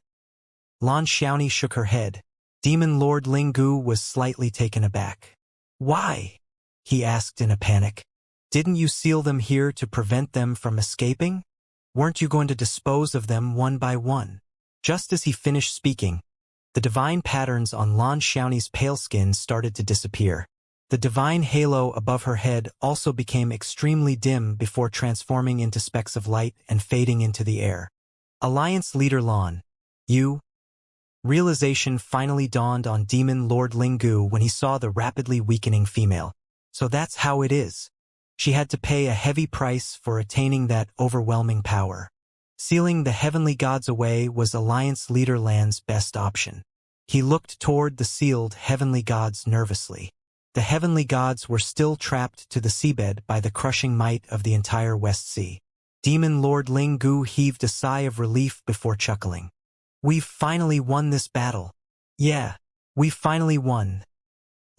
Lan Xiaoni shook her head. Demon Lord Ling Gu was slightly taken aback. Why? He asked in a panic. Didn't you seal them here to prevent them from escaping? Weren't you going to dispose of them one by one? Just as he finished speaking, the divine patterns on Lan Xiaoni's pale skin started to disappear. The divine halo above her head also became extremely dim before transforming into specks of light and fading into the air. Alliance Leader Lan, you? Realization finally dawned on Demon Lord Ling Gu when he saw the rapidly weakening female. So that's how it is. She had to pay a heavy price for attaining that overwhelming power. Sealing the heavenly gods away was Alliance Leader Lan's best option. He looked toward the sealed heavenly gods nervously. The heavenly gods were still trapped to the seabed by the crushing might of the entire West Sea. Demon Lord Ling Gu heaved a sigh of relief before chuckling. We've finally won this battle. Yeah, we've finally won.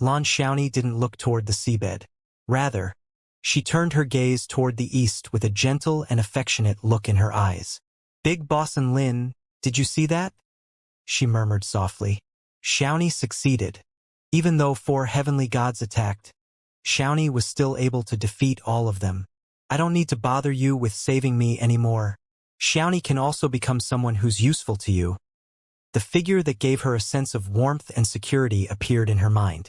Lan Xiaoni didn't look toward the seabed. Rather, she turned her gaze toward the east with a gentle and affectionate look in her eyes. Big Boss and Lin, did you see that? She murmured softly. Xiaoni succeeded. Even though four heavenly gods attacked, Xiaoni was still able to defeat all of them. I don't need to bother you with saving me anymore. Xiaoni can also become someone who's useful to you. The figure that gave her a sense of warmth and security appeared in her mind.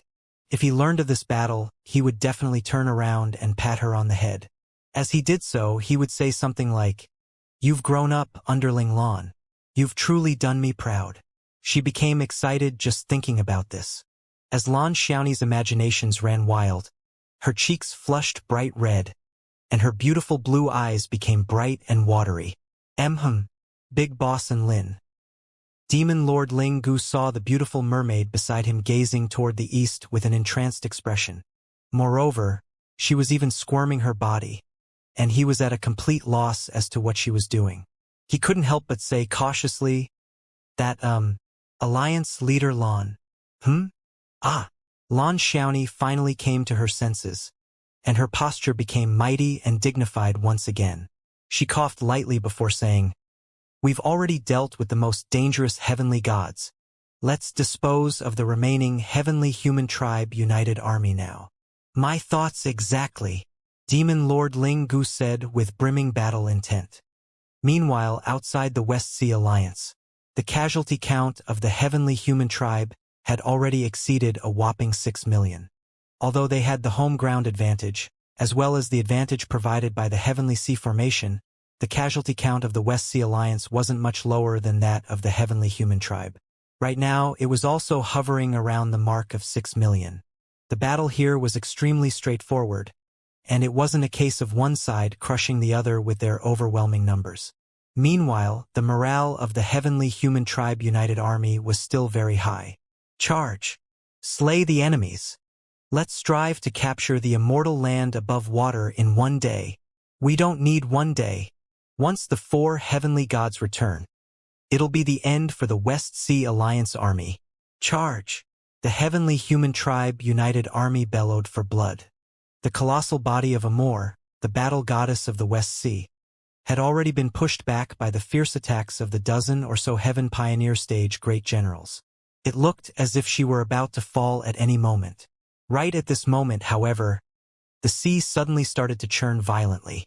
If he learned of this battle, he would definitely turn around and pat her on the head. As he did so, he would say something like, "You've grown up, underling Lan. You've truly done me proud." She became excited just thinking about this. As Lan Xiaoni's imaginations ran wild, her cheeks flushed bright red, and her beautiful blue eyes became bright and watery. Big Boss and Lin. Demon Lord Ling Gu saw the beautiful mermaid beside him gazing toward the east with an entranced expression. Moreover, she was even squirming her body, and he was at a complete loss as to what she was doing. He couldn't help but say cautiously, that, Alliance Leader Lan. Lan Xiaoni finally came to her senses, and her posture became mighty and dignified once again. She coughed lightly before saying, "We've already dealt with the most dangerous heavenly gods. Let's dispose of the remaining heavenly human tribe united army now." My thoughts exactly, Demon Lord Ling Gu said with brimming battle intent. Meanwhile, outside the West Sea Alliance, the casualty count of the heavenly human tribe had already exceeded a whopping 6 million. Although they had the home ground advantage, as well as the advantage provided by the Heavenly Sea Formation, the casualty count of the West Sea Alliance wasn't much lower than that of the Heavenly Human Tribe. Right now, it was also hovering around the mark of 6 million. The battle here was extremely straightforward, and it wasn't a case of one side crushing the other with their overwhelming numbers. Meanwhile, the morale of the Heavenly Human Tribe United Army was still very high. Charge! Slay the enemies. Let's strive to capture the immortal land above water in one day. We don't need one day. Once the 4 heavenly gods return, it'll be the end for the West Sea Alliance army. Charge! The heavenly human tribe united army bellowed for blood. The colossal body of Amor, the battle goddess of the West Sea, had already been pushed back by the fierce attacks of the dozen or so heaven pioneer stage great generals. It looked as if she were about to fall at any moment. Right at this moment, however, the sea suddenly started to churn violently.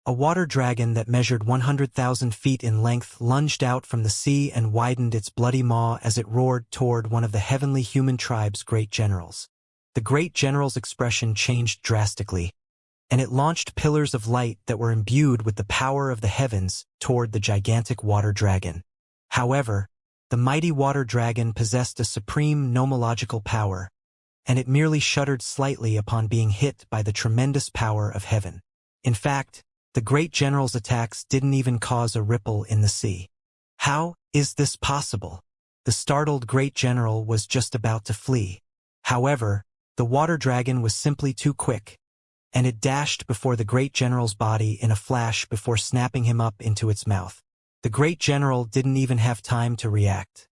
A water dragon that measured 100,000 feet in length lunged out from the sea and widened its bloody maw as it roared toward one of the heavenly human tribe's great generals. The great general's expression changed drastically, and it launched pillars of light that were imbued with the power of the heavens toward the gigantic water dragon. However, the mighty water dragon possessed a supreme nomological power, and it merely shuddered slightly upon being hit by the tremendous power of heaven. In fact, the great general's attacks didn't even cause a ripple in the sea. How is this possible? The startled great general was just about to flee. However, the water dragon was simply too quick, and it dashed before the great general's body in a flash before snapping him up into its mouth. The great general didn't even have time to react.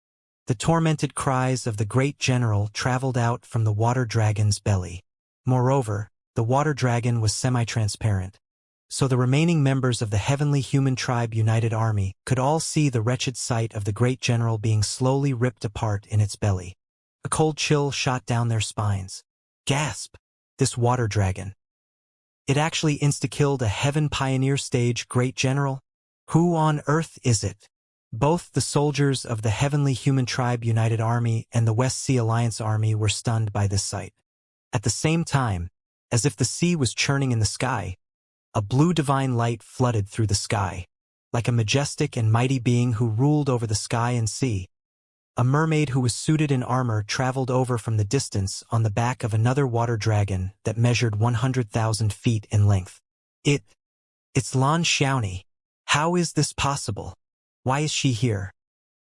The tormented cries of the great general traveled out from the water dragon's belly. Moreover, the water dragon was semi-transparent, so the remaining members of the heavenly human tribe united army could all see the wretched sight of the great general being slowly ripped apart in its belly. A cold chill shot down their spines. Gasp! This water dragon. It actually insta-killed a heaven pioneer stage great general? Who on earth is it? Both the soldiers of the heavenly human tribe united army and the West Sea Alliance army were stunned by this sight. At the same time, as if the sea was churning in the sky, a blue divine light flooded through the sky. Like a majestic and mighty being who ruled over the sky and sea, a mermaid who was suited in armor traveled over from the distance on the back of another water dragon that measured 100,000 feet in length. It's Lan Xiaoni. How is this possible? Why is she here?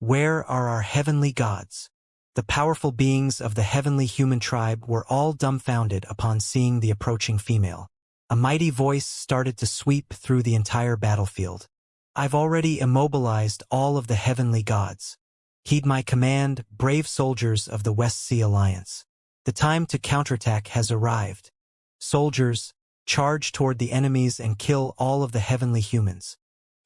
Where are our heavenly gods? The powerful beings of the heavenly human tribe were all dumbfounded upon seeing the approaching female. A mighty voice started to sweep through the entire battlefield. I've already immobilized all of the heavenly gods. Heed my command, brave soldiers of the West Sea Alliance. The time to counterattack has arrived. Soldiers, charge toward the enemies and kill all of the heavenly humans.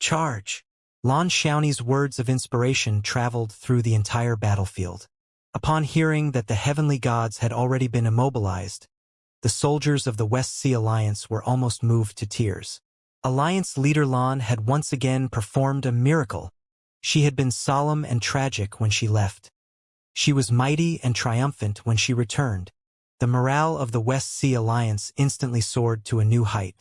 Charge! Lan Xiaoni's words of inspiration traveled through the entire battlefield. Upon hearing that the heavenly gods had already been immobilized, the soldiers of the West Sea Alliance were almost moved to tears. Alliance leader Lan had once again performed a miracle. She had been solemn and tragic when she left. She was mighty and triumphant when she returned. The morale of the West Sea Alliance instantly soared to a new height.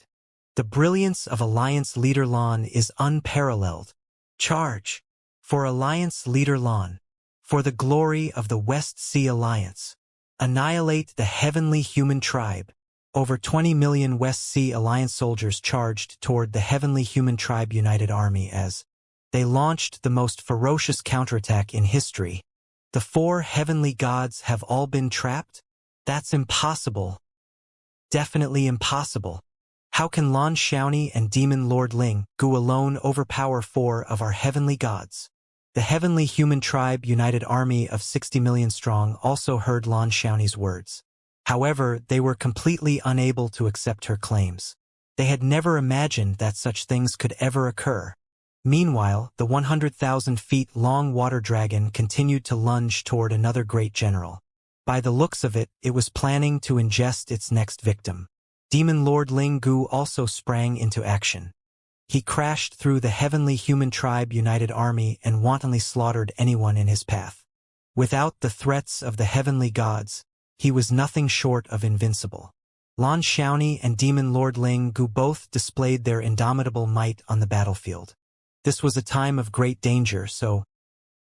The brilliance of Alliance leader Lan is unparalleled. Charge! For Alliance leader Lan. For the glory of the West Sea Alliance. Annihilate the heavenly human tribe. Over 20 million West Sea Alliance soldiers charged toward the heavenly human tribe united army as they launched the most ferocious counterattack in history. The 4 heavenly gods have all been trapped? That's impossible. Definitely impossible. How can Lan Xiaoni and Demon Lord Ling Gu alone overpower 4 of our heavenly gods? The heavenly human tribe united army of 60 million strong also heard Lan Xiaoni's words. However, they were completely unable to accept her claims. They had never imagined that such things could ever occur. Meanwhile, the 100,000 feet long water dragon continued to lunge toward another great general. By the looks of it, it was planning to ingest its next victim. Demon Lord Ling Gu also sprang into action. He crashed through the heavenly human tribe united army and wantonly slaughtered anyone in his path. Without the threats of the heavenly gods, he was nothing short of invincible. Lan Xiaoni and Demon Lord Ling Gu both displayed their indomitable might on the battlefield. This was a time of great danger, so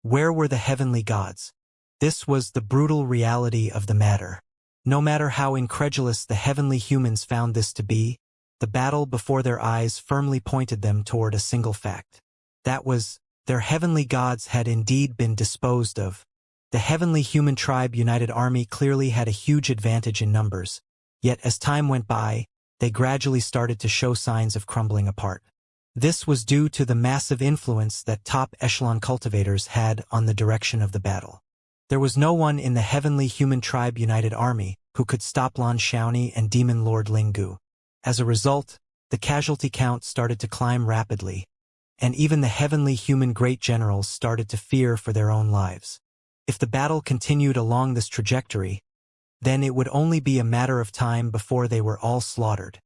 where were the heavenly gods? This was the brutal reality of the matter. No matter how incredulous the heavenly humans found this to be, the battle before their eyes firmly pointed them toward a single fact. That was, their heavenly gods had indeed been disposed of. The heavenly human tribe united army clearly had a huge advantage in numbers, yet as time went by, they gradually started to show signs of crumbling apart. This was due to the massive influence that top echelon cultivators had on the direction of the battle. There was no one in the heavenly human tribe united army who could stop Lan Xiaoni and Demon Lord Linggu. As a result, the casualty count started to climb rapidly, and even the heavenly human great generals started to fear for their own lives. If the battle continued along this trajectory, then it would only be a matter of time before they were all slaughtered.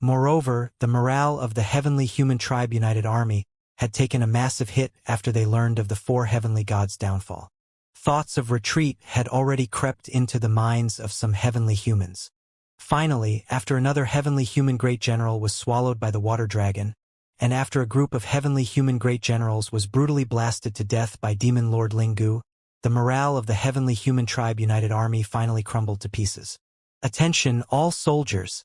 Moreover, the morale of the heavenly human tribe united army had taken a massive hit after they learned of the four heavenly gods' downfall. Thoughts of retreat had already crept into the minds of some heavenly humans. Finally, after another heavenly human great general was swallowed by the water dragon, and after a group of heavenly human great generals was brutally blasted to death by Demon Lord Linggu, the morale of the heavenly human tribe united army finally crumbled to pieces. Attention, all soldiers!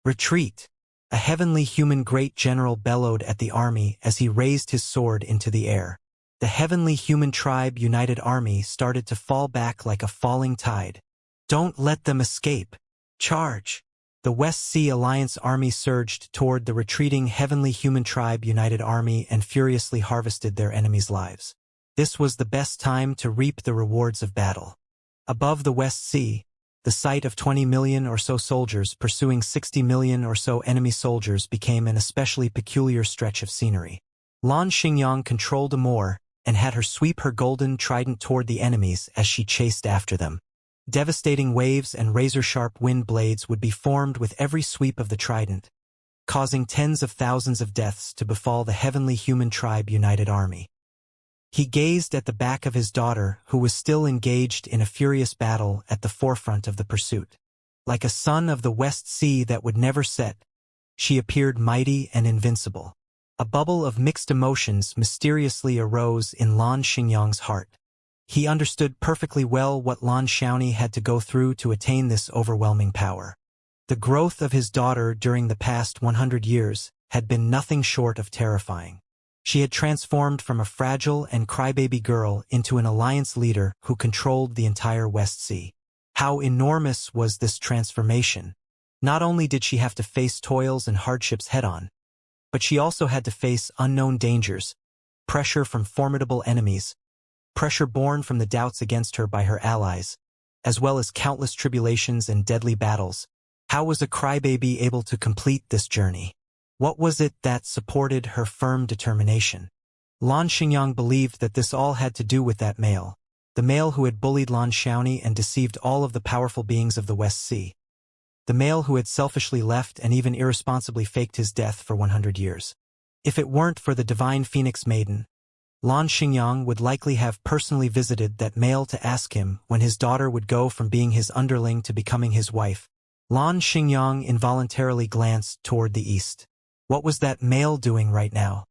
Retreat! A heavenly human great general bellowed at the army as he raised his sword into the air. The heavenly human tribe united army started to fall back like a falling tide. Don't let them escape! Charge! The West Sea Alliance army surged toward the retreating heavenly human tribe united army and furiously harvested their enemies' lives. This was the best time to reap the rewards of battle. Above the West Sea, the sight of 20 million or so soldiers pursuing 60 million or so enemy soldiers became an especially peculiar stretch of scenery. Lan Xingyang controlled a Moor and had her sweep her golden trident toward the enemies as she chased after them. Devastating waves and razor-sharp wind blades would be formed with every sweep of the trident, causing tens of thousands of deaths to befall the heavenly human tribe united army. He gazed at the back of his daughter, who was still engaged in a furious battle at the forefront of the pursuit. Like a sun of the West Sea that would never set, she appeared mighty and invincible. A bubble of mixed emotions mysteriously arose in Lan Xingyang's heart. He understood perfectly well what Lan Xiaoni had to go through to attain this overwhelming power. The growth of his daughter during the past 100 years had been nothing short of terrifying. She had transformed from a fragile and crybaby girl into an alliance leader who controlled the entire West Sea. How enormous was this transformation! Not only did she have to face toils and hardships head-on, but she also had to face unknown dangers, pressure from formidable enemies, pressure born from the doubts against her by her allies, as well as countless tribulations and deadly battles. How was a crybaby able to complete this journey? What was it that supported her firm determination? Lan Xingyang believed that this all had to do with that male, the male who had bullied Lan Xiaoni and deceived all of the powerful beings of the West Sea, the male who had selfishly left and even irresponsibly faked his death for 100 years. If it weren't for the divine Phoenix Maiden, Lan Xingyang would likely have personally visited that male to ask him when his daughter would go from being his underling to becoming his wife. Lan Xingyang involuntarily glanced toward the east. What was that male doing right now?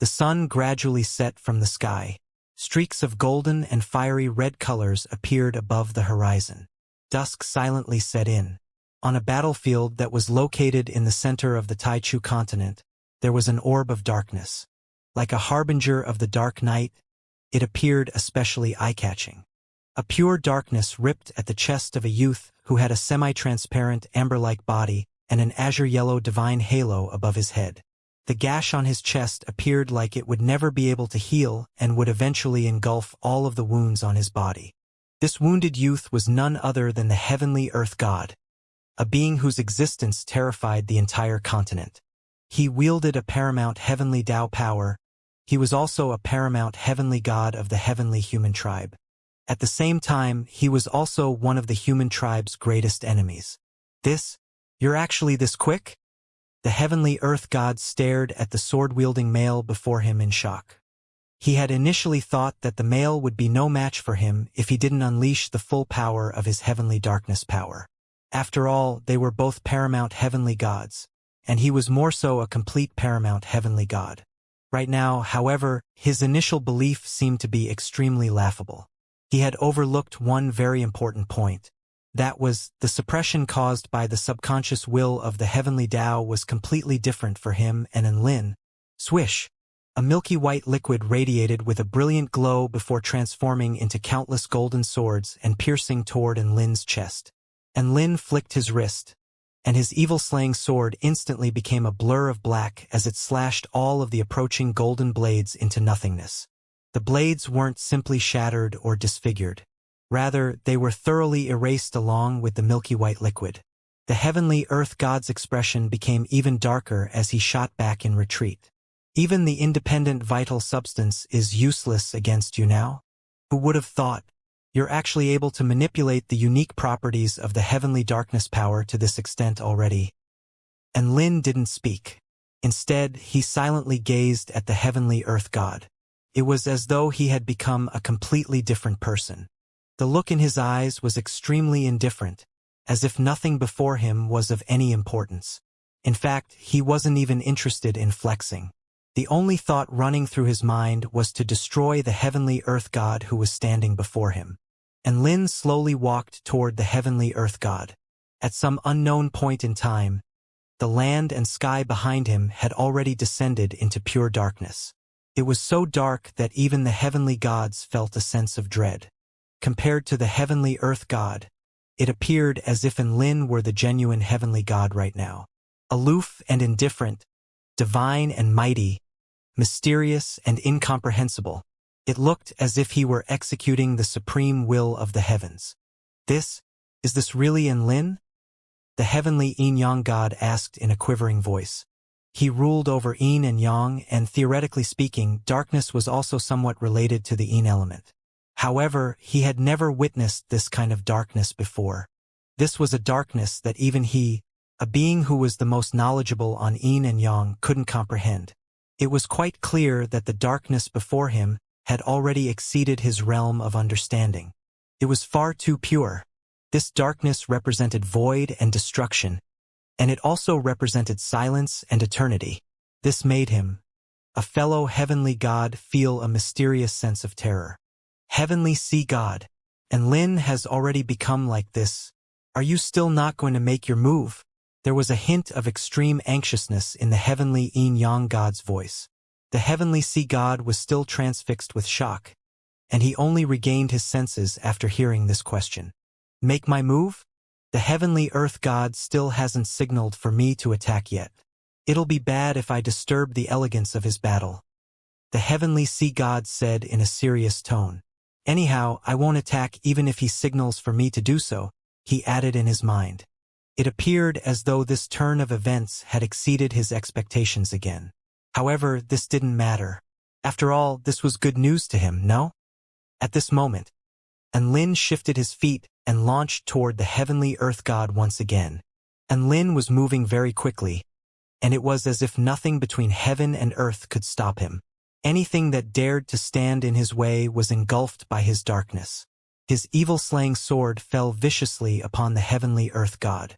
The sun gradually set from the sky. Streaks of golden and fiery red colors appeared above the horizon. Dusk silently set in. On a battlefield that was located in the center of the Taichu continent, there was an orb of darkness. Like a harbinger of the dark night, it appeared especially eye-catching. A pure darkness ripped at the chest of a youth who had a semi-transparent amber-like body and an azure-yellow divine halo above his head. The gash on his chest appeared like it would never be able to heal and would eventually engulf all of the wounds on his body. This wounded youth was none other than the heavenly earth god, a being whose existence terrified the entire continent. He wielded a paramount heavenly Tao power. He was also a paramount heavenly god of the heavenly human tribe. At the same time, he was also one of the human tribe's greatest enemies. You're actually this quick? The heavenly earth god stared at the sword-wielding male before him in shock. He had initially thought that the male would be no match for him if he didn't unleash the full power of his heavenly darkness power. After all, they were both paramount heavenly gods, and he was more so a complete paramount heavenly god. Right now, however, his initial belief seemed to be extremely laughable. He had overlooked one very important point. That was, the suppression caused by the subconscious will of the heavenly Tao was completely different for him and Enlin. Swish! A milky white liquid radiated with a brilliant glow before transforming into countless golden swords and piercing toward Enlin's chest. Enlin flicked his wrist, and his evil-slaying sword instantly became a blur of black as it slashed all of the approaching golden blades into nothingness. The blades weren't simply shattered or disfigured. Rather, they were thoroughly erased along with the milky white liquid. The heavenly earth god's expression became even darker as he shot back in retreat. Even the independent vital substance is useless against you now? Who would have thought? You're actually able to manipulate the unique properties of the heavenly darkness power to this extent already. And Lin didn't speak. Instead, he silently gazed at the heavenly earth god. It was as though he had become a completely different person. The look in his eyes was extremely indifferent, as if nothing before him was of any importance. In fact, he wasn't even interested in flexing. The only thought running through his mind was to destroy the heavenly earth god who was standing before him. And Lin slowly walked toward the heavenly earth god. At some unknown point in time, the land and sky behind him had already descended into pure darkness. It was so dark that even the heavenly gods felt a sense of dread. Compared to the heavenly earth god, it appeared as if Enlin were the genuine heavenly god right now. Aloof and indifferent, divine and mighty, mysterious and incomprehensible. It looked as if he were executing the supreme will of the heavens. Is this really Enlin? The heavenly Yin-Yang god asked in a quivering voice. He ruled over Yin and Yang, and theoretically speaking, darkness was also somewhat related to the Yin element. However, he had never witnessed this kind of darkness before. This was a darkness that even he, a being who was the most knowledgeable on Yin and Yang, couldn't comprehend. It was quite clear that the darkness before him had already exceeded his realm of understanding. It was far too pure. This darkness represented void and destruction, and it also represented silence and eternity. This made him, a fellow heavenly god, feel a mysterious sense of terror. Heavenly Sea God, and Lin has already become like this. Are you still not going to make your move? There was a hint of extreme anxiousness in the heavenly Yin-Yang god's voice. The heavenly sea god was still transfixed with shock, and he only regained his senses after hearing this question. Make my move? The heavenly earth god still hasn't signaled for me to attack yet. It'll be bad if I disturb the elegance of his battle. The heavenly sea god said in a serious tone. Anyhow, I won't attack even if he signals for me to do so, he added in his mind. It appeared as though this turn of events had exceeded his expectations again. However, this didn't matter. After all, this was good news to him, no? At this moment, Enlin shifted his feet and launched toward the heavenly earth god once again. Enlin was moving very quickly, and it was as if nothing between heaven and earth could stop him. Anything that dared to stand in his way was engulfed by his darkness. His evil-slaying sword fell viciously upon the heavenly earth god.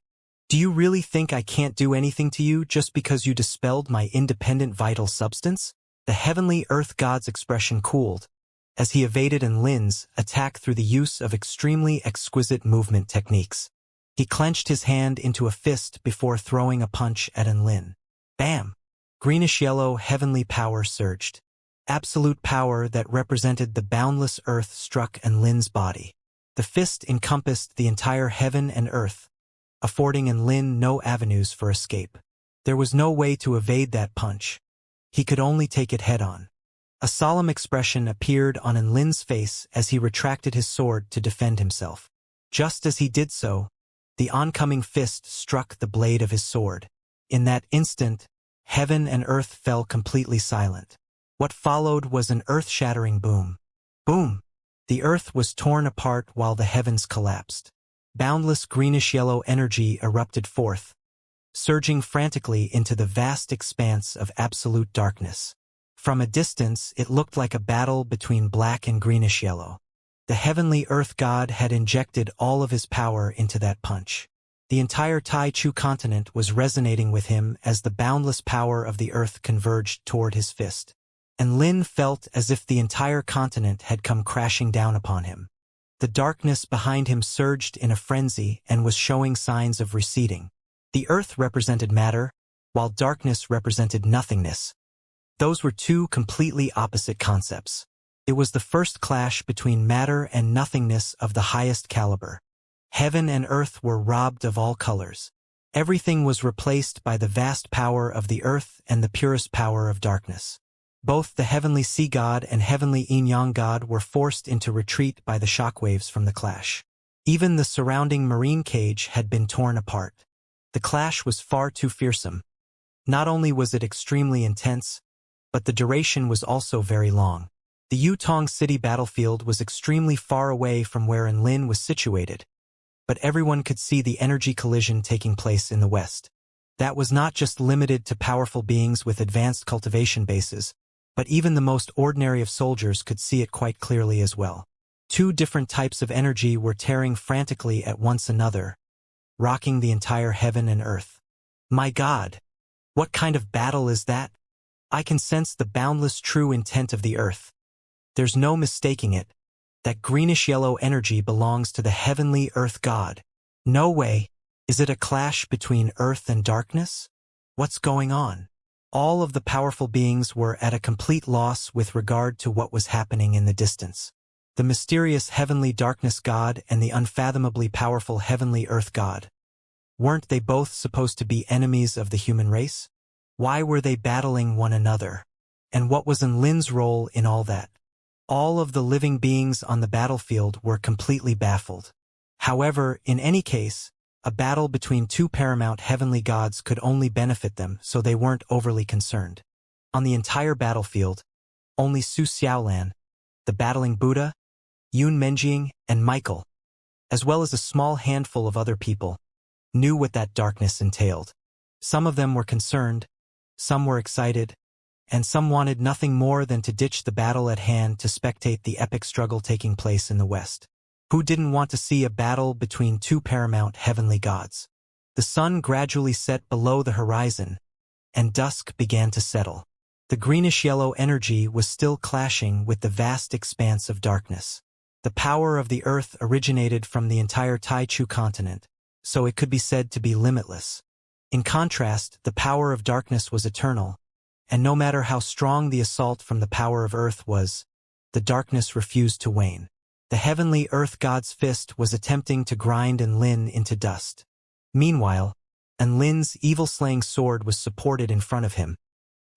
Do you really think I can't do anything to you just because you dispelled my independent vital substance? The heavenly earth god's expression cooled, as he evaded Enlin's attack through the use of extremely exquisite movement techniques. He clenched his hand into a fist before throwing a punch at Enlin. Bam! Greenish-yellow heavenly power surged. Absolute power that represented the boundless earth struck Enlin's body. The fist encompassed the entire heaven and earth, affording Enlin no avenues for escape. There was no way to evade that punch. He could only take it head-on. A solemn expression appeared on Enlin's face as he retracted his sword to defend himself. Just as he did so, the oncoming fist struck the blade of his sword. In that instant, heaven and earth fell completely silent. What followed was an earth-shattering boom. Boom! The earth was torn apart while the heavens collapsed. Boundless greenish-yellow energy erupted forth, surging frantically into the vast expanse of absolute darkness. From a distance, it looked like a battle between black and greenish-yellow. The heavenly earth god had injected all of his power into that punch. The entire Tai Chu continent was resonating with him as the boundless power of the earth converged toward his fist. And Lin felt as if the entire continent had come crashing down upon him. The darkness behind him surged in a frenzy and was showing signs of receding. The earth represented matter, while darkness represented nothingness. Those were two completely opposite concepts. It was the first clash between matter and nothingness of the highest caliber. Heaven and earth were robbed of all colors. Everything was replaced by the vast power of the earth and the purest power of darkness. Both the heavenly sea god and heavenly yin-yang god were forced into retreat by the shockwaves from the clash. Even the surrounding marine cage had been torn apart. The clash was far too fearsome. Not only was it extremely intense, but the duration was also very long. The Yutong City battlefield was extremely far away from where Enlin was situated, but everyone could see the energy collision taking place in the west. That was not just limited to powerful beings with advanced cultivation bases, but even the most ordinary of soldiers could see it quite clearly as well. Two different types of energy were tearing frantically at once another, rocking the entire heaven and earth. My God! What kind of battle is that? I can sense the boundless true intent of the earth. There's no mistaking it. That greenish-yellow energy belongs to the heavenly earth god. No way. Is it a clash between earth and darkness? What's going on? All of the powerful beings were at a complete loss with regard to what was happening in the distance. The mysterious heavenly darkness god and the unfathomably powerful heavenly earth god. Weren't they both supposed to be enemies of the human race? Why were they battling one another? And what was Enlin's role in all that? All of the living beings on the battlefield were completely baffled. However, in any case, a battle between two paramount heavenly gods could only benefit them, so they weren't overly concerned. On the entire battlefield, only Su Xiaolan, the battling Buddha, Yun Menjing, and Michael, as well as a small handful of other people, knew what that darkness entailed. Some of them were concerned, some were excited, and some wanted nothing more than to ditch the battle at hand to spectate the epic struggle taking place in the west. Who didn't want to see a battle between two paramount heavenly gods? The sun gradually set below the horizon, and dusk began to settle. The greenish-yellow energy was still clashing with the vast expanse of darkness. The power of the earth originated from the entire Taichu continent, so it could be said to be limitless. In contrast, the power of darkness was eternal, and no matter how strong the assault from the power of earth was, the darkness refused to wane. The heavenly earth god's fist was attempting to grind Enlin into dust. Meanwhile, Enlin's evil-slaying sword was supported in front of him,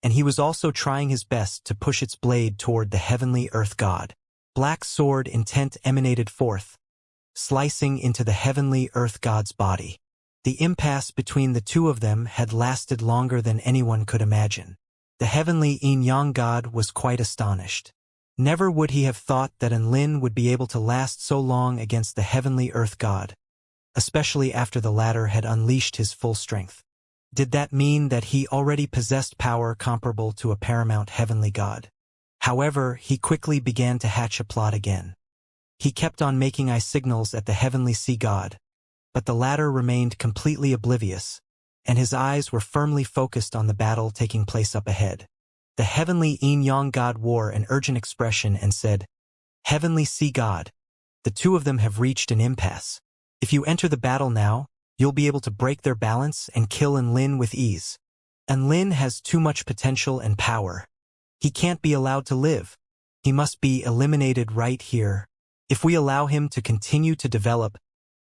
and he was also trying his best to push its blade toward the heavenly earth god. Black sword intent emanated forth, slicing into the heavenly earth god's body. The impasse between the two of them had lasted longer than anyone could imagine. The heavenly yin-yang god was quite astonished. Never would he have thought that Enlin would be able to last so long against the heavenly earth god, especially after the latter had unleashed his full strength. Did that mean that he already possessed power comparable to a paramount heavenly god? However, he quickly began to hatch a plot again. He kept on making eye signals at the heavenly sea god, but the latter remained completely oblivious, and his eyes were firmly focused on the battle taking place up ahead. The heavenly yin-yang god wore an urgent expression and said, "Heavenly sea god, the two of them have reached an impasse. If you enter the battle now, you'll be able to break their balance and kill Enlin with ease. Enlin has too much potential and power. He can't be allowed to live. He must be eliminated right here. If we allow him to continue to develop,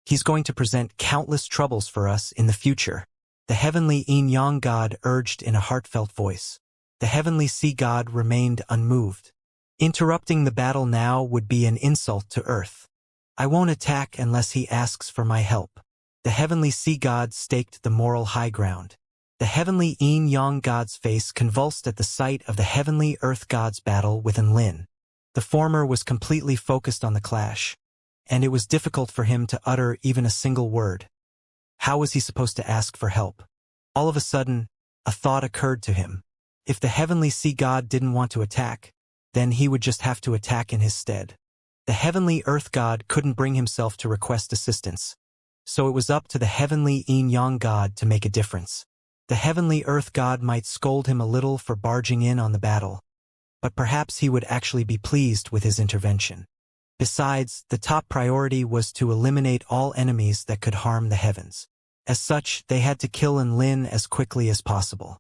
he's going to present countless troubles for us in the future." The heavenly yin-yang god urged in a heartfelt voice. The heavenly sea god remained unmoved. Interrupting the battle now would be an insult to Earth. I won't attack unless he asks for my help. The heavenly sea god staked the moral high ground. The heavenly yin-yang god's face convulsed at the sight of the heavenly earth god's battle with Enlin. The former was completely focused on the clash, and it was difficult for him to utter even a single word. How was he supposed to ask for help? All of a sudden, a thought occurred to him. If the heavenly sea god didn't want to attack, then he would just have to attack in his stead. The heavenly earth god couldn't bring himself to request assistance, so it was up to the heavenly yin-yang god to make a difference. The heavenly earth god might scold him a little for barging in on the battle, but perhaps he would actually be pleased with his intervention. Besides, the top priority was to eliminate all enemies that could harm the heavens. As such, they had to kill Enlin as quickly as possible.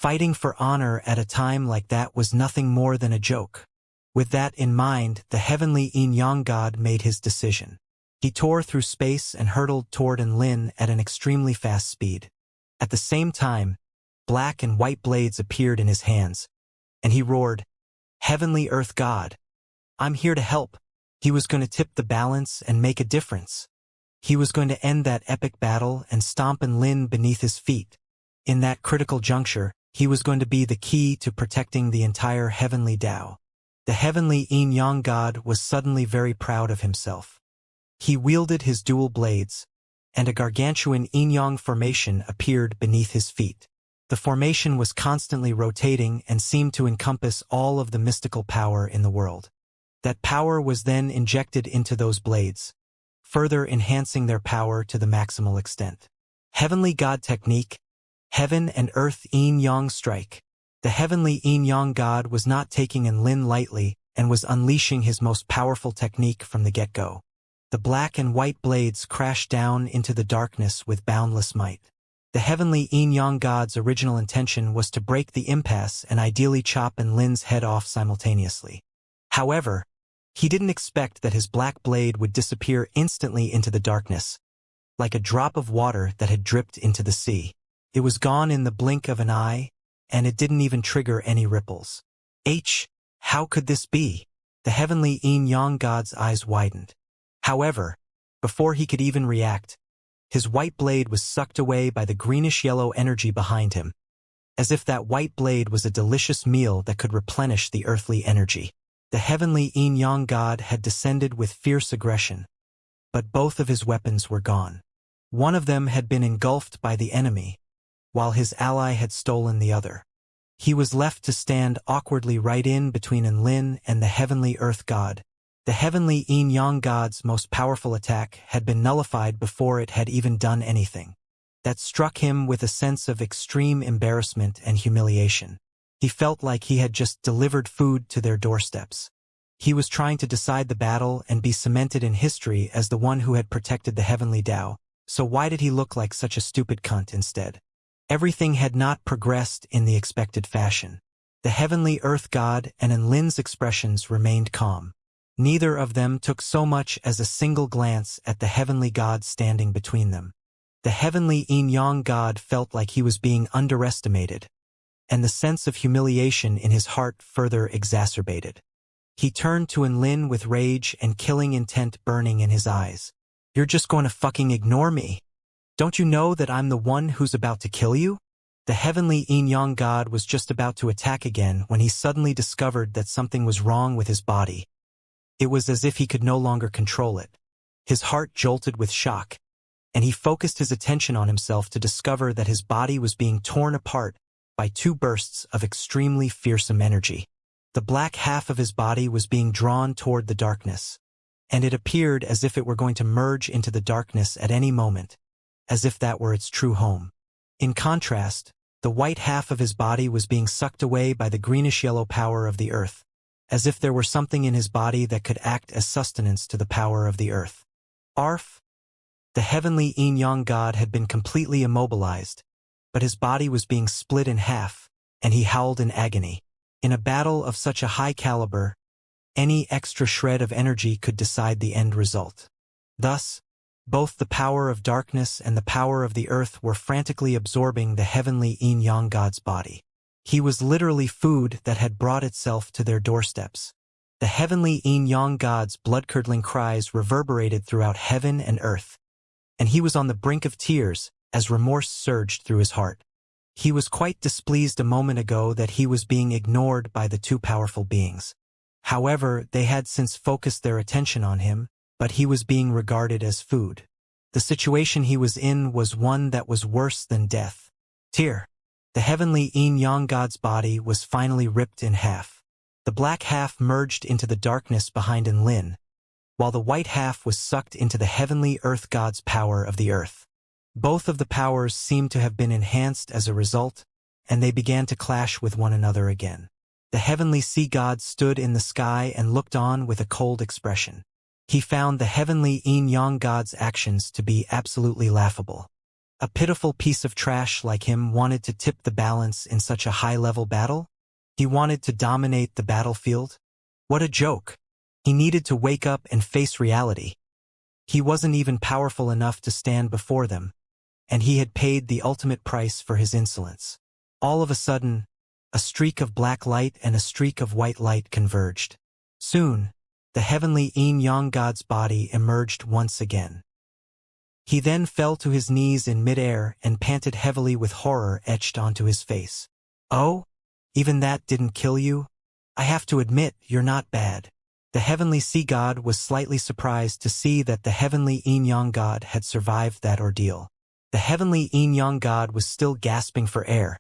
Fighting for honor at a time like that was nothing more than a joke. With that in mind, the heavenly yin-yang god made his decision. He tore through space and hurtled toward Enlin at an extremely fast speed. At the same time, black and white blades appeared in his hands, and he roared, "Heavenly Earth God, I'm here to help." He was going to tip the balance and make a difference. He was going to end that epic battle and stomp Enlin beneath his feet. In that critical juncture, he was going to be the key to protecting the entire heavenly Tao. The heavenly yin-yang god was suddenly very proud of himself. He wielded his dual blades, and a gargantuan yin-yang formation appeared beneath his feet. The formation was constantly rotating and seemed to encompass all of the mystical power in the world. That power was then injected into those blades, further enhancing their power to the maximal extent. Heavenly God Technique, Heaven and Earth Yin-Yang Strike. The heavenly yin-yang god was not taking Enlin lightly and was unleashing his most powerful technique from the get-go. The black and white blades crashed down into the darkness with boundless might. The heavenly yin-yang god's original intention was to break the impasse and ideally chop Enlin's head off simultaneously. However, he didn't expect that his black blade would disappear instantly into the darkness, like a drop of water that had dripped into the sea. It was gone in the blink of an eye, and it didn't even trigger any ripples. How could this be? The heavenly yin-yang god's eyes widened. However, before he could even react, his white blade was sucked away by the greenish-yellow energy behind him, as if that white blade was a delicious meal that could replenish the earthly energy. The heavenly yin-yang god had descended with fierce aggression, but both of his weapons were gone. One of them had been engulfed by the enemy, while his ally had stolen the other. He was left to stand awkwardly right in between Enlin and the heavenly earth god. The heavenly yin-yang god's most powerful attack had been nullified before it had even done anything. That struck him with a sense of extreme embarrassment and humiliation. He felt like he had just delivered food to their doorsteps. He was trying to decide the battle and be cemented in history as the one who had protected the heavenly Tao, so why did he look like such a stupid cunt instead? Everything had not progressed in the expected fashion. The heavenly earth god and Enlin's expressions remained calm. Neither of them took so much as a single glance at the heavenly god standing between them. The heavenly yin-yang god felt like he was being underestimated, and the sense of humiliation in his heart further exacerbated. He turned to Enlin with rage and killing intent burning in his eyes. "You're just going to fucking ignore me? Don't you know that I'm the one who's about to kill you?" The heavenly yin-yang god was just about to attack again when he suddenly discovered that something was wrong with his body. It was as if he could no longer control it. His heart jolted with shock, and he focused his attention on himself to discover that his body was being torn apart by two bursts of extremely fearsome energy. The black half of his body was being drawn toward the darkness, and it appeared as if it were going to merge into the darkness at any moment, as if that were its true home. In contrast, the white half of his body was being sucked away by the greenish-yellow power of the earth, as if there were something in his body that could act as sustenance to the power of the earth. Arf! The heavenly yin-yang god had been completely immobilized, but his body was being split in half, and he howled in agony. In a battle of such a high caliber, any extra shred of energy could decide the end result. Thus, both the power of darkness and the power of the earth were frantically absorbing the heavenly yin-yang god's body. He was literally food that had brought itself to their doorsteps. The heavenly yin-yang god's blood-curdling cries reverberated throughout heaven and earth, and he was on the brink of tears as remorse surged through his heart. He was quite displeased a moment ago that he was being ignored by the two powerful beings. However, they had since focused their attention on him, but he was being regarded as food. The situation he was in was one that was worse than death. Tear. The heavenly yin-yang god's body was finally ripped in half. The black half merged into the darkness behind Enlin, while the white half was sucked into the heavenly earth god's power of the earth. Both of the powers seemed to have been enhanced as a result, and they began to clash with one another again. The heavenly sea god stood in the sky and looked on with a cold expression. He found the heavenly yin-yang god's actions to be absolutely laughable. A pitiful piece of trash like him wanted to tip the balance in such a high-level battle? He wanted to dominate the battlefield? What a joke! He needed to wake up and face reality. He wasn't even powerful enough to stand before them, and he had paid the ultimate price for his insolence. All of a sudden, a streak of black light and a streak of white light converged. Soon, the heavenly yin-yang god's body emerged once again. He then fell to his knees in midair and panted heavily with horror etched onto his face. "Oh? Even that didn't kill you? I have to admit, you're not bad." The heavenly sea god was slightly surprised to see that the heavenly yin-yang god had survived that ordeal. The heavenly yin-yang god was still gasping for air,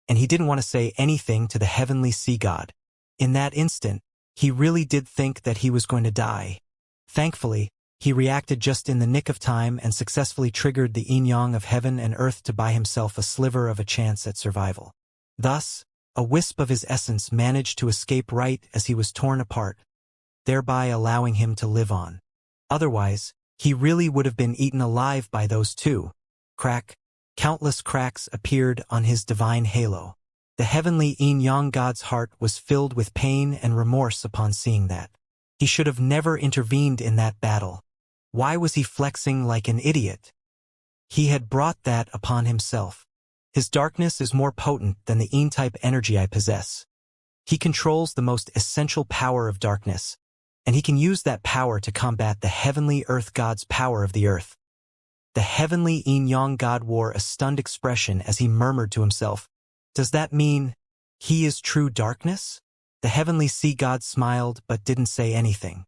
and he didn't want to say anything to the heavenly sea god. In that instant, he really did think that he was going to die. Thankfully, he reacted just in the nick of time and successfully triggered the yin-yang of heaven and earth to buy himself a sliver of a chance at survival. Thus, a wisp of his essence managed to escape right as he was torn apart, thereby allowing him to live on. Otherwise, he really would have been eaten alive by those two. Crack. Countless cracks appeared on his divine halo. The heavenly yin-yang god's heart was filled with pain and remorse upon seeing that. He should have never intervened in that battle. Why was he flexing like an idiot? He had brought that upon himself. His darkness is more potent than the yin-type energy I possess. He controls the most essential power of darkness, and he can use that power to combat the heavenly earth god's power of the earth. The heavenly yin-yang god wore a stunned expression as he murmured to himself, "Does that mean he is true darkness?" The heavenly sea god smiled but didn't say anything.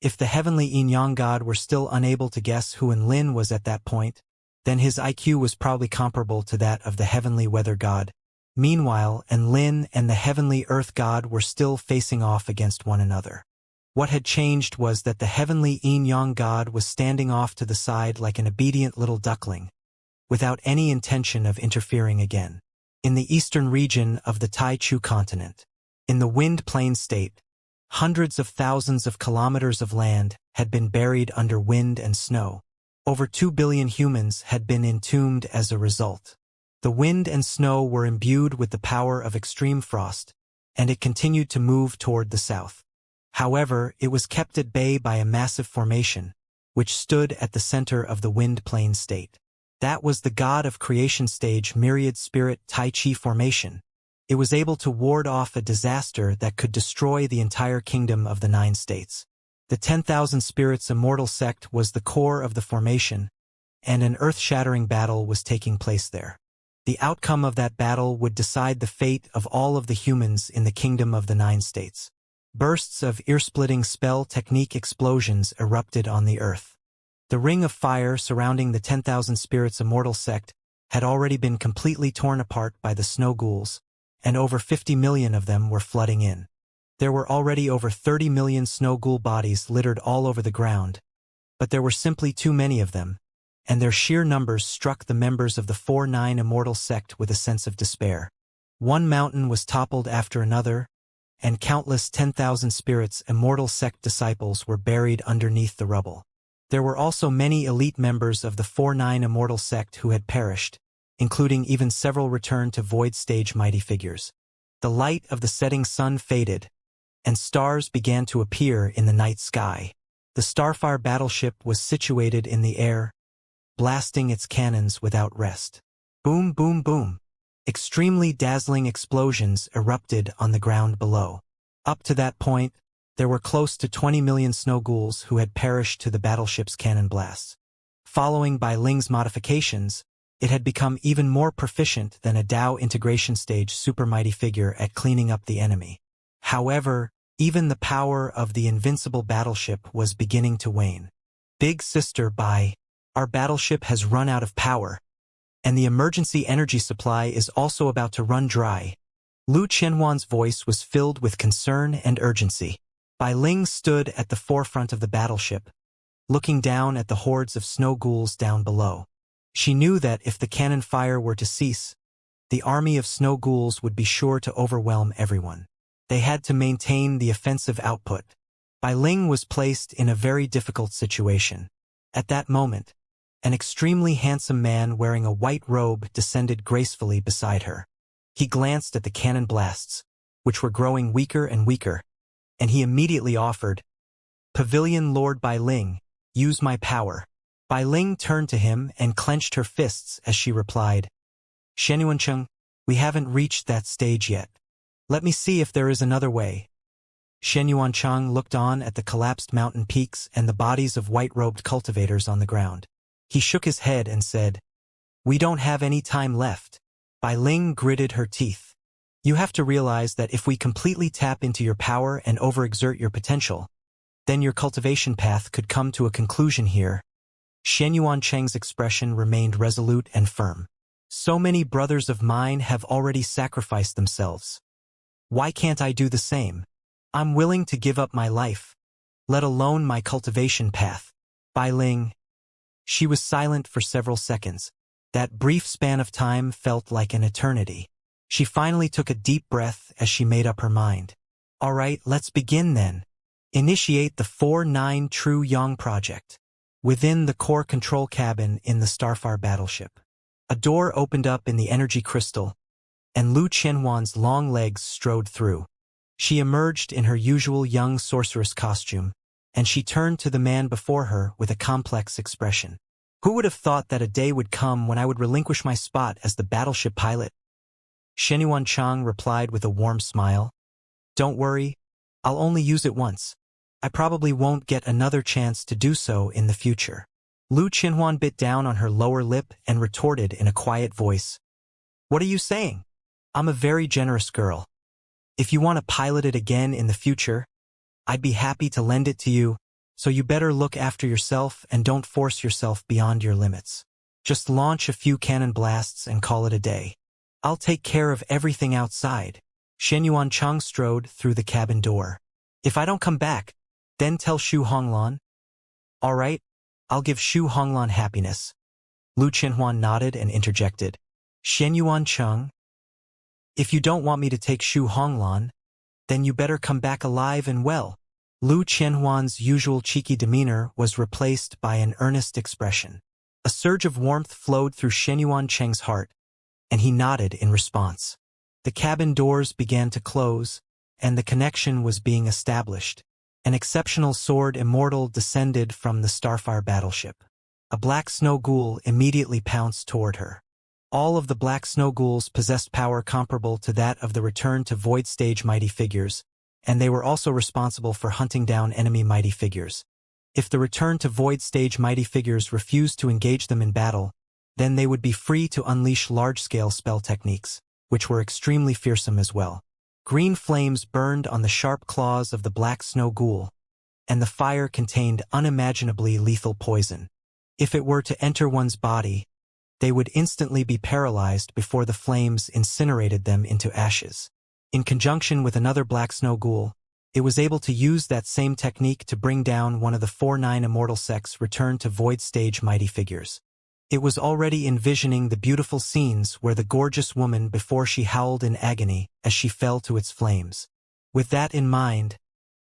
If the heavenly yin-yang god were still unable to guess who Enlin was at that point, then his IQ was probably comparable to that of the heavenly weather god. Meanwhile, Enlin and the heavenly earth god were still facing off against one another. What had changed was that the heavenly yin-yang god was standing off to the side like an obedient little duckling, without any intention of interfering again. In the eastern region of the Taichu continent, in the wind plain state, hundreds of thousands of kilometers of land had been buried under wind and snow. Over 2 billion humans had been entombed as a result. The wind and snow were imbued with the power of extreme frost, and it continued to move toward the south. However, it was kept at bay by a massive formation, which stood at the center of the wind plain state. That was the god of creation stage myriad spirit Tai Chi formation. It was able to ward off a disaster that could destroy the entire kingdom of the 9 states. The 10,000 spirits Immortal sect was the core of the formation, and an earth-shattering battle was taking place there. The outcome of that battle would decide the fate of all of the humans in the kingdom of the 9 states. Bursts of ear-splitting spell technique explosions erupted on the earth. The ring of fire surrounding the 10,000 spirits Immortal sect had already been completely torn apart by the snow ghouls, and over 50 million of them were flooding in. There were already over 30 million snow ghoul bodies littered all over the ground, but there were simply too many of them, and their sheer numbers struck the members of the 4-9 Immortal sect with a sense of despair. One mountain was toppled after another, and countless 10,000 spirits Immortal sect disciples were buried underneath the rubble. There were also many elite members of the 4-9 Immortal sect who had perished, including even several returned to void stage mighty figures. The light of the setting sun faded, and stars began to appear in the night sky. The Starfire battleship was situated in the air, blasting its cannons without rest. Boom, boom, boom. Extremely dazzling explosions erupted on the ground below. Up to that point, there were close to 20 million snow ghouls who had perished to the battleship's cannon blasts. Following Bai Ling's modifications, it had become even more proficient than a Dao integration stage super mighty figure at cleaning up the enemy. However, even the power of the invincible battleship was beginning to wane. "Big sister Bai, our battleship has run out of power, and the emergency energy supply is also about to run dry." Lu Qianhuan's voice was filled with concern and urgency. Bai Ling stood at the forefront of the battleship, looking down at the hordes of snow ghouls down below. She knew that if the cannon fire were to cease, the army of snow ghouls would be sure to overwhelm everyone. They had to maintain the offensive output. Bai Ling was placed in a very difficult situation. At that moment, An extremely handsome man wearing a white robe descended gracefully beside her. He glanced at the cannon blasts, which were growing weaker and weaker, and he immediately offered, "Pavilion Lord Bai Ling, use my power." Bai Ling turned to him and clenched her fists as she replied, "Shenyuancheng, we haven't reached that stage yet. Let me see if there is another way." Shen Yuanchang looked on at the collapsed mountain peaks and the bodies of white-robed cultivators on the ground. He shook his head and said, "We don't have any time left." Bai Ling gritted her teeth. "You have to realize that if we completely tap into your power and overexert your potential, then your cultivation path could come to a conclusion here." Shen Yuancheng's expression remained resolute and firm. "So many brothers of mine have already sacrificed themselves. Why can't I do the same? I'm willing to give up my life, let alone my cultivation path." Bai Ling. She was silent for several seconds. That brief span of time felt like an eternity. She finally took a deep breath as she made up her mind. "All right, let's begin then. Initiate the 4-9 True Yang project." Within the core control cabin in the Starfire battleship, a door opened up in the energy crystal, and Lu Qianhuan's long legs strode through. She emerged in her usual young sorceress costume, and she turned to the man before her with a complex expression. "Who would have thought that a day would come when I would relinquish my spot as the battleship pilot?" Shenyuan Chang replied with a warm smile. "Don't worry, I'll only use it once. I probably won't get another chance to do so in the future." Lu Qianhuan bit down on her lower lip and retorted in a quiet voice, "What are you saying? I'm a very generous girl. If you want to pilot it again in the future, I'd be happy to lend it to you, so you better look after yourself and don't force yourself beyond your limits. Just launch a few cannon blasts and call it a day. I'll take care of everything outside." Shen Yuanchang strode through the cabin door. "If I don't come back, then tell Xu Honglan." "All right, I'll give Xu Honglan happiness." Lu Qianhuan nodded and interjected, "Shen Yuancheng, if you don't want me to take Xu Honglan, then you better come back alive and well." Lu Qianhuan's usual cheeky demeanor was replaced by an earnest expression. A surge of warmth flowed through Shen Yuancheng's heart, and he nodded in response. The cabin doors began to close, and the connection was being established. An exceptional sword Immortal descended from the Starfire battleship. A black snow ghoul immediately pounced toward her. All of the black snow ghouls possessed power comparable to that of the Return to Void stage mighty figures, and they were also responsible for hunting down enemy mighty figures. If the Return to Void stage mighty figures refused to engage them in battle, then they would be free to unleash large-scale spell techniques, which were extremely fearsome as well. Green flames burned on the sharp claws of the black snow ghoul, and the fire contained unimaginably lethal poison. If it were to enter one's body, they would instantly be paralyzed before the flames incinerated them into ashes. In conjunction with another black snow ghoul, it was able to use that same technique to bring down one of the 4-9 Immortal Sect's Return to Void stage mighty figures. It was already envisioning the beautiful scenes where the gorgeous woman before she howled in agony as she fell to its flames. With that in mind,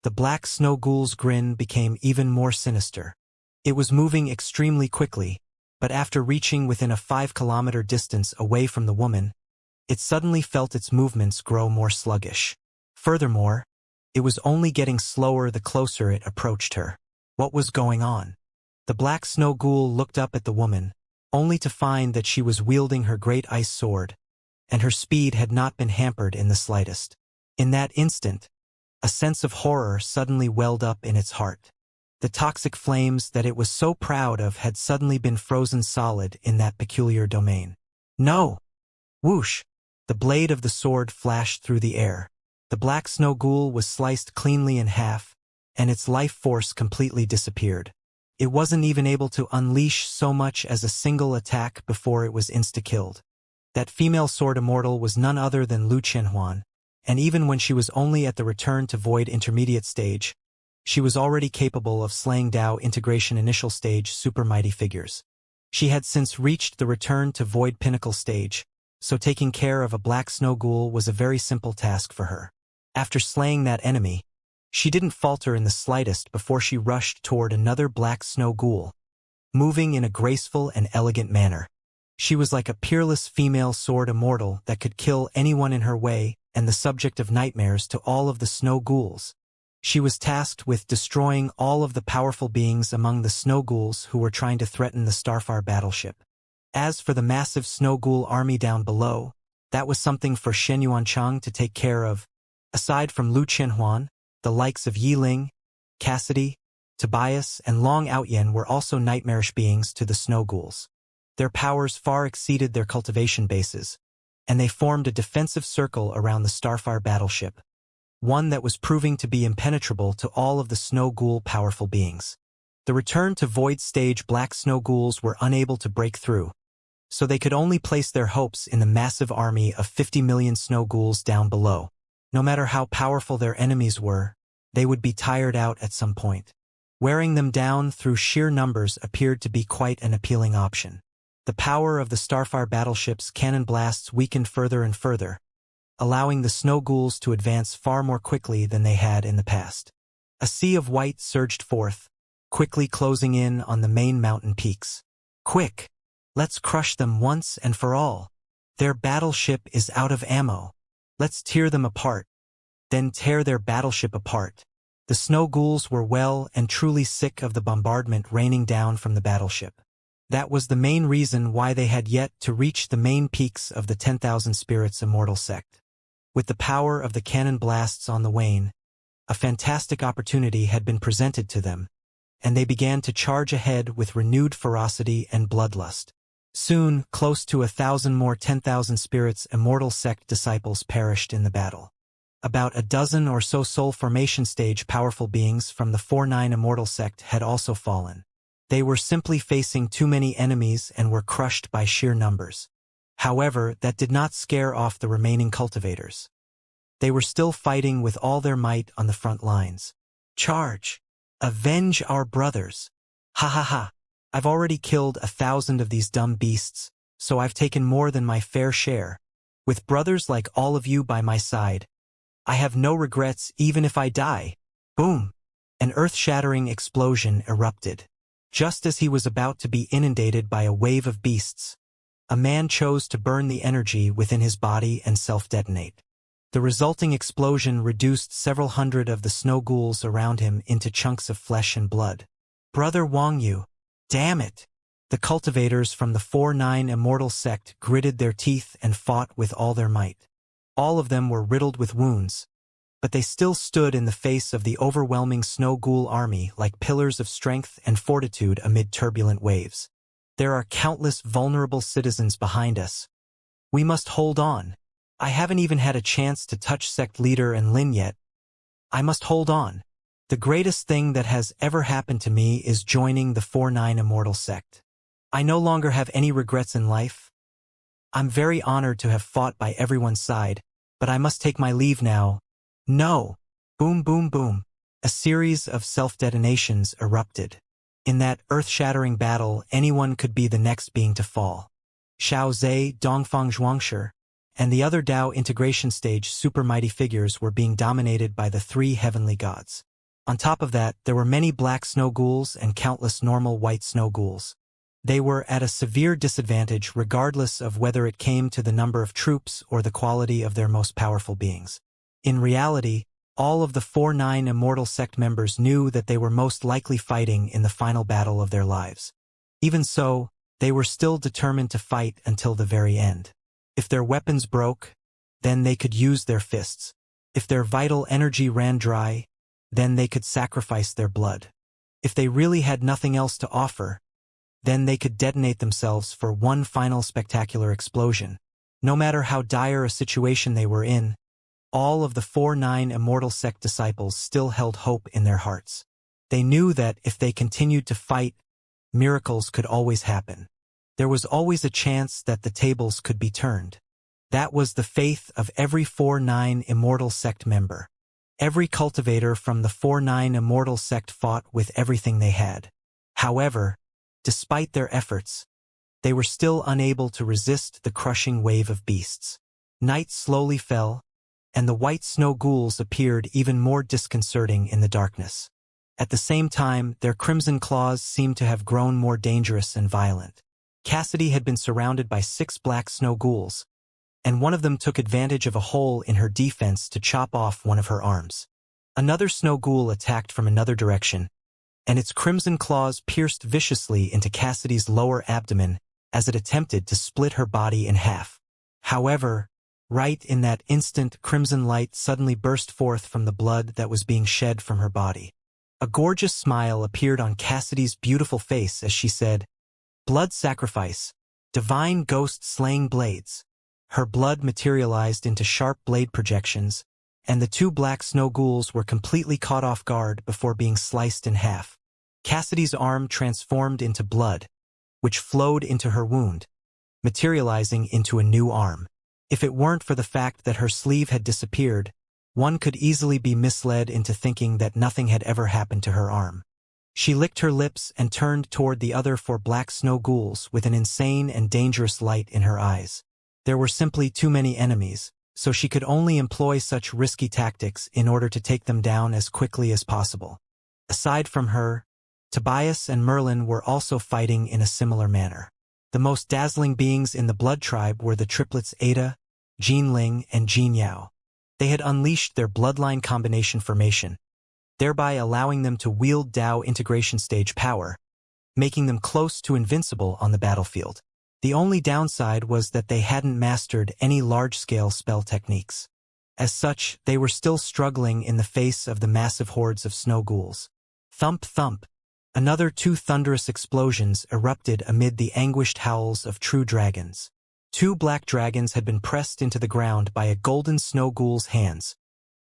the black snow ghoul's grin became even more sinister. It was moving extremely quickly, but after reaching within a 5-kilometer distance away from the woman, it suddenly felt its movements grow more sluggish. Furthermore, it was only getting slower the closer it approached her. What was going on? The black snow ghoul looked up at the woman, only to find that she was wielding her great ice sword, and her speed had not been hampered in the slightest. In that instant, a sense of horror suddenly welled up in its heart. The toxic flames that it was so proud of had suddenly been frozen solid in that peculiar domain. "No!" Whoosh! The blade of the sword flashed through the air. The black snow ghoul was sliced cleanly in half, and its life force completely disappeared. It wasn't even able to unleash so much as a single attack before it was insta-killed. That female sword Immortal was none other than Lu Qianhuan, and even when she was only at the Return to Void intermediate stage, she was already capable of slaying Dao integration initial stage super mighty figures. She had since reached the Return to Void pinnacle stage, so taking care of a black snow ghoul was a very simple task for her. After slaying that enemy, she didn't falter in the slightest before she rushed toward another black snow ghoul. moving in a graceful and elegant manner. She was like a peerless female sword immortal that could kill anyone in her way and the subject of nightmares to all of the snow ghouls. She was tasked with destroying all of the powerful beings among the snow ghouls who were trying to threaten the Starfire battleship. As for the massive snow ghoul army down below, that was something for Shen Yuanchang to take care of. Aside from Lu Qianhuan, the likes of Yi Ling, Cassidy, Tobias, and Long Outyen were also nightmarish beings to the snow ghouls. Their powers far exceeded their cultivation bases, and they formed a defensive circle around the Starfire battleship, one that was proving to be impenetrable to all of the snow ghoul powerful beings. The return to Void Stage black snow ghouls were unable to break through, so they could only place their hopes in the massive army of 50 million snow ghouls down below. No matter how powerful their enemies were, they would be tired out at some point. Wearing them down through sheer numbers appeared to be quite an appealing option. The power of the Starfire battleship's cannon blasts weakened further and further, allowing the snow ghouls to advance far more quickly than they had in the past. A sea of white surged forth, quickly closing in on the main mountain peaks. Quick! Let's crush them once and for all. Their battleship is out of ammo. Let's tear them apart. Then tear their battleship apart. The snow ghouls were well and truly sick of the bombardment raining down from the battleship. That was the main reason why they had yet to reach the main peaks of the 10,000 Spirits Immortal sect. With the power of the cannon blasts on the wane, a fantastic opportunity had been presented to them, and they began to charge ahead with renewed ferocity and bloodlust. Soon, close to 1,000 more 10,000 Spirits Immortal sect disciples perished in the battle. About a dozen or so soul formation stage powerful beings from the 4-9 Immortal sect had also fallen. They were simply facing too many enemies and were crushed by sheer numbers. However, that did not scare off the remaining cultivators. They were still fighting with all their might on the front lines. Charge! Avenge our brothers! Ha ha ha! I've already killed 1,000 of these dumb beasts, so I've taken more than my fair share. With brothers like all of you by my side, I have no regrets even if I die. Boom! An earth-shattering explosion erupted. Just as he was about to be inundated by a wave of beasts, a man chose to burn the energy within his body and self-detonate. The resulting explosion reduced several hundred of the snow ghouls around him into chunks of flesh and blood. Brother Wang Yu! Damn it! The cultivators from the 4-9 Immortal sect gritted their teeth and fought with all their might. All of them were riddled with wounds, but they still stood in the face of the overwhelming snow ghoul army like pillars of strength and fortitude amid turbulent waves. There are countless vulnerable citizens behind us. We must hold on. I haven't even had a chance to touch sect leader and Lin yet. I must hold on. The greatest thing that has ever happened to me is joining the 4-9 Immortal sect. I no longer have any regrets in life. I'm very honored to have fought by everyone's side, but I must take my leave now. No! Boom boom boom. A series of self-detonations erupted. In that earth-shattering battle, anyone could be the next being to fall. Xiao Zhe, Dongfang Zhuangshi, and the other Dao integration stage super mighty figures were being dominated by the 3 heavenly gods. On top of that, there were many black snow ghouls and countless normal white snow ghouls. They were at a severe disadvantage regardless of whether it came to the number of troops or the quality of their most powerful beings. In reality, all of the 4-9 Immortal sect members knew that they were most likely fighting in the final battle of their lives. Even so, they were still determined to fight until the very end. If their weapons broke, then they could use their fists. If their vital energy ran dry, then they could sacrifice their blood. If they really had nothing else to offer, then they could detonate themselves for one final spectacular explosion. No matter how dire a situation they were in, all of the 4-9 Immortal sect disciples still held hope in their hearts. They knew that if they continued to fight, miracles could always happen. There was always a chance that the tables could be turned. That was the faith of every 4-9 Immortal sect member. Every cultivator from the 4-9 Immortal sect fought with everything they had. However, despite their efforts, they were still unable to resist the crushing wave of beasts. Night slowly fell, and the white snow ghouls appeared even more disconcerting in the darkness. At the same time, their crimson claws seemed to have grown more dangerous and violent. Cassidy had been surrounded by 6 black snow ghouls, and one of them took advantage of a hole in her defense to chop off one of her arms. Another snow ghoul attacked from another direction, and its crimson claws pierced viciously into Cassidy's lower abdomen as it attempted to split her body in half. However, right in that instant, crimson light suddenly burst forth from the blood that was being shed from her body. A gorgeous smile appeared on Cassidy's beautiful face as she said, "Blood sacrifice, divine ghost-slaying blades." Her blood materialized into sharp blade projections, and the 2 black snow ghouls were completely caught off guard before being sliced in half. Cassidy's arm transformed into blood, which flowed into her wound, materializing into a new arm. If it weren't for the fact that her sleeve had disappeared, one could easily be misled into thinking that nothing had ever happened to her arm. She licked her lips and turned toward the other 4 black snow ghouls with an insane and dangerous light in her eyes. There were simply too many enemies, so she could only employ such risky tactics in order to take them down as quickly as possible. Aside from her, Tobias and Merlin were also fighting in a similar manner. The most dazzling beings in the blood tribe were the triplets Ada, Jin Ling, and Jin Yao. They had unleashed their bloodline combination formation, thereby allowing them to wield Dao integration stage power, making them close to invincible on the battlefield. The only downside was that they hadn't mastered any large-scale spell techniques. As such, they were still struggling in the face of the massive hordes of snow ghouls. Thump thump. Another 2 thunderous explosions erupted amid the anguished howls of true dragons. 2 black dragons had been pressed into the ground by a golden snow ghoul's hands,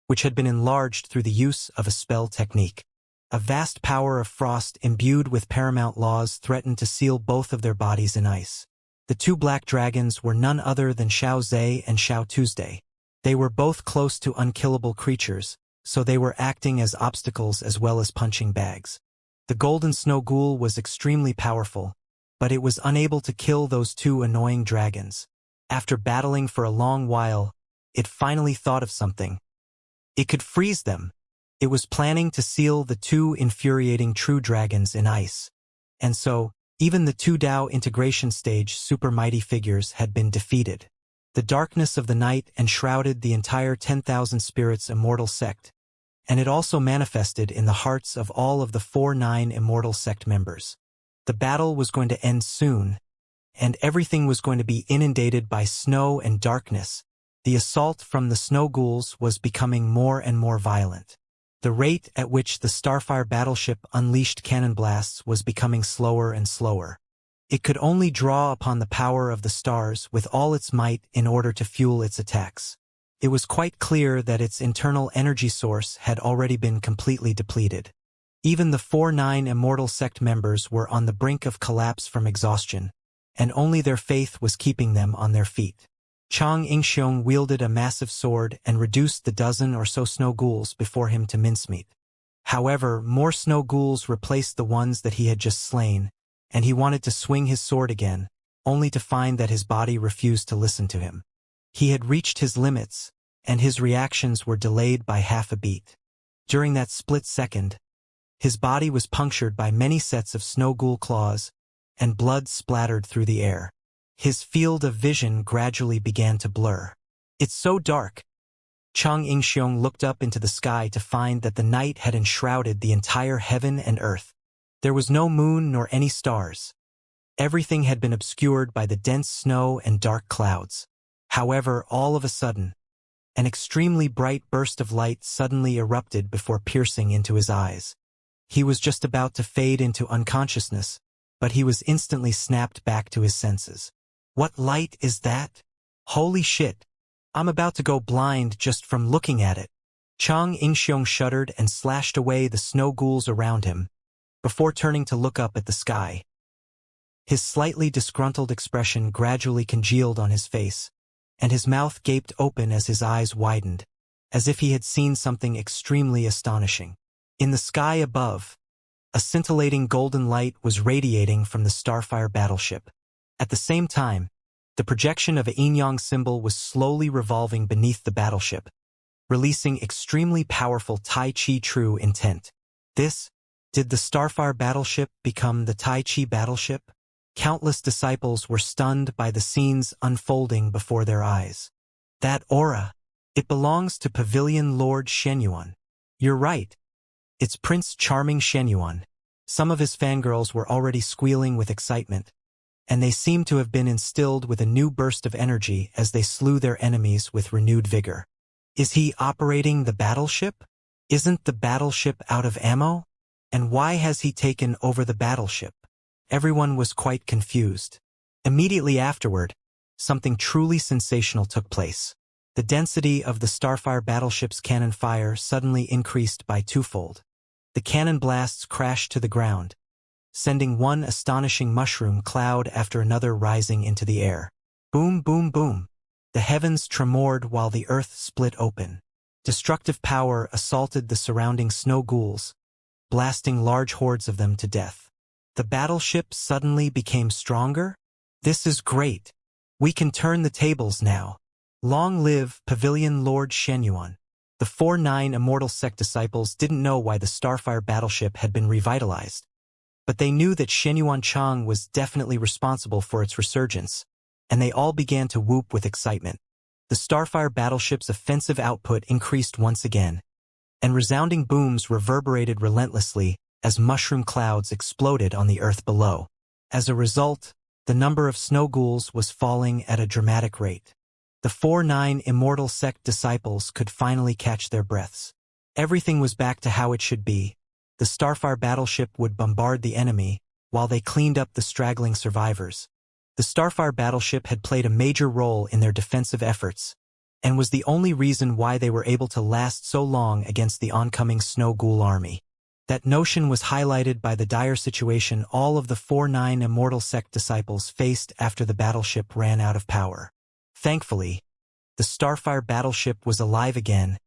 which had been enlarged through the use of a spell technique. A vast power of frost imbued with paramount laws threatened to seal both of their bodies in ice. The 2 black dragons were none other than Xiao Zhe and Xiao Tuesday. They were both close to unkillable creatures, so they were acting as obstacles as well as punching bags. The golden snow ghoul was extremely powerful, but it was unable to kill those 2 annoying dragons. After battling for a long while, it finally thought of something. It could freeze them. It was planning to seal the 2 infuriating true dragons in ice. And so, even the 2 Dao integration stage super mighty figures had been defeated. The darkness of the night enshrouded the entire 10,000 spirits Immortal sect, and it also manifested in the hearts of all of the 4-9 Immortal sect members. The battle was going to end soon, and everything was going to be inundated by snow and darkness. The assault from the snow ghouls was becoming more and more violent. The rate at which the Starfire battleship unleashed cannon blasts was becoming slower and slower. It could only draw upon the power of the stars with all its might in order to fuel its attacks. It was quite clear that its internal energy source had already been completely depleted. Even the 4-9 Immortal sect members were on the brink of collapse from exhaustion, and only their faith was keeping them on their feet. Chang Yingxiong wielded a massive sword and reduced the dozen or so snow ghouls before him to mincemeat. However, more snow ghouls replaced the ones that he had just slain, and he wanted to swing his sword again, only to find that his body refused to listen to him. He had reached his limits, and his reactions were delayed by half a beat. During that split second, his body was punctured by many sets of snow ghoul claws, and blood splattered through the air. His field of vision gradually began to blur. "It's so dark." Chang Yingxiong looked up into the sky to find that the night had enshrouded the entire heaven and earth. There was no moon nor any stars. Everything had been obscured by the dense snow and dark clouds. However, all of a sudden, an extremely bright burst of light suddenly erupted before piercing into his eyes. He was just about to fade into unconsciousness, but he was instantly snapped back to his senses. "What light is that? Holy shit! I'm about to go blind just from looking at it." Chang Yingxiong shuddered and slashed away the snow ghouls around him, before turning to look up at the sky. His slightly disgruntled expression gradually congealed on his face, and his mouth gaped open as his eyes widened, as if he had seen something extremely astonishing. In the sky above, a scintillating golden light was radiating from the Starfire battleship. At the same time, the projection of a yin-yang symbol was slowly revolving beneath the battleship, releasing extremely powerful Tai Chi true intent. This Did the Starfire battleship become the Tai Chi battleship? Countless disciples were stunned by the scenes unfolding before their eyes. That aura! It belongs to Pavilion Lord Shenyuan. You're right. It's Prince Charming Shenyuan. Some of his fangirls were already squealing with excitement, and they seemed to have been instilled with a new burst of energy as they slew their enemies with renewed vigor. Is he operating the battleship? Isn't the battleship out of ammo? And why has he taken over the battleship? Everyone was quite confused. Immediately afterward, something truly sensational took place. The density of the Starfire battleship's cannon fire suddenly increased by twofold. The cannon blasts crashed to the ground, sending one astonishing mushroom cloud after another rising into the air. Boom, boom, boom. The heavens tremored while the earth split open. Destructive power assaulted the surrounding snow ghouls, blasting large hordes of them to death. The battleship suddenly became stronger? This is great. We can turn the tables now. Long live Pavilion Lord Shenyuan. The 4-9 Immortal sect disciples didn't know why the Starfire battleship had been revitalized, but they knew that Shenyuan Chang was definitely responsible for its resurgence, and they all began to whoop with excitement. The Starfire battleship's offensive output increased once again, and resounding booms reverberated relentlessly as mushroom clouds exploded on the earth below. As a result, the number of snow ghouls was falling at a dramatic rate. The 4-9 Immortal sect disciples could finally catch their breaths. Everything was back to how it should be. The Starfire battleship would bombard the enemy, while they cleaned up the straggling survivors. The Starfire battleship had played a major role in their defensive efforts, and was the only reason why they were able to last so long against the oncoming snow ghoul army. That notion was highlighted by the dire situation all of the 4-9 Immortal sect disciples faced after the battleship ran out of power. Thankfully, the Starfire battleship was alive again,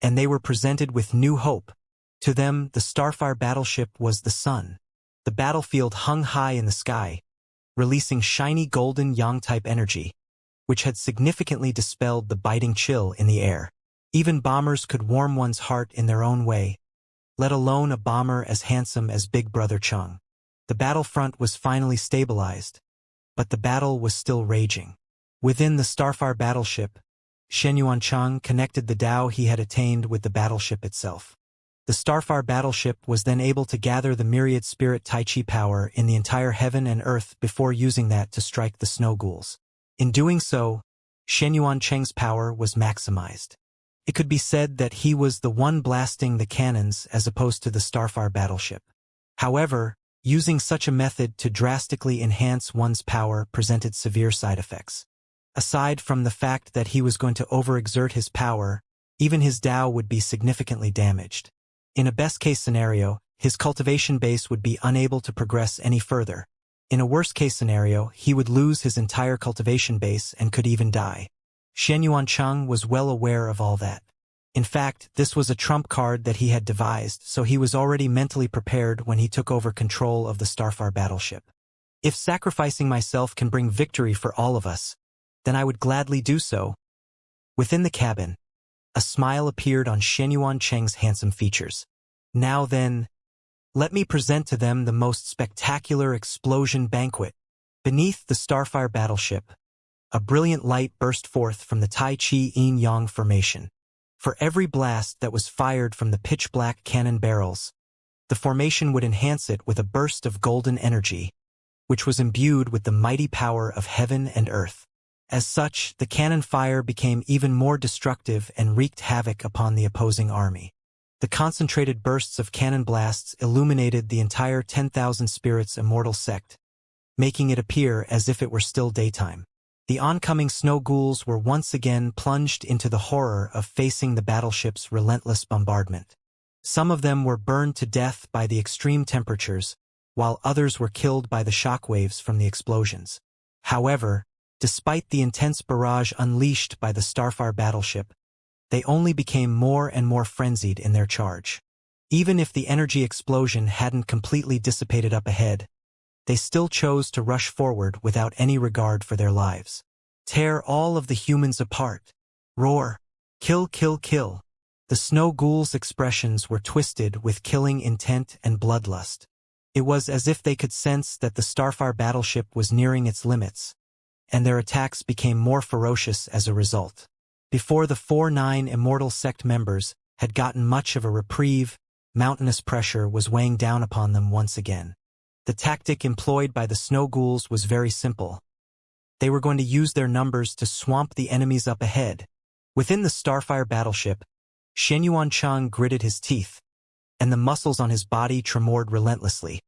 and they were presented with new hope. To them, the Starfire battleship was the sun. The battlefield hung high in the sky, releasing shiny golden yang-type energy, which had significantly dispelled the biting chill in the air. Even bombers could warm one's heart in their own way, let alone a bomber as handsome as Big Brother Chung. The battlefront was finally stabilized, but the battle was still raging. Within the Starfire battleship, Shenyuan Chang connected the Tao he had attained with the battleship itself. The Starfire battleship was then able to gather the myriad spirit Tai Chi power in the entire heaven and earth before using that to strike the snow ghouls. In doing so, Shenyuan Chang's power was maximized. It could be said that he was the one blasting the cannons as opposed to the Starfire battleship. However, using such a method to drastically enhance one's power presented severe side effects. Aside from the fact that he was going to overexert his power, even his Tao would be significantly damaged. In a best-case scenario, his cultivation base would be unable to progress any further. In a worst-case scenario, he would lose his entire cultivation base and could even die. Shenyuan Chang was well aware of all that. In fact, this was a trump card that he had devised, so he was already mentally prepared when he took over control of the Starfire battleship. If sacrificing myself can bring victory for all of us, then I would gladly do so. Within the cabin, a smile appeared on Shenyuan Chang's handsome features. Now then, let me present to them the most spectacular explosion banquet. Beneath the Starfire battleship, a brilliant light burst forth from the Tai Chi Yin-Yang formation. For every blast that was fired from the pitch-black cannon barrels, the formation would enhance it with a burst of golden energy, which was imbued with the mighty power of heaven and earth. As such, the cannon fire became even more destructive and wreaked havoc upon the opposing army. The concentrated bursts of cannon blasts illuminated the entire 10,000 spirits Immortal sect, making it appear as if it were still daytime. The oncoming snow ghouls were once again plunged into the horror of facing the battleship's relentless bombardment. Some of them were burned to death by the extreme temperatures, while others were killed by the shockwaves from the explosions. However, despite the intense barrage unleashed by the Starfire battleship, they only became more and more frenzied in their charge. Even if the energy explosion hadn't completely dissipated up ahead, they still chose to rush forward without any regard for their lives. Tear all of the humans apart. Roar. Kill, kill, kill. The The snow ghouls' expressions were twisted with killing intent and bloodlust. It was as if they could sense that the Starfire battleship was nearing its limits, and their attacks became more ferocious as a result. Before the 4-9 Immortal sect members had gotten much of a reprieve, mountainous pressure was weighing down upon them once again. The tactic employed by the snow ghouls was very simple. They were going to use their numbers to swamp the enemies up ahead. Within the Starfire battleship, Xianxia gritted his teeth, and the muscles on his body tremored relentlessly,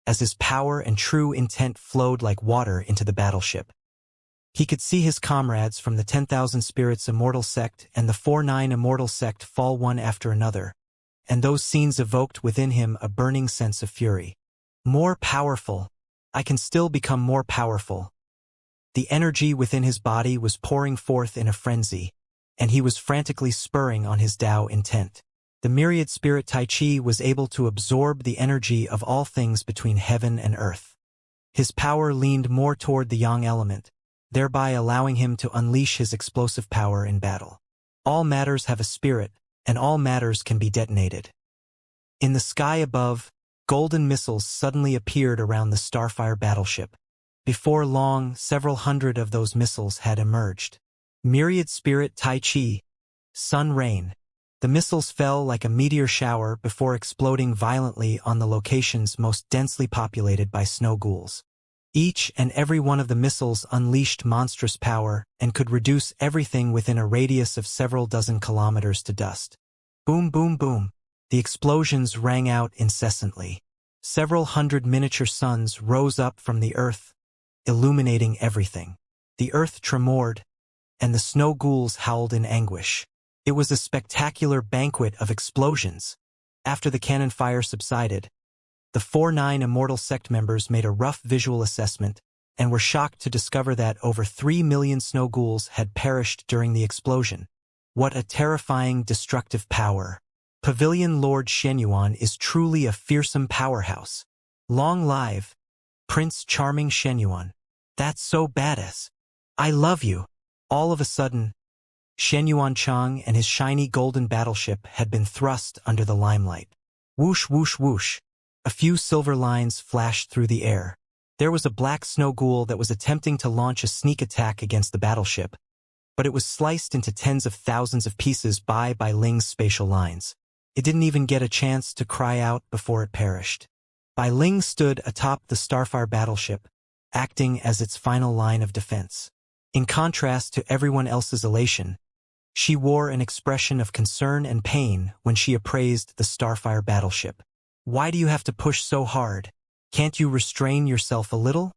as his power and true intent flowed like water into the battleship. He could see his comrades from the 10,000 Spirits Immortal sect and the 4-9 Immortal sect fall one after another, and those scenes evoked within him a burning sense of fury. More powerful. I can still become more powerful. The energy within his body was pouring forth in a frenzy, and he was frantically spurring on his Tao intent. The myriad spirit Tai Chi was able to absorb the energy of all things between heaven and earth. His power leaned more toward the yang element, thereby allowing him to unleash his explosive power in battle. All matters have a spirit, and all matters can be detonated. In the sky above, golden missiles suddenly appeared around the Starfire battleship. Before long, several hundred of those missiles had emerged. Myriad spirit Tai Chi, sun rain. The missiles fell like a meteor shower before exploding violently on the locations most densely populated by snow ghouls. Each and every one of the missiles unleashed monstrous power and could reduce everything within a radius of several dozen kilometers to dust. Boom, boom, boom. The explosions rang out incessantly. Several hundred miniature suns rose up from the earth, illuminating everything. The earth tremored, and the snow ghouls howled in anguish. It was a spectacular banquet of explosions. After the cannon fire subsided, the 4-9 Immortal sect members made a rough visual assessment and were shocked to discover that over 3 million snow ghouls had perished during the explosion. What a terrifying, destructive power. Pavilion Lord Xianxia is truly a fearsome powerhouse. Long live Prince Charming Xianxia. That's so badass. I love you. All of a sudden, Xianxia and his shiny golden battleship had been thrust under the limelight. Whoosh, whoosh, whoosh. A few silver lines flashed through the air. There was a black snow ghoul that was attempting to launch a sneak attack against the battleship, but it was sliced into tens of thousands of pieces by Ling's spatial lines. It didn't even get a chance to cry out before it perished. Bai Ling stood atop the Starfire battleship, acting as its final line of defense. In contrast to everyone else's elation, she wore an expression of concern and pain when she appraised the Starfire battleship. Why do you have to push so hard? Can't you restrain yourself a little?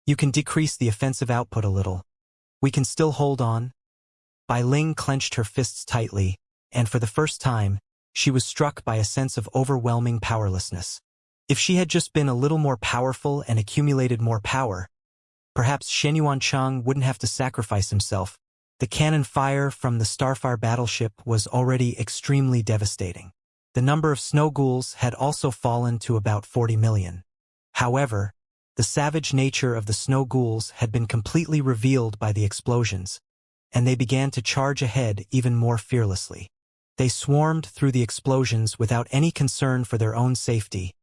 You can decrease the offensive output a little. We can still hold on. Bai Ling clenched her fists tightly, and for the first time, she was struck by a sense of overwhelming powerlessness. If she had just been a little more powerful and accumulated more power, perhaps Xianxia wouldn't have to sacrifice himself. The cannon fire from the Starfire battleship was already extremely devastating. The number of snow ghouls had also fallen to about 40 million. However, the savage nature of the snow ghouls had been completely revealed by the explosions, and they began to charge ahead even more fearlessly. They swarmed through the explosions without any concern for their own safety,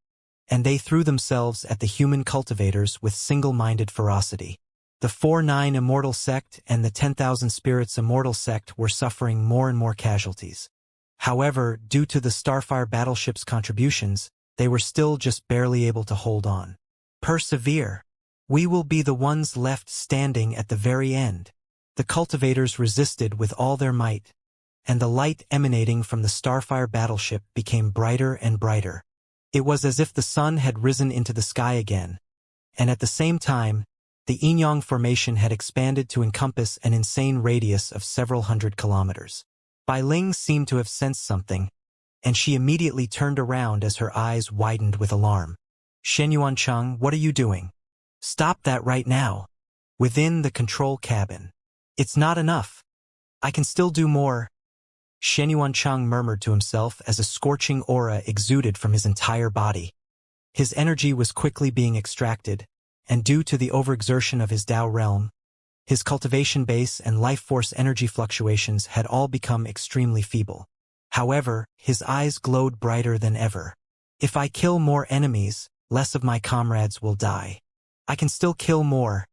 and they threw themselves at the human cultivators with single-minded ferocity. The 4-9 Immortal sect and the 10,000 Spirits Immortal sect were suffering more and more casualties. However, due to the Starfire battleship's contributions, they were still just barely able to hold on. Persevere. We will be the ones left standing at the very end. The cultivators resisted with all their might, and the light emanating from the Starfire battleship became brighter and brighter. It was as if the sun had risen into the sky again, and at the same time, the Yin-Yang formation had expanded to encompass an insane radius of several hundred kilometers. Bai Ling seemed to have sensed something, and she immediately turned around as her eyes widened with alarm. Xianxia, what are you doing? Stop that right now. Within the control cabin. It's not enough. I can still do more. Xianxia murmured to himself as a scorching aura exuded from his entire body. His energy was quickly being extracted, and due to the overexertion of his Tao realm, his cultivation base and life force energy fluctuations had all become extremely feeble. However, his eyes glowed brighter than ever. If I kill more enemies, less of my comrades will die. I can still kill more.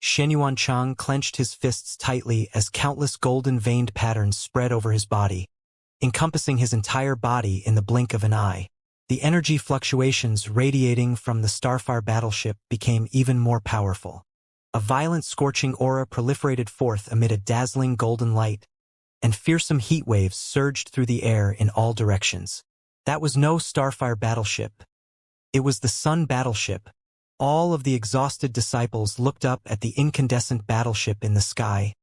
Xianxia clenched his fists tightly as countless golden-veined patterns spread over his body, encompassing his entire body in the blink of an eye. The energy fluctuations radiating from the Starfire battleship became even more powerful. A violent scorching aura proliferated forth amid a dazzling golden light, and fearsome heat waves surged through the air in all directions. That was no Starfire battleship. It was the Sun battleship. All of the exhausted disciples looked up at the incandescent battleship in the sky,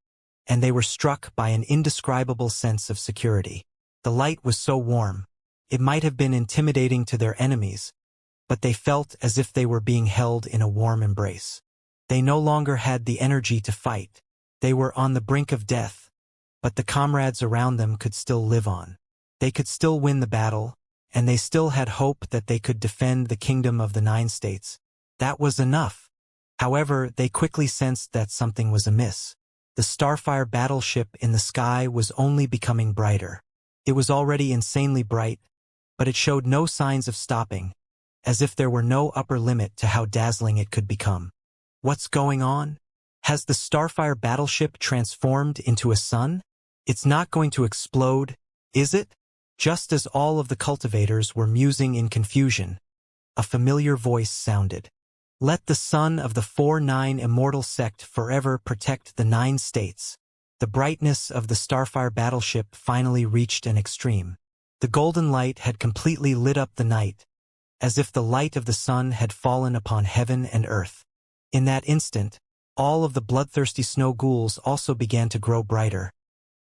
and they were struck by an indescribable sense of security. The light was so warm. It might have been intimidating to their enemies, but they felt as if they were being held in a warm embrace. They no longer had the energy to fight. They were on the brink of death, but the comrades around them could still live on. They could still win the battle, and they still had hope that they could defend the kingdom of the 9 states. That was enough. However, they quickly sensed that something was amiss. The Starfire battleship in the sky was only becoming brighter. It was already insanely bright, but it showed no signs of stopping, as if there were no upper limit to how dazzling it could become. What's going on? Has the Starfire battleship transformed into a sun? It's not going to explode, is it? Just as all of the cultivators were musing in confusion, a familiar voice sounded. Let the sun of the 4-9 Immortal sect forever protect the 9 states. The brightness of the Starfire battleship finally reached an extreme. The golden light had completely lit up the night, as if the light of the sun had fallen upon heaven and earth. In that instant, all of the bloodthirsty snow ghouls also began to grow brighter,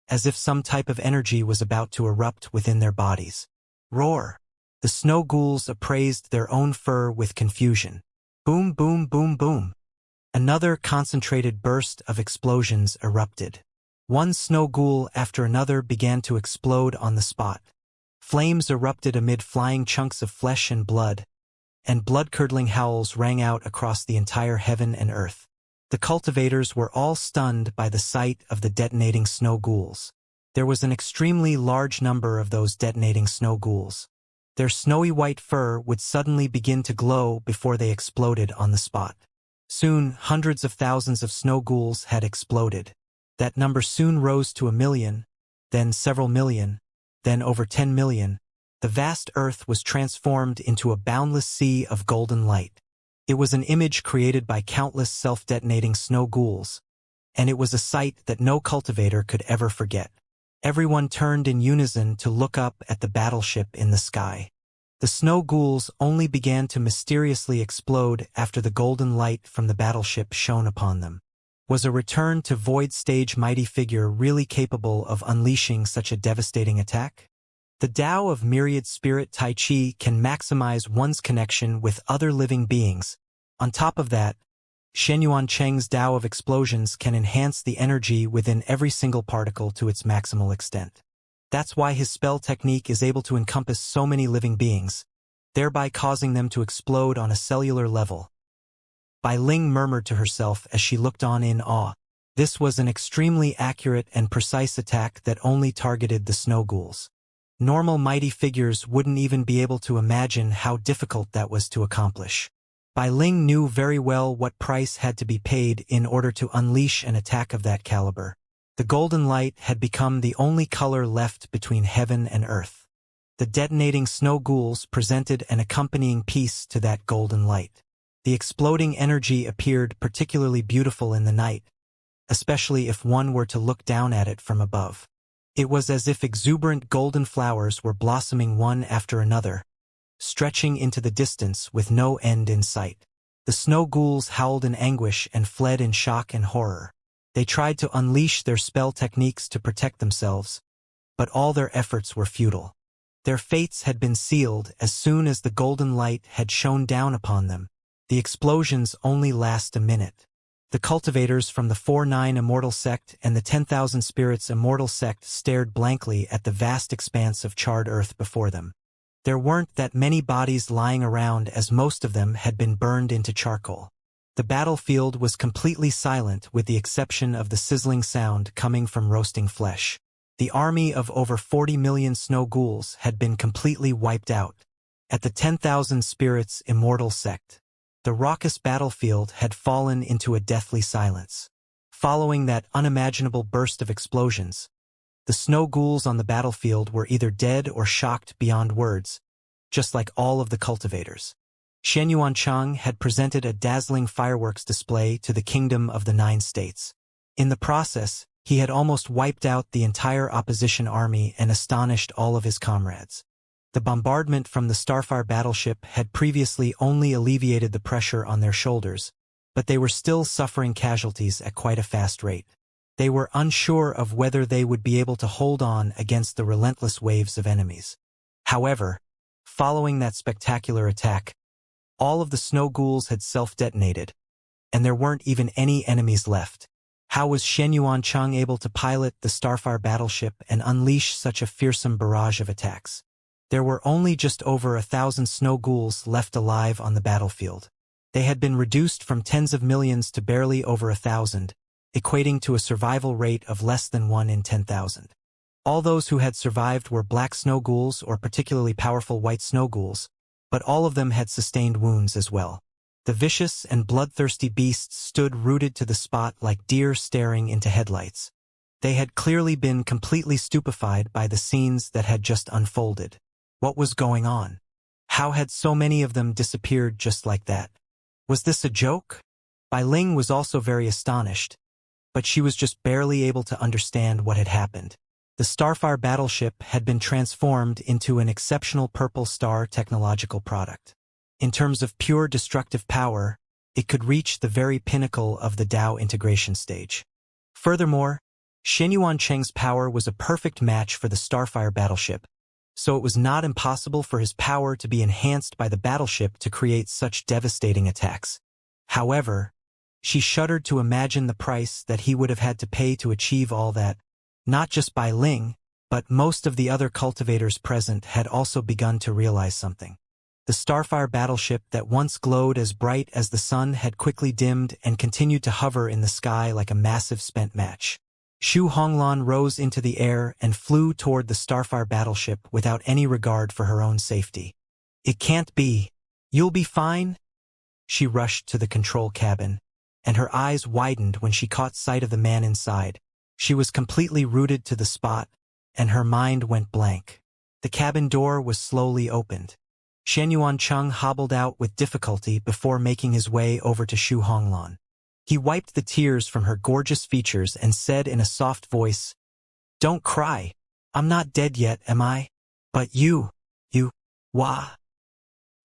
as if some type of energy was about to erupt within their bodies. Roar! The snow ghouls appraised their own fur with confusion. Boom, boom, boom, boom. Another concentrated burst of explosions erupted. One snow ghoul after another began to explode on the spot. Flames erupted amid flying chunks of flesh and blood-curdling howls rang out across the entire heaven and earth. The cultivators were all stunned by the sight of the detonating snow ghouls. There was an extremely large number of those detonating snow ghouls. Their snowy white fur would suddenly begin to glow before they exploded on the spot. Soon, hundreds of thousands of snow ghouls had exploded. That number soon rose to 1 million, then several million, then over 10 million. The vast earth was transformed into a boundless sea of golden light. It was an image created by countless self-detonating snow ghouls, and it was a sight that no cultivator could ever forget. Everyone turned in unison to look up at the battleship in the sky. The snow ghouls only began to mysteriously explode after the golden light from the battleship shone upon them. Was a return to Void Stage mighty figure really capable of unleashing such a devastating attack? The Tao of Myriad Spirit Tai Chi can maximize one's connection with other living beings. On top of that, Shenyuan Cheng's Tao of Explosions can enhance the energy within every single particle to its maximal extent. That's why his spell technique is able to encompass so many living beings, thereby causing them to explode on a cellular level. Bai Ling murmured to herself as she looked on in awe. This was an extremely accurate and precise attack that only targeted the snow ghouls. Normal mighty figures wouldn't even be able to imagine how difficult that was to accomplish. Bai Ling knew very well what price had to be paid in order to unleash an attack of that caliber. The golden light had become the only color left between heaven and earth. The detonating snow ghouls presented an accompanying piece to that golden light. The exploding energy appeared particularly beautiful in the night, especially if one were to look down at it from above. It was as if exuberant golden flowers were blossoming one after another, stretching into the distance with no end in sight. The snow ghouls howled in anguish and fled in shock and horror. They tried to unleash their spell techniques to protect themselves, but all their efforts were futile. Their fates had been sealed as soon as the golden light had shone down upon them. The explosions only last a minute. The cultivators from the 4-9 Immortal sect and the 10,000 Spirits Immortal sect stared blankly at the vast expanse of charred earth before them. There weren't that many bodies lying around, as most of them had been burned into charcoal. The battlefield was completely silent with the exception of the sizzling sound coming from roasting flesh. The army of over 40 million snow ghouls had been completely wiped out. At the 10,000 spirits Immortal sect, the raucous battlefield had fallen into a deathly silence. Following that unimaginable burst of explosions, the snow ghouls on the battlefield were either dead or shocked beyond words, just like all of the cultivators. Xianxia had presented a dazzling fireworks display to the Kingdom of the Nine States. In the process, he had almost wiped out the entire opposition army and astonished all of his comrades. The bombardment from the Starfire battleship had previously only alleviated the pressure on their shoulders, but they were still suffering casualties at quite a fast rate. They were unsure of whether they would be able to hold on against the relentless waves of enemies. However, following that spectacular attack, all of the snow ghouls had self-detonated, and there weren't even any enemies left. How was Xianxia able to pilot the Starfire battleship and unleash such a fearsome barrage of attacks? There were only just over 1,000 snow ghouls left alive on the battlefield. They had been reduced from tens of millions to barely over 1,000, equating to a survival rate of less than 1 in 10,000. All those who had survived were black snow ghouls or particularly powerful white snow ghouls, but all of them had sustained wounds as well. The vicious and bloodthirsty beasts stood rooted to the spot like deer staring into headlights. They had clearly been completely stupefied by the scenes that had just unfolded. What was going on? How had so many of them disappeared just like that? Was this a joke? Bai Ling was also very astonished, but she was just barely able to understand what had happened. The Starfire battleship had been transformed into an exceptional purple star technological product. In terms of pure destructive power, it could reach the very pinnacle of the Dao integration stage. Furthermore, Xianxia's power was a perfect match for the Starfire battleship, so it was not impossible for his power to be enhanced by the battleship to create such devastating attacks. However, she shuddered to imagine the price that he would have had to pay to achieve all that. Not just Bai Ling, but most of the other cultivators present had also begun to realize something. The Starfire battleship that once glowed as bright as the sun had quickly dimmed and continued to hover in the sky like a massive spent match. Xu Honglan rose into the air and flew toward the Starfire battleship without any regard for her own safety. "It can't be. You'll be fine?" She rushed to the control cabin, and her eyes widened when she caught sight of the man inside. She was completely rooted to the spot, and her mind went blank. The cabin door was slowly opened. Xianxia hobbled out with difficulty before making his way over to Xu Honglan. He wiped the tears from her gorgeous features and said in a soft voice, "Don't cry. I'm not dead yet, am I? But wah."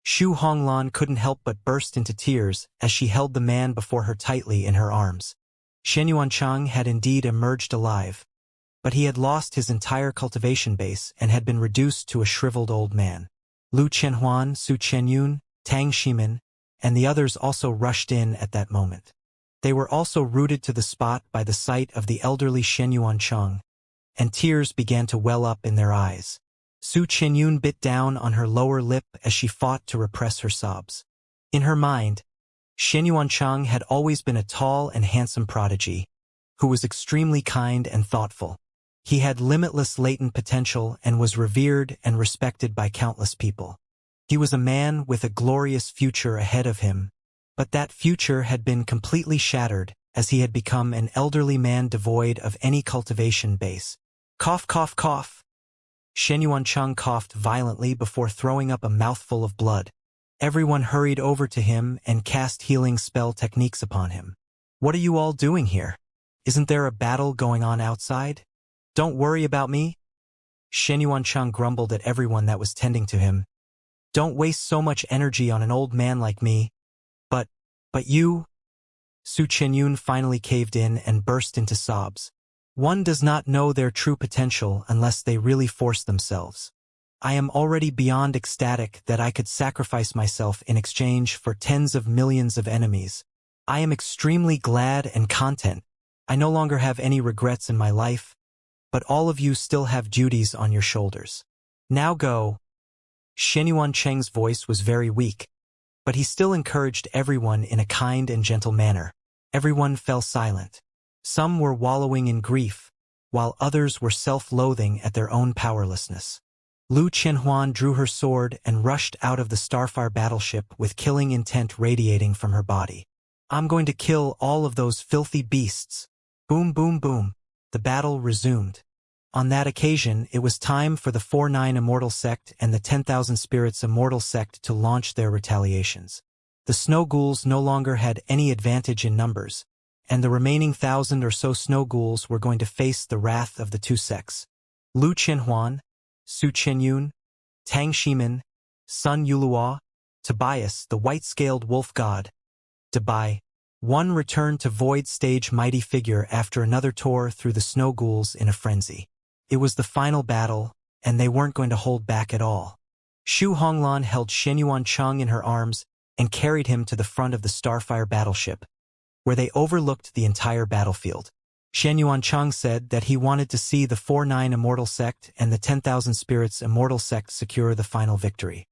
Xu Honglan couldn't help but burst into tears as she held the man before her tightly in her arms. Xianxia had indeed emerged alive, but he had lost his entire cultivation base and had been reduced to a shriveled old man. Lu Qianhuan, Su Qianyun, Tang Shimin, and the others also rushed in at that moment. They were also rooted to the spot by the sight of the elderly Xianxia, and tears began to well up in their eyes. Su Qianyun bit down on her lower lip as she fought to repress her sobs. In her mind, Xianxia had always been a tall and handsome prodigy, who was extremely kind and thoughtful. He had limitless latent potential and was revered and respected by countless people. He was a man with a glorious future ahead of him, but that future had been completely shattered as he had become an elderly man devoid of any cultivation base. Cough, cough, cough. Xianxia coughed violently before throwing up a mouthful of blood. Everyone hurried over to him and cast healing spell techniques upon him. "What are you all doing here? Isn't there a battle going on outside? Don't worry about me." Xianxia grumbled at everyone that was tending to him. "Don't waste so much energy on an old man like me." But you..." Su Qianyun finally caved in and burst into sobs. "One does not know their true potential unless they really force themselves. I am already beyond ecstatic that I could sacrifice myself in exchange for tens of millions of enemies. I am extremely glad and content. I no longer have any regrets in my life, but all of you still have duties on your shoulders. Now go." Xianxia's voice was very weak, but he still encouraged everyone in a kind and gentle manner. Everyone fell silent. Some were wallowing in grief, while others were self-loathing at their own powerlessness. Lu Qianhuan drew her sword and rushed out of the Starfire battleship with killing intent radiating from her body. I'm going to kill all of those filthy beasts. Boom, boom, boom. The battle resumed. On that occasion, it was time for the 4-9 Immortal sect and the 10,000 Spirits Immortal sect to launch their retaliations. The snow ghouls no longer had any advantage in numbers, and the remaining 1,000 or so snow ghouls were going to face the wrath of the two sects. Lu Qianhuan, Su Qianyun, Tang Shimin, Sun Yuluo, Tobias, the white-scaled wolf god, Dabai. One returned to Void Stage mighty figure after another tore through the snow ghouls in a frenzy. It was the final battle, and they weren't going to hold back at all. Xu Honglan held Shenyuan Cheng in her arms and carried him to the front of the Starfire battleship, where they overlooked the entire battlefield. Shenyuan Cheng said that he wanted to see the 4-9 Immortal sect and the 10,000 Spirits Immortal sect secure the final victory.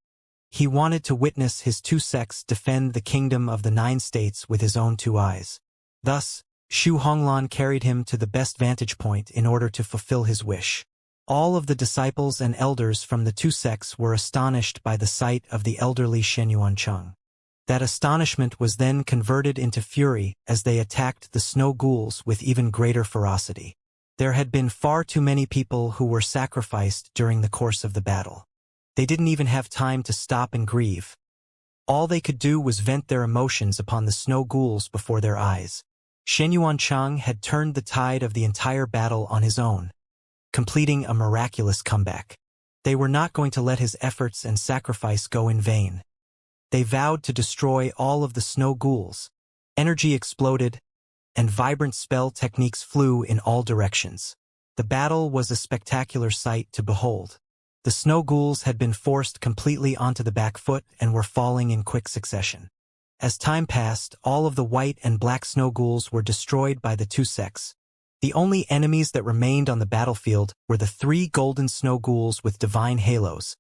He wanted to witness his two sects defend the kingdom of the 9 states with his own 2 eyes. Thus, Xu Honglan carried him to the best vantage point in order to fulfill his wish. All of the disciples and elders from the 2 sects were astonished by the sight of the elderly Shenyuan Cheng. That astonishment was then converted into fury as they attacked the snow ghouls with even greater ferocity. There had been far too many people who were sacrificed during the course of the battle. They didn't even have time to stop and grieve. All they could do was vent their emotions upon the snow ghouls before their eyes. Shenyuan Cheng had turned the tide of the entire battle on his own, completing a miraculous comeback. They were not going to let his efforts and sacrifice go in vain. They vowed to destroy all of the snow ghouls. Energy exploded, and vibrant spell techniques flew in all directions. The battle was a spectacular sight to behold. The snow ghouls had been forced completely onto the back foot and were falling in quick succession. As time passed, all of the white and black snow ghouls were destroyed by the 2 sects. The only enemies that remained on the battlefield were the 3 golden snow ghouls with divine halos.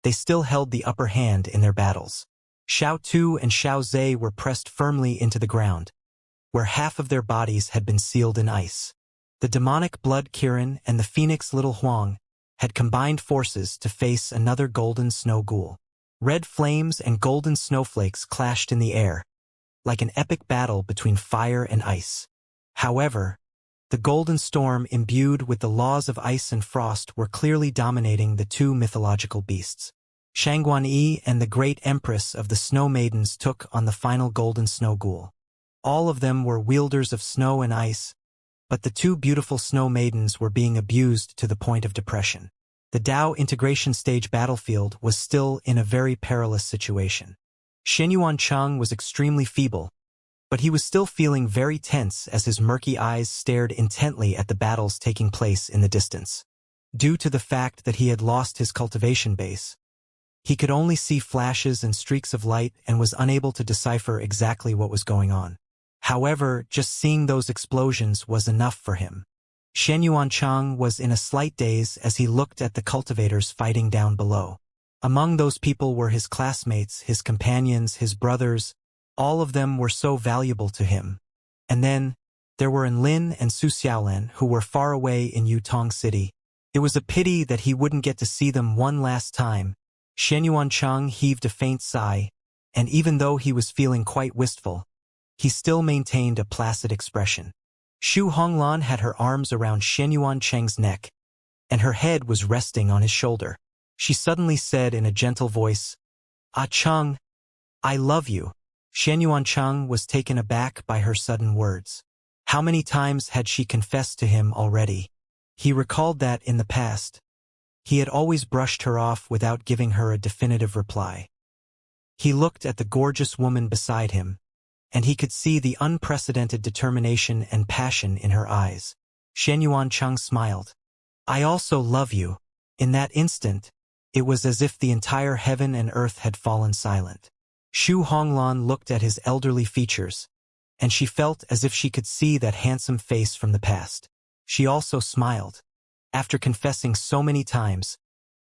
They still held the upper hand in their battles. Xiao Tu and Xiao Zhe were pressed firmly into the ground, where half of their bodies had been sealed in ice. The demonic blood Kirin and the phoenix Little Huang had combined forces to face another golden snow ghoul. Red flames and golden snowflakes clashed in the air, like an epic battle between fire and ice. However, the golden storm imbued with the laws of ice and frost were clearly dominating the 2 mythological beasts. Shangguan Yi and the great empress of the snow maidens took on the final golden snow ghoul. All of them were wielders of snow and ice, but the 2 beautiful snow maidens were being abused to the point of depression. The Dao integration stage battlefield was still in a very perilous situation. Shenyuan Cheng was extremely feeble, but he was still feeling very tense as his murky eyes stared intently at the battles taking place in the distance. Due to the fact that he had lost his cultivation base, he could only see flashes and streaks of light and was unable to decipher exactly what was going on. However, just seeing those explosions was enough for him. Shenyuan Cheng was in a slight daze as he looked at the cultivators fighting down below. Among those people were his classmates, his companions, his brothers. All of them were so valuable to him. And then, there were Enlin and Su Xiaolan who were far away in Yutong City. It was a pity that he wouldn't get to see them one last time. Shenyuan Cheng heaved a faint sigh, and even though he was feeling quite wistful, he still maintained a placid expression. Xu Honglan had her arms around Shenyuan Cheng's neck, and her head was resting on his shoulder. She suddenly said in a gentle voice, "Ah Cheng, I love you." Shenyuan Cheng was taken aback by her sudden words. How many times had she confessed to him already? He recalled that in the past, he had always brushed her off without giving her a definitive reply. He looked at the gorgeous woman beside him, and he could see the unprecedented determination and passion in her eyes. Shenyuan Cheng smiled. "I also love you." In that instant, it was as if the entire heaven and earth had fallen silent. Xu Honglan looked at his elderly features, and she felt as if she could see that handsome face from the past. She also smiled. After confessing so many times,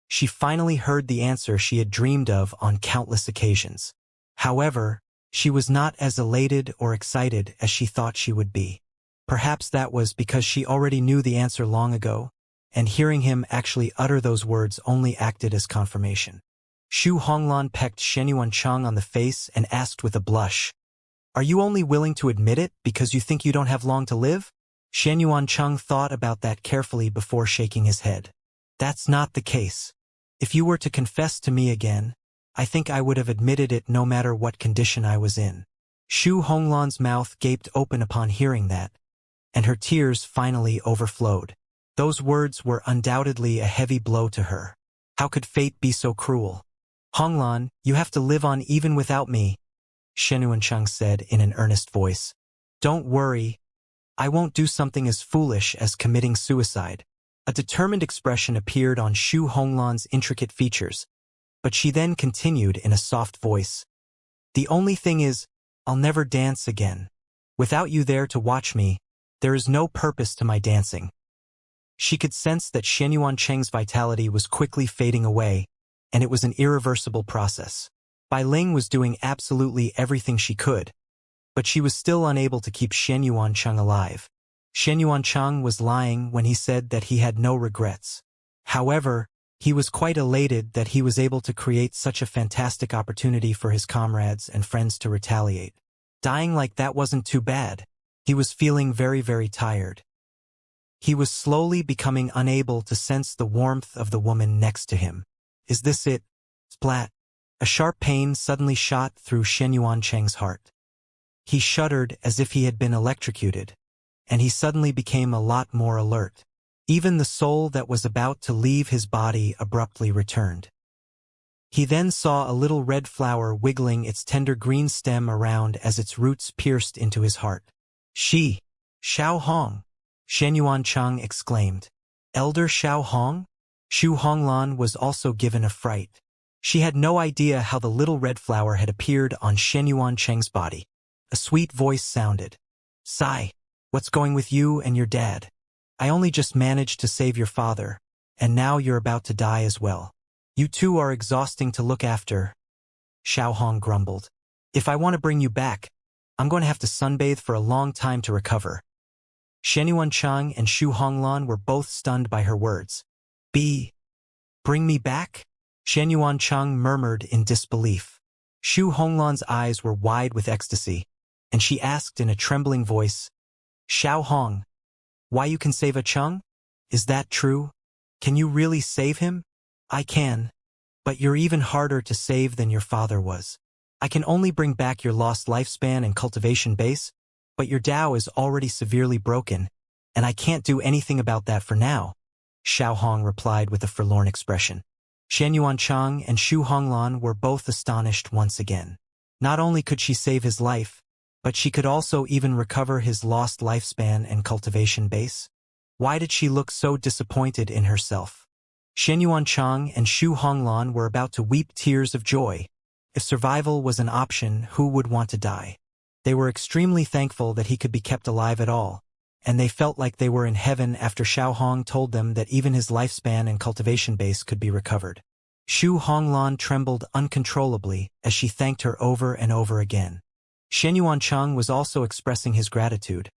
she finally heard the answer she had dreamed of on countless occasions. However, she was not as elated or excited as she thought she would be. Perhaps that was because she already knew the answer long ago, and hearing him actually utter those words only acted as confirmation. Xu Honglan pecked Shenyuan Cheng on the face and asked with a blush, "Are you only willing to admit it because you think you don't have long to live?" Shenyuan Cheng thought about that carefully before shaking his head. "That's not the case. If you were to confess to me again, I think I would have admitted it no matter what condition I was in." Xu Honglan's mouth gaped open upon hearing that, and her tears finally overflowed. Those words were undoubtedly a heavy blow to her. How could fate be so cruel? "Honglan, you have to live on even without me," Shenyuan Cheng said in an earnest voice. "Don't worry. I won't do something as foolish as committing suicide." A determined expression appeared on Xu Honglan's intricate features, but she then continued in a soft voice. "The only thing is, I'll never dance again. Without you there to watch me, there is no purpose to my dancing." She could sense that Shenyuan Cheng's vitality was quickly fading away, and it was an irreversible process. Bai Ling was doing absolutely everything she could, but she was still unable to keep Shenyuan Cheng alive. Shenyuan Cheng was lying when he said that he had no regrets. However, he was quite elated that he was able to create such a fantastic opportunity for his comrades and friends to retaliate. Dying like that wasn't too bad. He was feeling very, very tired. He was slowly becoming unable to sense the warmth of the woman next to him. "Is this it?" Splat. A sharp pain suddenly shot through Shenyuan Cheng's heart. He shuddered as if he had been electrocuted, and he suddenly became a lot more alert. Even the soul that was about to leave his body abruptly returned. He then saw a little red flower wiggling its tender green stem around as its roots pierced into his heart. Xiao Hong!" Shenyuan Cheng exclaimed. "Elder Xiao Hong?" Xu Honglan was also given a fright. She had no idea how the little red flower had appeared on Shenyuan Cheng's body. A sweet voice sounded. "Sai, what's going with you and your dad? I only just managed to save your father, and now you're about to die as well. You two are exhausting to look after," Xiao Hong grumbled. "If I want to bring you back, I'm going to have to sunbathe for a long time to recover." Shenyuan Cheng and Xu Honglan were both stunned by her words. Bring me back?" Shenyuan Cheng murmured in disbelief. Xu Honglan's eyes were wide with ecstasy, and she asked in a trembling voice, "Xiao Hong, why you can save a Cheng? Is that true? Can you really save him?" "I can, but you're even harder to save than your father was. I can only bring back your lost lifespan and cultivation base, but your Tao is already severely broken, and I can't do anything about that for now," Xiao Hong replied with a forlorn expression. Shenyuan Cheng and Xu Honglan were both astonished once again. Not only could she save his life, but she could also even recover his lost lifespan and cultivation base. Why did she look so disappointed in herself? Shenyuan Cheng and Xu Honglan were about to weep tears of joy. If survival was an option, who would want to die? They were extremely thankful that he could be kept alive at all, and they felt like they were in heaven after Xiao Hong told them that even his lifespan and cultivation base could be recovered. Xu Honglan trembled uncontrollably as she thanked her over and over again. Shenyuan Cheng was also expressing his gratitude,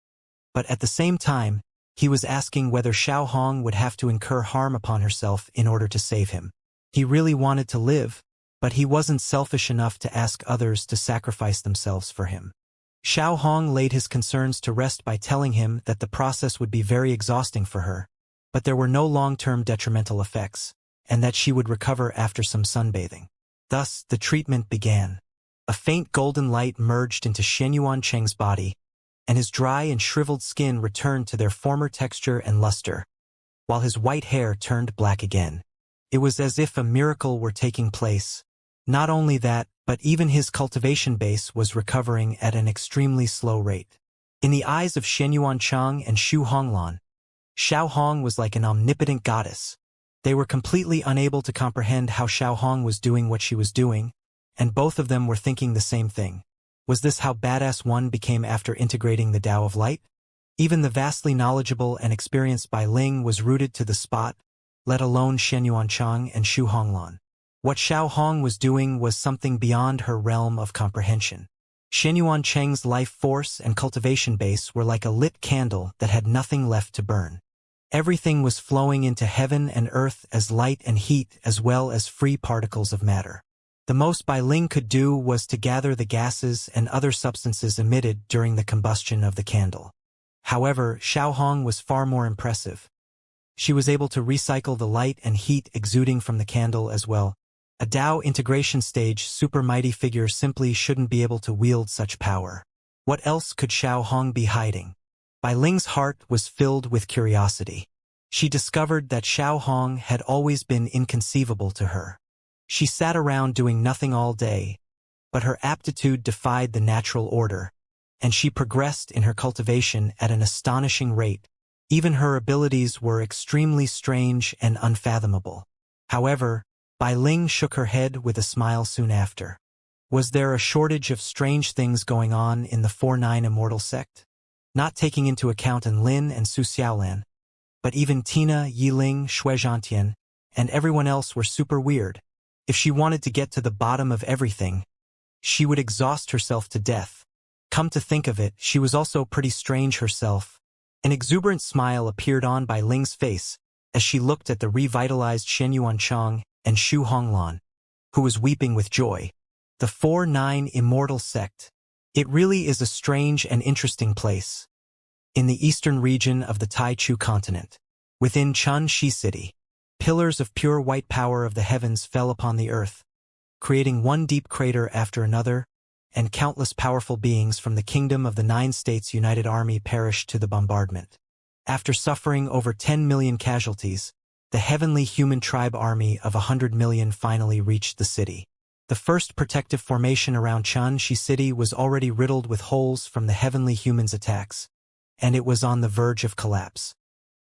but at the same time, he was asking whether Xiao Hong would have to incur harm upon herself in order to save him. He really wanted to live, but he wasn't selfish enough to ask others to sacrifice themselves for him. Xiao Hong laid his concerns to rest by telling him that the process would be very exhausting for her, but there were no long-term detrimental effects, and that she would recover after some sunbathing. Thus, the treatment began. A faint golden light merged into Shenyuan Cheng's body, and his dry and shriveled skin returned to their former texture and luster, while his white hair turned black again. It was as if a miracle were taking place. Not only that, but even his cultivation base was recovering at an extremely slow rate. In the eyes of Shenyuan Cheng and Xu Honglan, Xiao Hong was like an omnipotent goddess. They were completely unable to comprehend how Xiao Hong was doing what she was doing, and both of them were thinking the same thing. Was this how badass one became after integrating the Tao of Light? Even the vastly knowledgeable and experienced Bai Ling was rooted to the spot, let alone Shenyuan Cheng and Xu Honglan. What Xiao Hong was doing was something beyond her realm of comprehension. Xianyuan Cheng's life force and cultivation base were like a lit candle that had nothing left to burn. Everything was flowing into heaven and earth as light and heat as well as free particles of matter. The most Bai Ling could do was to gather the gases and other substances emitted during the combustion of the candle. However, Xiao Hong was far more impressive. She was able to recycle the light and heat exuding from the candle as well. A Dao integration stage super mighty figure simply shouldn't be able to wield such power. What else could Xiao Hong be hiding? Bai Ling's heart was filled with curiosity. She discovered that Xiao Hong had always been inconceivable to her. She sat around doing nothing all day, but her aptitude defied the natural order, and she progressed in her cultivation at an astonishing rate. Even her abilities were extremely strange and unfathomable. However, Bai Ling shook her head with a smile soon after. Was there a shortage of strange things going on in the 4-9 Immortal sect? Not taking into account Enlin and Su Xiaolan, but even Tina, Yiling, Shui Zhantian, and everyone else were super weird. If she wanted to get to the bottom of everything, she would exhaust herself to death. Come to think of it, she was also pretty strange herself. An exuberant smile appeared on Bai Ling's face as she looked at the revitalized Xianyuan Chang and Xu Honglan, who was weeping with joy. The 4-9 Immortal sect. It really is a strange and interesting place. In the eastern region of the Taichu continent, within Chunxi City, pillars of pure white power of the heavens fell upon the earth, creating one deep crater after another, and countless powerful beings from the kingdom of the 9 States United Army perished to the bombardment. After suffering over 10 million casualties, the heavenly human tribe army of 100 million finally reached the city. The first protective formation around Chunxi City was already riddled with holes from the heavenly humans' attacks, and it was on the verge of collapse.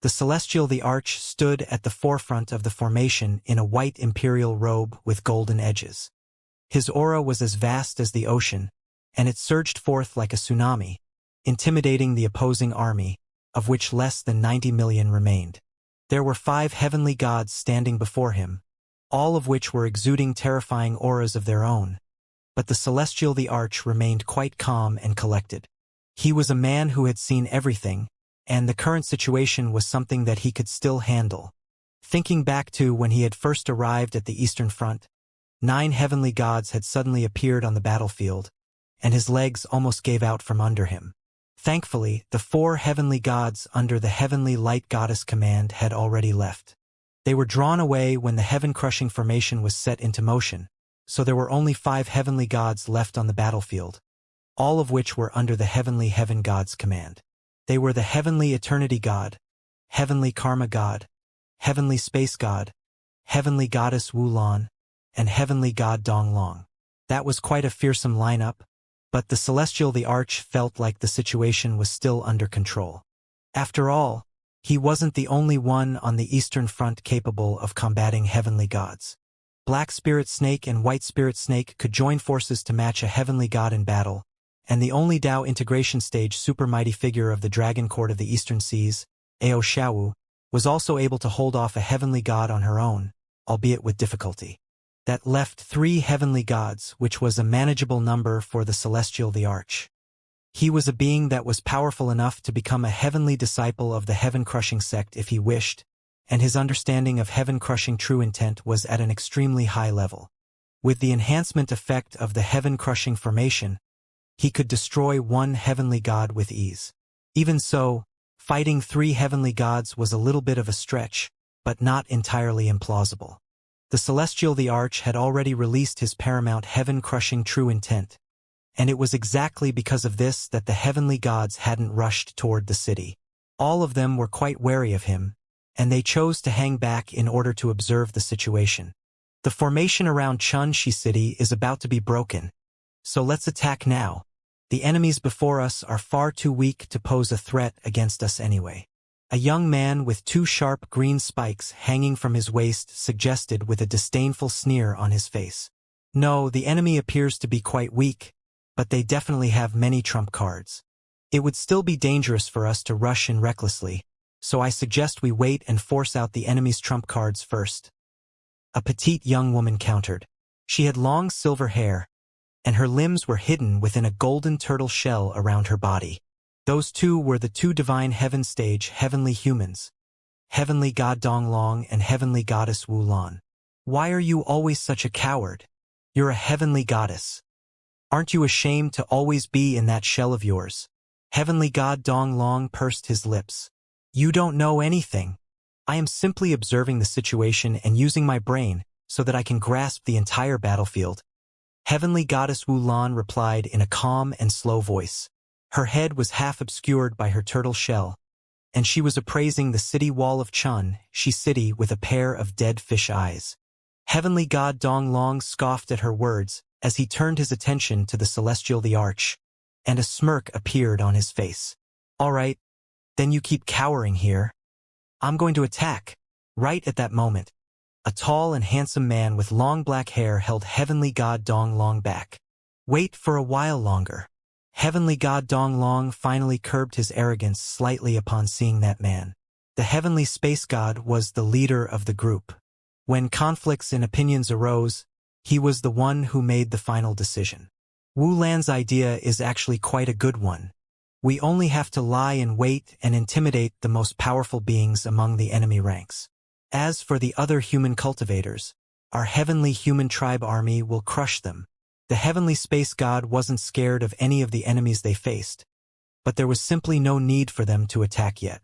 The Celestial the Arch stood at the forefront of the formation in a white imperial robe with golden edges. His aura was as vast as the ocean, and it surged forth like a tsunami, intimidating the opposing army, of which less than 90 million remained. There were 5 heavenly gods standing before him, all of which were exuding terrifying auras of their own. But the Celestial the Arch remained quite calm and collected. He was a man who had seen everything, and the current situation was something that he could still handle. Thinking back to when he had first arrived at the Eastern Front, 9 heavenly gods had suddenly appeared on the battlefield, and his legs almost gave out from under him. Thankfully, the 4 heavenly gods under the heavenly light goddess command had already left. They were drawn away when the heaven-crushing formation was set into motion, so there were only 5 heavenly gods left on the battlefield, all of which were under the heavenly heaven god's command. They were the heavenly eternity god, heavenly karma god, heavenly space god, heavenly goddess Wulan, and heavenly god Donglong. That was quite a fearsome lineup, but the Celestial the Arch felt like the situation was still under control. After all, he wasn't the only one on the Eastern Front capable of combating heavenly gods. Black Spirit Snake and White Spirit Snake could join forces to match a heavenly god in battle, and the only Dao integration stage super mighty figure of the Dragon Court of the Eastern Seas, Ao Xiaowu, was also able to hold off a heavenly god on her own, albeit with difficulty. That left 3 heavenly gods, which was a manageable number for the Celestial the Arch. He was a being that was powerful enough to become a heavenly disciple of the heaven-crushing sect if he wished, and his understanding of heaven-crushing true intent was at an extremely high level. With the enhancement effect of the heaven-crushing formation, he could destroy 1 heavenly god with ease. Even so, fighting 3 heavenly gods was a little bit of a stretch, but not entirely implausible. The Celestial the Arch had already released his paramount heaven-crushing true intent, and it was exactly because of this that the heavenly gods hadn't rushed toward the city. All of them were quite wary of him, and they chose to hang back in order to observe the situation. The formation around Chunxi City is about to be broken, so let's attack now. The enemies before us are far too weak to pose a threat against us anyway. A young man with 2 sharp green spikes hanging from his waist suggested with a disdainful sneer on his face. No, the enemy appears to be quite weak, but they definitely have many trump cards. It would still be dangerous for us to rush in recklessly, so I suggest we wait and force out the enemy's trump cards first. A petite young woman countered. She had long silver hair, and her limbs were hidden within a golden turtle shell around her body. Those two were the two divine heaven stage heavenly humans, Heavenly God Donglong and Heavenly Goddess Wu Lan. Why are you always such a coward? You're a heavenly goddess. Aren't you ashamed to always be in that shell of yours? Heavenly God Donglong pursed his lips. You don't know anything. I am simply observing the situation and using my brain so that I can grasp the entire battlefield. Heavenly Goddess Wu Lan replied in a calm and slow voice. Her head was half obscured by her turtle shell, and she was appraising the city wall of Chun, she city with a pair of dead fish eyes. Heavenly God Donglong scoffed at her words as he turned his attention to the celestial the arch, and a smirk appeared on his face. All right, then you keep cowering here. I'm going to attack. Right at that moment, a tall and handsome man with long black hair held Heavenly God Donglong back. Wait for a while longer. Heavenly God Donglong finally curbed his arrogance slightly upon seeing that man. The heavenly space god was the leader of the group. When conflicts in opinions arose, he was the one who made the final decision. Wu Lan's idea is actually quite a good one. We only have to lie in wait and intimidate the most powerful beings among the enemy ranks. As for the other human cultivators, our heavenly human tribe army will crush them. The heavenly space god wasn't scared of any of the enemies they faced, but there was simply no need for them to attack yet.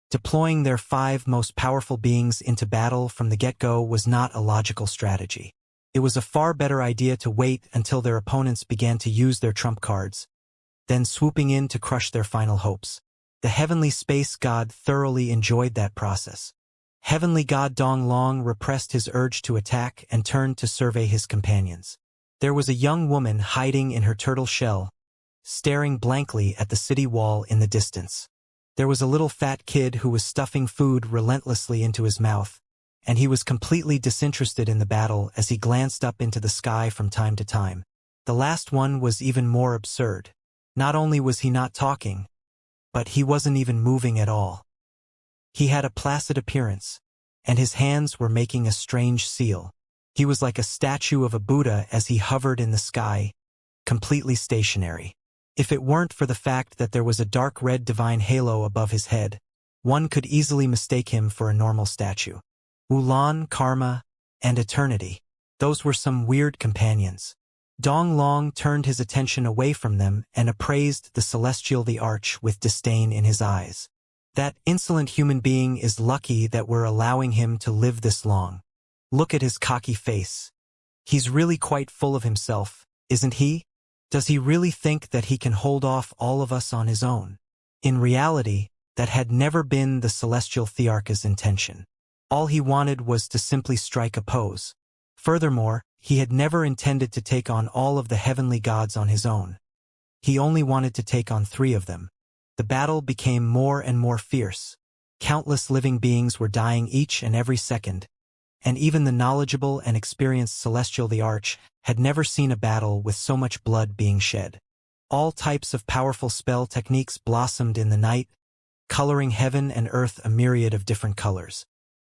Deploying their 5 most powerful beings into battle from the get-go was not a logical strategy. It was a far better idea to wait until their opponents began to use their trump cards, then swooping in to crush their final hopes. The heavenly space god thoroughly enjoyed that process. Heavenly God Donglong repressed his urge to attack and turned to survey his companions. There was a young woman hiding in her turtle shell, staring blankly at the city wall in the distance. There was a little fat kid who was stuffing food relentlessly into his mouth, and he was completely disinterested in the battle as he glanced up into the sky from time to time. The last one was even more absurd. Not only was he not talking, but he wasn't even moving at all. He had a placid appearance, and his hands were making a strange seal. He was like a statue of a Buddha as he hovered in the sky, completely stationary. If it weren't for the fact that there was a dark red divine halo above his head, one could easily mistake him for a normal statue. Wulan, Karma, and Eternity. Those were some weird companions. Donglong turned his attention away from them and appraised the celestial the arch with disdain in his eyes. That insolent human being is lucky that we're allowing him to live this long. Look at his cocky face. He's really quite full of himself, isn't he? Does he really think that he can hold off all of us on his own? In reality, that had never been the celestial Thearch's intention. All he wanted was to simply strike a pose. Furthermore, he had never intended to take on all of the heavenly gods on his own. He only wanted to take on 3 of them. The battle became more and more fierce. Countless living beings were dying each and every second, and even the knowledgeable and experienced Celestial the Arch had never seen a battle with so much blood being shed. All types of powerful spell techniques blossomed in the night, coloring heaven and earth a myriad of different colors.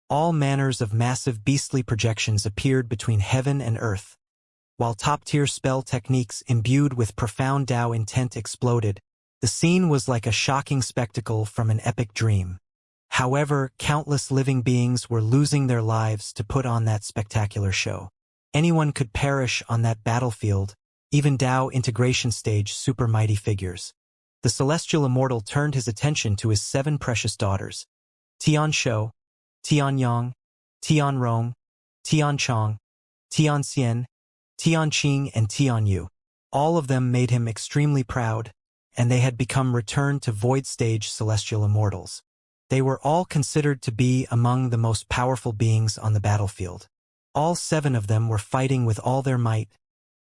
All manners of massive beastly projections appeared between heaven and earth, while top-tier spell techniques imbued with profound Tao intent exploded. The scene was like a shocking spectacle from an epic dream. However, countless living beings were losing their lives to put on that spectacular show. Anyone could perish on that battlefield, even Tao integration stage super mighty figures. The celestial immortal turned his attention to his 7 precious daughters, Tian Shou, Tian Yang, Tian Rong, Tian Chong, Tian Xian, Tian Qing, and Tian Yu. All of them made him extremely proud, and they had become returned to void stage celestial immortals. They were all considered to be among the most powerful beings on the battlefield. All 7 of them were fighting with all their might,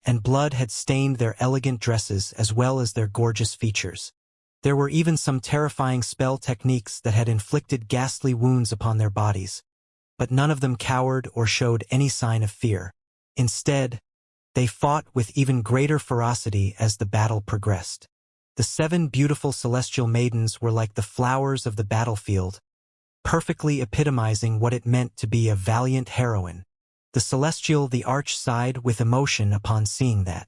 and blood had stained their elegant dresses as well as their gorgeous features. There were even some terrifying spell techniques that had inflicted ghastly wounds upon their bodies, but none of them cowered or showed any sign of fear. Instead, they fought with even greater ferocity as the battle progressed. The 7 beautiful celestial maidens were like the flowers of the battlefield, perfectly epitomizing what it meant to be a valiant heroine. The celestial the arch sighed with emotion upon seeing that.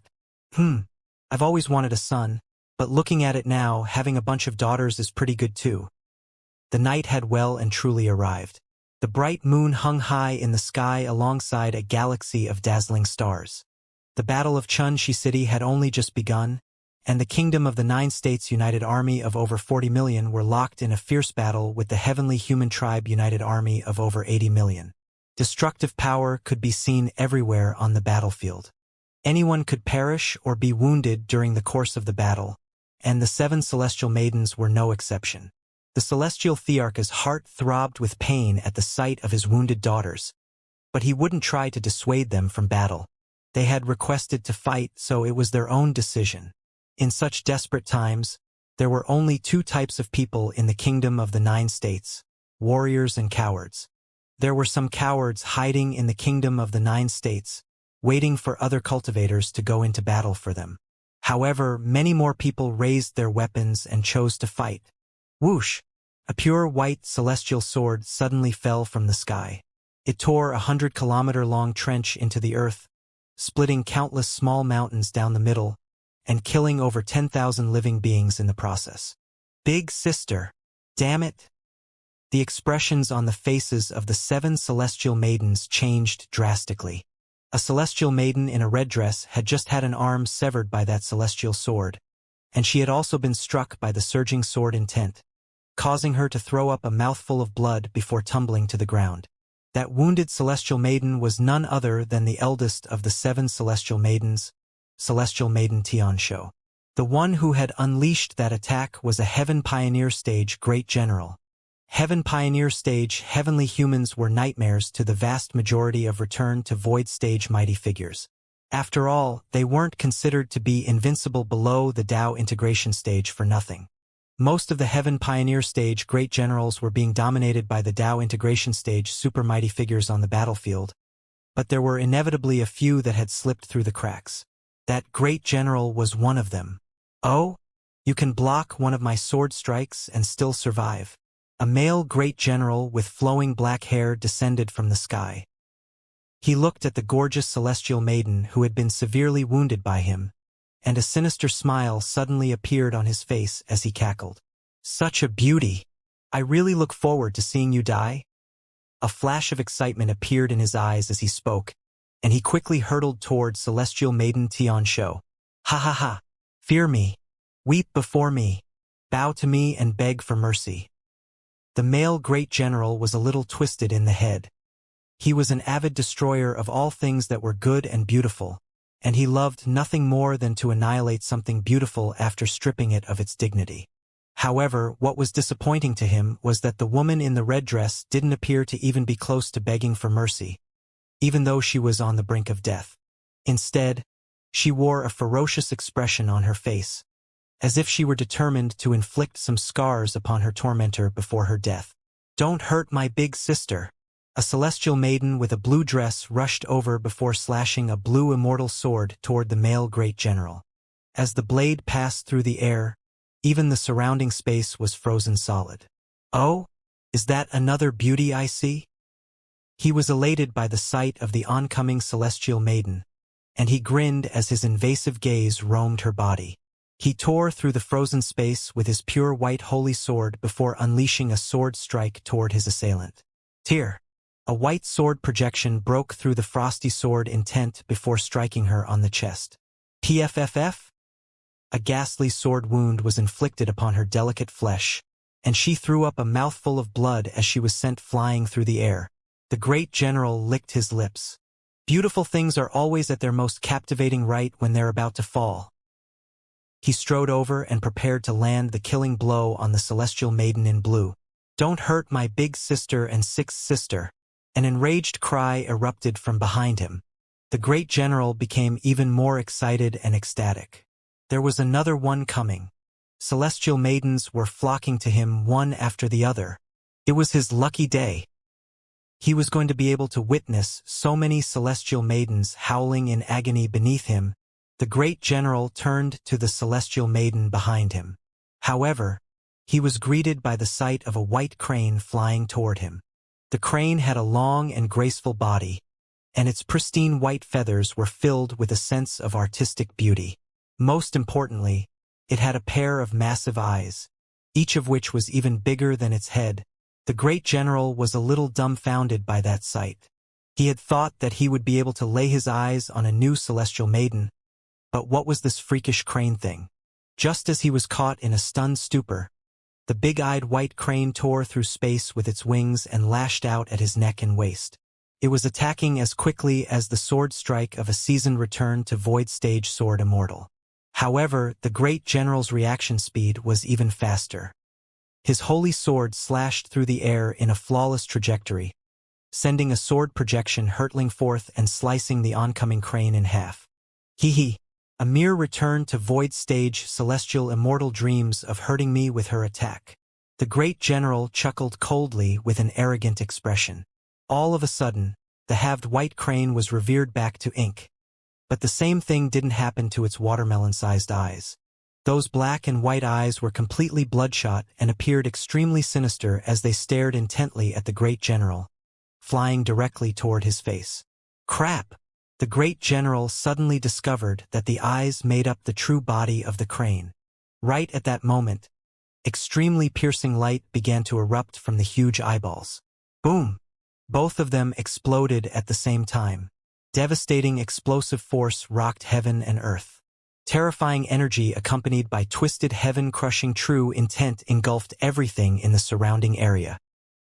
I've always wanted a son, but looking at it now, having a bunch of daughters is pretty good too. The night had well and truly arrived. The bright moon hung high in the sky alongside a galaxy of dazzling stars. The Battle of Chunxi City had only just begun, and the Kingdom of the Nine States United Army of over 40 million were locked in a fierce battle with the Heavenly Human Tribe United Army of over 80 million. Destructive power could be seen everywhere on the battlefield. Anyone could perish or be wounded during the course of the battle, and the 7 celestial maidens were no exception. The celestial thearch's heart throbbed with pain at the sight of his wounded daughters, but he wouldn't try to dissuade them from battle. They had requested to fight, so it was their own decision. In such desperate times, there were only 2 types of people in the Kingdom of the Nine States: warriors and cowards. There were some cowards hiding in the Kingdom of the Nine States, waiting for other cultivators to go into battle for them. However, many more people raised their weapons and chose to fight. Whoosh! A pure white celestial sword suddenly fell from the sky. It tore a 100-kilometer-long trench into the earth, splitting countless small mountains down the middle, and killing over 10,000 living beings in the process. Big sister! Damn it! The expressions on the faces of the 7 celestial maidens changed drastically. A celestial maiden in a red dress had just had an arm severed by that celestial sword, and she had also been struck by the surging sword intent, causing her to throw up a mouthful of blood before tumbling to the ground. That wounded celestial maiden was none other than the eldest of the 7 celestial maidens, Celestial Maiden Xianxia. The one who had unleashed that attack was a Heaven Pioneer Stage Great General. Heaven Pioneer Stage heavenly humans were nightmares to the vast majority of Return to Void Stage mighty figures. After all, they weren't considered to be invincible below the Tao Integration Stage for nothing. Most of the Heaven Pioneer Stage Great Generals were being dominated by the Tao Integration Stage super mighty figures on the battlefield, but there were inevitably a few that had slipped through the cracks. That Great General was one of them. Oh? You can block one of my sword strikes and still survive. A male Great General with flowing black hair descended from the sky. He looked at the gorgeous celestial maiden who had been severely wounded by him, and a sinister smile suddenly appeared on his face as he cackled. Such a beauty! I really look forward to seeing you die. A flash of excitement appeared in his eyes as he spoke, and he quickly hurtled toward Celestial Maiden Xianxia. Ha ha ha! Fear me! Weep before me! Bow to me and beg for mercy. The male Great General was a little twisted in the head. He was an avid destroyer of all things that were good and beautiful, and he loved nothing more than to annihilate something beautiful after stripping it of its dignity. However, what was disappointing to him was that the woman in the red dress didn't appear to even be close to begging for mercy, even though she was on the brink of death. Instead, she wore a ferocious expression on her face, as if she were determined to inflict some scars upon her tormentor before her death. Don't hurt my big sister! A celestial maiden with a blue dress rushed over before slashing a blue immortal sword toward the male Great General. As the blade passed through the air, even the surrounding space was frozen solid. Oh? Is that another beauty I see? He was elated by the sight of the oncoming celestial maiden, and he grinned as his invasive gaze roamed her body. He tore through the frozen space with his pure white holy sword before unleashing a sword strike toward his assailant. Tear! A white sword projection broke through the frosty sword intent before striking her on the chest. PFFF? A ghastly sword wound was inflicted upon her delicate flesh, and she threw up a mouthful of blood as she was sent flying through the air. The Great General licked his lips. Beautiful things are always at their most captivating right when they're about to fall. He strode over and prepared to land the killing blow on the celestial maiden in blue. Don't hurt my big sister and sixth sister! An enraged cry erupted from behind him. The Great General became even more excited and ecstatic. There was another one coming. Celestial maidens were flocking to him one after the other. It was his lucky day. He was going to be able to witness so many celestial maidens howling in agony beneath him. The Great General turned to the celestial maiden behind him. However, he was greeted by the sight of a white crane flying toward him. The crane had a long and graceful body, and its pristine white feathers were filled with a sense of artistic beauty. Most importantly, it had a pair of massive eyes, each of which was even bigger than its head. The great general was a little dumbfounded by that sight. He had thought that he would be able to lay his eyes on a new celestial maiden, but what was this freakish crane thing? Just as he was caught in a stunned stupor, the big-eyed white crane tore through space with its wings and lashed out at his neck and waist. It was attacking as quickly as the sword strike of a seasoned return to void stage sword Immortal. However, the great general's reaction speed was even faster. His holy sword slashed through the air in a flawless trajectory, sending a sword projection hurtling forth and slicing the oncoming crane in half. Hee. A mere return to void stage celestial Immortal dreams of hurting me with her attack. The great general chuckled coldly with an arrogant expression. All of a sudden, the halved white crane was revered back to ink. But the same thing didn't happen to its watermelon-sized eyes. Those black and white eyes were completely bloodshot and appeared extremely sinister as they stared intently at the great general, flying directly toward his face. Crap! The great general suddenly discovered that the eyes made up the true body of the crane. Right at that moment, extremely piercing light began to erupt from the huge eyeballs. Boom! Both of them exploded at the same time. Devastating explosive force rocked heaven and earth. Terrifying energy accompanied by twisted heaven-crushing true intent engulfed everything in the surrounding area.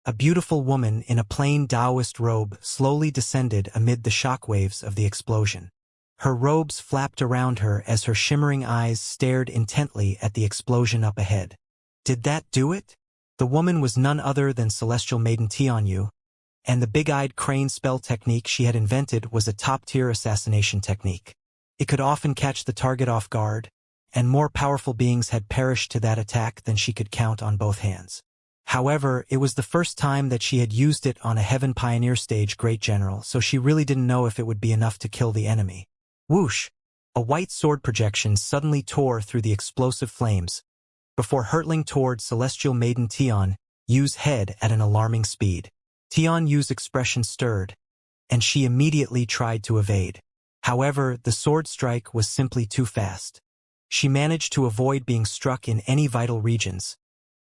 A beautiful woman in a plain Taoist robe slowly descended amid the shockwaves of the explosion. Her robes flapped around her as her shimmering eyes stared intently at the explosion up ahead. Did that do it? The woman was none other than Celestial Maiden Tianyu, and the big-eyed crane spell technique she had invented was a top-tier assassination technique. It could often catch the target off guard, and more powerful beings had perished to that attack than she could count on both hands. However, it was the first time that she had used it on a Heaven Pioneer stage great general, so she really didn't know if it would be enough to kill the enemy. Whoosh! A white sword projection suddenly tore through the explosive flames, before hurtling toward Celestial Maiden Tianyu's head at an alarming speed. Tianyu's expression stirred, and she immediately tried to evade. However, the sword strike was simply too fast. She managed to avoid being struck in any vital regions,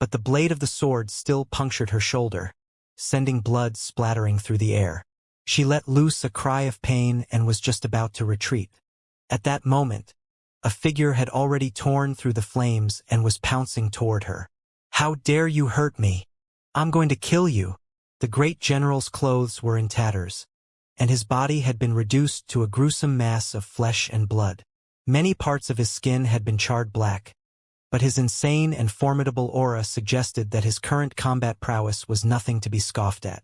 but the blade of the sword still punctured her shoulder, sending blood splattering through the air. She let loose a cry of pain and was just about to retreat. At that moment, a figure had already torn through the flames and was pouncing toward her. "How dare you hurt me? I'm going to kill you!" The great general's clothes were in tatters, and his body had been reduced to a gruesome mass of flesh and blood. Many parts of his skin had been charred black, but his insane and formidable aura suggested that his current combat prowess was nothing to be scoffed at.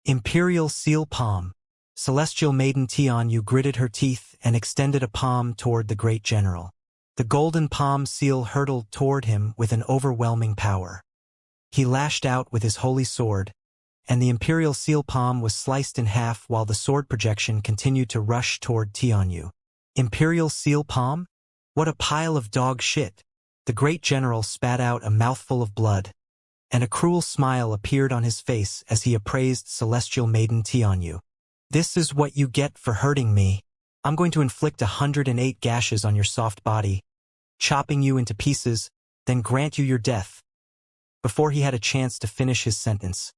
Imperial Seal Palm. Celestial Maiden Tianyu gritted her teeth and extended a palm toward the great general. The golden palm seal hurtled toward him with an overwhelming power. He lashed out with his holy sword, and the Imperial Seal Palm was sliced in half while the sword projection continued to rush toward Tianyu. Imperial Seal Palm? What a pile of dog shit! The great general spat out a mouthful of blood, and a cruel smile appeared on his face as he appraised Celestial Maiden Tianyu. "This is what you get for hurting me. I'm going to inflict 108 gashes on your soft body, chopping you into pieces, then grant you your death." Before he had a chance to finish his sentence,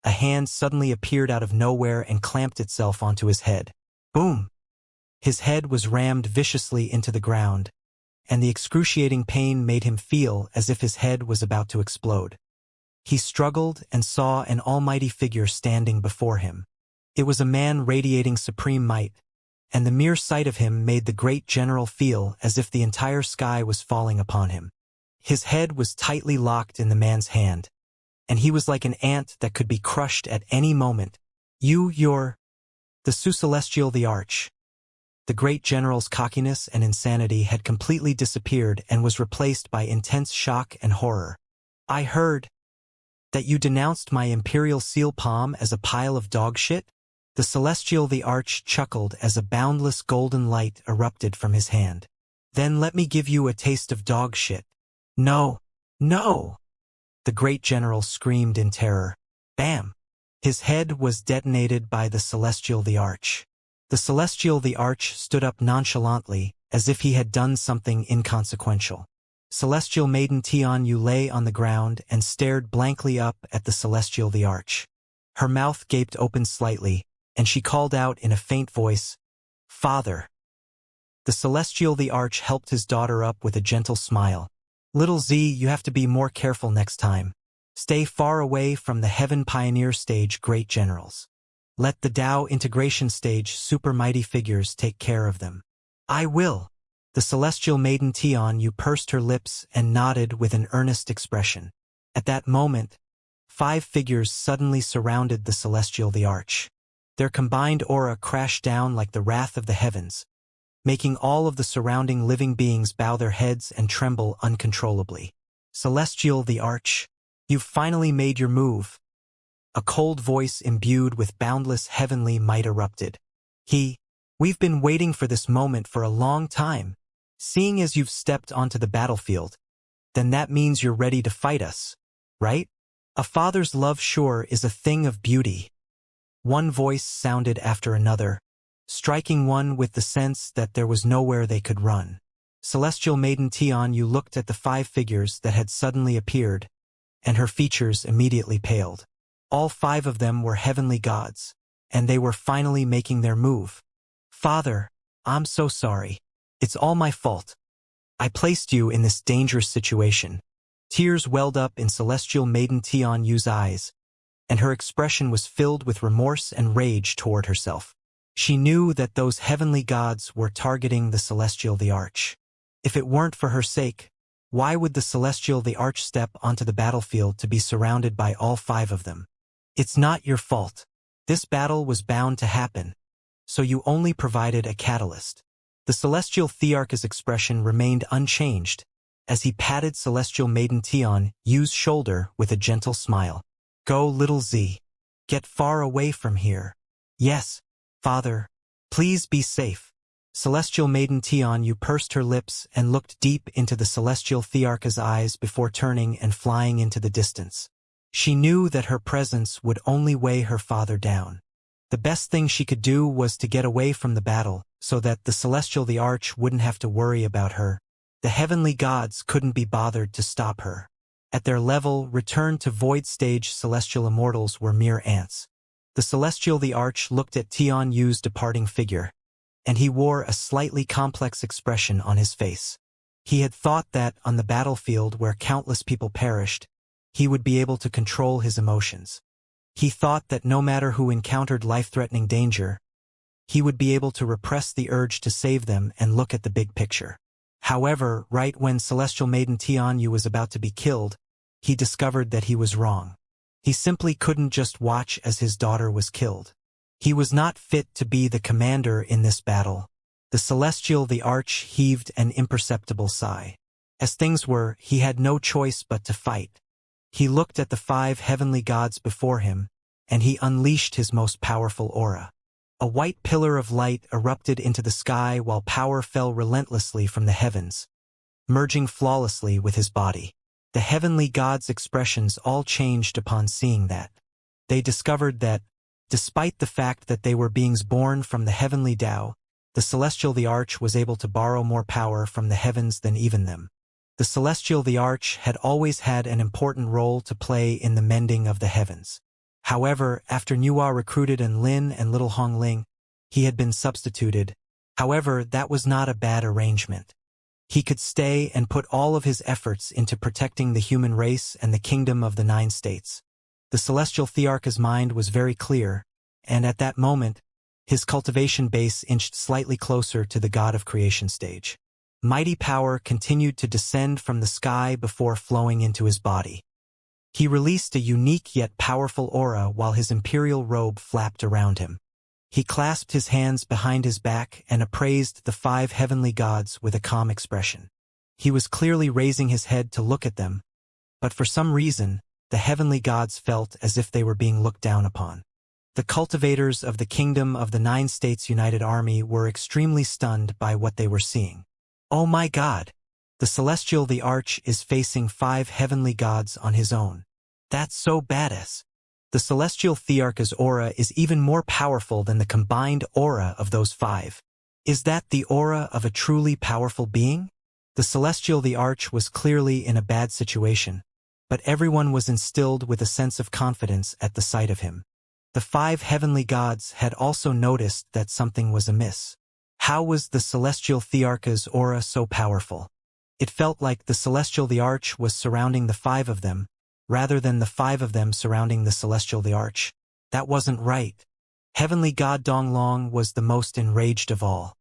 a hand suddenly appeared out of nowhere and clamped itself onto his head. Boom! His head was rammed viciously into the ground, and the excruciating pain made him feel as if his head was about to explode. He struggled and saw an almighty figure standing before him. It was a man radiating supreme might, and the mere sight of him made the great general feel as if the entire sky was falling upon him. His head was tightly locked in the man's hand, and he was like an ant that could be crushed at any moment. You're the Celestial the Arch." The great general's cockiness and insanity had completely disappeared and was replaced by intense shock and horror. "I heard that you denounced my Imperial Seal Palm as a pile of dog shit?" The Celestial the Arch chuckled as a boundless golden light erupted from his hand. "Then let me give you a taste of dog shit." "No! No!" The great general screamed in terror. Bam! His head was detonated by the Celestial the Arch. The Celestial the Arch stood up nonchalantly, as if he had done something inconsequential. Celestial Maiden Tian Yu lay on the ground and stared blankly up at the Celestial the Arch. Her mouth gaped open slightly, and she called out in a faint voice, "Father." The Celestial the Arch helped his daughter up with a gentle smile. "Little Z, you have to be more careful next time. Stay far away from the Heaven Pioneer stage great generals. Let the Tao integration stage super mighty figures take care of them." "I will." The Celestial Maiden Tian Yu pursed her lips and nodded with an earnest expression. At that moment, 5 figures suddenly surrounded the Celestial the Arch. Their combined aura crashed down like the wrath of the heavens, making all of the surrounding living beings bow their heads and tremble uncontrollably. "Celestial the Arch, you've finally made your move." A cold voice imbued with boundless heavenly might erupted. "We've been waiting for this moment for a long time. Seeing as you've stepped onto the battlefield, then that means you're ready to fight us, right? A father's love sure is a thing of beauty." One voice sounded after another, striking one with the sense that there was nowhere they could run. Celestial Maiden Tian Yu looked at the 5 figures that had suddenly appeared, and her features immediately paled. All 5 of them were heavenly gods, and they were finally making their move. "Father, I'm so sorry. It's all my fault. I placed you in this dangerous situation." Tears welled up in Celestial Maiden Tian Yu's eyes, and her expression was filled with remorse and rage toward herself. She knew that those heavenly gods were targeting the Celestial the Arch. If it weren't for her sake, why would the Celestial the Arch step onto the battlefield to be surrounded by all 5 of them? "It's not your fault. This battle was bound to happen, so you only provided a catalyst." The Celestial Thearch's expression remained unchanged as he patted Celestial Maiden Tian Yu's shoulder with a gentle smile. "Go, little Z. Get far away from here." "Yes, Father. Please be safe." Celestial Maiden Tian Yu pursed her lips and looked deep into the Celestial Thearch's eyes before turning and flying into the distance. She knew that her presence would only weigh her father down. The best thing she could do was to get away from the battle, so that the Celestial the Arch wouldn't have to worry about her. The heavenly gods couldn't be bothered to stop her. At their level, returned to void stage celestial immortals were mere ants. The Celestial the Arch looked at Tian Yu's departing figure, and he wore a slightly complex expression on his face. He had thought that, on the battlefield where countless people perished, he would be able to control his emotions. He thought that no matter who encountered life-threatening danger, he would be able to repress the urge to save them and look at the big picture. However, right when Celestial Maiden Tian Yu was about to be killed, he discovered that he was wrong. He simply couldn't just watch as his daughter was killed. He was not fit to be the commander in this battle. The Celestial the Arch heaved an imperceptible sigh. As things were, he had no choice but to fight. He looked at the 5 heavenly gods before him, and he unleashed his most powerful aura. A white pillar of light erupted into the sky while power fell relentlessly from the heavens, merging flawlessly with his body. The heavenly gods' expressions all changed upon seeing that. They discovered that, despite the fact that they were beings born from the heavenly Tao, the Celestial the Arch was able to borrow more power from the heavens than even them. The Celestial the Arch had always had an important role to play in the mending of the heavens. However, after Nuwa recruited Lin and Little Hongling, he had been substituted. However, that was not a bad arrangement. He could stay and put all of his efforts into protecting the human race and the kingdom of the 9 states. The Celestial Thearch's mind was very clear, and at that moment, his cultivation base inched slightly closer to the God of Creation stage. Mighty power continued to descend from the sky before flowing into his body. He released a unique yet powerful aura while his imperial robe flapped around him. He clasped his hands behind his back and appraised the 5 heavenly gods with a calm expression. He was clearly raising his head to look at them, but for some reason, the heavenly gods felt as if they were being looked down upon. The cultivators of the Kingdom of the 9 States United Army were extremely stunned by what they were seeing. "Oh my God! The Celestial the Arch is facing 5 heavenly gods on his own. That's so badass." The Celestial Thearch's aura is even more powerful than the combined aura of those 5. Is that the aura of a truly powerful being? The Celestial the Arch was clearly in a bad situation, but everyone was instilled with a sense of confidence at the sight of him. The 5 heavenly gods had also noticed that something was amiss. How was the Celestial Thearch's aura so powerful? It felt like the Celestial the Arch was surrounding the 5 of them, rather than the 5 of them surrounding the Celestial the Arch. That wasn't right. Heavenly God Donglong was the most enraged of all.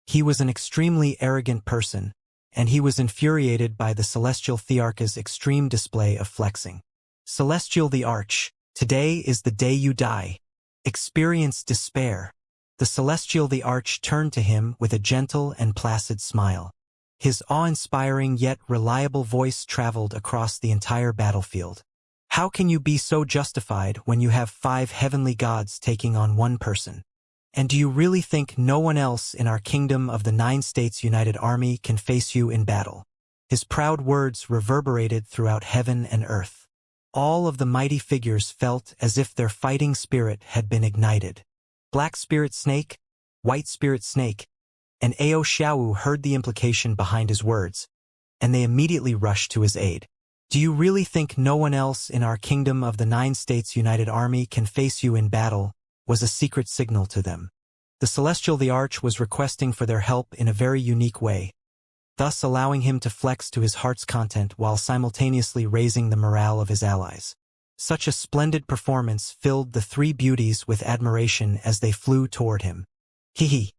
He was an extremely arrogant person, and he was infuriated by the Celestial Thearch's extreme display of flexing. Celestial the Arch, today is the day you die. Experience despair. The Celestial the Arch turned to him with a gentle and placid smile. His awe-inspiring yet reliable voice traveled across the entire battlefield. How can you be so justified when you have 5 heavenly gods taking on one person? And do you really think no one else in our kingdom of the 9 States United Army can face you in battle? His proud words reverberated throughout heaven and earth. All of the mighty figures felt as if their fighting spirit had been ignited. Black Spirit Snake, White Spirit Snake, and Ao Xiaowu heard the implication behind his words, and they immediately rushed to his aid. Do you really think no one else in our kingdom of the 9 States United Army can face you in battle? Was a secret signal to them. The Celestial the Arch was requesting for their help in a very unique way, thus allowing him to flex to his heart's content while simultaneously raising the morale of his allies. Such a splendid performance filled the 3 beauties with admiration as they flew toward him. Hee.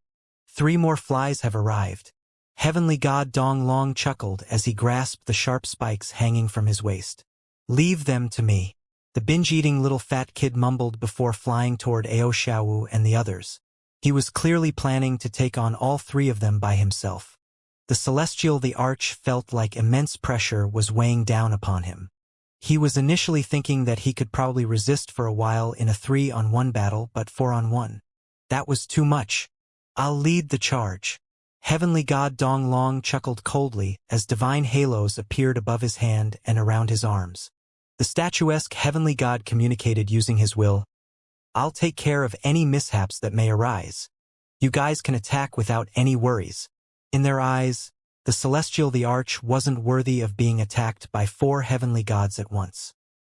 3 more flies have arrived. Heavenly God Donglong chuckled as he grasped the sharp spikes hanging from his waist. Leave them to me. The binge-eating little fat kid mumbled before flying toward Ao Xiaowu and the others. He was clearly planning to take on all 3 of them by himself. The Celestial the Arch felt like immense pressure was weighing down upon him. He was initially thinking that he could probably resist for a while in a 3-on-1 battle, but 4-on-1. That was too much. I'll lead the charge. Heavenly God Donglong chuckled coldly as divine halos appeared above his hand and around his arms. The statuesque heavenly god communicated using his will. I'll take care of any mishaps that may arise. You guys can attack without any worries. In their eyes, the Celestial the Arch wasn't worthy of being attacked by 4 heavenly gods at once.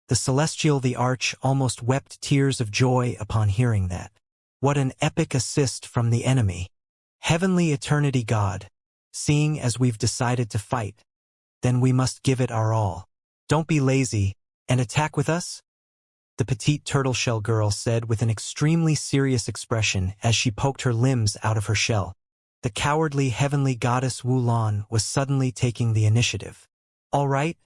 The Celestial the Arch almost wept tears of joy upon hearing that. What an epic assist from the enemy. Heavenly Eternity God, seeing as we've decided to fight, then we must give it our all. Don't be lazy, and attack with us? The petite turtle-shell girl said with an extremely serious expression as she poked her limbs out of her shell. The cowardly heavenly goddess Wulan was suddenly taking the initiative. All right?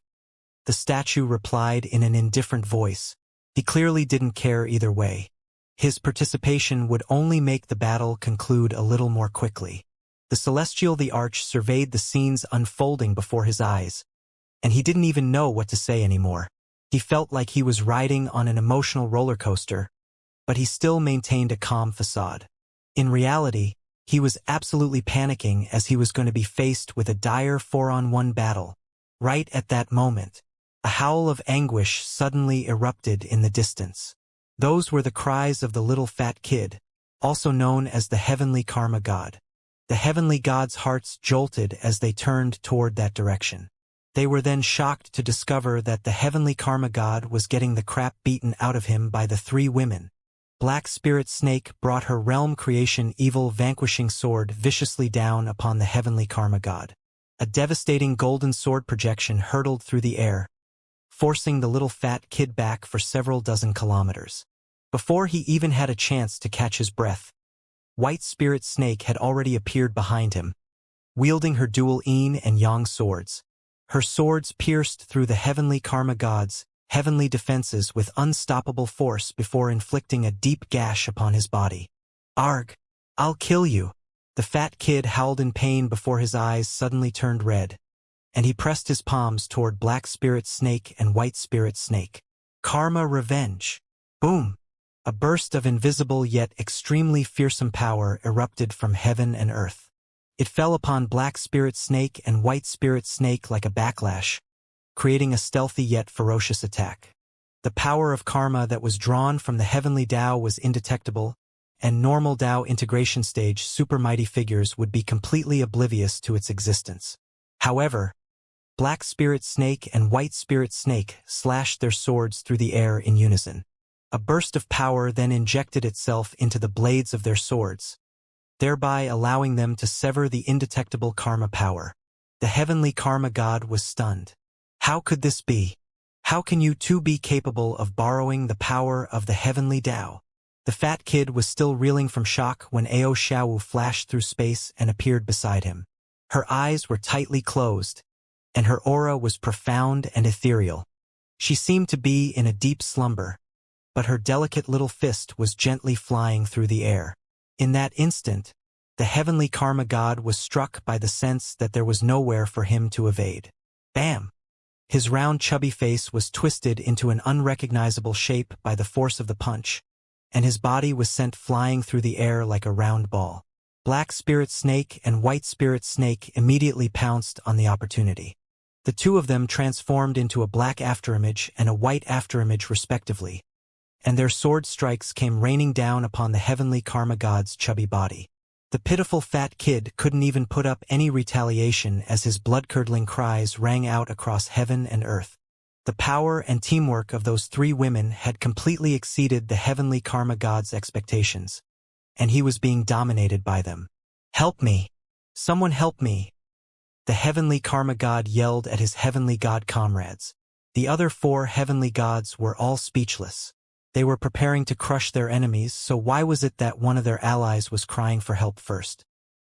The statue replied in an indifferent voice. He clearly didn't care either way. His participation would only make the battle conclude a little more quickly. The Celestial the Arch surveyed the scenes unfolding before his eyes, and he didn't even know what to say anymore. He felt like he was riding on an emotional roller coaster, but he still maintained a calm facade. In reality, he was absolutely panicking as he was going to be faced with a dire 4-on-1 battle. Right at that moment, a howl of anguish suddenly erupted in the distance. Those were the cries of the little fat kid, also known as the heavenly karma god. The heavenly god's hearts jolted as they turned toward that direction. They were then shocked to discover that the heavenly karma god was getting the crap beaten out of him by the 3 women. Black Spirit Snake brought her realm creation evil vanquishing sword viciously down upon the heavenly karma god. A devastating golden sword projection hurtled through the air, forcing the little fat kid back for several dozen kilometers. Before he even had a chance to catch his breath, White Spirit Snake had already appeared behind him, wielding her dual yin and yang swords. Her swords pierced through the heavenly karma god's heavenly defenses with unstoppable force before inflicting a deep gash upon his body. Arg! I'll kill you! The fat kid howled in pain before his eyes suddenly turned red, and he pressed his palms toward Black Spirit Snake and White Spirit Snake. Karma Revenge! Boom! A burst of invisible yet extremely fearsome power erupted from heaven and earth. It fell upon Black Spirit Snake and White Spirit Snake like a backlash, creating a stealthy yet ferocious attack. The power of karma that was drawn from the heavenly Tao was indetectable, and normal Dao integration stage supermighty figures would be completely oblivious to its existence. However, Black Spirit Snake and White Spirit Snake slashed their swords through the air in unison. A burst of power then injected itself into the blades of their swords, thereby allowing them to sever the indetectable karma power. The heavenly karma god was stunned. How could this be? How can you two be capable of borrowing the power of the heavenly Tao? The fat kid was still reeling from shock when Ao Xiaowu flashed through space and appeared beside him. Her eyes were tightly closed, and her aura was profound and ethereal. She seemed to be in a deep slumber, but her delicate little fist was gently flying through the air. In that instant, the heavenly karma god was struck by the sense that there was nowhere for him to evade. Bam! His round chubby face was twisted into an unrecognizable shape by the force of the punch, and his body was sent flying through the air like a round ball. Black Spirit Snake and White Spirit Snake immediately pounced on the opportunity. The two of them transformed into a black afterimage and a white afterimage respectively, and their sword strikes came raining down upon the heavenly karma god's chubby body. The pitiful fat kid couldn't even put up any retaliation as his blood-curdling cries rang out across heaven and earth. The power and teamwork of those three women had completely exceeded the heavenly karma god's expectations, and he was being dominated by them. "Help me! Someone help me!" The heavenly karma god yelled at his heavenly god comrades. The other four heavenly gods were all speechless. They were preparing to crush their enemies, so why was it that one of their allies was crying for help first?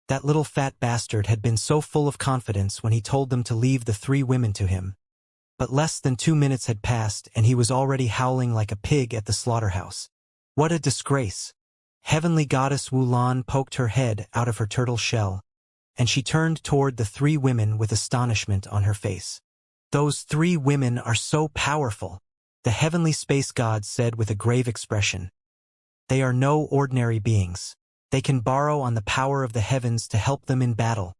That little fat bastard had been so full of confidence when he told them to leave the three women to him. But less than 2 minutes had passed and he was already howling like a pig at the slaughterhouse. What a disgrace! Heavenly goddess Wulan poked her head out of her turtle shell, and she turned toward the three women with astonishment on her face. "Those three women are so powerful," the heavenly space god said with a grave expression. "They are no ordinary beings. They can borrow on the power of the heavens to help them in battle.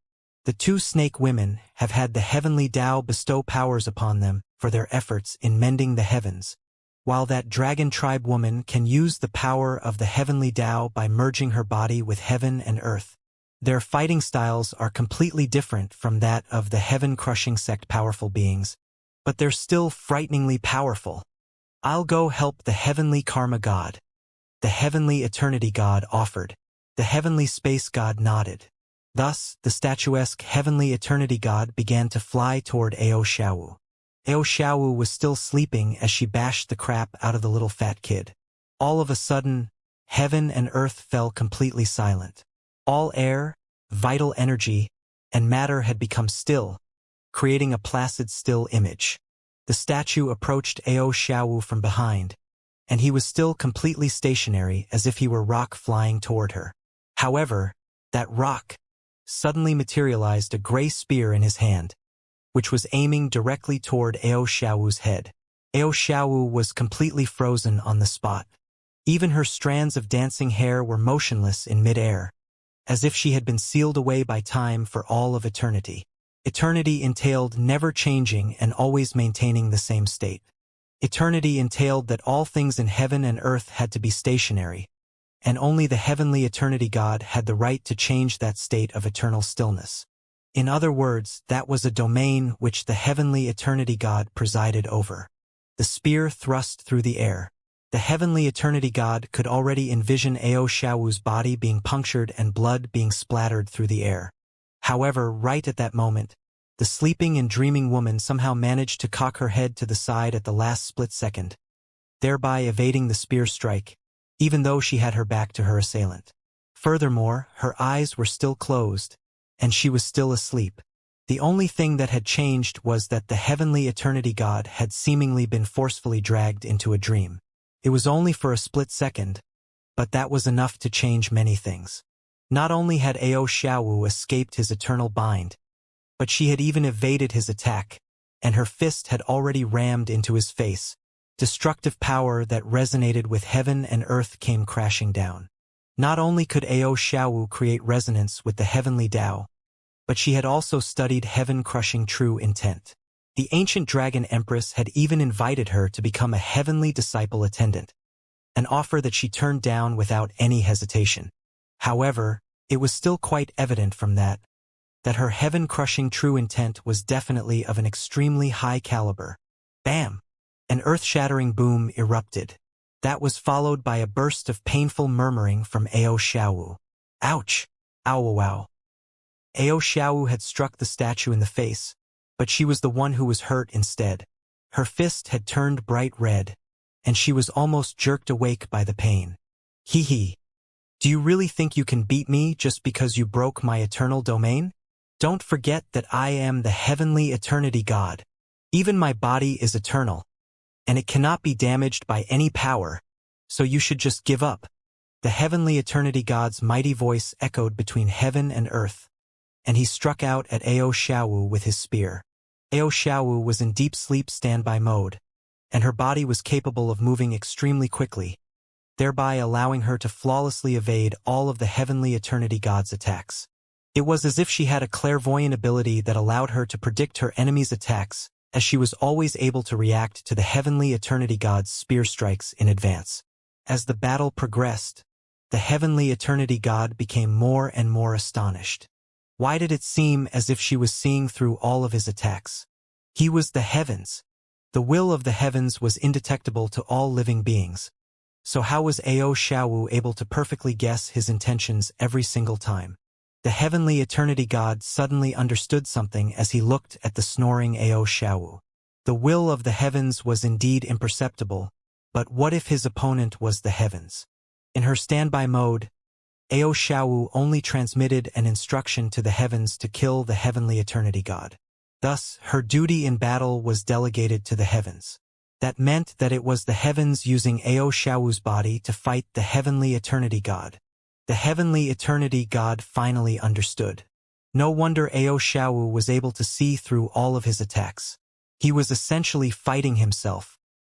The two snake women have had the heavenly Tao bestow powers upon them for their efforts in mending the heavens, while that dragon tribe woman can use the power of the heavenly Tao by merging her body with heaven and earth. Their fighting styles are completely different from that of the heaven-crushing sect powerful beings, but they're still frighteningly powerful. I'll go help the heavenly karma god." The heavenly eternity god offered. The heavenly space god nodded. Thus, the statuesque heavenly eternity god began to fly toward Ao Xiaowu. Ao Xiaowu was still sleeping as she bashed the crap out of the little fat kid. All of a sudden, heaven and earth fell completely silent. All air, vital energy, and matter had become still, creating a placid still image. The statue approached Ao Xiaowu from behind, and he was still completely stationary as if he were rock flying toward her. However, that rock suddenly materialized a gray spear in his hand, which was aiming directly toward Ao Xiaowu's head. Ao Xiaowu was completely frozen on the spot. Even her strands of dancing hair were motionless in mid-air, as if she had been sealed away by time for all of eternity. Eternity entailed never changing and always maintaining the same state. Eternity entailed that all things in heaven and earth had to be stationary, and only the heavenly eternity god had the right to change that state of eternal stillness. In other words, that was a domain which the heavenly eternity god presided over. The spear thrust through the air. The heavenly eternity god could already envision Ao Xiaowu's body being punctured and blood being splattered through the air. However, right at that moment, the sleeping and dreaming woman somehow managed to cock her head to the side at the last split second, thereby evading the spear strike, even though she had her back to her assailant. Furthermore, her eyes were still closed, and she was still asleep. The only thing that had changed was that the heavenly eternity god had seemingly been forcefully dragged into a dream. It was only for a split second, but that was enough to change many things. Not only had Ao Xiaowu escaped his eternal bind, but she had even evaded his attack, and her fist had already rammed into his face. Destructive power that resonated with heaven and earth came crashing down. Not only could Ao Xiaowu create resonance with the heavenly Tao, but she had also studied heaven-crushing true intent. The ancient dragon empress had even invited her to become a heavenly disciple attendant. an offer that she turned down without any hesitation. However, it was still quite evident from that her heaven-crushing true intent was definitely of an extremely high caliber. Bam! An earth-shattering boom erupted. That was followed by a burst of painful murmuring from Ao Xiaowu. Ouch! Ow wow! Ao Xiaowu had struck the statue in the face, but she was the one who was hurt instead. Her fist had turned bright red, and she was almost jerked awake by the pain. Hee hee. Do you really think you can beat me just because you broke my eternal domain? Don't forget that I am the heavenly eternity god. Even my body is eternal, and it cannot be damaged by any power, so you should just give up. The heavenly eternity god's mighty voice echoed between heaven and earth, and he struck out at Ao Xiaowu with his spear. Ao Xiaowu was in deep sleep standby mode, and her body was capable of moving extremely quickly, thereby allowing her to flawlessly evade all of the heavenly eternity god's attacks. It was as if she had a clairvoyant ability that allowed her to predict her enemy's attacks, as she was always able to react to the heavenly eternity god's spear strikes in advance. As the battle progressed, the heavenly eternity god became more and more astonished. Why did it seem as if she was seeing through all of his attacks? He was the heavens. The will of the heavens was indetectable to all living beings. So how was Ao Xiaowu able to perfectly guess his intentions every single time? The heavenly eternity god suddenly understood something as he looked at the snoring Ao Xiaowu. The will of the heavens was indeed imperceptible, but what if his opponent was the heavens? In her standby mode, Ao Xiaowu only transmitted an instruction to the heavens to kill the heavenly eternity god. Thus, her duty in battle was delegated to the heavens. That meant that it was the heavens using Ao Xiaowu's body to fight the heavenly eternity god. The heavenly eternity god finally understood. No wonder Ao Xiaowu was able to see through all of his attacks. He was essentially fighting himself,